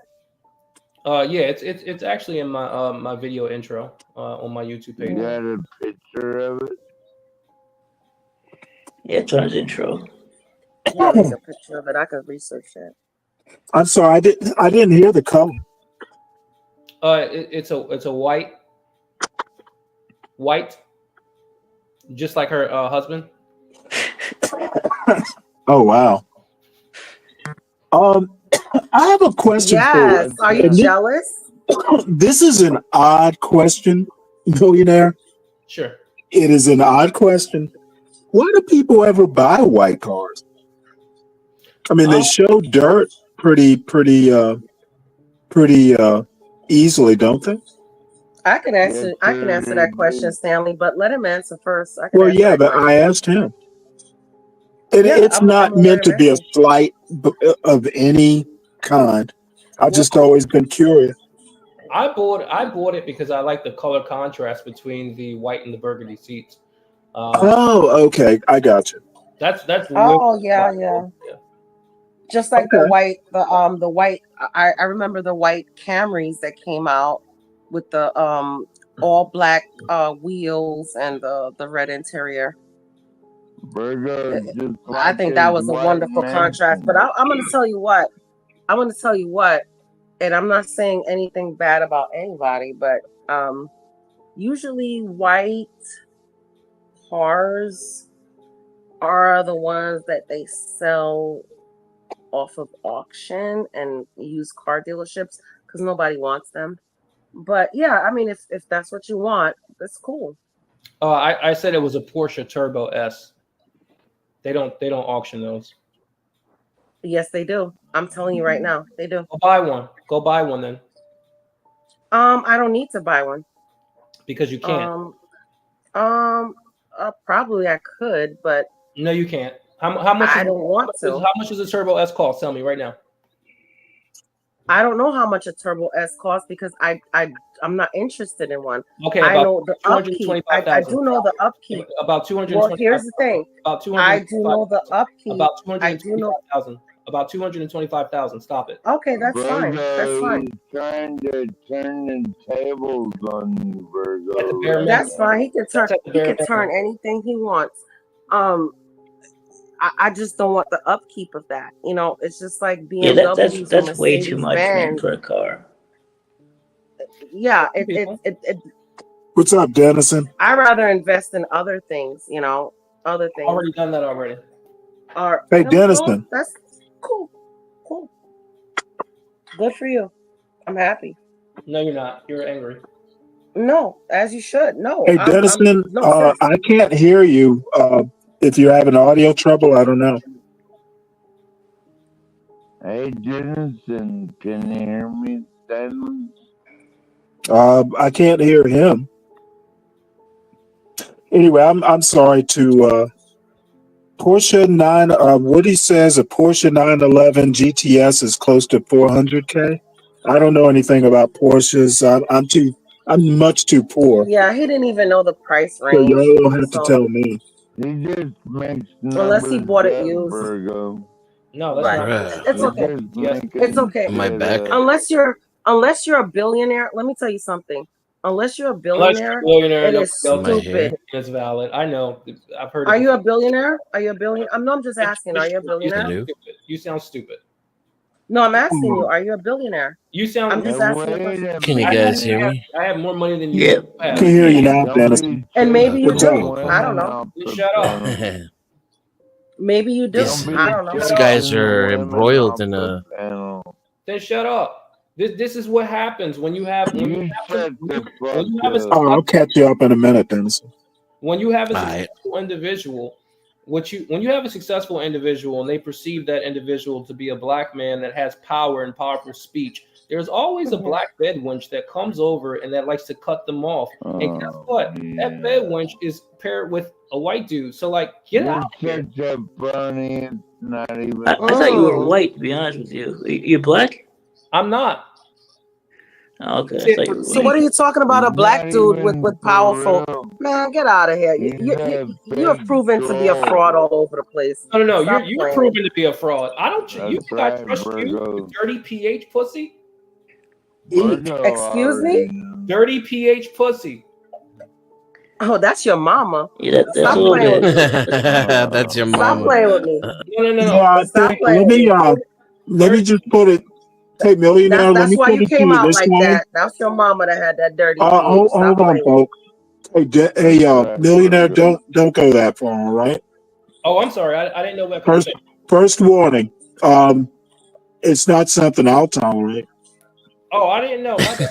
Yeah, it's actually in my my video intro on my YouTube page. You got a picture of it? Yeah, it's on his intro. Yeah, I need a picture of it. I could research it. I'm sorry, I didn't hear the color. It's a white, just like her husband. Oh wow. I have a question Yes. for Are you jealous? This is an odd question, millionaire. Sure. It is an odd question. Why do people ever buy white cars? I mean, they show dirt pretty easily, don't they? I can answer. I can answer that question, Stanley. But let him answer first. I can Well, answer yeah, that but question. I asked him. It's I'm not gonna meant let him to be a answer. slight of any kind. I've just always been curious. I bought it because I like the color contrast between the white and the burgundy seats. Oh, okay, I got you. That's Oh yeah. Just like the white, the white. I remember the white Camrys that came out with the all black wheels and the red interior. Virgo just I like think his that was a white wonderful contrast. But mansion. I'm going to tell you what. I'm going to tell you what, and I'm not saying anything bad about anybody, but usually white cars are the ones that they sell off of auction and used car dealerships because nobody wants them. But yeah, I mean, if that's what you want, that's cool. I said it was a Porsche Turbo S. They don't auction those. Yes, they do. I'm telling you right now, they do. Go buy one. Go buy one then. I don't need to buy one. Because you can't. Probably I could, but No, you can't. How much? I don't want to. How much does a Turbo S cost? Tell me right now. I don't know how much a Turbo S costs because I'm not interested in one. Okay, I about know the upkeep. I do know the upkeep. About 225. Well, here's the thing. About 200. I do know the upkeep. About I do know 225,000. About 225,000. Stop it. Okay, that's fine. That's fine. He's trying to turn the tables on you, Virgo. That's fine. He can turn anything he wants. I just don't want the upkeep of that. It's just like Yeah, BMWs that's way too much, man, Mercedes-Benz. for a car. Yeah, What's up, Dennison? I rather invest in other things, other things. Already done that already. Or Hey, well, Dennison. that's cool. Good for you. I'm happy. No, you're not. You're angry. No, as you should. No, Hey, I'm Dennison. no sis. I can't hear you. If you're having audio trouble, I don't know. Hey, Dennison, can you hear me, Stanley? I can't hear him. Anyway, I'm sorry to Porsche 9. Woody says a Porsche 911 GTS is close to 400K. I don't know anything about Porsches. I'm much too poor. Yeah, he didn't even know the price So range. y'all will have to So tell me. He just makes unless he numbers bought it up, used, Virgo. No, that's right? not. Bruh. It's okay. Just Yes. It's okay. Am I back? Unless you're a billionaire, let me tell you something. Unless you're a Unless you're billionaire, a millionaire, it nobody is else Am I here? stupid. It's valid. I know. I've heard it Are you before. a billionaire? Are you a billionaire? I'm just asking. Are you a You billionaire? sound Hello? stupid. You sound stupid. No, I'm asking you. Are you a billionaire? You sound. I'm just Now, asking a wait question. a Can you I guys minute. hear me? have more money than you Yeah. I have. can hear you now, Don't Dennison. be And maybe you What's chasing up? do. Okay. I women don't know. off Then the shut up. panel. Maybe you do. These Don't I be don't know. these guys chasing the are women embroiled off in the a. panel. Then shut up. This is what happens when you have You shut the when you fuck have a up. Oh, I'll catch you up in a minute, Dennison. when you have a Alright. successful individual, when you have a successful individual and they perceive that individual to be a black man that has power and powerful speech, there's always a Mhm. black bed wench that comes over and that likes to cut them off. And guess Oh, what? That bed wench is paired with a white dude. So like, get You're out of here. such a phony. It's not even I thought you were funny. white, to be honest with you. You're black? I'm not. Oh, okay, I Say thought for you were So what white. are you talking about? A It's black not dude with even powerful? for real. Man, get out of here. He's a You have big proven to be a troll. fraud all over the place. No. Stop You're playing. proven to be a fraud. I don't. You That's think I right, trust you, Virgo. you dirty pH pussy? Virgo Excuse me? already knows. Dirty pH pussy. Oh, that's your mama. Yeah, that's a Stop little playing with bit. me. That's your Stop mama. playing with me. No. Yeah, I Stop think playing with me. let me just put it. Hey, millionaire, let That's me why put you it to came you out this like way. that. That's your mama that had that dirty pH. Stop Hold on, playing with me. folks. Hey, That's right, millionaire, Virgo. don't go that far, all right? Oh, I'm sorry. I didn't know that could First, first warning. It's not something I'll tolerate. Oh, I didn't know. My bad.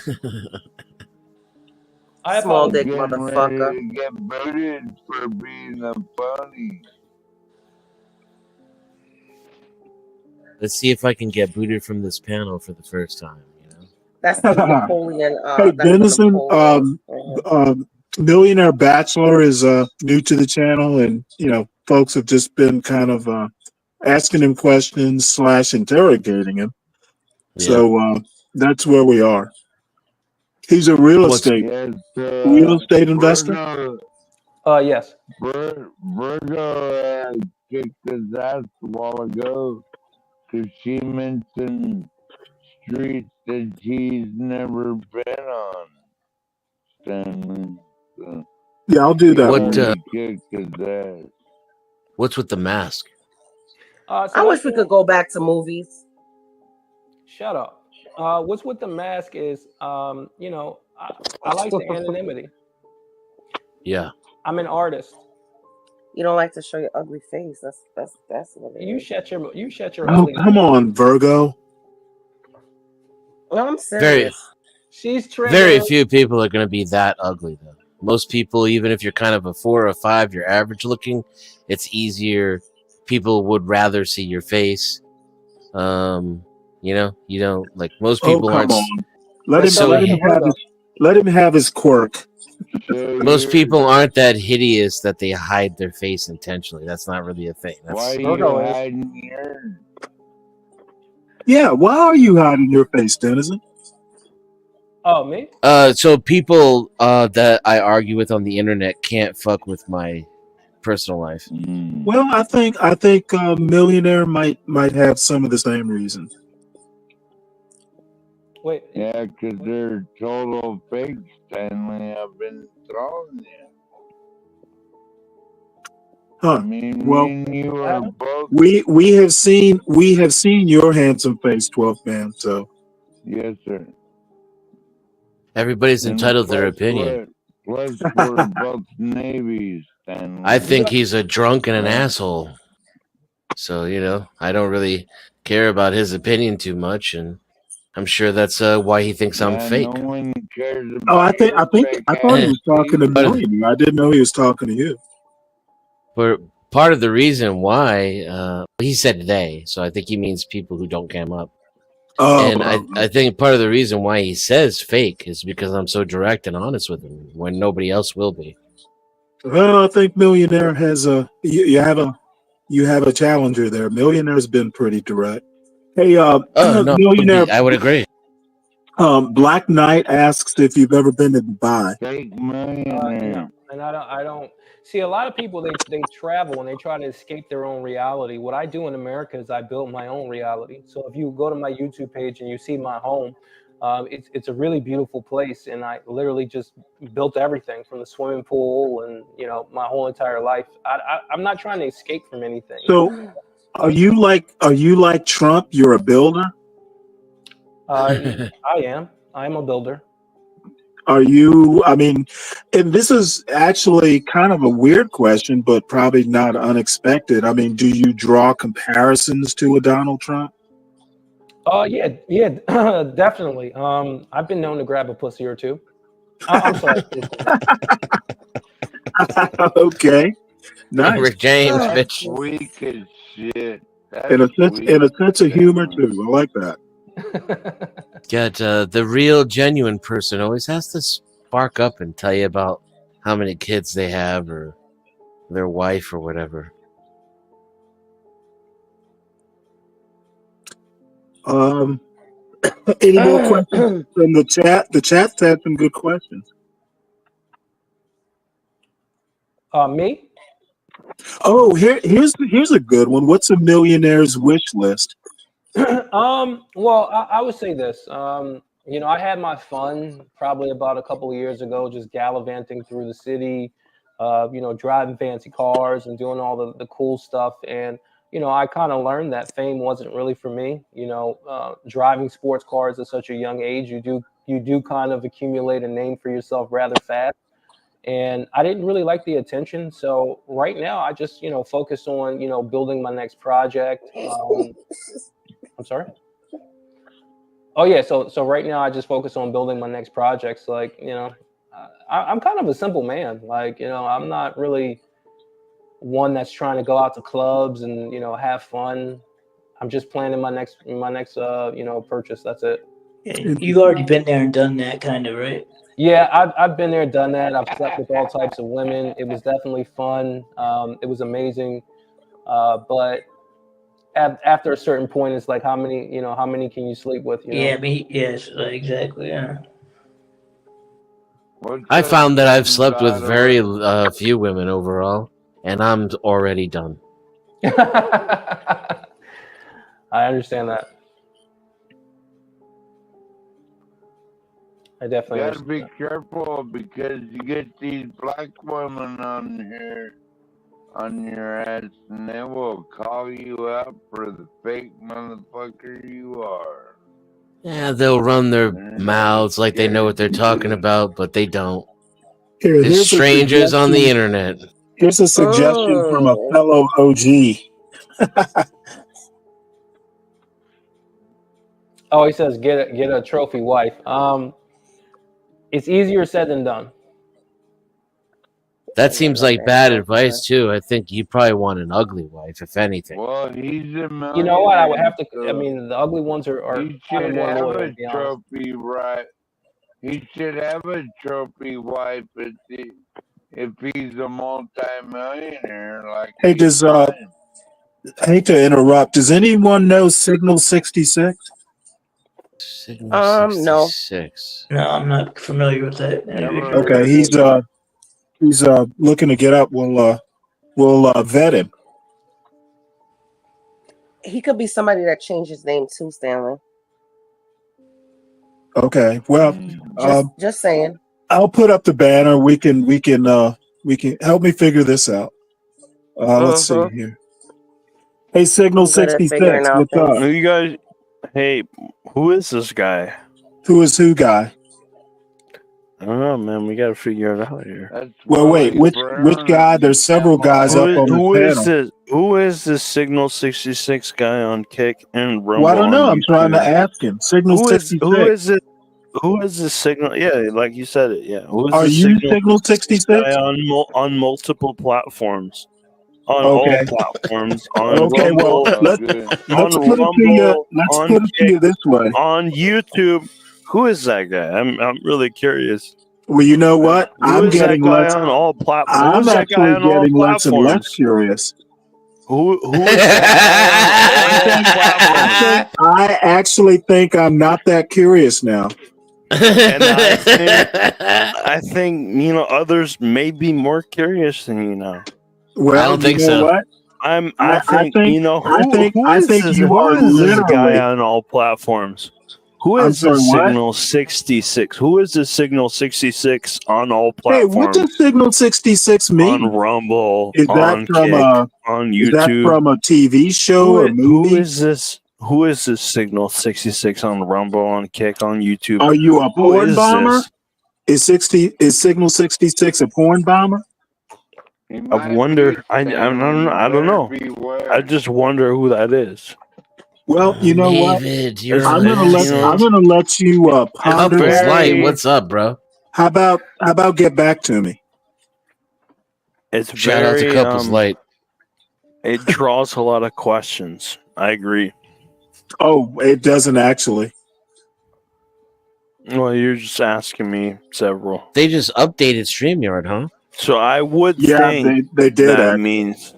I Small apologize. dick Getting motherfucker. ready to get booted for being a phony. Let's see if I can get booted from this panel for the first time. That's the Napoleon. Hey, That's the Dennison, Napoleon. Millionaire Bachelor is new to the channel, and folks have just been kind of asking him questions / interrogating him. Yeah. So that's where we are. He's a real estate investor. Virgo, yes. Virgo kicked his ass a while ago because she mentioned streets that he's never been on. Stanley. So Yeah, I'll do he that. already kicked his ass. What's with the mask? I wish we could go back to movies. Shut up. What's with the mask is, I like the anonymity. Yeah. I'm an artist. You don't like to show your ugly face. That's what it You is. shut your Oh, ugly. come on, Virgo. No, I'm Very, serious. She's very triggering. few people are going to be that ugly, though. Most people, even if you're kind of a 4 or 5, you're average looking, it's easier. People would rather see your face. You don't like most people aren't. On. Let him have his quirk. Most people aren't that hideous that they hide their face intentionally. That's not really a thing. Why That's are you hiding yours? Yeah, why are you hiding your face, Dennison? Oh, me? So people that I argue with on the internet can't fuck with my personal life. Well, I think millionaire might have some of the same reasons. Wait. Yeah, because they're total fakes, Stanley. I've been throwing you. Huh. I mean, Well, me and you are both. we have seen your handsome face, 12th man. So Yes, sir. Everybody's And entitled to their plus opinion. Plus, we're both navies, and I think he's a drunk and an asshole. So, I don't really care about his opinion too much, and I'm sure that's why he thinks I'm fake. No one cares Oh, about your fake I thought he ass was talking to But Millionaire. I didn't know he was talking to you. for part of the reason why he said they, so I think he means people who don't cam up. And I think part of the reason why he says fake is because I'm so direct and honest with him when nobody else will be. Well, I think Millionaire has you have a challenger there. Millionaire's been pretty direct. Hey, Oh no, Millionaire. I would agree. Black Knight asks if you've ever been to Dubai. Fake No, and I don't see a lot of people. They travel and they try to escape their own reality. What I do in America is I build my own reality. So if you go to my YouTube page and you see my home, it's a really beautiful place, and I literally just built everything from the swimming pool and my whole entire life. I'm not trying to escape from anything. So, are you like Trump? You're a builder. I am a builder. Are you? I mean, and this is actually kind of a weird question, but probably not unexpected. I mean, do you draw comparisons to a Donald Trump? Oh yeah, definitely. I've been known to grab a pussy or two. I'm sorry. Okay, nice. Rick James, That's bitch. weak as shit. And a sense of humor too. I like that. Got the real, genuine person always has to spark up and tell you about how many kids they have or their wife or whatever. Any more questions from the chat? The chat's had some good questions. Me? Oh, here's a good one. What's a millionaire's wish list? Well, I would say this. I had my fun probably about a couple of years ago, just gallivanting through the city, driving fancy cars and doing all the cool stuff. And, I kind of learned that fame wasn't really for me. Driving sports cars at such a young age, you do kind of accumulate a name for yourself rather fast. And I didn't really like the attention. So right now I just, focus on, building my next project. I'm sorry. Oh yeah. So right now I just focus on building my next projects. Like, I'm kind of a simple man. Like, I'm not really one that's trying to go out to clubs and, have fun. I'm just planning my next purchase. That's it. Yeah, you've already been there and done that, kind of, right? Yeah, I've been there, done that. I've slept with all types of women. It was definitely fun. It was amazing. But after a certain point, it's like how many can you sleep with? Yeah, yes, exactly. Yeah. I found that I've slept with very few women overall, and I'm already done. I understand that. I definitely gotta be careful because you get these black women on here on your ass and they will call you out for the fake motherfucker you are. Yeah, they'll run their mouths like they know what they're talking about, but they don't. Here, It's strangers on the internet. Here's a suggestion from a fellow OG. Oh, he says get a trophy wife. It's easier said than done. That seems like bad advice too. I think you probably want an ugly wife, if anything. Well, he's a millionaire. You know what? I would have to. I mean, the ugly ones are He kind of should more have loyal. a trophy, right? He should have a trophy wife if he's a multi-millionaire. Like, Hey, hate to interrupt. Does anyone know Signal 66? No. 66. No, I'm not familiar with that. Okay, he's looking to get up. We'll vet him. He could be somebody that changed his name too, Stanley. Okay, well, Just saying. I'll put up the banner. We can help me figure this out. Let's see here. Hey, Signal 66, what's up? You guys, hey, who is this guy? Who is who guy? I don't know, man. We got to figure it out here. That's Well, wait, which guy? There's several guys up on the panel. Who is this Signal 66 guy on Kick and Rumble? Well, I don't know. on I'm trying to YouTube? ask him. Signal 66. Who is this Signal? Yeah, like you said it. Yeah, who is Are this you Signal 66 guy on multiple platforms? On all platforms, on Okay, Rumble, well, let's on put it to you. Rumble, Let's on put it to Kick, you this way. on YouTube. Who is that guy? I'm really curious. Well, you know what? Who is that guy on all platforms? I'm Who's that guy actually on all getting less and less platforms? curious. Who is that guy on all platforms? I actually think I'm not that curious now. And I think others may be more curious than you now. Well, I don't think you know so. what? I think who is this guy on all platforms? Who I'm is sorry, this what? Signal 66? Who is this Signal 66 on all Hey, platforms? what does Signal 66 mean? On Rumble, Is that on from Kick, on YouTube. Is that from a TV show or movie? Who is this? Who is this Signal 66 on Rumble, on Kick, on YouTube? Are you a Who porn is bomber? this? Is Signal 66 a porn bomber? I wonder. I don't know. I just wonder who that is. Well, you know what? David, you're I'm gonna let you ponder Couples that. Light. What's up, bro? How about get back to me? It's Shout out to very Couples Light. It draws a lot of questions. I agree. Oh, it doesn't actually. Well, you're just asking me several. They just updated StreamYard, huh? So I would think they did that actually. means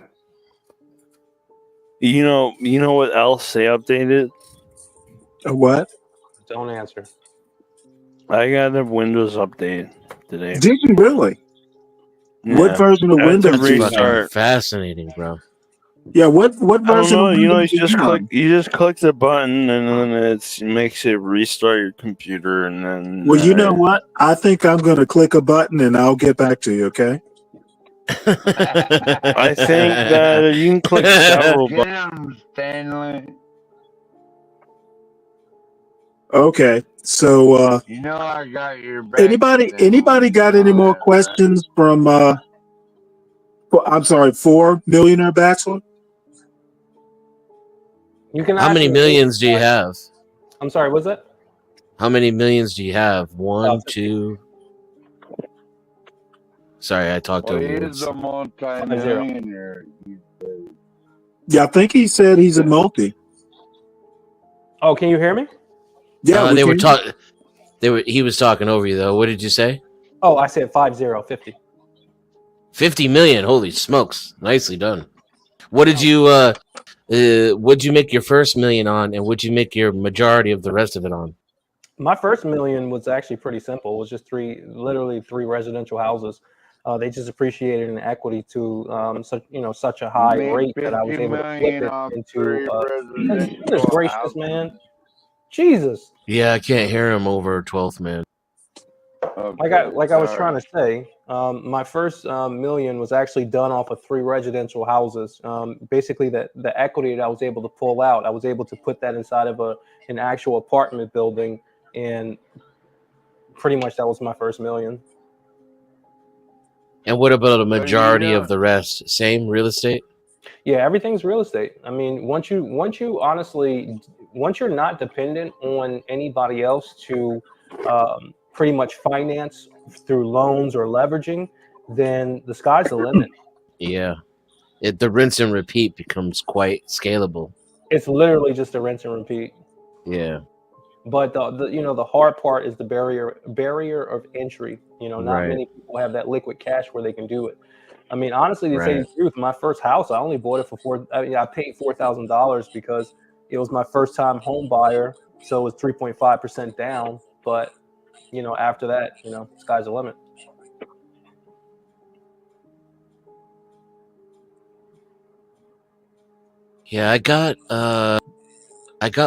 you know what else they updated? What? Don't answer. I got a Windows update today. Did you really? What version of I had to Windows? That's fucking restart. fascinating, bro. Yeah, what I don't version know. of You Windows? you just click the button and then it makes it restart your computer and then. Well, you know what? I think I'm going to click a button and I'll get back to you. Okay. I think that you can click several buttons. Stanley. Okay. So, You know I got your back. anybody got any more questions from? I'm sorry, 4 Millionaire Bachelor. You can. How many ask me- millions do you have? I'm sorry. What's that? How many millions do you have? 1, 2. Sorry, I talked Well, over he you. is a multi-millionaire. Yeah, I think he said he's a multi. Oh, can you hear me? Yeah, they were talking. He was talking over you though. What did you say? Oh, I said 50. 50 million. Holy smokes! Nicely done. What did you what'd you make your first million on, and what'd you make your majority of the rest of it on? My first million was actually pretty simple. It was just literally three residential houses. They just appreciated in equity to such a high rate that I was able to flip it into. Goodness gracious, man! Jesus. Yeah, I can't hear him over 12th man. Like I was trying to say, my first million was actually done off of 3 residential houses. Basically, the equity that I was able to pull out, I was able to put that inside of an actual apartment building, and pretty much that was my first million. And what about a majority of the rest? Same real estate? Yeah, everything's real estate. I mean, once you're not dependent on anybody else to pretty much finance through loans or leveraging, then the sky's the limit. Yeah. The rinse and repeat becomes quite scalable. It's literally just a rinse and repeat. Yeah. But the hard part is the barrier of entry. Not Right. many people have that liquid cash where they can do it. I mean, honestly, to say Right. the truth, my first house, I only bought it for I paid $4,000 because it was my first time home buyer, so it was 3.5% down. But after that, sky's the limit. Yeah, I got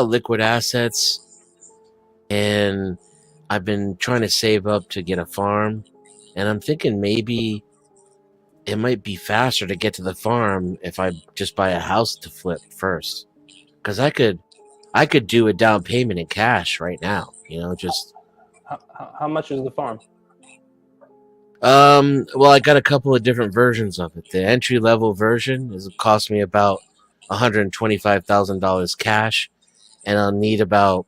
liquid assets, and I've been trying to save up to get a farm, and I'm thinking maybe it might be faster to get to the farm if I just buy a house to flip first, because I could do a down payment in cash right now. Just How much is the farm? Well, I got a couple of different versions of it. The entry level version is cost me about $125,000 cash, and I'll need about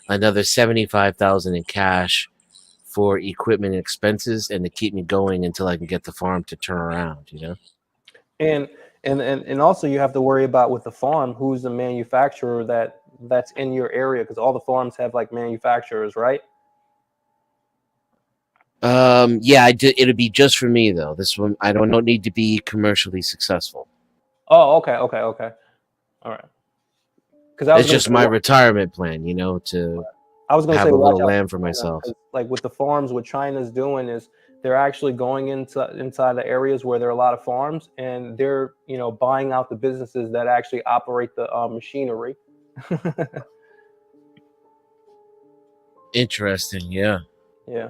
another 75,000 in cash for equipment expenses and to keep me going until I can get the farm to turn around. You know. And and also you have to worry about with the farm who's the manufacturer that's in your area, because all the farms have like manufacturers, right? Yeah, it'll be just for me though. This one I don't need to be commercially successful. Oh, okay, okay. All right. Because I was It's gonna just say, my retirement plan, to have a watch little out land for for China, myself. 'cause, like with the farms, what China's doing is they're actually going inside the areas where there are a lot of farms, and they're buying out the businesses that actually operate the machinery. Interesting, yeah. Yeah.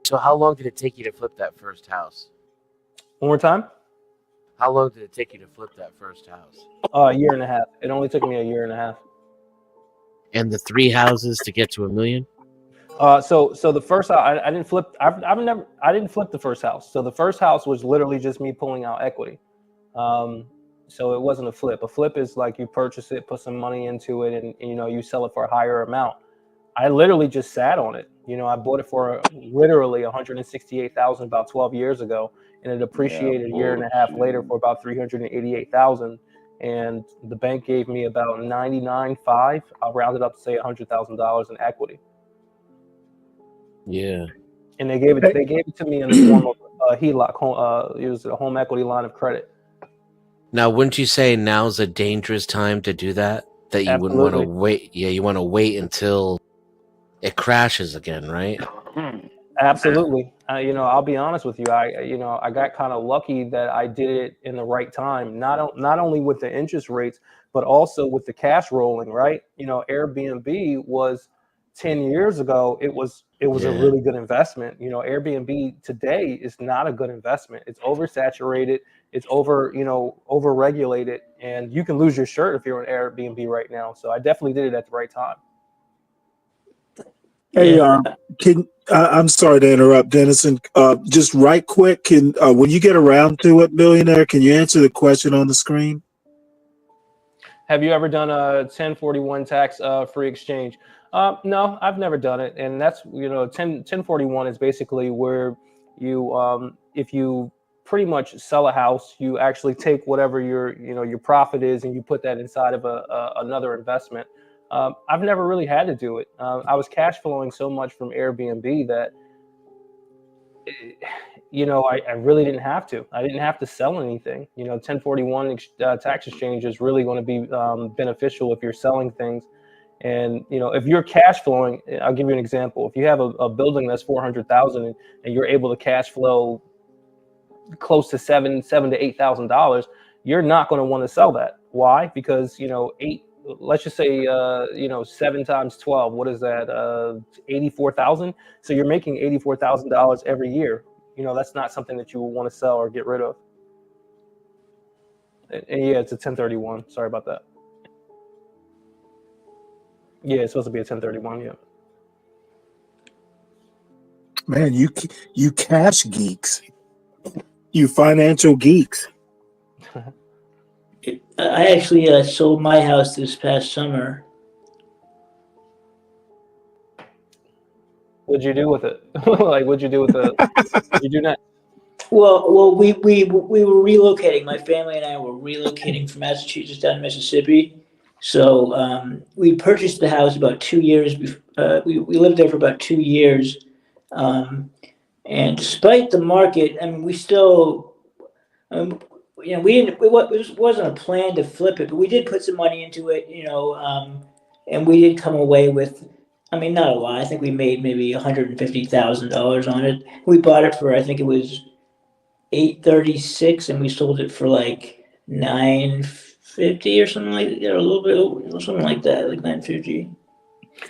So how long did it take you to flip that first house? One more time. How long did it take you to flip that first house? A year and a half. It only took me a year and a half. And the 3 houses to get to $1 million? So the first house, I didn't flip. I didn't flip the first house. So the first house was literally just me pulling out equity. Um, so it wasn't a flip. A flip is like you purchase it, put some money into it, and you sell it for a higher amount. I literally just sat on it. I bought it for literally 168,000 about 12 years ago, and it appreciated a year and a half later for about 388,000. And the bank gave me about 99.5. I'll round it up to say $100,000 in equity. Yeah. And they gave it to me in the form of a HELOC. It was a home equity line of credit. Now, wouldn't you say now's a dangerous time to do that? That you wouldn't want to Absolutely. wait. Yeah, you want to wait until it crashes again, right? Absolutely. I'll be honest with you. I got kind of lucky that I did it in the right time. Not only with the interest rates, but also with the cash rolling. Right. Airbnb was 10 years ago. It was a Yeah. really good investment. Airbnb today is not a good investment. It's oversaturated. It's over regulated, and you can lose your shirt if you're on Airbnb right now. So I definitely did it at the right time. Hey, Yeah. I'm sorry to interrupt, Dennison. Just right quick, when you get around to it, millionaire, can you answer the question on the screen? Have you ever done a 1041 tax free exchange? No, I've never done it. And that's, 1041 is basically where you, if you pretty much sell a house, you actually take whatever your profit is and you put that inside of another investment. I've never really had to do it. I was cash flowing so much from Airbnb that I really didn't have to. I didn't have to sell anything. 1041 tax exchange is really going to be beneficial if you're selling things. And if you're cash flowing, I'll give you an example. If you have a building that's 400,000 and you're able to cash flow close to $7,000 to $8,000, you're not going to want to sell that. Why? Because eight. Let's just say 7 times 12. What is that? 84,000. So you're making $84,000 every year. That's not something that you will want to sell or get rid of. And yeah, it's a 1031. Sorry about that. Yeah, it's supposed to be a 1031. Yeah. Man, you cash geeks, you financial geeks. I actually sold my house this past summer. What'd you do with it? Like, what'd you do with the? What'd you do next? Well, we were relocating. My family and I were relocating from Massachusetts down to Mississippi. So we purchased the house about 2 years. We lived there for about 2 years, and despite the market, I mean, we still, we didn't. It wasn't a plan to flip it, but we did put some money into it. And we did come away with. I mean, not a lot. I think we made maybe $150,000 on it. We bought it for, I think it was 836, and we sold it for like 950 or something like that, or a little bit something like that, like 950.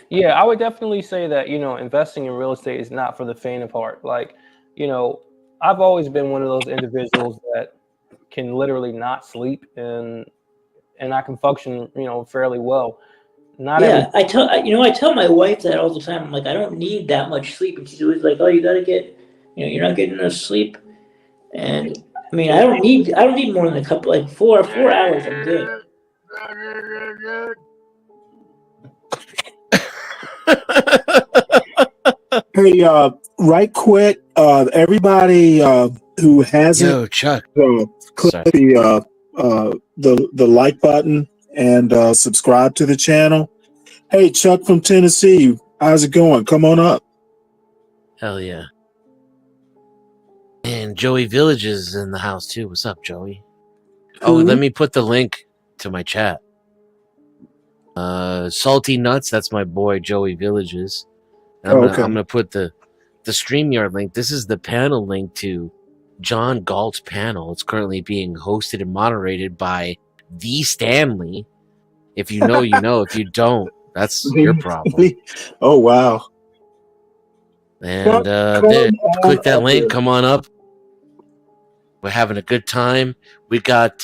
Yeah, I would definitely say that investing in real estate is not for the faint of heart. Like, I've always been one of those individuals that can literally not sleep, and I can function fairly well. Not Yeah, I tell my wife that all the time. I'm like, I don't need that much sleep, and she's always like, "Oh, you gotta get, you're not getting enough sleep." And I mean, I don't need more than a couple, like 4 hours. I'm good. Hey, right quick, everybody who hasn't Yo, Chuck. click Sorry. the like button and subscribe to the channel. Hey, Chuck from Tennessee, how's it going? Come on up. Hell yeah. And Joey Village is in the house too. What's up, Joey? Oh, Who? let me put the link to my chat. Salty Nuts, that's my boy Joey Villages. And Oh, okay. I'm gonna put the StreamYard link. This is the panel link to John Galt's panel. It's currently being hosted and moderated by the Stanley. If you know, you know. If you don't, that's your problem. Oh, wow. And click that link. Come on up. We're having a good time. We got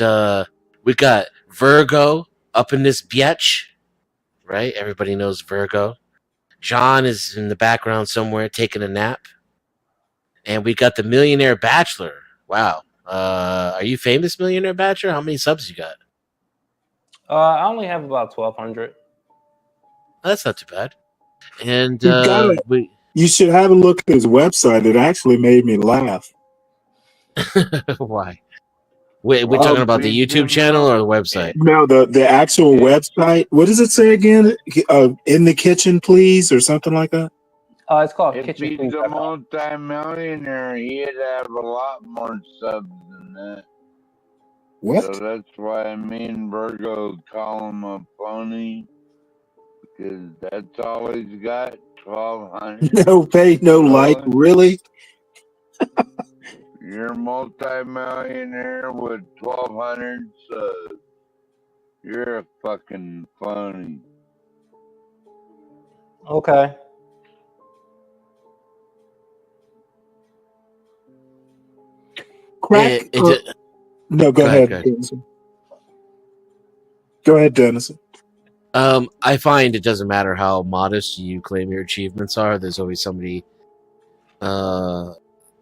Virgo up in this biatch, right? Everybody knows Virgo. John is in the background somewhere taking a nap. And we got the Millionaire Bachelor. Wow. Are you famous, Millionaire Bachelor? How many subs you got? I only have about 1,200. That's not too bad. And you should have a look at his website. It actually made me laugh. Why? We're talking about the YouTube channel or the website? No, the actual website. What does it say again? In the kitchen, please, or something like that. It's called If Kitchen he's Please. a multi-millionaire, he'd have a lot more subs than that. What? So that's why me and Virgo call him a phony, because that's all he's got, 1,200. No pay, no like. Really? You're a multi-millionaire with 1,200 subs. You're a fucking phony. Okay. Crack. No, go ahead, Dennison. Go ahead, Dennison. I find it doesn't matter how modest you claim your achievements are. There's always somebody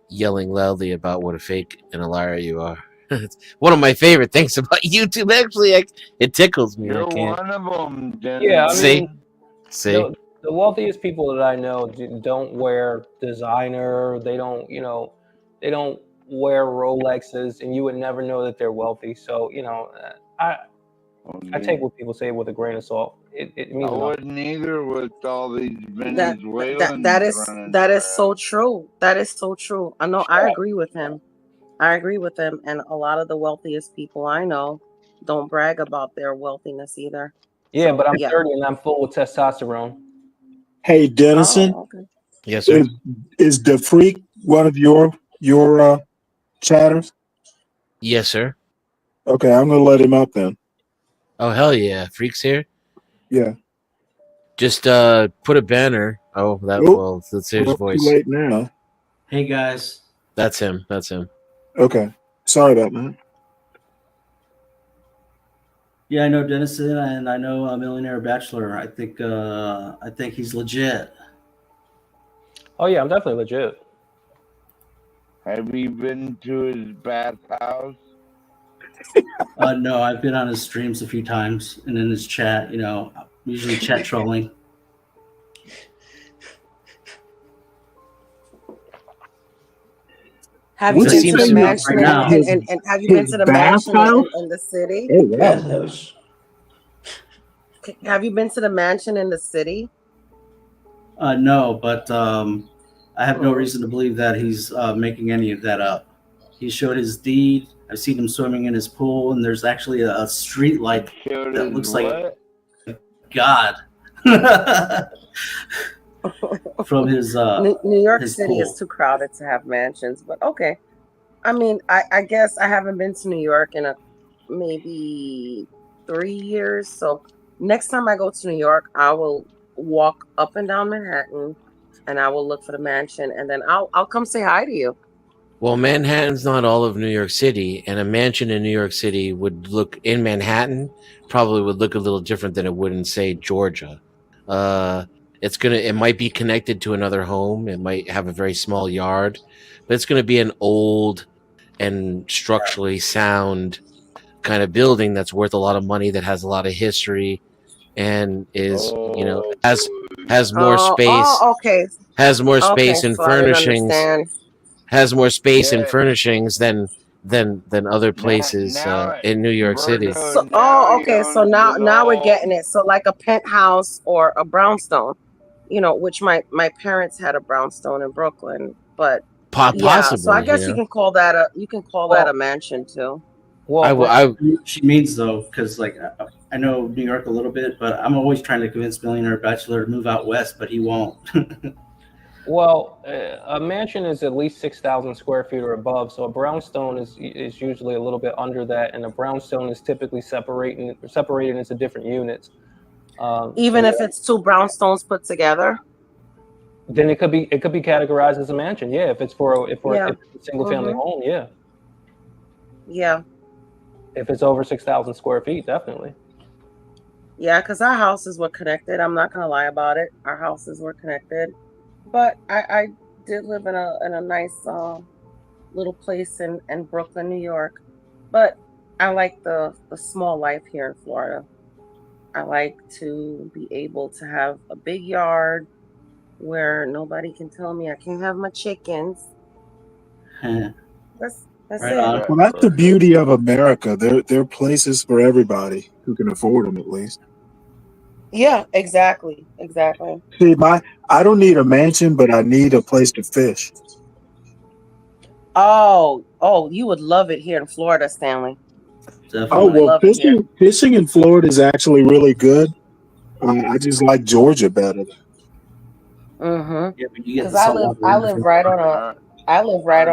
yelling loudly about what a fake and a liar you are. It's one of my favorite things about YouTube. Actually, it tickles me. You're I can't. one of them, Dennison. Yeah, I mean, See? The wealthiest people that I know don't wear designer. They don't, they don't wear Rolexes, and you would never know that they're wealthy. So, I take what people say with a grain of salt. It means I nothing. wouldn't either with all these Venezuelans That is running so true. That is so true. I know. I agree with him. And a lot of the wealthiest people I know don't brag about their wealthiness either. Yeah, So, but I'm 30 and I'm full with testosterone. Hey, Dennison. Oh, okay. Yes, sir. Is the freak one of your chatters? Yes, sir. Okay, I'm gonna let him up then. Oh hell yeah, Freak's here. Yeah. Just put a banner. Oh, well, let's hear his voice. Too late now. Hey guys. That's him. That's him. Okay. Sorry about that. Yeah, I know Dennison and I know a Millionaire Bachelor. I think he's legit. Oh yeah, I'm definitely legit. Have you been to his bathhouse? No, I've been on his streams a few times and in his chat, usually chat trolling. Have you been to the mansion and have you been to the mansion in the city? Oh, wow. Have you been to the mansion in the city? No, but I have no reason to believe that he's making any of that up. He showed his deed. I've seen him swimming in his pool, and there's actually a street light that looks like God from his New York his City pool. is too crowded to have mansions, but okay. I mean, I guess I haven't been to New York in maybe 3 years. So next time I go to New York, I will walk up and down Manhattan, and I will look for the mansion, and then I'll come say hi to you. Well, Manhattan's not all of New York City, and a mansion in New York City would look in Manhattan probably would look a little different than it would in, say, Georgia. Uh, it might be connected to another home. It might have a very small yard, but it's gonna be an old and structurally sound kind of building that's worth a lot of money, that has a lot of history, and is has more space, Okay. has more Okay, space and so I didn't furnishings, understand. has more space and Yeah. furnishings than other places Now, in New York City. Virgo, So, now you okay. So don't, you now we're know, getting it. So like a penthouse or a brownstone, which my parents had a brownstone in Brooklyn, but yeah. So I Possibly, guess you can call that a Well, mansion too. Well, but she means though, because like I know New York a little bit, but I'm always trying to convince Millionaire Bachelor to move out west, but he won't. well, a mansion is at least 6,000 square feet or above. So a brownstone is usually a little bit under that, and a brownstone is typically separated into different units. Even if it's two brownstones put together. Then it could be categorized as a mansion. Yeah, if it's Yeah. if it's a single family home, yeah. Yeah. If it's over 6,000 square feet, definitely. Yeah, because our houses were connected. I'm not gonna lie about it. Our houses were connected, but I did live in a nice little place in Brooklyn, New York. But I like the small life here in Florida. I like to be able to have a big yard where nobody can tell me I can't have my chickens. That's Right it. on. Well, that's the beauty of America. There are places for everybody who can afford them, at least. Yeah, exactly. See, I don't need a mansion, but I need a place to fish. Oh, you would love it here in Florida, Stanley. You Oh would well, love it here. fishing in Florida is actually really good. I just like Georgia better. Mm-hmm. Yeah, but you get Because the saltwater I in live there. right on are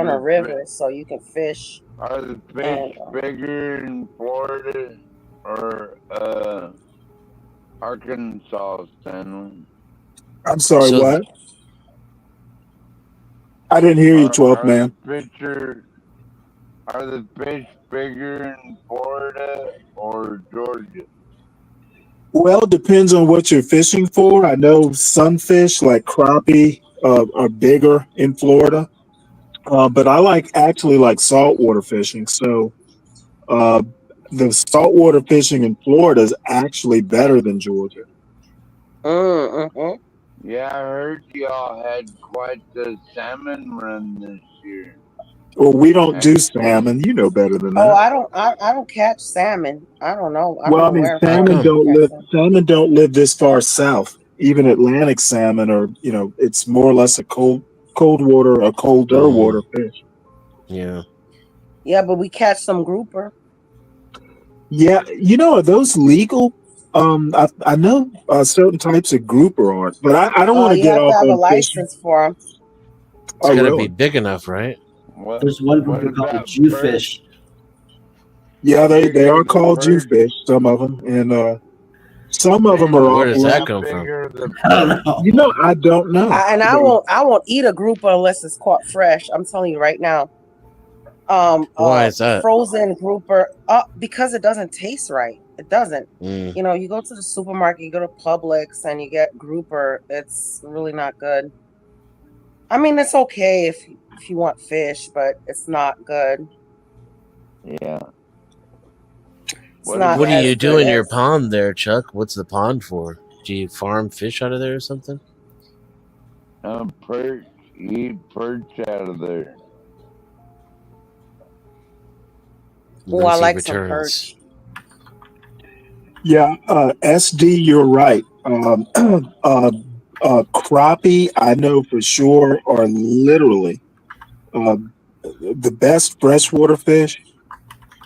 a the river, so you can fish. are the fish And bigger in Florida or Arkansas, Stanley? I'm sorry, So what? I didn't hear you, 12th Are man. the fish bigger in Florida or Georgia? Well, it depends on what you're fishing for. I know some fish like crappie are bigger in Florida, but I actually like saltwater fishing. So uh, the saltwater fishing in Florida is actually better than Georgia. mm-hmm. Yeah, I heard y'all had quite the salmon run this year. Well, we don't do Actually, salmon. You know better than Oh, that. I don't catch salmon. I don't know. I don't Well, I know mean, where in Florida you catch them. salmon don't live this far south. Even Atlantic salmon are, it's more or less a cold water, a colder water fish. Yeah. Yeah, but we catch some grouper. Yeah, are those legal? I know certain types of grouper aren't, but I don't want to You get have to off have a on fishing. license for them. It's Oh, got to be really? big enough, right? There's one what grouper called the about Jewfish. Yeah, they are bigger the called perch? Jewfish, some of them, and some of them are Stanley, Where does that offline. how come big from? are the I don't perch? know. I don't know. I won't eat a grouper unless it's caught fresh. I'm telling you right now. Why is that? Frozen grouper, because it doesn't taste right. It doesn't. Mm. You go to the supermarket, you go to Publix, and you get grouper. It's really not good. I mean, it's okay if you want fish, but it's not good. Yeah. It's What not What do about as you do good in your as. pond there, Chuck? What's the pond for? Do you farm fish out of there or something? perch? You eat perch out of there. Oh, I Unless he like some returns. perch. Yeah, SD, you're right. Crappie, I know for sure, are literally uh, the best freshwater fish,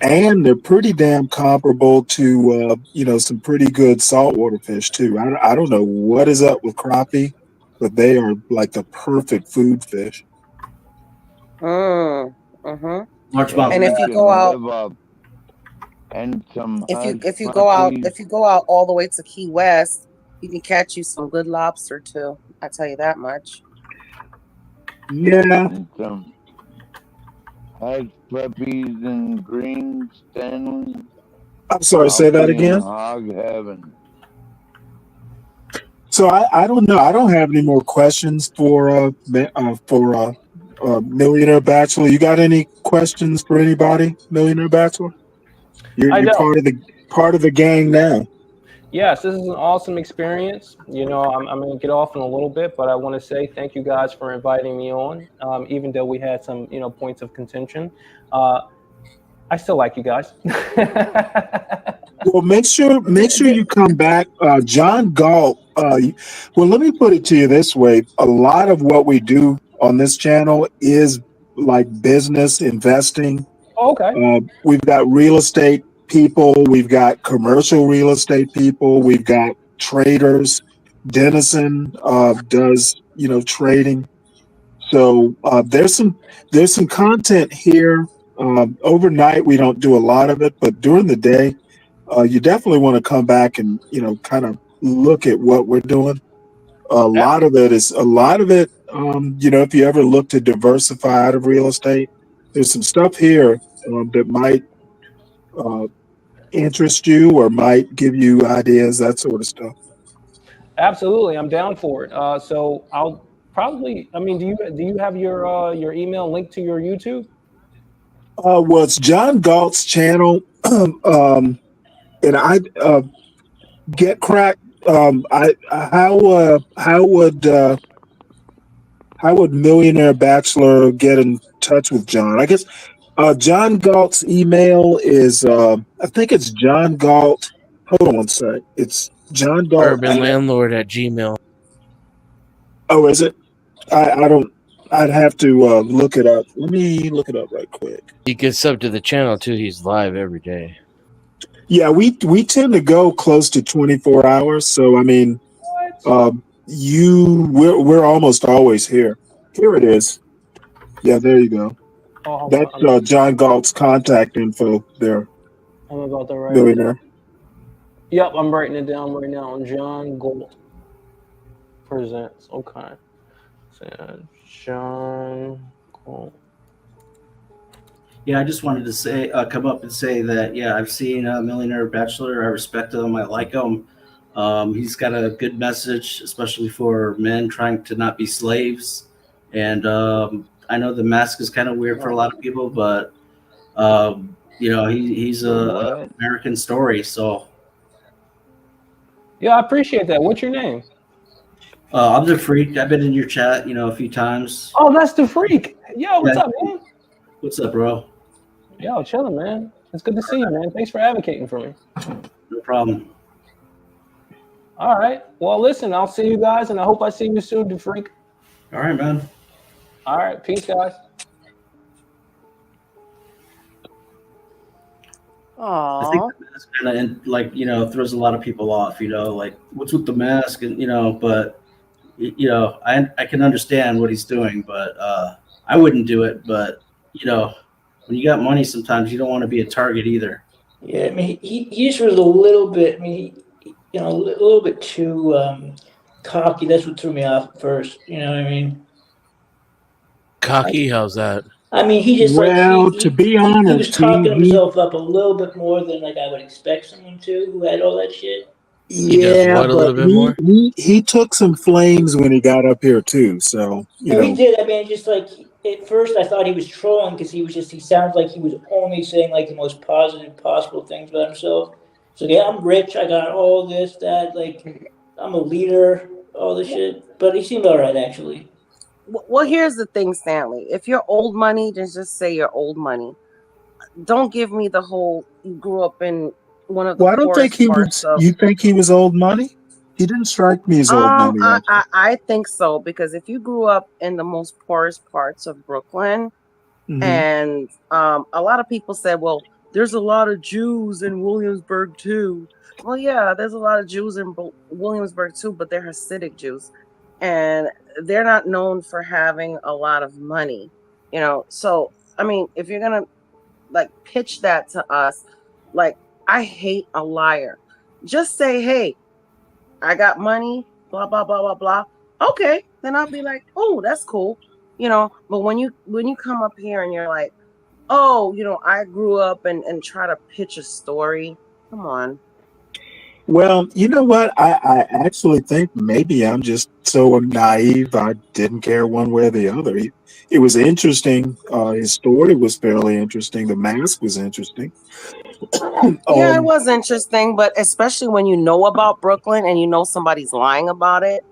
and they're pretty damn comparable to some pretty good saltwater fish too. I don't know what is up with crappie, but they are like the perfect food fish. Mm-hmm. Largemouth And You if you crab. go can out, live up and some if honey. you go out all the way to Key West, you can catch you some good lobster too. I tell you that much. Yeah, And some Hush puppies and green Stanley. I'm sorry, I'll say that be in again. hog heaven. So I don't know. I don't have any more questions for Millionaire Bachelor. You got any questions for anybody, Millionaire Bachelor? I You're don't. part of the gang now. Yes, this is an awesome experience. I'm going to get off in a little bit, but I want to say thank you guys for inviting me on. Even though we had some, points of contention, I still like you guys. Well, make sure you come back, John Galt. Well, let me put it to you this way: a lot of what we do on this channel is like business investing. Okay. We've got real estate people, we've got commercial real estate people, we've got traders. Dennison does trading. So there's some content here. Overnight, we don't do a lot of it, but during the day, you definitely want to come back and kind of look at what we're doing. A lot of it. If you ever look to diversify out of real estate, there's some stuff here that might uh, interest you or might give you ideas, that sort of stuff. Absolutely, I'm down for it. So I'll probably. I mean, do you have your email linked to your YouTube? Well, it's John Galt's channel, and I get cracked. How would Millionaire Bachelor get in touch with John? I guess John Galt's email is I think it's John Galt. Hold on one sec. It's John Galt. Urban landlord at Gmail. Oh, is it? I don't. I'd have to look it up. Let me look it up right quick. He gets up to the channel too. He's live every day. Yeah, we tend to go close to 24 hours. So I mean, we're almost always here. Here it is. Yeah, there you go. Oh, hold That's on. John Galt's contact info there, I'm about to write it down. millionaire. Yep, I'm writing it down right now. John Galt presents. Okay. So, John Galt. Yeah, I just wanted to say, come up and say that, yeah, I've seen Millionaire Bachelor. I respect him. I like him. He's got a good message, especially for men trying to not be slaves. And I know the mask is kind of weird for a lot of people, but he's a American story. So Yeah, I appreciate that. What's your name? I'm the freak. I've been in your chat, a few times. Oh, that's the freak. Yo, what's up, man? What's up, bro? Yo, chilling, man. It's good to see you, man. Thanks for advocating for me. No problem. All right. Well, listen, I'll see you guys, and I hope I see you soon, the freak. All right, man. All right. Peace, guys. I think the mask kind of throws a lot of people off. Like what's with the mask, and but I can understand what he's doing, but I wouldn't do it. But when you got money, sometimes you don't want to be a target either. Yeah, I mean, he just was a little bit. I mean, a little bit too cocky. That's what threw me off at first. You know what I mean? Cocky? How's that? I mean, he just to be honest, he was talking himself up a little bit more than like I would expect someone to who had all that shit. He does Yeah, what a but little bit more? he took some flames when he got up here too. So No, he did. I mean, just like at first, I thought he was trolling because he sounds like he was only saying like the most positive possible things about himself. So yeah, I'm rich. I got all this, that. Like, I'm a leader. All this shit. But he seemed all right actually. Well, here's the thing, Stanley. If you're old money, then just say you're old money. Don't give me the whole you grew up in one of the Well, I don't think poorest he parts was. of. You think he was old money? He didn't strike me as old money. I think so, because if you grew up in the most poorest parts of Brooklyn, and a lot of people said, well, there's a lot of Jews in Williamsburg too. Well, yeah, there's a lot of Jews in Williamsburg too, but they're Hasidic Jews, and they're not known for having a lot of money. So I mean, if you're gonna like pitch that to us, like, I hate a liar. Just say, hey, I got money, blah blah blah blah blah. Okay, then I'll be like, oh, that's cool. But when you come up here and you're like, oh, I grew up and try to pitch a story. Come on. Well, you know what? I actually think maybe I'm just so naive. I didn't care one way or the other. It was interesting. His story was fairly interesting. The mask was interesting. Yeah, it was interesting, but especially when you know about Brooklyn and you know somebody's lying about it,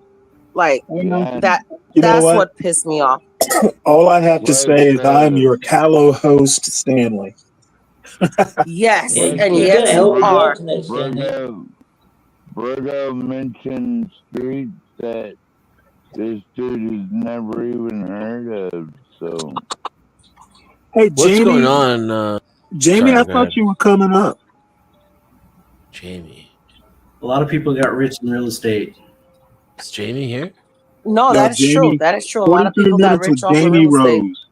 like Well, that. you know That's what? what pissed me off. All I have to Like say is I'm your callow host, Stanley. Yes, Yeah, and you got a yes, hell you of a job are. tonight, Stanley. Virgo mentioned streets that this dude has never even heard of. So Hey, What's going Jamie. on? Jamie, Sorry, I go thought ahead. you were coming up. Jamie. A lot of people got rich in real estate. Is Jamie here? No, No, that is true. Jamie. That is true. A lot of 43 people got minutes rich with off of Jamie real estate. Rose.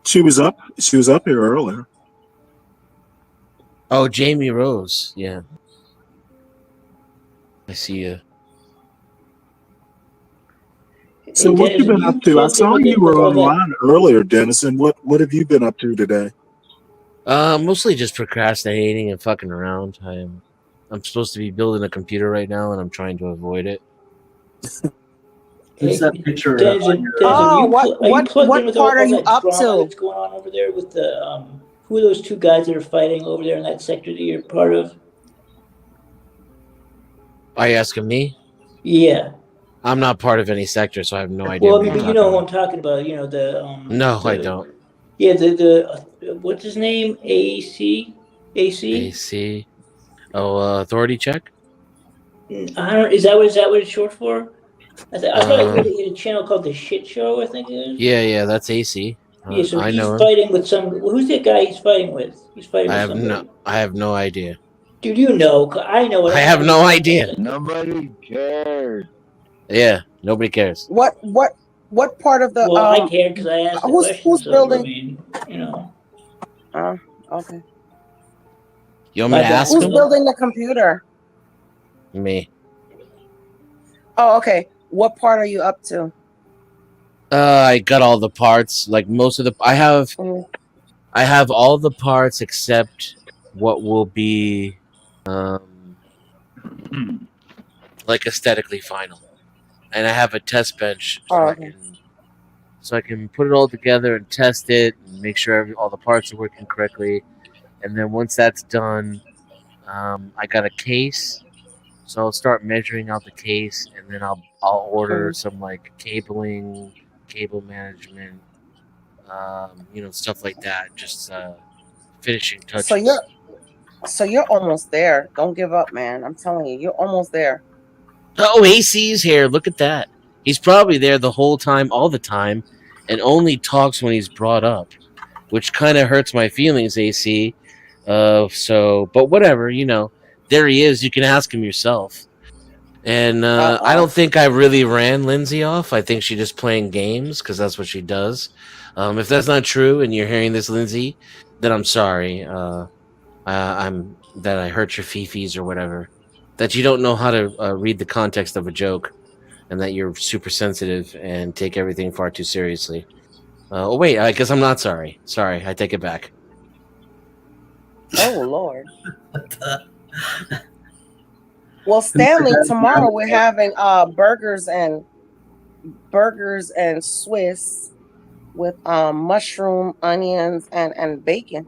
She was up. She was up here earlier. Oh, Jamie Rose. Yeah. I see you. So Hey, what you Dennis, been you up to? I plugged in saw with you with were all that. online earlier, Dennison. What have you been up to today? Mostly just procrastinating and fucking around. I'm supposed to be building a computer right now, and I'm trying to avoid it. Who's that picture Dennis, on your? Dennis, Oh, are you plugged in what with part are all you that up drama to? that's going on over there with the who are those two guys that are fighting over there in that sector that you're part of? Are you asking me? Yeah. I'm not part of any sector, so I have no idea Well, what I you're mean, but you talking know who about. I'm talking about. You know No, I the don't. yeah the what's his name? AC. AC. Oh, authority check. I don't. Is that what it's short for? I thought he Um. had a channel called the Shit Show. I think it is. Yeah, that's AC. Yeah, so I he's know him. fighting with some. Who's that guy he's fighting with? He's fighting with somebody. I have no idea. Dude, you know. 'Cause I know it. I I have know no who he is. idea. nobody cares. Yeah, nobody cares. What part of the Well, I cared because I asked the question. who's So I building? mean, you know. Okay. You want me to ask Who's him? building the computer? Me. Oh, okay. What part are you up to? I got all the parts. Like most of the, I have all the parts except what will be, like aesthetically final, and I have a test bench Oh, okay. so I can put it all together and test it and make sure all the parts are working correctly. And then once that's done, I got a case, so I'll start measuring out the case, and then I'll order some like cabling, cable management, stuff like that. Just finishing So touches. you're almost there. Don't give up, man. I'm telling you, you're almost there. Oh, AC's here. Look at that. He's probably there the whole time, all the time, and only talks when he's brought up, which kind of hurts my feelings, AC. But whatever, there he is. You can ask him yourself. And I don't think I really ran Lindsay off. I think she's just playing games because that's what she does. If that's not true and you're hearing this, Lindsay, then I'm sorry. I'm that I hurt your fifis or whatever. That you don't know how to read the context of a joke, and that you're super sensitive and take everything far too seriously. Oh wait, I guess I'm not sorry. Sorry, I take it back. Oh Lord. Well, Stanley, tomorrow we're having burgers and Swiss with mushroom, onions, and bacon.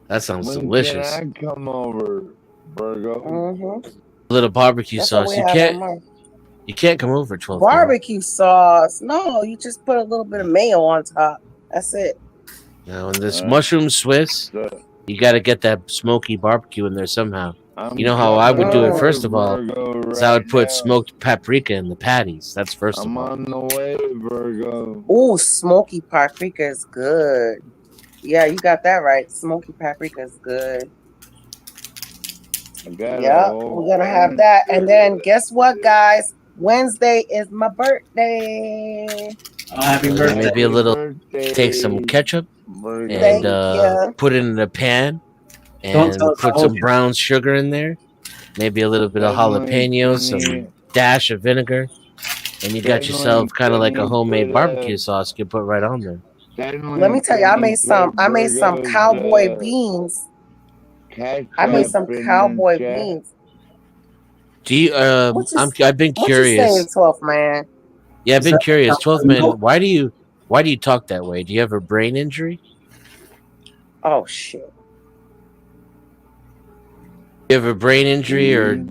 That sounds When delicious. can I come over, Virgo? A little barbecue That's what sauce. we have tomorrow. You can't come over at 12 p.m. Barbecue sauce. No, you just put a little bit of mayo on top. That's it. Now, in this mushroom Swiss, you got to get that smoky barbecue in there somehow. You know how I would do it first of all? Is I would put smoked paprika in the patties. That's first of all. I'm on the way, Virgo. Ooh, smoky paprika is good. Yeah, you got that right. Smoky paprika is good. Yeah, we're gonna have that. And then guess what, guys? Wednesday is my birthday. Happy birthday. Maybe a little. Take some ketchup Thank and you. put it in a pan Don't and tell us put how some old you brown sugar in there. Maybe a little bit of jalapeno, some dash of vinegar, and you got yourself kind of like a homemade barbecue sauce you can put right on there. Let me tell you, I made some cowboy beans. I made some cowboy beans. Do you? I've been What you saying, curious. 12th man? Yeah, I've been curious. 12th man, why do you talk that way? Do you have a brain injury? Oh shit. Do you have a brain injury, or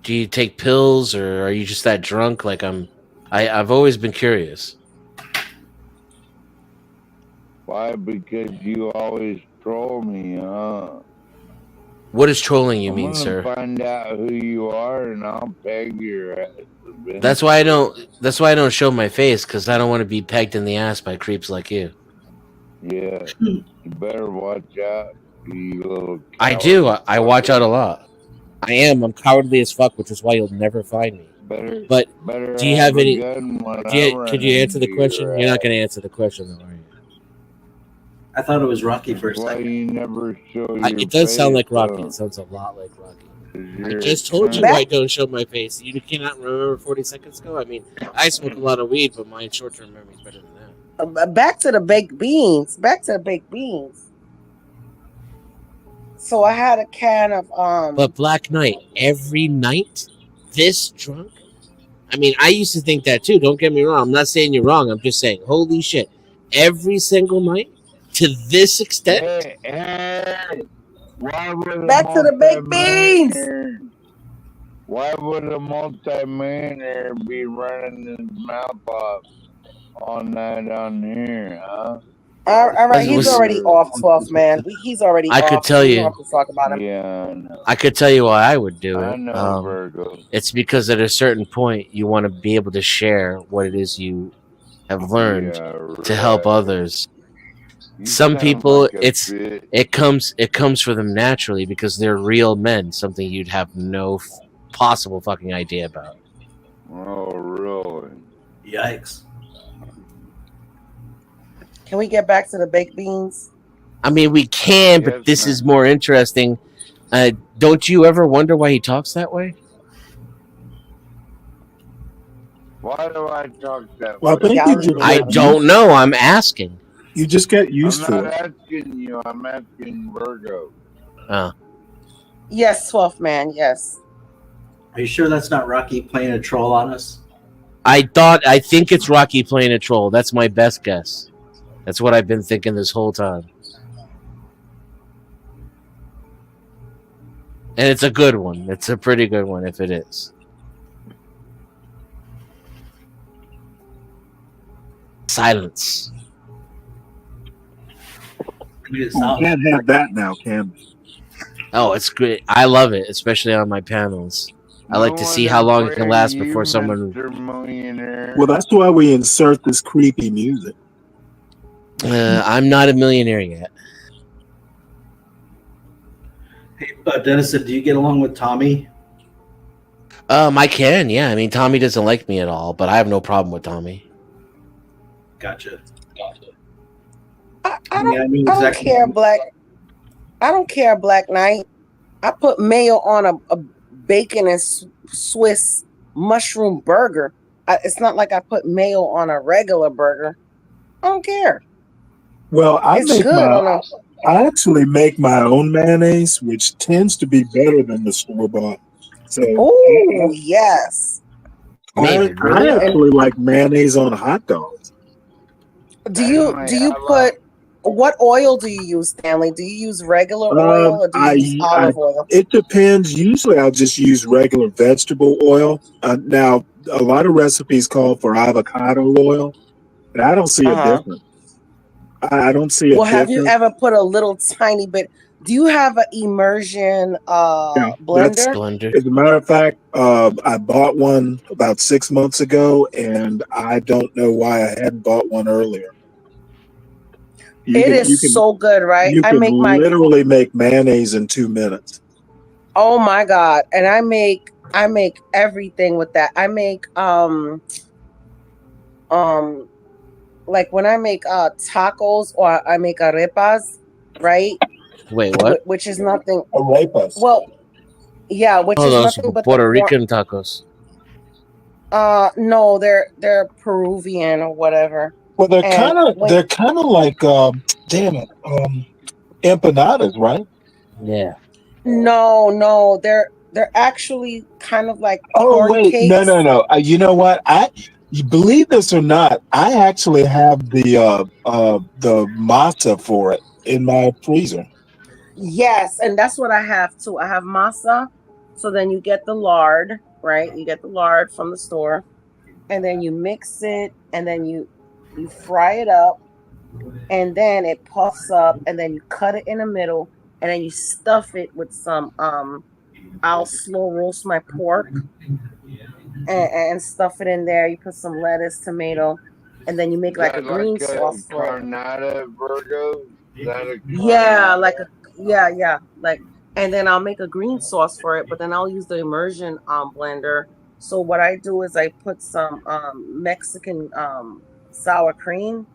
do you take pills, or are you just that drunk? Like I've always been curious. Why? Because you always troll me, huh? What does trolling you I'm mean, gonna sir? find out who you are, and I'll peg your ass. That's why I don't show my face, because I don't want to be pegged in the ass by creeps like you. Yeah, you better watch out, you little coward. I do. I watch out a lot. I'm cowardly as fuck, which is why you'll never find me. But do you have any? Could you answer the question? You're not going to answer the question, though, are you? I thought it was Rocky for a Why second. you never show your It does sound like Rocky. face, It sounds a lot like Rocky. I You're just told you kinda- I don't show my face. You cannot remember 40 seconds ago? I mean, I smoke a lot of weed, but my short-term memory is better than that. Back to the baked beans. So I had a can of But Black Knight, every night, this drunk? I mean, I used to think that too. Don't get me wrong. I'm not saying you're wrong. I'm just saying, holy shit. Every single night? To this extent? Hey, why would back to the baked beans. Why would a multi-millionaire be running his mouth off all night on here, huh? All right, he's already off, 12th man. He's already I off. could tell We you. don't have to talk about him. Yeah, I know. I could tell you why I would do it. I know, Virgo. It's because at a certain point, you want to be able to share what it is you have learned to help others. Some people, like a it comes for them naturally because they're real men, something you'd have no possible fucking idea about. Oh, really? Yikes. Can we get back to the baked beans? I mean, we can, but this is more interesting. Don't you ever wonder why he talks that way? Why do I talk that Well, I way? think you just I don't know. I'm asking. You just get used I'm to not it. asking you. I'm asking Virgo. Oh. Yes, 12th man. Yes. Are you sure that's not Rocky playing a troll on us? I think it's Rocky playing a troll. That's my best guess. That's what I've been thinking this whole time. And it's a good one. It's a pretty good one if it is. Silence. You can't have that now, can we? Oh, it's great. I love it, especially on my panels. I like to see how long it can last before someone... Well, that's why we insert this creepy music. I'm not a millionaire yet. Hey, Dennison, do you get along with Tommy? I can, yeah. I mean, Tommy doesn't like me at all, but I have no problem with Tommy. Gotcha. I don't care, Black. I don't care, Black Knight. I put mayo on a bacon and Swiss mushroom burger. It's not like I put mayo on a regular burger. I don't care. Well, I good I actually make my own mayonnaise, which tends to be better than the store bought. So oh yes. I actually like mayonnaise on hot dogs. Do you put what oil do you use, Stanley? Do you use regular oil or do you use olive oil? It depends. Usually I'll just use regular vegetable oil. Now, a lot of recipes call for avocado oil, and I don't see a difference. I don't see a difference. Have you ever put a little tiny bit? Do you have an immersion blender? As a matter of fact, I bought one about 6 months ago, and I don't know why I hadn't bought one earlier. It is so good, right? You can literally make mayonnaise in 2 minutes. Oh my God. And I make everything with that. I make like when I make tacos or I make arepas, right? Wait, what? Which is nothing. Arepas. Well, yeah, which is nothing but Puerto Rican tacos. No, they're Peruvian or whatever. Well, And when they're kind of like damn it, empanadas, right? Yeah. no, they're actually kind of like Oh corn wait, no, cakes. no. You know what? You believe this or not, I actually have the masa for it in my freezer. Yes, and that's what I have too. I have masa. So then you get the lard, right? You get the lard from the store, and then you mix it, and then you fry it up, and then it puffs up, and then you cut it in the middle, and then you stuff it with some I'll slow roast my pork and stuff it in there. You put some lettuce, tomato, and then you make Is like a that like green a sauce for it. carnata, Virgo? Is that a Yeah, like carnata? yeah, like, and then I'll make a green sauce for it, but then I'll use the immersion blender. So what I do is I put some Mexican sour cream,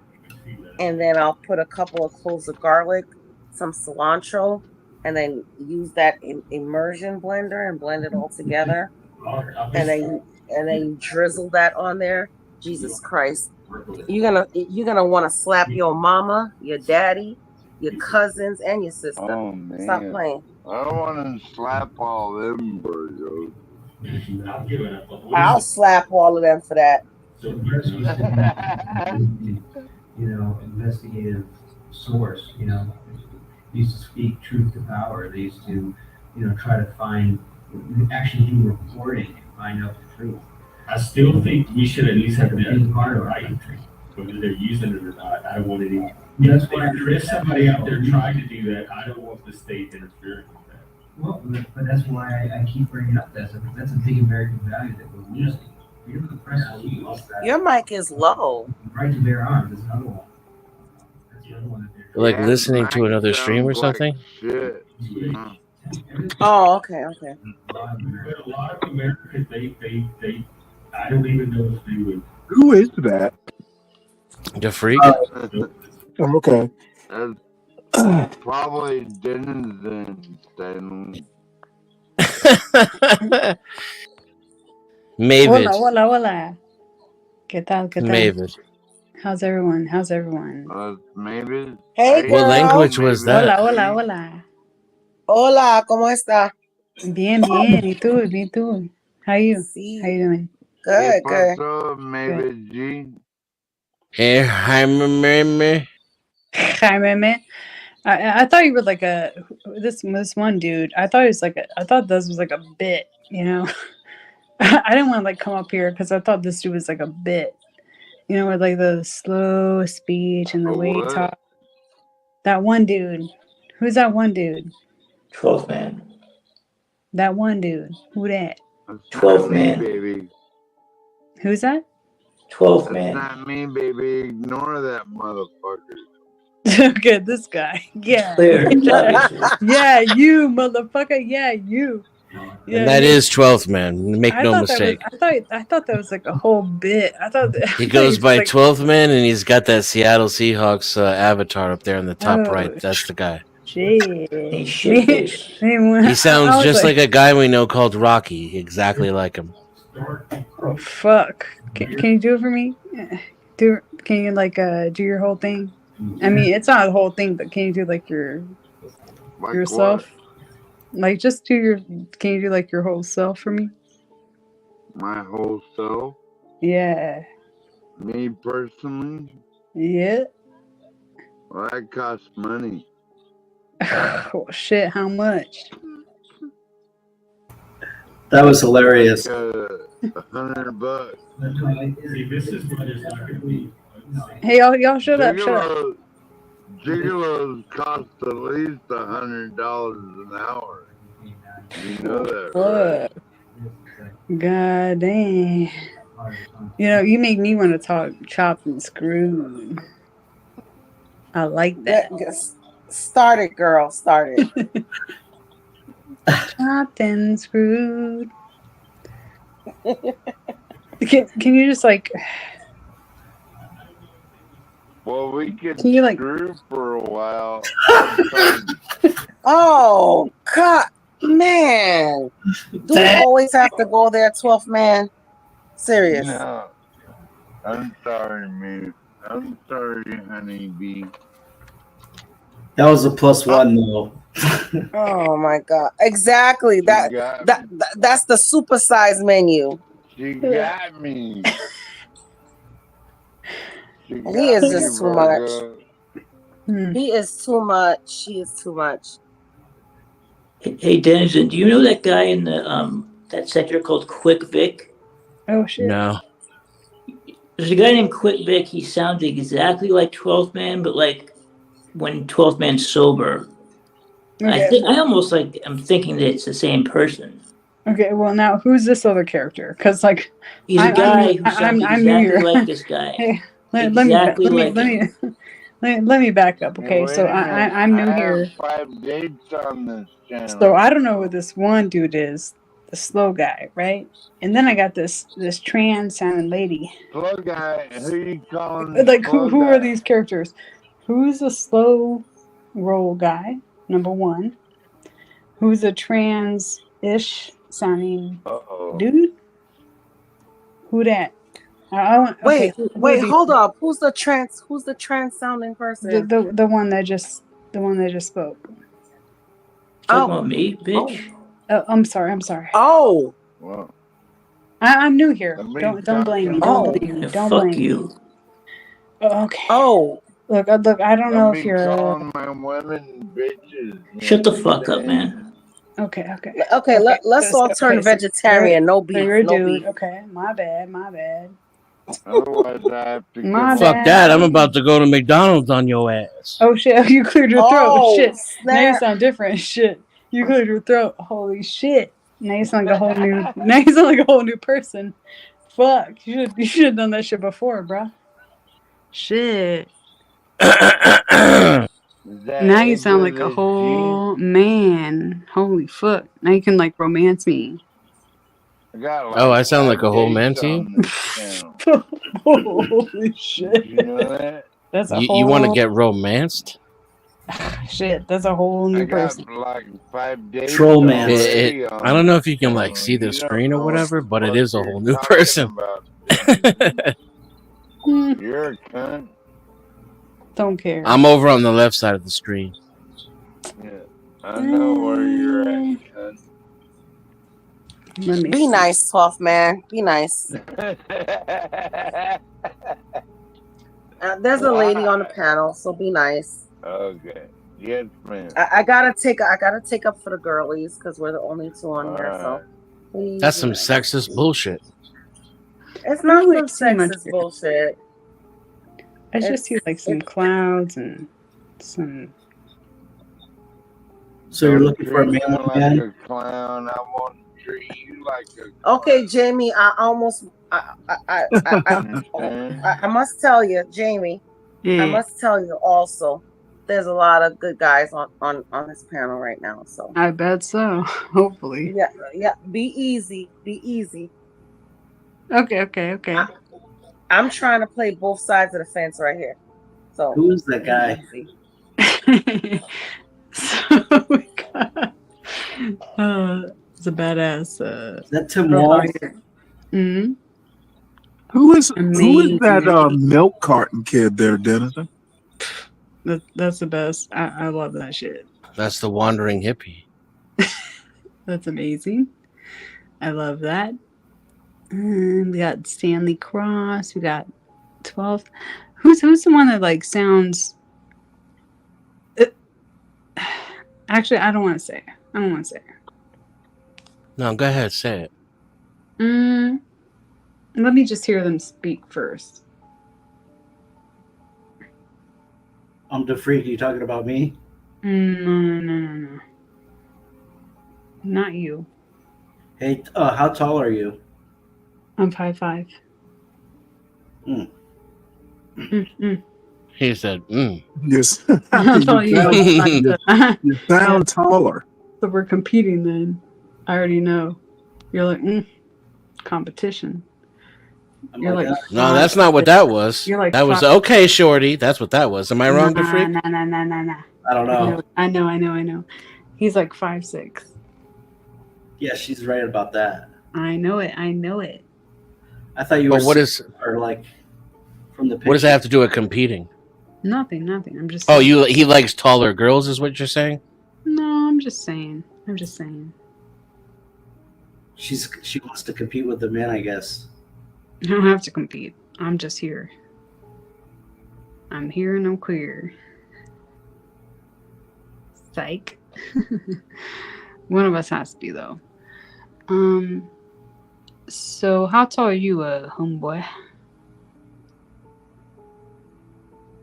and then I'll put a couple of cloves of garlic, some cilantro, and then use that immersion blender and blend it all together. And then you drizzle that on there. Jesus Christ. You're gonna want to slap your mama, your daddy, your cousins, and your sister. Oh Stop man, playing. I don't want to slap all them Virgos. I'll slap all of them for that. Investigative source, used to speak truth to power. They used to, try to find, actually do reporting and find out the truth. I still think we should at least have been part of right, whether they're using it or not. I don't want any. That's why if there is somebody out there trying to do that, I don't want the state interfering with that. Well, but that's why I keep bringing up that. That's a big American value that we're losing. Freedom of the press is huge. Your mic is low. Right to bear arms is another one. That's the other one that they're Like Yeah, listening to Mac another stream or sounds like something. shit. Oh, okay. But a lot of Americans, they I don't even know if they would. Who is that? The freak. Okay. That's probably Denizen. Mavid. Hola. ¿Qué tal? Mavid. How's everyone? Maybe. Hey, What girl. language was that? Hola. Hola, ¿cómo está? Bien. ¿Y tú? How are you? Sí. How you doing? ¿Qué Good. pasó, maybe G? Hey, Jaime. Jaime. I thought you were like this one dude. I thought this was like a bit, I didn't want to like come up here because I thought this dude was like a bit, with like the slow speech and the way he talks. That one dude. Who's that one dude? 12th man. That one dude. Who that? 12th man. Baby. Who's that? 12th That's man. not me, baby. Ignore that motherfucker. Okay, this guy. Yeah. Clear, obviously. Yeah, you motherfucker. Yeah, you. Yeah, And that is 12th man. Make no mistake. I thought that was like a whole bit. He goes by 12th man, and he's got that Seattle Seahawks avatar up there in the top right. That's the guy. Shit. He sounds just like a guy we know called Rocky. Exactly like him. Oh fuck! Can you do it for me? Can you like do your whole thing? I mean, it's not the whole thing, but can you do like yourself? Like just can you do like your whole self for me? My whole self? Yeah. Me personally? Yeah. Well, that costs money. Oh shit! How much? That was hilarious. Like, $100. See, this is what it's not going to be. Hey, y'all shut up. Gigolos cost at least $100 an hour. You know that, right? God damn. You make me want to talk chopped and screwed. I like that. Start it, girl. Start it. Chopped and screwed. Can you just like... Well, we could like... screw for a while. Oh, God. Man. Do we always have to go there, 12th man? Serious. No, I'm sorry, man. I'm sorry, honeybee. That was a +1 though. Oh my god! Exactly. She got me. That's the supersized menu. She got me. She He got is me, just too much. Virgo. He is too much. He is too much. Hey, Denizen, do you know that guy in the that sector called Quick Vic? Oh shit. No. There's a guy named Quick Vic. He sounds exactly like 12th Man, but like when 12th Man's sober. Okay. I almost like I'm thinking that it's the same person. Okay. Well, now who's this other character? Because like, He's a guy who sounds I'm new exactly here. like this guy. Hey, Exactly like him. let me back up. Okay, Wait so a minute. I'm new I here. have 5 dates on this channel. So I don't know who this one dude is, the slow guy, right? And then I got this trans sounding lady. Slow guy. Who you calling Like slow who guy? are these characters? Who's a slow roll guy? Number one. Who's a trans-ish sounding dude? Who that? I want. Okay, Wait, hold up. Who's the trans sounding person? The one that just spoke. Talking about me, bitch. Oh, I'm sorry. Oh. Well, I'm new here. let me Don't blame me. Oh. Don't blame me. Don't Fuck blame you. me. Oh, okay. Oh. Look. I don't know Don't if be you're. calling my women bitches. Shut the fuck up, man. Okay. Let's all turn vegetarian. No beef. So you're a no dude. beef. Okay. My bad. Otherwise, I have to give My up. Fuck that. I'm about to go to McDonald's on your ass. Oh shit! You cleared your throat. Oh, Shit. Now you snap. sound different. Shit. You cleared your throat. Holy shit. Now you sound like a whole new. Now you sound like a whole new person. Fuck. You should have done that shit before, bruh. Shit. Now you sound like a whole man. Holy fuck. Now you can like romance me. I got like Oh, I sound like a whole man dates to you? on this channel. Holy shit. You know that? That's a You want to whole get romanced? shit. That's a whole new I got person. like 5 dates Troll man. already I don't know if you can on like see the you don't screen or know whatever, but it what is a you're whole new talking person. about. You're a cunt. Don't care. I'm over on the left side of the screen. Yeah, I know where you're at, cunt. Let me Be see. nice, tough man. Be nice. There's a lady on the panel, so be nice. Okay. Yes, ma'am. I gotta take up for the girlies because we're the only two on here. So please That's be some nice. sexist bullshit. It's not I don't some see much sexist here. bullshit. I just see like some clouds and some. So you're Don't looking for a treat man me with like man? a clown. I want to treat you like a Okay, Jamie. I must tell you, Jamie. I Yeah. must tell you also. There's a lot of good guys on this panel right now. So I bet so. Hopefully. yeah. Be easy. Be easy. Okay. I'm trying to play both sides of the fence right here. So Who is that guy? easy. So we got. It's a badass. Is that Tim girl Wall? out here. Mm-hmm. Who is that Amazing. milk carton kid there, Denison? That's the best. I love that shit. That's the wandering hippie. That's amazing. I love that. And we got Stanley Cross. We got 12. Who's the one that like sounds? Actually, I don't want to say. No, go ahead, say it. Let me just hear them speak first. I'm DeFreak. You talking about me? No. Not you. Hey, how tall are you? I'm 5'5". He said, Yes. I'll tell you. You sound taller. So we're competing then. I already know. You're like, competition. You're like, no, that's not what that was. You're like that was 5. okay, shorty. That's what that was. Am I wrong, DeFreak? Nah. I don't know. I know. He's like 5'6". Yeah, she's right about that. I know it. I thought you But were what is or like from the picture. what does that have to do with competing? Nothing. I'm just Oh, saying. he likes taller girls, is what you're saying? No, I'm just saying. I'm just saying. She wants to compete with the men, I guess. I don't have to compete. I'm just here. I'm here and I'm queer. Psych. One of us has to be though. So how tall are you, homeboy?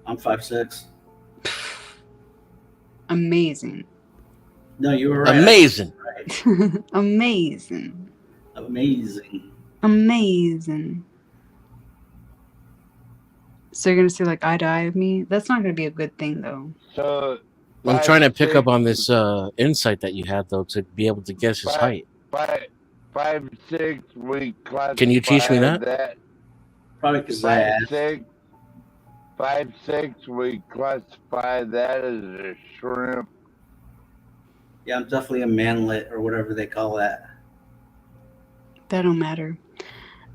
I'm 5'6". Amazing. No, you were right. Amazing. Right. Amazing. Amazing. Amazing. So you're gonna say like eye to eye with me? That's not gonna be a good thing though. So I'm trying to pick up on this insight that you had though to be able to guess his height. 5'6", we classify Can you teach me that? Probably because I asked. 5'6", we classify that as a shrimp. Yeah, I'm definitely a manlet or whatever they call that. That don't matter.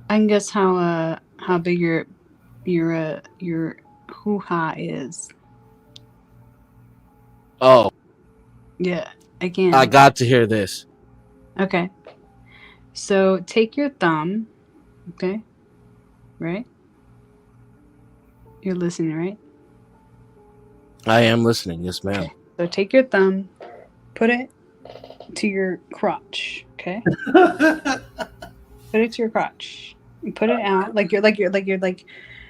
I can guess how big your hoo-ha is. Oh. Yeah, again. I got to hear this. Okay. So take your thumb, okay? Right? You're listening, right? I am listening, yes, ma'am. Okay. So take your thumb, put it to your crotch, okay? Put it to your crotch. You put it out like you're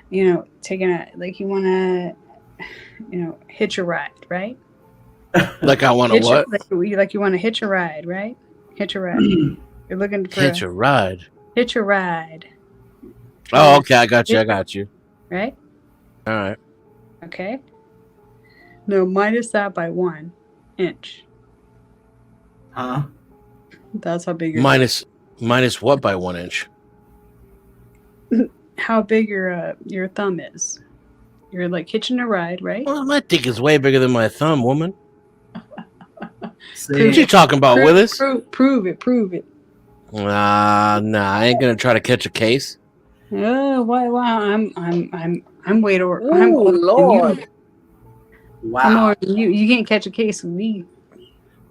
you know, taking a like you wanna hitch a ride, right? Like I wanna what? Like you wanna hitch a ride, right? Hitch a ride. You're looking for Hitch a ride. Hitch a ride. Oh, okay, I got you. Right? All right. Okay. No, minus that by 1 inch. Huh? That's how big Minus what by 1 inch? how big your thumb is. You're like hitching a ride, right? Well, my dick is way bigger than my thumb, woman. See, what you talking about, Willis? Prove it. Nah, I ain't gonna try to catch a case. Oh, why? Wow, I'm way over. Ooh, I'm older than Lord. you. Wow. I'm older than you. You can't catch a case with me.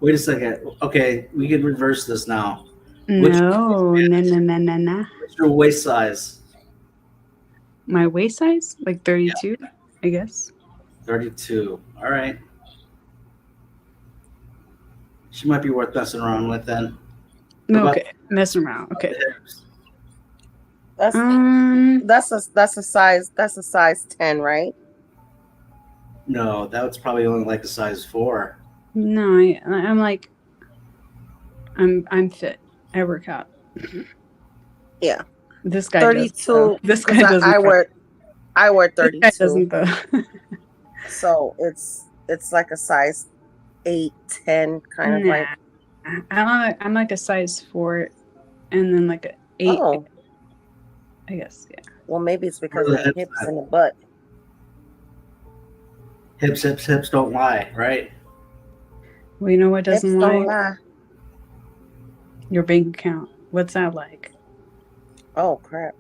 Wait a second. Okay, we can reverse this now. No. What's your waist size? My waist size? Like 32, I guess. 32. All right. She might be worth messing around with then. Okay, messing around. Okay. That's a size 10, right? No, that was probably only like a size 4. No, I'm like, I'm fit. I work out. Yeah. This guy 32. This guy doesn't. I wear 32. This guy doesn't though. So it's like a size 8, 10 kind of like. I'm like a size 4, and then like a 8. Oh. I guess, yeah. Well, maybe it's because of the hips and the butt. Hips don't lie, right? Well, you know what doesn't Hips lie? don't lie. Your bank account. What's that like? Oh crap!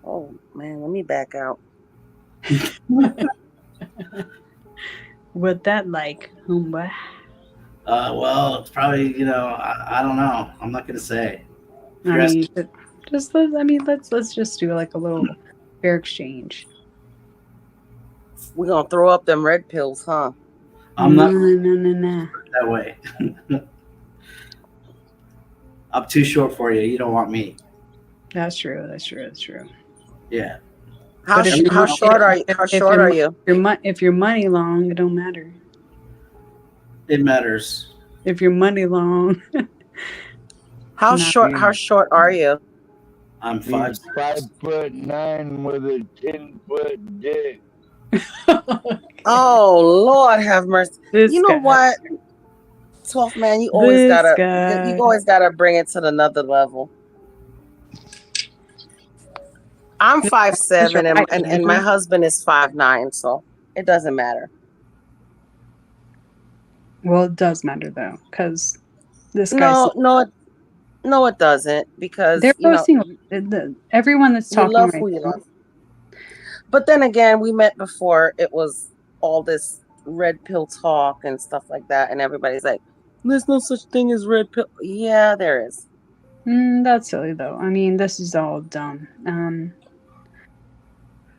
Oh man, let me back out. What that like, homeboy? Well, it's probably I don't know. I'm not gonna say. I mean, let's just do like a little fair exchange. We're gonna throw up them red pills, huh? I'm not No. that way. I'm too short for you. You don't want me. That's true. Yeah. How short are you? If your money long, it don't matter. It matters. If your money long. How short are you? I'm 5'9" with a 10-foot dick. Oh Lord, have mercy. You know what? 12th man, you always gotta bring it to another level. I'm 5'7" and my husband is 5'9", so it doesn't matter. Well, it does matter though, because this guy. No, No, it doesn't, because They're you know posting everyone that's you talking love right who you now. love. But then again, we met before it was all this red pill talk and stuff like that, and everybody's like, "There's no such thing as red pill." Yeah, there is. That's silly though. I mean, this is all dumb.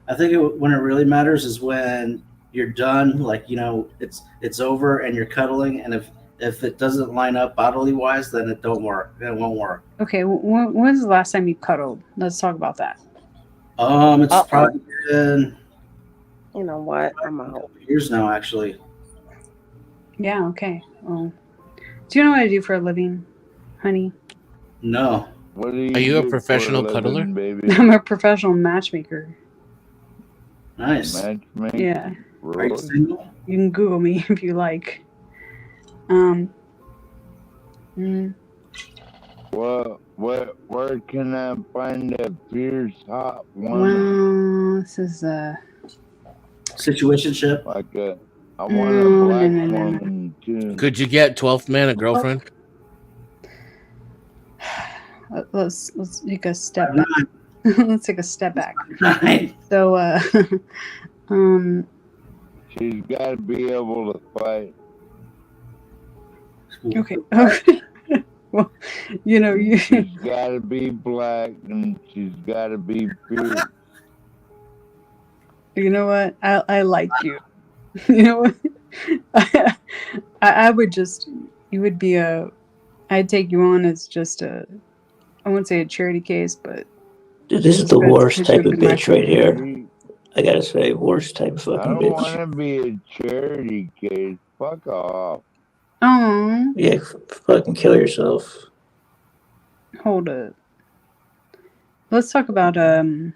I think when it really matters is when you're done, like, you know, it's over and you're cuddling, and if it doesn't line up bodily wise, then it don't work. It won't work. Okay, when's the last time you cuddled? Let's talk about that. It's probably been You know what? I'm out. years now, actually. Yeah. Okay. Well, do you know what I do for a living, honey? No. What Are you a professional cuddler? baby? I'm a professional matchmaker. Nice. Matchmaker. Yeah. Are you single? You can Google me if you like. Where can I find a fierce hot one? Well, this is a situationship. Like I want a black woman too. Could you get 12th man a girlfriend? Let's take a step back. Let's take a step back. So, she's got to be able to fight. Okay. Well, you know, She's got to be black and she's got to be fierce. You know what? I like you. You know what? I would just, you would be I'd take you on as just I wouldn't say a charity case, but. Dude, this is the worst type of bitch right here. Charity. I gotta say, worst type of I fucking don't bitch. want to be a charity case. Fuck off. Oh. Yeah, fucking kill yourself. Hold up. Let's talk about Oh,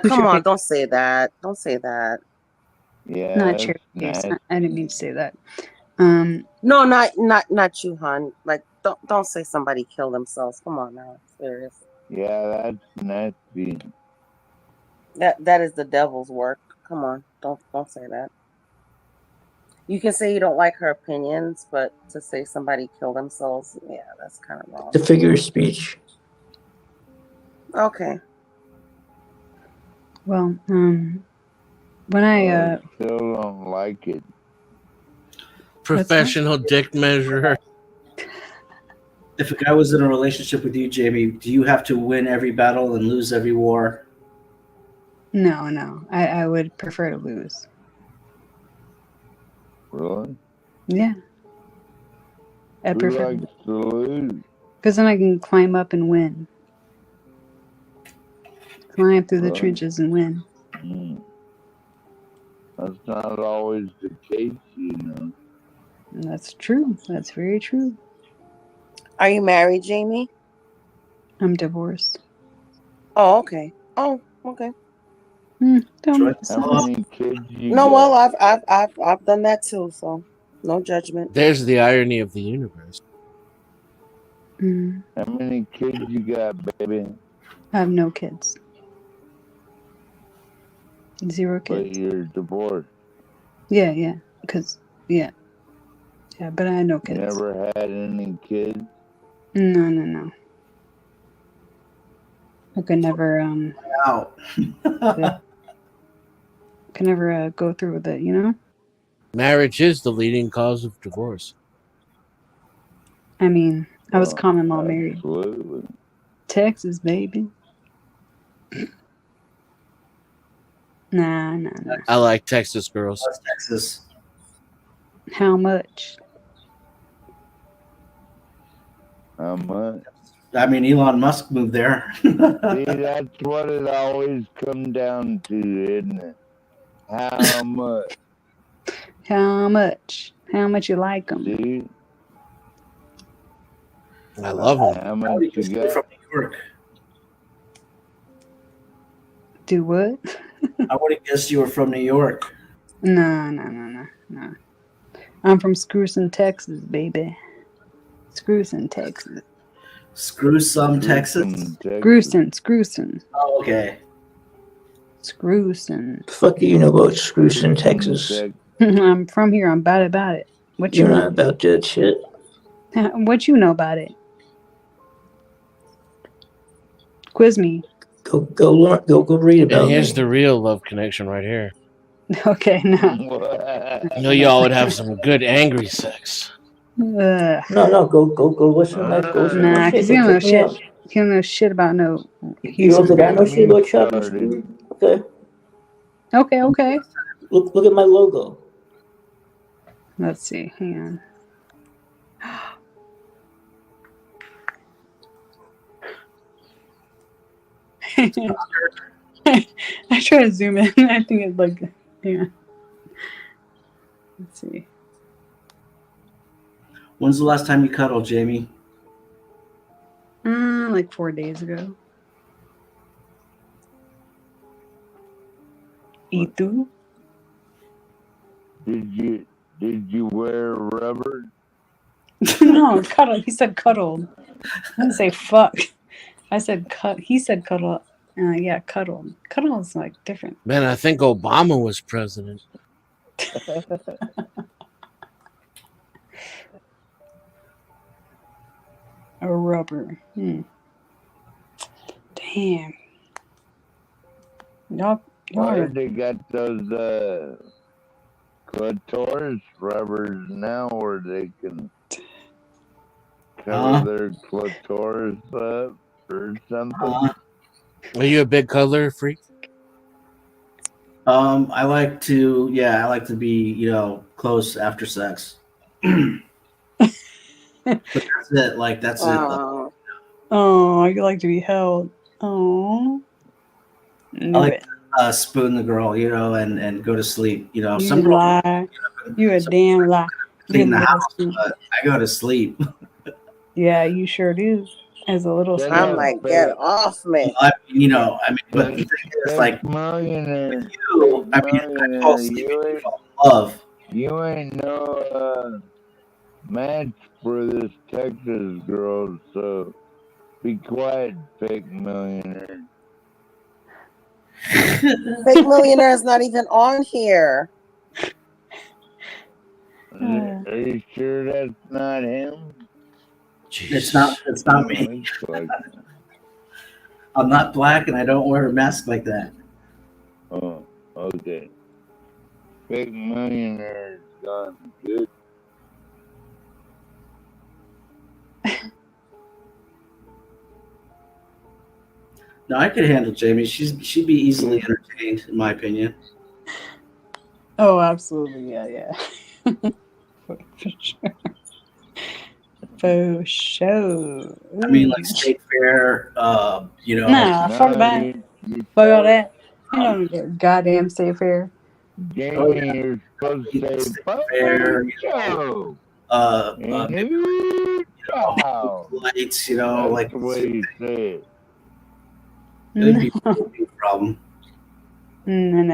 come on! Don't say that. Don't say that. Yeah. Not charity case. I didn't mean to say that. No, not you, hon. Like, don't say somebody killed themselves. Come on now, serious. Yeah, that's nasty. That is the devil's work. Come on, don't say that. You can say you don't like her opinions, but to say somebody killed themselves, yeah, that's kind of wrong. The figure of speech. Okay. Well, when I still don't like it. Professional dick measurer. If a guy was in a relationship with you, Jamie, do you have to win every battle and lose every war? No, I would prefer to lose. Really? Yeah. I Who prefer likes to lose? because then I can climb up and win. Climb through the Right. trenches and win. That's not always the case, you know. And that's true. That's very true. Are you married, Jamie? I'm divorced. Oh, okay. Oh, okay. Don't make How sense. many kids you No, got? well, I've done that too, so no judgment. There's the irony of the universe. How many kids you got, baby? I have no kids. 0 But kids. you're divorced. Yeah. Because yeah, but I had no kids. Never had any kids? No. I could never Out. could never go through with it, you know? Marriage is the leading cause of divorce. I mean, I was common law married. Absolutely. Texas, baby. Nah. I like Texas girls. Texas. How much? How much? I mean, Elon Musk moved there. See, that's what it always comes down to, isn't it? How much? How much? How much you like them? See? I love them. How much you got? From New York. Do what? I would have guessed you were from New York. No. I'm from Screwson, Texas, baby. Screwson, Texas. Screw some Texas. Screwson. Oh, okay. Screwson. Fuck you know about Screwson, Texas. I'm from here. I'm about it. What you You're know? not about that shit. What you know about it? Quiz me. Go learn. Go read And about here's me. the real love connection right here. Okay, no. I know y'all would have some good angry sex. Ugh. No. Go listen to my Nah, shit. because you Go don't know check me shit. out. You don't know shit about no You don't Houston. think I know shit about chopping screws? Okay. Okay. Look at my logo. Let's see. Hang on. I try to zoom in. I think it's like, yeah. Let's see. When's the last time you cuddled, Jamie? Like 4 days ago. ¿Y tú? Did you wear rubber? No, cuddle. He said cuddled. I didn't say fuck. I said cut. He said cuddle. Yeah, cuddled. Cuddle is like different. Man, I think Obama was president. A rubber. Damn. Y'all Why are. they got those clitoris rubbers now where they can cover their clitoris up or something? Are you a big color freak? I like to be, close after sex. But that's it. Like that's it. Though. Oh, I like to be held. Oh. I like to spoon the girl, and go to sleep. You Some girls lie. You a damn lie. clean the You house, but I go to sleep. Yeah, you sure do. As a little Shut I'm up, like, fake. get off me. But the thing is, like, millionaire, you, I fall asleep and you fall in love. You ain't no match for this Texas girl, so be quiet, fake millionaire. Fake millionaire is not even on here. Are you sure that's not him? It's not me. I'm not black and I don't wear a mask like that. Oh, okay. Fake millionaire is gone good. No, I could handle Jamie. She'd be easily entertained, in my opinion. Oh, absolutely. Yeah. For sure. For sure. I mean, like State Fair, Nah, fuck that. Fuck all that. You don't get goddamn State Fair. Jamie, you're supposed to say, Fair, Joe. Lights, That's like the way you say it. It'd be a problem. No. No.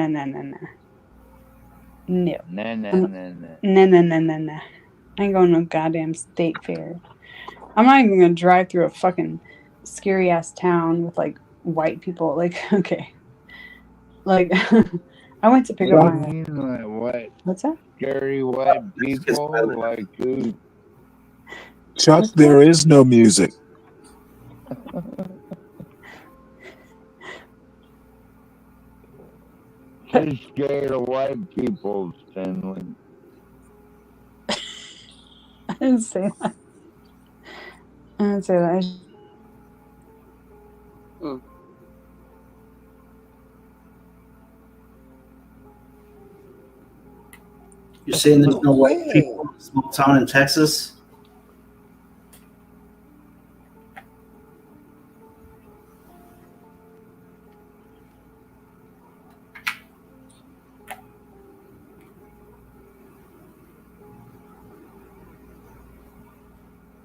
I ain't going to no goddamn State Fair. I'm not even gonna drive through a fucking scary ass town with like white people. Like, okay. Like I went to pick up my What? What's that? Scary white people like who? Chuck, there is no music. She's scared of white people, Stanley. I didn't say that. I didn't say that. You're saying there's no white people in a small town in Texas?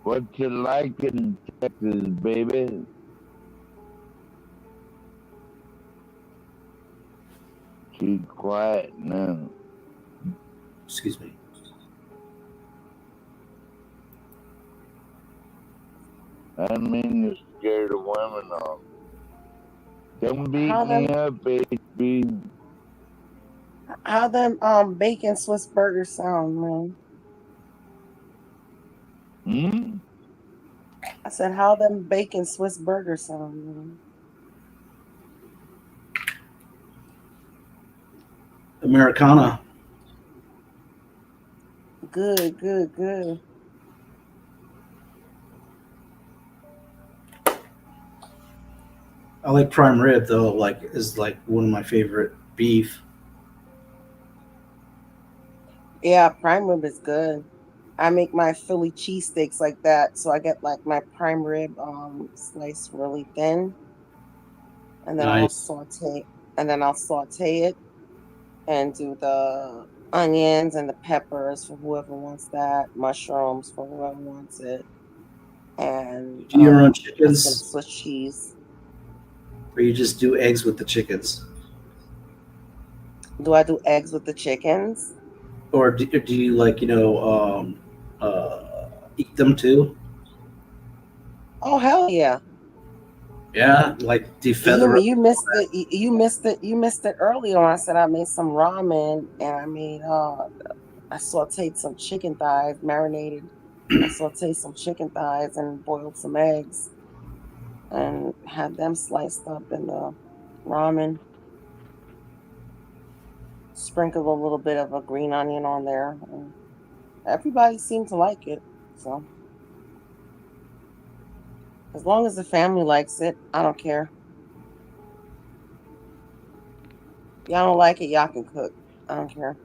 What's it like in Texas, baby? She's quiet now. Excuse me. I mean, you're scared of women off. Don't beat How me them- up, HB. How them bacon Swiss burgers sound, man? Hmm? I said, how them bacon Swiss burgers sound, man? Americana. Good, good, good. I like prime rib though. Like is like one of my favorite beef. Yeah, prime rib is good. I make my Philly cheesesteaks like that. So I get like my prime rib sliced really thin, and then I'll Nice. saute it and do the onions and the peppers for whoever wants that, mushrooms for whoever wants it, and Do your own put some chickens, Swiss cheese. or you just do eggs with the chickens, Do I do eggs with the chickens? or do you like eat them too? Oh hell yeah! Yeah, like defeather them. You missed it. You missed it earlier when I said I made some ramen and I sauteed some chicken thighs, marinated. I sauteed some chicken thighs and boiled some eggs and had them sliced up in the ramen. Sprinkled a little bit of a green onion on there. And everybody seemed to like it. So as long as the family likes it, I don't care. Y'all don't like it, y'all can cook. I don't care.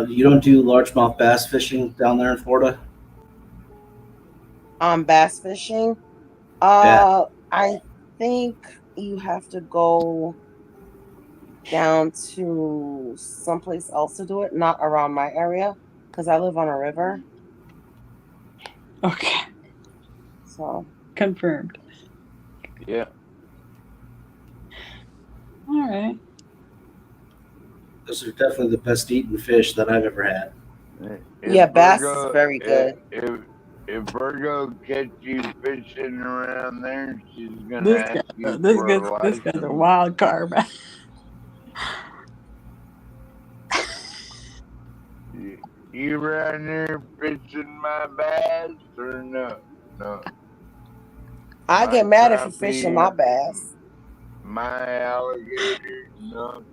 You don't do largemouth bass fishing down there in Florida? Bass fishing. Yeah. I think you have to go down to someplace else to do it, not around my area, because I live on a river. Okay. So confirmed. Yeah. All right. Those are definitely the best eating fish that I've ever had. Yeah, bass is very good. If Virgo catch you fishing around there, she's gonna This ask guy, you for a this guy's a license. wild card, man. You around there fishing my bass or no? No. I My get mad if you fishing my crappie, bass. my alligator, no.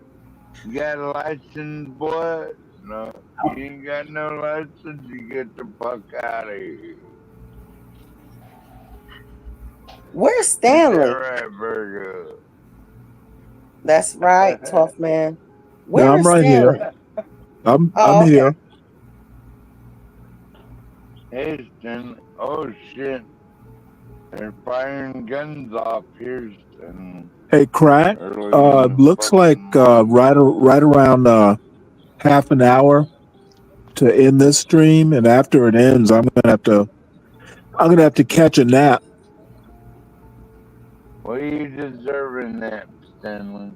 You got a license, boy? No. You ain't got no license, you get the fuck out of here. Where's Is that Stanley? right, Virgo? That's right, tough man. Yeah, Where I'm is right here. Stanley? I'm Oh, okay. here. Hey, Stanley. Oh, shit. They're firing guns off here, Stanley. Hey, Crack. Early in the Looks like fucking morning. right around half an hour to end this stream, and after it ends, I'm gonna have to catch a nap. What are you deserving that, Stanley?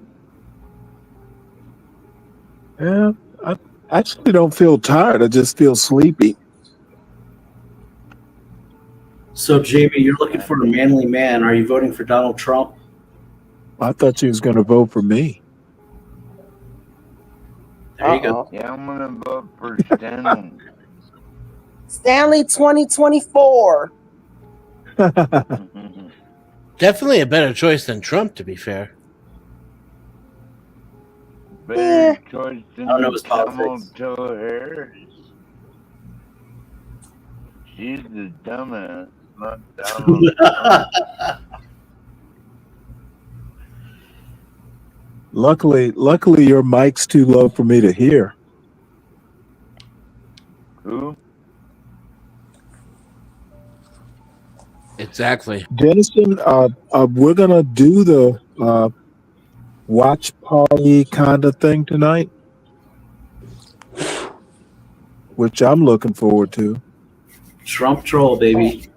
Yeah, I actually don't feel tired. I just feel sleepy. So, Jamie, you're looking for a manly man. Are you voting for Donald Trump? I thought she was going to vote for me. There you go. Yeah, I'm gonna vote for Stanley. Stanley 2024. Definitely a better choice than Trump, to be fair. Better choice than I don't know his Kamala politics. Harris. She's the dumbass, not Donald Trump. Luckily, your mic's too low for me to hear. Who? Exactly. Dennison, we're gonna do the watch party kind of thing tonight, which I'm looking forward to. Trump troll, baby.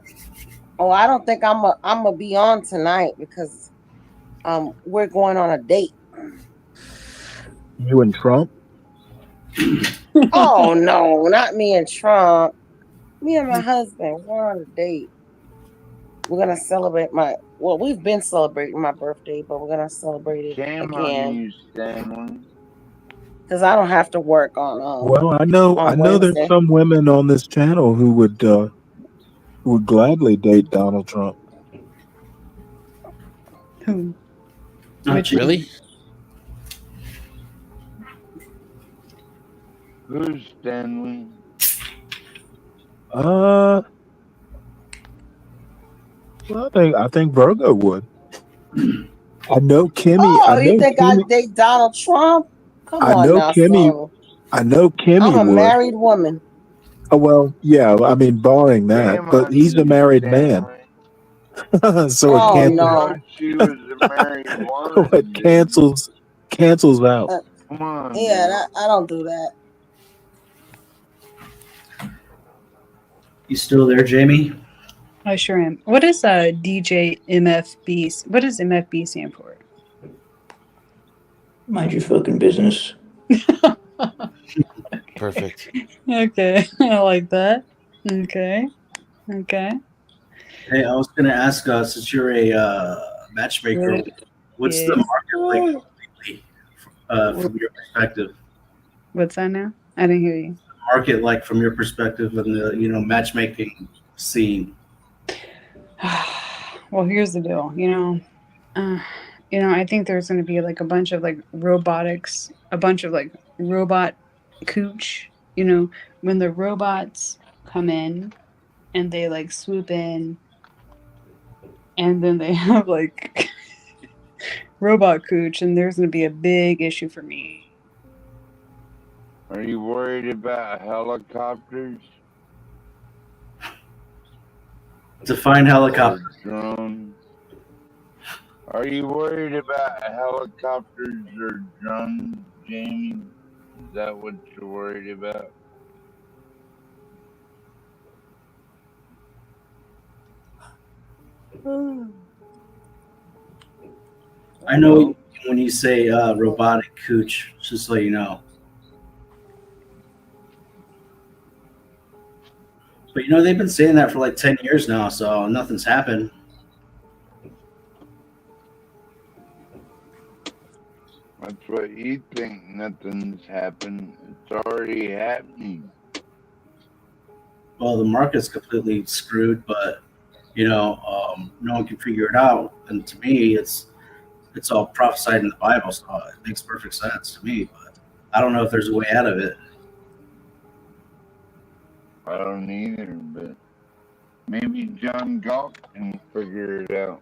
Oh, I don't think I'm gonna be on tonight because we're going on a date. You and Trump? Oh no, not me and Trump. Me and my husband, we're on a date. We're gonna celebrate we've been celebrating my birthday, but we're gonna celebrate it Shame on again. you, Stanley. Because I don't have to work on Well, I know there's Wednesday. some women on this channel who would gladly date Donald Trump. Who? Which Really? Who's Stanley? Well, I think Virgo would. I know Kimmy. Oh, you think I date Donald Trump? Come I on know now, Kimmy. Slim. I know I'm Kimmy a would. married woman. Oh, well, yeah. I mean, barring that, Shame but on he's a you, married man, Stanley. so I it Oh didn't cancels. no. know she was a married So it woman, dude. cancels out. Come on, Yeah, dude. I don't do that. You still there, Jamie? I sure am. What is DJ MFB? What does MFB stand for? Mind your fucking business. Perfect. Okay, I like that. Okay, okay. Hey, I was going to ask, since you're a matchmaker, what's the Yes. market like lately, from your perspective? What's that now? I didn't hear you. Market like from your perspective in the matchmaking scene. Well, here's the deal. I think there's going to be like a bunch of like robotics, a bunch of like robot cooch. When the robots come in and they like swoop in, and then they have like robot cooch, and there's going to be a big issue for me. Are you worried about helicopters? Define helicopter. Or drones? Are you worried about helicopters or drones, Jamie? Is that what you're worried about? I know when you say robotic cooch, just so you know. But they've been saying that for like 10 years now, so nothing's happened. That's what you think. Nothing's happened. It's already happening. Well, the market's completely screwed, but no one can figure it out. And to me, it's all prophesied in the Bible, so it makes perfect sense to me. But I don't know if there's a way out of it. I don't either, but maybe John Galt can figure it out.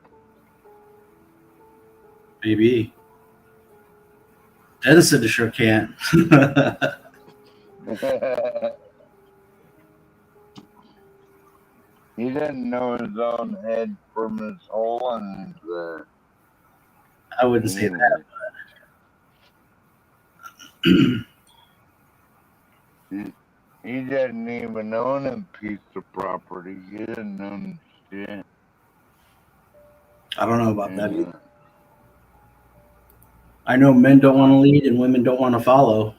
Maybe. Edison sure can't. He doesn't know his own head from his hole in there. I wouldn't say that. He doesn't even own a piece of property. He doesn't own shit. I don't know about that either. I know men don't want to lead and women don't want to follow.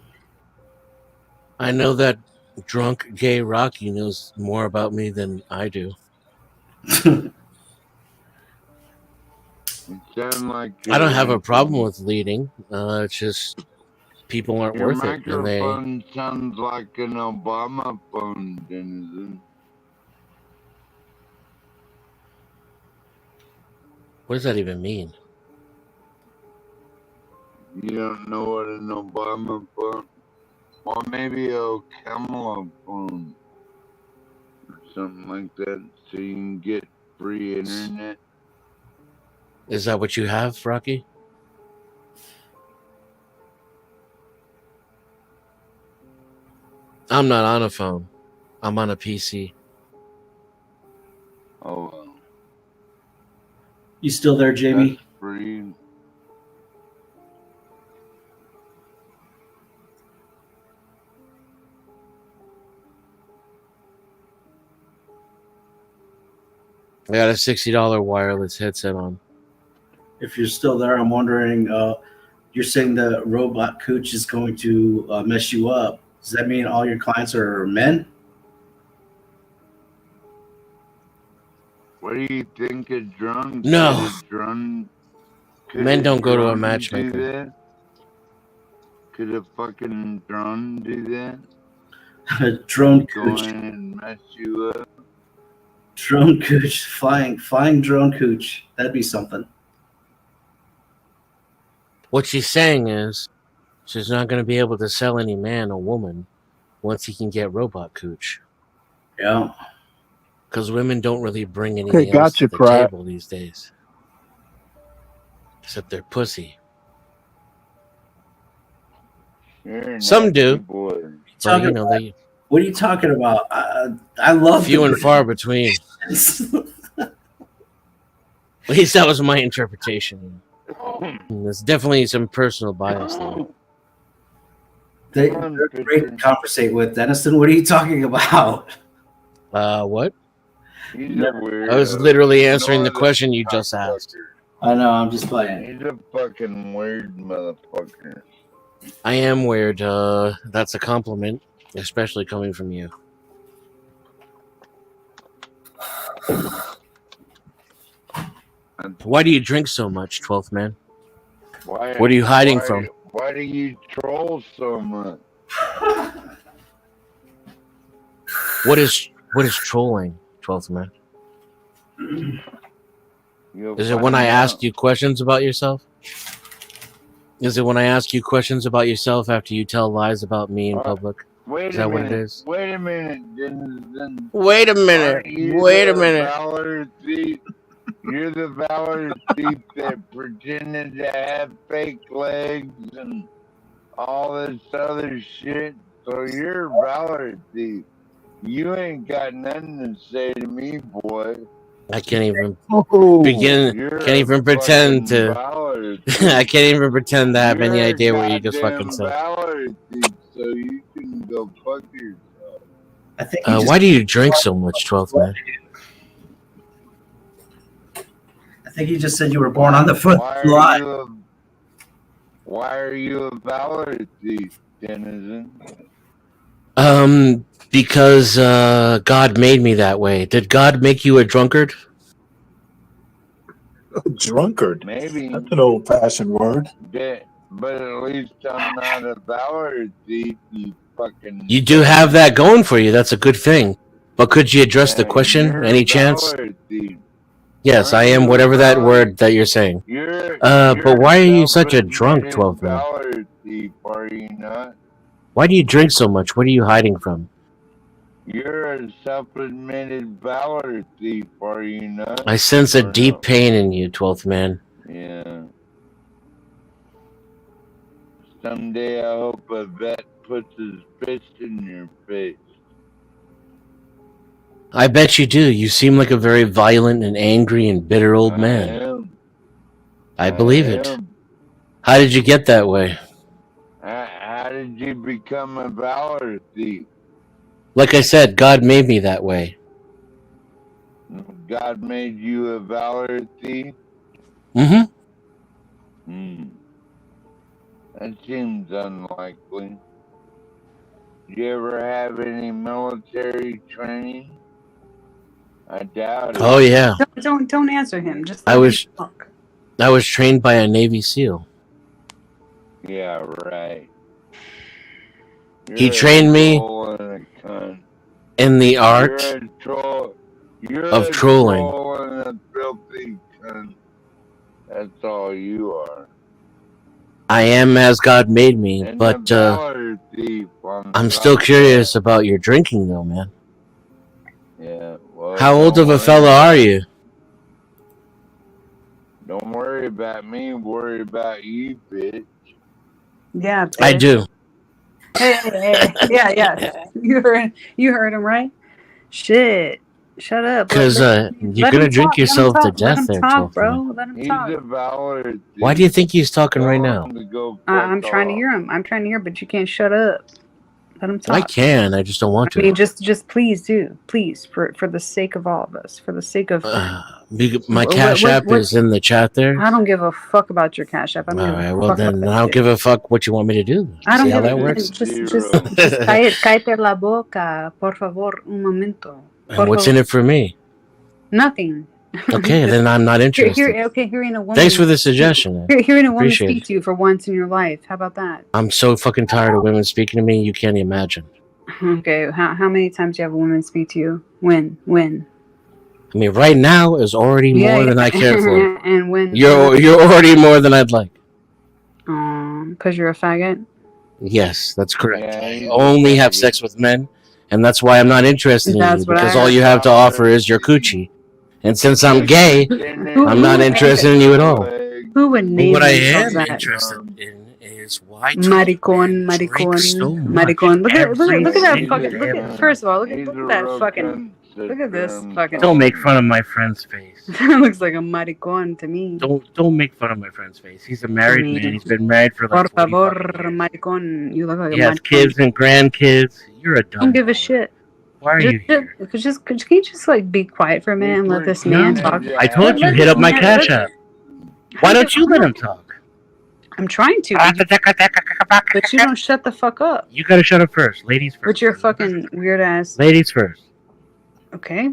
I know that drunk gay Rocky knows more about me than I do. I don't have a problem with leading. It's just people aren't Your worth it. And microphone sounds like an Obama phone, Denizen. What does that even mean? You don't know what an Obama phone? Or maybe a Kamala phone. Or something like that, so you can get free internet. Is that what you have, Rocky? I'm not on a phone. I'm on a PC. Oh. You still there, Jamie? That's free. I got a $60 wireless headset on. If you're still there, I'm wondering, you're saying the robot coach is going to mess you up. Does that mean all your clients are men? What do you think a drone? No. Men don't go to a matchmaker. Could a fucking drone do that? A drone Go coach. in and mess you up? Drone cooch, flying drone cooch. That'd be something. What she's saying is she's not going to be able to sell any man or woman once he can get robot cooch. Yeah. Because women don't really bring Okay, anything else to gotcha, the Pratt. table these days. Except their pussy. You're Some nasty do. boy. But, you know, they What are you talking about? I love few the and far between. At least that was my interpretation. There's definitely some personal bias there. They're great to conversate with. Denison, what are you talking about? What? He's No. a weirdo. I was literally answering the Ignore question you just asked. I know, I'm just playing. He's a fucking weird motherfucker. I am weird. That's a compliment, especially coming from you. Why do you drink so much, 12th man? Why? What are you hiding from? Why do you troll so much? What is trolling, 12th man? Is it when I ask you questions about yourself? Is it when I ask you questions about yourself after you tell lies about me in public? Wait Is that a what it minute. is? Wait a minute. Then Wait a minute. aren't you Wait a the minute. Valor thief? You're the Valor thief that pretended to have fake legs and all this other shit. So you're a Valor thief. You ain't got nothing to say to me, boy. I can't even You're can't even pretend fucking to. Valor I can't even pretend to have any You're a idea what you just fucking goddamn said. Valor thief, so you can go fuck yourself. I think Why do you drink so much, 12th man? I think you just said you were born on the foot Why are you a Valor thief, Denizen? Because God made me that way. Did God make you a drunkard? A drunkard. Maybe. That's an old-fashioned word. But at least I'm not a Valor thief, you fucking... You do have that going for you. That's a good thing. But could you address the question? You're Any a chance? Valor thief. Yes, I am. Whatever that word that you're saying. But why are you such a drunk, 12th man? Valor thief, are you not? Why do you drink so much? What are you hiding from? You're a self-admitted Valor thief, are you not? I sense a deep pain in you, 12th man. Yeah. Someday I hope a vet puts his fist in your face. I bet you do. You seem like a very violent and angry and bitter old man. I believe it. How did you get that way? How did you become a Valor thief? Like I said, God made me that way. God made you a Valor thief? Mm-hmm. That seems unlikely. Did you ever have any military training? I doubt it. Oh, yeah. Don't answer him. Just I let him was talk. trained by a Navy SEAL. Yeah, right. He trained me in the art of trolling. And a filthy cunt. That's all you are. I am as God made me, And but a Valor thief I'm still curious about your drinking, though, man. Yeah. Well, How old of a fella are you? Don't worry about me. Worry about you, bitch. Yeah, I bitch. do. Hey. Yeah. You heard him right. Shit. Shut up. Because you're gonna drink yourself to death there, talk, 12th bro. man. Let him He's talk. a Valor thief. Why do you think he's talking right now? I'm trying to hear him. I'm trying to hear, but you can't shut up. Let him talk. I can. I just don't want to. I mean, just please do, please, for the sake of all of us, for the sake of my Cash App is in the chat there. I don't give a fuck about your Cash App. I don't All give right. a Well, fuck then about I that don't shit. give a fuck what you want me to do. I don't See how give that a works? just cállate la boca, por favor, un momento. And what's in it for me? Nothing. Okay, then I'm not interested. Hearing a woman. Thanks for the suggestion. Hearing a woman Appreciate speak it. to you for once in your life. How about that? I'm so fucking tired of women speaking to me. You can't imagine. Okay, how many times do you have a woman speak to you? When? I mean, right now is already more than I care for. And when You're already more than I'd like. Because you're a faggot. Yes, that's correct. Yeah, I he's a only have faggot. sex with men, and that's why I'm not interested in you, That's what because I all you heard. have to offer is your coochie. And since I'm gay, I'm not interested in you at all. Who would But name what I themselves am that? interested in is why Maricon, drinks so maricon, much maricon. Look at every that single fucking. Look damn at. night. First of all, look He's at a that real fucking. Look at this fucking. Don't make fun of my friend's face. That looks like a maricon to me. Don't make fun of my friend's face. He's a I married mean, man. He's been married for por like 20 favor, fucking years. maricon. You look like He a has maricon. kids and grandkids. You're a Don't dumb. give a shit. Why are you here? Can you just like be quiet for a minute and let this man talk? I told you, hit up my cash app. Why don't you let him talk? I'm trying to, but you don't shut the fuck up. You gotta shut up first. Ladies first. With your fucking weird ass. Ladies first. Okay.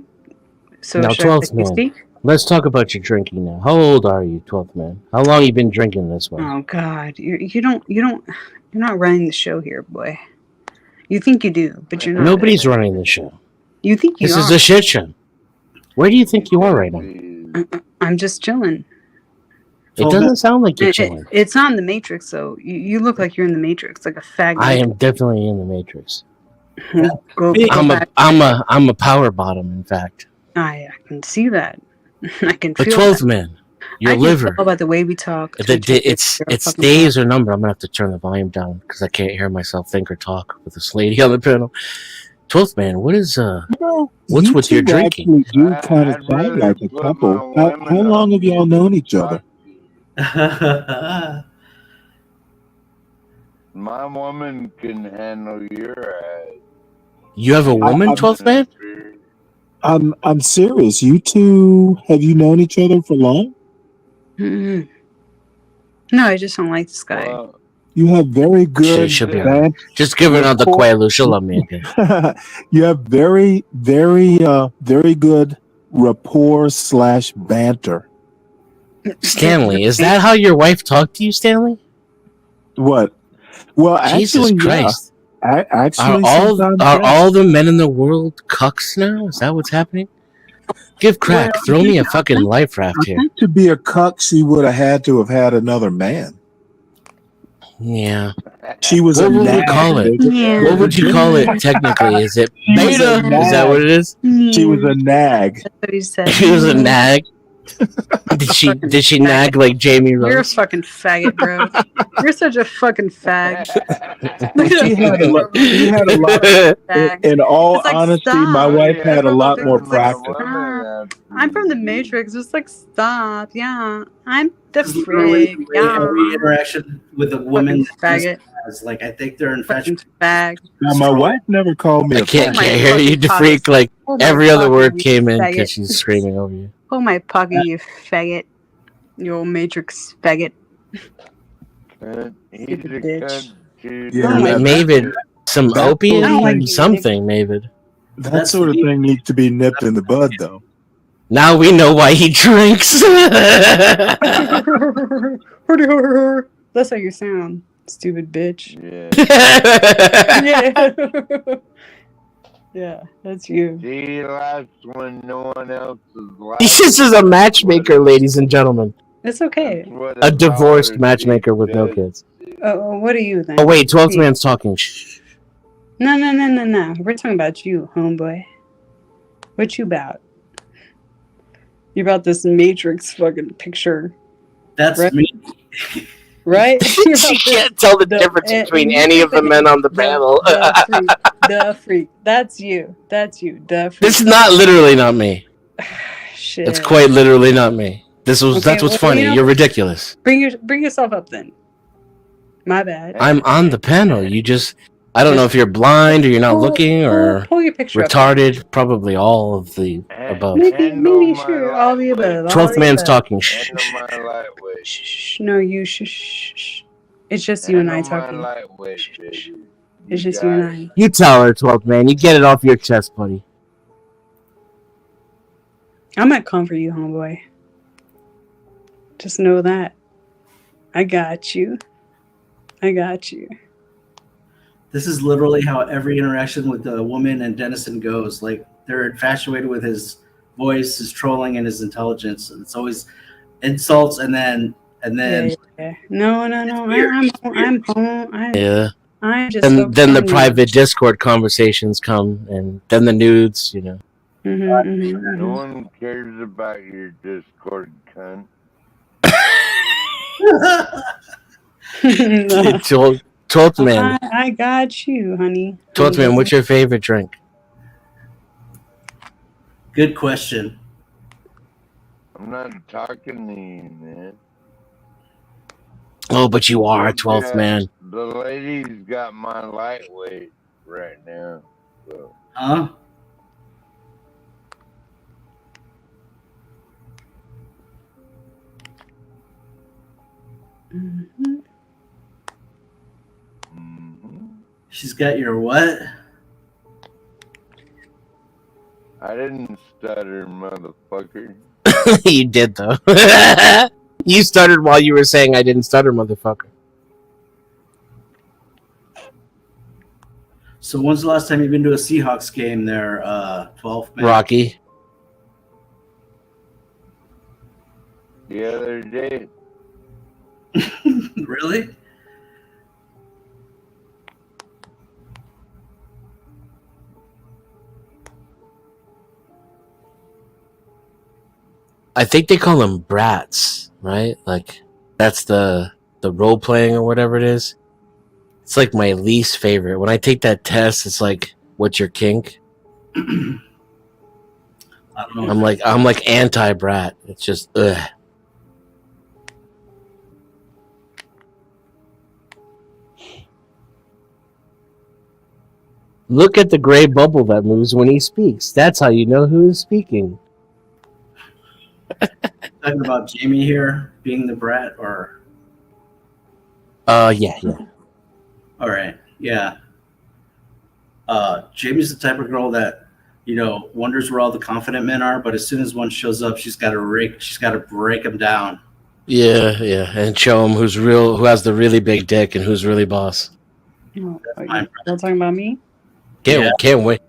So Now, should I 12th let you man. speak? Let's talk about your drinking now. How old are you, 12th man? How long you been drinking this way? Oh God, you're not running the show here, boy. You think you do, but you're not. Nobody's running the show. You think you This are. is a shit show. Where do you think you are right now? I'm just chilling. It doesn't sound like you're chilling. It's not in the Matrix, though. You look like you're in the Matrix, like a faggot. I am definitely in the Matrix. Go I'm a power bottom, in fact. I can see that. I can But feel 12th that. man, your I can liver. tell by the way we talk. It's days or number. I'm gonna have to turn the volume down because I can't hear myself think or talk with this lady on the panel. 12th man, what is what's You with your two drinking? actually do kind of sound like a couple. How long have y'all known each other? My woman can handle your ass. You have a woman, 12th man? I'm serious. You two, have you known each other for long? Mm-mm. No, I just don't like this guy. You have very good She'll be alright. Just give her another rapport. Quaalude. She'll love me again. You have very good rapport / banter. Stanley, is that how your wife talked to you, Stanley? What? Well, Jesus actually, Christ. yeah. Actually, Are sometimes, all yes. the men in the world cucks now? Is that what's happening? Give crack. Well, Throw me a fucking life raft I here. think to be a cuck, she would have had to have had another man. Yeah. She was What a would we nag. call it? Yeah. What would you call it technically? Is it She was beta? a Is that what it is? She was a nag. That's what he said. She was a nag. Did she nag like Jamie You're a Rose? fucking faggot, bro. You're such a fucking fag. She had a lot of, in all It's like, honesty, my stop. wife had a lot more It's like, practice. stop. I'm from the Matrix. Just like, stop. Yeah. I'm the This is literally freak. the way Yeah. every interaction with a woman Fucking faggot. has. Like, I think they're infatuated. Fag. Now, my wife never called me I a can't fag. hear you, the freak. Like Oh my every other fucking word came in faggot. because she's screaming over you. Oh my pocket, you faggot. You old Matrix faggot. He's Stupid a bitch. cunt, dude. Yeah, Mavid, some that opium sort of and thing- something, Mavid. That sort of thing needs to be nipped in the bud, though. Now we know why he drinks. That's how you sound, stupid bitch. Yeah. Yeah. Yeah, that's you. He laughs when no one else is laughing. He's just as a matchmaker, ladies and gentlemen. It's okay. A divorced matchmaker with no kids. What are you then? Oh wait, 12th man's talking. Shh. No. We're talking about you, homeboy. What you about? You about this Matrix fucking picture. That's right? me. Right? She can't tell the difference between any of the men on the panel. The freak. That's you. The freak. This is not literally not me. Shit. It's quite literally not me. That's what's well, funny. you know, You're ridiculous. Bring yourself up then. My bad. I'm on the panel. You just I don't know if you're blind or you're not looking or pull your picture up. retarded. Probably all of the above. Maybe sure all the above. 12th man's talking. Shh. Shh. No, you shh. It's just you and I talking. It's just you and I. You tell her, 12th man. You get it off your chest, buddy. I might come for you, homeboy. Just know that. I got you. This is literally how every interaction with a woman and Dennison goes. Like, they're infatuated with his voice, his trolling, and his intelligence. And it's always insults and then and then Yeah. No. I'm home. Yeah. I'm just And focused then the on you. private Discord conversations come, and then the nudes. No one cares about your Discord, cunt. Man. I got you, honey. Man, what's your favorite drink? Good question. I'm not talking to you, man. Oh, but you are 12th man. The lady's got my lightweight right now. So. Huh? She's got your what? I didn't stutter, motherfucker. You did, though. You stuttered while you were saying I didn't stutter, motherfucker. So when's the last time you've been to a Seahawks game there, 12th man? Rocky. The other day. Really? I think they call them brats, right? Like, that's the role playing or whatever it is. It's like my least favorite. When I take that test, it's like, what's your kink? I don't know. I'm like anti brat. It's just ugh. Look at the gray bubble that moves when he speaks. That's how you know who is speaking. Talking about Jamie here being the brat, or? Yeah. All right, yeah. Jamie's the type of girl that, wonders where all the confident men are, but as soon as one shows up, she's got to break them down. Yeah, and show him who has the really big dick and who's really boss. Oh, you're talking about me? Can't wait.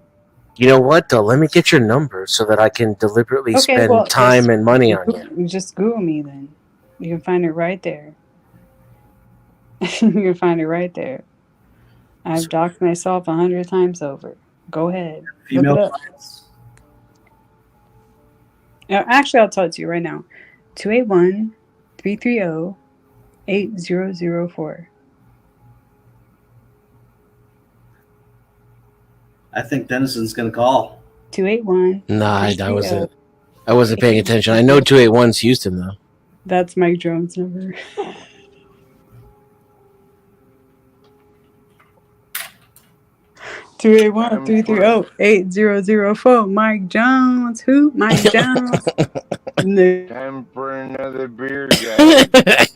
You know what, though? Let me get your number so that I can deliberately spend time and money on you. Just Google me then. You can find it right there. You can find it right there. I've doxed myself 100 times over. Go ahead. Female look it up. clients? Actually, I'll tell it to you right now. 281-330-8004. I think Denison's going to call. 281. Nah, I wasn't paying attention. I know 281's Houston, though. That's Mike Jones' number. Two 281-330-8004. Mike Jones. Who? Mike Jones. Time for another beer, guys.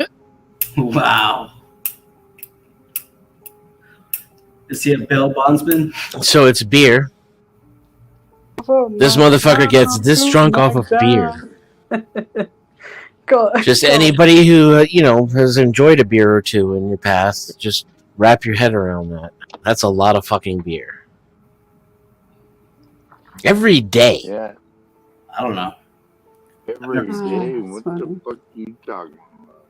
Wow. Is he a bail bondsman? So it's beer. This motherfucker gets this drunk off of beer. Just anybody who has enjoyed a beer or two in your past, just wrap your head around that. That's a lot of fucking beer. Every day. Yeah. I don't know. Every day? What the fuck are you talking about?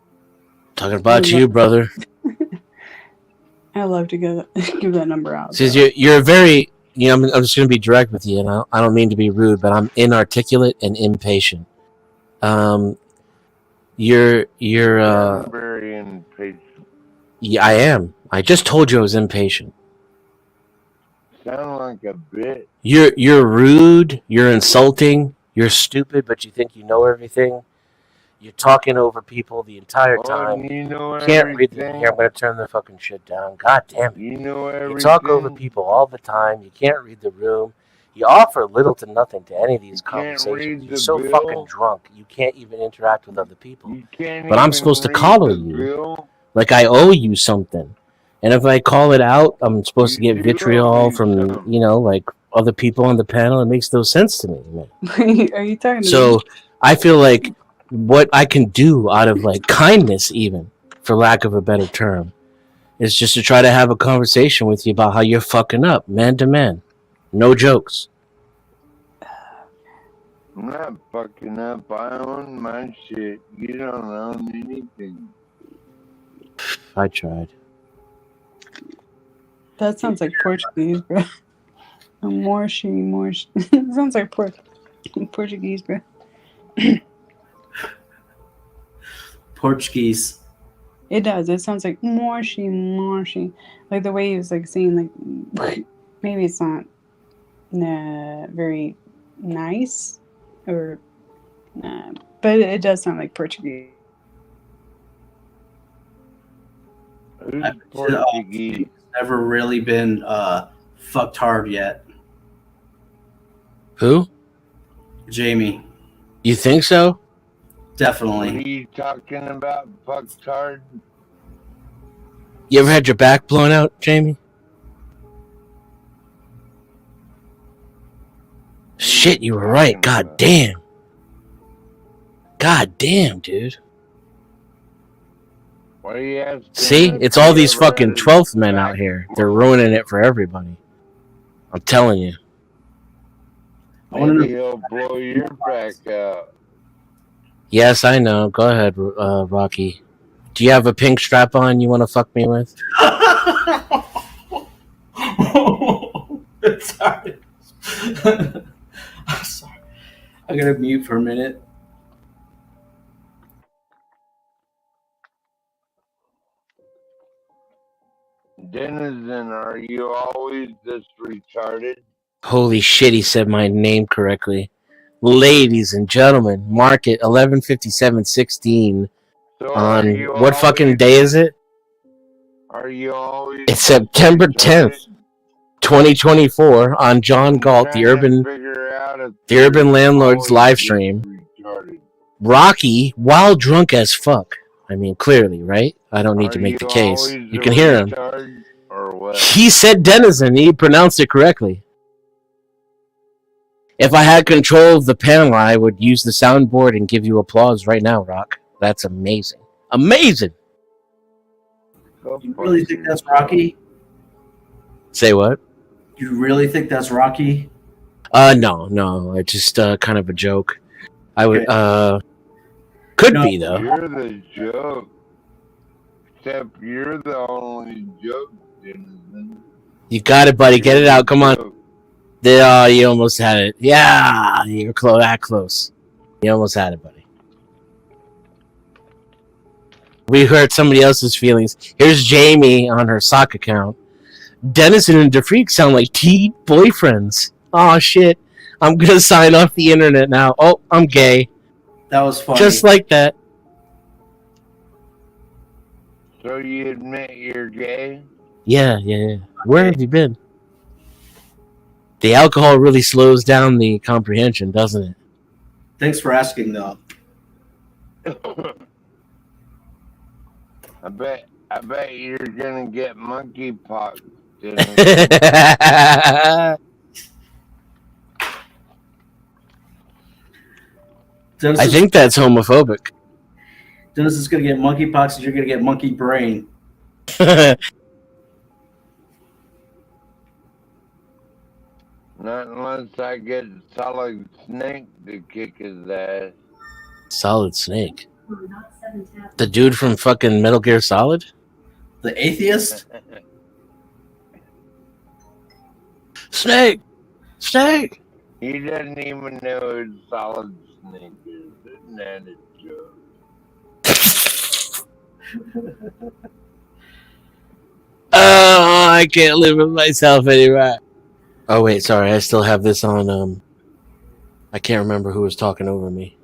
Talking about you, brother. I love to give that number out. Says you're very, I'm just going to be direct with you, and I don't mean to be rude, but I'm inarticulate and impatient. You're very impatient. Yeah, I am. I just told you I was impatient. Sound like a bit. You're rude, you're insulting, you're stupid, but you think you know everything. You're talking over people the entire time. You know can't read the here. I'm going to turn the fucking shit down. God damn it. You know everything. You talk over people all the time. You can't read the room. You offer little to nothing to any of these conversations. You're so fucking drunk, you can't even interact with other people. But I'm supposed to call you. Like I owe you something. And if I call it out, I'm supposed to get vitriol from, like other people on the panel. It makes no sense to me, man. Are you talking to So me? I feel like what I can do out of like kindness, even for lack of a better term, is just to try to have a conversation with you about how you're fucking up, man to man. No jokes. I'm not fucking up. I own my shit. You don't own anything. I tried. That sounds like Portuguese, bro. Morshi. Sounds like Portuguese, bro. Portuguese. It does. It sounds like Morshi. Like the way he was like saying like maybe it's not very nice or but it does sound like Portuguese. Who's Portuguese? Never really been fucked hard yet. Who? Jamie. You think so? What are Definitely. you talking about, fucktard? You ever had your back blown out, Jamie? Shit, you were right. God damn. God damn, dude. Why are you asking? See? if It's all you these ever had fucking a 12th men back out here. They're ruining it for everybody. I'm telling you. Maybe he'll blow your back out. Yes, I know. Go ahead, Rocky. Do you have a pink strap on you want to fuck me with? Sorry. I'm sorry. I gotta mute for a minute. Denizen, are you always this retarded? Holy shit, he said my name correctly. Ladies and gentlemen, market 11/57/16 So on are you what fucking always day is it? Are you always It's September 10th, 2024 on John Galt, the Urban Landlord's live stream. retarded? Rocky, while drunk as fuck. I mean, clearly, right? I don't need to make the case. You can hear him. Or what? He said denizen. He pronounced it correctly. If I had control of the panel, I would use the soundboard and give you applause right now, Rock. That's amazing. Amazing! You really think that's Rocky? Say what? You really think that's Rocky? No. It's just kind of a joke. I would, could be, though. You're the joke. Except you're the only joke, Denizen. You got it, buddy. Get it out. Come on. You almost had it. Yeah, you're that close. You almost had it, buddy. We hurt somebody else's feelings. Here's Jamie on her sock account. Denizen and DeFreak sound like teen boyfriends. Oh shit. I'm gonna sign off the internet now. Oh, I'm gay. That was funny. Just like that. So you admit you're gay? Yeah. Where have you been? The alcohol really slows down the comprehension, doesn't it? Thanks for asking, though. I bet you're gonna get monkeypox. I think that's homophobic. Dennis is gonna get monkeypox, and you're gonna get monkey brain. Not unless I get Solid Snake to kick his ass. Solid Snake. The dude from fucking Metal Gear Solid? The atheist? Snake! He doesn't even know who Solid Snake is. Isn't that a joke? Oh, I can't live with myself anymore. Oh wait, sorry, I still have this on. I can't remember who was talking over me.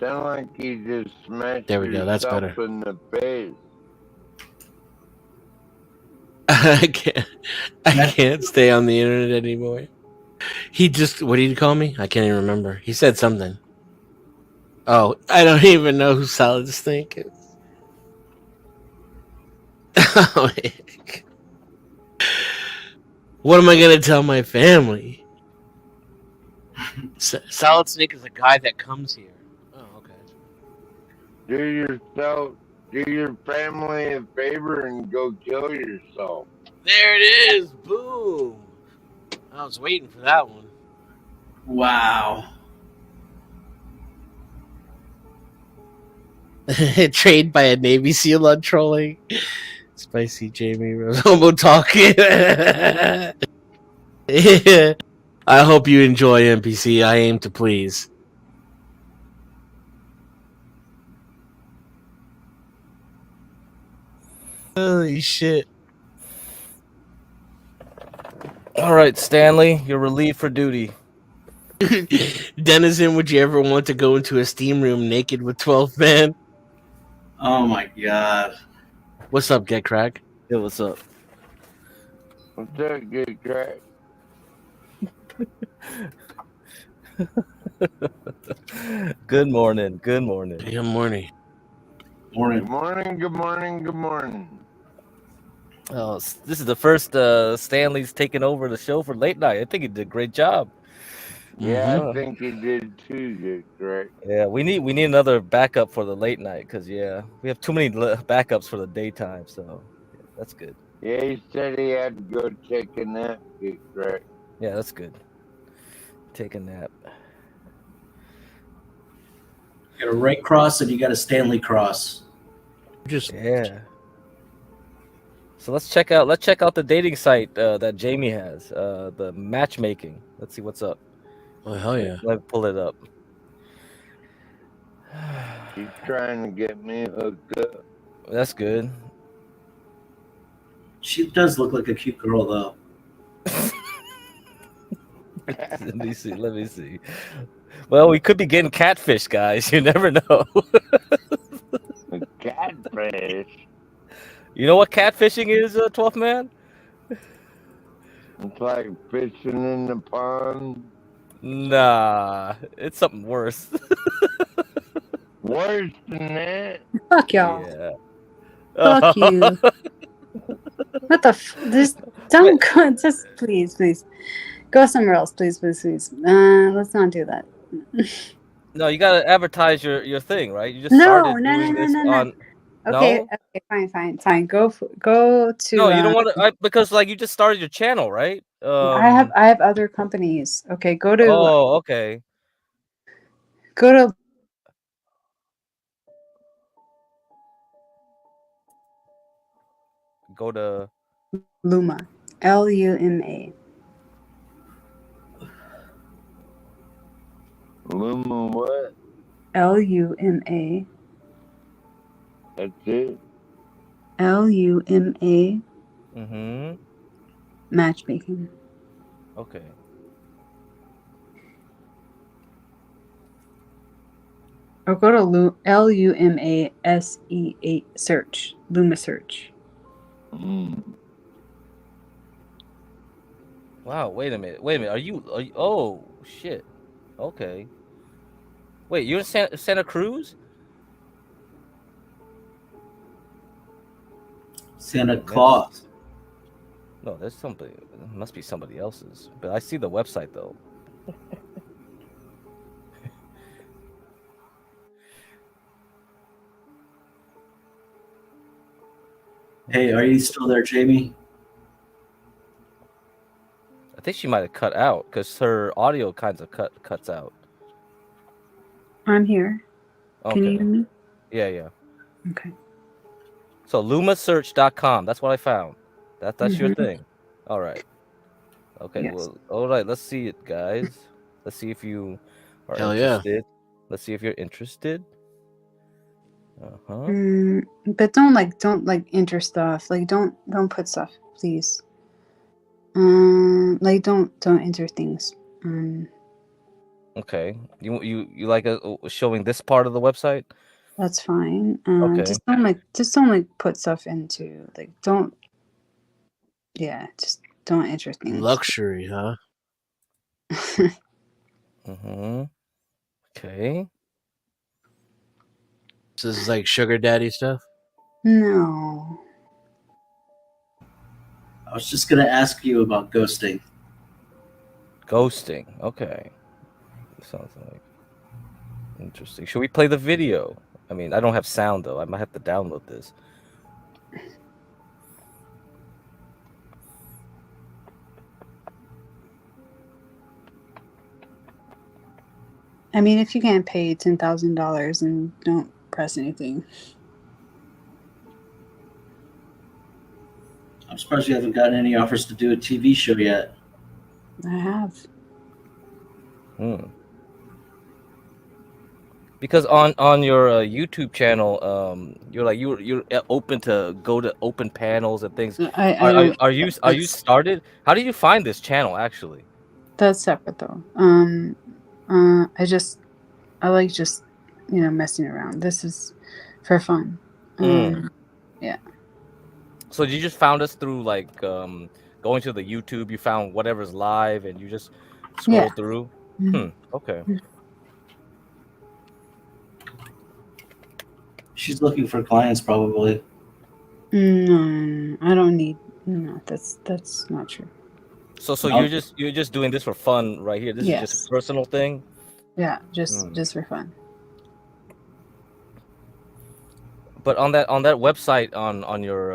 Sound like you just smashed There we go, that's yourself better. in the face. I can't stay on the internet anymore. He just, what did he call me? I can't even remember. He said something. Oh, I don't even know who Solid Snake is. What am I gonna tell my family? Solid Snake is a guy that comes here. Oh, okay. Do your family a favor and go kill yourself. There it is. Boom. I was waiting for that one. Wow. Trained by a Navy SEAL on trolling. Spicy Jamie Rose homo talking. I hope you enjoy NPC. I aim to please. Holy shit. All right, Stanley, you're relieved for duty. Denizen, would you ever want to go into a steam room naked with 12 men? Oh my god. What's up, Get Crack? Yeah, what's up? What's up, Get Crack? Good morning. Good morning. Good morning. Morning. Good morning, good morning, good morning. Oh, this is the first Stanley's taken over the show for late night. I think he did a great job. Yeah, I think he did too, Get Crack. Yeah, we need another backup for the late night because we have too many backups for the daytime. So yeah, that's good. Yeah, he said he had to go take a nap, Get Crack. Yeah, that's good. Take a nap. You got a Ray Cross and you got a Stanley Cross. Yeah. So let's check out the dating site that Jamie has, the matchmaking. Let's see what's up. Oh hell yeah! Let me pull it up. He's trying to get me hooked up. That's good. She does look like a cute girl, though. Let me see. Well, we could be getting catfish, guys. You never know. Catfish? You know what catfishing is, 12th man? It's like fishing in the pond. Nah, it's something worse. Worse than that? Fuck y'all. Yeah. Fuck you. What the just don't go, just please go somewhere else, please. Let's not do that. No, you gotta advertise your thing, right? You just No. started doing this on. Okay, No? okay, fine. Go to. No, you don't want to because like you just started your channel, right? I have other companies. Okay, go to. Oh, okay. Go to. Go to Luma. Luma. Luma what? Luma. That's it? Luma. Mm-hmm. Matchmaking. Okay. Or go to LUMASE8 search. Luma search. Wow, wait a minute. Are you oh shit. Okay. Wait, you're in Santa Cruz? Santa Claus. No, there's somebody. It must be somebody else's. But I see the website though. Hey, are you still there, Jamie? I think she might have cut out because her audio kinds of cuts out. I'm here. Okay. Can you hear me? Yeah. Okay. So lumasearch.com. That's what I found. That's your thing. All right. Okay. Yes. Well, all right. Let's see it, guys. Let's see if you are Hell yeah. interested. Let's see if you're interested. But don't enter stuff. Like don't put stuff, please. Like don't enter things. Okay. You like showing this part of the website? That's fine. Okay. Just don't put stuff into don't. Yeah, just don't enter things. Luxury, huh? Okay. So this is like sugar daddy stuff? No. I was just gonna ask you about ghosting. Ghosting. Okay. Sounds like interesting. Should we play the video? I mean, I don't have sound though. I might have to download this. I mean, if you can't pay $10,000 and don't press anything. I'm surprised you haven't gotten any offers to do a TV show yet. I have. Because on your YouTube channel, you're open to go to open panels and things. Are you started? How did you find this channel actually? That's separate though. I like just messing around. This is for fun. Yeah. So you just found us through like going to the YouTube. You found whatever's live and you just scroll through. Okay. She's looking for clients, probably. No, I don't need. No, that's not true. So No. you're just doing this for fun right here. This is just a personal thing. Yeah, just for fun. But on that website on your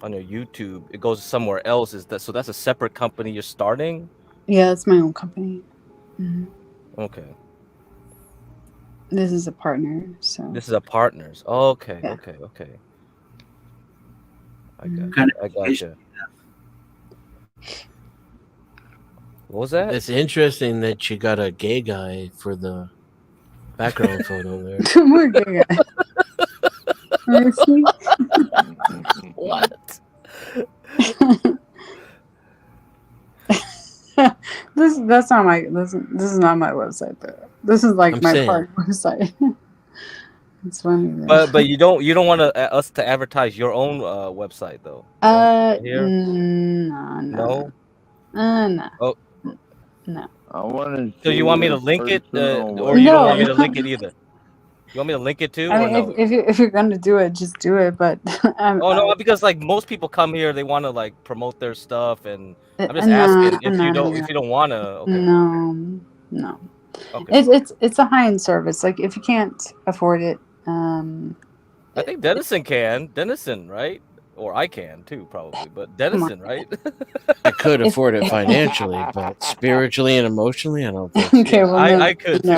YouTube, it goes somewhere else. So that's a separate company you're starting? Yeah, that's my own company. Mm-hmm. Okay. This is a partner. So This is a partner's. Okay. Yeah. Okay. I gotcha. What was that? It's interesting that you got a gay guy for the background photo there. We're gay guy. What? That's not my this is not my website though. This is like I'm my saying. partner website. It's funny. But you don't want us to advertise your own website though. Here? No. No. Oh. No. I want to. So you want me to link it, or you No. don't want me to link it either? You want me to link it too, I or mean, no? if you're gonna do it, just do it. But No, because like most people come here, they want to like promote their stuff, and I'm just No, asking if you no, don't want to. Okay. No. Okay. It's a high end service. Like if you can't afford it, I think Dennison, right? Or I can too, probably. But Dennison, right? I could afford it financially, but spiritually and emotionally, I don't think so. Okay, well, I could too.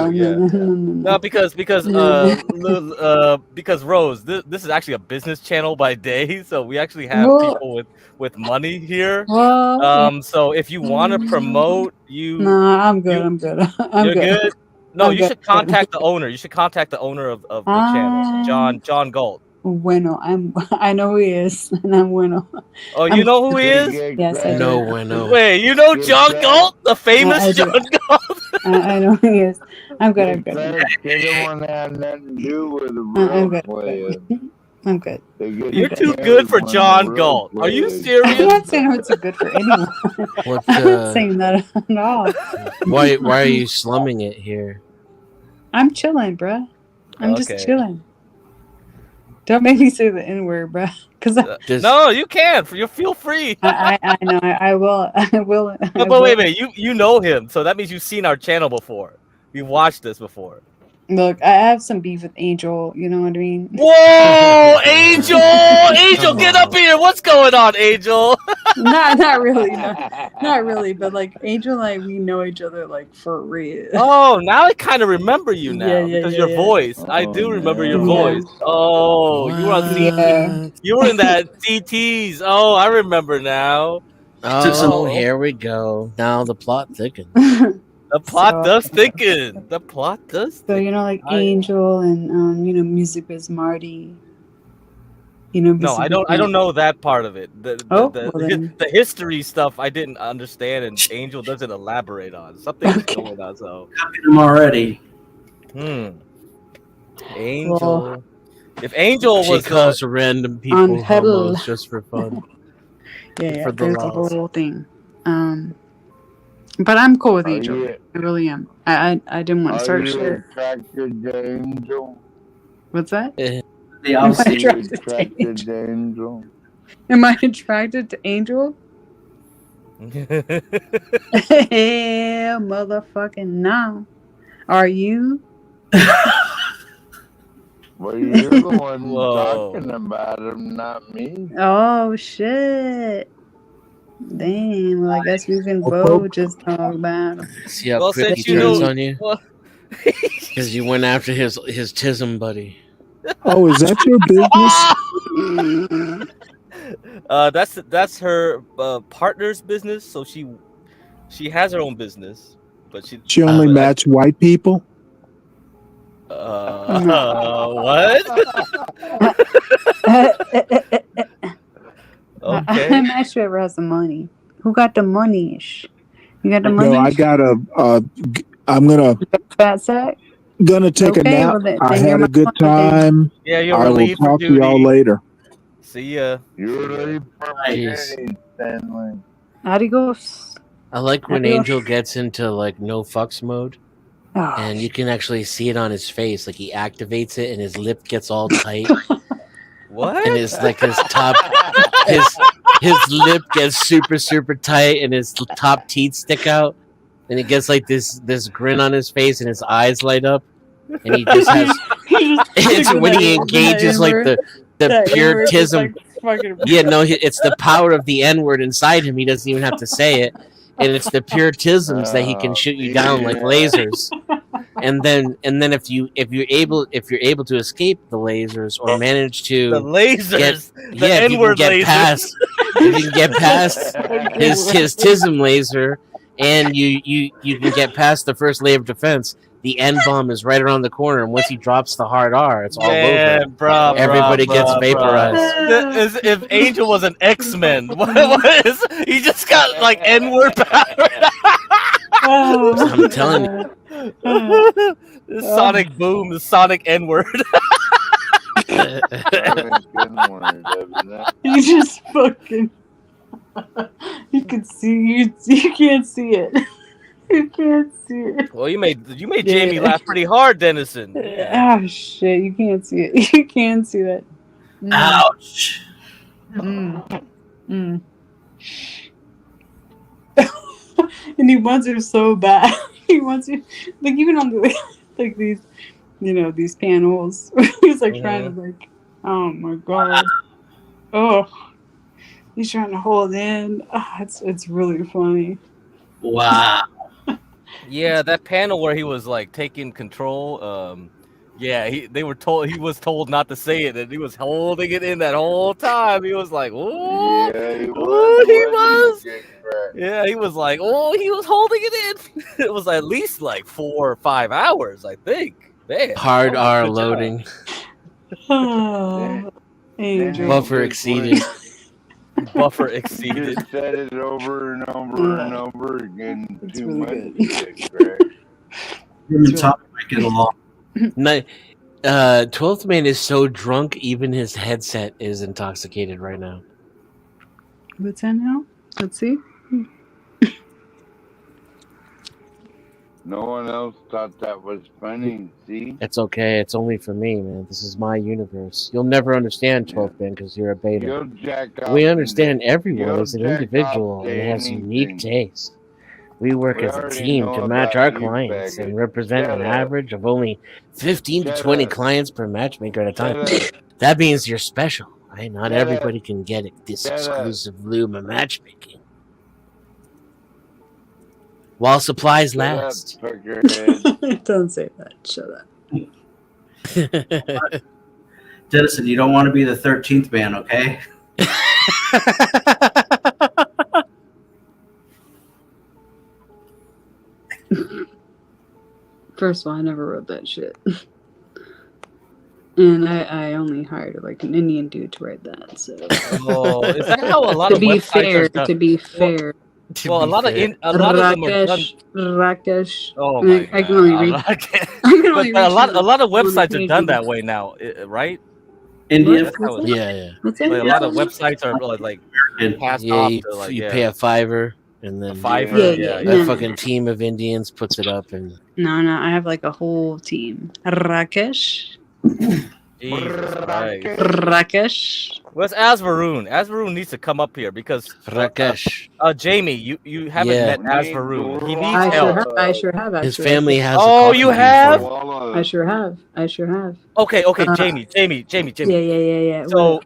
No, because Rose, this is actually a business channel by day, so we actually have people with money here. So if you want to promote, No, I'm good. I'm good. You're good. No, I'm you should good. contact the owner. You should contact the owner of the channel, John Galt. Bueno, I know who he is, and I'm bueno. Oh, you know who he is? Yes, I do. No bueno. Wait, you know John Galt, the famous I do. John Galt? I know who he is. I'm good. I'm good. They don't want to have nothing to do with the I'm road good. player. I'm good. You're too good for John Galt. Are you I'm serious? not saying it's good for anyone. What, I'm not saying that at all. Why are you slumming it here? I'm chilling, bruh. I'm Okay. just chilling. Don't make me say the N word, bruh. Because No, you can. You feel free. I know. I will. I will. No, but wait. You know him, so that means you've seen our channel before. You've watched this before. Look, I have some beef with Angel. You know what I mean? Whoa, Angel! Angel, get up here! What's going on, Angel? Not really. Not really. But like Angel and I, we know each other like for real. Oh, now I kind of remember you now Yeah, because yeah, your yeah. voice. I do remember your Yeah. voice. Oh, you were on Yeah. You were in that CTs. Oh, I remember now. Oh, here we go. Now the plot thickens. The plot does thicken. The plot does. So you know, like Angel and Music Biz Marty. You know, No, I don't know that part of it. The history stuff I didn't understand, and Angel doesn't elaborate on. Something's going on. So Them already. Angel. Well, if Angel She was calls random people on hell. homos just for fun. Yeah, For the there's a laws. whole thing. But I'm cool with Are Angel. you- I really am. I didn't want to Are start you shit. attracted to Angel? What's that? The Am I opposite. Are you attracted to attracted Angel? to Angel? Am I attracted to Angel? Hell, motherfucking no. Are you? Well, you're the one Whoa. talking about him, not me. Oh shit. Damn. Well, I guess we can both just talk about him. See how Well, quick he since you turns know- on you? Well, Because you went after his tism buddy. Oh, is that your business? That's her partner's business. So she has her own business, but She only but match white people? what? Okay. I'm not sure who has the money. Who got the money? You got the money? No, I got I'm fat sack. gonna take a Okay, nap. well then I you're had my a good money then. time. Yeah, you're I will relieved for talk to y'all duty. later. See ya. You're relieved for Jeez. duty, Stanley. Adios. I like when Adios. Angel gets into like no fucks mode, Oh, and you can actually see it on his face. Like he activates it, and his lip gets all tight, What? and his like his top his lip gets super tight, and his top teeth stick out, and he gets like this grin on his face, and his eyes light up, and he just has. It's when he engages like the puritanism. Yeah, no, it's the power of the N-word inside him. He doesn't even have to say it, and it's the puritisms that he can shoot you down like lasers. And then if you're able to escape the lasers or manage to The lasers. The if you can N-word get lasers. past if you can get past his tism laser, and you can get past the first layer of defense, the N bomb is right around the corner, and once he drops the hard R, it's all over. Bruh, Everybody gets vaporized. As if Angel was an X-Men. What is he just got like N-word power? I'm telling you. The Sonic Boom, the Sonic N-word. you just fucking. You can see you can't see it. You can't see it. Well, you made Jamie laugh pretty hard, Dennison. Oh shit! You can't see it. You can't see that. Ouch. And he wants her so bad. He wants her like even on the like these these panels. He's like trying to like, oh my god, oh, he's trying to hold in. Oh, it's really funny. Wow. Yeah, that panel where he was like taking control. Yeah, he was told not to say it, and he was holding it in that whole time. He was like, "Oh, Yeah, he was." Yeah, he was like, "Oh, he was holding it in." It was at least like 4 or 5 hours, I think. Damn. Hard R Good job. loading. Oh, Angel. Buffer exceeded. Buffer exceeded. Just said it over and over and over again. It's Too really much good. shit, Greg. Him and Tommy might get along. 12th Man is so drunk, even his headset is intoxicated right now. What's that now? Let's see. No one else thought that was funny. See? It's okay. It's only for me, man. This is my universe. You'll never understand 12th Man because you're a beta. You'll jack off. We understand everyone you'll is an jack individual off and to has unique anything. taste. We work We as a already team know to match about our you, clients and faggot. represent Shut an up. average of only 15 to Shut 20 up. clients per matchmaker at a time. Shut up. That means you're special, right? Not Shut up. everybody can get this Shut up. exclusive Luma matchmaking. While supplies Shut up, last. fuckerhead. Don't say that. Shut up. Dennison, you don't want to be the 13th man, okay? First of all, I never wrote that shit. And I only hired like an Indian dude to write that. So Oh, is that how a lot to of be websites fair, are done? to be fair. Well, a lot of them are done. Rakesh. Oh my I can only read. God. I can only But read a lot of one websites are page done of that it. way now, right? Indian. That's how it- Yeah. What's Like, that? a lot of websites are like passed Yeah, off you, to like you pay a $5 and then Fiverr. Yeah, Yeah, a no. fucking team of Indians puts it up and No, I have like a whole team. Rakesh. Jesus Christ. Rakesh. Where's Asvaroon? Asvaroon needs to come up here because Rakesh. Jamie, you haven't Yeah. met Asvaroon. He needs I help. sure have. His Actually. family has. Oh, a you coffee have? bean for him. I sure have. Okay, Jamie. Yeah. So,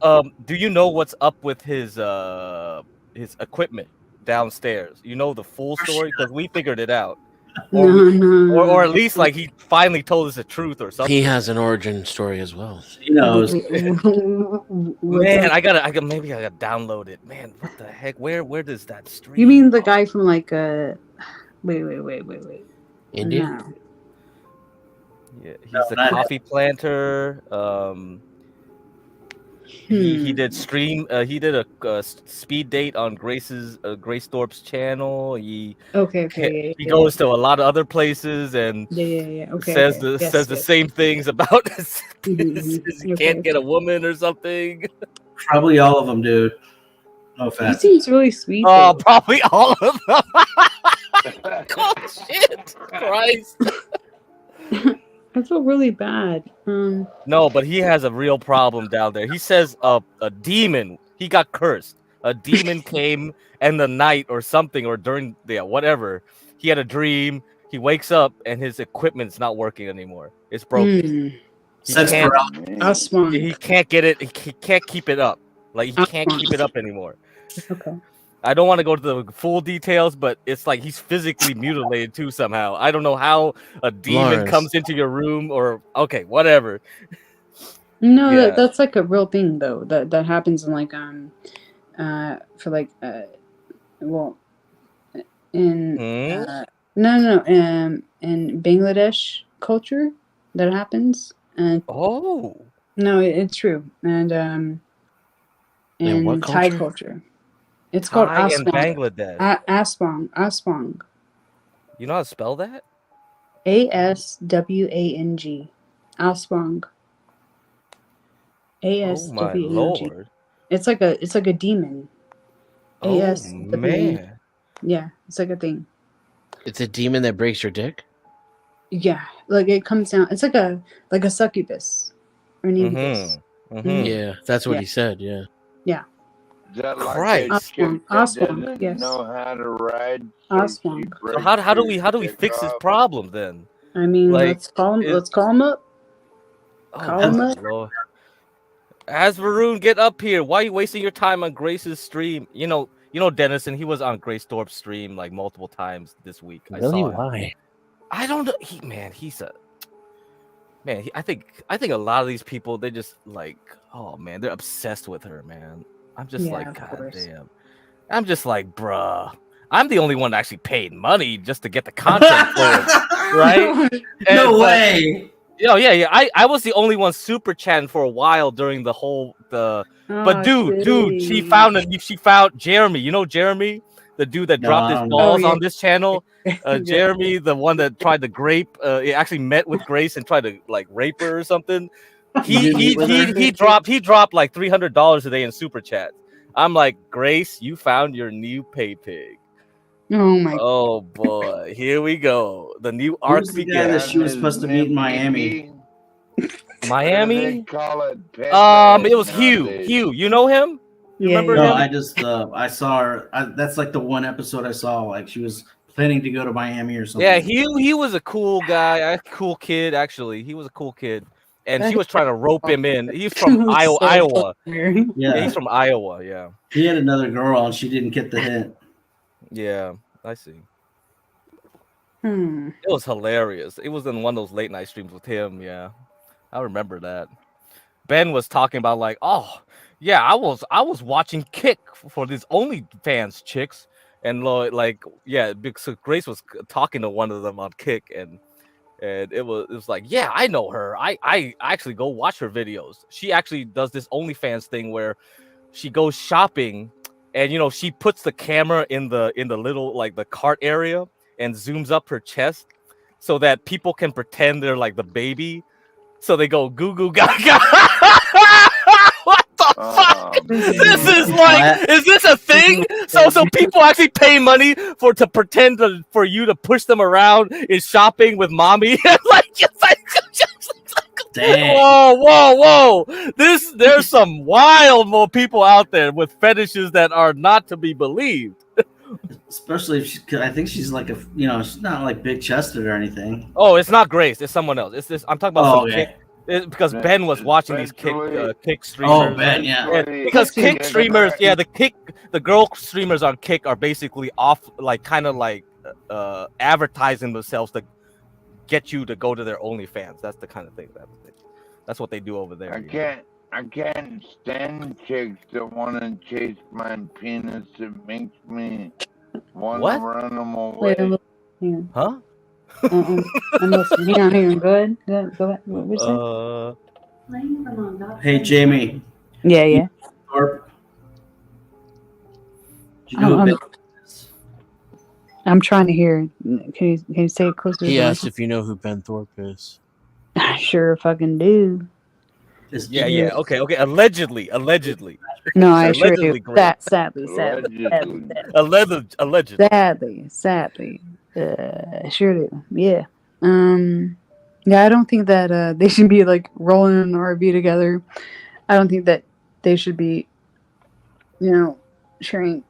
do you know what's up with his equipment downstairs? You know the full story because we figured it out. or at least like he finally told us the truth or something. He has an origin story as well. He knows. Man, I gotta maybe I gotta download it. Man, what the heck? Where does that stream? You mean the guy from like wait. India? No. Yeah, he's the coffee planter. He did stream. He did a speed date on Grace Thorpe's channel. He Okay. he goes to a lot of other places and Yeah. Okay. says okay. says the same things about his, he Okay, can't get a woman or something. Probably all of them, dude. No He offense. seems really sweet. Oh, though. probably all of them. Oh shit, Christ. I feel really bad. No, but he has a real problem down there. He says a demon. He got cursed. A demon came in the night or something, or during whatever. He had a dream. He wakes up and his equipment's not working anymore. It's broken. He can't get it. He can't keep it up. Like he can't keep it up anymore. Okay. I don't want to go to the full details, but it's like he's physically mutilated too somehow. I don't know how a demon Lawrence. comes into your room or okay, whatever. No, Yeah. that's like a real thing though. That happens in like for like well in no in Bangladesh culture that happens and oh no it's true and in what Thai culture? culture it's called Thai and aswang. Bangladesh. Aswang. You know how to spell that? ASWANG. Aswang. Oh my ASWANG. lord. It's like a demon. Oh ASWANG. man. Yeah, it's like a thing. It's a demon that breaks your dick? Yeah, like it comes down. It's like a succubus or an incubus. Yeah, that's what Yeah. he said, yeah. Yeah. Is that like Christ. a chick that Aswang, doesn't yes. know how to ride? Aswang. So how do we fix this problem then? I mean, Like, let's call him. it- Let's call him up. Oh Call him my up. lord. Asvaroon, get up here. Why are you wasting your time on Grace's stream? You know, Dennison, he was on Grace Thorpe's stream like multiple times this week. I Really? saw him. Why? I don't know. I think a lot of these people, they just like, oh man, they're obsessed with her, man. I'm just Yeah, like, of god course. damn. I'm just like, bruh. I'm the only one that actually paid money just to get the content flowing, right? No but- way. Oh yeah. I was the only one super chatting for a while during the whole but dude, she found Jeremy. You know Jeremy, the dude that No, dropped I his don't know. balls Oh, yeah. on this channel. Jeremy, the one that tried to grape, he actually met with Grace and tried to like rape her or something. You meet with her? He dropped like $300 a day in super chat. I'm like, Grace, you found your new pay pig. Oh my. Oh boy, here we go. The new arc Who's the guy that begins. she was supposed to meet in Miami? Miami? Call it Pepe It was Hugh. nowadays. Hugh, you know him? You remember No, him? I just I saw her. That's like the one episode I saw. Like she was planning to go to Miami or something. Yeah, he was a cool guy, a cool kid actually. He was a cool kid, and she was trying to rope him in. He's from Iowa. Yeah, he's from Iowa. Yeah, He had another girl, and she didn't get the hint. yeah, I see. Hmm. It was hilarious. It was in one of those late night streams with him. Yeah, I remember that. Ben was talking about like, oh yeah, I was watching Kick for these OnlyFans chicks, and like yeah, because Grace was talking to one of them on Kick, and it was like, yeah, I know her. I actually go watch her videos. She actually does this OnlyFans thing where she goes shopping, and she puts the camera in the little like the cart area and zooms up her chest so that people can pretend they're like the baby. So they go goo goo gaga. What the fuck? This is like, is this a thing? So people actually pay money to pretend for you to push them around in shopping with mommy. Dang. Whoa! There's some wild more people out there with fetishes that are not to be believed. Especially if I think she's like she's not like big chested or anything. Oh, it's not Grace. It's someone else. It's this. I'm talking about some okay. Kick. Because Ben was watching these Kick streamers. Oh, Ben, yeah. And because Kick streamers, the girl streamers on Kick are basically off, like kind of like advertising themselves to get you to go to their OnlyFans. That's the kind of thing that's what they do over there. I can't stand chicks that want to chase my penis. It makes me want to What? run them Wait, away. hang on. Huh? I'm listening. Hang on. Go ahead. Go back. What was that? Hey, Jamie. Yeah. Thorpe. Do you know who Ben I'm trying to hear. Can you say it closer to He the asked mic? if you know who Ben Thorpe is. I sure fucking do. Yeah. Okay. Allegedly. No, I sure do. Allegedly great. Sadly. Allegedly. Sadly. I sure do. Yeah. Yeah, I don't think that they should be like rolling in an RV together. I don't think that they should be, sharing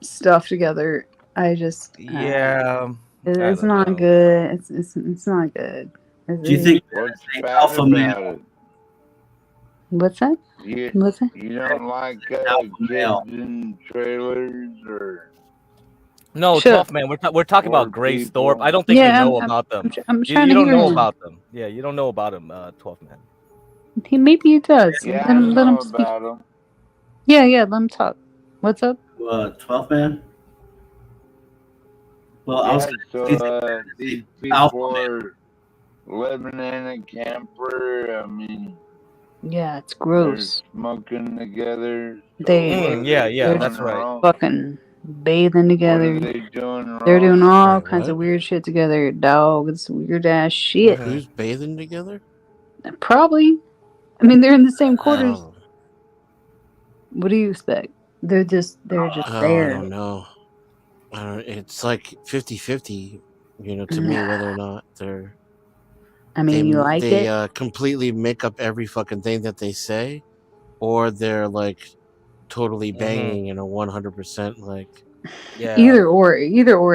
stuff together. I just Yeah. it's not good. It's not good. Do you think What's bad alpha male? about it? What's that? What's that? You don't like kids in trailers or? No, Sure. 12th man. We're talking about Grace people. Thorpe. I don't think Yeah, you know I'm about them. I'm trying You to don't hear know him. about them. Yeah, you don't know about him, 12th man. Maybe he does. Yeah, Let I him know speak. about them. Yeah, let him talk. What's up? 12 man? Well, I was Yeah, gonna so these people are living in a camper. I mean, Yeah, it's they're gross. smoking together. So They're Yeah, just that's right. fucking bathing What together. are they doing wrong? They're doing all Wait, kinds of what? weird shit together. Dog, it's weird ass shit. Who's bathing together? Probably. I mean, they're in the same quarters. Oh, What do you expect? They're just I there. don't know. It's like 50-50, to me, whether or not they're. I mean, you like they it? completely make up every fucking thing that they say, or they're like totally banging and a 100% like. Yeah. Either or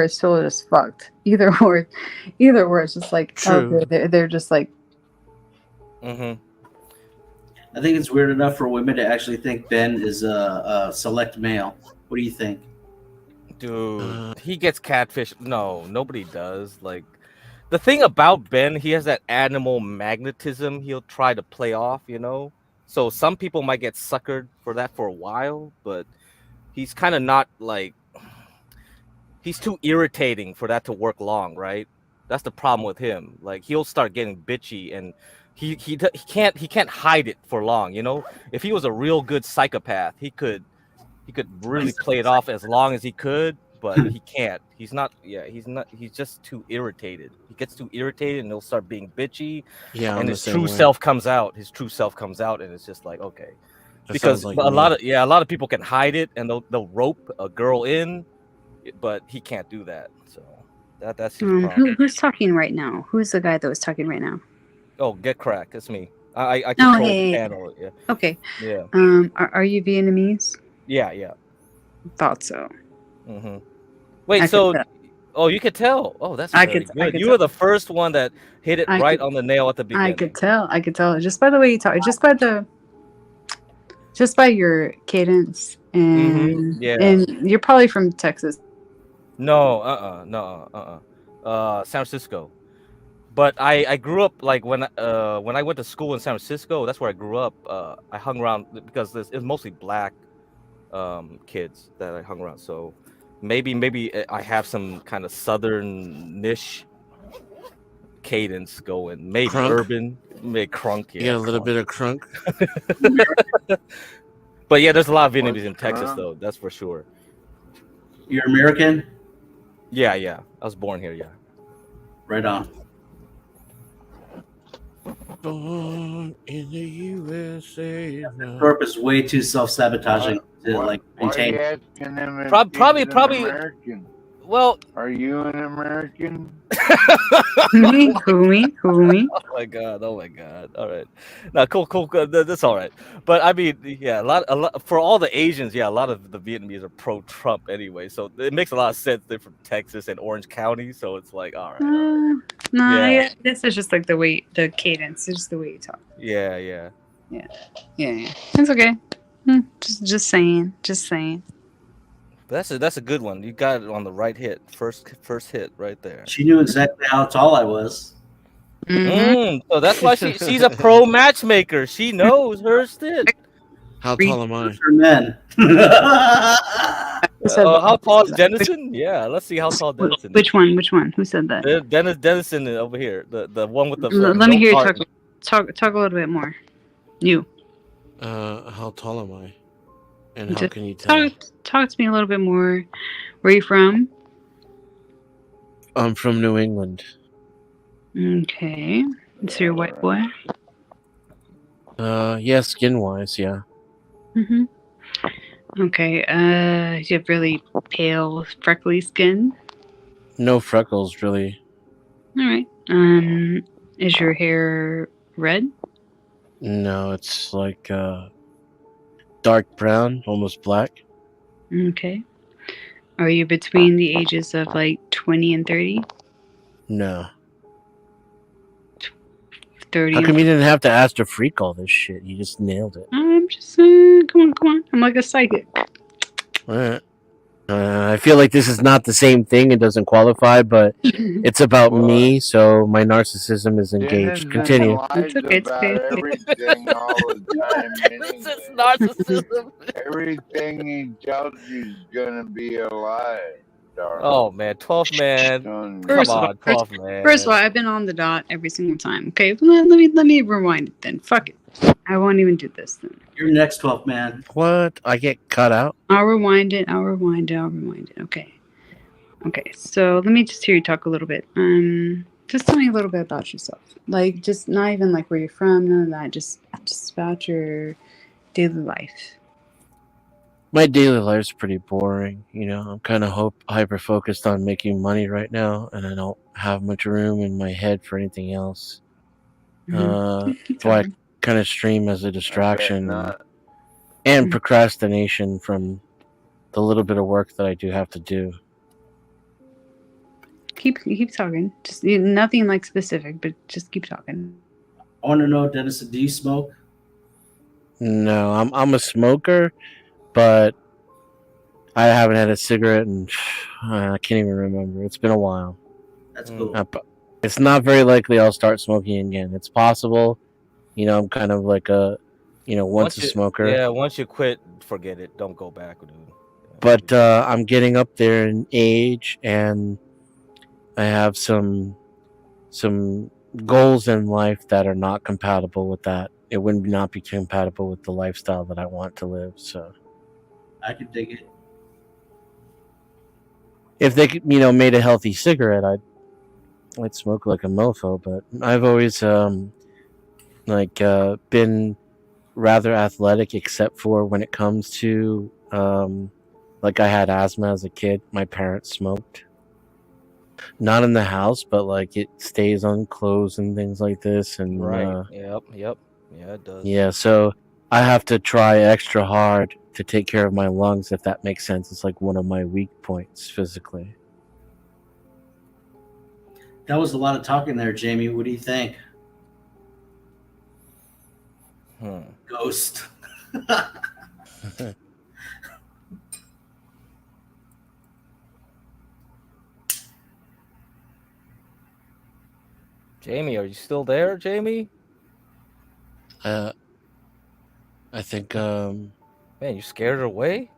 is still just fucked. Either or it's just like True. they're just like. I think it's weird enough for women to actually think Ben is a select male. What do you think? Dude, he gets catfish. No, nobody does. Like, the thing about Ben, he has that animal magnetism he'll try to play off, So some people might get suckered for that for a while, but he's kind of not like. He's too irritating for that to work long, right? That's the problem with him. Like, he'll start getting bitchy, and he can't hide it for long, If he was a real good psychopath, he could really play it off as long as he could, but he can't. He's not. He's just too irritated. He gets too irritated, and he'll start being bitchy. Yeah, I'm and the his same true way. self comes out. His true self comes out, and it's just like, okay, That because sounds like a me. lot of people can hide it, and they'll rope a girl in, but he can't do that. So that's his problem. Who's talking right now? Who's the guy that was talking right now? Oh, get cracked. It's me. I Oh, control the hey. channel. Yeah. Okay. Yeah. Are you Vietnamese? Yeah. Thought so. Wait, I so could tell. oh, you could tell. Oh, that's I very could- I good. could You tell. were the first one that hit it I right could- on the nail at the beginning. I could tell just by the way you talk, just by your cadence, and Yeah. and you're probably from Texas. No, San Francisco. But I grew up like when I went to school in San Francisco. That's where I grew up. I hung around because it's mostly black kids that I hung around. So maybe I have some kind of southern niche cadence going. Maybe Crunk? urban, maybe crunk. You got a little bit of crunk. But yeah, there's a lot of Vietnamese in Texas, though. That's for sure. You're American? Yeah. I was born here. Yeah. Right on. Born in the USA. Thorpe is way too self-sabotaging to Why are maintain. you asking him if Probably. he's an American? Well, are you an American? Who me? Oh my god! All right, now cool. That's all right. But I mean, yeah, a lot for all the Asians. Yeah, a lot of the Vietnamese are pro-Trump anyway, so it makes a lot of sense. They're from Texas and Orange County, so it's like, all right. No, Yeah. this is just like the cadence. It's just the way you talk. Yeah. Yeah. It's okay. Just saying. That's a good one. You got it on the right hit. First hit right there. She knew exactly how tall I was. So that's why she's a pro matchmaker. She knows her shit. How tall am I? For men. How tall is Dennison? Yeah, let's see how tall Dennison is. Which one? Which one? Who said that? Dennison over here, the one with the. Let me hear you talk a little bit more. You. How tall am I? And how Just can you tell? talk to me a little bit more. Where are you from? I'm from New England. Okay. So you're a white boy? Yeah, skin wise, yeah. Mm-hmm. Okay. You have really pale, freckly skin. No freckles, really. All right. Is your hair red? No, it's like dark brown, almost black. Okay. Are you between the ages of like 20 and 30? No. 30 How and come you didn't have to ask to freak all this shit? You just nailed it. I'm just come on. I'm like a psychic. All right. I feel like this is not the same thing. It doesn't qualify, but it's about me, so my narcissism is engaged. Continue. Lies about everything all the time. This is narcissism. Everything he tells you is gonna be a lie, darling. Oh man, 12th man. Come on, 12th man. First of all, I've been on the dot every single time. Okay, let me rewind it then. Fuck it. I won't even do this then. You're next 12th man. What? I get cut out? I'll rewind it. Okay. Okay, so let me just hear you talk a little bit. Just tell me a little bit about yourself. Like, just not even like where you're from, none of that. Just about your daily life. My daily life's pretty boring. You know, I'm kind of hyper focused on making money right now, and I don't have much room in my head for anything else. So I kind of stream as a distraction and procrastination from the little bit of work that I do have to do. Keep talking. Just nothing like specific, but just keep talking. I want to know, Dennis, do you smoke? No, I'm a smoker, but I haven't had a cigarette and I can't even remember. It's been a while. That's cool. It's not very likely I'll start smoking again. It's possible. You know, I'm kind of like a, once a smoker. Yeah, once you quit, forget it. Don't go back, dude. But I'm getting up there in age, and I have some goals in life that are not compatible with that. It would not be compatible with the lifestyle that I want to live. So I could dig it. If they, made a healthy cigarette, I'd smoke like a mofo. But I've always been rather athletic, except for when it comes to like I had asthma as a kid. My parents smoked. Not in the house, but like it stays on clothes and things like this. And Right. Yep. Yeah, it does. yeah, so I have to try extra hard to take care of my lungs, if that makes sense. It's like one of my weak points physically. That was a lot of talking there, Jamie. What do you think? Ghost. Jamie, are you still there, Jamie? I think Man, you scared her away?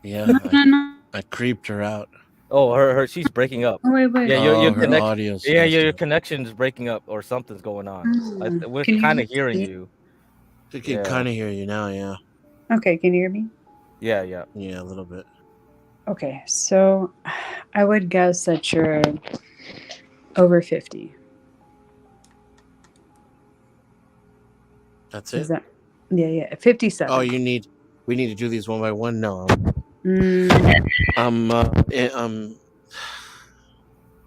Yeah, No. I creeped her out. Oh, her she's breaking up. Oh, wait. Yeah, her audio's your connection's breaking up, or something's going on. We're Can you kind of hear hearing me? you. I can kind of hear you now, yeah. Okay, can you hear me? Yeah. Yeah, a little bit. Okay, so I would guess that you're over 50. That's Is it? that? Yeah, 57. Oh, we need to do these one by one? No. Mm, I'm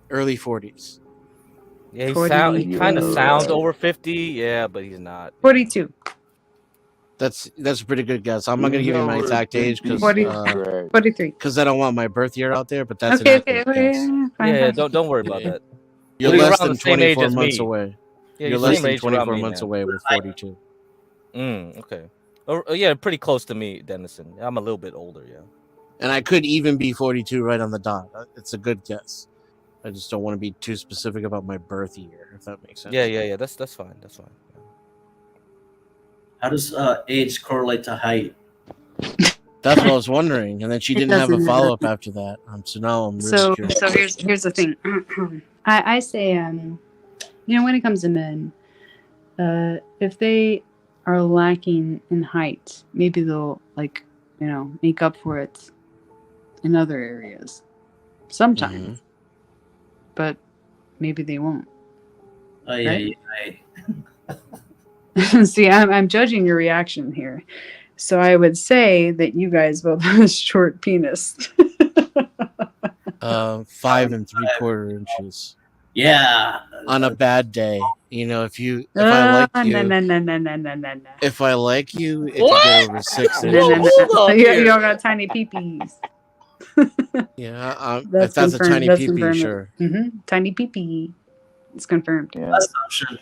early 40s. Yeah, he 40, kind of sounds over 50. Yeah, but he's not. 42. That's a pretty good guess. I'm not gonna give you my exact age because 43. I don't want my birth year out there. But that's Okay, an accurate guess. Yeah, don't worry about that. You're Well, less around than the same age 24 as months me. away. Yeah, You're the less same than age around 24 me, months man. away with 42. Okay. Oh, yeah, pretty close to me, Dennison. I'm a little bit older, yeah. And I could even be 42 right on the dot. It's a good guess. I just don't want to be too specific about my birth year, if that makes sense. Yeah. That's fine. That's fine. How does age correlate to height? That's what I was wondering. And then she It didn't have a doesn't. follow up after that. So now I'm really So curious. here's the thing. I say when it comes to men, if they are lacking in height, maybe they'll make up for it in other areas. Sometimes, but maybe they won't. Oh yeah, Right? yeah. See, I'm judging your reaction here. So I would say that you guys both have a short penis. 5 3/4 inches. Yeah. On a bad day, if I like you, No. if I like you, it could What? get over 6 No. inches. You all got tiny peepees. Yeah, That's if that's a confirmed. tiny That's peepee, confirmed. sure. Tiny peepee. It's confirmed. Assumption.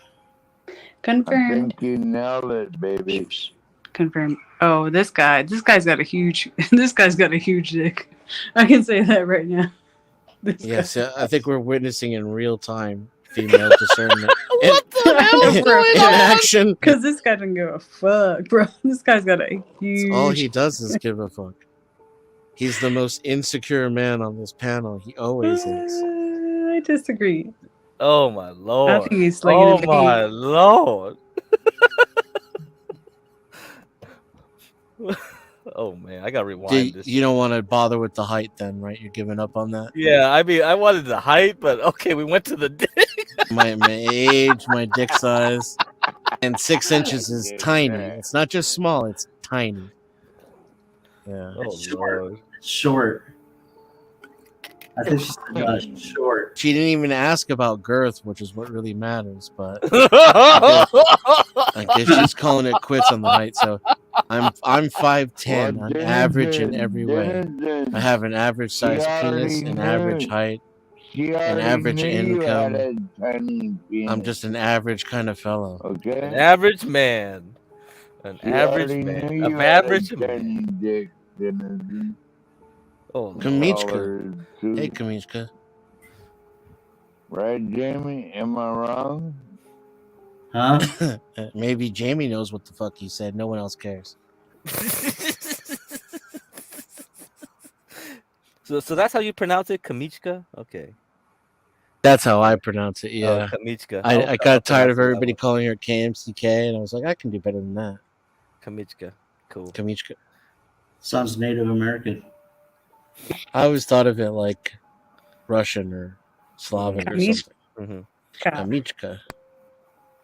I Confirmed. think you nailed it, baby. Confirmed. Oh, this guy's got a huge dick. I can say that right now. Yes, I think we're witnessing in real time female discernment. What the hell is going in action. Because this guy doesn't give a fuck, bro. This guy's got a huge. All he does is give a fuck. He's the most insecure man on this panel. He always is. I disagree. Oh my lord! I think he's slinging oh a my bait. lord! Oh man, I gotta rewind this. You don't want to bother with the height, then, right? You're giving up on that. Yeah, I mean, I wanted the height, but okay, we went to the dick. my age, my dick size, and 6 inches is tiny. It's not just small; it's tiny. Yeah. Oh lord. Short. I think she's short. She didn't even ask about girth, which is what really matters. But I guess she's calling it quits on the height. So I'm 5'10". I'm average in every way. I have an average size penis, an average height, an average income. I'm just an average kind of fellow. Okay. An average man. An average man. An average man. Oh, Kamichka. Hey, Kamichka. Right, Jamie? Am I wrong? Huh? Maybe Jamie knows what the fuck he said. No one else cares. So that's how you pronounce it, Kamichka? Okay. That's how I pronounce it. Yeah. Kamichka. I got tired of everybody calling her KMCK, and I was like, I can do better than that. Kamichka. Cool. Kamichka. Sounds Native American. I always thought of it like Russian or Slavic or something. Mm-hmm. Kamichka.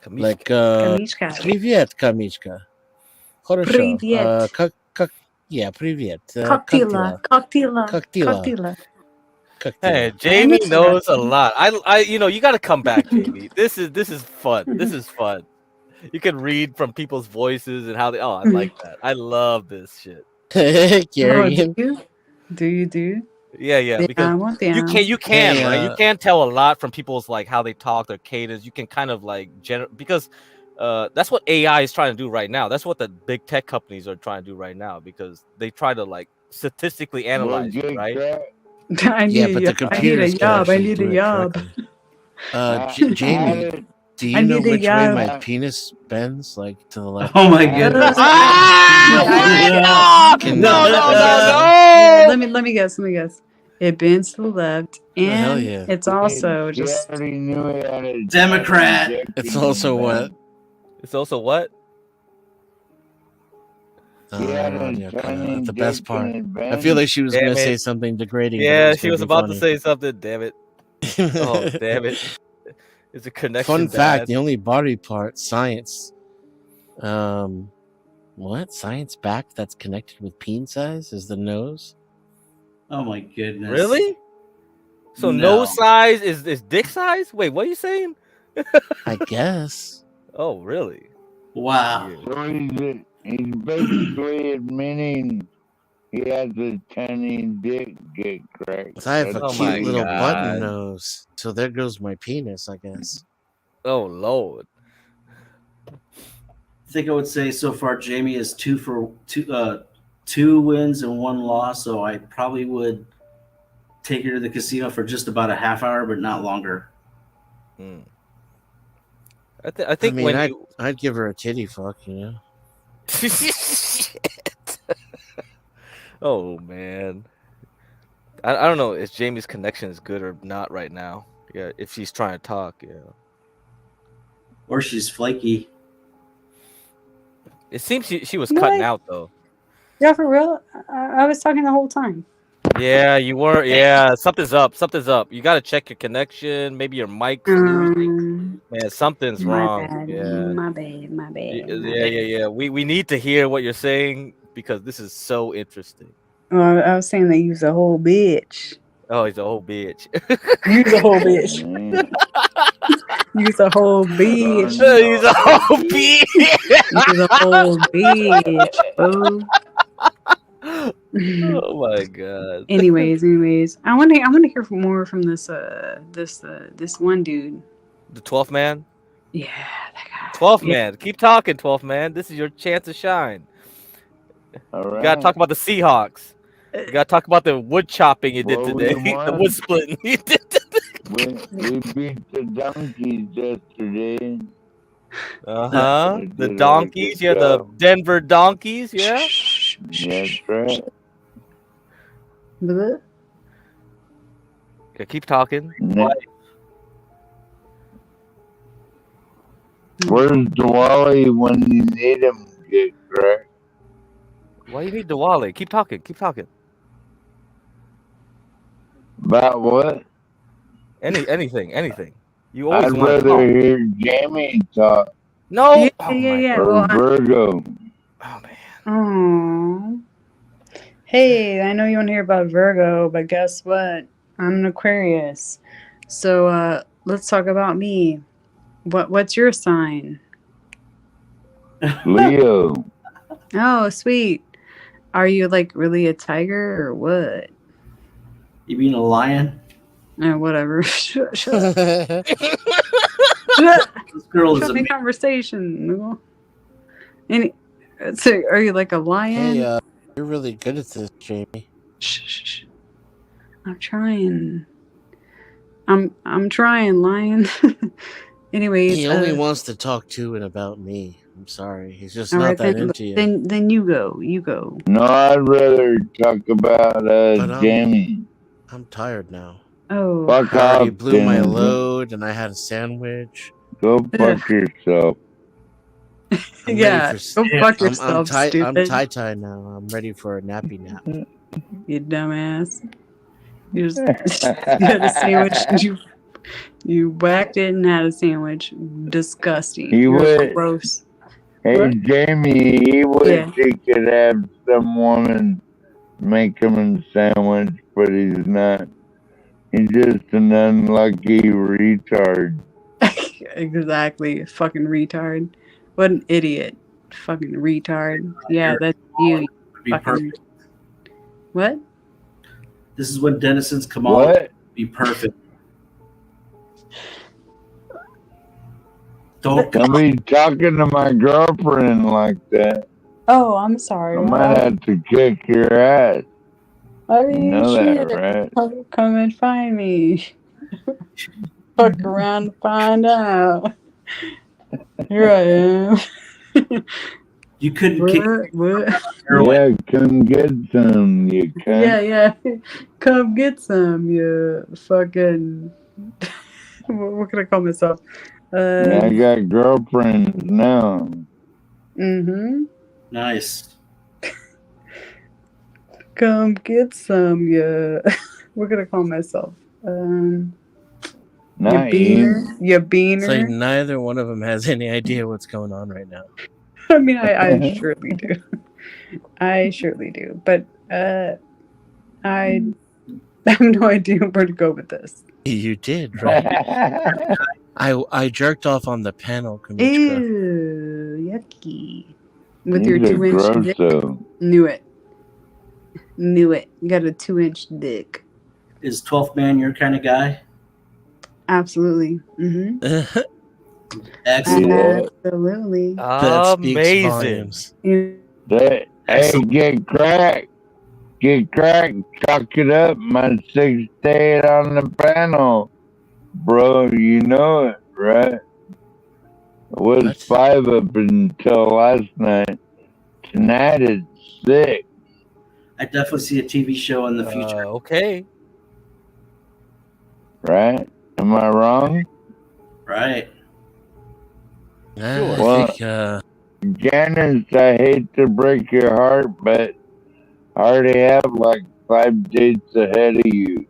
Like Kamichka. Привет, Kamichka. Хорошо. Привет. Yeah, привет. Cocktaila. Hey, Jamie knows a lot. I you got to come back, Jamie. This is fun. This is fun. You can read from people's voices and how they. Oh, I like that. I love this shit. Gary. Do you? Yeah. Because you can Hey, right. You can tell a lot from people's like how they talk, their cadence. You can kind of like because that's what AI is trying to do right now. That's what the big tech companies are trying to do right now because they try to like statistically analyze you, right? I need a job. Jamie, do you know which way my penis bends? Like to the left? Oh my goodness. No. Let me guess. It bends to the left, hell and yeah. it's also just Democrat. It's also what? It's also what? The best part. I feel like she was going to say something degrading. but it Yeah, was she gonna was be about funny. to say something. Damn it! Oh, damn it! It's a connection. Fun fact: Dad. the only body part, science. What science backed that's connected with peen size is the nose. Oh my goodness. Really? So No. nose size is dick size? Wait, what are you saying? I guess. Oh, really? Wow. So he's basically admitting he has a tiny dick, get cracked. I have a Oh my cute little God. button nose, so there goes my penis, I guess. Oh Lord. I think I would say so far Jamie is 2 for 2 2 wins and 1 loss, so I probably would take her to the casino for just about a half hour, but not longer. I think mean, when I'd give her a titty fuck, you know. Oh man, I don't know if Jamie's connection is good or not right now. Yeah, if she's trying to talk, yeah. Or she's flaky. It seems she was What? cutting out though. Yeah, for real? I was talking the whole time. Yeah, you were. Yeah, something's up. Something's up. You got to check your connection. Maybe your mic's loose. Man, something's My wrong. bad. Yeah. My bad. My bad. My Yeah, bad. yeah, yeah. We need to hear what you're saying because this is so interesting. Well, I was saying they use a whole bitch. Oh, he's a whole bitch. Use a whole bitch. Use a whole bitch. He's a whole bitch. Use a whole bitch, boo. Oh my god. Anyways, I want to hear more from this one dude. The 12th man. Yeah, that guy. 12th man. Keep talking, 12th man. This is your chance to shine. All right. You gotta talk about the Seahawks. You gotta talk about the wood chopping you did What today. we The wood splitting you did today. We beat the donkeys yesterday. The donkeys. Yeah, the Denver donkeys. Yeah. That's right. Okay, keep talking. Where's Diwali when you need him, get correct? Why you need Diwali? Keep talking. Keep talking. About what? Anything. You always I'd want to rather talk. hear Jamie talk. No. Yeah. Or Well, Virgo. Oh. Hey, I know you want to hear about Virgo, but guess what? I'm an Aquarius. So let's talk about me. What's your sign? Leo. Oh, sweet. Are you like really a tiger or what? You mean a lion? Whatever. Shut up. This girl is Shut me conversation. So, are you like a lion? Hey, you're really good at this, Jamie. Shh. I'm trying. I'm trying, lion. Anyways, He only wants to talk to and about me. I'm sorry, he's just all not right, that into you. Then you go. You go. No, I'd rather talk about Jamie. I'm tired now. Oh. Fuck I already off, blew my Dennis. load, and I had a sandwich. Go fuck yourself. I'm Yeah, ready for, go fuck yourself, I'm stupid. tie now. I'm ready for a nappy nap. You dumbass. You just you had a sandwich and you whacked it and had a sandwich. Disgusting. He You're would. gross. Hey, What? Jamie, he wish Yeah. he could have some woman make him a sandwich, but he's not. He's just an unlucky retard. Exactly. Fucking retard. What an idiot. Fucking retard. Yeah, that's you. Would be Fucking... perfect. What? This is when Denison's Kamala What? would be perfect. Don't be talking to my girlfriend like that. Oh, I'm sorry. I might have to kick your ass. I You mean, know shit. that, right? Come and find me. Fuck around and find out. Here I am. You couldn't kick. What? Yeah, come get some, you cunt. Yeah. Come get some, you fucking. What can I call myself? Yeah, I got girlfriends now. Mm-hmm. Nice. Come get some, yeah. What can I call myself? Not Your beaner. It's like neither one of them has any idea what's going on right now. I mean, I surely do. I surely do. But I have no idea where to go with this. You did, right? I jerked off on the panel, Kamichka. Ew, yucky. With your These are 2-inch gross, dick. though. Knew it. You got a 2-inch dick. Is 12th man your kind of guy? Absolutely. Mm-hmm. Excellent. Absolutely. That speaks Amazing. volumes. That Hey, get cracked. Get cracked. Chalk it up. My 6 to 8 on the panel. Bro, you know it, right? It was What? 5 up until last night. Tonight it's 6. I definitely see a TV show in the future. Okay. Right? Am I wrong? Right. Sure. I Well, think Janice, I hate to break your heart, but I already have like 5 dates ahead of you.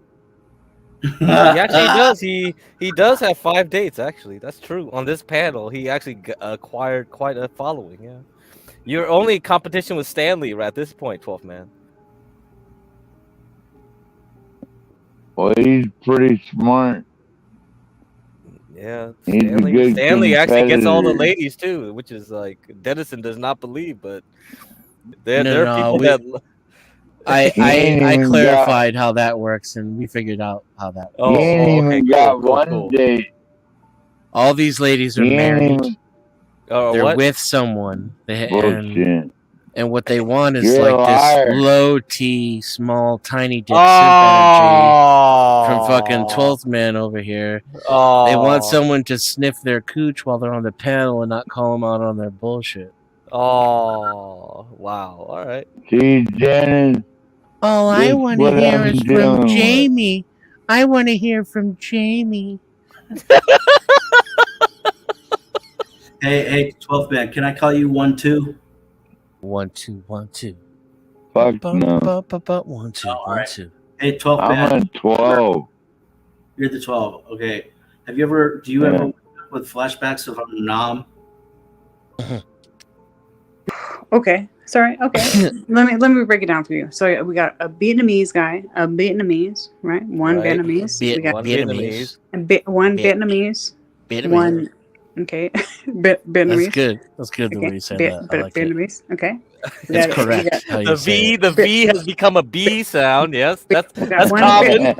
He actually does. He does have 5 dates. Actually, that's true. On this panel, he actually acquired quite a following. Yeah, your only competition with Stanley at this point, 12th man. Well, he's pretty smart. Yeah, He's a good Stanley actually gets all the competitor. ladies too, which is like Dennison does not believe, but there no, are people we. that. He ain't I even got. clarified how that works, and we figured out how that He works. ain't Okay, even cool, got one date. All these ladies are He ain't married. even. They're what? with someone, Bullshit. and what they want is You're a like this liar. low T, small, tiny dick simp energy from fucking 12th man over here. They want someone to sniff their cooch while they're on the panel and not call them out on their bullshit. Oh, wow. All right. See, Janice. All I This want to what hear I'm is dealing from with. Jamie. I want to hear from Jamie. Hey, 12th man, can I call you 1-2? 1-2, 1-2. Fuck no. 1-2, All right. 1-2. Hey, 12th I'm man. a 12. You're the 12. Okay. Do you ever wake up with flashbacks of Nam? Okay. Sorry. Okay. let me break it down for you. So we got a Vietnamese guy, a Vietnamese, right? One Right. Vietnamese. We got one Vietnamese. One Vietnamese. One. Okay. Vietnamese. That's good. That's good the Okay. way you said that. I like it. Vietnamese. Okay. It's correct how you The say V, it. the V has become a B sound. Yes, that's one common. Yeah,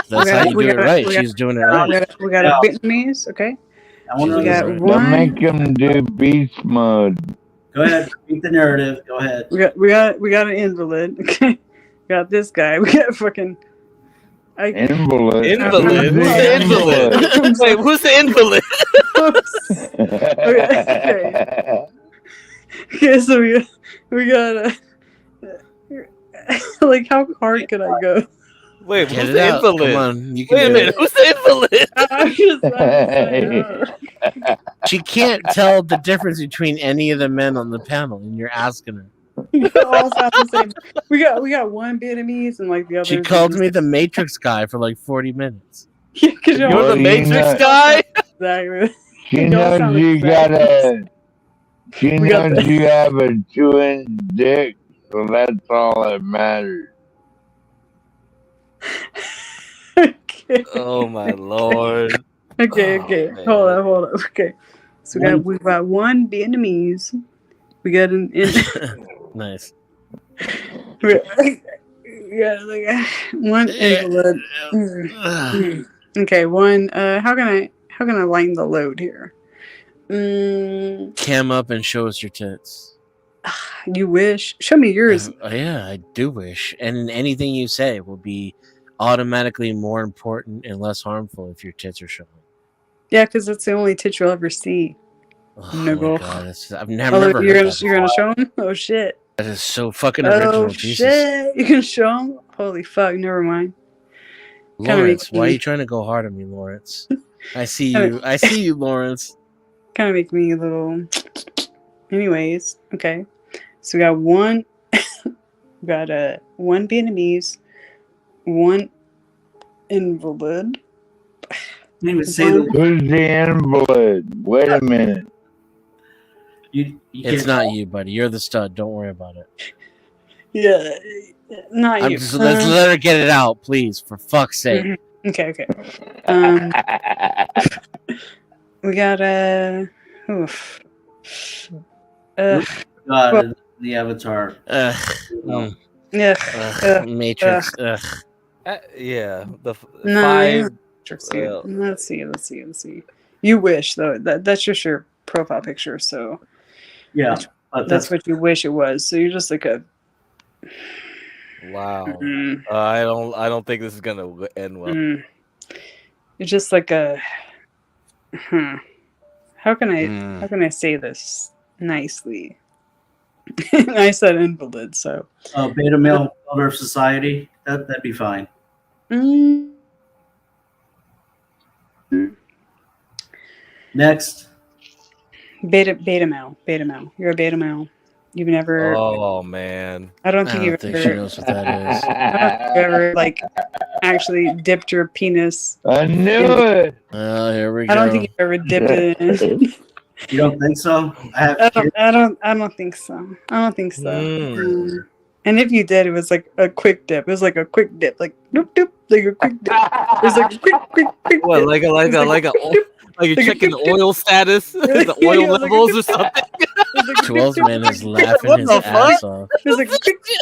that's how you do it right. She's doing it right. We got a Vietnamese. Okay. She's We doing got it right. one. Don't make him do beast mode. Go ahead. Repeat the narrative. Go ahead. We got an invalid. Okay. We got this guy. We got fucking. Invalid. Invalid. Who's Who's the invalid? Wait, who's the invalid? Okay. Okay, so we got like how hard can I go? Wait, Get who's it the out. invalid? Come on. You can Wait a do minute, it. who's the invalid? I'm just She can't tell the difference between any of the men on the panel, and you're asking her. you all sound the same. We got one Vietnamese and like the other. She called me the Matrix guy for like 40 minutes. You're the Matrix guy? Exactly. She knows you gotta. She knows you have a 2-inch dick, so that's all that matters. Oh my lord. Okay. Hold on. Okay. So we got one Vietnamese. We got an Nice. we got like one invalid. Okay, one. How can I lighten the load here? Cam up and show us your tits. You wish. Show me yours. Yeah, I do wish. And anything you say will be automatically more important and less harmful if your tits are showing. Yeah, because that's the only tit you'll ever see. Oh Niggle. my god, I've never you're heard gonna that you're gonna before. show him? Oh shit. That is so fucking original. Oh Jesus. shit. You can show him? Holy fuck, never mind. Lawrence, why are you trying to go hard on me, Lawrence? I see you. I see you, Lawrence. Kind of make me a little. Anyways, okay. So we got one. We got one Vietnamese, one invalid. Who's the invalid? Wait a minute. It's not you, buddy. You're the stud. Don't worry about it. Yeah, not you. Let's let her get it out, please, for fuck's sake. Okay. We got oof. God, the Avatar. Matrix. Yeah, the No, five. Let's see. You wish though. That's just your profile picture. So yeah. That's what you wish it was. So you're just like a Wow. Mm. I don't think this is gonna end well. You're just like a how can I say this nicely? I said invalid, so Beta male builder of society. That'd be fine. Next. Beta male. You're a beta male. You've never. Oh man. I don't think you've think ever. she knows what that is. I don't think you've ever like actually dipped your penis. I knew it. Oh, here we I go. don't think you've ever dipped it in. You don't think so? I don't think so. I don't think so. Mm. And if you did, it was like a quick dip. It was like a quick dip, like doop doop, like a quick dip. It was like quick What, dip. like It was you're like a checking dip, the oil status, the Yeah, oil it was like a levels or dip. something? 12 man is laughing What his the ass fuck? off. It was like a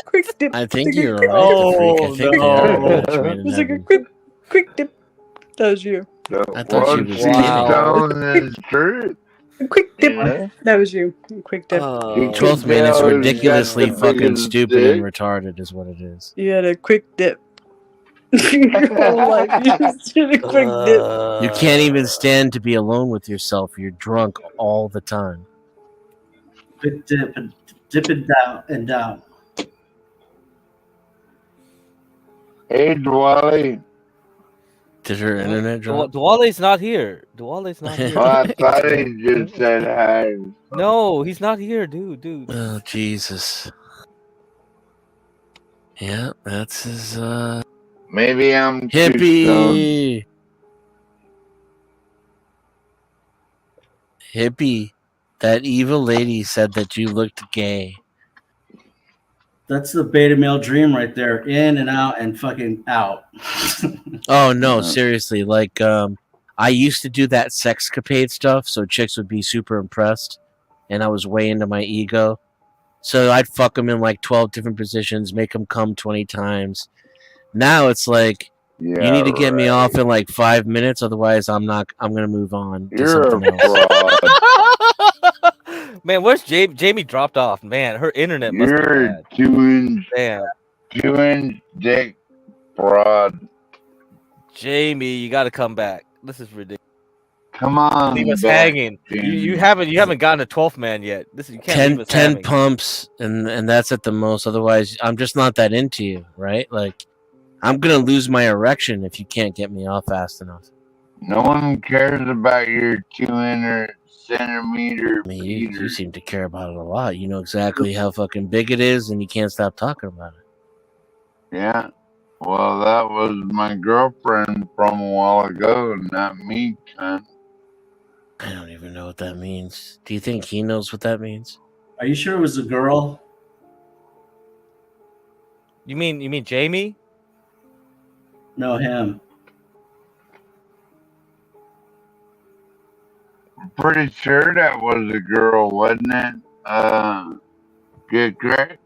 quick dip. I think like a you're quick right, dip. the freak. I think they are a match made It in was like a heaven. quick dip. That was you. I thought she What was she's kidding. telling is truth. A quick dip. Yeah. That was you. A quick dip. You 12th can man is tell he's got ridiculously the fucking biggest stupid and dick. retarded, is what it is. You had a quick dip. Your whole life, you just did a quick dip. You can't even stand to be alone with yourself. You're drunk all the time. Quick dip and dip it down and down. Hey, Dwally. Did her internet drop? Dwale's not here. Dwale's not here. Oh, I thought he just said hi. No, he's not here, dude. Oh, Jesus. Yeah, that's his, Maybe I'm too stoned. hippie. Hippie. That evil lady said that you looked gay. That's the beta male dream right there. In and out and fucking out. Oh no, seriously. Like, I used to do that sexcapade stuff, so chicks would be super impressed, and I was way into my ego. So I'd fuck them in like 12 different positions, make them come 20 times. Now it's like, you need to get me off in like 5 minutes, otherwise I'm gonna move on to You're something a else. fraud. Man, where's Jamie? Jamie dropped off. Man, her internet must be You're bad. 2-inch dick fraud. Jamie, you got to come back. This is ridiculous. Come on, Leave us back, hanging. Jamie. You haven't gotten a 12th man yet. You can't leave us 10 hanging. pumps, and that's at the most. Otherwise, I'm just not that into you, right? Like, I'm gonna lose my erection if you can't get me off fast enough. No one cares about your 200-centimeter. I mean, you seem to care about it a lot. You know exactly how fucking big it is, and you can't stop talking about it. Yeah. Well, that was my girlfriend from a while ago, not me, cunt. I don't even know what that means. Do you think he knows what that means? Are you sure it was a girl? You mean Jamie? No, him. Pretty sure that was a girl, wasn't it? Get correct?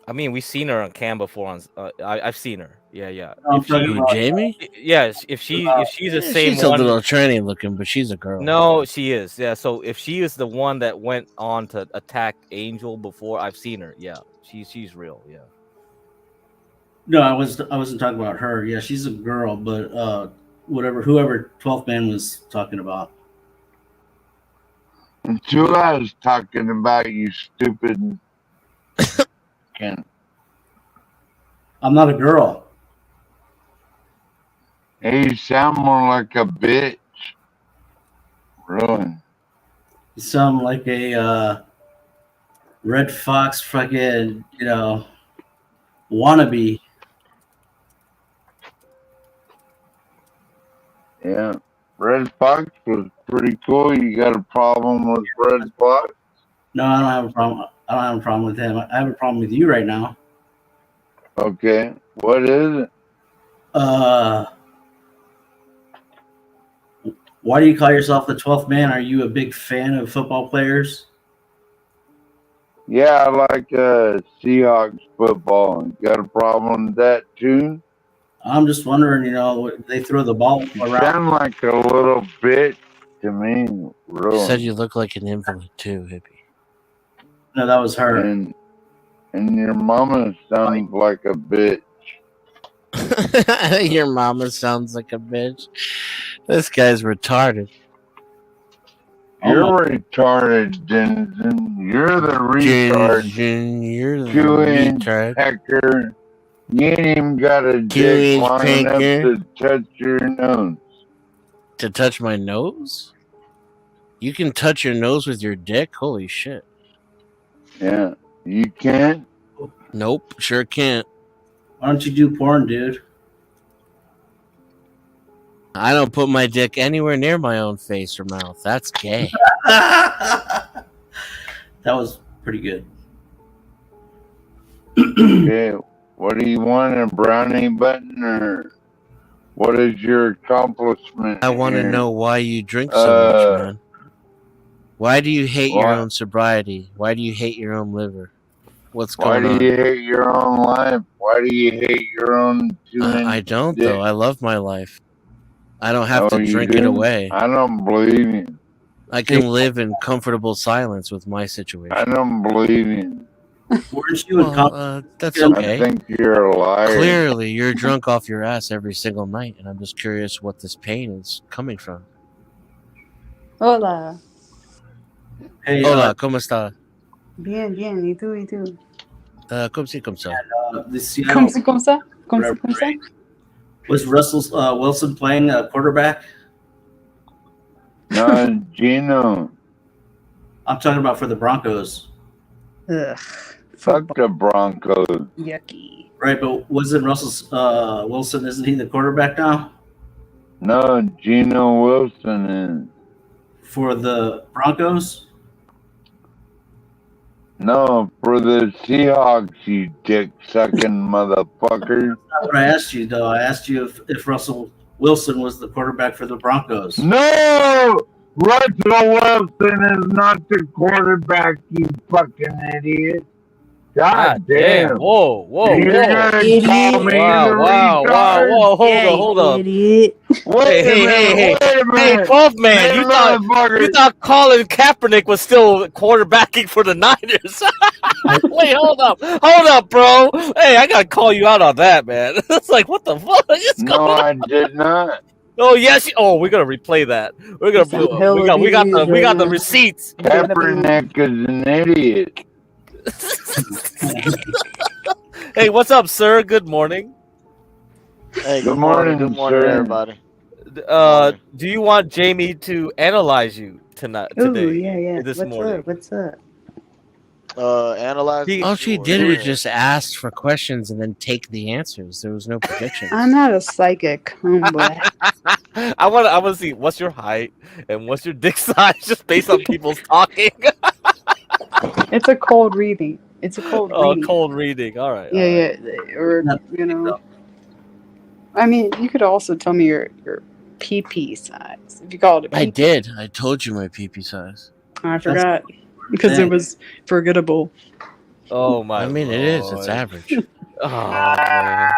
I mean, we've seen her on cam before. I've seen her. Yeah. I'm If talking she, about- Jamie? yes, if she's the same She's one. a little tranny looking, but she's a girl. No, she is. Yeah. So if she is the one that went on to attack Angel before, I've seen her. Yeah, she's real. Yeah. No, I wasn't talking about her. Yeah, she's a girl, but whoever 12th man was talking about. That's who I was talking about, you stupid. Cunt. I'm not a girl. Hey, you sound more like a bitch. Really? You sound like a Red Fox fucking, wannabe. Yeah. Red Fox was pretty cool. You got a problem with Red Fox? No, I don't have a problem. I don't have a problem with him. I have a problem with you right now. Okay. What is it? Why do you call yourself the 12th man? Are you a big fan of football players? Yeah, I like Seahawks football. Got a problem with that too? I'm just wondering, they throw the ball You around. sound like a little bitch to me, You really. said you look like an invalid too, hippie. No, that was her. And your mama sounds like a bitch. Your mama sounds like a bitch. This guy's retarded. You're retarded, Denison. You're the retard. You're the 2-inch retard. pecker. You ain't even got a dick 2-inch long enough pecker. to touch your nose. To touch my nose? You can touch your nose with your dick? Holy shit. Yeah. You can't? Nope, sure can't. Why don't you do porn, dude? I don't put my dick anywhere near my own face or mouth. That's gay. That was pretty good. Okay. What do you want? A brownie button, or what is your accomplishment? I want to here? know why you drink so much, man. Why do you hate your What? own sobriety? Why do you hate your own liver? What's Why going do you on? hate your own life? Why do you hate your own 2-inch I don't, dick? though. I love my life. I don't have Oh, to you drink do? it away. I don't believe you. I can live in comfortable silence with my I situation. don't believe you. Weren't you in Well, that's I okay. think you're a liar. Clearly, you're drunk off your ass every single night, and I'm just curious what this pain is coming from. Hola. Hey, Hola, ¿cómo está? Bien, bien. ¿Y tú? ¿Y tú? Comme ci, comme ça. The Seattle, Comme ça, comme ça? Comme ça, whatever, comme ça? was Russell Wilson playing quarterback? No, Gino. I'm talking about for the Broncos. Ugh. Fuck the Broncos. Yucky. Right, but wasn't Russell Wilson, isn't he the quarterback now? No, Gino Wilson is. For the Broncos? No, for the Seahawks, you dick-sucking motherfucker. That's not what I asked you, though. I asked you if Russell Wilson was the quarterback for the Broncos. No! Russell Wilson is not the quarterback, you fucking idiot. God damn. Whoa, whoa, You're whoa. gonna call Idiot. me Wow, the wow, wow, retard? whoa, hold up. Idiot. Wait a minute, wait a Hey, minute. 12 man, Hey, you motherfucker. thought Colin Kaepernick was still quarterbacking for the Niners. Wait, hold up, bro. Hey, I gotta call you out on that, man. It's like, what the fuck is No, going on? I did not. Oh yes. Oh, we're gonna replay that. We're gonna. Some hell of We got idiots the right now. receipts. Kaepernick is an idiot. Hey, what's up, sir? Good morning. Hey, Good morning, sir. everybody. Do you want Jamie to analyze you Ooh, today? yeah. This What's morning. up? What's up? Analyze. All she Sure, did go was ahead. just ask for questions and then take the answers. There was no predictions. I'm not a psychic, homeboy. I want to see what's your height and what's your dick size, just based on people's talking. It's a cold reading. It's a cold reading. Cold reading. All right. Yeah, or I mean, you could also tell me your PP size if you called it. PP. I did. I told you my pee size. I forgot because it was forgettable. Oh my! I mean, it is. It's average. Oh man.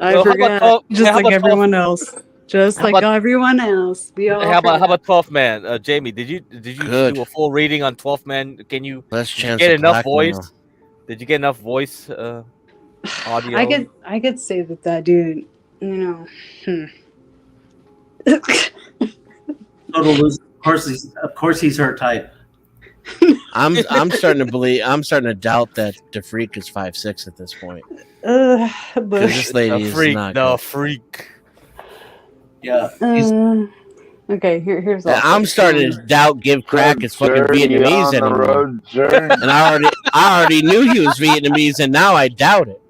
I forgot, just like everyone else. Just like everyone else. We all. How about 12th man? Jamie, did you do a full reading on 12th man? Can you Less did you chance get of enough blackmail. voice? Did you get enough voice audio? I could say that dude, you know. Total loser. Of course he's her type. I'm starting to believe. I'm starting to doubt that DeFreak is 5'6" at this point. But Because this lady is not. The freak. Yeah. Okay, here's. I'm starting to doubt Give Crack is fucking Vietnamese anymore. And I already knew he was Vietnamese, and now I doubt it.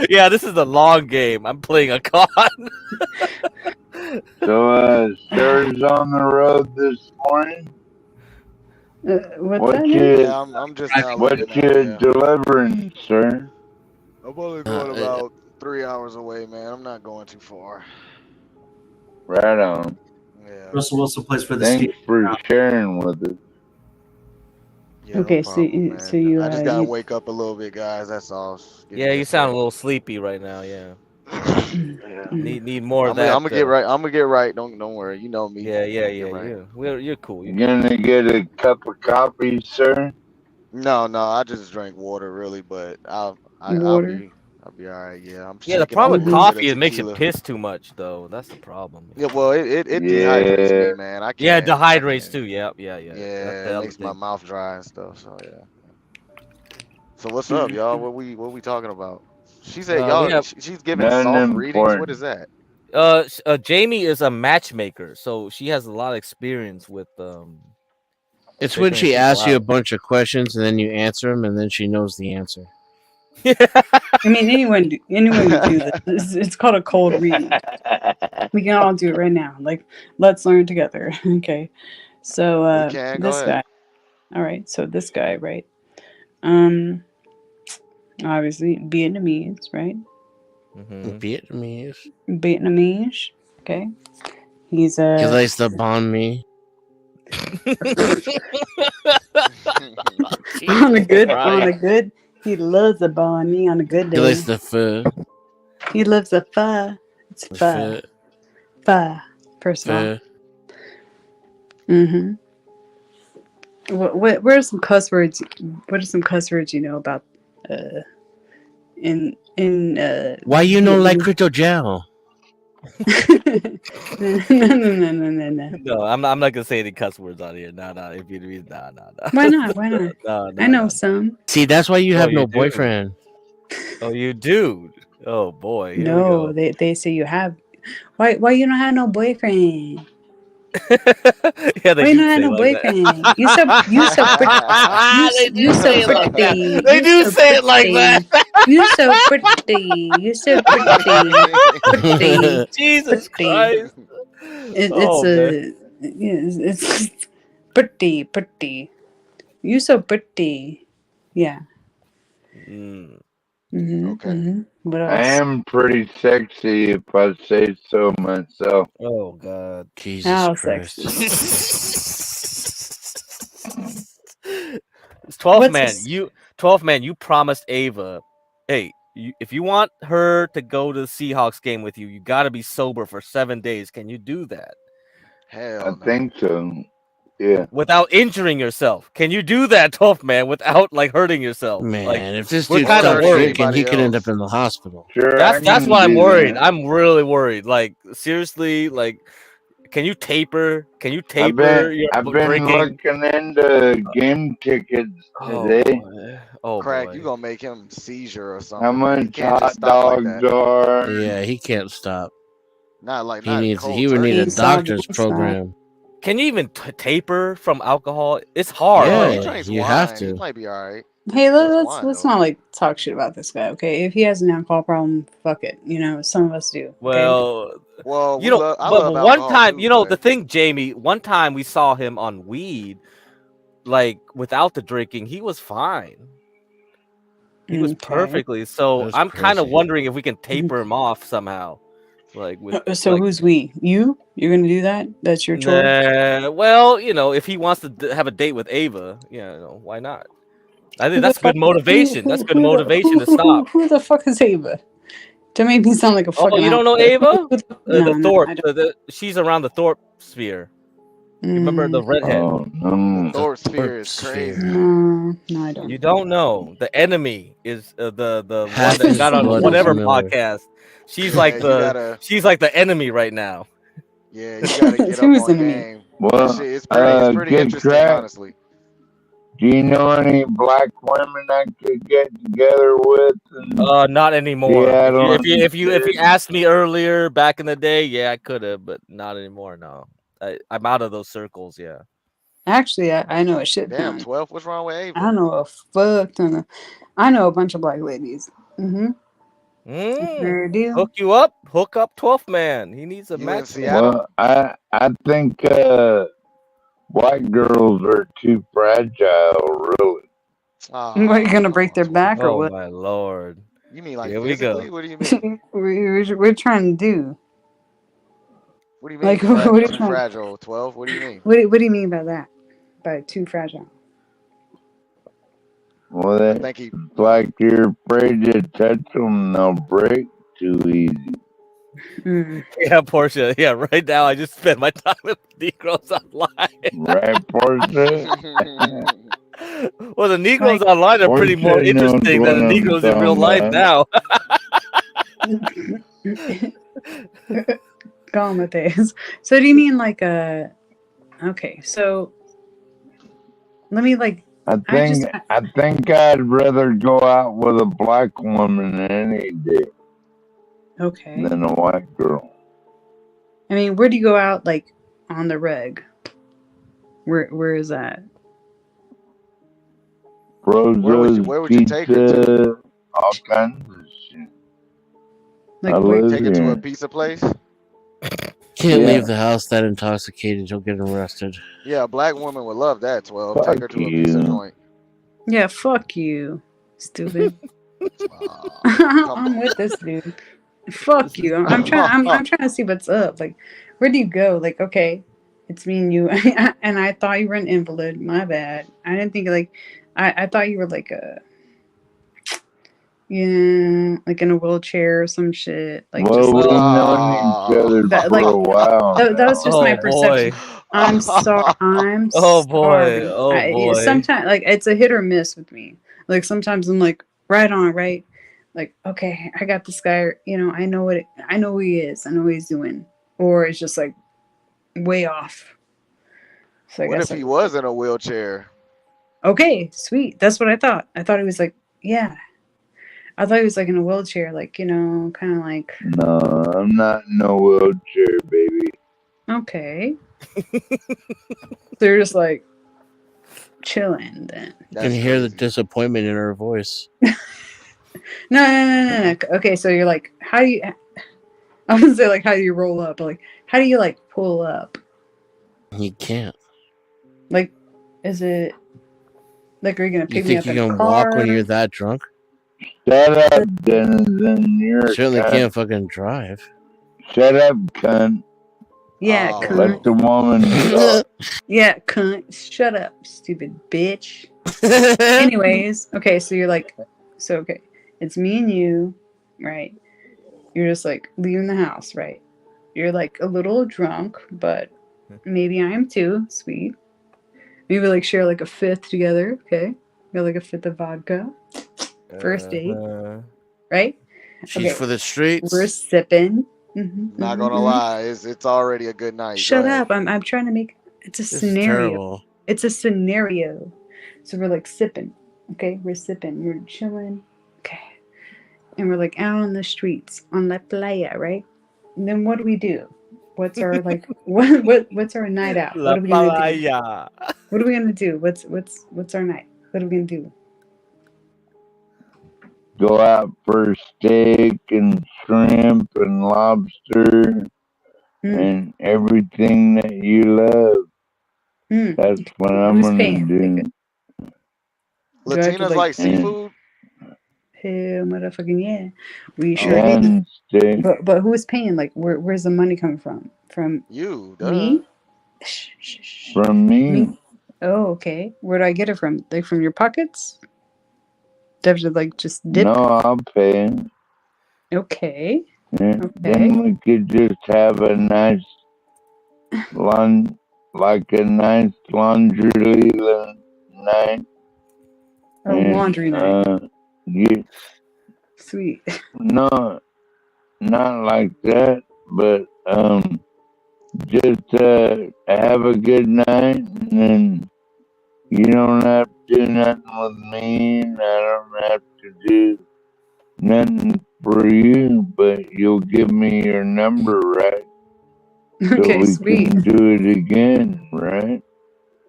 Yeah, this is a long game. I'm playing a con. So, sir's on the road this morning. What's that? Yeah, I'm just now What looking you at it, delivering, sir? I'm only going about 3 hours away, man. I'm not going too far. Right on. Yeah. Russell Wilson plays for the Thanks Steelers. for sharing with us. Yeah, Okay, no problem, so you. I just gotta you- wake up a little bit, guys. That's all. Give Yeah, me you a sound a second. little sleepy right now. Yeah. Need more I'm of that. gonna get right. I'm gonna get right. Don't worry. You know me. Yeah, I'm gonna get right. You're cool. You gonna get a cup of coffee, sir? No, I just drank water really, but Water. I'll be all right. Yeah, I'm Yeah, the shaking off problem a with little bit of coffee is it makes you tequila. piss too much, though. That's the problem. Yeah, well, it dehydrates Yeah. me, man. I Yeah, it can't. I dehydrates can't. too. Yeah. That's Yeah, the it other makes my thing. mouth dry and stuff. So yeah. So what's up, y'all? Mm. What we talking about? She said We y'all. have She's giving None soft readings. What important. is that? Jamie is a matchmaker, so she has a lot of experience with It's when figuring she people asks you a out. bunch of questions and then you answer them and then she knows the answer. I mean, anyone can do this. It's called a cold read. We can all do it right now. Like, let's learn together. Okay. So We can go this ahead. guy. All right. So this guy, right? Um, obviously Vietnamese, right? Vietnamese. Vietnamese. Okay. He's He likes to bond me. on a good, Christ. he loves the banh mi on a good He day. likes the pho. He loves the pho. It's The pho. pho. Pho. First of all. Pho. Mm-hmm. What are some cuss words? What are some cuss words you know about in Why you don't like Vietnamese? crypto gel? No. No, I'm not gonna say any cuss words on here. No. If you mean no. Why not? Why not? No. I know some. See, that's why you Oh, have you no do. boyfriend. Oh, you do. Oh boy, here we No, go. they say you have. Why you don't have no boyfriend? Yeah, they Why you do don't have say no like boyfriend? You that. so pretty. You so Say it like that. pretty. They You do so say it like that. pretty. You so pretty. You so pretty. Pretty. Jesus Pretty. Christ. It's Oh man. a it's pretty. You so pretty. Yeah. Okay. What I else? am pretty sexy if I say so myself. Oh God. Jesus How Christ. sexy. It's 12 What's man. this? 12 man. You promised Ava, hey, if you want her to go to the Seahawks game with you, you got to be sober for 7 days. Can you do that I Hell no. think so. Yeah. without injuring yourself? Can you do that, 12 man, without like hurting yourself? Man, Like if this we're dude kind of starts hurting worried. drinking, he anybody could end else. up in the hospital. Sure, I That's can why I'm do worried. that. I'm really worried. Like seriously, like can you taper? Can you I've taper your been drinking? looking into game tickets Oh today. boy. Oh Crack, you boy. gonna make him seizure or How something. He much can't just hot stop like dogs that. are? Yeah, he can't stop. Not He cold would need a turkey. doctor's program. Can you even taper from alcohol? It's Oh, hard. he Yeah, drinks you have wine. He to. might be all right. Hey, Drinks let's wine let's though. not like talk shit about this guy, okay? If he has an alcohol problem, fuck it. You know, some of us do. Okay. Well, Well, you know, I but love one alcohol time, too, you know, the but thing, Jamie, one time we saw him on weed, like without the drinking, he was fine. He was Okay. perfectly. So That's I'm kind of crazy. wondering if we can taper him off somehow, like with So like. who's we? You? You're gonna do that? That's your chore? Nah, well, you know, if he wants to have a date with Ava, you know, why not? I think that's good motivation. That's good motivation to stop. Who the fuck is Ava? To make me sound like a Oh, fucking you don't know outfit. Ava? No, The no, Thorpe. I don't. She's around the Thorpe sphere. You remember the redhead? Oh the no. Thorpe sphere is crazy. No, I don't. You don't know. The enemy is the one Half that his got on blood is whatever Miller. podcast. She's Yeah, like you the gotta. she's like the enemy right now. Yeah, you gotta get up Who's on enemy? game. That Well, shit is pretty. It's pretty get interesting, crack. honestly. Do you know any black women I could get together with? And Not anymore. Seattle If you instead? asked me earlier back in the day, yeah, I could have, but not anymore. No, I'm out of those circles. Yeah. Actually, I know a shit Damn, ton. 12. What's wrong with I Ava? know a fuck ton of. I know a bunch of black ladies. Sure do. Hook up 12th man. He needs a You in matchmaker. Seattle? Well, I think white girls are too fragile, really. What, are you gonna break their back or Oh what? my lord. You mean like Here we go. physically? What do you mean? We're trying to do. What do you mean? Like, what are you Too trying? fragile? 12. What do you mean? What do you mean by that? By too fragile? Well, I it's think he. like you're afraid to touch them, they'll break. too easy. Yeah, Portia. Yeah, right now I just spend my time with Negroes online. Right, Portia? Well, the Negroes Like, online are pretty more Portia knows interesting than what the I'm Negroes in real talking life about. now. Galmates. So do you mean like okay, so let me like I think I'd rather go out with a black woman any day okay. than a white girl. I mean, where do you go out like on the reg? Where is that? Rosa's where would you take her to? Pizza, all kinds of shit. Like I where? live Take her to a here. pizza place? Can't Yeah. leave the house that intoxicated. You'll get arrested. Yeah, a black woman would love that, 12. Take Fuck her to a pizza you. joint. Yeah, fuck you, stupid. Come I'm with this dude. Fuck you. I'm trying. I'm trying to see what's up. Like, where do you go? Like, okay, it's me and you, and I thought you were an invalid. My bad. I didn't think like, I thought you were like a, yeah, like in a wheelchair or some shit. Like Well, just we've like known each other that. for Like a while that was just my Oh perception. boy. I'm sorry. I'm Oh boy. sorry. Oh boy. Sometimes like it's a hit or miss with me. Like sometimes I'm like right on, right. Like, okay, I got this guy, you know, I know who he is, I know what he's doing. Or it's just like way off. So I What if guess he like, was in a wheelchair? okay, sweet. That's what I thought. I thought he was like, yeah. I thought he was like in a wheelchair, like, you know, kind of like, No, I'm not in no wheelchair, baby. okay. So you're just like chilling then. You can hear the disappointment in her voice. No. Okay, so you're like, how do you, I wouldn't say like, how do you roll up? But like, how do you like pull up? You can't. Like, is it like, are you gonna You pick me think up you in a can car? walk when you're that drunk? Shut up, Denizen. You're a Certainly cunt. can't fucking drive. Shut up, cunt. Yeah, Oh. cunt. Let the woman talk. Yeah, cunt. Shut up, stupid bitch. Anyways, okay, so you're like, so okay, it's me and you, right? You're just like leaving the house, right? You're like a little drunk, but maybe I am too. Sweet. Maybe like share like a fifth together. Okay, got like a fifth of vodka. First date, right? She's for the streets. We're sipping. Not gonna lie, it's already a good night. Shut Go ahead. up! I'm trying to make. It's a This is scenario. terrible. It's a scenario. So we're like sipping. Okay, we're sipping. We're chilling. Okay, and we're like out on the streets on La Playa, right? And then what do we do? What's our like? What's our night out? La What are we gonna do? Playa. What are we gonna do? What's our night? What are we gonna do? Go out for steak and shrimp and lobster and everything that you love. That's what I'm Who's gonna paying? do. Do I have to Latinas like And seafood? hell, motherfucking yeah, we sure Oh. do. and steak. But who's paying? Like, where's the money coming from? From You, duh. me? From me. Oh, okay. Where do I get it from? Like from your pockets? Do I have to like just dip? No, I'll pay. Okay. And then we could just have a nice like a nice laundry night. A laundry night. Yeah, Sweet. no, not like that, but just have a good night, and then you don't have to do nothing with me, and I don't have to do nothing for you, but you'll give me your number, right? So Okay, we sweet. can do it again, right?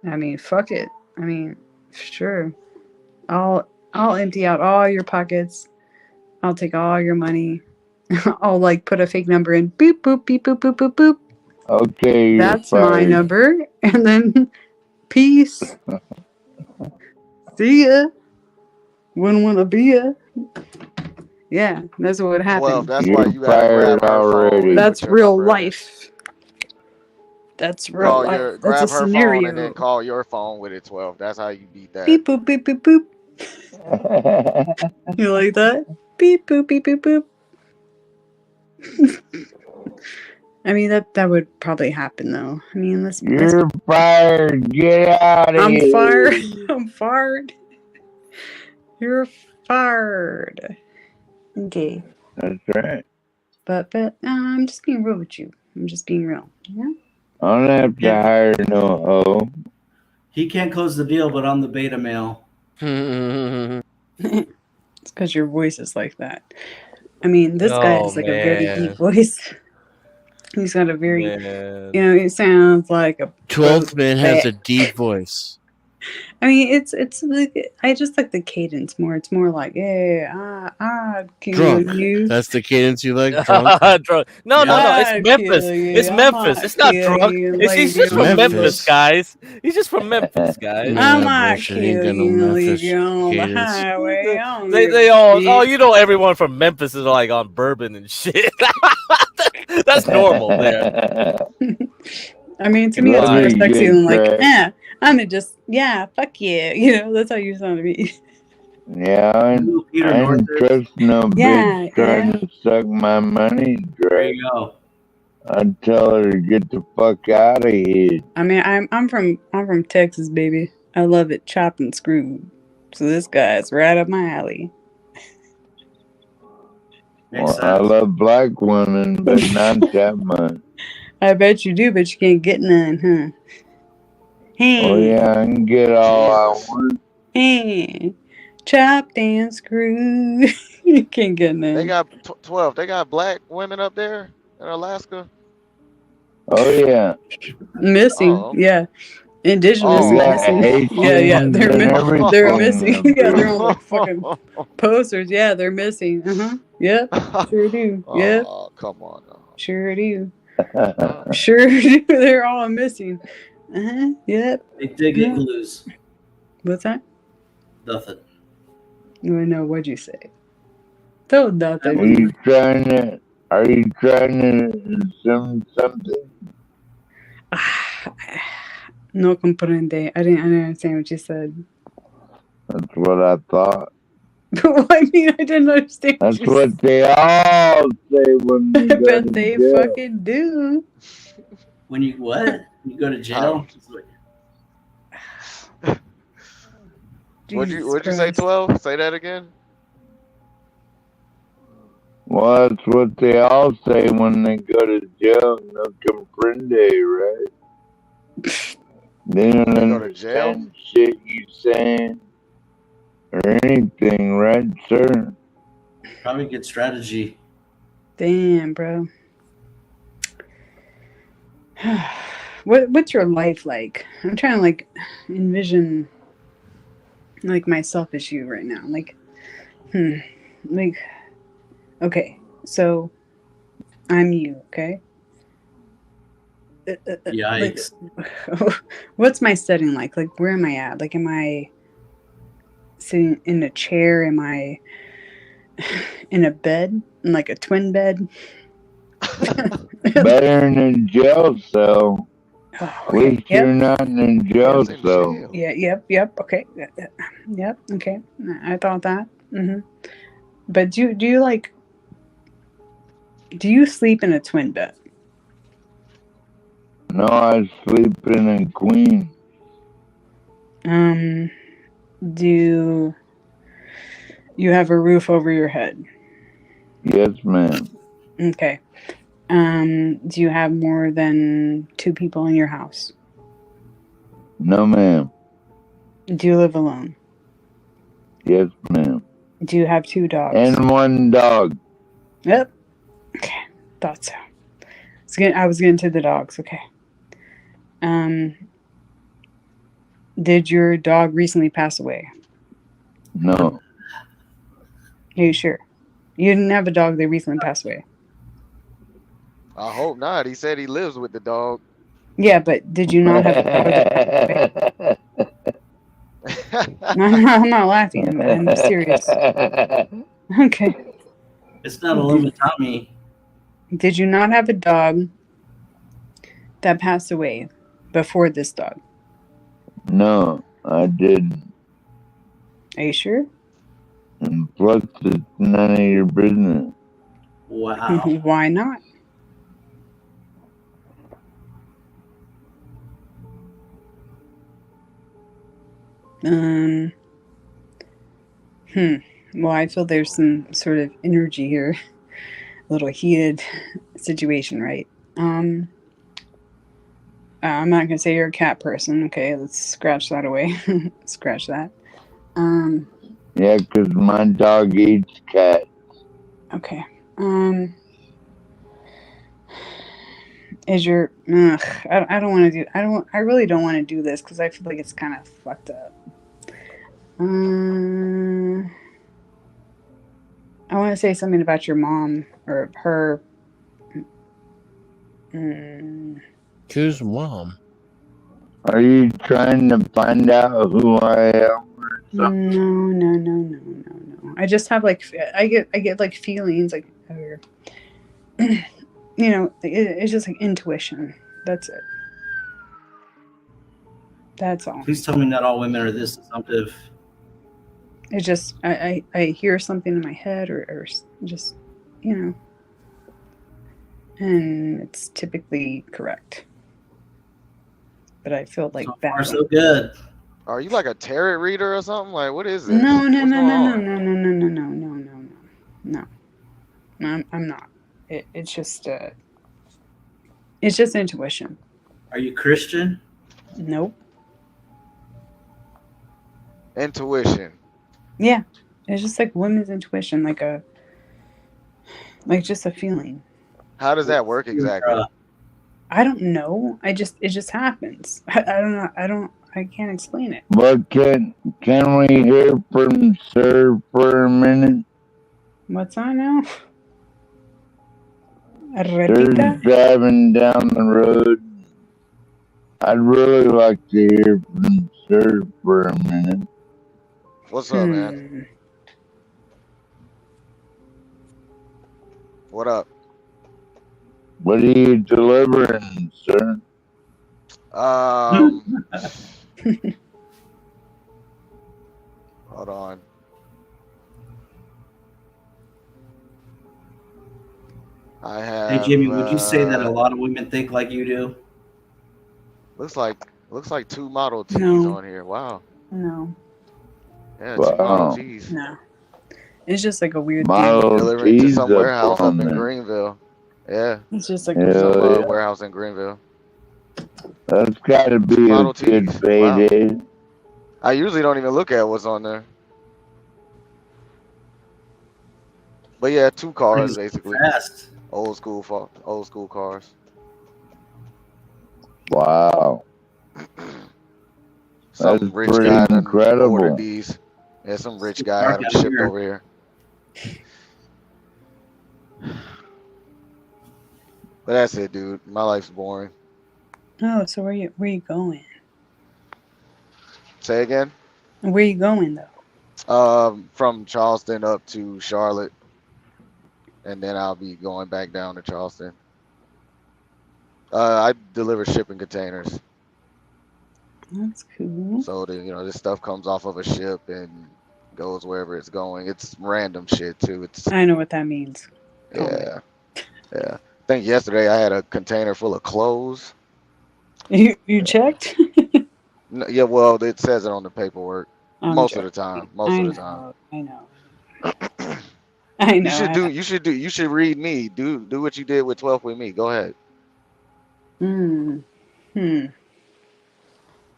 I mean, fuck it. I mean, sure. I'll empty out all your pockets. I'll take all your money. I'll like put a fake number in. Boop boop beep boop boop boop boop. Okay, you're That's my fired. number. And then peace. See ya. Wouldn't want to be ya. Yeah, that's what would happen. 12, that's why you gotta grab her phone and That's put your real number in it. life. That's real Call life. your That's grab a her scenario. phone and then call your phone with it, 12. That's how you beat that. Beep boop beep boop boop. You like that? Beep boop beep boop boop. I mean that would probably happen though. I mean, let's You're fired. Get out of I'm here. fired. I'm fired. You're fired. Okay. That's right. But I'm just being real with you. I'm just being real. Yeah. I don't have to hire no hoe. He can't close the deal, but I'm the beta male. It's because your voice is like that. I mean, this guy Oh has like a very deep man, voice. He's got a very, man. he sounds like a 12th man has bat. a deep voice. I mean, it's like I just like the cadence more. It's more like, I'll kill Drunk. you. That's the cadence you like? Drunk? Drunk. No, I'll it's Memphis. kill you. It's I Memphis. might It's not kill drunk. you, He's just from lady. Memphis, guys. He's just from Memphis, guys. I Nah, might bullshit. Ain't kill got no you, leave Memphis you on the cadence. highway. I don't They give a all shit. you know everyone from Memphis is like on bourbon and shit. That's normal there. I mean, to me, it's more Love you, sexy good than like, crack. I'm gonna just, fuck yeah. You know, that's how you sound to me. Yeah, I ain't trust no Yeah, bitch trying to suck my money, There Drake. you go. I'd tell her to get the fuck out of here. I mean, I'm from Texas, baby. I love it chopped and screwed. So this guy's right up my alley. Well, I love black women, but not that much. I bet you do, but you can't get none, huh? Hey. Oh yeah, I can get all I want. Hey. Chopped and screwed. You can't get none. They got 12. They got black women up there in Alaska. Oh yeah. Missing, Oh, okay. yeah. Indigenous They got missing. Haitians Yeah, they're and everything. they're missing. up Yeah, they're there. on like fucking posters. Yeah, they're missing. Yep, sure do. Yep, Oh, come on now. sure do. Sure do. They're all missing. Yep. They dig Yeah. igloos. What's that? Nothing. You wanna know what'd you say? Told nothing. Are you trying to assume something? No comprende. I didn't understand what you said. That's what I thought. I mean, I didn't understand. That's you what they all say when said. they I go bet to they jail. fucking do. When you what? You go to jail? What'd you Jesus say? Christ. 12? Say that again. Well, that's what they all say when they go to jail. No comprende, right? They don't They go to jail? understand shit you saying or anything, right, sir? Probably good strategy. Damn, bro. What's your life like? I'm trying to like envision like my selfish you right now. Like, like, okay, so I'm you, okay? Yikes. Like, what's my setting like? Like, where am I at? Like, am I sitting in a chair? Am I in a bed? In like a twin bed? Better than a jail cell. At least Yep. you're not in a jail cell. Yeah. Yep. Okay. Yep. Okay. I thought that. But do you like? Do you sleep in a twin bed? No, I sleep in a queen. Do you have a roof over your head? Yes, ma'am. Okay. Do you have more than 2 people in your house? No, ma'am. Do you live alone? Yes, ma'am. Do you have 2 dogs? And 1 dog. Yep. Okay. Thought so. I was getting to the dogs. Okay. Did your dog recently pass away? No. Are you sure? You didn't have a dog that recently passed away? I hope not. He said he lives with the dog. Yeah, but did you not have a dog that passed away? I'm not laughing. I'm serious. Okay. It's not a little Tommy. Did you not have a dog that passed away before this dog? No, I didn't. Are you sure? And plus, it's none of your business. Wow. Why not? Um. Well, I feel there's some sort of energy here, a little heated situation, right? I'm not gonna say you're a cat person. Okay, let's scratch that away. Scratch that. Yeah, 'cause my dog eats cat. Okay. Is your I don't want to do I really don't want to do this because I feel like it's kind of fucked up. I want to say something about your mom or her. Who's mom? Are you trying to find out who I am or something? No. I just have like I get like feelings like or, it's just like intuition. That's it. That's all. Please tell me not all women are this assumptive. It's just I hear something in my head or just and it's typically correct. But I feel like So bad. far, so good. Are you like a tarot reader or something? Like, what is this? No. What's going on? No. I'm not. It's just intuition. Are you Christian? Nope. Intuition. Yeah, it's just like women's intuition, like just a feeling. How does that work exactly? I don't know. It just happens. I don't know. I can't explain it. But can we hear from Sir for a minute? What's on now? Sir's driving down the road. I'd really like to hear from Sir for a minute. What's up, man? What up? What are you delivering, sir? Hold on. I have. Hey Jimmy, would you say that a lot of women think like you do? Looks like 2 Model Ts on here. Wow. No. Yeah, 2 Model Ts. No. It's just like a weird Model thing. Delivering to T's some warehouse up in there. Greenville. Yeah. It's just like some warehouse in Greenville. That's gotta be 2 a Model good Ts. payday. Wow. I usually don't even look at what's on there. But yeah, 2 cars basically. Fast. Old school cars. Wow. Some That's rich pretty guy incredible. ordered these. Yeah, some rich guy had them shipped over here. But that's it, dude. My life's boring. Oh, so where you going? Say again? Where you going though? From Charleston up to Charlotte, and then I'll be going back down to Charleston. I deliver shipping containers. That's cool. So this stuff comes off of a ship and goes wherever it's going. It's random shit too. I know what that means. Yeah. I think yesterday I had a container full of clothes. You checked? No, yeah, well, it says it on the paperwork. Most of the time. I know. I know. You should read me. Do what you did with 12 with me. Go ahead.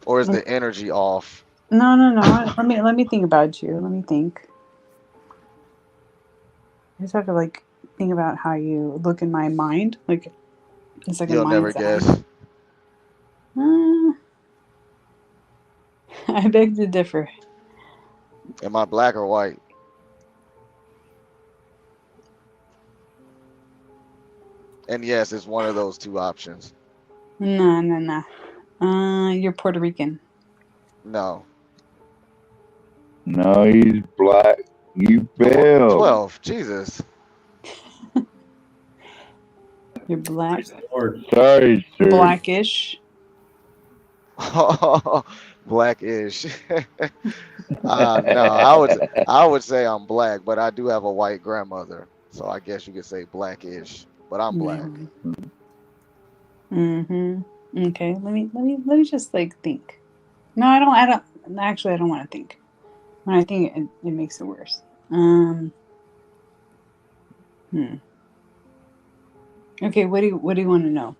Or is the energy off? No. Let me think about you. Let me think. I just have to like think about how you look in my mind. Like it's like You'll a never mind's guess. eye. I beg to differ. Am I black or white? And yes, it's one of those 2 options. No. You're Puerto Rican. No. No, he's black. You failed. 12. Jesus. You're black. Sorry, sir. Blackish. Blackish. No, I would say I'm black, but I do have a white grandmother. So I guess you could say blackish, but I'm black. Mm-hmm. Okay. Let me just like think. No, I don't. Actually, I don't want to think. When I think, it makes it worse. Okay. What do you want to know?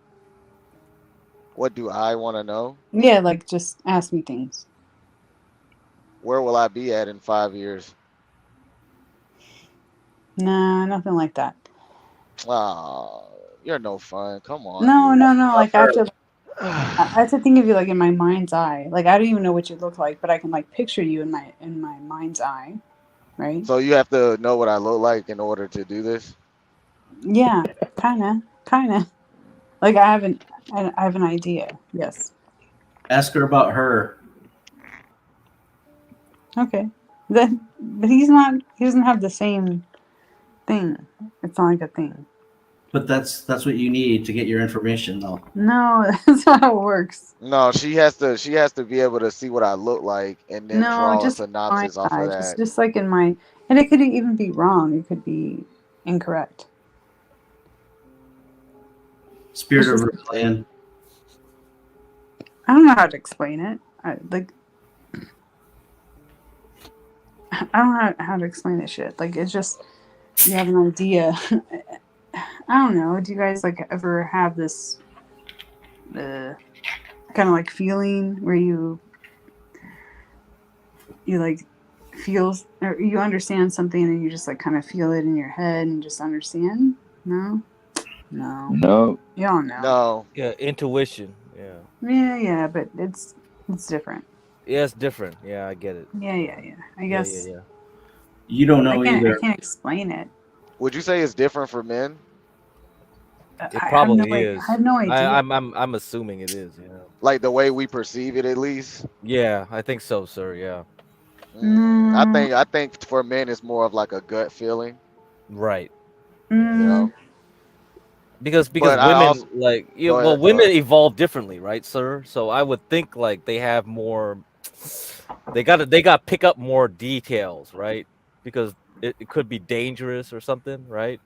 What do I want to know? Yeah, like just ask me things. Where will I be at in 5 years? Nah, nothing like that. Ah, you're no fun. Come on, No, dude. no, no. Like I have to think of you like in my mind's eye. Like I don't even know what you look like, but I can like picture you in my mind's eye, right? So you have to know what I look like in order to do this. Yeah, kind of. Like I have an idea. Yes. Ask her about her. Okay. Then, but he's not. He doesn't have the same thing. It's not like a thing. But that's what you need to get your information, though. No, that's not how it works. No, she has to be able to see what I look like and then No, draw a just my synopsis off of eye. Just that. just like in my, and it could even be wrong. It could be incorrect. Spirit It's of just rebellion. I don't know how to explain it. I don't know how to explain this shit. Like it's just you have an idea. I don't know. Do you guys like ever have this kind of like feeling where you like feel or you understand something and you just like kind of feel it in your head and just understand? No, No. you don't know. No. Yeah, intuition. Yeah. Yeah, but it's different. Yeah, it's different. Yeah, I get it. Yeah. I Yeah, guess yeah. You don't I know can't either. explain it. Would you say it's different for men? It I have no probably I is. have no idea. I'm assuming it is. Yeah. Like the way we perceive it, at least. Yeah, I think so, sir. Yeah. I think for men it's more of like a gut feeling. Right. You know. Because But I women also like go well, ahead. Go women ahead. evolve differently, right, sir? So I would think like they have more. They got pick up more details, right? Because it could be dangerous or something, right?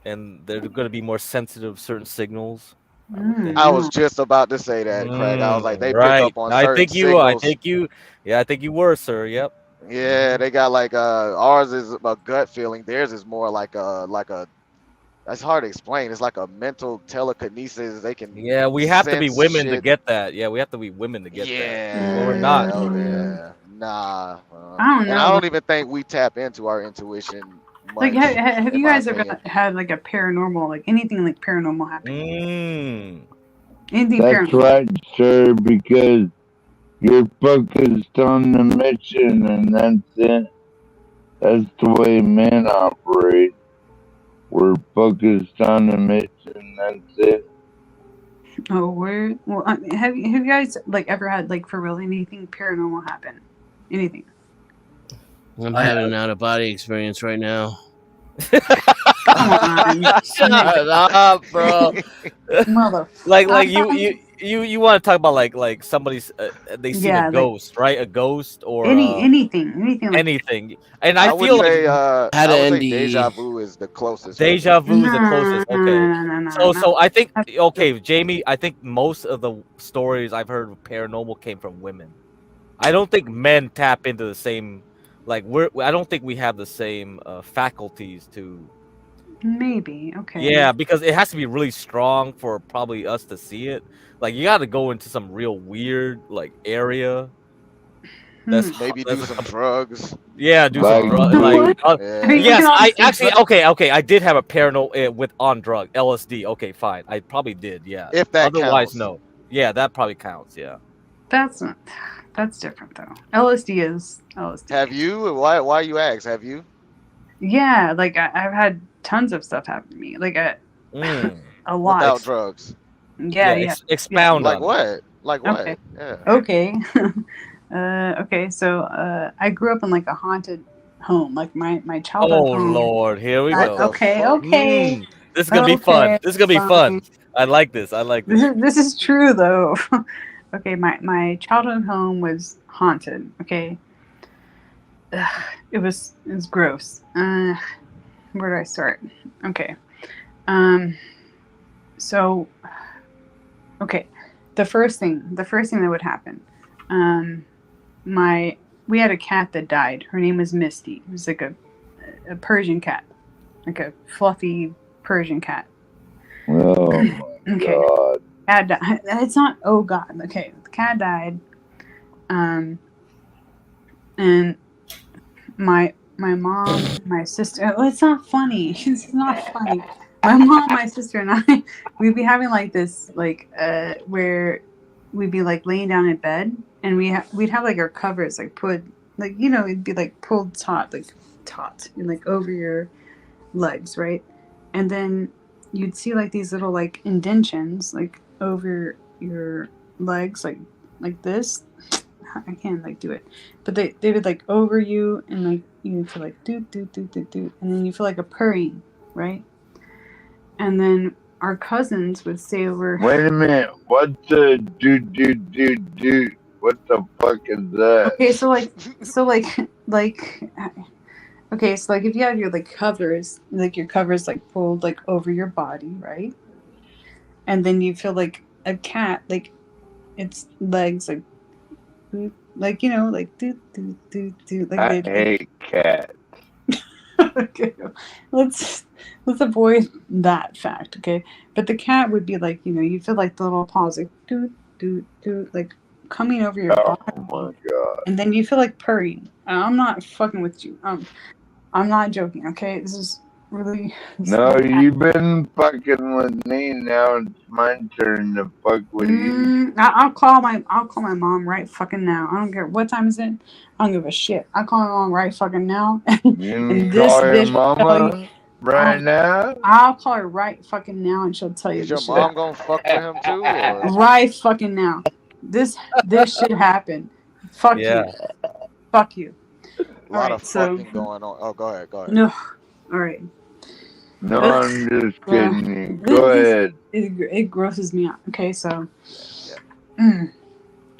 And they're going to be more sensitive to certain signals. I would think. I was just about to say that, Craig. I was like, they pick Right. up on I certain think you. signals. Yeah, I think you were, sir. Yep. Yeah, they got like ours is a gut feeling. Theirs is more like a. That's hard to explain. It's like a mental telekinesis. They can Yeah, we have to be sense women to shit. get that. Yeah, we have to be women to get that. Well, we're Yeah, not. oh yeah, nah. I don't And know. I don't even think we tap into our intuition Like, much, have in you my guys ever opinion. had like a paranormal, like anything like paranormal happen? Anything That's paranormal? right, sir, because you're focused on the mission and that's it. That's the way men operate. We're focused on the mission, that's it. Oh, well, have you guys like ever had like for real anything paranormal happen? Anything? I'm having an out of body experience right now. Come on, Shut up, bro. mother. like you want to talk about like somebody's they seen a Yeah, like ghost, right? A ghost or anything like anything. And I I would feel like say Had I would an say NDE. deja vu is the closest for me. deja vu is the no, closest. Okay. no. So I think okay, Jamie, I think most of the stories I've heard of paranormal came from women. I don't think men tap into the same like I don't think we have the same faculties to Maybe okay. yeah, because it has to be really strong for probably us to see it. Like you got to go into some real weird like area. Maybe do some drugs. Yeah, do some Like drug What? Are you yes, looking I on actually okay. I did have a parano with on drug LSD. Okay, fine. I probably did. Yeah. If that Otherwise, counts. no. Yeah, that probably counts. Yeah. That's not. That's different though. LSD is LSD. Have you? Why you ask? Have you? Yeah, like I've had tons of stuff happen to me. Like a lot. Without drugs. Yeah. Expound Like on what? Like what? Okay. Yeah. Okay. Okay. So I grew up in like a haunted home. Like my childhood Oh home. Lord, here we What go. the Okay. fuck? This is gonna be fun. Okay, This is gonna be fun. fine. I like this. I like this. This is true though. Okay, my childhood home was haunted. Okay. Ugh, it was gross. where do I start? Okay. So, okay, the first thing that would happen, we had a cat that died. Her name was Misty. It was like a Persian cat, like a fluffy Persian cat. Oh my Okay. god. Cat died. It's not. Oh god. Okay, the cat died. And my mom, my sister. Oh, it's not funny. It's not funny. My mom, my sister, and I, we'd be having like this, like where we'd be like laying down in bed, and we'd have like our covers like put, like, you know, it'd be like pulled taut, and like over your legs, right? And then you'd see like these little like indentions like over your legs, like this. I can't like do it, but they would like over you, and like you feel like doot doot doot doot doot, and then you feel like a purring, right? And then our cousins would stay over. Wait a minute. What's the do? What the fuck is that? Okay, so okay, so like if you have your like covers, like your covers like pulled like over your body, right? And then you feel like a cat, like its legs like boop, like, you know, like do do do do, like I they hate cats. okay, let's avoid that fact, okay? But the cat would be like, you know, you feel like the little paws like do do do, like coming over your body. Oh my god. And then you feel like purring. I'm not fucking with you. I'm not joking, okay? This is really. No, you've been fucking with me. Now it's my turn to fuck with you. I'll call my mom right fucking now. I don't care what time is it. I don't give a shit. I'll call my mom right fucking now. You can this call your bitch will tell you. mama right now. I'll call her right fucking now, and she'll tell you Is your this shit. mom gonna fuck with him too, or? Right fucking now. This shit happened. Fuck Yeah. you. Fuck you. A lot Alright, of so fucking going on. Oh, go ahead. no. All right. No, I'm just kidding you. Go ahead. It grosses me out. Okay, so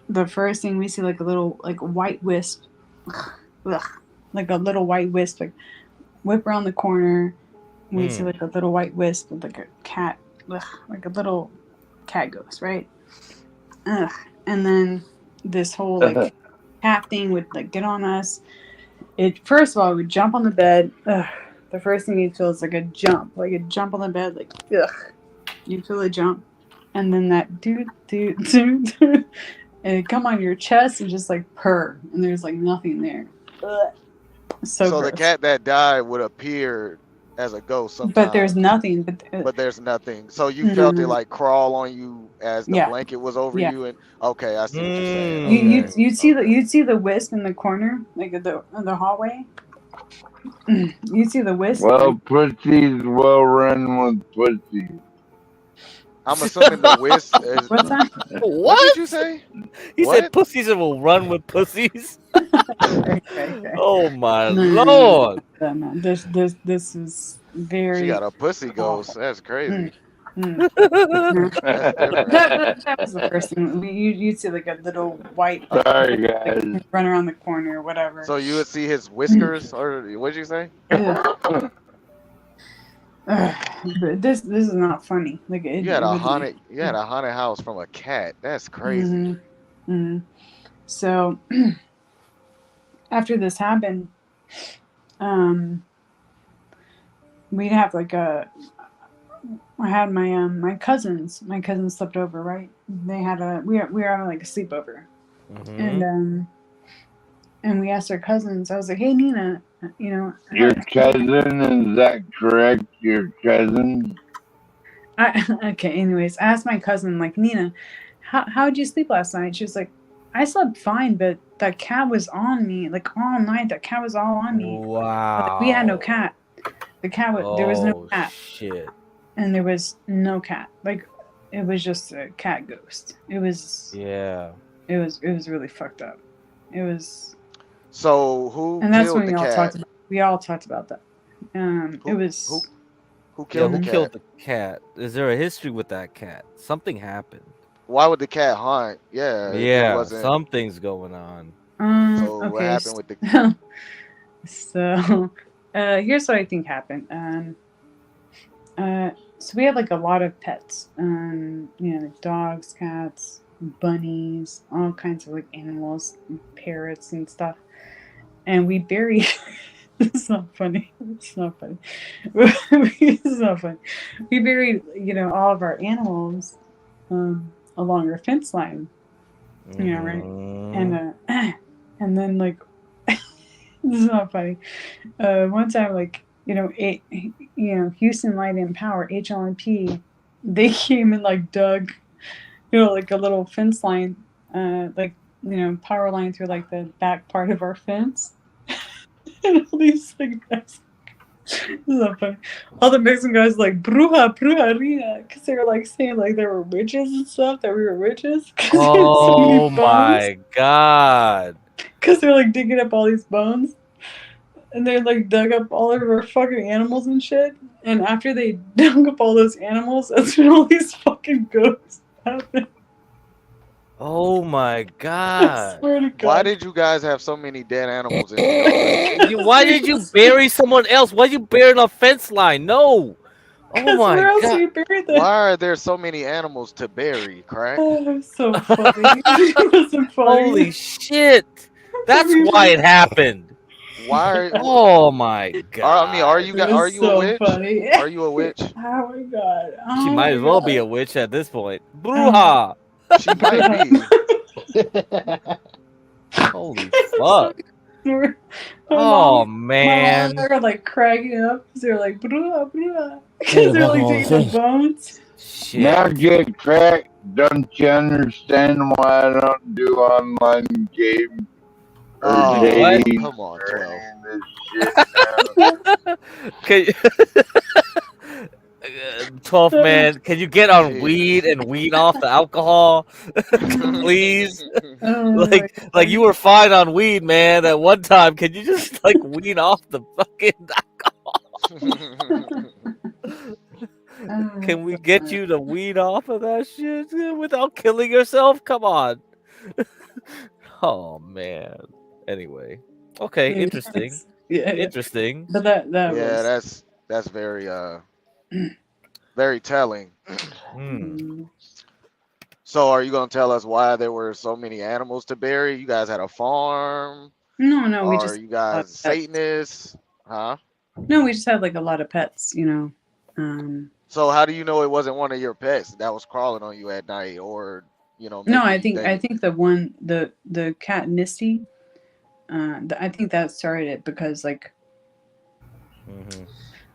the first thing we see, like a little like white wisp, like a little white wisp, like whip around the corner. We see like a little white wisp with like a cat, like a little cat ghost, right? And then this whole like cat thing would like get on us. It first of all, we would jump on the bed. The first thing you feel is like a jump on the bed, like you feel a jump, and then that doot, and it come on your chest and just like purr, and there's like nothing there. So the cat that died would appear as a ghost sometimes. But there's nothing. But there's nothing. So you felt it like crawl on you as the blanket was over you, and okay, I see what you're saying. You'd see the wisp in the corner, like the hallway. You see the wisp. Well, pussies will run with pussies. I'm assuming the wisp is. What's that? What did you say? He What? said pussies will run with pussies. Okay. Oh my No. lord! No. This is very. She got a pussy ghost. That's crazy. That's different. That was the first thing. You'd see like a little white. Sorry, guys. Run around the corner or whatever. So you would see his whiskers, or what did you say? But this is not funny. Like You had a haunted house from a cat. That's crazy. So after this happened, we'd have like I had my cousins. My cousins slept over, right? They had we were having like a sleepover, and we asked our cousins. I was like, "Hey, Nina, you know." Your cousin, is that correct? Your cousin? Okay. Anyways, I asked my cousin, like, Nina, how'd you sleep last night? She was like, I slept fine, but that cat was on me like all night. That cat was all on me. Wow. Like, we had no cat. The cat there was no cat. Shit. And there was no cat. Like, it was just a cat ghost. It was. Yeah. It was really fucked up. It was. So who? And that's killed when the cat? we all talked about that. It was. Who killed the who cat? killed the cat? Is there a history with that cat? Something happened. Why would the cat haunt? Yeah. Yeah. Something's going on. So what Okay. happened with the? So, here's what I think happened. So we have like a lot of pets. Like dogs, cats, bunnies, all kinds of like animals, parrots and stuff. And we bury. It's not funny. It's not funny. It's not funny. We buried, all of our animals along our fence line. Right? And and then like this is not funny. One time, like Houston Light and Power (HLNP), they came and like dug, like a little fence line, power line through like the back part of our fence. And all these like guys, this is not funny. All the Mexican guys like bruja, brujeria, because they were like saying like there were witches and stuff, that we were witches. Oh my god! Because they're like digging up all these bones, and they like dug up all of our fucking animals and shit. And after they dug up all those animals, that's when all these fucking ghosts happened. Oh my god! Swear to God. Why did you guys have so many dead animals in the yard? Why did you bury someone else? Why you burying a fence line? No. Oh my where else god! do you bury them? Why are there so many animals to bury, Crack? Oh, it was so funny. It wasn't funny. Holy shit! That's why it happened. Why? Are, Oh my god! I mean, are you so a witch? funny. Are you a witch? Oh my god! She Oh might my as well God. be a witch at this point. Bruja! She might be. Holy fuck! My Oh mom man! and I were like cracking up because they were like bruja, bruja, because they're like digging the bones. Shit. Now get Crack. Don't you understand why I don't do online games or Oh, dating? come on, 12. Can 12th man, can you get on weed and wean off the alcohol? Please? Like you were fine on weed, man, at one time. Can you just like wean off the fucking alcohol? Can we get you to wean off of that shit without killing yourself? Come on. Oh man. Anyway. Okay, interesting. Yeah. Interesting. But that Yeah, was that's very very telling. So are you gonna tell us why there were so many animals to bury? You guys had a farm? no, we Or just you guys Satanists? Huh? No, we just had like a lot of pets, So how do you know it wasn't one of your pets that was crawling on you at night, or No, maybe I think the one the cat Misty, I think that started it because like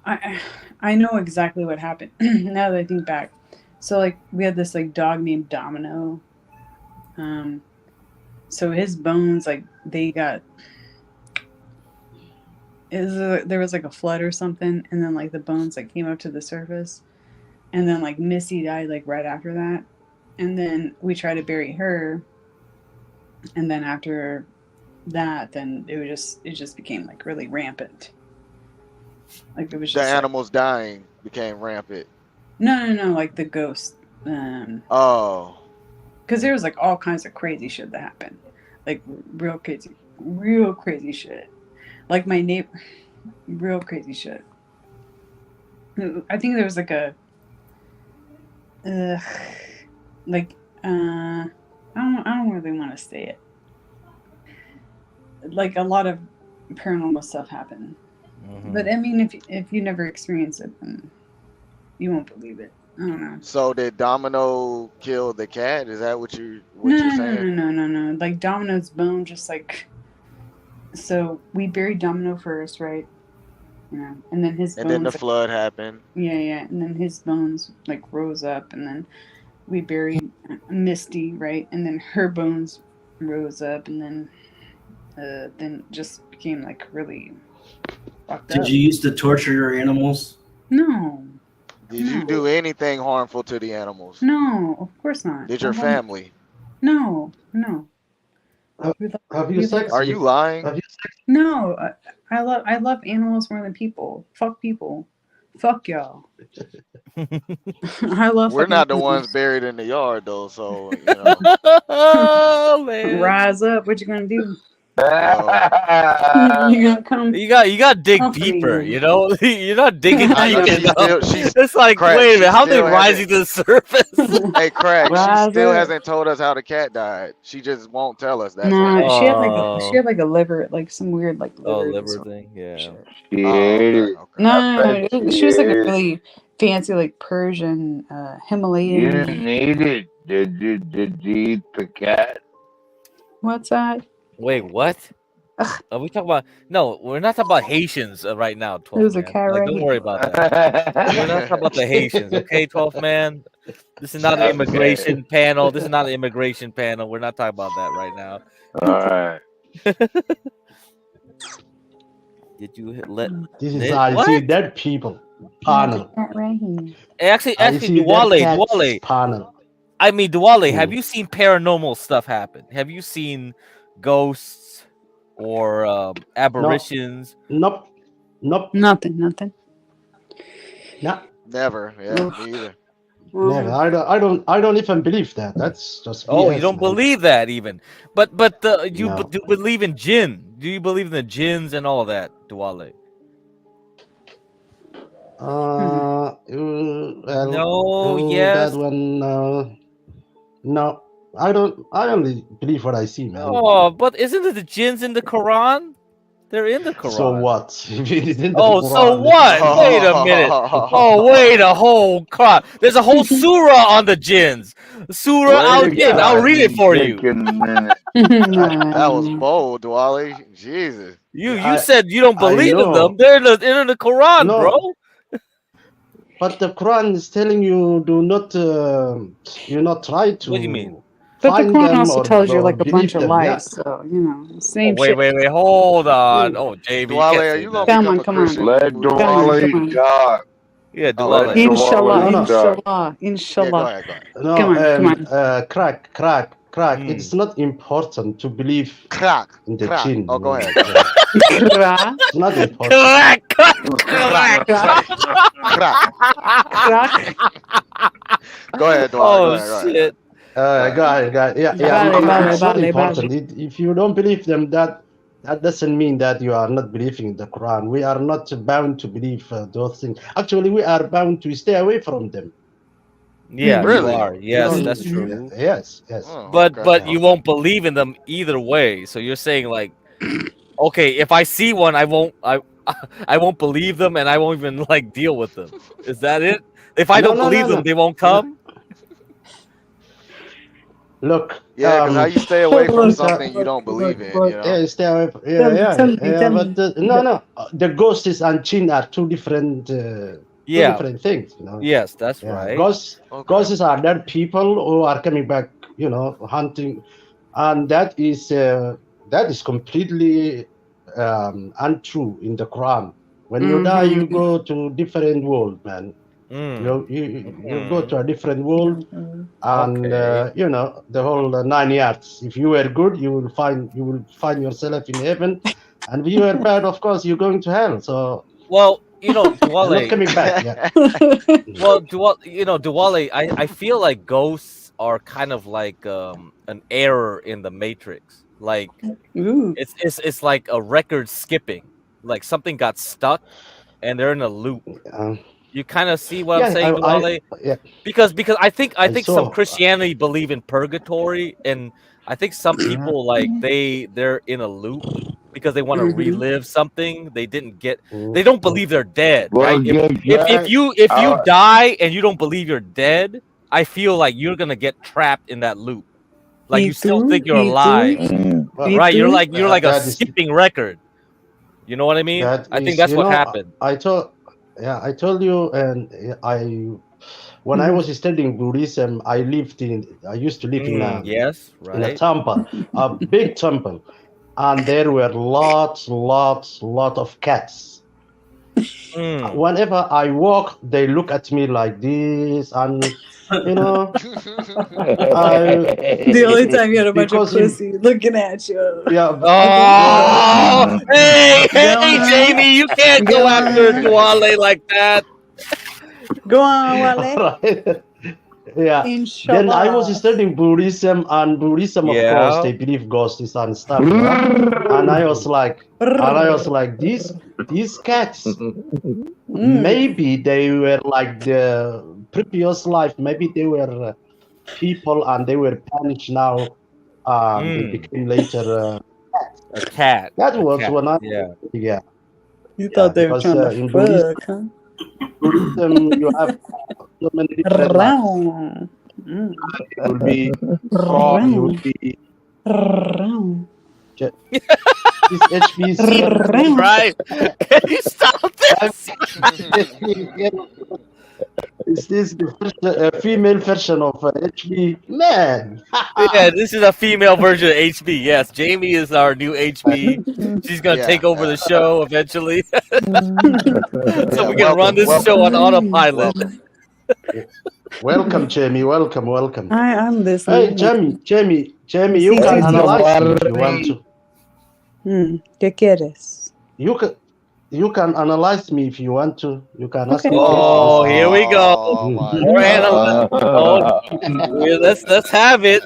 I know exactly what happened now that I think back. So like we had this like dog named Domino. So his bones like they got there was like a flood or something, and then like the bones like came up to the surface, and then like Missy died like right after that, and then we tried to bury her, and then after that, then it just became like really rampant. Like it was just the animals dying became rampant? No, like the ghost. Oh. Because there was like all kinds of crazy shit that happened, like real crazy shit. Like my neighbor, real crazy shit. I think there was like I don't really want to say it. Like a lot of paranormal stuff happened, but I mean, if you never experience it, then you won't believe it. I don't know. So did Domino kill the cat? Is that what you're saying? No. Like Domino's bone, just like. So we buried Domino first, right? Yeah, and then his bones. And then the flood happened. Yeah, and then his bones like rose up, and then we buried Misty, right? And then her bones rose up, and then just became like really fucked up. Did you used to torture your animals? No. Did you do anything harmful to the animals? No, of course not. Did your family? No. Have you sex? Are you lying? Have you No, I love animals more than people. Fuck people. Fuck y'all. I love. We're not the fucking ones buried in the yard though, so you know. Oh man. Rise up. What you gonna do? You gotta come. You got to dig Company deeper, him. you know. You're not digging I know deep she still enough. she's It's like, Craig. wait a She minute, how they still rising hasn't. to the surface? Hey, Craig. She Rise still up. hasn't told us how the cat died. She just won't tell us. That's Nah, all. she had like a liver, like some weird like liver liver disorder. thing, yeah. She Oh, ate okay, it. okay. No, she was like a really fancy, like Persian, You Himalayan. didn't eat it. Did you eat the cat? What's that? Wait, what? Are we talking about? No, we're not talking about Haitians right now, 12th There was a man. cat Like, right don't here. worry about that. We're not talking about the Haitians, okay, 12th man? This is not an immigration panel. This is not an immigration panel. We're not talking about that right now. All right. Did you let This is Ned? I What? see dead people panel. Cat right here. Actually, I see dead Duwale, cats panel. I mean, Duwale, have you seen paranormal stuff happen? Have you seen ghosts or apparitions? Nope. Nothing. No. Never. Yeah, me either. Never. I don't even believe that. That's just Oh, BS, you don't man. believe that even. But you No. do believe in jinn. Do you believe in the jinns and all that, Duwale? Well, No, yes. that one. No, I don't. I only believe what I see, man. Oh, but isn't it the jinns in the Quran? They're in the Quran. So what? If it is in the Oh, so Quran, what? Wait a minute. Oh, wait a whole crap. There's a whole surah on the jinns. Surah al Wait jinn. a I'll read it for you. minute. That was bold, Wally. Jesus. You said you don't I believe in know. them. They're in the Quran, No. bro. But the Quran is telling you do not, try to. What do you mean? But the find Quran them also tells you or like a bunch believe of them. lies, Yeah. so you know, Oh, same wait, shit. hold on. Oh, JB, you Dwale, can't are say you gonna that. Come become on, a come on. Christian? Let Come on. Dwally talk. Yeah, Oh, let Duwale. Inshallah, Dwally talk. inshallah. Yeah, go ahead. No, Come on. crack. It is not important to believe Crack. in the Crack. jinn. Oh, go ahead. Crack. It's not important. Crack. Crack. Go ahead, Dwale. Oh, Go ahead. shit. Go ahead. Yeah. It's not important. If you don't believe them, that doesn't mean that you are not believing in the Quran. We are not bound to believe those things. Actually, we are bound to stay away from them. Yeah, Really? you are. You Yes, don't- that's true. Yes. Oh, But okay. you won't believe in them either way. So you're saying like, okay, if I see one, I won't believe them, and I won't even like deal with them. Is that it? If I don't believe them, they won't come. Look. Yeah, because how you stay away from something you don't believe in, you know? Yeah, stay away. Tell me. But no. The ghosts and jinn are two different things. You know? Yes, that's right. Ghosts are dead people who are coming back. Hunting, and that is completely untrue in the Quran. When you die, you go to different world, man. You go to a different world, and the whole 9 yards. If you were good, you will find yourself in heaven, and if you were bad, of course, you're going to hell. So well, Duwale, not coming back. Yeah. Well, Duwale, I feel like ghosts are kind of like an error in the Matrix. Like it's like a record skipping. Like something got stuck, and they're in a loop. You kind of see what I'm saying, Duwale? Because I think some Christianity believe in purgatory, and I think some people like they're in a loop because they want to relive something they didn't get. They don't believe they're dead, Well, right? If you die and you don't believe you're dead, I feel like you're gonna get trapped in that loop. Like you still think you're alive, right? You're like a skipping record. You know what I mean? I think that's what happened. I told you, and when I was studying Buddhism, I used to live in a temple, a big temple, and there were lots of cats. Whenever I walk, they look at me like this, and the only time you had a bunch of pussy looking at you. Yeah. Oh, hey, Jamie, you can't go after Duwale like that. Go on, Wale. Yeah. Then I was Inshallah. studying Buddhism, and Buddhism, of course, Yeah. they believe ghosts and stuff. Yeah. And I was like, these cats, maybe they were like the previous life. Maybe they were people, and they were punished now. They became later A cat. that A was cat. when I Yeah. You yeah, thought they were because trying to in Buddhism, fuck, huh? you have so many different lives. Round. You will be frog. You will be Round. this HBC. Right. Can you stop this? Is this the female version of HB? Man. Yeah, this is a female version of HB. Yes, Jamie is our new HB. She's gonna take over the show eventually, so we can run this show on autopilot. Welcome, Jamie. Welcome. I'm Hey, listening. Jamie, Sí, you sí, can sí. analyze me if you want to. ¿Qué quieres? You can analyze me if you want to. You can ask me Oh, questions. here we go. More analysis. Let's have it.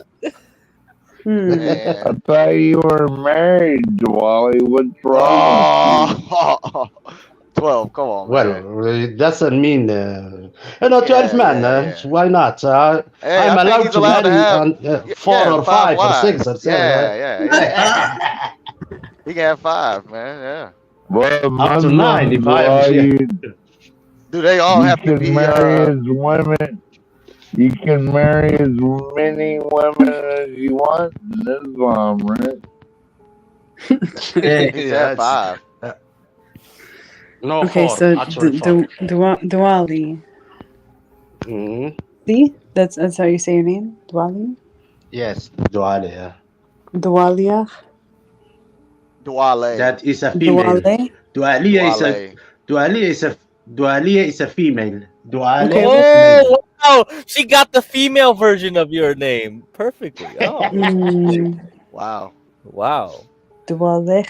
I thought you were married, Wally. What's wrong with you? 12, come on, man. Well, it doesn't mean 12 man. Why not? Hey, I'm I think allowed he's to allowed to marry have 4 or 5 or 6 wives. or 7, right? Yeah. He can have 5, man. Yeah. Well, Up to 9 if I am here. Do they all you have to can be? marry as women. You can marry as many women as you want in Islam, right? He said 5. No, Okay, 4. so Actually, 4. Diwali. See? That's how you say your name? Diwali? Yes, Duale, yeah. Diwalia? Duale. That is a female. Duale? Dualia is a female. Duale Okay, is male. Oh, wow. She got the female version of your name perfectly. Oh. Wow. Wow. Duale?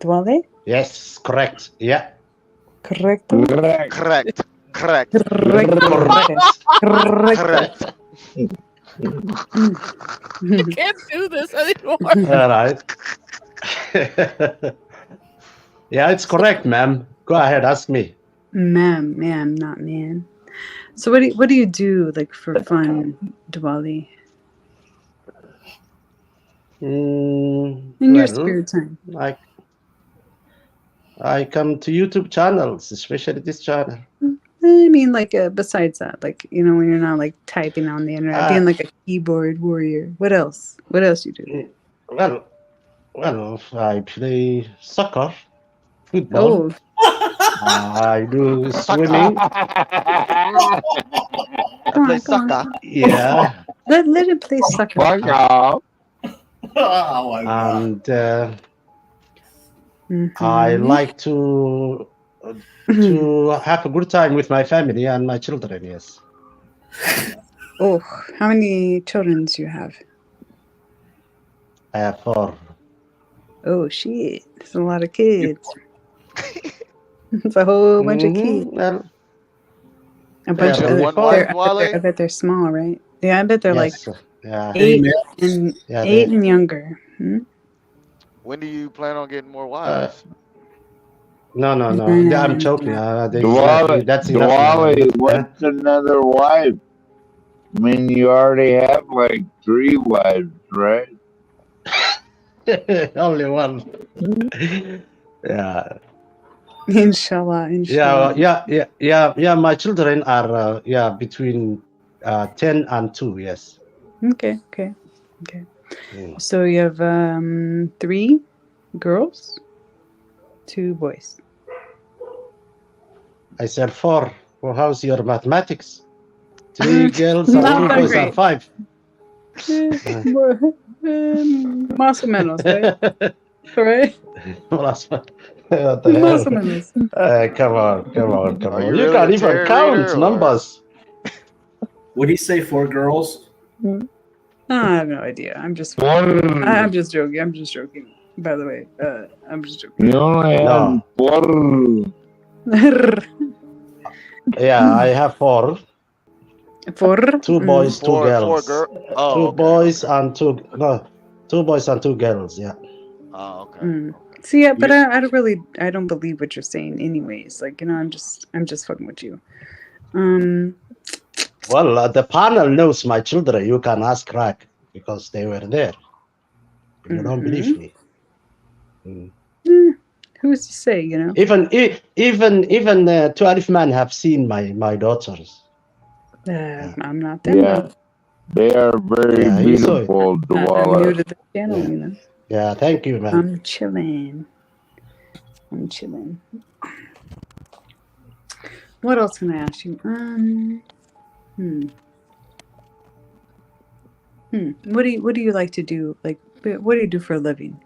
Duale? Yes, correct. Yeah. Correcto? Correct. Correct. I can't do this anymore. All right. Yeah, it's correct, ma'am. Go ahead, ask me. Ma'am, not man. So what do you do like for fun, Diwali? In your spare time. I come to YouTube channels, especially this channel. I mean, like besides that, like when you're not like typing on the internet, being like a keyboard warrior. What else? What else you do? Well, I play soccer, football. Oh. I do swimming. Play soccer. Yeah. Let him play soccer. And I like to have a good time with my family and my children. Yes. Oh, how many children do you have? I have 4. Oh shit! That's a lot of kids. It's a whole bunch of kids. Well, a bunch of I bet they're small, right? Yeah, I bet they're like 8 and younger. When do you plan on getting more wives? No. I'm joking. That's enough. Diwali, what's another wife? I mean, you already have like 3 wives, right? Only 1. Yeah. Inshallah. Yeah. My children are between 10 and 2. Yes. Okay. So you have 3 girls, 2 boys. I said 4. Well, how's your mathematics? 3 girls and 2 boys are 5. Más o menos, right? Right? Más o menos. Come on. You can't even count numbers. Would he say 4 girls? I have no idea. I'm just joking. By the way, I'm just joking. You only have 4. Yeah, I have 4. Four. Two boys, two Four girls. girl. Oh, Two okay, boys okay. and two boys and two girls. Yeah. Oh, okay. Mm. See, yeah, but I don't believe what you're saying, anyways. Like, I'm just fucking with you. Well, the panel knows my children. You can ask Rack because they were there. If you don't believe me. Who's to say? Even 12 men have seen my daughters. I'm not them. Yeah, they are very Yeah, he saw it. beautiful, I'm new Dwala. to the channel, Yeah, thank you, man. I'm chilling. What else can I ask you? What do you like to do? Like, what do you do for a living?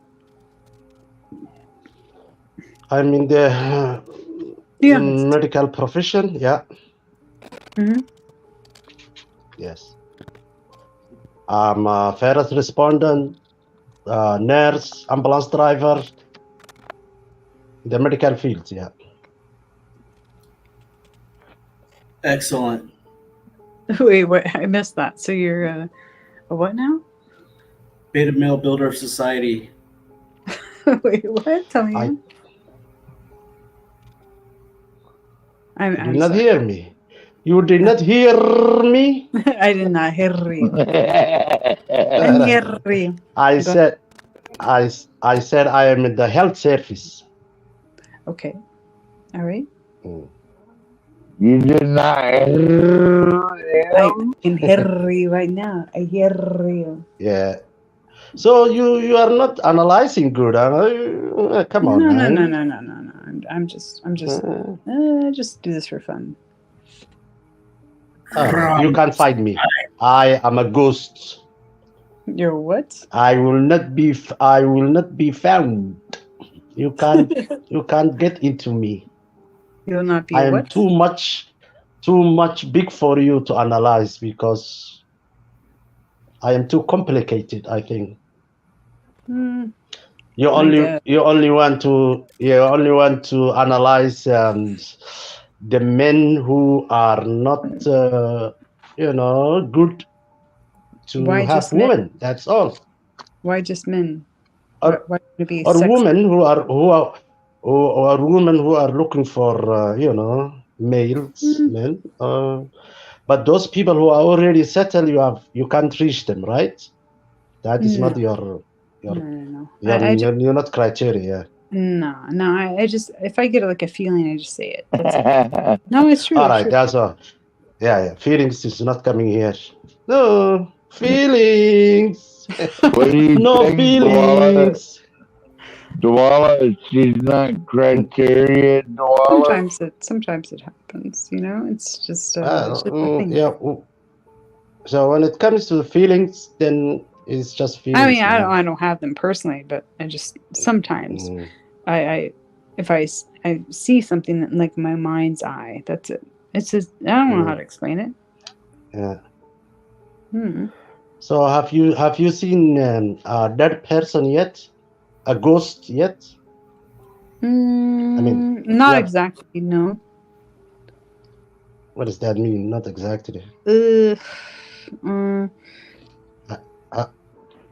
I'm in the medical profession. Yeah. Yes. I'm a first respondent, nurse, ambulance driver, the medical field. Yeah. Excellent. Wait, what? I missed that. So you're a what now? Beta male builder of society. Wait, what? Tell me again. You I'm did not sorry. hear me. You did not hear me. I did not hear you. I hear you. I said I am in the health service. Okay. All right. You did not I can hear you right now. I hear you. Yeah. So you are not analyzing good. Come on, No. man. I'm just just do this for fun. You can't find me. I am a ghost. You're what? I will not be found. You can't get into me. You'll not be I am what? too much big for you to analyze because I am too complicated, I think. You only want to analyze the men who are not good to Why have just men? women. That's all. Why just men? Or Why would it be women who are women who are looking for males, men. But those people who are already settled, you can't reach them, right? That is not your No. you're not criteria. No. I just, if I get like a feeling, I just say it. That's it. No, it's true. All it's right, true. that's all. Yeah. Feelings is not coming here. No feelings. What do you No think, feelings. Dwala, she's not criteria, Dwala? Sometimes it happens. It's just it's just a thing. Yeah. So when it comes to the feelings, then it's just feelings. I mean, I don't have them personally, but I just sometimes if I see something in like my mind's eye, that's it. It's just I don't know how to explain it. Yeah. So have you seen a dead person yet? A ghost yet? I mean, not exactly. No. What does that mean? Not exactly. No.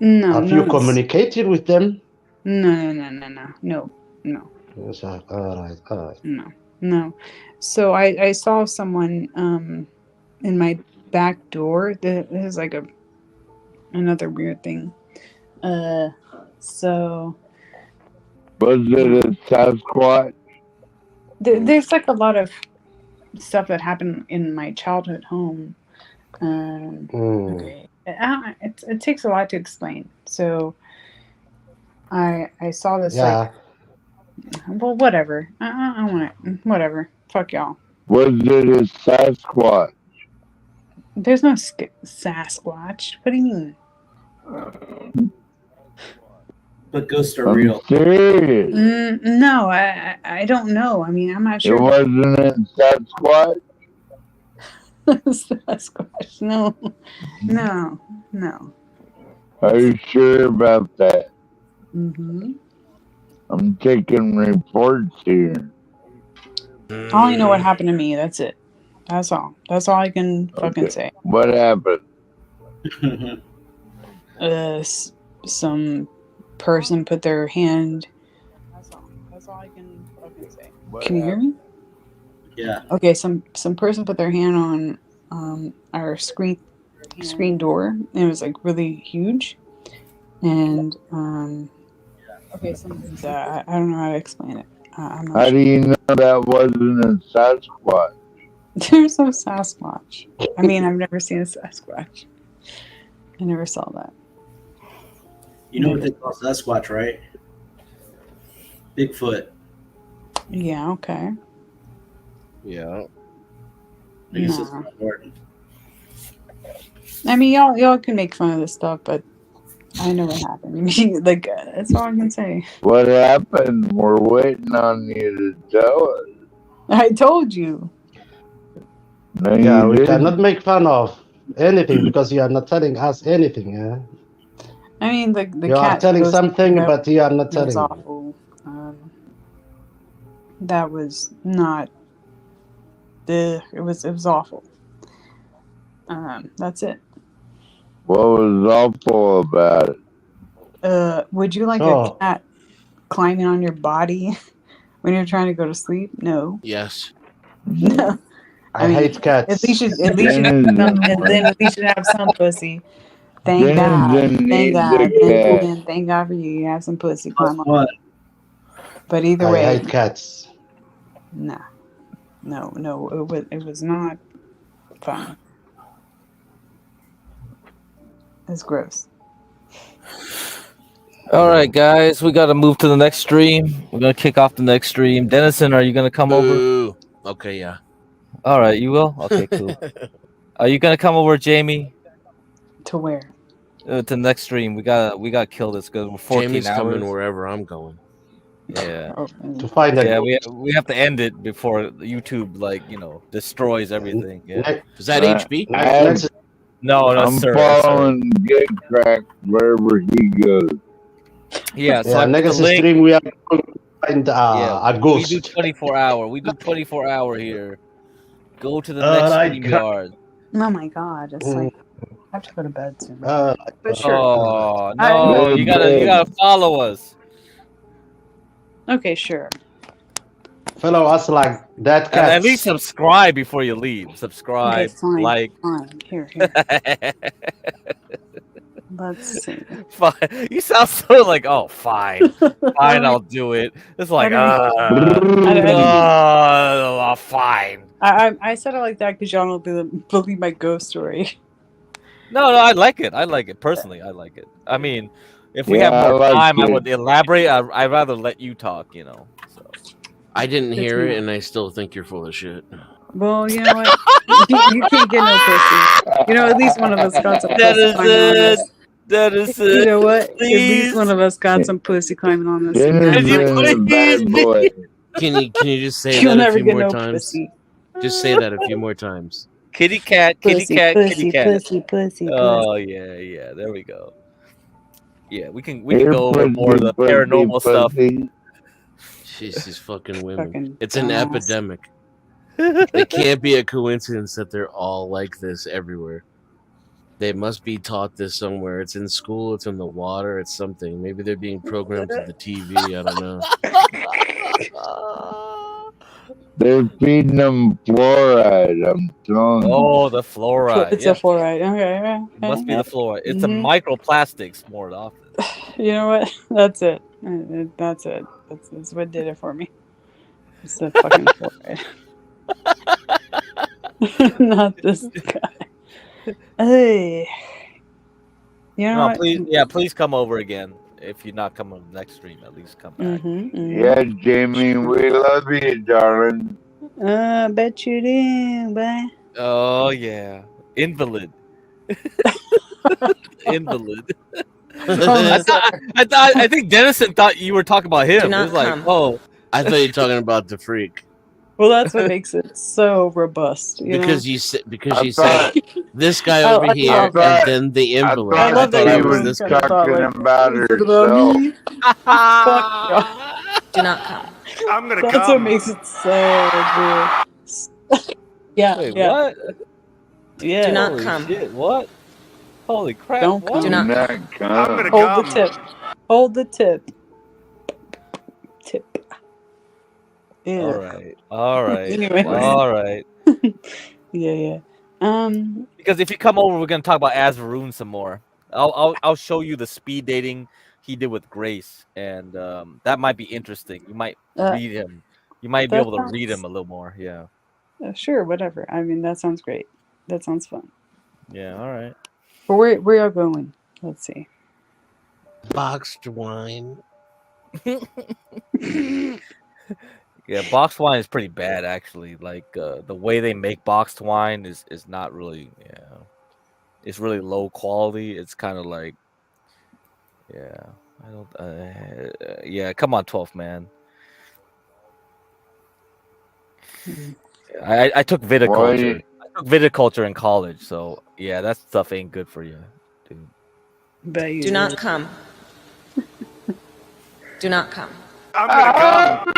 Have you communicated with them? No. All right. No. So I saw someone in my back door. This is like another weird thing. So was it a Sasquatch? There's like a lot of stuff that happened in my childhood home. Okay. It takes a lot to explain. So I saw this like, well, whatever. I want it. Whatever. Fuck y'all. Was it a Sasquatch? There's no Sasquatch. What do you mean? But ghosts are real. Serious. No, I don't know. I mean, I'm not sure. It wasn't a Sasquatch? Sasquatch. No. Are you sure about that? Mm-hmm. I'm taking reports here. I only know what happened to me. That's it. That's all. That's all I can fucking say. What happened? Some person put their hand. That's all I can fucking say. Can you hear me? Yeah. Okay. Some person put their hand on our screen door. And it was like really huge, and okay. I don't know how to explain it. I'm not How sure. do you know that wasn't a Sasquatch? There's no Sasquatch. I mean, I've never seen a Sasquatch. I never saw that. You know what they call Sasquatch, right? Bigfoot. Yeah. Okay. Yeah. I guess Nah. that's not important. I mean, y'all can make fun of this stuff, but I know what happened. I mean, like, that's all I can say. What happened? We're waiting on you to tell us. I told you. No, Yeah, you we didn't. cannot make fun of anything because you are not telling us anything. Yeah? I mean, the You are cat telling goes something, that but you are not was telling. awful. That was not. It was awful. That's it. What was awful about it? Would you like a cat climbing on your body when you're trying to go to sleep? No. Yes. No. I hate cats. At least you have some. Then at least you have some pussy. Thank God. Thank God. Thank God for you. You have some pussy. Climb on. But either way, I hate cats. Nah. No. It was not fun. It's gross. All right, guys, we got to move to the next stream. We're gonna kick off the next stream. Dennison, are you gonna come over? Ooh. Okay, yeah. All right, you will. Okay, cool. Are you gonna come over, Jamie? To where? To the next stream. We gotta kill this because we're 14 Jamie's hours. coming wherever I'm going. Yeah. To find a Yeah, ghost. we have to end it before YouTube destroys everything. Yeah. Is that HB? No, I'm sir. following Get Crack wherever he goes. Yeah, so I put next the link. stream we are going to find a ghost. We do 24 hour. We do 24 hour here. Go to the Oh next my StreamYard. Oh my God! It's like I have to go to bed soon. Uh, but sure. Oh no, you gotta follow us. Okay, sure. Follow us like that And cat. at least subscribe before you leave. Subscribe, Okay, fine. like. Fine. Here. Let's see. Fine. You sound so like, oh, fine, I'll do it. It's like, fine. I said it like that because y'all don't believe my ghost story. No, I like it. I like it personally. I like it. I mean, if we Yeah, have more I like time, I it. would elaborate. I'd rather let you talk. So I didn't It's hear it, not. and I still think you're full of shit. Well, you know what? you can't get no pussy. You know, at least one of us got some That pussy is climbing on it. us. That is it. You know what? Please. At least one of us got some pussy climbing on us. Dennison, a bad boy. Can you just say You'll that a never few get more no times? pussy. Just say that a few more times. Kitty cat, kitty cat, kitty cat. Pussy. Oh yeah. There we go. Yeah, we can Here, go over more of the paranormal stuff. Jeez, these fucking women. Fucking It's an dumbass. epidemic. It can't be a coincidence that they're all like this everywhere. They must be taught this somewhere. It's in school, it's in the water, it's something. Maybe they're being programmed to the TV. I don't know. They're feeding them fluoride. I'm telling you. Oh, the fluoride. It's Yeah. a fluoride. Okay. It must be the fluoride. It's a Mhm. microplastics more often. You know what? That's it. That's it. That's what did it for me. It's the fucking fluoride. Not this guy. Hey. You know No, what? please come over again. If you're not coming to the next stream, at least come back. Yeah, Jamie, we love you, darling. Bet you do. Bye. Oh yeah, invalid. Invalid. I think Dennison thought you were talking about him. Do It not was like, come. oh, I thought you were talking about the freak. Well, that's what makes it so robust. Because know? you said this guy I over here, love that. and then the invalid. I love that thought you it was were this kind of guy. thought like, about is it about me? Fuck y'all. Do not come. That's what makes it so good. Yeah, Wait, yeah, what? yeah. Do not Holy come. shit! What? Holy crap! Don't What? Do come. not come. Hold the tip. Hold the tip. Tip. All Yeah. right. All right. Anyway. All right. Yeah, yeah. Because if you come over, we're gonna talk about Azvaroon some more. I'll show you the speed dating he did with Grace, and that might be interesting. You might Uh, read him. You might be that able to read sounds him a little more. Yeah. sure, whatever. I mean, that sounds great. That sounds fun. Yeah. All right. But where y'all going? Let's see. Boxed wine. Yeah, boxed wine is pretty bad actually. Like the way they make boxed wine is not really it's really low quality. It's kind of like I don't yeah, come on 12th man. I took viticulture. I took viticulture in college, so yeah, that stuff ain't good for you, dude. Do not come. Do not come. I'm gonna come.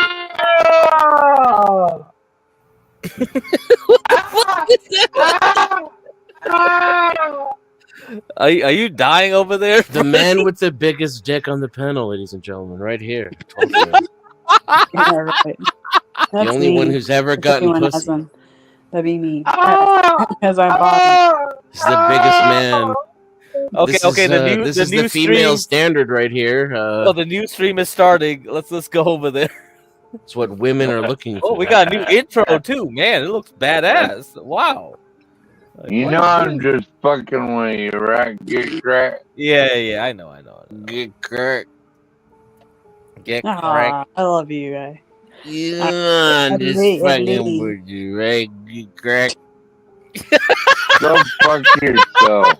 Are you dying over there? The man with the biggest dick on the panel, ladies and gentlemen, right here. 12th man. Yeah, right. The That's only one me. who's ever If gotten anyone has pussy. one, that'd be me. As I'm bottom. He's the biggest man. Okay, This okay. is, this is the female standard right here. Oh, the new stream is starting. Let's go over there. It's what women are looking for. Oh, we got a new intro too, man. It looks badass. Wow. Like, You what know is I'm this? just fucking with you, right? Get cracked. Yeah, I know. Get cracked. Get Aw, cracked. I love you, guy. Yeah, I'm just fucking with you, right? Get cracked. Go fuck yourself.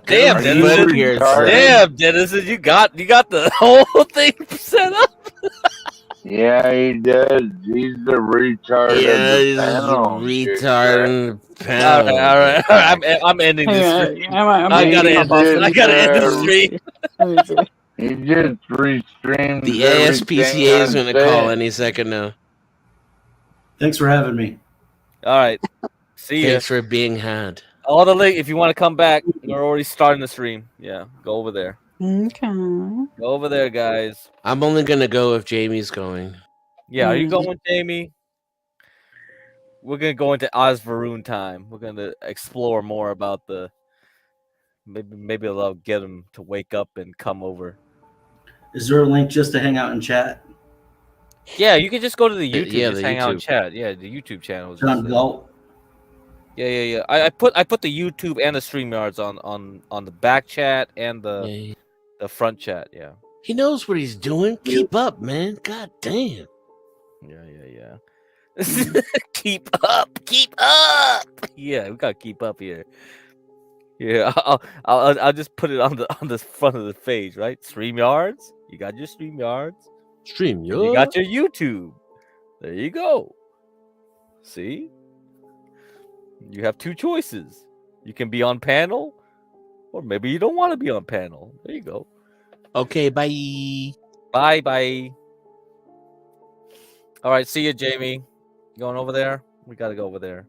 Damn, Are you Dennis. retarded? Damn, Dennis, you got the whole thing set up. Yeah, he does. He's the retard Yeah, of the he's panel. retard in the All panel. right. I'm ending this stream. I'm I gotta He end this. I just, gotta end this stream. he just restreams The everything ASPCA is I'm going to call saying. any second now. Thanks for having me. All right. See ya. Thanks for being had. All the link. If you want to come back, we're already starting the stream. Yeah, go over there. Okay. Go over there, guys. I'm only going to go if Jamie's going. Yeah, are you going, Jamie? We're gonna go into Osvaroon time. We're gonna explore more about the. Maybe I'll get him to wake up and come over. Is there a link just to hang out and chat? Yeah, you can just go to the YouTube. Yeah, just the hang out and YouTube. chat. Yeah, the YouTube channel. is John just, Galt. Yeah. I put the YouTube and the StreamYards on the back chat and the front chat. Yeah. He knows what he's doing. Keep up, man. God damn. Yeah. Keep up. Yeah, we gotta keep up here. Yeah, I'll just put it on the front of the page, right? StreamYards. You got your StreamYards. StreamYards. You got your YouTube. There you go. See? You have two choices. You can be on panel, or maybe you don't want to be on panel. There you go. Okay, bye. Bye. All right, see you, Jamie. Going over there? We gotta go over there.